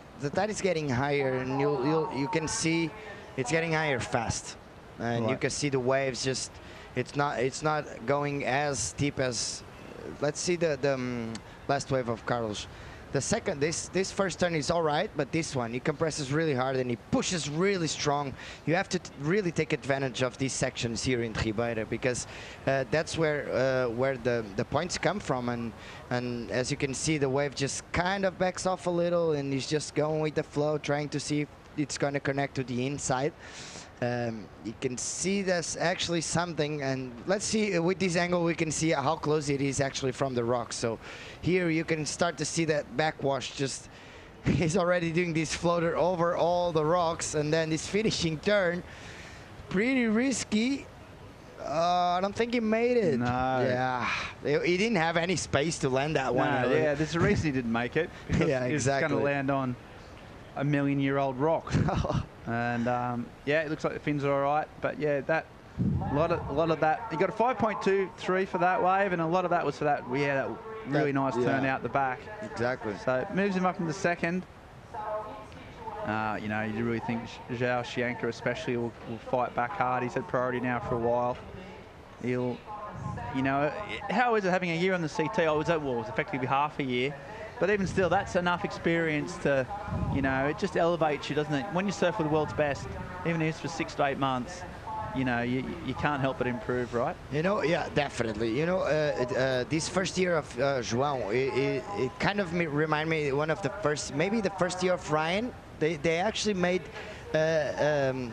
is getting higher, and you can see it's getting higher fast, and you can see the waves just it's not going as steep as let's see the last wave of Carlos. The second, this first turn is all right, but this one, he compresses really hard and he pushes really strong. You have to really take advantage of these sections here in Ribeira, because that's where the points come from. And as you can see, the wave just kind of backs off a little, and he's just going with the flow, trying to see if it's going to connect to the inside. You can see there's actually something, and let's see with this angle we can see how close it is actually from the rock. So here you can start to see that backwash. Just he's already doing this floater over all the rocks, and then this finishing turn, pretty risky. I don't think he made it. No. Yeah, he didn't have any space to land that one. No, yeah, there's a reason he didn't make it. Yeah, exactly. It's going to land on a million-year-old rock. And yeah, it looks like the fins are all right, but yeah, that a lot of that. He got a 5.23 for that wave, and a lot of that was for that. Yeah, that really nice turn out the back. Exactly. So it moves him up in the second. You know, you really think Zhao Xianka especially will fight back hard. He's had priority now for a while. He'll, you know, how is it having a year on the CT? I was at, well, it was effectively half a year. But even still, that's enough experience to, you know, it just elevates you, doesn't it? When you surf with the world's best, even if it's for 6 to 8 months, you know, you can't help but improve, right? You know, yeah, definitely. You know, this first year of João, it kind of remind me one of the first, maybe the first year of Ryan. They actually made the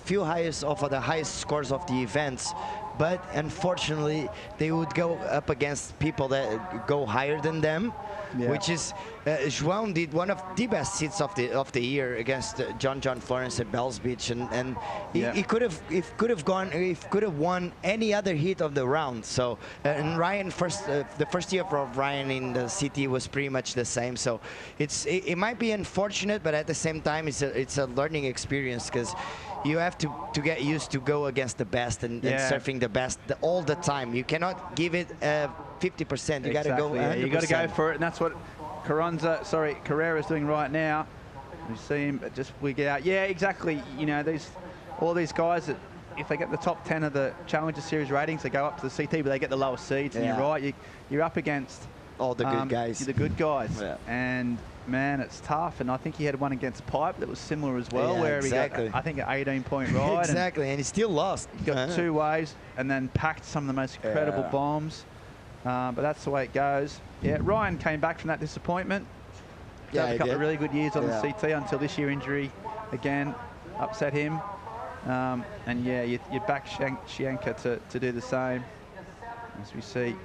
few highest of the highest scores of the events. But unfortunately, they would go up against people that go higher than them, which is João did one of the best hits of the year against John Florence at Bells Beach, and he could have won any other hit of the round. So and Ryan the first year of Ryan in the CT was pretty much the same. So it might be unfortunate, but at the same time it's a learning experience, because you have to get used to go against the best and surfing the best all the time. You cannot give it 50%. You got to go 100%. You got to go for it, and that's what Carrera's doing right now. You see him, but just we get out. Yeah, exactly. You know, all these guys that if they get the top 10 of the Challenger Series ratings, they go up to the CT, but they get the lowest seeds. And you're right, you're up against all the good guys. The good guys, and man, it's tough. And I think he had one against Pipe that was similar as well, where he got, I think, an 18-point ride. Exactly, and he still lost. He got 2 waves and then packed some of the most incredible bombs. But that's the way it goes. Yeah, Ryan came back from that disappointment. Had a couple of really good years on the CT until this year injury again upset him. And yeah, you back Xianka to do the same, as we see.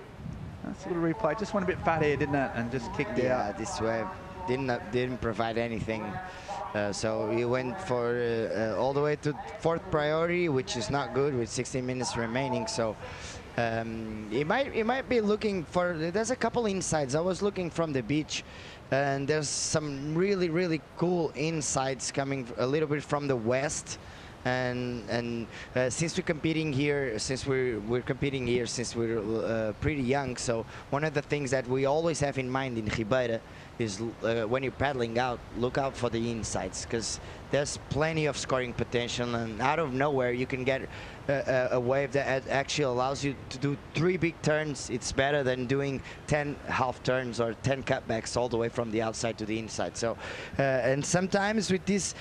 That's a little replay. Just went a bit fat here, didn't it? And just kicked out. Yeah, this wave didn't provide anything. So he went for all the way to 4th priority, which is not good with 16 minutes remaining. So he might be looking for. There's a couple insides. I was looking from the beach, and there's some really cool insides coming a little bit from the west. And since we're competing here, since we're pretty young, so one of the things that we always have in mind in Ribeira is when you're paddling out, look out for the insides, because there's plenty of scoring potential, and out of nowhere you can get a wave that actually allows you to do 3 big turns. It's better than doing 10 half turns or 10 cutbacks all the way from the outside to the inside. So and sometimes with this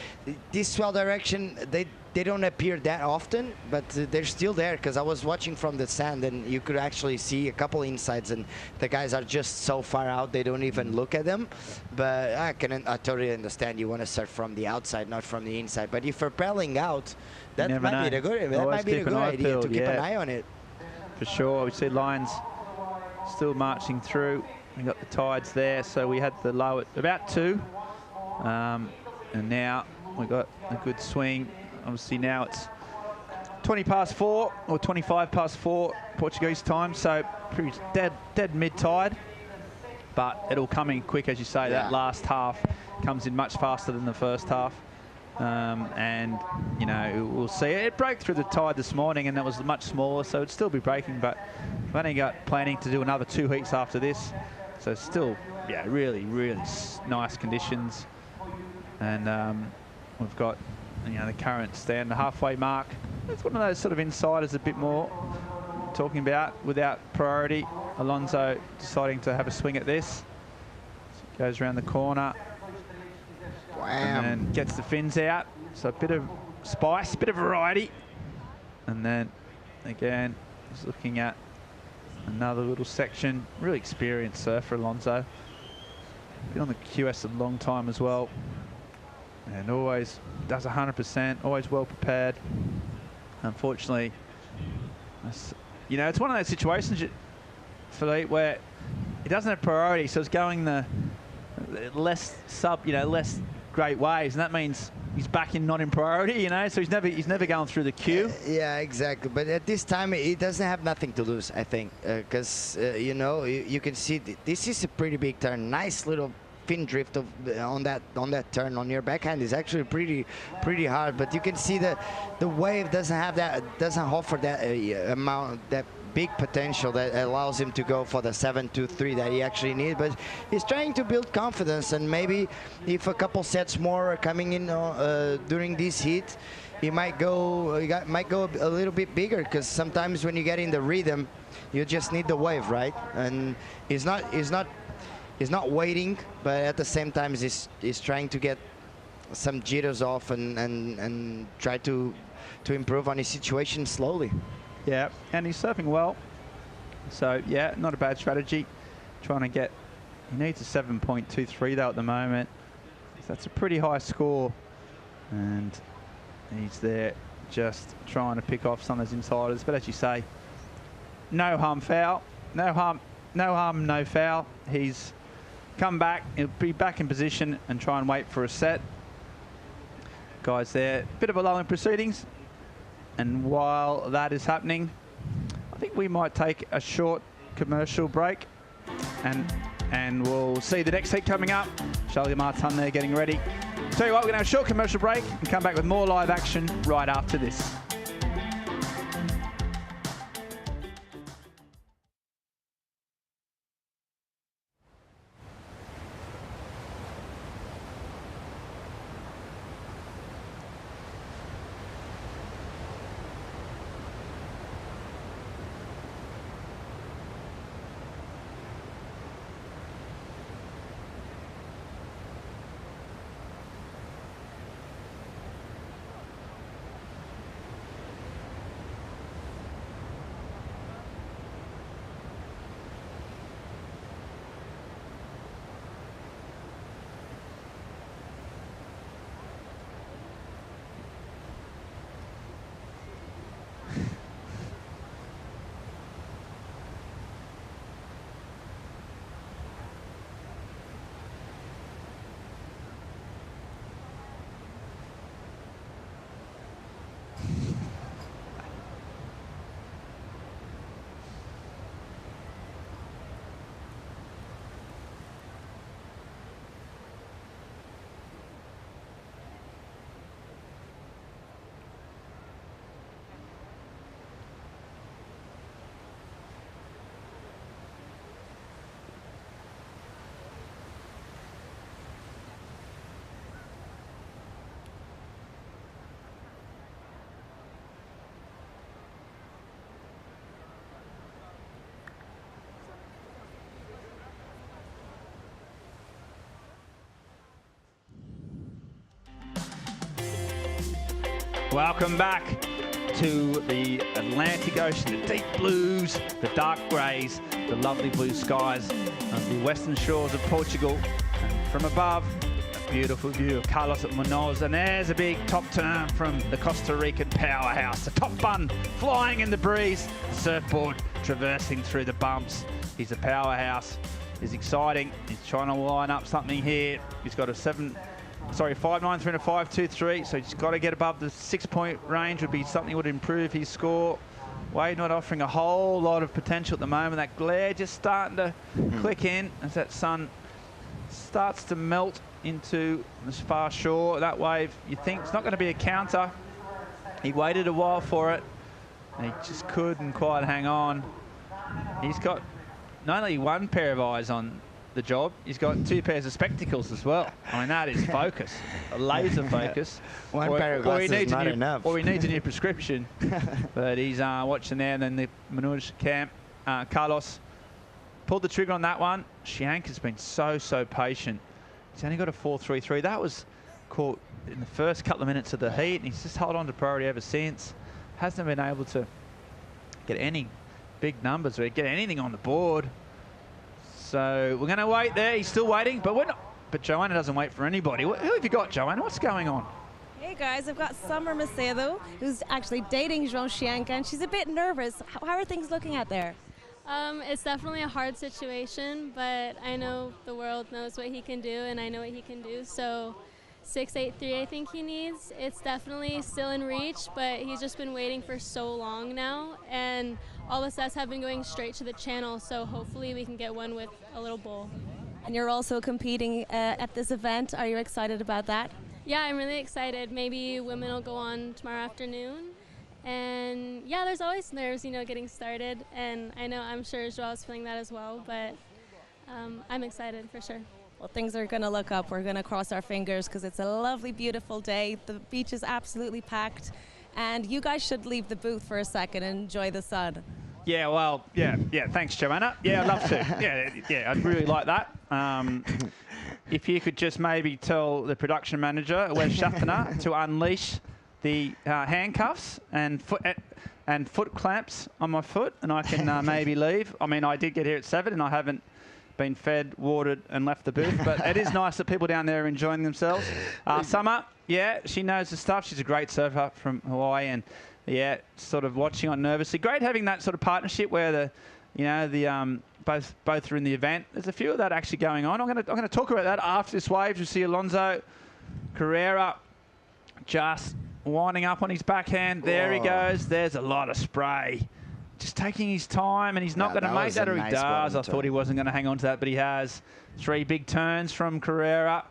swell direction, they don't appear that often, but they're still there, because I was watching from the sand and you could actually see a couple insides, and the guys are just so far out they don't even look at them. But I totally understand you want to surf from the outside, not from the inside. But if you're paddling out, that might be a good idea to keep an eye on it. For sure. We see lines still marching through. We got the tides there, so we had the low at about 2, and now we got a good swing. Obviously now it's 20 past 4 or 25 past 4 Portuguese time, so pretty dead mid-tide, but it'll come in quick, as you say. That last half comes in much faster than the first half, and you know, we'll see. It broke through the tide this morning, and that was much smaller, so it'd still be breaking, but we've only got planning to do another 2 heats after this, so still really nice conditions. And we've got, you know, the current stand, the halfway mark. It's one of those sort of insiders a bit more talking about without priority. Alonso deciding to have a swing at this. Goes around the corner. And then gets the fins out. So a bit of spice, a bit of variety. And then again, he's looking at another little section. Really experienced surfer, Alonso. Been on the QS a long time as well. And always does 100%, always well prepared. Unfortunately, you know, it's one of those situations, Philippe, where he doesn't have priority, so it's going the less great waves, and that means he's back in not in priority, you know, so he's never going through the queue. Yeah, exactly. But at this time, he doesn't have nothing to lose, I think, because you know, you can see this is a pretty big turn. Nice little fin drift on that turn on your backhand is actually pretty hard. But you can see that the wave doesn't offer that amount, that big potential that allows him to go for the 7-2-3 that he actually needs. But he's trying to build confidence, and maybe if a couple sets more are coming in during this heat, he might go a little bit bigger, because sometimes when you get in the rhythm, you just need the wave, right? And he's not waiting, but at the same time he's trying to get some jitters off and try to improve on his situation slowly. Yeah, and he's surfing well. So, yeah, not a bad strategy. Trying to get... He needs a 7.23, though, at the moment. So that's a pretty high score. And he's there just trying to pick off some of those insiders. But as you say, no harm, foul. No harm, no foul. He's come back. He'll be back in position and try and wait for a set. Guys there. Bit of a lull in proceedings. And while that is happening, I think we might take a short commercial break, and we'll see the next heat coming up. Charlie Martin there getting ready. Tell you what, we're going to have a short commercial break and come back with more live action right after this. Welcome back to the Atlantic Ocean, the deep blues, the dark greys, the lovely blue skies of the western shores of Portugal. And from above, a beautiful view of Carlos at Munoz. And there's a big top turn from the Costa Rican powerhouse. The top bun flying in the breeze, the surfboard traversing through the bumps. He's a powerhouse. He's exciting. He's trying to line up something here. He's got a 5.93 and a 5.23, so he's got to get above the 6-point range. Would be something that would improve his score. Wade not offering a whole lot of potential at the moment. That glare just starting to click in as that sun starts to melt into this far shore. That wave, you think, it's not going to be a counter. He waited a while for it, and he just couldn't quite hang on. He's got not only one pair of eyes on the job, he's got 2 pairs of spectacles as well. I mean, that is focus, a laser focus. One pair of glasses is not enough. Or he needs a new prescription. But he's watching there, and then the Munoz camp. Carlos pulled the trigger on that one, Shianka's been so patient. He's only got a 4.33. That was caught in the first couple of minutes of the heat, and he's just held on to priority ever since. Hasn't been able to get any big numbers or get anything on the board. So we're going to wait there. He's still waiting, but we're not. But Joanna doesn't wait for anybody. Who have you got, Joanna? What's going on? Hey guys, I've got Summer Macedo, who's actually dating João Shianka, and she's a bit nervous. How are things looking out there? It's definitely a hard situation, but I know the world knows what he can do, and I know what he can do. So 6.83 I think he needs. It's definitely still in reach, but he's just been waiting for so long now, and all the sets have been going straight to the channel, so hopefully we can get one with a little bowl. And you're also competing at this event. Are you excited about that? Yeah, I'm really excited. Maybe women will go on tomorrow afternoon. And yeah, there's always nerves, you know, getting started. And I'm sure Joao's feeling that as well, but I'm excited for sure. Well, things are going to look up. We're going to cross our fingers because it's a lovely, beautiful day. The beach is absolutely packed. And you guys should leave the booth for a second and enjoy the sun. Yeah, well, yeah. Thanks, Joanna. Yeah, I'd love to. Yeah, I'd really like that. If you could just maybe tell the production manager, Wes Schaffner, to unleash the handcuffs and foot clamps on my foot, and I can maybe leave. I mean, I did get here at 7, and I haven't been fed, watered, and left the booth. But it is nice that people down there are enjoying themselves. Summer, yeah, she knows the stuff. She's a great surfer from Hawaii, and yeah, sort of watching on nervously. Great having that sort of partnership where both are in the event. There's a few of that actually going on. I'm going to talk about that after this wave. You'll see Alonso Carrera just winding up on his backhand. There he goes. There's a lot of spray. Just taking his time, and he's not going to make that, or he does. I thought he wasn't going to hang on to that, but he has. 3 big turns from Carrera.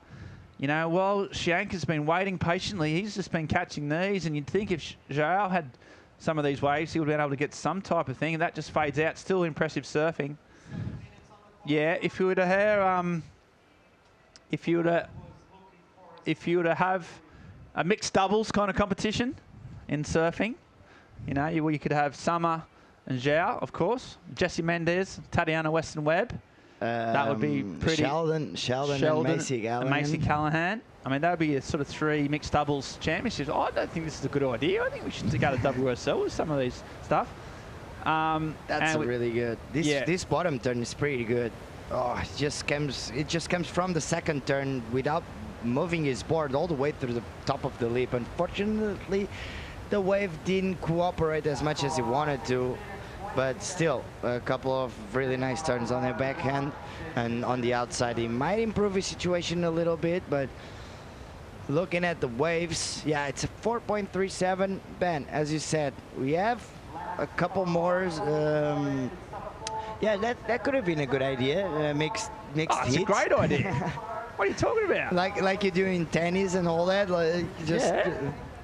You know, well, Shianka's been waiting patiently. He's just been catching these, and you'd think if Joao had some of these waves, he would have been able to get some type of thing, and that just fades out. Still impressive surfing. Yeah, if you were to have a mixed doubles kind of competition in surfing, you know, you could have Summer and Zhao, of course, Jessie Mendez, Tatiana Weston-Webb. That would be pretty. Sheldon and Macy Callahan. I mean, that would be a sort of 3 mixed doubles championships. I don't think this is a good idea. I think we should go to WSL with some of these stuff. That's really good. This bottom turn is pretty good. Oh, it just comes from the second turn without moving his board all the way through the top of the lip. Unfortunately, the wave didn't cooperate as much as he wanted to, but still a couple of really nice turns on the backhand, and on the outside he might improve his situation a little bit. But looking at the waves, yeah, it's a 4.37. Ben, as you said, we have a couple more. Yeah, that could have been a good idea. Mixed hits. It's a great idea. What are you talking about? Like you do in tennis and all that, like just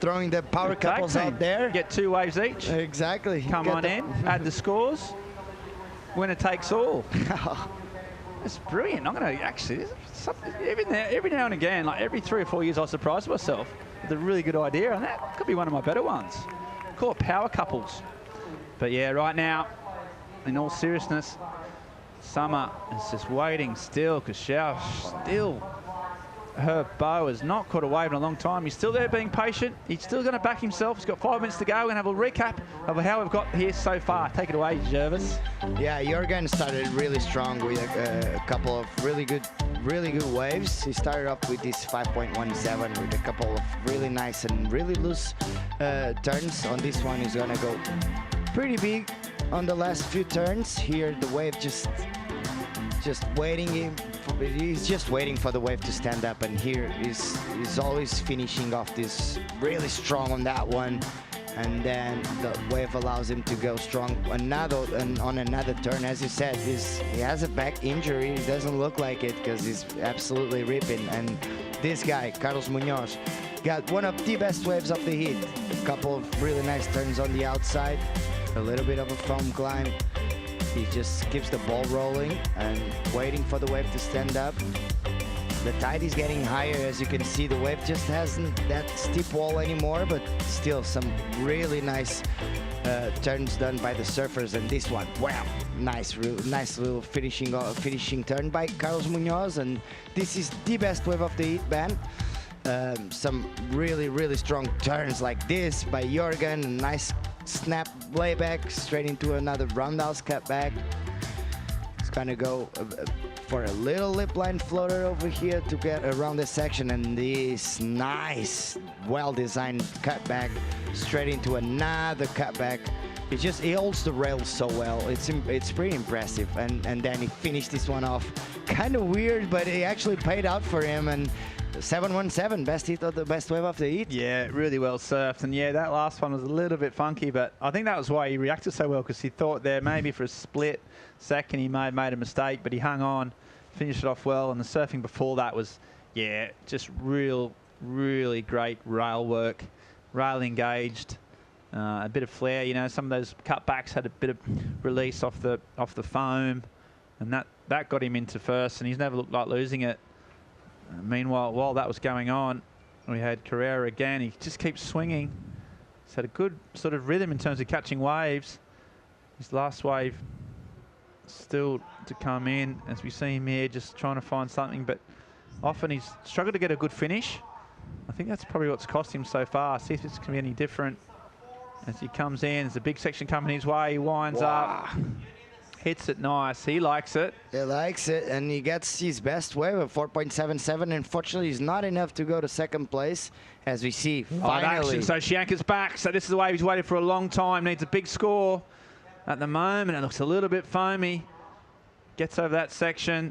throwing the power couples out there. Get 2 waves each. Exactly. Come on in, add the scores. Winner takes all. That's brilliant. I'm going to actually, every now and again, like every 3 or 4 years, I surprise myself with a really good idea, and that could be one of my better ones. Call it power couples. But yeah, right now, in all seriousness, Summer is just waiting still, because Xiao still, her bow has not caught a wave in a long time. He's still there being patient. He's still going to back himself. He's got 5 minutes to go. We're going to have a recap of how we've got here so far. Take it away, Jervis. Yeah, Jorgen started really strong with a couple of really good waves. He started off with this 5.17 with a couple of really nice and really loose turns. On this one, he's going to go pretty big on the last few turns. Here, the wave just waiting. He's just waiting for the wave to stand up, and here he's always finishing off this really strong on that one, and then the wave allows him to go strong on another turn. As you said, he has a back injury. It doesn't look like it because he's absolutely ripping. And this guy, Carlos Munoz, got one of the best waves of the heat. A couple of really nice turns on the outside, a little bit of a foam climb. He just keeps the ball rolling and waiting for the wave to stand up. The tide is getting higher. As you can see, the wave just hasn't that steep wall anymore, but still some really nice turns done by the surfers, and this one, wow, nice little finishing turn by Carlos Munoz, and this is the best wave of the heat, Ben. Some really strong turns like this by Jorgen, a nice snap layback straight into another roundhouse cutback. It's gonna go for a little lip line floater over here to get around the section, and this nice, well-designed cutback straight into another cutback. He holds the rails so well. It's pretty impressive, and then he finished this one off. Kind of weird, but it actually paid out for him, and 717, best hit of the best wave of the heat. Yeah, really well surfed. And yeah, that last one was a little bit funky, but I think that was why he reacted so well, because he thought there maybe for a split second he may have made a mistake, but he hung on, finished it off well. And the surfing before that was, yeah, just really great rail work, rail engaged, a bit of flair. You know, some of those cutbacks had a bit of release off the foam, and that got him into first, and he's never looked like losing it. Meanwhile, while that was going on, we had Carrera again. He just keeps swinging. He's had a good sort of rhythm in terms of catching waves. His last wave still to come in, as we see him here just trying to find something, but often he's struggled to get a good finish. I think that's probably what's cost him so far. See if it's going to be any different as he comes in. There's a big section coming his way. He winds up. Hits it nice. He likes it. He likes it, and he gets his best wave of 4.77. Unfortunately, it's not enough to go to second place, as we see finally. So Scianca's back. So this is the wave he's waited for a long time. Needs a big score. At the moment, it looks a little bit foamy. Gets over that section.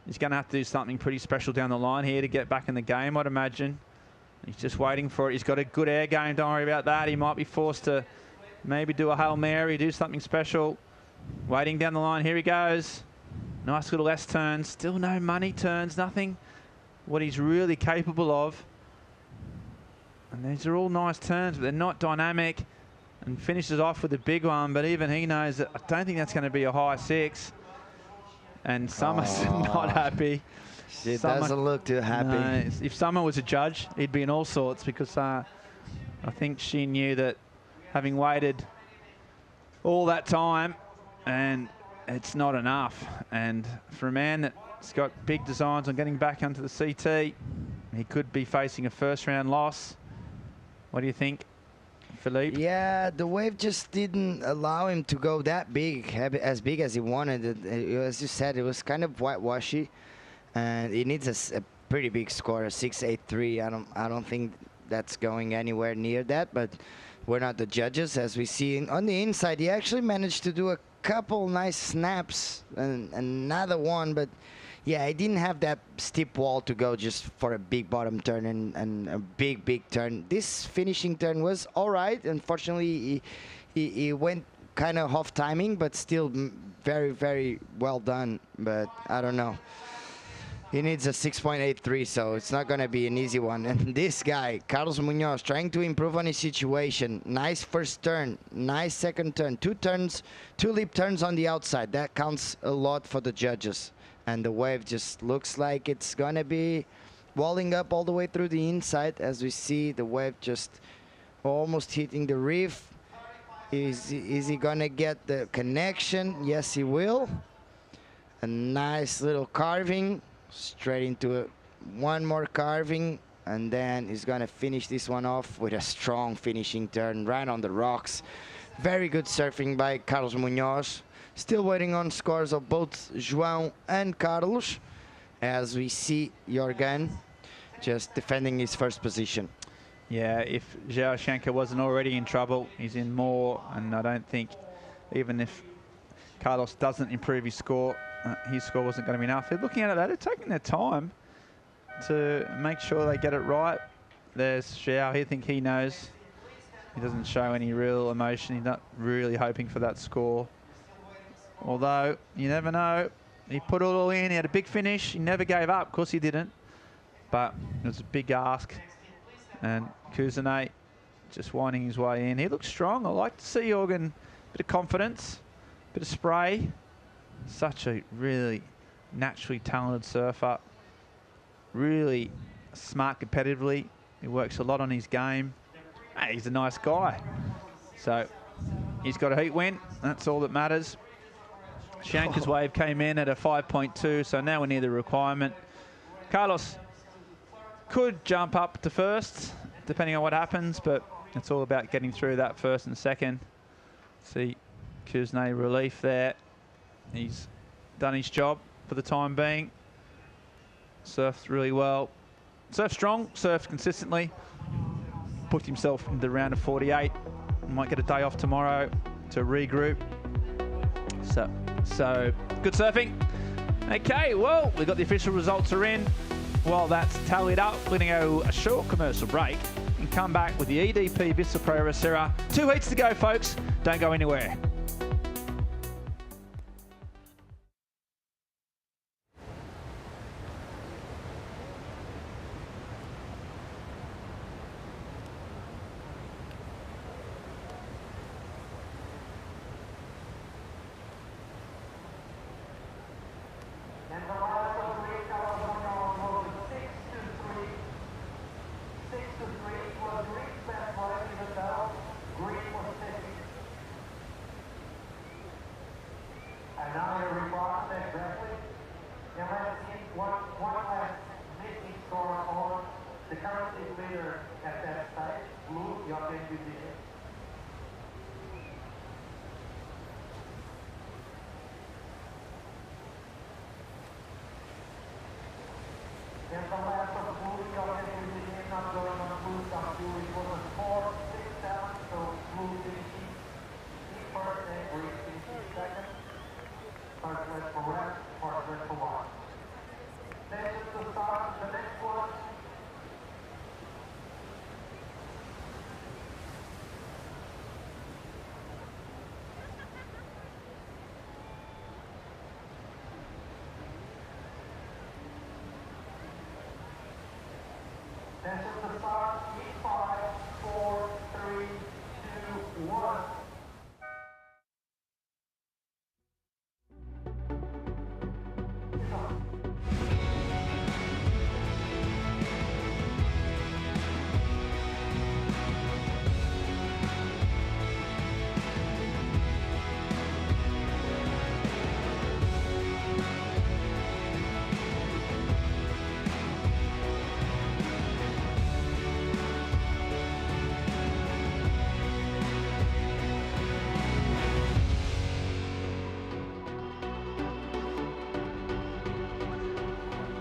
He's going to have to do something pretty special down the line here to get back in the game, I'd imagine. He's just waiting for it. He's got a good air game. Don't worry about that. He might be forced to maybe do a Hail Mary, do something special. Waiting down the line, here he goes. Nice little S turn, still no money turns, nothing what he's really capable of. And these are all nice turns, but they're not dynamic. And finishes off with a big one, but even he knows that I don't think that's going to be a high 6. And Summer's not happy. It doesn't look too happy. No, if Summer was a judge, he'd be in all sorts, because I think she knew that having waited all that time, and it's not enough. And for a man that's got big designs on getting back onto the CT, he could be facing a first-round loss. What do you think, Philippe? Yeah, the wave just didn't allow him to go that big, as big as he wanted. As you said, it was kind of whitewashy, and he needs a pretty big score, a 6.83. I don't think that's going anywhere near that, but we're not the judges. As we see on the inside, he actually managed to do a couple nice snaps and another one, but yeah, he didn't have that steep wall to go just for a big bottom turn and a big turn. This finishing turn was all right. Unfortunately, he went kind of off timing, but still very well done. But I don't know. He needs a 6.83, so it's not going to be an easy one. And this guy, Carlos Munoz, trying to improve on his situation. Nice first turn, nice second turn. 2 turns, 2 lip turns on the outside. That counts a lot for the judges. And the wave just looks like it's going to be walling up all the way through the inside, as we see the wave just almost hitting the reef. Is he going to get the connection? Yes, he will. A nice little carving. Straight into it. One more carving, and then he's going to finish this one off with a strong finishing turn right on the rocks. Very good surfing by Carlos Munoz. Still waiting on scores of both João and Carlos, as we see Jorgen just defending his first position. Yeah, if João Scianca wasn't already in trouble, he's in more, and I don't think even if Carlos doesn't improve his score wasn't going to be enough. They're looking at it, they're taking their time to make sure they get it right. There's João, I think he knows. He doesn't show any real emotion. He's not really hoping for that score. Although, you never know. He put it all in, he had a big finish. He never gave up, of course he didn't. But it was a big ask. And Kuzane just winding his way in. He looks strong. I like to see Jorgen, bit of confidence, bit of spray. Such a really naturally talented surfer. Really smart competitively. He works a lot on his game. Hey, he's a nice guy. So he's got a heat win. That's all that matters. Shanka's wave came in at a 5.2, so now we're near the requirement. Carlos could jump up to first, depending on what happens, but it's all about getting through that first and second. See Kuznay relief there. He's done his job for the time being. Surfed really well. Surfed strong, surfed consistently. Put himself into the round of 48. Might get a day off tomorrow to regroup. So good surfing. Okay, well, we've got the official results are in. While that's tallied up, we're going to go a short commercial break and come back with the EDP Vissla Pro Ericeira. 2 heats to go, folks. Don't go anywhere.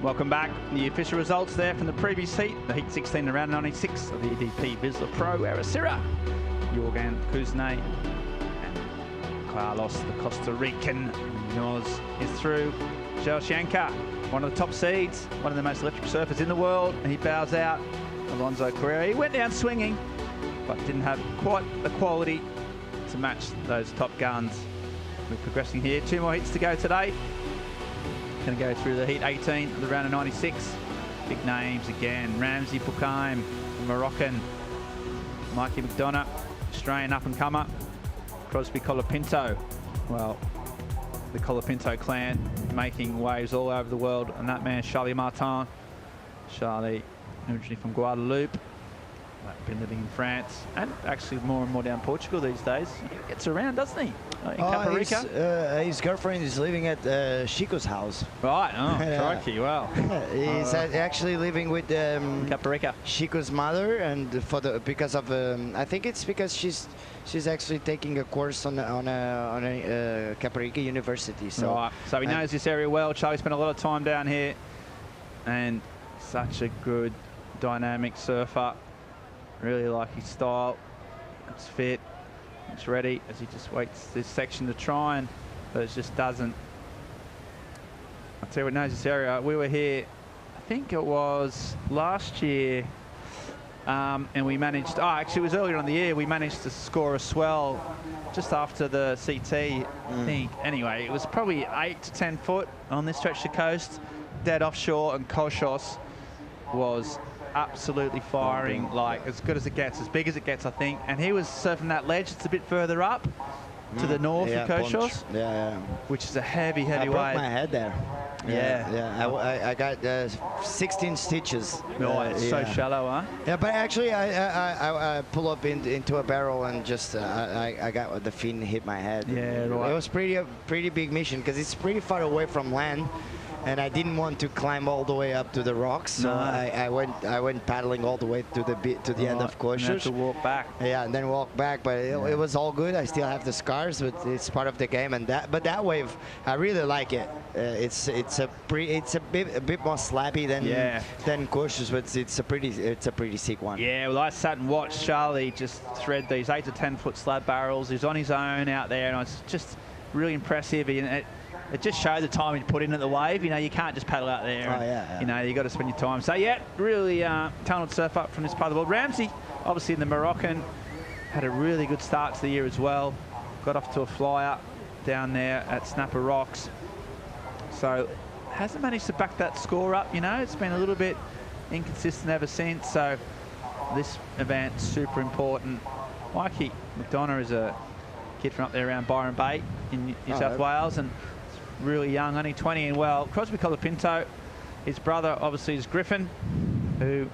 Welcome back. The official results there from the previous heat, the heat 16 around 96 of the EDP Vissla Pro Ericeira. Jorgen Kuznay and Carlos, the Costa Rican, Munoz is through. Joel Shanka, one of the top seeds, one of the most electric surfers in the world, and he bows out. Alonso Carrera, he went down swinging, but didn't have quite the quality to match those top guns. We're progressing here. 2 more heats to go today. Going to go through the heat 18 of the round of 96. Big names again. Ramsey Bukaim, Moroccan. Mikey McDonough, Australian up-and-comer. Crosby Colapinto. Well, the Colapinto clan making waves all over the world. And that man, Charlie Martin. Charlie, originally from Guadeloupe. Been living in France and actually more and more down Portugal these days. He gets around, doesn't he? In Caparica. His girlfriend is living at Chico's house. Right. Oh, crikey! Wow. He's actually living with Caparica. Chico's mother, and because of I think it's because she's actually taking a course on a Caparica University. So right. So he knows this area well. Charlie spent a lot of time down here, and such a good dynamic surfer. Really like his style. Looks fit. Looks ready as he just waits this section to try and, but it just doesn't. I'll tell you what knows this area. We were here, I think it was last year, and we managed, actually it was earlier in the year, we managed to score a swell just after the CT, I think. Anyway, it was probably 8 to 10 foot on this stretch of coast, dead offshore, and Koshos was absolutely firing, like as good as it gets, as big as it gets, I think. And he was surfing that ledge. It's a bit further up to the north of Koshos, which is a heavy I wave. broke my head there. I got 16 stitches. No, it's so shallow, huh? Yeah, but actually I pull up into a barrel and just I got the fin hit my head. Yeah, right. It was pretty big mission because it's pretty far away from land. And I didn't want to climb all the way up to the rocks, so I went paddling all the way to the end of course. To walk back. Yeah, and then walk back, but it was all good. I still have the scars, but it's part of the game. And that wave, I really like it. It's a bit more slappy than cautious, but it's a pretty sick one. Yeah, well, I sat and watched Charlie just thread these 8 to 10 foot slab barrels. He's on his own out there, and it's just really impressive. It just showed the time he put in at the wave. You know, you can't just paddle out there. You know, you got to spend your time. So yeah, really talented surf up from this part of the world. Ramsey, obviously in the Moroccan, had a really good start to the year as well. Got off to a flyer down there at Snapper Rocks. So hasn't managed to back that score up. You know, it's been a little bit inconsistent ever since. So this event super important. Mikey McDonough is a kid from up there around Byron Bay in New South Wales, and really young, only 20, and well, Crosby Colapinto, his brother obviously is Griffin, who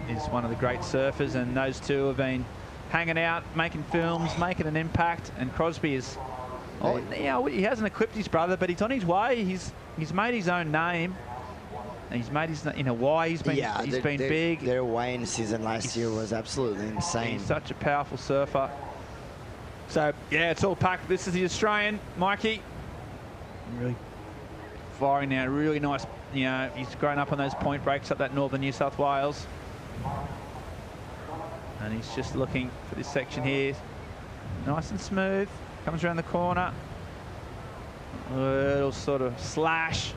is one of the great surfers, and those two have been hanging out, making films, making an impact, and Crosby is, you know, he hasn't equipped his brother, but he's on his way. He's made his own name, and he's made his in Hawaii. He's been big. Their Hawaiian season last year was absolutely insane. He's such a powerful surfer. So yeah, it's all packed. This is the Australian, Mikey. Really firing now, really nice. You know, he's grown up on those point breaks up that northern New South Wales. And he's just looking for this section here. Nice and smooth. Comes around the corner. A little sort of slash.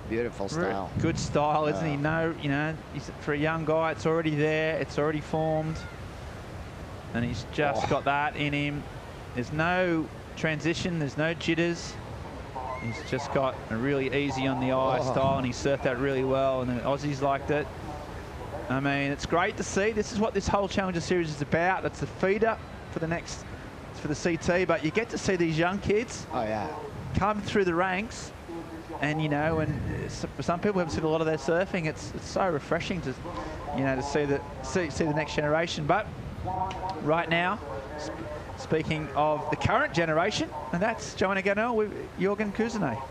Beautiful style. Good style, isn't he? No, you know, for a young guy, it's already there. It's already formed. And he's just got that in him. There's no transition. There's no jitters. He's just got a really easy on the eye style, and he surfed that really well, and the Aussies liked it. I mean, it's great to see. This is what this whole Challenger Series is about. It's the feeder for the CT, but you get to see these young kids come through the ranks, and you know, and for some people who haven't seen a lot of their surfing, it's so refreshing to, you know, to see the next generation. But right now, speaking of the current generation, and that's Joanna Garnell with Jorgen Kuznets.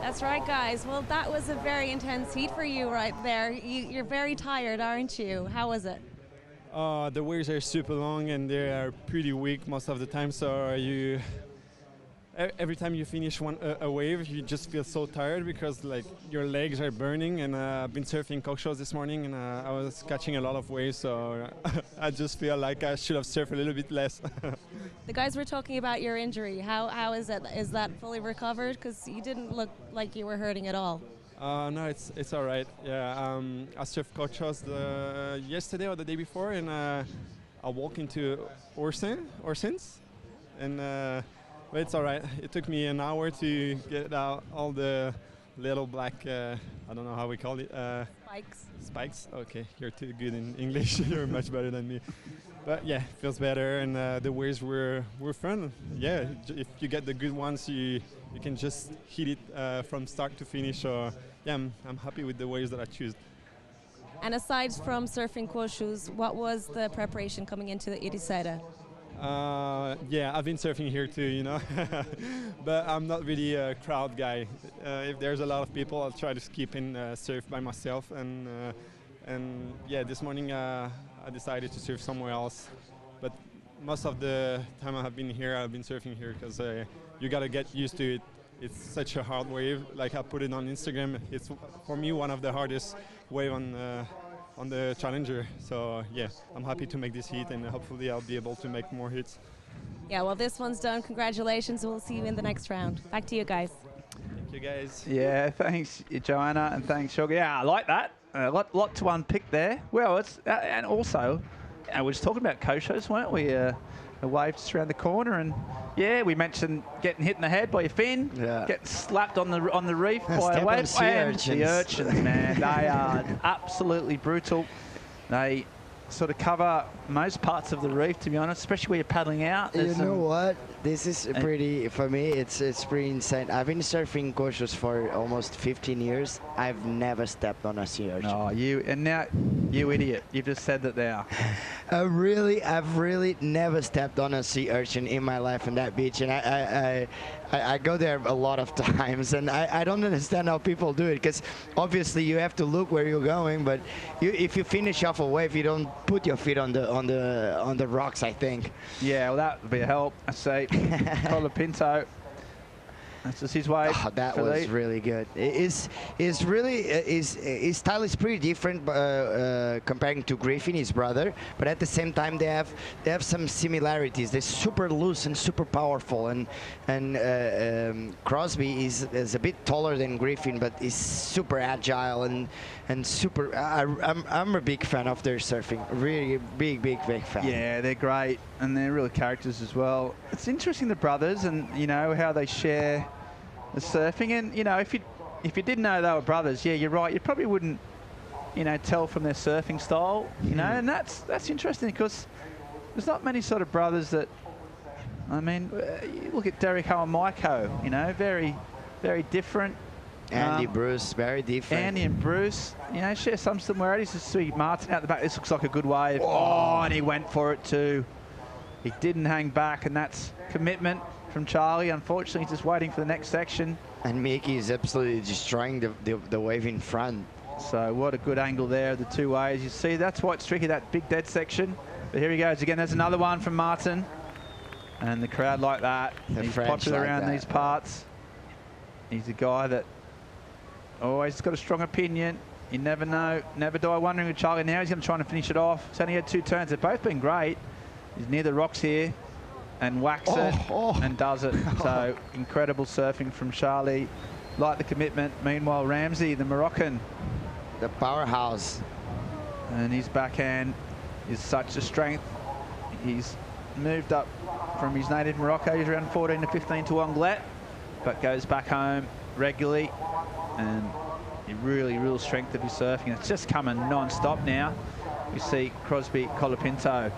That's right, guys. Well, that was a very intense heat for you right there. You're very tired, aren't you? How was it? The waves are super long and they are pretty weak most of the time, so every time you finish a wave, you just feel so tired because like your legs are burning. And I've been surfing cockshows this morning, and I was catching a lot of waves, so I just feel like I should have surfed a little bit less. The guys were talking about your injury. How is it? Is that fully recovered? Because you didn't look like you were hurting at all. No, it's all right. Yeah, I surfed cockshows yesterday or the day before, and I walked into Orsins, and. But it's all right. It took me an hour to get out all the little black, I don't know how we call it. Spikes. Spikes? Okay, you're too good in English. You're much better than me. But yeah, feels better, and the waves were fun. Yeah, if you get the good ones, you can just hit it from start to finish. So yeah, I'm happy with the waves that I choose. And aside from surfing quad shoes, what was the preparation coming into the Ericeira? Yeah, I've been surfing here too, you know, but I'm not really a crowd guy. If there's a lot of people, I'll try to skip and surf by myself. And yeah, this morning I decided to surf somewhere else. But most of the time I have been here, I've been surfing here because you gotta get used to it. It's such a hard wave. Like I put it on Instagram. It's for me one of the hardest wave on the Challenger. So yeah, I'm happy to make this heat, and hopefully I'll be able to make more hits. Yeah, well, this one's done. Congratulations. We'll see you in the next round. Back to you guys. Thank you, guys. Yeah, thanks, Joanna, and thanks, Sugar. Yeah, I like that. A lot to unpick there. Well, it's and also, we were just talking about Koshos, weren't we? A wave just around the corner, and yeah, we mentioned getting hit in the head by your fin, getting slapped on the reef by a wave, and the urchins, man, they are absolutely brutal. They sort of cover most parts of the reef, to be honest, especially where you're paddling out. You know what? This is pretty, for me, it's pretty insane. I've been surfing courses for almost 15 years. I've never stepped on a sea urchin. Oh, you idiot. You've just said that now. I've really never stepped on a sea urchin in my life on that beach. And I go there a lot of times, and I don't understand how people do it, because obviously you have to look where you're going, but if you finish off a wave, you don't put your feet on the rocks, I think. Yeah, well, that would be a help. I say, Colapinto. That's just his wave. Oh, that was really good. His style is pretty different comparing to Griffin, his brother, but at the same time they have some similarities. They're super loose and super powerful, and Crosby is a bit taller than Griffin, but is super agile and super. I'm a big fan of their surfing. Really big fan. Yeah, they're great, and they're real characters as well. It's interesting, the brothers, and you know how they share the surfing. And you know, if you didn't know they were brothers, yeah, you're right, you probably wouldn't, you know, tell from their surfing style, you know. And that's interesting, because there's not many sort of brothers that, I mean, you look at Derek Ho and Mike Ho, you know, very different. Andy Bruce, very different. Andy and Bruce, you know, share some similarities. To see Martin out the back, this looks like a good wave. Oh, and he went for it too. He didn't hang back, and that's commitment from Charlie. Unfortunately, he's just waiting for the next section. And Mickey is absolutely destroying the wave in front. So what a good angle there, the two waves. You see, that's why it's tricky, that big dead section. But here he goes again. There's another one from Martin. And the crowd like that. He's popular around these parts. He's a guy that always got a strong opinion. You never know, never die wondering with Charlie. Now he's going to try and finish it off. He's only had 2 turns. They've both been great. He's near the rocks here and whacks it and does it. So incredible surfing from Charlie. Like the commitment. Meanwhile, Ramsey, the Moroccan, the powerhouse, and his backhand is such a strength. He's moved up from his native Morocco. He's around 14 to 15 to Anglet, but goes back home regularly. And real strength of his surfing. It's just coming non-stop now. We see Crosby, Colapinto.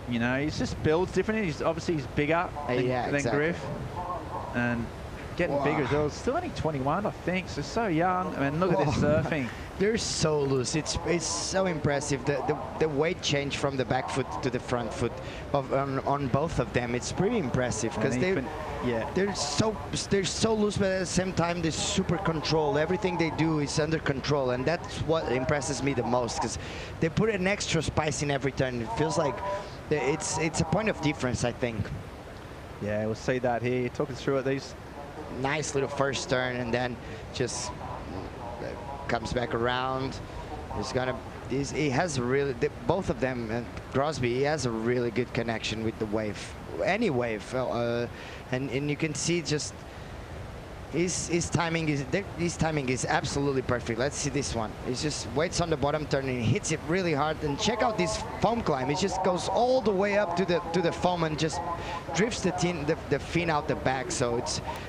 You know, he's just builds differently. He's obviously bigger than Griff, and getting bigger as well. Still only 21, I think. So young. I mean, look at this surfing. They're so loose. It's so impressive. The weight change from the back foot to the front foot on both of them. It's pretty impressive, because they're so loose, but at the same time they're super controlled. Everything they do is under control, and that's what impresses me the most, because they put an extra spice in every turn. It feels like it's a point of difference, I think. Yeah, we'll see that here. Talking through it, these nice little first turn, and then just comes back around. He has really, both of them, and Crosby, he has a really good connection with the wave, any wave, and you can see just his timing is absolutely perfect. Let's see this one. He just waits on the bottom turn and hits it really hard. And check out this foam climb. It just goes all the way up to the foam and just drifts the fin out the back. So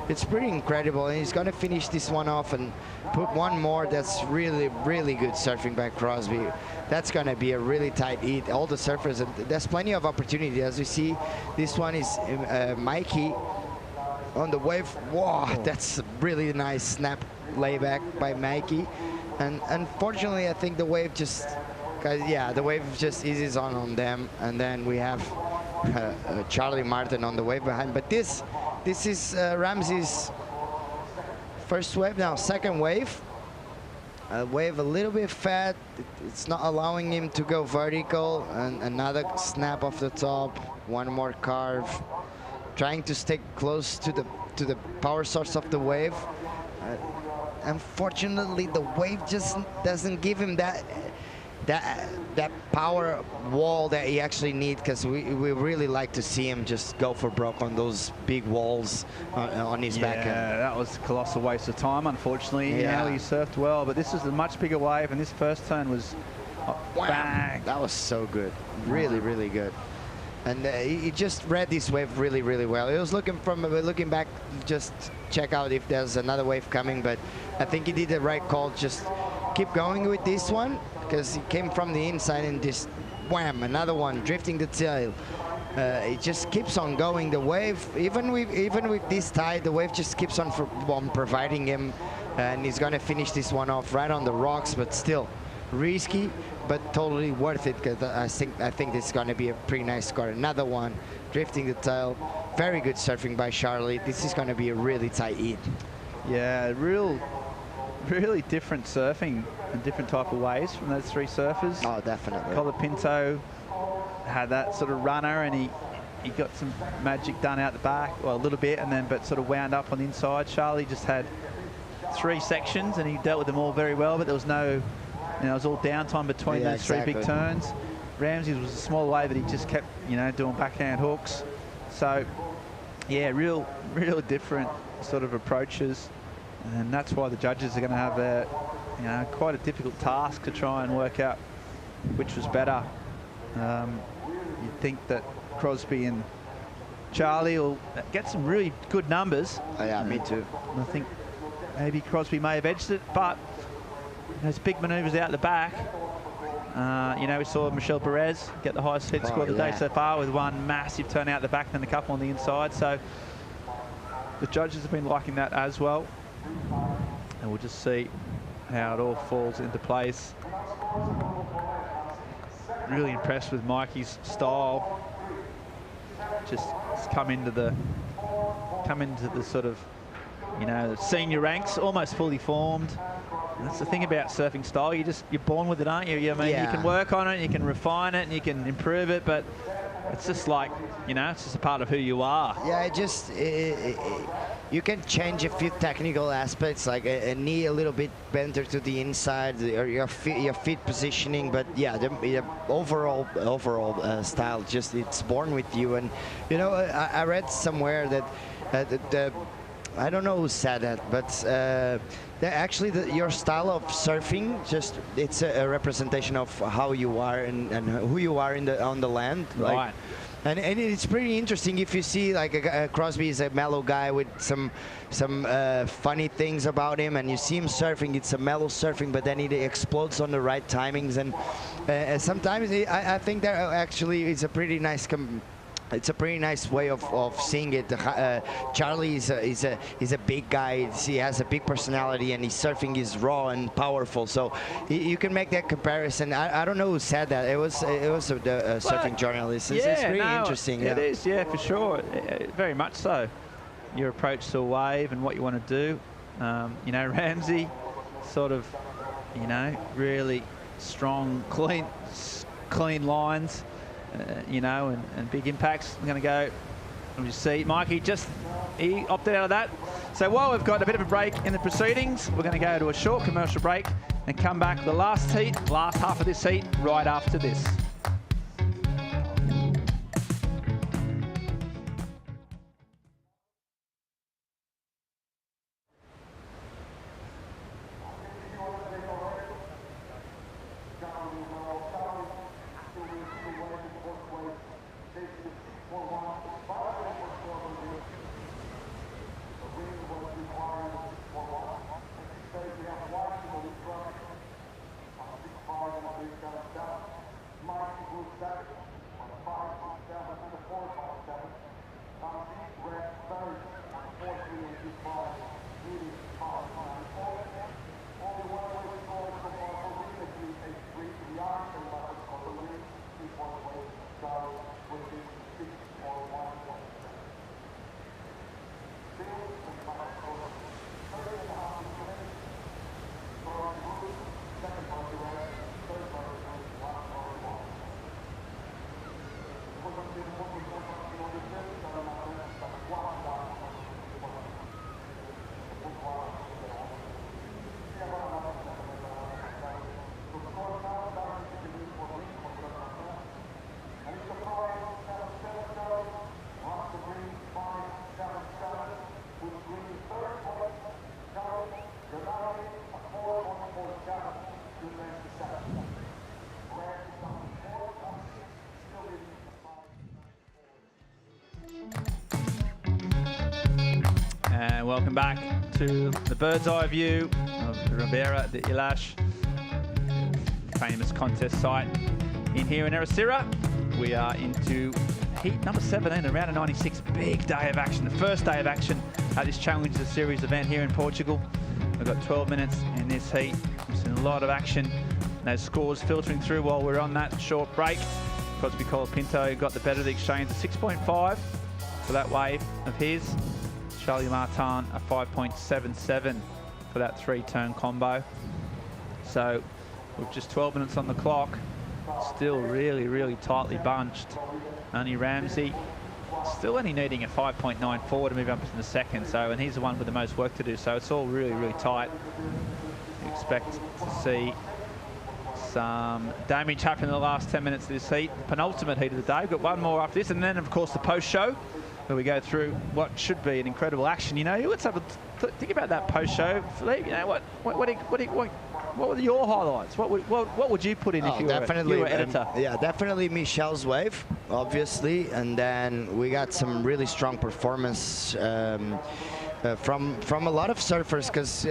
it's pretty incredible. And he's gonna finish this one off and put one more. That's really good surfing by Crosby. That's gonna be a really tight heat. All the surfers, and there's plenty of opportunity. As we see, this one is Mikey on the wave. Whoa, that's a really nice snap layback by Mikey. And unfortunately, I think the wave just, the wave just eases on them. And then we have Charlie Martin on the wave behind. But this is Ramsey's first wave now, second wave. A wave a little bit fat. It's not allowing him to go vertical. And another snap off the top. One more carve. Trying to stay close to the power source of the wave. Unfortunately, the wave just doesn't give him that power wall that he actually needs, because we really like to see him just go for broke on those big walls on his backhand. Yeah, that was a colossal waste of time, unfortunately. Yeah. You know, he surfed well, but this is a much bigger wave, and this first turn was bang. That was so good. Really good. And he just read this wave really well. He was looking back, just check out if there's another wave coming, but I think he did the right call. Just keep going with this one. because he came from the inside and just wham, another one, drifting the tail. It just keeps on going. The wave, even with this tide, the wave just keeps on providing him, and he's going to finish this one off right on the rocks, but still risky, but totally worth it, because I think this is going to be a pretty nice score. Another one, drifting the tail. Very good surfing by Charlie. This is going to be a really tight heat. Yeah, really different surfing and different type of waves from those three surfers. Oh, definitely. Colapinto had that sort of runner, and he got some magic done out the back, well, a little bit, and then but sort of wound up on the inside. Charlie just had 3 sections, and he dealt with them all very well, but there was no, it was all downtime between those 3 big turns. Ramsey's was a small wave, but he just kept, doing backhand hooks. So, yeah, real different sort of approaches, and that's why the judges are going to have quite a difficult task to try and work out which was better. You'd think that Crosby and Charlie will get some really good numbers. Oh, yeah, me too. I think maybe Crosby may have edged it, but those big manoeuvres out the back. We saw Michel Perez get the highest heat score of the day so far, with one massive turn out the back and a couple on the inside. So the judges have been liking that as well. And we'll just see how it all falls into place. Really impressed with Mikey's style. Just come into the sort of, the senior ranks, almost fully formed. And that's the thing about surfing style. You're born with it, aren't you? You can work on it, you can refine it, and you can improve it, but it's just like, it's just a part of who you are. Yeah, you can change a few technical aspects, like a knee a little bit bender to the inside, or your feet positioning, but yeah, the overall style, just it's born with you. And I read somewhere that I don't know who said that, but actually your style of surfing, it's a representation of how you are and who you are on the land. Right. And it's pretty interesting if you see like Crosby is a mellow guy with some funny things about him, and you see him surfing, it's a mellow surfing, but then he explodes on the right timings, and sometimes I think that actually is a pretty nice it's a pretty nice way of seeing it. Charlie is a big guy. He has a big personality, and his surfing is raw and powerful. So you can make that comparison. I don't know who said that. It was a surfing journalist. It's really interesting. It is, yeah, for sure. Very much so. Your approach to a wave and what you want to do. Ramsey, sort of, really strong, clean lines. And big impacts. I'm going to go, and you see Mikey he opted out of that. So while we've got a bit of a break in the proceedings, we're going to go to a short commercial break and come back the last half of this heat, right after this. And welcome back to the bird's eye view of Ribeira de Ilache. famous contest site in here in Ericeira. We are into heat number 17, a round of 96. Big day of action, the first day of action at this Challenger Series event here in Portugal. We've got 12 minutes in this heat. We've seen a lot of action. Those scores filtering through while we're on that short break. Crosby Colapinto got the better of the exchange, a 6.5 for that wave of his. Charlie Martin, a 5.77 for that 3-turn combo. So with just 12 minutes on the clock, still really, really tightly bunched. Only Ramsey still only needing a 5.94 to move up into the second. So, and he's the one with the most work to do. So it's all really, really tight. You expect to see some damage happen in the last 10 minutes of this heat. The penultimate heat of the day. We've got one more after this, and then of course the post-show, where we go through what should be an incredible action. You know, let's have a think about that post-show, Philippe. You know, what were your highlights? What would you put in if you were editor? Yeah, definitely Michel's wave, obviously, and then we got some really strong performance from a lot of surfers, because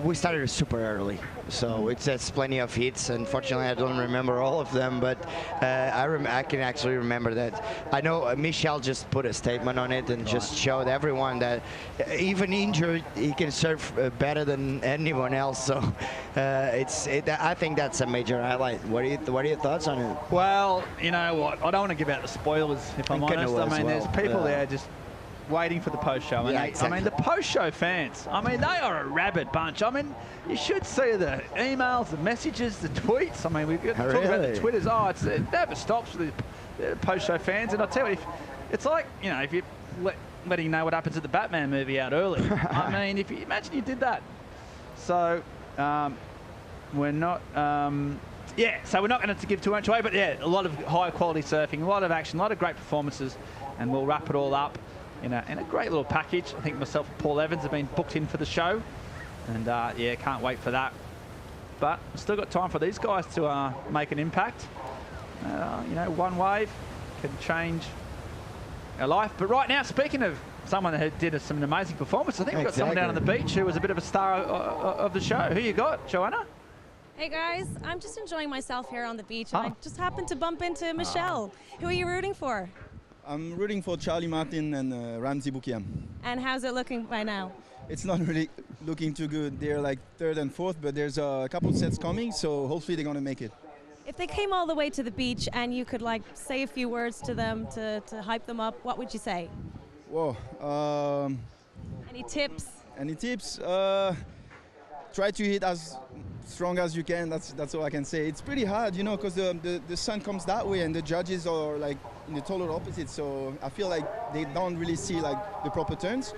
we started super early, so it's plenty of hits. Unfortunately, I don't remember all of them, but I can actually remember that. I know Michel just put a statement on it and just showed everyone that even injured, he can surf better than anyone else. So I think that's a major highlight. What are your thoughts on it? Well, you know what? I don't want to give out the spoilers, if I'm honest. I mean, there's people there just waiting for the post-show. Yeah, exactly. I mean, the post-show fans, I mean, they are a rabid bunch. I mean, you should see the emails, the messages, the tweets. I mean, we've got to talk about the Twitters. Oh, it never stops with the post-show fans. And I'll tell you, it's like, you know, if you're letting you know what happens at the Batman movie out early. I mean, if you imagine you did that. So, we're not... so we're not going to give too much away, but yeah, a lot of high-quality surfing, a lot of action, a lot of great performances, and we'll wrap it all up in a great little package. I think myself and Paul Evans have been booked in for the show, and yeah, can't wait for that. But we've still got time for these guys to make an impact. You know, one wave can change a life. But right now, speaking of someone that did some amazing performance, I think we've got someone down on the beach who was a bit of a star of the show. Who you got, Joanna? Hey guys, I'm just enjoying myself here on the beach, and I just happened to bump into Michel. Who are you rooting for? I'm rooting for Charlie Martin and Ramsey Bukiam. And how's it looking by now? It's not really looking too good. They're like 3rd and 4th, but there's a couple sets coming, so hopefully they're going to make it. If they came all the way to the beach and you could like say a few words to them to hype them up, what would you say? Whoa. Any tips? Any tips? Try to hit as strong as you can. That's all I can say. It's pretty hard, you know, because the sun comes that way and the judges are like in the total opposite. So I feel like they don't really see like the proper turns.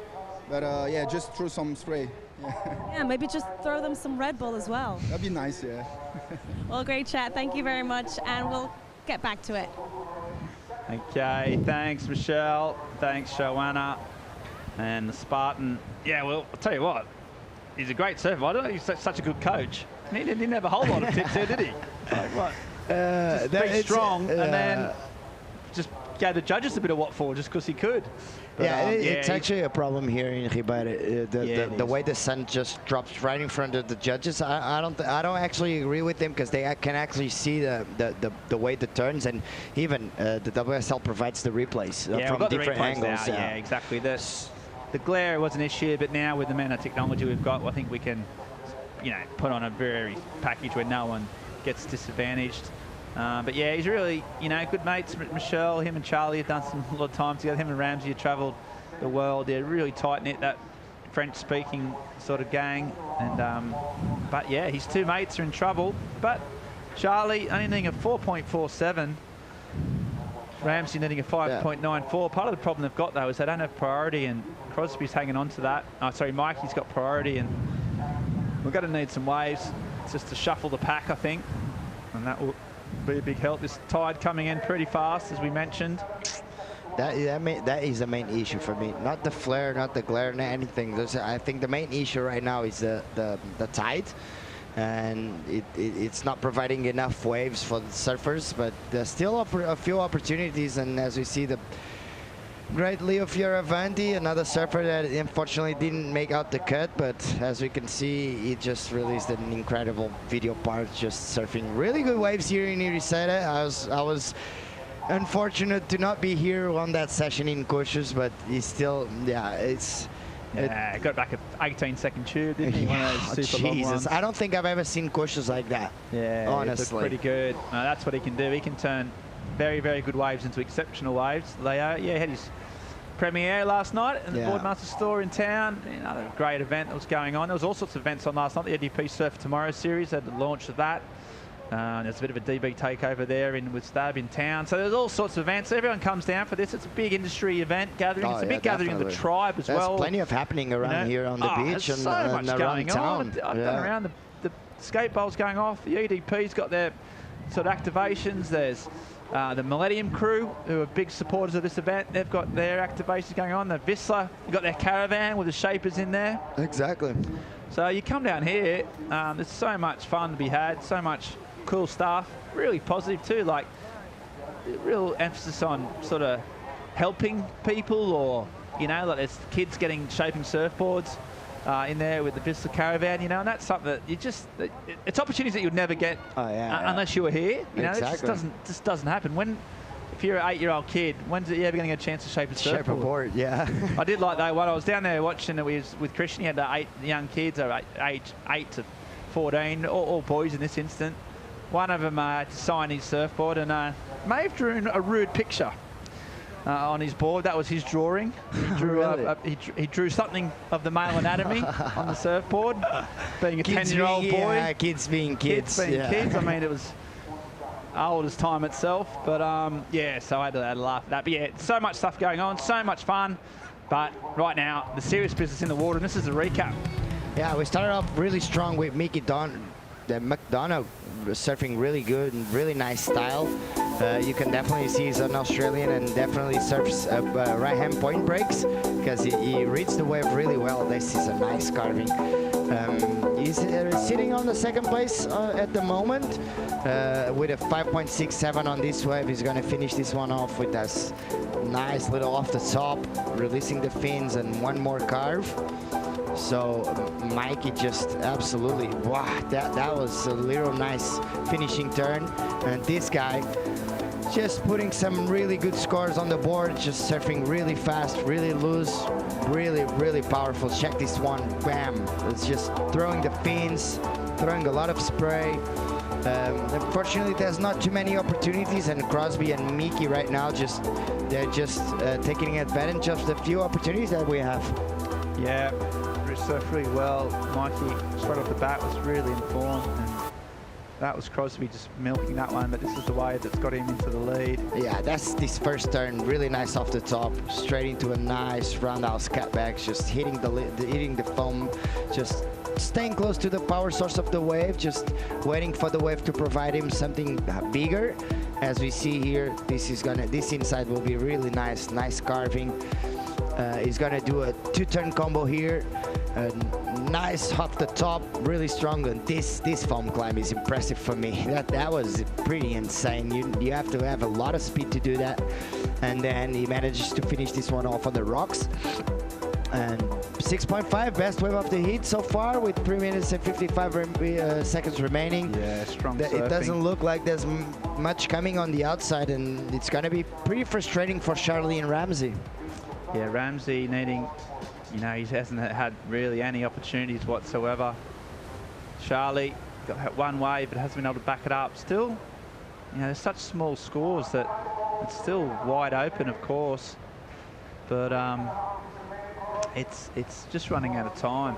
But yeah, just throw some spray. Yeah, maybe just throw them some Red Bull as well. That'd be nice, yeah. Well, great chat. Thank you very much, and we'll get back to it. Okay, thanks, Michel. Thanks, Joanna. And the Spartan. Yeah, well, I'll tell you what. He's a great surfer. I don't know, he's such a good coach. He didn't have a whole lot of tips there, did he? Like, what? Just be strong, and then just gave the judges a bit of what for, just because he could. But, it's actually a problem here in Rio Waida. The way the sun just drops right in front of the judges, I don't actually agree with them, because they can actually see the way the turns, and even the WSL provides the replays from different angles. Yeah, exactly. The glare was an issue, but now with the amount of technology we've got, I think we can, you know, put on a very package where no one gets disadvantaged. But yeah, he's really, you know, good mates. Michel, him and Charlie have done a lot of time together. Him and Ramsey have travelled the world. They're really tight-knit, that French-speaking sort of gang. And but yeah, his two mates are in trouble. But Charlie only needing a 4.47. Ramsey needing a 5.94. Part of the problem they've got, though, is they don't have priority, and Crosby's hanging on to that. Oh, sorry, Mikey's got priority, and we're going to need some waves just to shuffle the pack, I think. And that will be a big help. This tide coming in pretty fast, as we mentioned. That is the main issue for me. Not the flare, not the glare, not anything. I think the main issue right now is the tide. And it's not providing enough waves for the surfers, but there's still a few opportunities. And as we see, great Leo Fioravanti, another surfer that unfortunately didn't make out the cut, but as we can see, he just released an incredible video part, just surfing really good waves here in Ericeira. I was unfortunate to not be here on that session in Coxos, but he's still, got back a 18-second tube, didn't he? One of those super long ones. I don't think I've ever seen Coxos like that. Yeah, honestly. Pretty good. That's what he can do. He can turn very, very good waves into exceptional waves. Leo, yeah, had his premiere last night in the Boardmaster store in town. Another great event that was going on. There was all sorts of events on last night. The EDP Surf Tomorrow series had the launch of that. There's a bit of a DB takeover there with Stab in town. So there's all sorts of events. Everyone comes down for this. It's a big industry event gathering. It's a big gathering of the tribe as well. There's plenty of happening around here on the beach and so much around going town. on. I've done around the skate bowls going off. The EDP's got their sort of activations. There's the Millennium crew, who are big supporters of this event. They've got their activations going on. The Vissla, you've got their caravan with the shapers in there. Exactly. So you come down here, there's so much fun to be had, so much cool stuff, really positive too, like real emphasis on sort of helping people, or, you know, like there's kids shaping surfboards in there with the Vissla caravan, you know, and that's something that you just, it's opportunities that you'd never get unless you were here, you know. Exactly. It just doesn't happen. If you're an 8-year-old kid, when's it ever going to get a chance to shape a surfboard? Shape a board, yeah. I did like that one. I was down there watching it with Christian. He had 8 young kids, age 8 to 14, all boys in this instant. One of them had to sign his surfboard, and may have drawn a rude picture on his board. That was his drawing. He drew, he drew something of the male anatomy on the surfboard. Being a 10-year-old boy. Yeah, kids being kids. Kids being kids. I mean, it was old as time itself. But yeah, so I had to laugh at that. But yeah, so much stuff going on, so much fun. But right now, the serious business in the water, and this is a recap. Yeah, we started off really strong with McDonough surfing really good and really nice style. You can definitely see he's an Australian and definitely surfs right-hand point breaks because he reads the wave really well. This is a nice carving. He's sitting on the second place at the moment with a 5.67 on this wave. He's going to finish this one off with this nice little off the top, releasing the fins and one more carve. So Mikey just absolutely, wow, that was a little nice finishing turn. And this guy just putting some really good scores on the board, just surfing really fast, really loose, really, really powerful. Check this one, bam. It's just throwing the fins, throwing a lot of spray. Unfortunately, there's not too many opportunities, and Crosby and Mickey right now they're just taking advantage of the few opportunities that we have. Yeah, surfed really well. Mikey, straight off the bat, was really informed, and that was Crosby just milking that one, but this is the wave that's got him into the lead. Yeah, that's this first turn, really nice off the top, straight into a nice roundhouse cutback, just hitting the foam, just staying close to the power source of the wave, just waiting for the wave to provide him something bigger. As we see here, this inside will be really nice carving. He's gonna do a 2-turn combo here. Nice off the top, really strong, and this foam climb is impressive for me. That was pretty insane. You have to have a lot of speed to do that, and then he manages to finish this one off on the rocks. And 6.5, best wave of the heat so far with 3 minutes and 55 seconds remaining. Yeah, strong surfing. It doesn't look like there's much coming on the outside, and it's gonna be pretty frustrating for Charlie and Ramsey. Yeah, Ramsey needing, you know, he hasn't had really any opportunities whatsoever. Charlie got that one wave, but hasn't been able to back it up. Still, you know, there's such small scores that it's still wide open, of course, but it's just running out of time.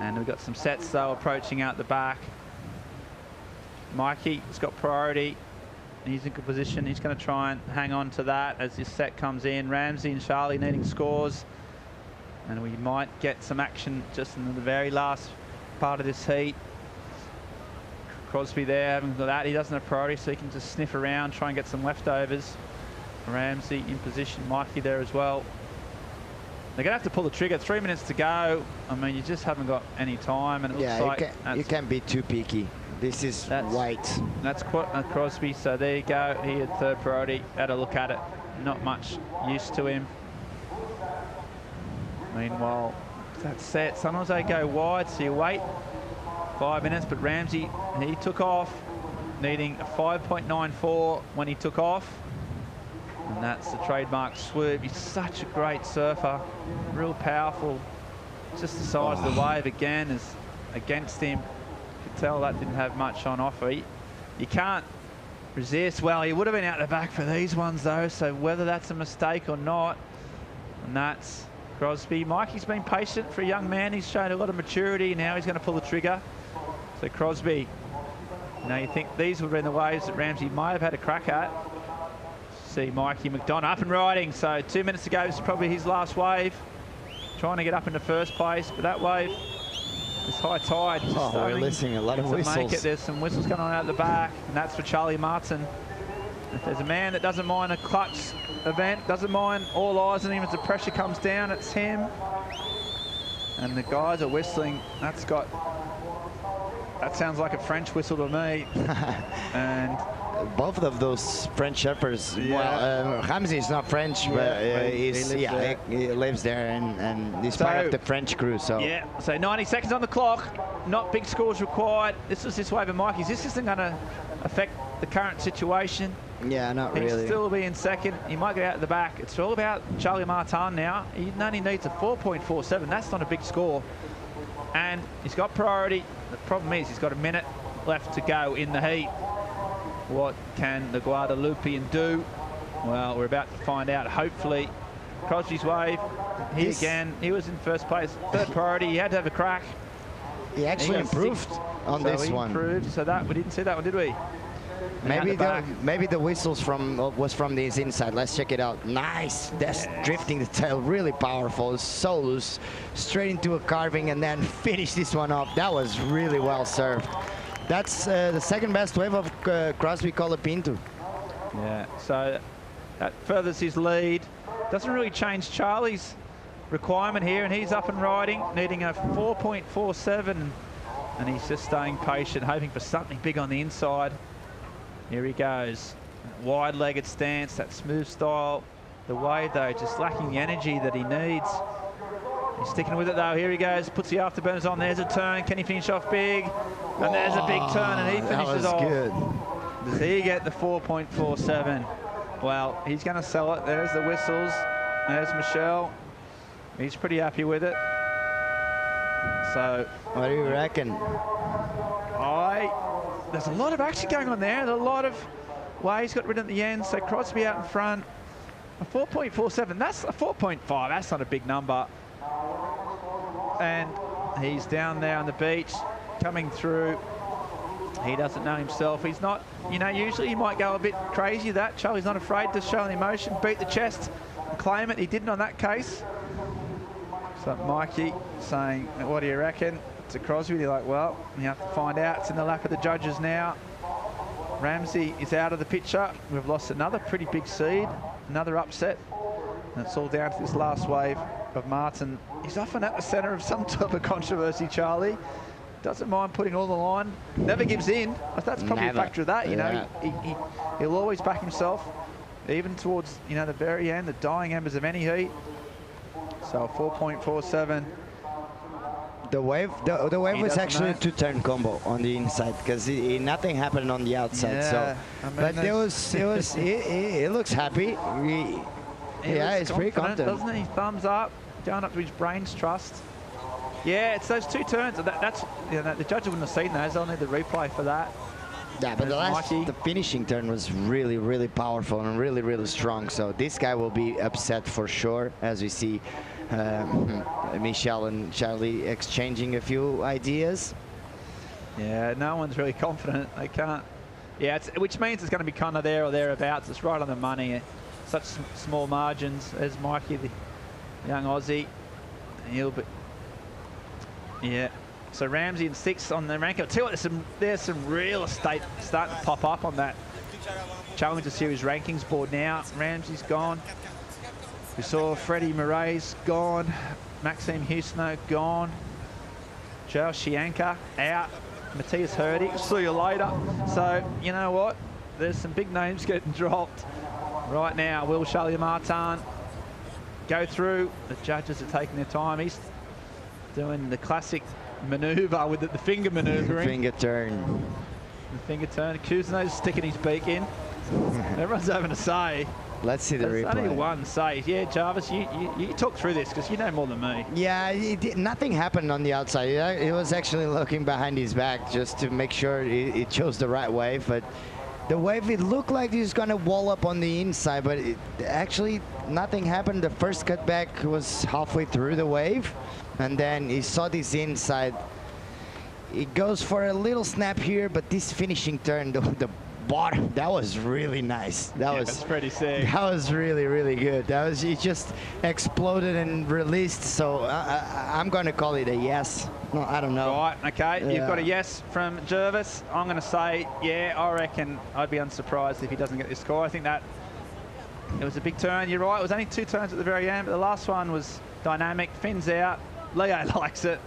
And we've got some sets though approaching out the back. Mikey's got priority. He's in good position. He's going to try and hang on to that as this set comes in. Ramsey and Charlie needing scores. And we might get some action just in the very last part of this heat. Crosby there, having that. He doesn't have priority, so he can just sniff around, try and get some leftovers. Ramsey in position. Mikey there as well. They're going to have to pull the trigger. 3 minutes to go. I mean, you just haven't got any time. And it looks like you can't be too picky. this is white. That's Crosby. So there you go. He had third priority. Had a look at it. Not much use to him. Meanwhile, that's set. Sometimes they go wide, so you wait 5 minutes. But Ramsey, he took off, needing a 5.94 when he took off. And that's the trademark swoop. He's such a great surfer, real powerful. Just the size of the wave again is against him. You could tell that didn't have much on offer. You can't resist. Well, he would have been out the back for these ones though, so whether that's a mistake or not, and that's Crosby. Mikey's been patient for a young man. He's shown a lot of maturity. Now he's going to pull the trigger. So Crosby, now you think these would have been the waves that Ramsey might have had a crack at. See Mikey McDonough up and riding. So 2 minutes ago, this is probably his last wave. Trying to get up into first place, but that wave is high tide. We're listening a lot of whistles. Make it. There's some whistles going on out the back, and that's for Charlie Martin. If there's a man that doesn't mind a clutch event, doesn't mind all eyes on him as the pressure comes down, it's him. And the guys are whistling. That sounds like a French whistle to me. And both of those French shepherds. Yeah. Well, Ramsey is not French, but he lives there and he's part of the French crew. So yeah. So 90 seconds on the clock. Not big scores required. This was this wave of Mikey's. This isn't going to affect the current situation. Yeah, not He'll really. still be in second. He might get out at the back. It's all about Charlie Martin now. He only needs a 4.47. That's not a big score. And he's got priority. The problem is he's got a minute left to go in the heat. What can the Guadalupean do? Well, we're about to find out. Hopefully, Crosby's wave. He was in first place. Third priority. He had to have a crack. He actually improved on this one. Improved. So that we didn't see that one, did we? Maybe the whistles was from this inside. Let's check it out. Nice. That's drifting the tail, really powerful. So loose, straight into a carving, and then finish this one off. That was really well served. That's the second best wave of Crosby Colapinto. Yeah. So that furthers his lead. Doesn't really change Charlie's requirement here, and he's up and riding, needing a 4.47, and he's just staying patient, hoping for something big on the inside. Here he goes. Wide-legged stance, that smooth style. The wave, though, just lacking the energy that he needs. He's sticking with it, though. Here he goes. Puts the afterburners on. There's a turn. Can he finish off big? And there's a big turn, and he finishes off. Good. Does he get the 4.47? Well, he's going to sell it. There's the whistles. There's Michelle. He's pretty happy with it. So, what do you reckon? There's a lot of action going on there. There's a lot of waves got rid at the end. So Crosby out in front. A 4.47. That's a 4.5. That's not a big number. And he's down there on the beach, coming through. He doesn't know himself. He's not, usually he might go a bit crazy. Charlie's not afraid to show an emotion, beat the chest, and claim it. He didn't on that case. So Mikey saying, what do you reckon? To Crosby, they're like, well, you have to find out. It's in the lap of the judges now. Ramsey is out of the picture. We've lost another pretty big seed, another upset. And it's all down to this last wave of Martin. He's often at the centre of some type of controversy, Charlie. Doesn't mind putting all the line. Never gives in. That's probably a factor of that, he'll always back himself, even towards, the very end, the dying embers of any heat. So 4.47. The wave was actually a two-turn combo on the inside because nothing happened on the outside. Yeah, so, but it looks happy. He's pretty confident, doesn't he? Thumbs up, going up to his brain's trust. Yeah, it's those two turns. That's the judge wouldn't have seen those. They'll need the replay for that. Yeah, but the finishing turn was really, really powerful and really, really strong. So this guy will be upset for sure, as we see Michelle and Charlie exchanging a few ideas. Yeah, no one's really confident. They can't. Yeah, which means it's going to be kind of there or thereabouts. It's right on the money. Such small margins. There's Mikey, the young Aussie. He'll be. Yeah. So Ramsey in 6th on the rank. I'll tell you what, there's some real estate starting to pop up on that Challenger Series rankings board now. Ramsey's gone. We saw Freddie Murray's gone. Maxime Husno gone. Joe Shianka out. Matthias Hurdy. See you later. So, you know what? There's some big names getting dropped right now. Will Martin go through. The judges are taking their time. He's doing the classic manoeuvre with the finger manoeuvring. Finger turn. The finger turn. Kuzno's sticking his beak in. Everyone's having a say. Let's see the There's replay. only one say. Yeah, Jarvis, you talk through this because you know more than me. Yeah, nothing happened on the outside. He was actually looking behind his back just to make sure he chose the right wave. But the wave, it looked like he was going to wall up on the inside, but actually nothing happened. The first cutback was halfway through the wave, and then he saw this inside. He goes for a little snap here, but this finishing turn, the bottom, that was really nice. That's pretty sick. That was really, really good. He just exploded and released. So I'm going to call it a yes. No, I don't know. Right, okay. Yeah. You've got a yes from Jervis. I'm going to say, yeah, I reckon I'd be unsurprised if he doesn't get this score. I think that it was a big turn. You're right. It was only 2 turns at the very end, but the last one was dynamic. Fins out. Leo likes it.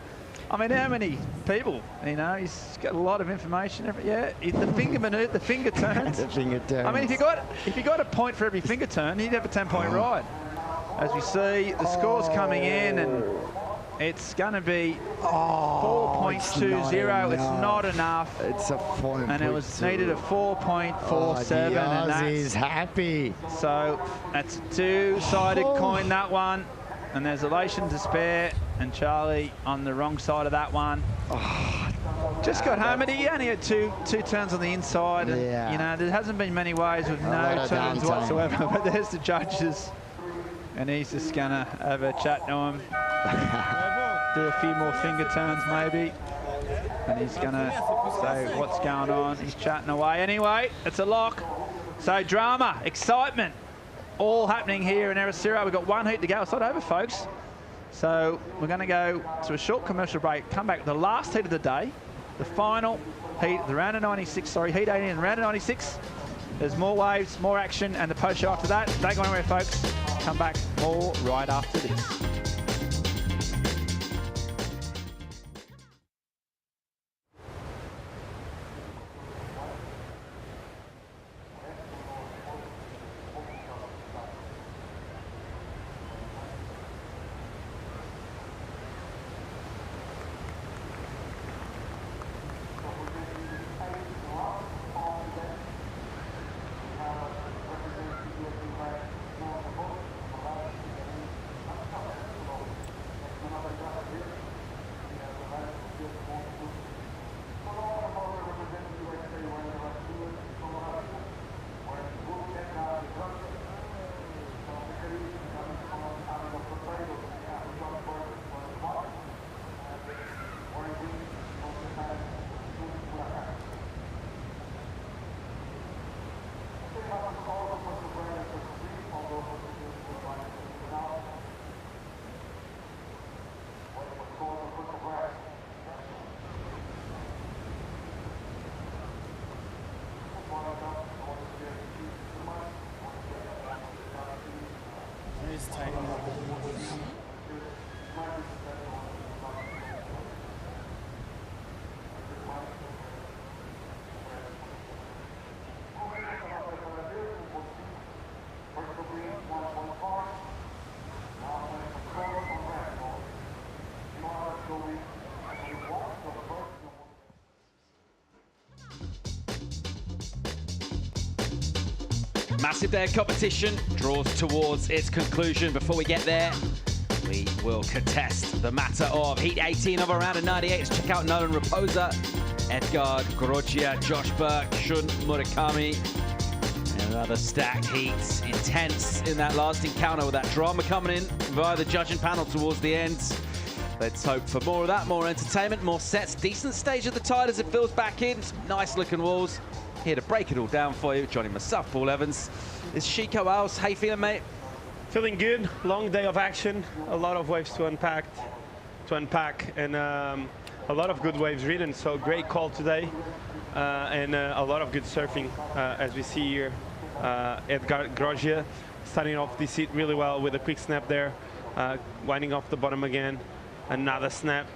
I mean, how many people? You know, he's got a lot of information. The finger maneuver, the finger turns. The finger turns. I mean, if you got a point for every finger turn, you'd have a 10-point ride. As we see, the score's coming in, and it's going to be 4.20. It's not enough. It's a 4.2. And it was needed a 4.47. The and Aussie's happy. So that's a 2-sided coin, that one. And there's elation to spare, and Charlie on the wrong side of that one. Just got home, and he only had two turns on the inside. And, you know, there hasn't been many ways with no turns whatsoever. But there's the judges, and he's just gonna have a chat to him, do a few more finger turns maybe, and he's gonna say what's going on. He's chatting away. Anyway, it's a lock. So drama, excitement, all happening here in Ericeira. We've got 1 heat to go. It's not over, folks. So we're going to go to a short commercial break, come back to the last heat of the day, the final heat, the round of 96, sorry, heat 18 and round of 96. There's more waves, more action, and the post-show after that. Don't go anywhere, folks. Come back more right after this. Massive day of competition draws towards its conclusion. Before we get there, we will contest the matter of Heat 18 of a round of 98. Let's check out Nolan Raposa, Edgard Grogia, Josh Burke, Shun Murakami. And another stacked heat, intense in that last encounter with that drama coming in via the judging panel towards the end. Let's hope for more of that, more entertainment, more sets. Decent stage of the tide as it fills back in. Some nice looking walls. Here to break it all down for you, joining myself, Paul Evans, is Chico Owls. How you feeling, mate? Feeling good. Long day of action. A lot of waves to unpack, and a lot of good waves ridden. So great call today, and a lot of good surfing, as we see here. Edgar Grogia starting off this heat really well with a quick snap there, winding off the bottom again. Another snap.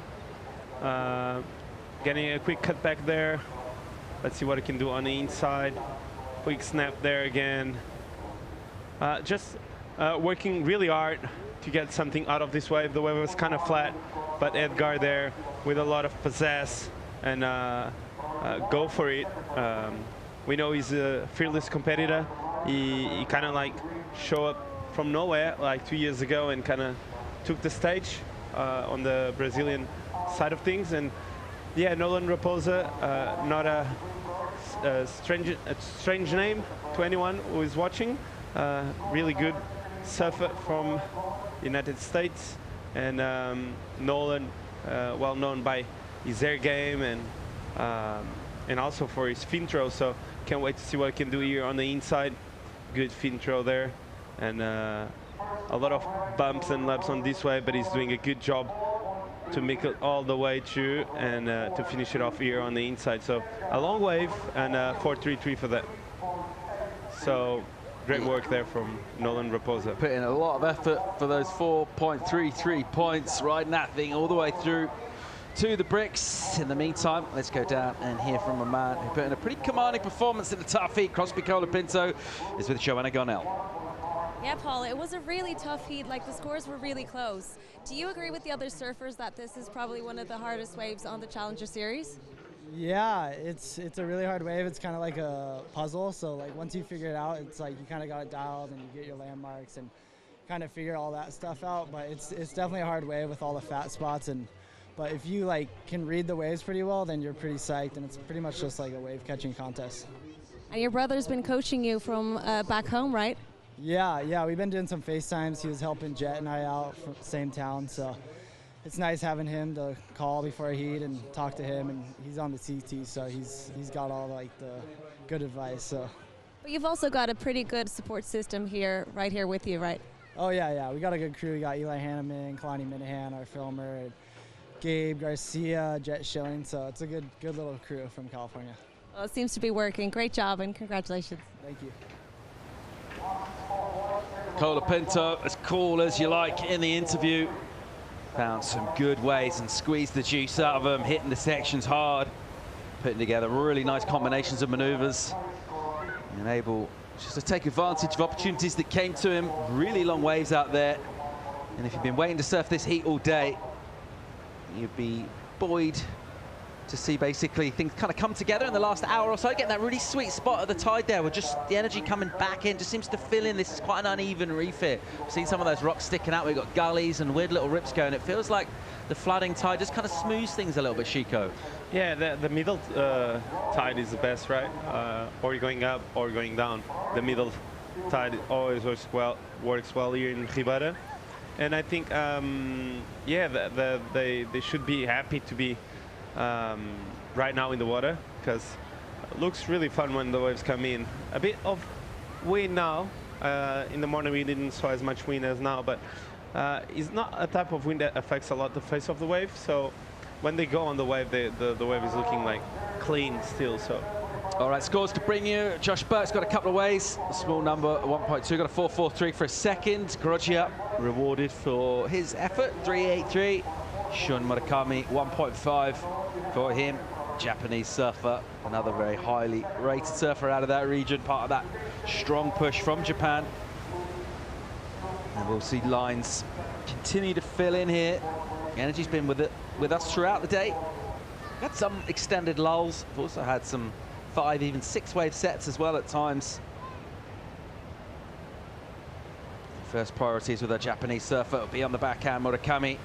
getting a quick cut back there. Let's see what he can do on the inside. Quick snap there again. Just working really hard to get something out of this wave. The wave was kind of flat, but Edgar there with a lot of pizzazz and go for it. We know he's a fearless competitor. He kind of like showed up from nowhere like 2 years ago and kind of took the stage on the Brazilian side of things. And yeah, Nolan Raposa, not a strange name to anyone who is watching. Really good surfer from United States, and Nolan, well known by his air game and also for his fin throw. So can't wait to see what he can do here on the inside. Good fin throw there, and a lot of bumps and laps on this wave, but he's doing a good job to make it all the way through and to finish it off here on the inside. So a long wave and 4.33 for that. So great work there from Nolan Raposa. Put in a lot of effort for those 4.33 points, riding that thing all the way through to the bricks. In the meantime, let's go down and hear from a man who put in a pretty commanding performance in the tough heat. Crosby Colapinto is with Joanna Garnell. Yeah, Paul, it was a really tough heat. Like, the scores were really close. Do you agree with the other surfers that this is probably one of the hardest waves on the Challenger Series? Yeah, it's a really hard wave. It's kind of like a puzzle. So like once you figure it out, it's like you kind of got it dialed and you get your landmarks and kind of figure all that stuff out. But it's definitely a hard wave with all the fat spots. But if you like can read the waves pretty well, then you're pretty psyched, and it's pretty much just like a wave catching contest. And your brother's been coaching you from back home, right? Yeah, we've been doing some FaceTimes. He was helping Jet and I out from the same town, so it's nice having him to call before a heat and talk to him. And he's on the CT, so he's got all like the good advice. So. But you've also got a pretty good support system here, right here with you, right? Oh yeah, we got a good crew. We got Eli Hanneman, Kalani Minahan, our filmer, and Gabe Garcia, Jet Schilling. So it's a good little crew from California. Well, it seems to be working. Great job and congratulations. Thank you. Colapinto, as cool as you like in the interview, found some good ways and squeezed the juice out of them, hitting the sections hard, putting together really nice combinations of maneuvers, and able just to take advantage of opportunities that came to him. Really long waves out there, and if you've been waiting to surf this heat all day, you'd be buoyed to see basically things kind of come together in the last hour or so. Getting that really sweet spot at the tide there with just the energy coming back in, just seems to fill in. This is quite an uneven reef here. We've seen some of those rocks sticking out. We've got gullies and weird little rips going. It feels like the flooding tide just kind of smooths things a little bit, Chico. Yeah, the middle tide is the best, right? Or going up or going down. The middle tide always works well here in Ribeira. And I think, yeah, they should be happy to be right now in the water, because it looks really fun when the waves come in. A bit of wind now. In the morning we didn't saw as much wind as now, but it's not a type of wind that affects a lot the face of the wave. So when they go on the wave, the wave is looking like clean still. So. All right, scores to bring you. Josh Burke's got a couple of ways. A small number, 1.2, got a 4.43 for a second. Groggia rewarded for his effort, 3.83. Shun Murakami, 1.5 for him. Japanese surfer, another very highly rated surfer out of that region, part of that strong push from Japan. And we'll see lines continue to fill in here. The energy's been with us throughout the day. Had some extended lulls. We've also had some 5, even 6 wave sets as well at times. First priorities with our Japanese surfer will be on the backhand, Murakami.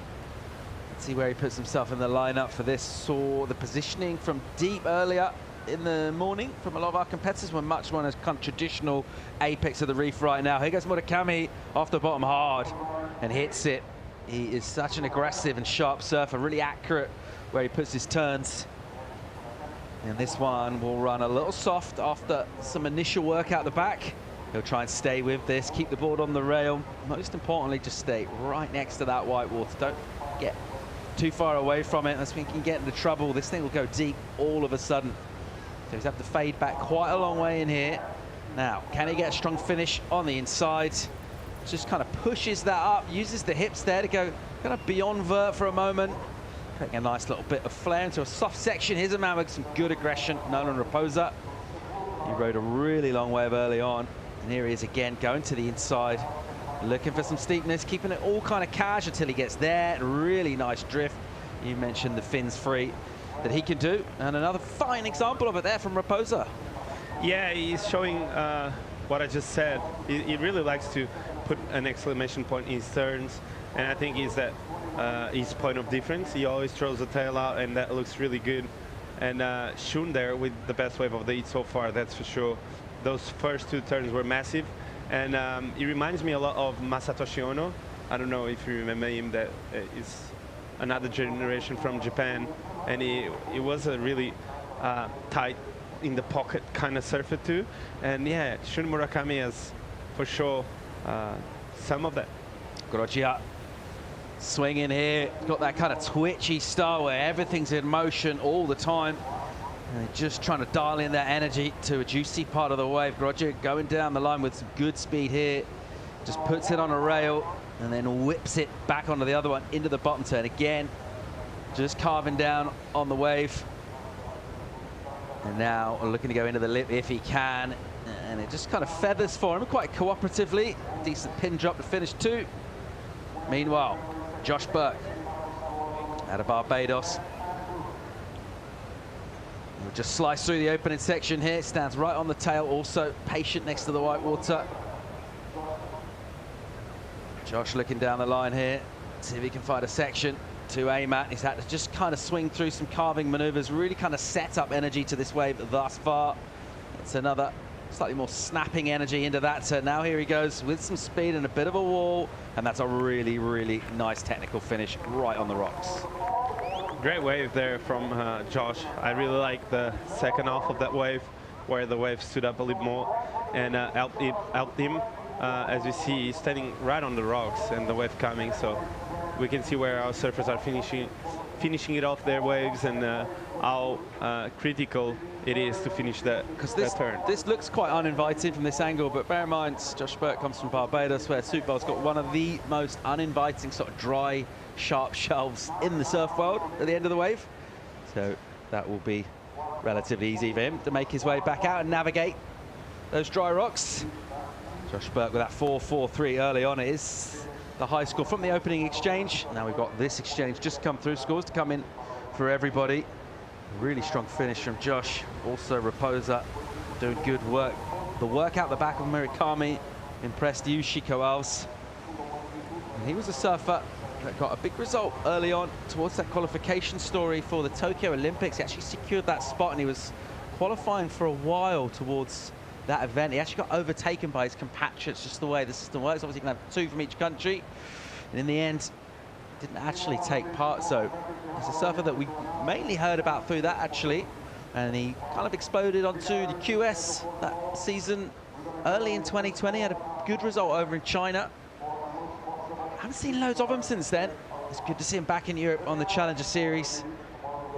Let's see where he puts himself in the lineup for this. Saw the positioning from deep earlier in the morning from a lot of our competitors. We're much more as kind of traditional apex of the reef right now. Here goes Murakami off the bottom hard and hits it. He is such an aggressive and sharp surfer, really accurate where he puts his turns. And this one will run a little soft after some initial work out the back. He'll try and stay with this, keep the board on the rail. Most importantly, just stay right next to that white water. Don't get too far away from it, as we can get into trouble. This thing will go deep all of a sudden. So he's have to fade back quite a long way in here. Now, can he get a strong finish on the inside? Just kind of pushes that up, uses the hips there to go kind of beyond vert for a moment. Putting a nice little bit of flair into a soft section. Here's a man with some good aggression, Nolan Raposa. He rode a really long wave early on, and here he is again, going to the inside, looking for some steepness, keeping it all kind of cash until he gets there. Really nice drift. You mentioned the fins free that he can do, and another fine example of it there from Raposa. Yeah, he's showing what I just said. He really likes to put an exclamation point in his turns, and I think is that his point of difference. He always throws the tail out, and that looks really good. And Shun there with the best wave of the heat so far, that's for sure. Those first 2 turns were massive, and he reminds me a lot of Masatoshi Ono. I don't know if you remember him. That is another generation from Japan, and he was a really tight in the pocket kind of surfer too. And yeah, Shun Murakami has for sure some of that. Groggia swinging here, got that kind of twitchy style where everything's in motion all the time. And they're just trying to dial in that energy to a juicy part of the wave. Groggia going down the line with some good speed here. Just puts it on a rail and then whips it back onto the other one into the bottom turn. Again, just carving down on the wave. And now looking to go into the lip if he can. And it just kind of feathers for him quite cooperatively. Decent pin drop to finish 2. Meanwhile, Josh Burke out of Barbados. We'll just slice through the opening section here. Stands right on the tail, also patient next to the white water. Josh looking down the line here, see if he can find a section to aim at. He's had to just kind of swing through some carving maneuvers, really kind of set up energy to this wave thus far. It's another slightly more snapping energy into that turn. Now here he goes with some speed and a bit of a wall, and that's a really, really nice technical finish right on the rocks. Great wave there from Josh. I really like the second half of that wave, where the wave stood up a little more and helped him. As you see, he's standing right on the rocks and the wave coming, so we can see where our surfers are finishing it off their waves, and how critical it is to finish that turn. This looks quite uninviting from this angle, but bear in mind, Josh Burke comes from Barbados, where Soupbowl's got one of the most uninviting sort of dry, sharp shelves in the surf world at the end of the wave. So that will be relatively easy for him to make his way back out and navigate those dry rocks. Josh Burke with that 4.43 early on. It is the high score from the opening exchange. Now we've got this exchange just come through. Scores to come in for everybody. Really strong finish from Josh. Also Raposa doing good work. The work out the back of Murakami impressed Yushiko Alves. And he was a surfer that got a big result early on towards that qualification story for the Tokyo Olympics. He actually secured that spot, and he was qualifying for a while towards that event. He actually got overtaken by his compatriots, just the way the system works. Obviously, you can have 2 from each country. And in the end, didn't actually take part. So he's a surfer that we mainly heard about through that, actually. And he kind of exploded onto the QS that season early in 2020. Had a good result over in China. Haven't seen loads of him since then. It's good to see him back in Europe on the Challenger Series.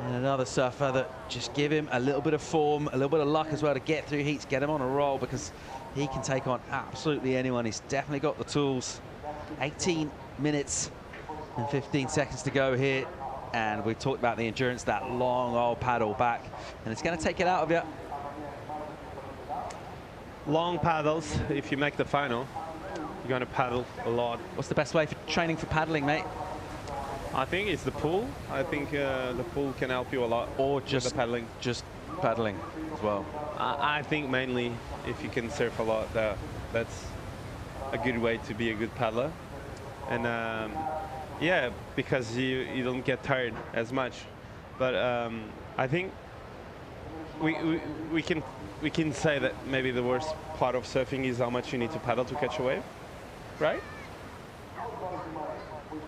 And another surfer that just give him a little bit of form, a little bit of luck as well to get through heats, get him on a roll, because he can take on absolutely anyone. He's definitely got the tools. 18 minutes and 15 seconds to go here. And we talked about the endurance, that long old paddle back, and it's going to take it out of you. Long paddles, if you make the final, you're going to paddle a lot. What's the best way for training for paddling, mate? I think it's the pool. I think the pool can help you a lot. Or just the paddling. Just paddling as well. I think mainly if you can surf a lot, that's a good way to be a good paddler. And yeah, because you don't get tired as much. But I think we can say that maybe the worst part of surfing is how much you need to paddle to catch a wave, right?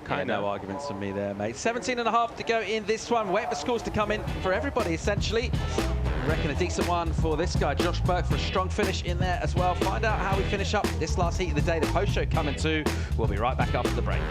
No arguments from me there, mate. 17.5 to go in this one. Wait for scores to come in for everybody, essentially. I reckon a decent one for this guy, Josh Burke, for a strong finish in there as well. Find out how we finish up this last heat of the day. The post show coming too. We'll be right back after the break.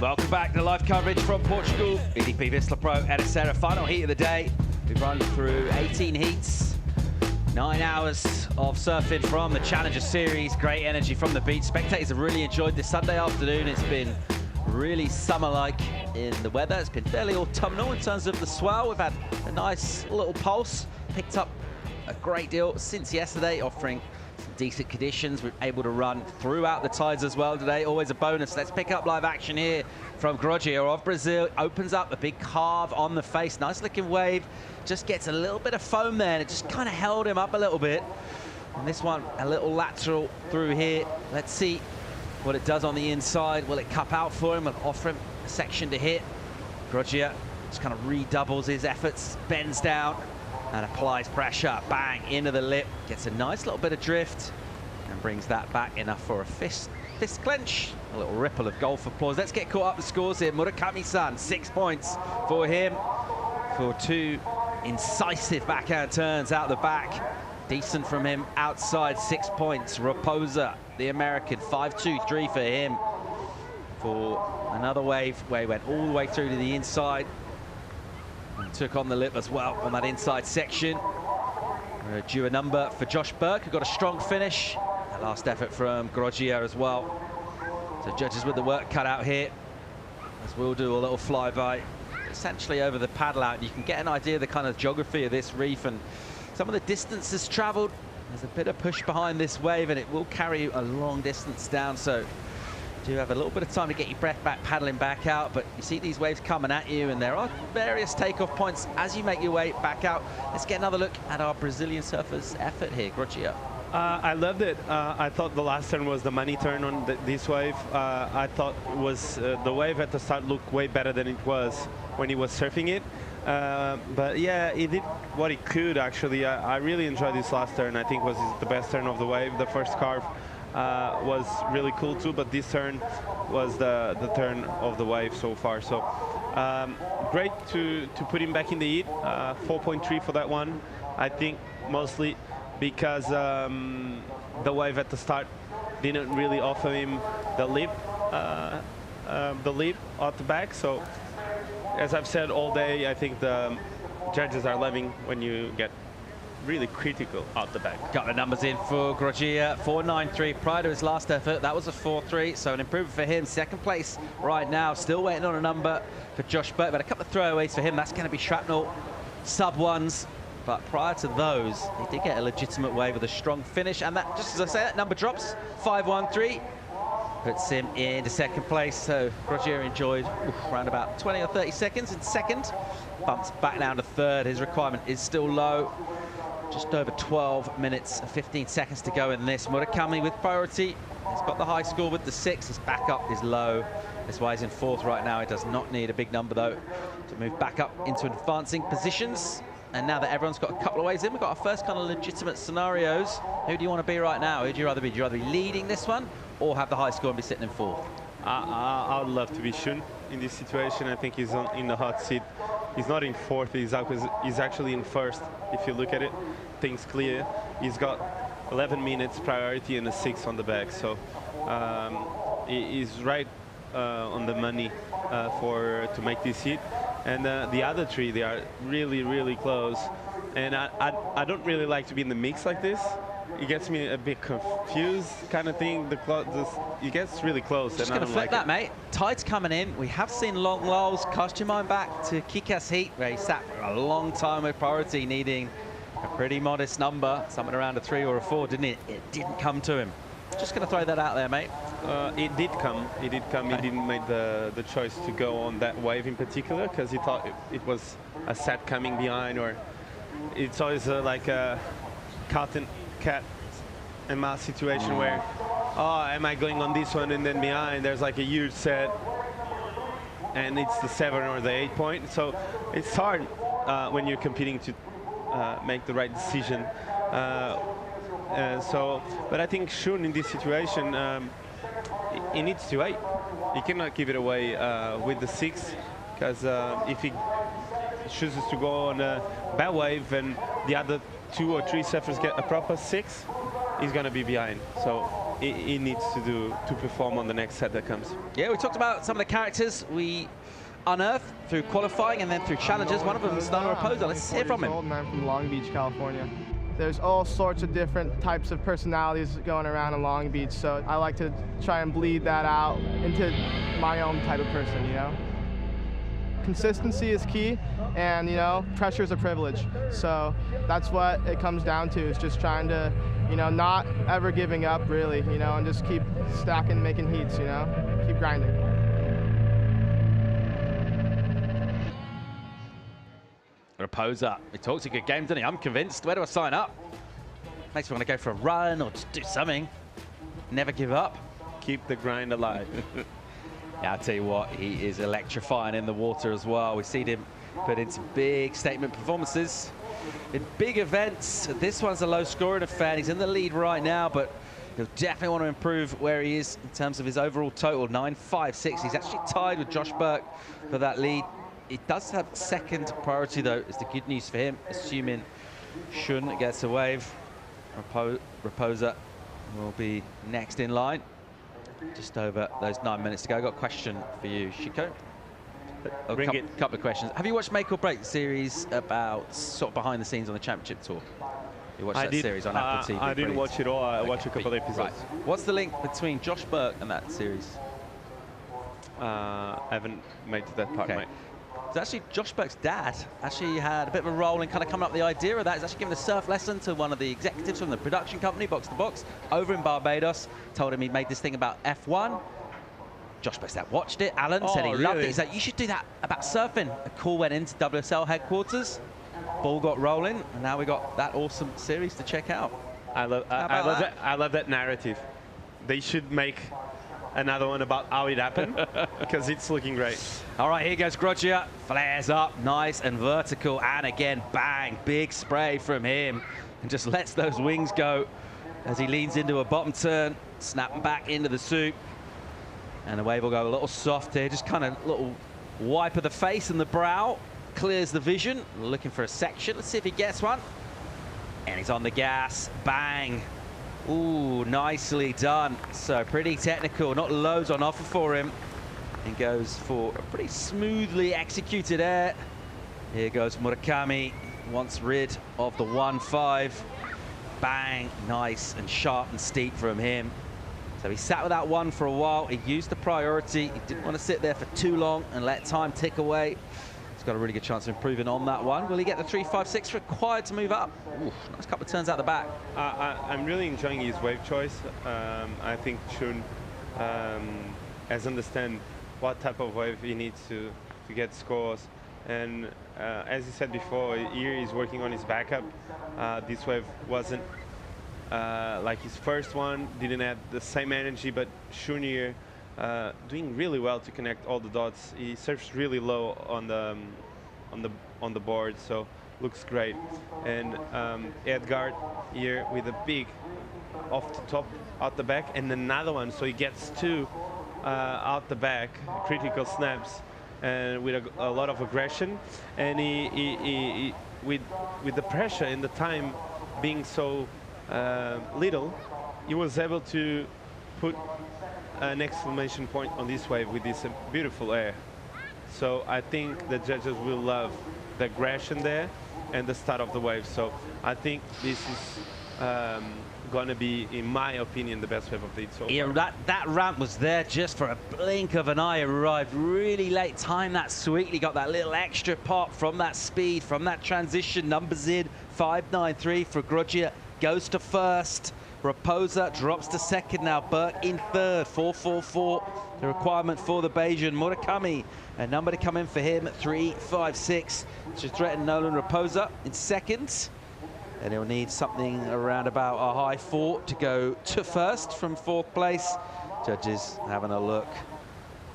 Welcome back to live coverage from Portugal. EDP Vissla Pro Ericeira, final heat of the day. We've run through 18 heats, 9 hours of surfing from the Challenger Series. Great energy from the beach. Spectators have really enjoyed this Sunday afternoon. It's been really summer-like in the weather. It's been fairly autumnal in terms of the swell. We've had a nice little pulse. Picked up a great deal since yesterday, offering some decent conditions. We're able to run throughout the tides as well today. Always a bonus. Let's pick up live action here from Grogia of Brazil. Opens up a big carve on the face. Nice looking wave. Just gets a little bit of foam there, and it just kind of held him up a little bit. And this one, a little lateral through here. Let's see what it does on the inside. Will it cup out for him and offer him a section to hit? Grogia just kind of redoubles his efforts, bends down and applies pressure. Bang, into the lip. Gets a nice little bit of drift and brings that back, enough for a fist clench. A little ripple of golf applause. Let's get caught up the scores here. Murakami-san, 6 points for him for 2 incisive backhand turns out the back. Decent from him outside, 6 points. Raposa, the American, 5-2-3 for him. For another wave where he went all the way through to the inside. And took on the lip as well on that inside section. Due a number for Josh Burke, who got a strong finish. That last effort from Grogia as well. So judges with the work cut out here, as we'll do a little flyby essentially over the paddle out. You can get an idea of the kind of geography of this reef and some of the distances traveled. There's a bit of push behind this wave, and it will carry you a long distance down. So do have a little bit of time to get your breath back, paddling back out, but you see these waves coming at you, and there are various takeoff points as you make your way back out. Let's get another look at our Brazilian surfers' effort here. Grogia. I loved it. I thought the last turn was the money turn on this wave. I thought was the wave at the start looked way better than it was when he was surfing it. But yeah, he did what he could, actually. I really enjoyed this last turn. I think was the best turn of the wave. The first carve was really cool too, but this turn was the turn of the wave so far. So great to put him back in the heat. 4.3 for that one. I think mostly because the wave at the start didn't really offer him the lip at the back. So as I've said all day, I think the judges are loving when you get really critical out the back. Got the numbers in for Grogia. 4.93 prior to his last effort. That was a 4.3, so an improvement for him. Second place right now. Still waiting on a number for Josh Burke, but a couple of throwaways for him. That's going to be shrapnel, sub-ones. But prior to those, he did get a legitimate wave with a strong finish. And that, just as I say, that number drops. 5.13. Puts him into second place. So Grogia enjoyed around about 20 or 30 seconds in second. Bumps back down to third. His requirement is still low. Just over 12 minutes and 15 seconds to go in this. Murakami with priority. He's got the high score with the 6. His backup is low. That's why he's in fourth right now. He does not need a big number, though, to move back up into advancing positions. And now that everyone's got a couple of ways in, we've got our first kind of legitimate scenarios. Who do you want to be right now? Who do you rather be? Do you rather be leading this one or have the high score and be sitting in fourth? I would love to be Shun in this situation. I think he's in the hot seat. He's not in fourth. He's actually in first. If you look at it, things clear. He's got 11 minutes priority and a 6 on the back. So he's right on the money to make this hit. And the other 3, they are really, really close. And I don't really like to be in the mix like this. It gets me a bit confused, kind of thing. It gets really close. Just going to flip that, mate. Tide's coming in. We have seen long lulls. Cast your mind back to Kika's heat, where he sat for a long time with priority, needing a pretty modest number, something around a 3 or a 4, didn't it? It didn't come to him. Just going to throw that out there, mate. It did come. It did come. Okay. He didn't make the choice to go on that wave in particular because he thought it was a set coming behind, or it's always like a cat and mouse situation where, oh, am I going on this one, and then behind there's like a huge set and it's the 7 or the 8 point. So it's hard when you're competing to make the right decision. But I think Shun in this situation, he needs to wait. He cannot give it away with the 6, because if he chooses to go on a bad wave and the other 2 or 3 surfers get a proper 6, he's going to be behind. So he needs to do to perform on the next set that comes. Yeah, we talked about some of the characters we unearthed through qualifying and then through challenges. One of them is Leonardo Fioravanti. Let's hear from him. I'm from Long Beach, California. There's all sorts of different types of personalities going around in Long Beach, so I like to try and bleed that out into my own type of person, you know? Consistency is key, and, you know, pressure is a privilege. So that's what it comes down to, is just trying to, you know, not ever giving up, really, you know, and just keep stacking, making heats, you know? Keep grinding. Raposa, he talks a good game, doesn't he? I'm convinced. Where do I sign up? Makes me want to go for a run or just do something. Never give up. Keep the grind alive. Yeah, I'll tell you what, he is electrifying in the water as well. We've seen him put in some big statement performances in big events. This one's a low-scoring affair. He's in the lead right now, but he'll definitely want to improve where he is in terms of his overall total, 9.56. He's actually tied with Josh Burke for that lead. He does have second priority, though, is the good news for him, assuming Shun gets a wave. Raposa will be next in line. Just over those 9 minutes to go. I've got a question for you, Chico. Bring it. Couple of questions. Have you watched Make or Break, the series about sort of behind the scenes on the Championship Tour? You watched that series on Apple TV? I didn't watch it all. I watched a couple of episodes. Right. What's the link between Josh Burke and that series? I haven't made to that part, mate. It's actually Josh Burke's dad actually had a bit of a role in kind of coming up with the idea of that. He's actually given a surf lesson to one of the executives from the production company, Box to Box, over in Barbados. Told him he'd made this thing about F1. Josh Burke's dad watched it. Alan said he loved it. He's like, you should do that about surfing. A call went into WSL headquarters. Ball got rolling, and now we got that awesome series to check out. I love that narrative. They should make another one about how it happened, because it's looking great. All right, here goes Groggia. Flares up, nice and vertical, and again, bang, big spray from him, and just lets those wings go as he leans into a bottom turn, snapping back into the soup. And the wave will go a little soft here, just kind of little wipe of the face and the brow, clears the vision, looking for a section. Let's see if he gets one. And he's on the gas, bang. Ooh, nicely done. So pretty technical, not loads on offer for him. And goes for a pretty smoothly executed air. Here goes Murakami, once rid of the 1-5. Bang, nice and sharp and steep from him. So he sat with that one for a while. He used the priority. He didn't want to sit there for too long and let time tick away. He's got a really good chance of improving on that one. Will he get the 3.56 required to move up? Ooh, nice couple of turns out the back. I'm really enjoying his wave choice. I think Shun has understand what type of wave he needs to get scores. And as he said before, here he's working on his backup. This wave wasn't like his first one, didn't have the same energy, but Shun here doing really well to connect all the dots. He surfs really low on the board, so looks great. And Edgar here with a big off the top, out the back, and another one, so he gets two out the back, critical snaps, and with a lot of aggression. And he with the pressure and the time being so little, he was able to put an exclamation point on this wave with this beautiful air. So I think the judges will love the aggression there and the start of the wave. So I think this is going to be, in my opinion, the best wave of the heat so far. That ramp was there just for a blink of an eye. Arrived really late, timed that sweetly, got that little extra pop from that speed, from that transition. Numbers in, 5.93 for Groggia. Goes to first. Raposa drops to second now. Burke in third, 4.44. The requirement for the Bajan. Murakami, a number to come in for him, 3.56. To threaten Nolan Raposa in second. And he'll need something around about a high 4 to go to first from fourth place. Judges having a look.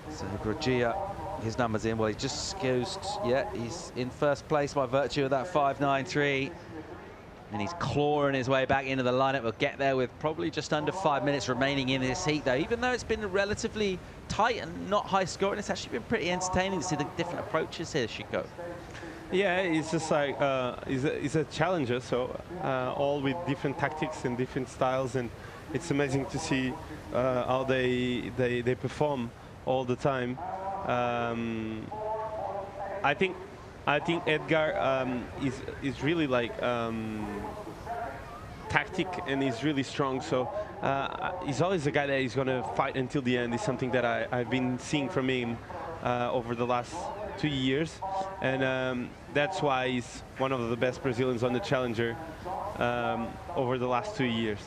So Groggia, his number's in. Well, he just goes, yeah, he's in first place by virtue of that 5.93. And he's clawing his way back into the lineup. We'll get there with probably just under 5 minutes remaining in this heat, though. Even though it's been relatively tight and not high scoring, it's actually been pretty entertaining to see the different approaches here, Chico. Yeah, it's just like, he's a challenger, so all with different tactics and different styles. And it's amazing to see how they perform all the time. I think Edgar is really like tactic, and he's really strong. So he's always a guy that is going to fight until the end. Is something that I've been seeing from him over the last 2 years, and that's why he's one of the best Brazilians on the Challenger over the last 2 years.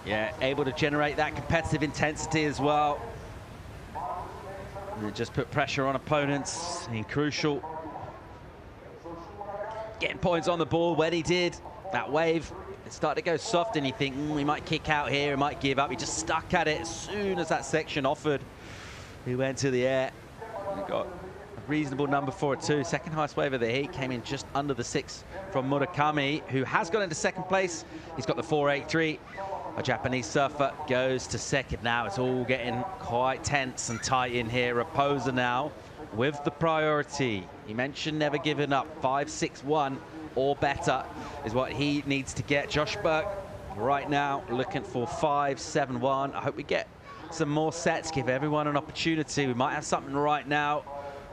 Yeah, able to generate that competitive intensity as well. And just put pressure on opponents, and crucial. Getting points on the ball when he did. That wave, it started to go soft, and you think, he might kick out here, he might give up. He just stuck at it as soon as that section offered. He went to the air. He got a reasonable number 4 at 2. Second highest wave of the heat, came in just under the 6 from Murakami, who has gone into second place. He's got the 4.83. A Japanese surfer goes to second now. It's all getting quite tense and tight in here. Raposa now with the priority. He mentioned never giving up. 5.61 or better is what he needs to get. Josh Burke right now looking for 5.71. I hope we get some more sets, give everyone an opportunity. We might have something right now.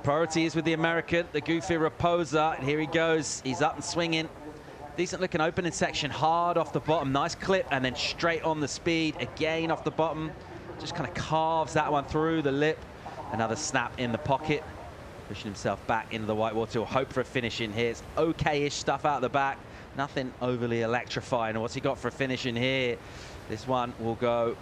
Priority is with the American, the goofy Raposa, and here he goes. He's up and swinging. Decent looking opening section, hard off the bottom, nice clip, and then straight on the speed, again off the bottom. Just kind of carves that one through the lip. Another snap in the pocket, pushing himself back into the whitewater. We'll hope for a finish in here. It's okay-ish stuff out the back, nothing overly electrifying. What's he got for a finish in here? This one will go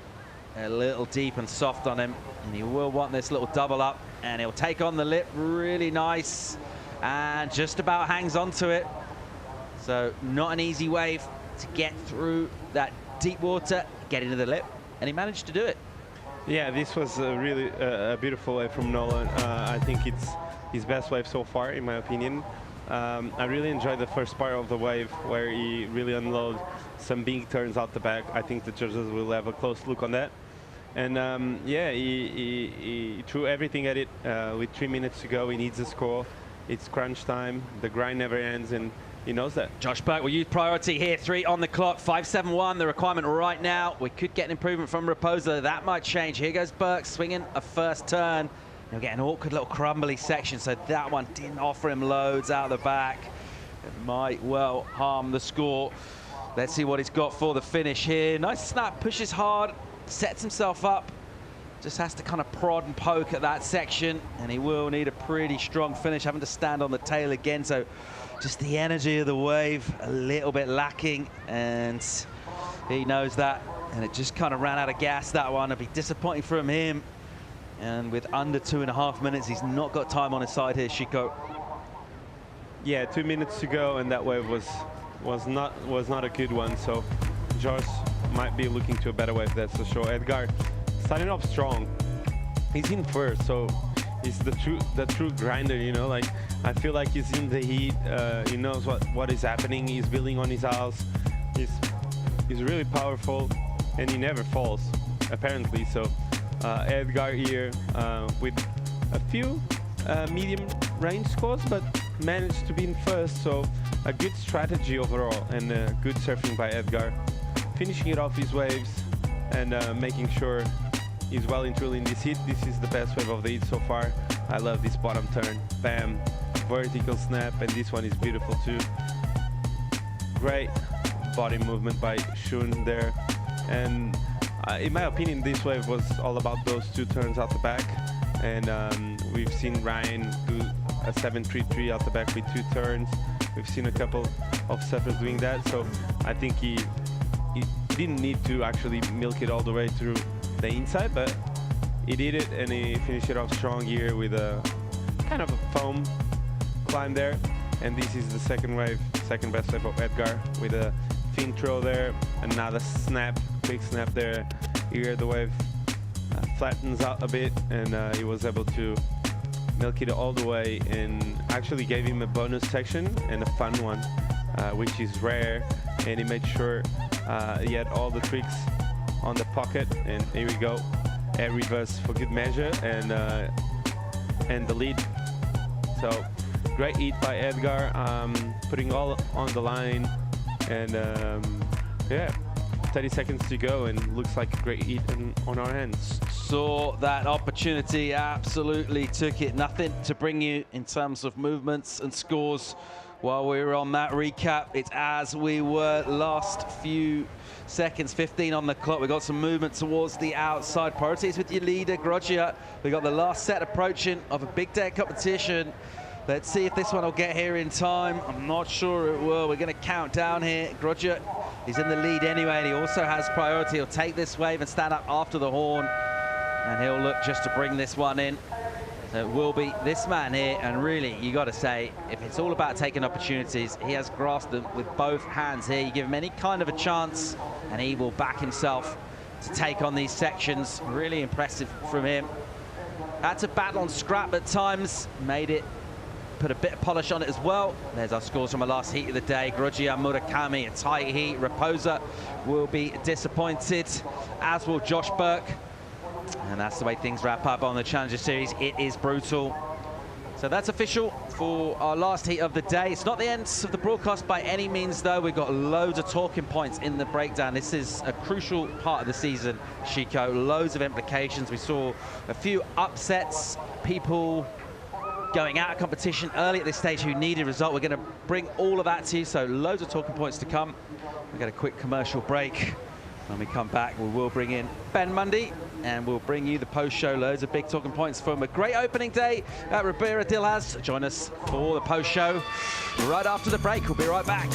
a little deep and soft on him, and he will want this little double up, and he'll take on the lip really nice, and just about hangs on to it. So not an easy wave to get through that deep water, get into the lip, and he managed to do it. Yeah, this was a really beautiful wave from Nolan. I think it's his best wave so far, in my opinion. I really enjoyed the first part of the wave where he really unloaded some big turns out the back. I think the judges will have a close look on that. And yeah, he threw everything at it. With 3 minutes to go, he needs a score. It's crunch time. The grind never ends, and he knows that. Josh Burke will use priority here. 3 on the clock. 5.71, the requirement right now. We could get an improvement from Raposa. That might change. Here goes Burke swinging a first turn. He'll get an awkward little crumbly section, so that one didn't offer him loads out the back. It might well harm the score. Let's see what he's got for the finish here. Nice snap, pushes hard, sets himself up. Just has to kind of prod and poke at that section, and he will need a pretty strong finish, having to stand on the tail again. So just the energy of the wave a little bit lacking, and he knows that, and it just kind of ran out of gas, that one. It'd be disappointing from him, and with under 2.5 minutes, he's not got time on his side here, Chico. Yeah, 2 minutes to go, and that wave was not a good one. So Josh might be looking to a better wave, that's for sure. Edgar starting off strong. He's in first, so he's the true grinder, you know. Like, I feel like he's in the heat. He knows what is happening. He's building on his house. He's really powerful, and he never falls, apparently. So Edgar here with a few medium range scores, but managed to be in first. So a good strategy overall, and good surfing by Edgar, finishing it off his waves and making sure he's well and truly in this heat. This is the best wave of the heat so far. I love this bottom turn, bam, vertical snap, and this one is beautiful too. Great body movement by Shun there, and in my opinion, this wave was all about those 2 turns out the back, and we've seen Ryan do a 7.33 out the back with 2 turns. We've seen a couple of surfers doing that, so I think he didn't need to actually milk it all the way through the inside, but he did it, and he finished it off strong here with a kind of a foam climb there. And this is the second best wave of Edgar with a fin throw there, another snap, quick snap there. Here the wave flattens out a bit, and he was able to milk it all the way, and actually gave him a bonus section and a fun one, which is rare, and he made sure he had all the tricks on the pocket. And here we go, air reverse for good measure, and the lead. So great eat by Edgar, putting all on the line, and Yeah, 30 seconds to go, and looks like a great heat on our hands. Saw that opportunity, absolutely took it. Nothing to bring you in terms of movements and scores while we were on that recap. It's as we were last few seconds, 15 on the clock. We got some movement towards the outside. Priorities with your leader, Groggia. We got the last set approaching of a big day competition. Let's see if this one will get here in time. I'm not sure it will. We're going to count down here. Groggia is in the lead anyway, and he also has priority. He'll take this wave and stand up after the horn, and he'll look just to bring this one in. So it will be this man here, and really, you got to say, if it's all about taking opportunities, he has grasped them with both hands here. You give him any kind of a chance, and he will back himself to take on these sections. Really impressive from him. Had to battle on scrap at times, made it, put a bit of polish on it as well. There's our scores from our last heat of the day. Groggia, Murakami, a tight heat. Raposa will be disappointed, as will Josh Burke. And that's the way things wrap up on the Challenger Series. It is brutal. So that's official for our last heat of the day. It's not the end of the broadcast by any means, though. We've got loads of talking points in the breakdown. This is a crucial part of the season, Chico. Loads of implications. We saw a few upsets, people going out of competition early at this stage who needed a result. We're going to bring all of that to you, so loads of talking points to come. We'll get a quick commercial break. When we come back, we will bring in Ben Mundy, and we'll bring you the post-show. Loads of big talking points from a great opening day at Ribeira Dilhaz. Join us for the post-show right after the break. We'll be right back.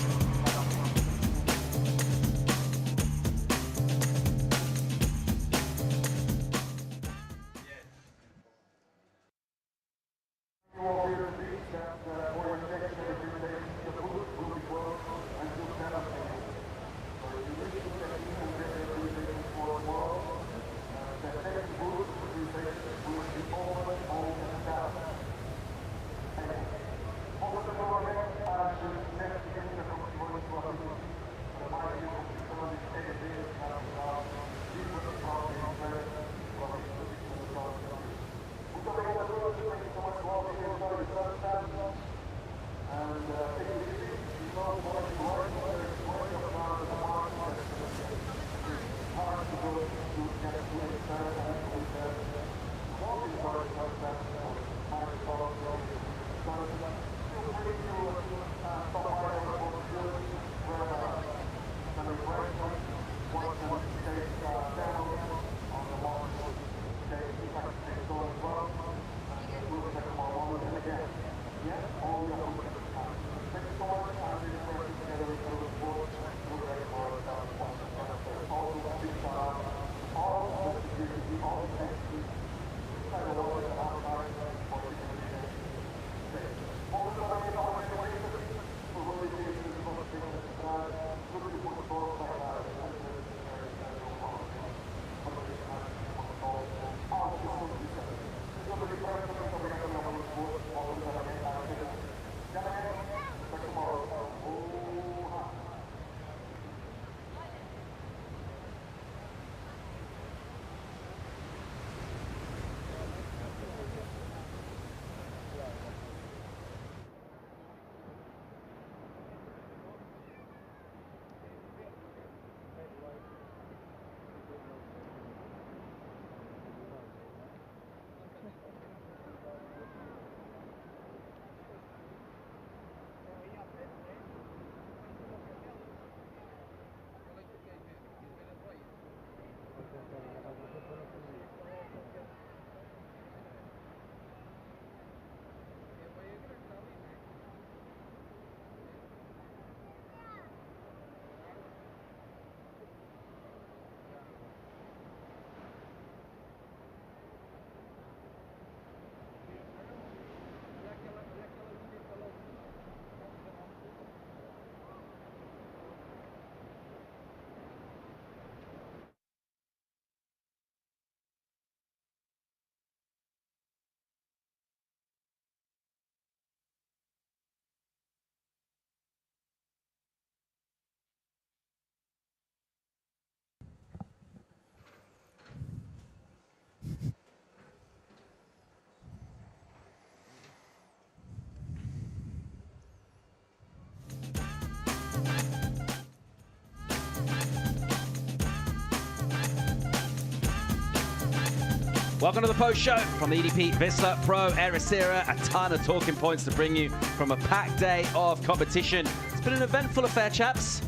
Welcome to the post show from the EDP Vissla Pro Ericeira. A ton of talking points to bring you from a packed day of competition. It's been an eventful affair, chaps.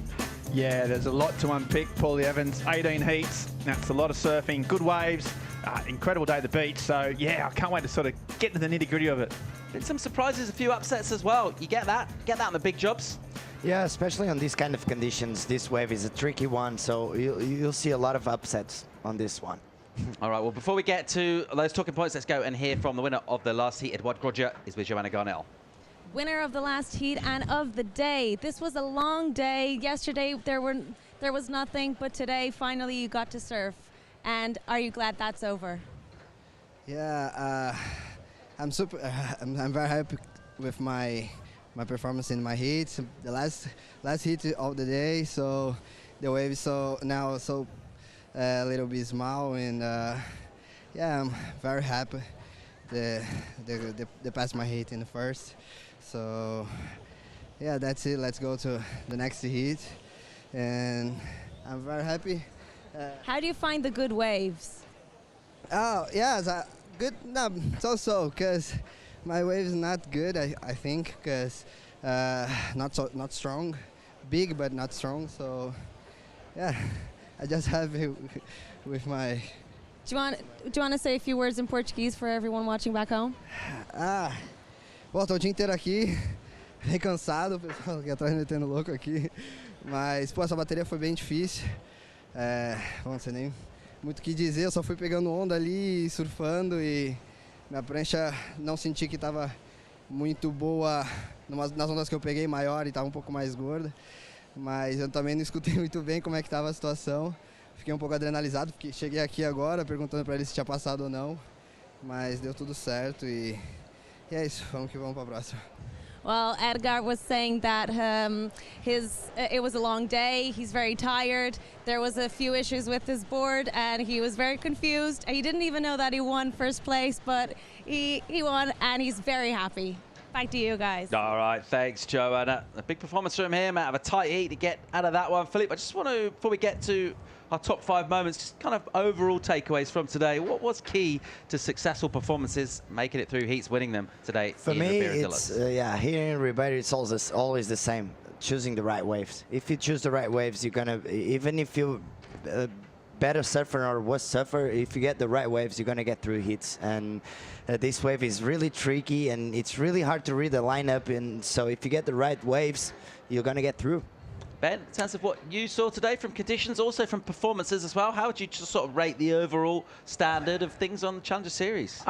Yeah, there's a lot to unpick. Paulie Evans, 18 heats. That's a lot of surfing, good waves, incredible day at the beach. So yeah, I can't wait to sort of get into the nitty-gritty of it. Been some surprises, a few upsets as well. You get that on the big jobs. Yeah, especially on these kind of conditions. This wave is a tricky one, so you'll see a lot of upsets on this one. All right, well, before we get to those talking points, let's go and hear from the winner of the last heat. Edouard Grodja is with Joanna Garnell. Winner of the last heat and of the day. This was a long day. Yesterday there was nothing, but today finally you got to surf. And are you glad that's over? Yeah, I'm super. I'm very happy with my performance in my heats. The last heat of the day, so the wave is so a little bit small, and yeah, I'm very happy. They passed my heat in the first, so yeah, that's it. Let's go to the next heat, and I'm very happy. How do you find the good waves? Oh yeah, good. No, so because my wave is not good. I think because not strong, big but not strong. So yeah. I just happy with my. Do you want to say a few words in Portuguese for everyone watching back home? Bom, tô o dia inteiro aqui, bem cansado, o pessoal aqui atrás metendo louco aqui, mas pô, essa bateria foi bem difícil. Não sei nem muito o que dizer, eu só fui pegando onda ali, surfando, e minha prancha não senti que estava muito boa nas ondas que eu peguei maior e estava um pouco mais gorda. Mas eu também não escutei muito bem como é que estava a situação. Fiquei um pouco adrenalizado, porque cheguei aqui agora perguntando para ele se tinha passado ou não. Mas deu tudo certo e é isso, vamos que vamos para a próxima. Well, Edgar was saying that it was a long day. He's very tired. There was a few issues with his board, and he was very confused. He didn't even know that he won first place, but he won, and he's very happy. Back to you guys. All right, thanks, Joanna. A big performance from him out of a tight heat to get out of that one. Philippe, I just want to, before we get to our top 5 moments, just kind of overall takeaways from today. What was key to successful performances, making it through heats, winning them today? For me, it's yeah, here in Ribeira, it's always the same. Choosing the right waves. If you choose the right waves, you're gonna, even if you're better surfer or worse surfer, if you get the right waves, you're gonna get through hits. And this wave is really tricky, and it's really hard to read the lineup. And so if you get the right waves, you're gonna get through. Ben, in terms of what you saw today from conditions, also from performances as well, how would you just sort of rate the overall standard of things on the Challenger Series?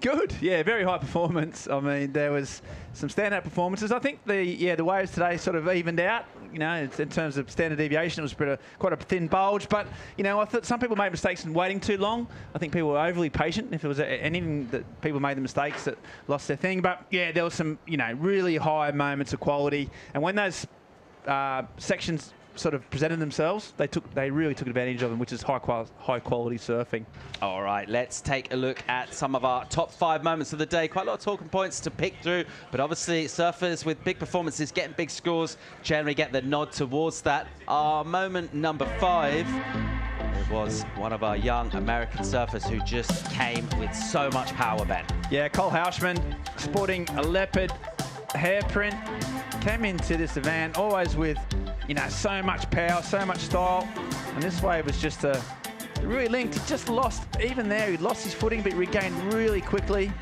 Good, yeah, very high performance. I mean, there was some standout performances. I think the waves today sort of evened out. You know, in terms of standard deviation, it was quite a thin bulge. But you know, I thought some people made mistakes in waiting too long. I think people were overly patient. If it was anything that people made the mistakes that lost their thing. But yeah, there was some really high moments of quality. And when those sections sort of presented themselves, they really took advantage of them, which is high quality surfing. All right, let's take a look at some of our top 5 moments of the day. Quite a lot of talking points to pick through, but obviously surfers with big performances, getting big scores, generally get the nod towards that. Our moment number 5 was one of our young American surfers who just came with so much power, Ben. Yeah, Cole Hauschman, sporting a leopard hairprint, came into this event always with so much power, so much style, and this wave was just really linked. He just lost, even there, he lost his footing, but regained really quickly.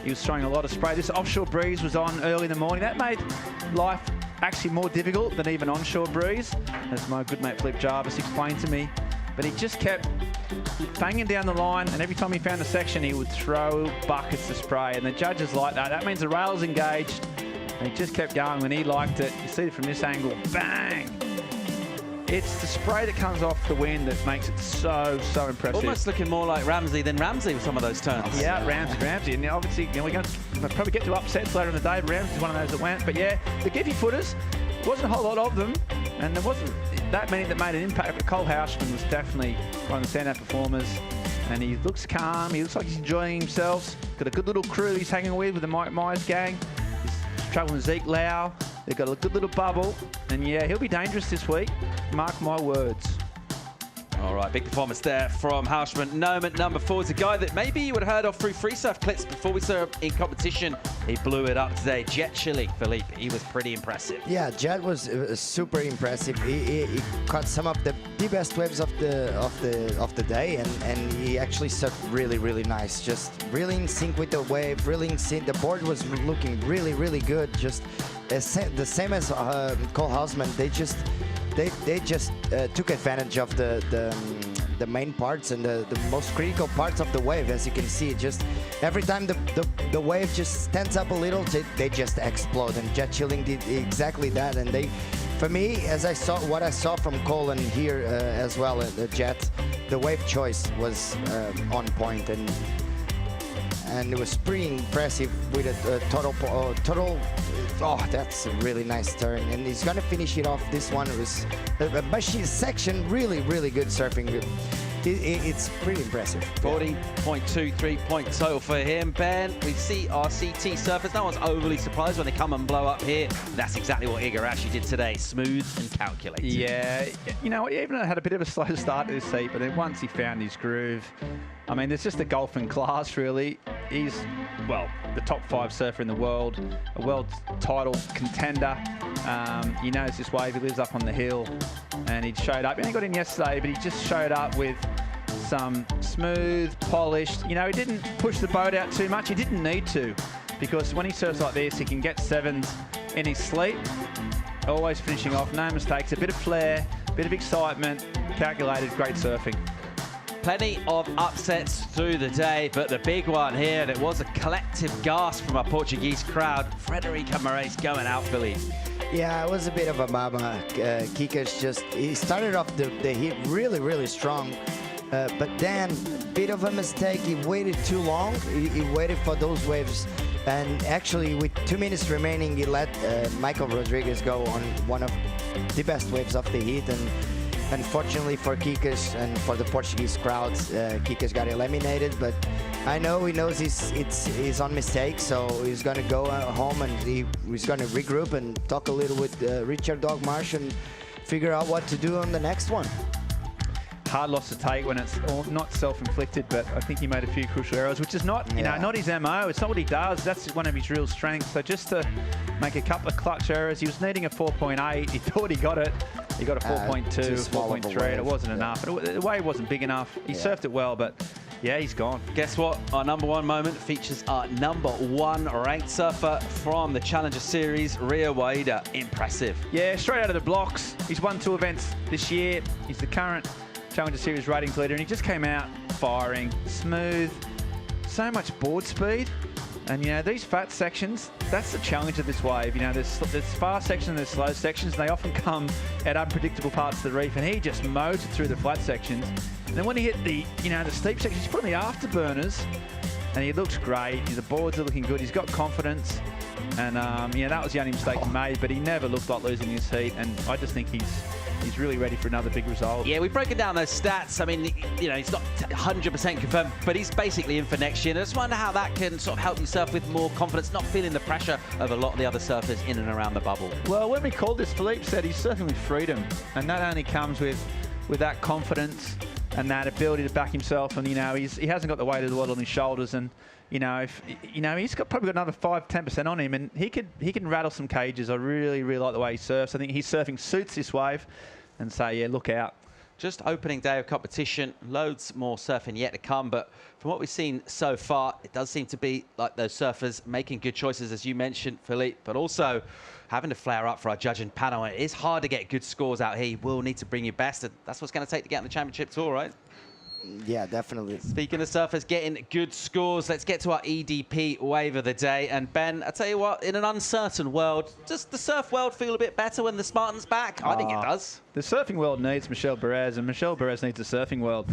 He was throwing a lot of spray. This offshore breeze was on early in the morning. That made life actually more difficult than even onshore breeze, as my good mate Flip Jarvis explained to me. But he just kept banging down the line, and every time he found a section, he would throw buckets of spray. And the judges like that. That means the rail's engaged. And he just kept going when he liked it. You see it from this angle, bang! It's the spray that comes off the wind that makes it so impressive. Almost looking more like Ramsey than Ramsey with some of those turns. Yeah, Ramsey. And obviously, we're going to probably get to upsets later in the day. Ramsey's one of those that went. But yeah, the Giffy footers, wasn't a whole lot of them, and there wasn't that many that made an impact. But Cole Hauschman was definitely one of the standout performers. And he looks calm. He looks like he's enjoying himself. Got a good little crew he's hanging with the Mike Myers gang. He's traveling with Zeke Lau. They've got a good little bubble. And yeah, he'll be dangerous this week. Mark my words. All right, big performance there from Hausman. Noman, number 4, is a guy that maybe you would have heard of through free surf clips before we saw him in competition. He blew it up today. Jet Chili, Philippe, he was pretty impressive. Yeah, Jet was super impressive. He caught some of the best waves of the day, and he actually surfed really nice. Just really in sync with the wave, really in sync. The board was looking really good. Just the same as Cole Hausman. They just took advantage of the main parts and the most critical parts of the wave. As you can see, just every time the wave just stands up a little, they just explode. And Jet Chilling did exactly that. And for me, as I saw what I saw from Cole and here as well, the Jet, the wave choice was on point, and it was pretty impressive with a total. Oh, that's a really nice turn, and he's gonna finish it off. This one was a machine section, really good surfing. It's pretty impressive. 40.23 point total for him. Ben, we see our CT surfers. No one's overly surprised when they come and blow up here. That's exactly what Igarashi did today. Smooth and calculated. Yeah, you know, even had a bit of a slow start to this heat, but then once he found his groove, I mean, there's just a golfing class, really. He's, well, the top 5 surfer in the world, a world title contender. He knows this wave. He lives up on the hill, and he showed up. And he got in yesterday, but he just showed up with some smooth, polished. You know, he didn't push the boat out too much. He didn't need to, because when he surfs like this, he can get 7s in his sleep. Always finishing off, no mistakes, a bit of flair, a bit of excitement, calculated, great surfing. Plenty of upsets through the day, but the big one here, and it was a collective gasp from our Portuguese crowd. Frederico Moraes going out, Philippe. Yeah, it was a bit of a mama. Kikas he started off the heat really strong, but then a bit of a mistake. He waited too long. He waited for those waves, and actually with 2 minutes remaining, he let Michael Rodriguez go on one of the best waves of the heat, and unfortunately for Kikas and for the Portuguese crowds, Kikas got eliminated. But I know he knows he's on mistake, so he's going to go home and he's going to regroup and talk a little with Richard Dogmarsh and figure out what to do on the next one. Hard loss to take when it's not self-inflicted, but I think he made a few crucial errors, which is not, you know, not his MO. It's not what he does. That's one of his real strengths. So just to make a couple of clutch errors, he was needing a 4.8. He thought he got it. He got a 4.2, 4.3. It wasn't enough. The wave wasn't big enough. He surfed it well, but yeah, he's gone. Guess what? Our number 1 moment features our number 1 ranked surfer from the Challenger Series, Rio Waida. Impressive. Yeah, straight out of the blocks. He's won 2 events this year. He's the current Challenger Series ratings leader, and he just came out firing, smooth, so much board speed. And, you know, these fat sections, that's the challenge of this wave. You know, there's fast sections and there's slow sections, and they often come at unpredictable parts of the reef, and he just mows it through the flat sections. And then when he hit the, you know, the steep sections, he's put on the afterburners, and he looks great. The boards are looking good. He's got confidence. And, you know, that was the only mistake he made, but he never looked like losing his heat, and I just think he's really ready for another big result. Yeah, we've broken down those stats. I mean, you know, it's not 100% confirmed, but he's basically in for next year. And I just wonder how that can sort of help you surf with more confidence, not feeling the pressure of a lot of the other surfers in and around the bubble. Well, when we called this, Philippe said he's surfing with freedom, and that only comes with that confidence and that ability to back himself. And, you know, he hasn't got the weight of the world on his shoulders, and you know, he's probably got another 5-10% on him, and he can rattle some cages. I really like the way he surfs. I think his surfing suits this wave, and so yeah, look out. Just opening day of competition, loads more surfing yet to come, but from what we've seen so far, it does seem to be like those surfers making good choices, as you mentioned, Philippe, but also having to flare up for our judging panel. It is hard to get good scores out here. You will need to bring your best, and that's what's going to take to get on the championship tour, right? Yeah, definitely. Speaking of surfers getting good scores, let's get to our EDP wave of the day. And Ben, I tell you what, in an uncertain world, does the surf world feel a bit better when the Spartan's back? I think it does. The surfing world needs Michel Perez, and Michel Perez needs the surfing world.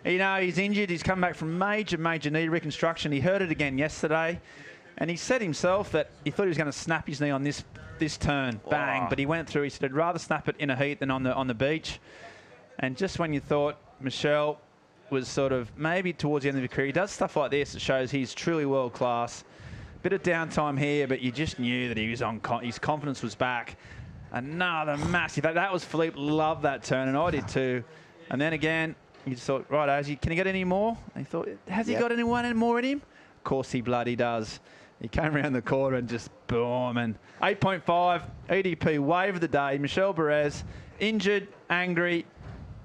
You know, he's injured. He's come back from major knee reconstruction. He hurt it again yesterday, and he said himself that he thought he was going to snap his knee on this turn, bang, but he went through. He said, I'd rather snap it in a heat than on the beach. And just when you thought Michel was sort of maybe towards the end of his career, he does stuff like this that shows he's truly world class. Bit of downtime here, but you just knew that he was on. His confidence was back. Another massive. That was Philippe. Loved that turn, and I did too. And then again, he just thought, right, can he get any more? And he thought, has he got anyone more in him? Of course he bloody does. He came around the corner and just boom. And 8.5, EDP wave of the day. Michel Perez, injured, angry,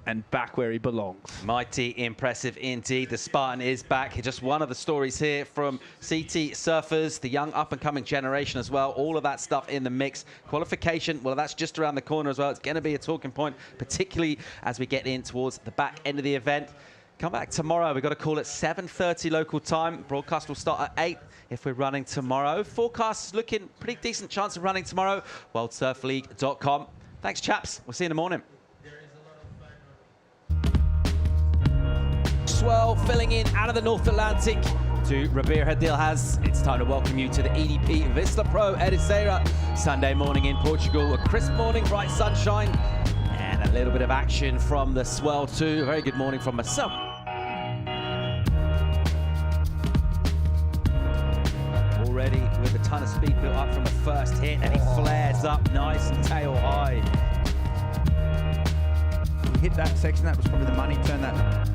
and back where he belongs. Mighty impressive indeed. The Spartan is back. Just one of the stories here from CT surfers, the young up-and-coming generation as well. All of that stuff in the mix. Qualification, well, that's just around the corner as well. It's going to be a talking point, particularly as we get in towards the back end of the event. Come back tomorrow. We've got a call at 7:30 local time. Broadcast will start at 8 if we're running tomorrow. Forecast's looking pretty decent chance of running tomorrow. WorldSurfLeague.com. Thanks, chaps. We'll see you in the morning. Swell filling in out of the North Atlantic to Ribeira del Haz. It's time to welcome you to the EDP Vissla Pro Ericeira. Sunday morning in Portugal. A crisp morning, bright sunshine, and a little bit of action from the swell too. A very good morning from myself. Already with a ton of speed built up from the first hit, and he flares up nice and tail high. He hit that section, that was probably the money turn. That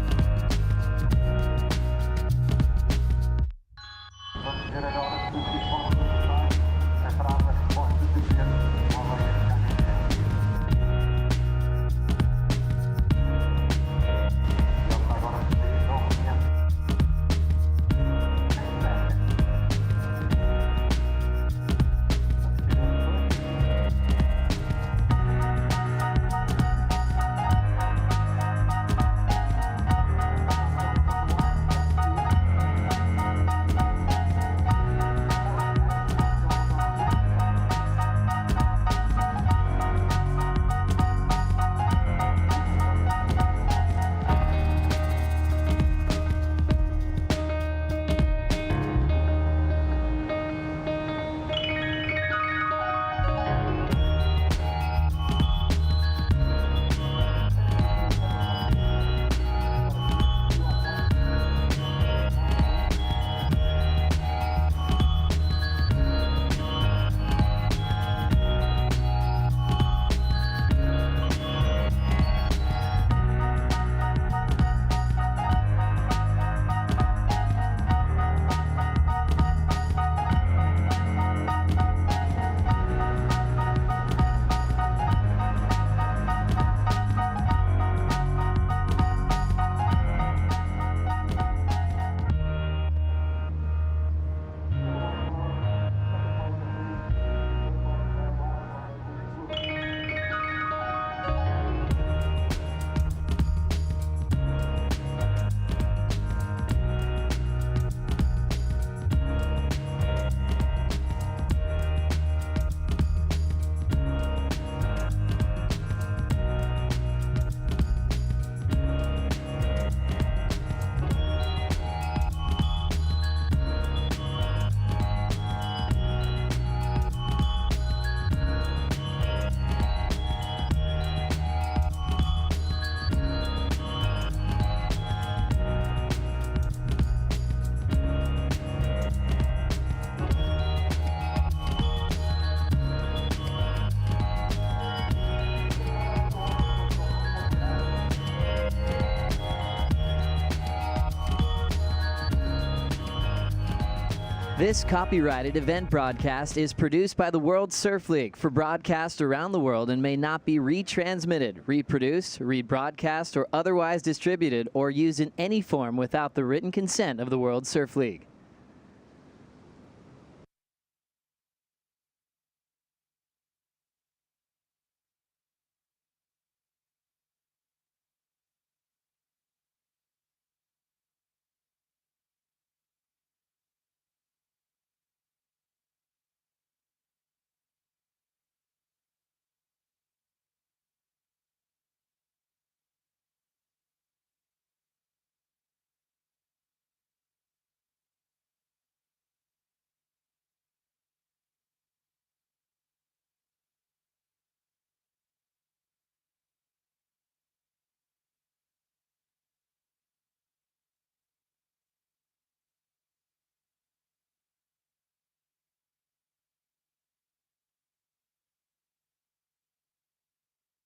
This copyrighted event broadcast is produced by the World Surf League for broadcast around the world and may not be retransmitted, reproduced, rebroadcast, or otherwise distributed or used in any form without the written consent of the World Surf League.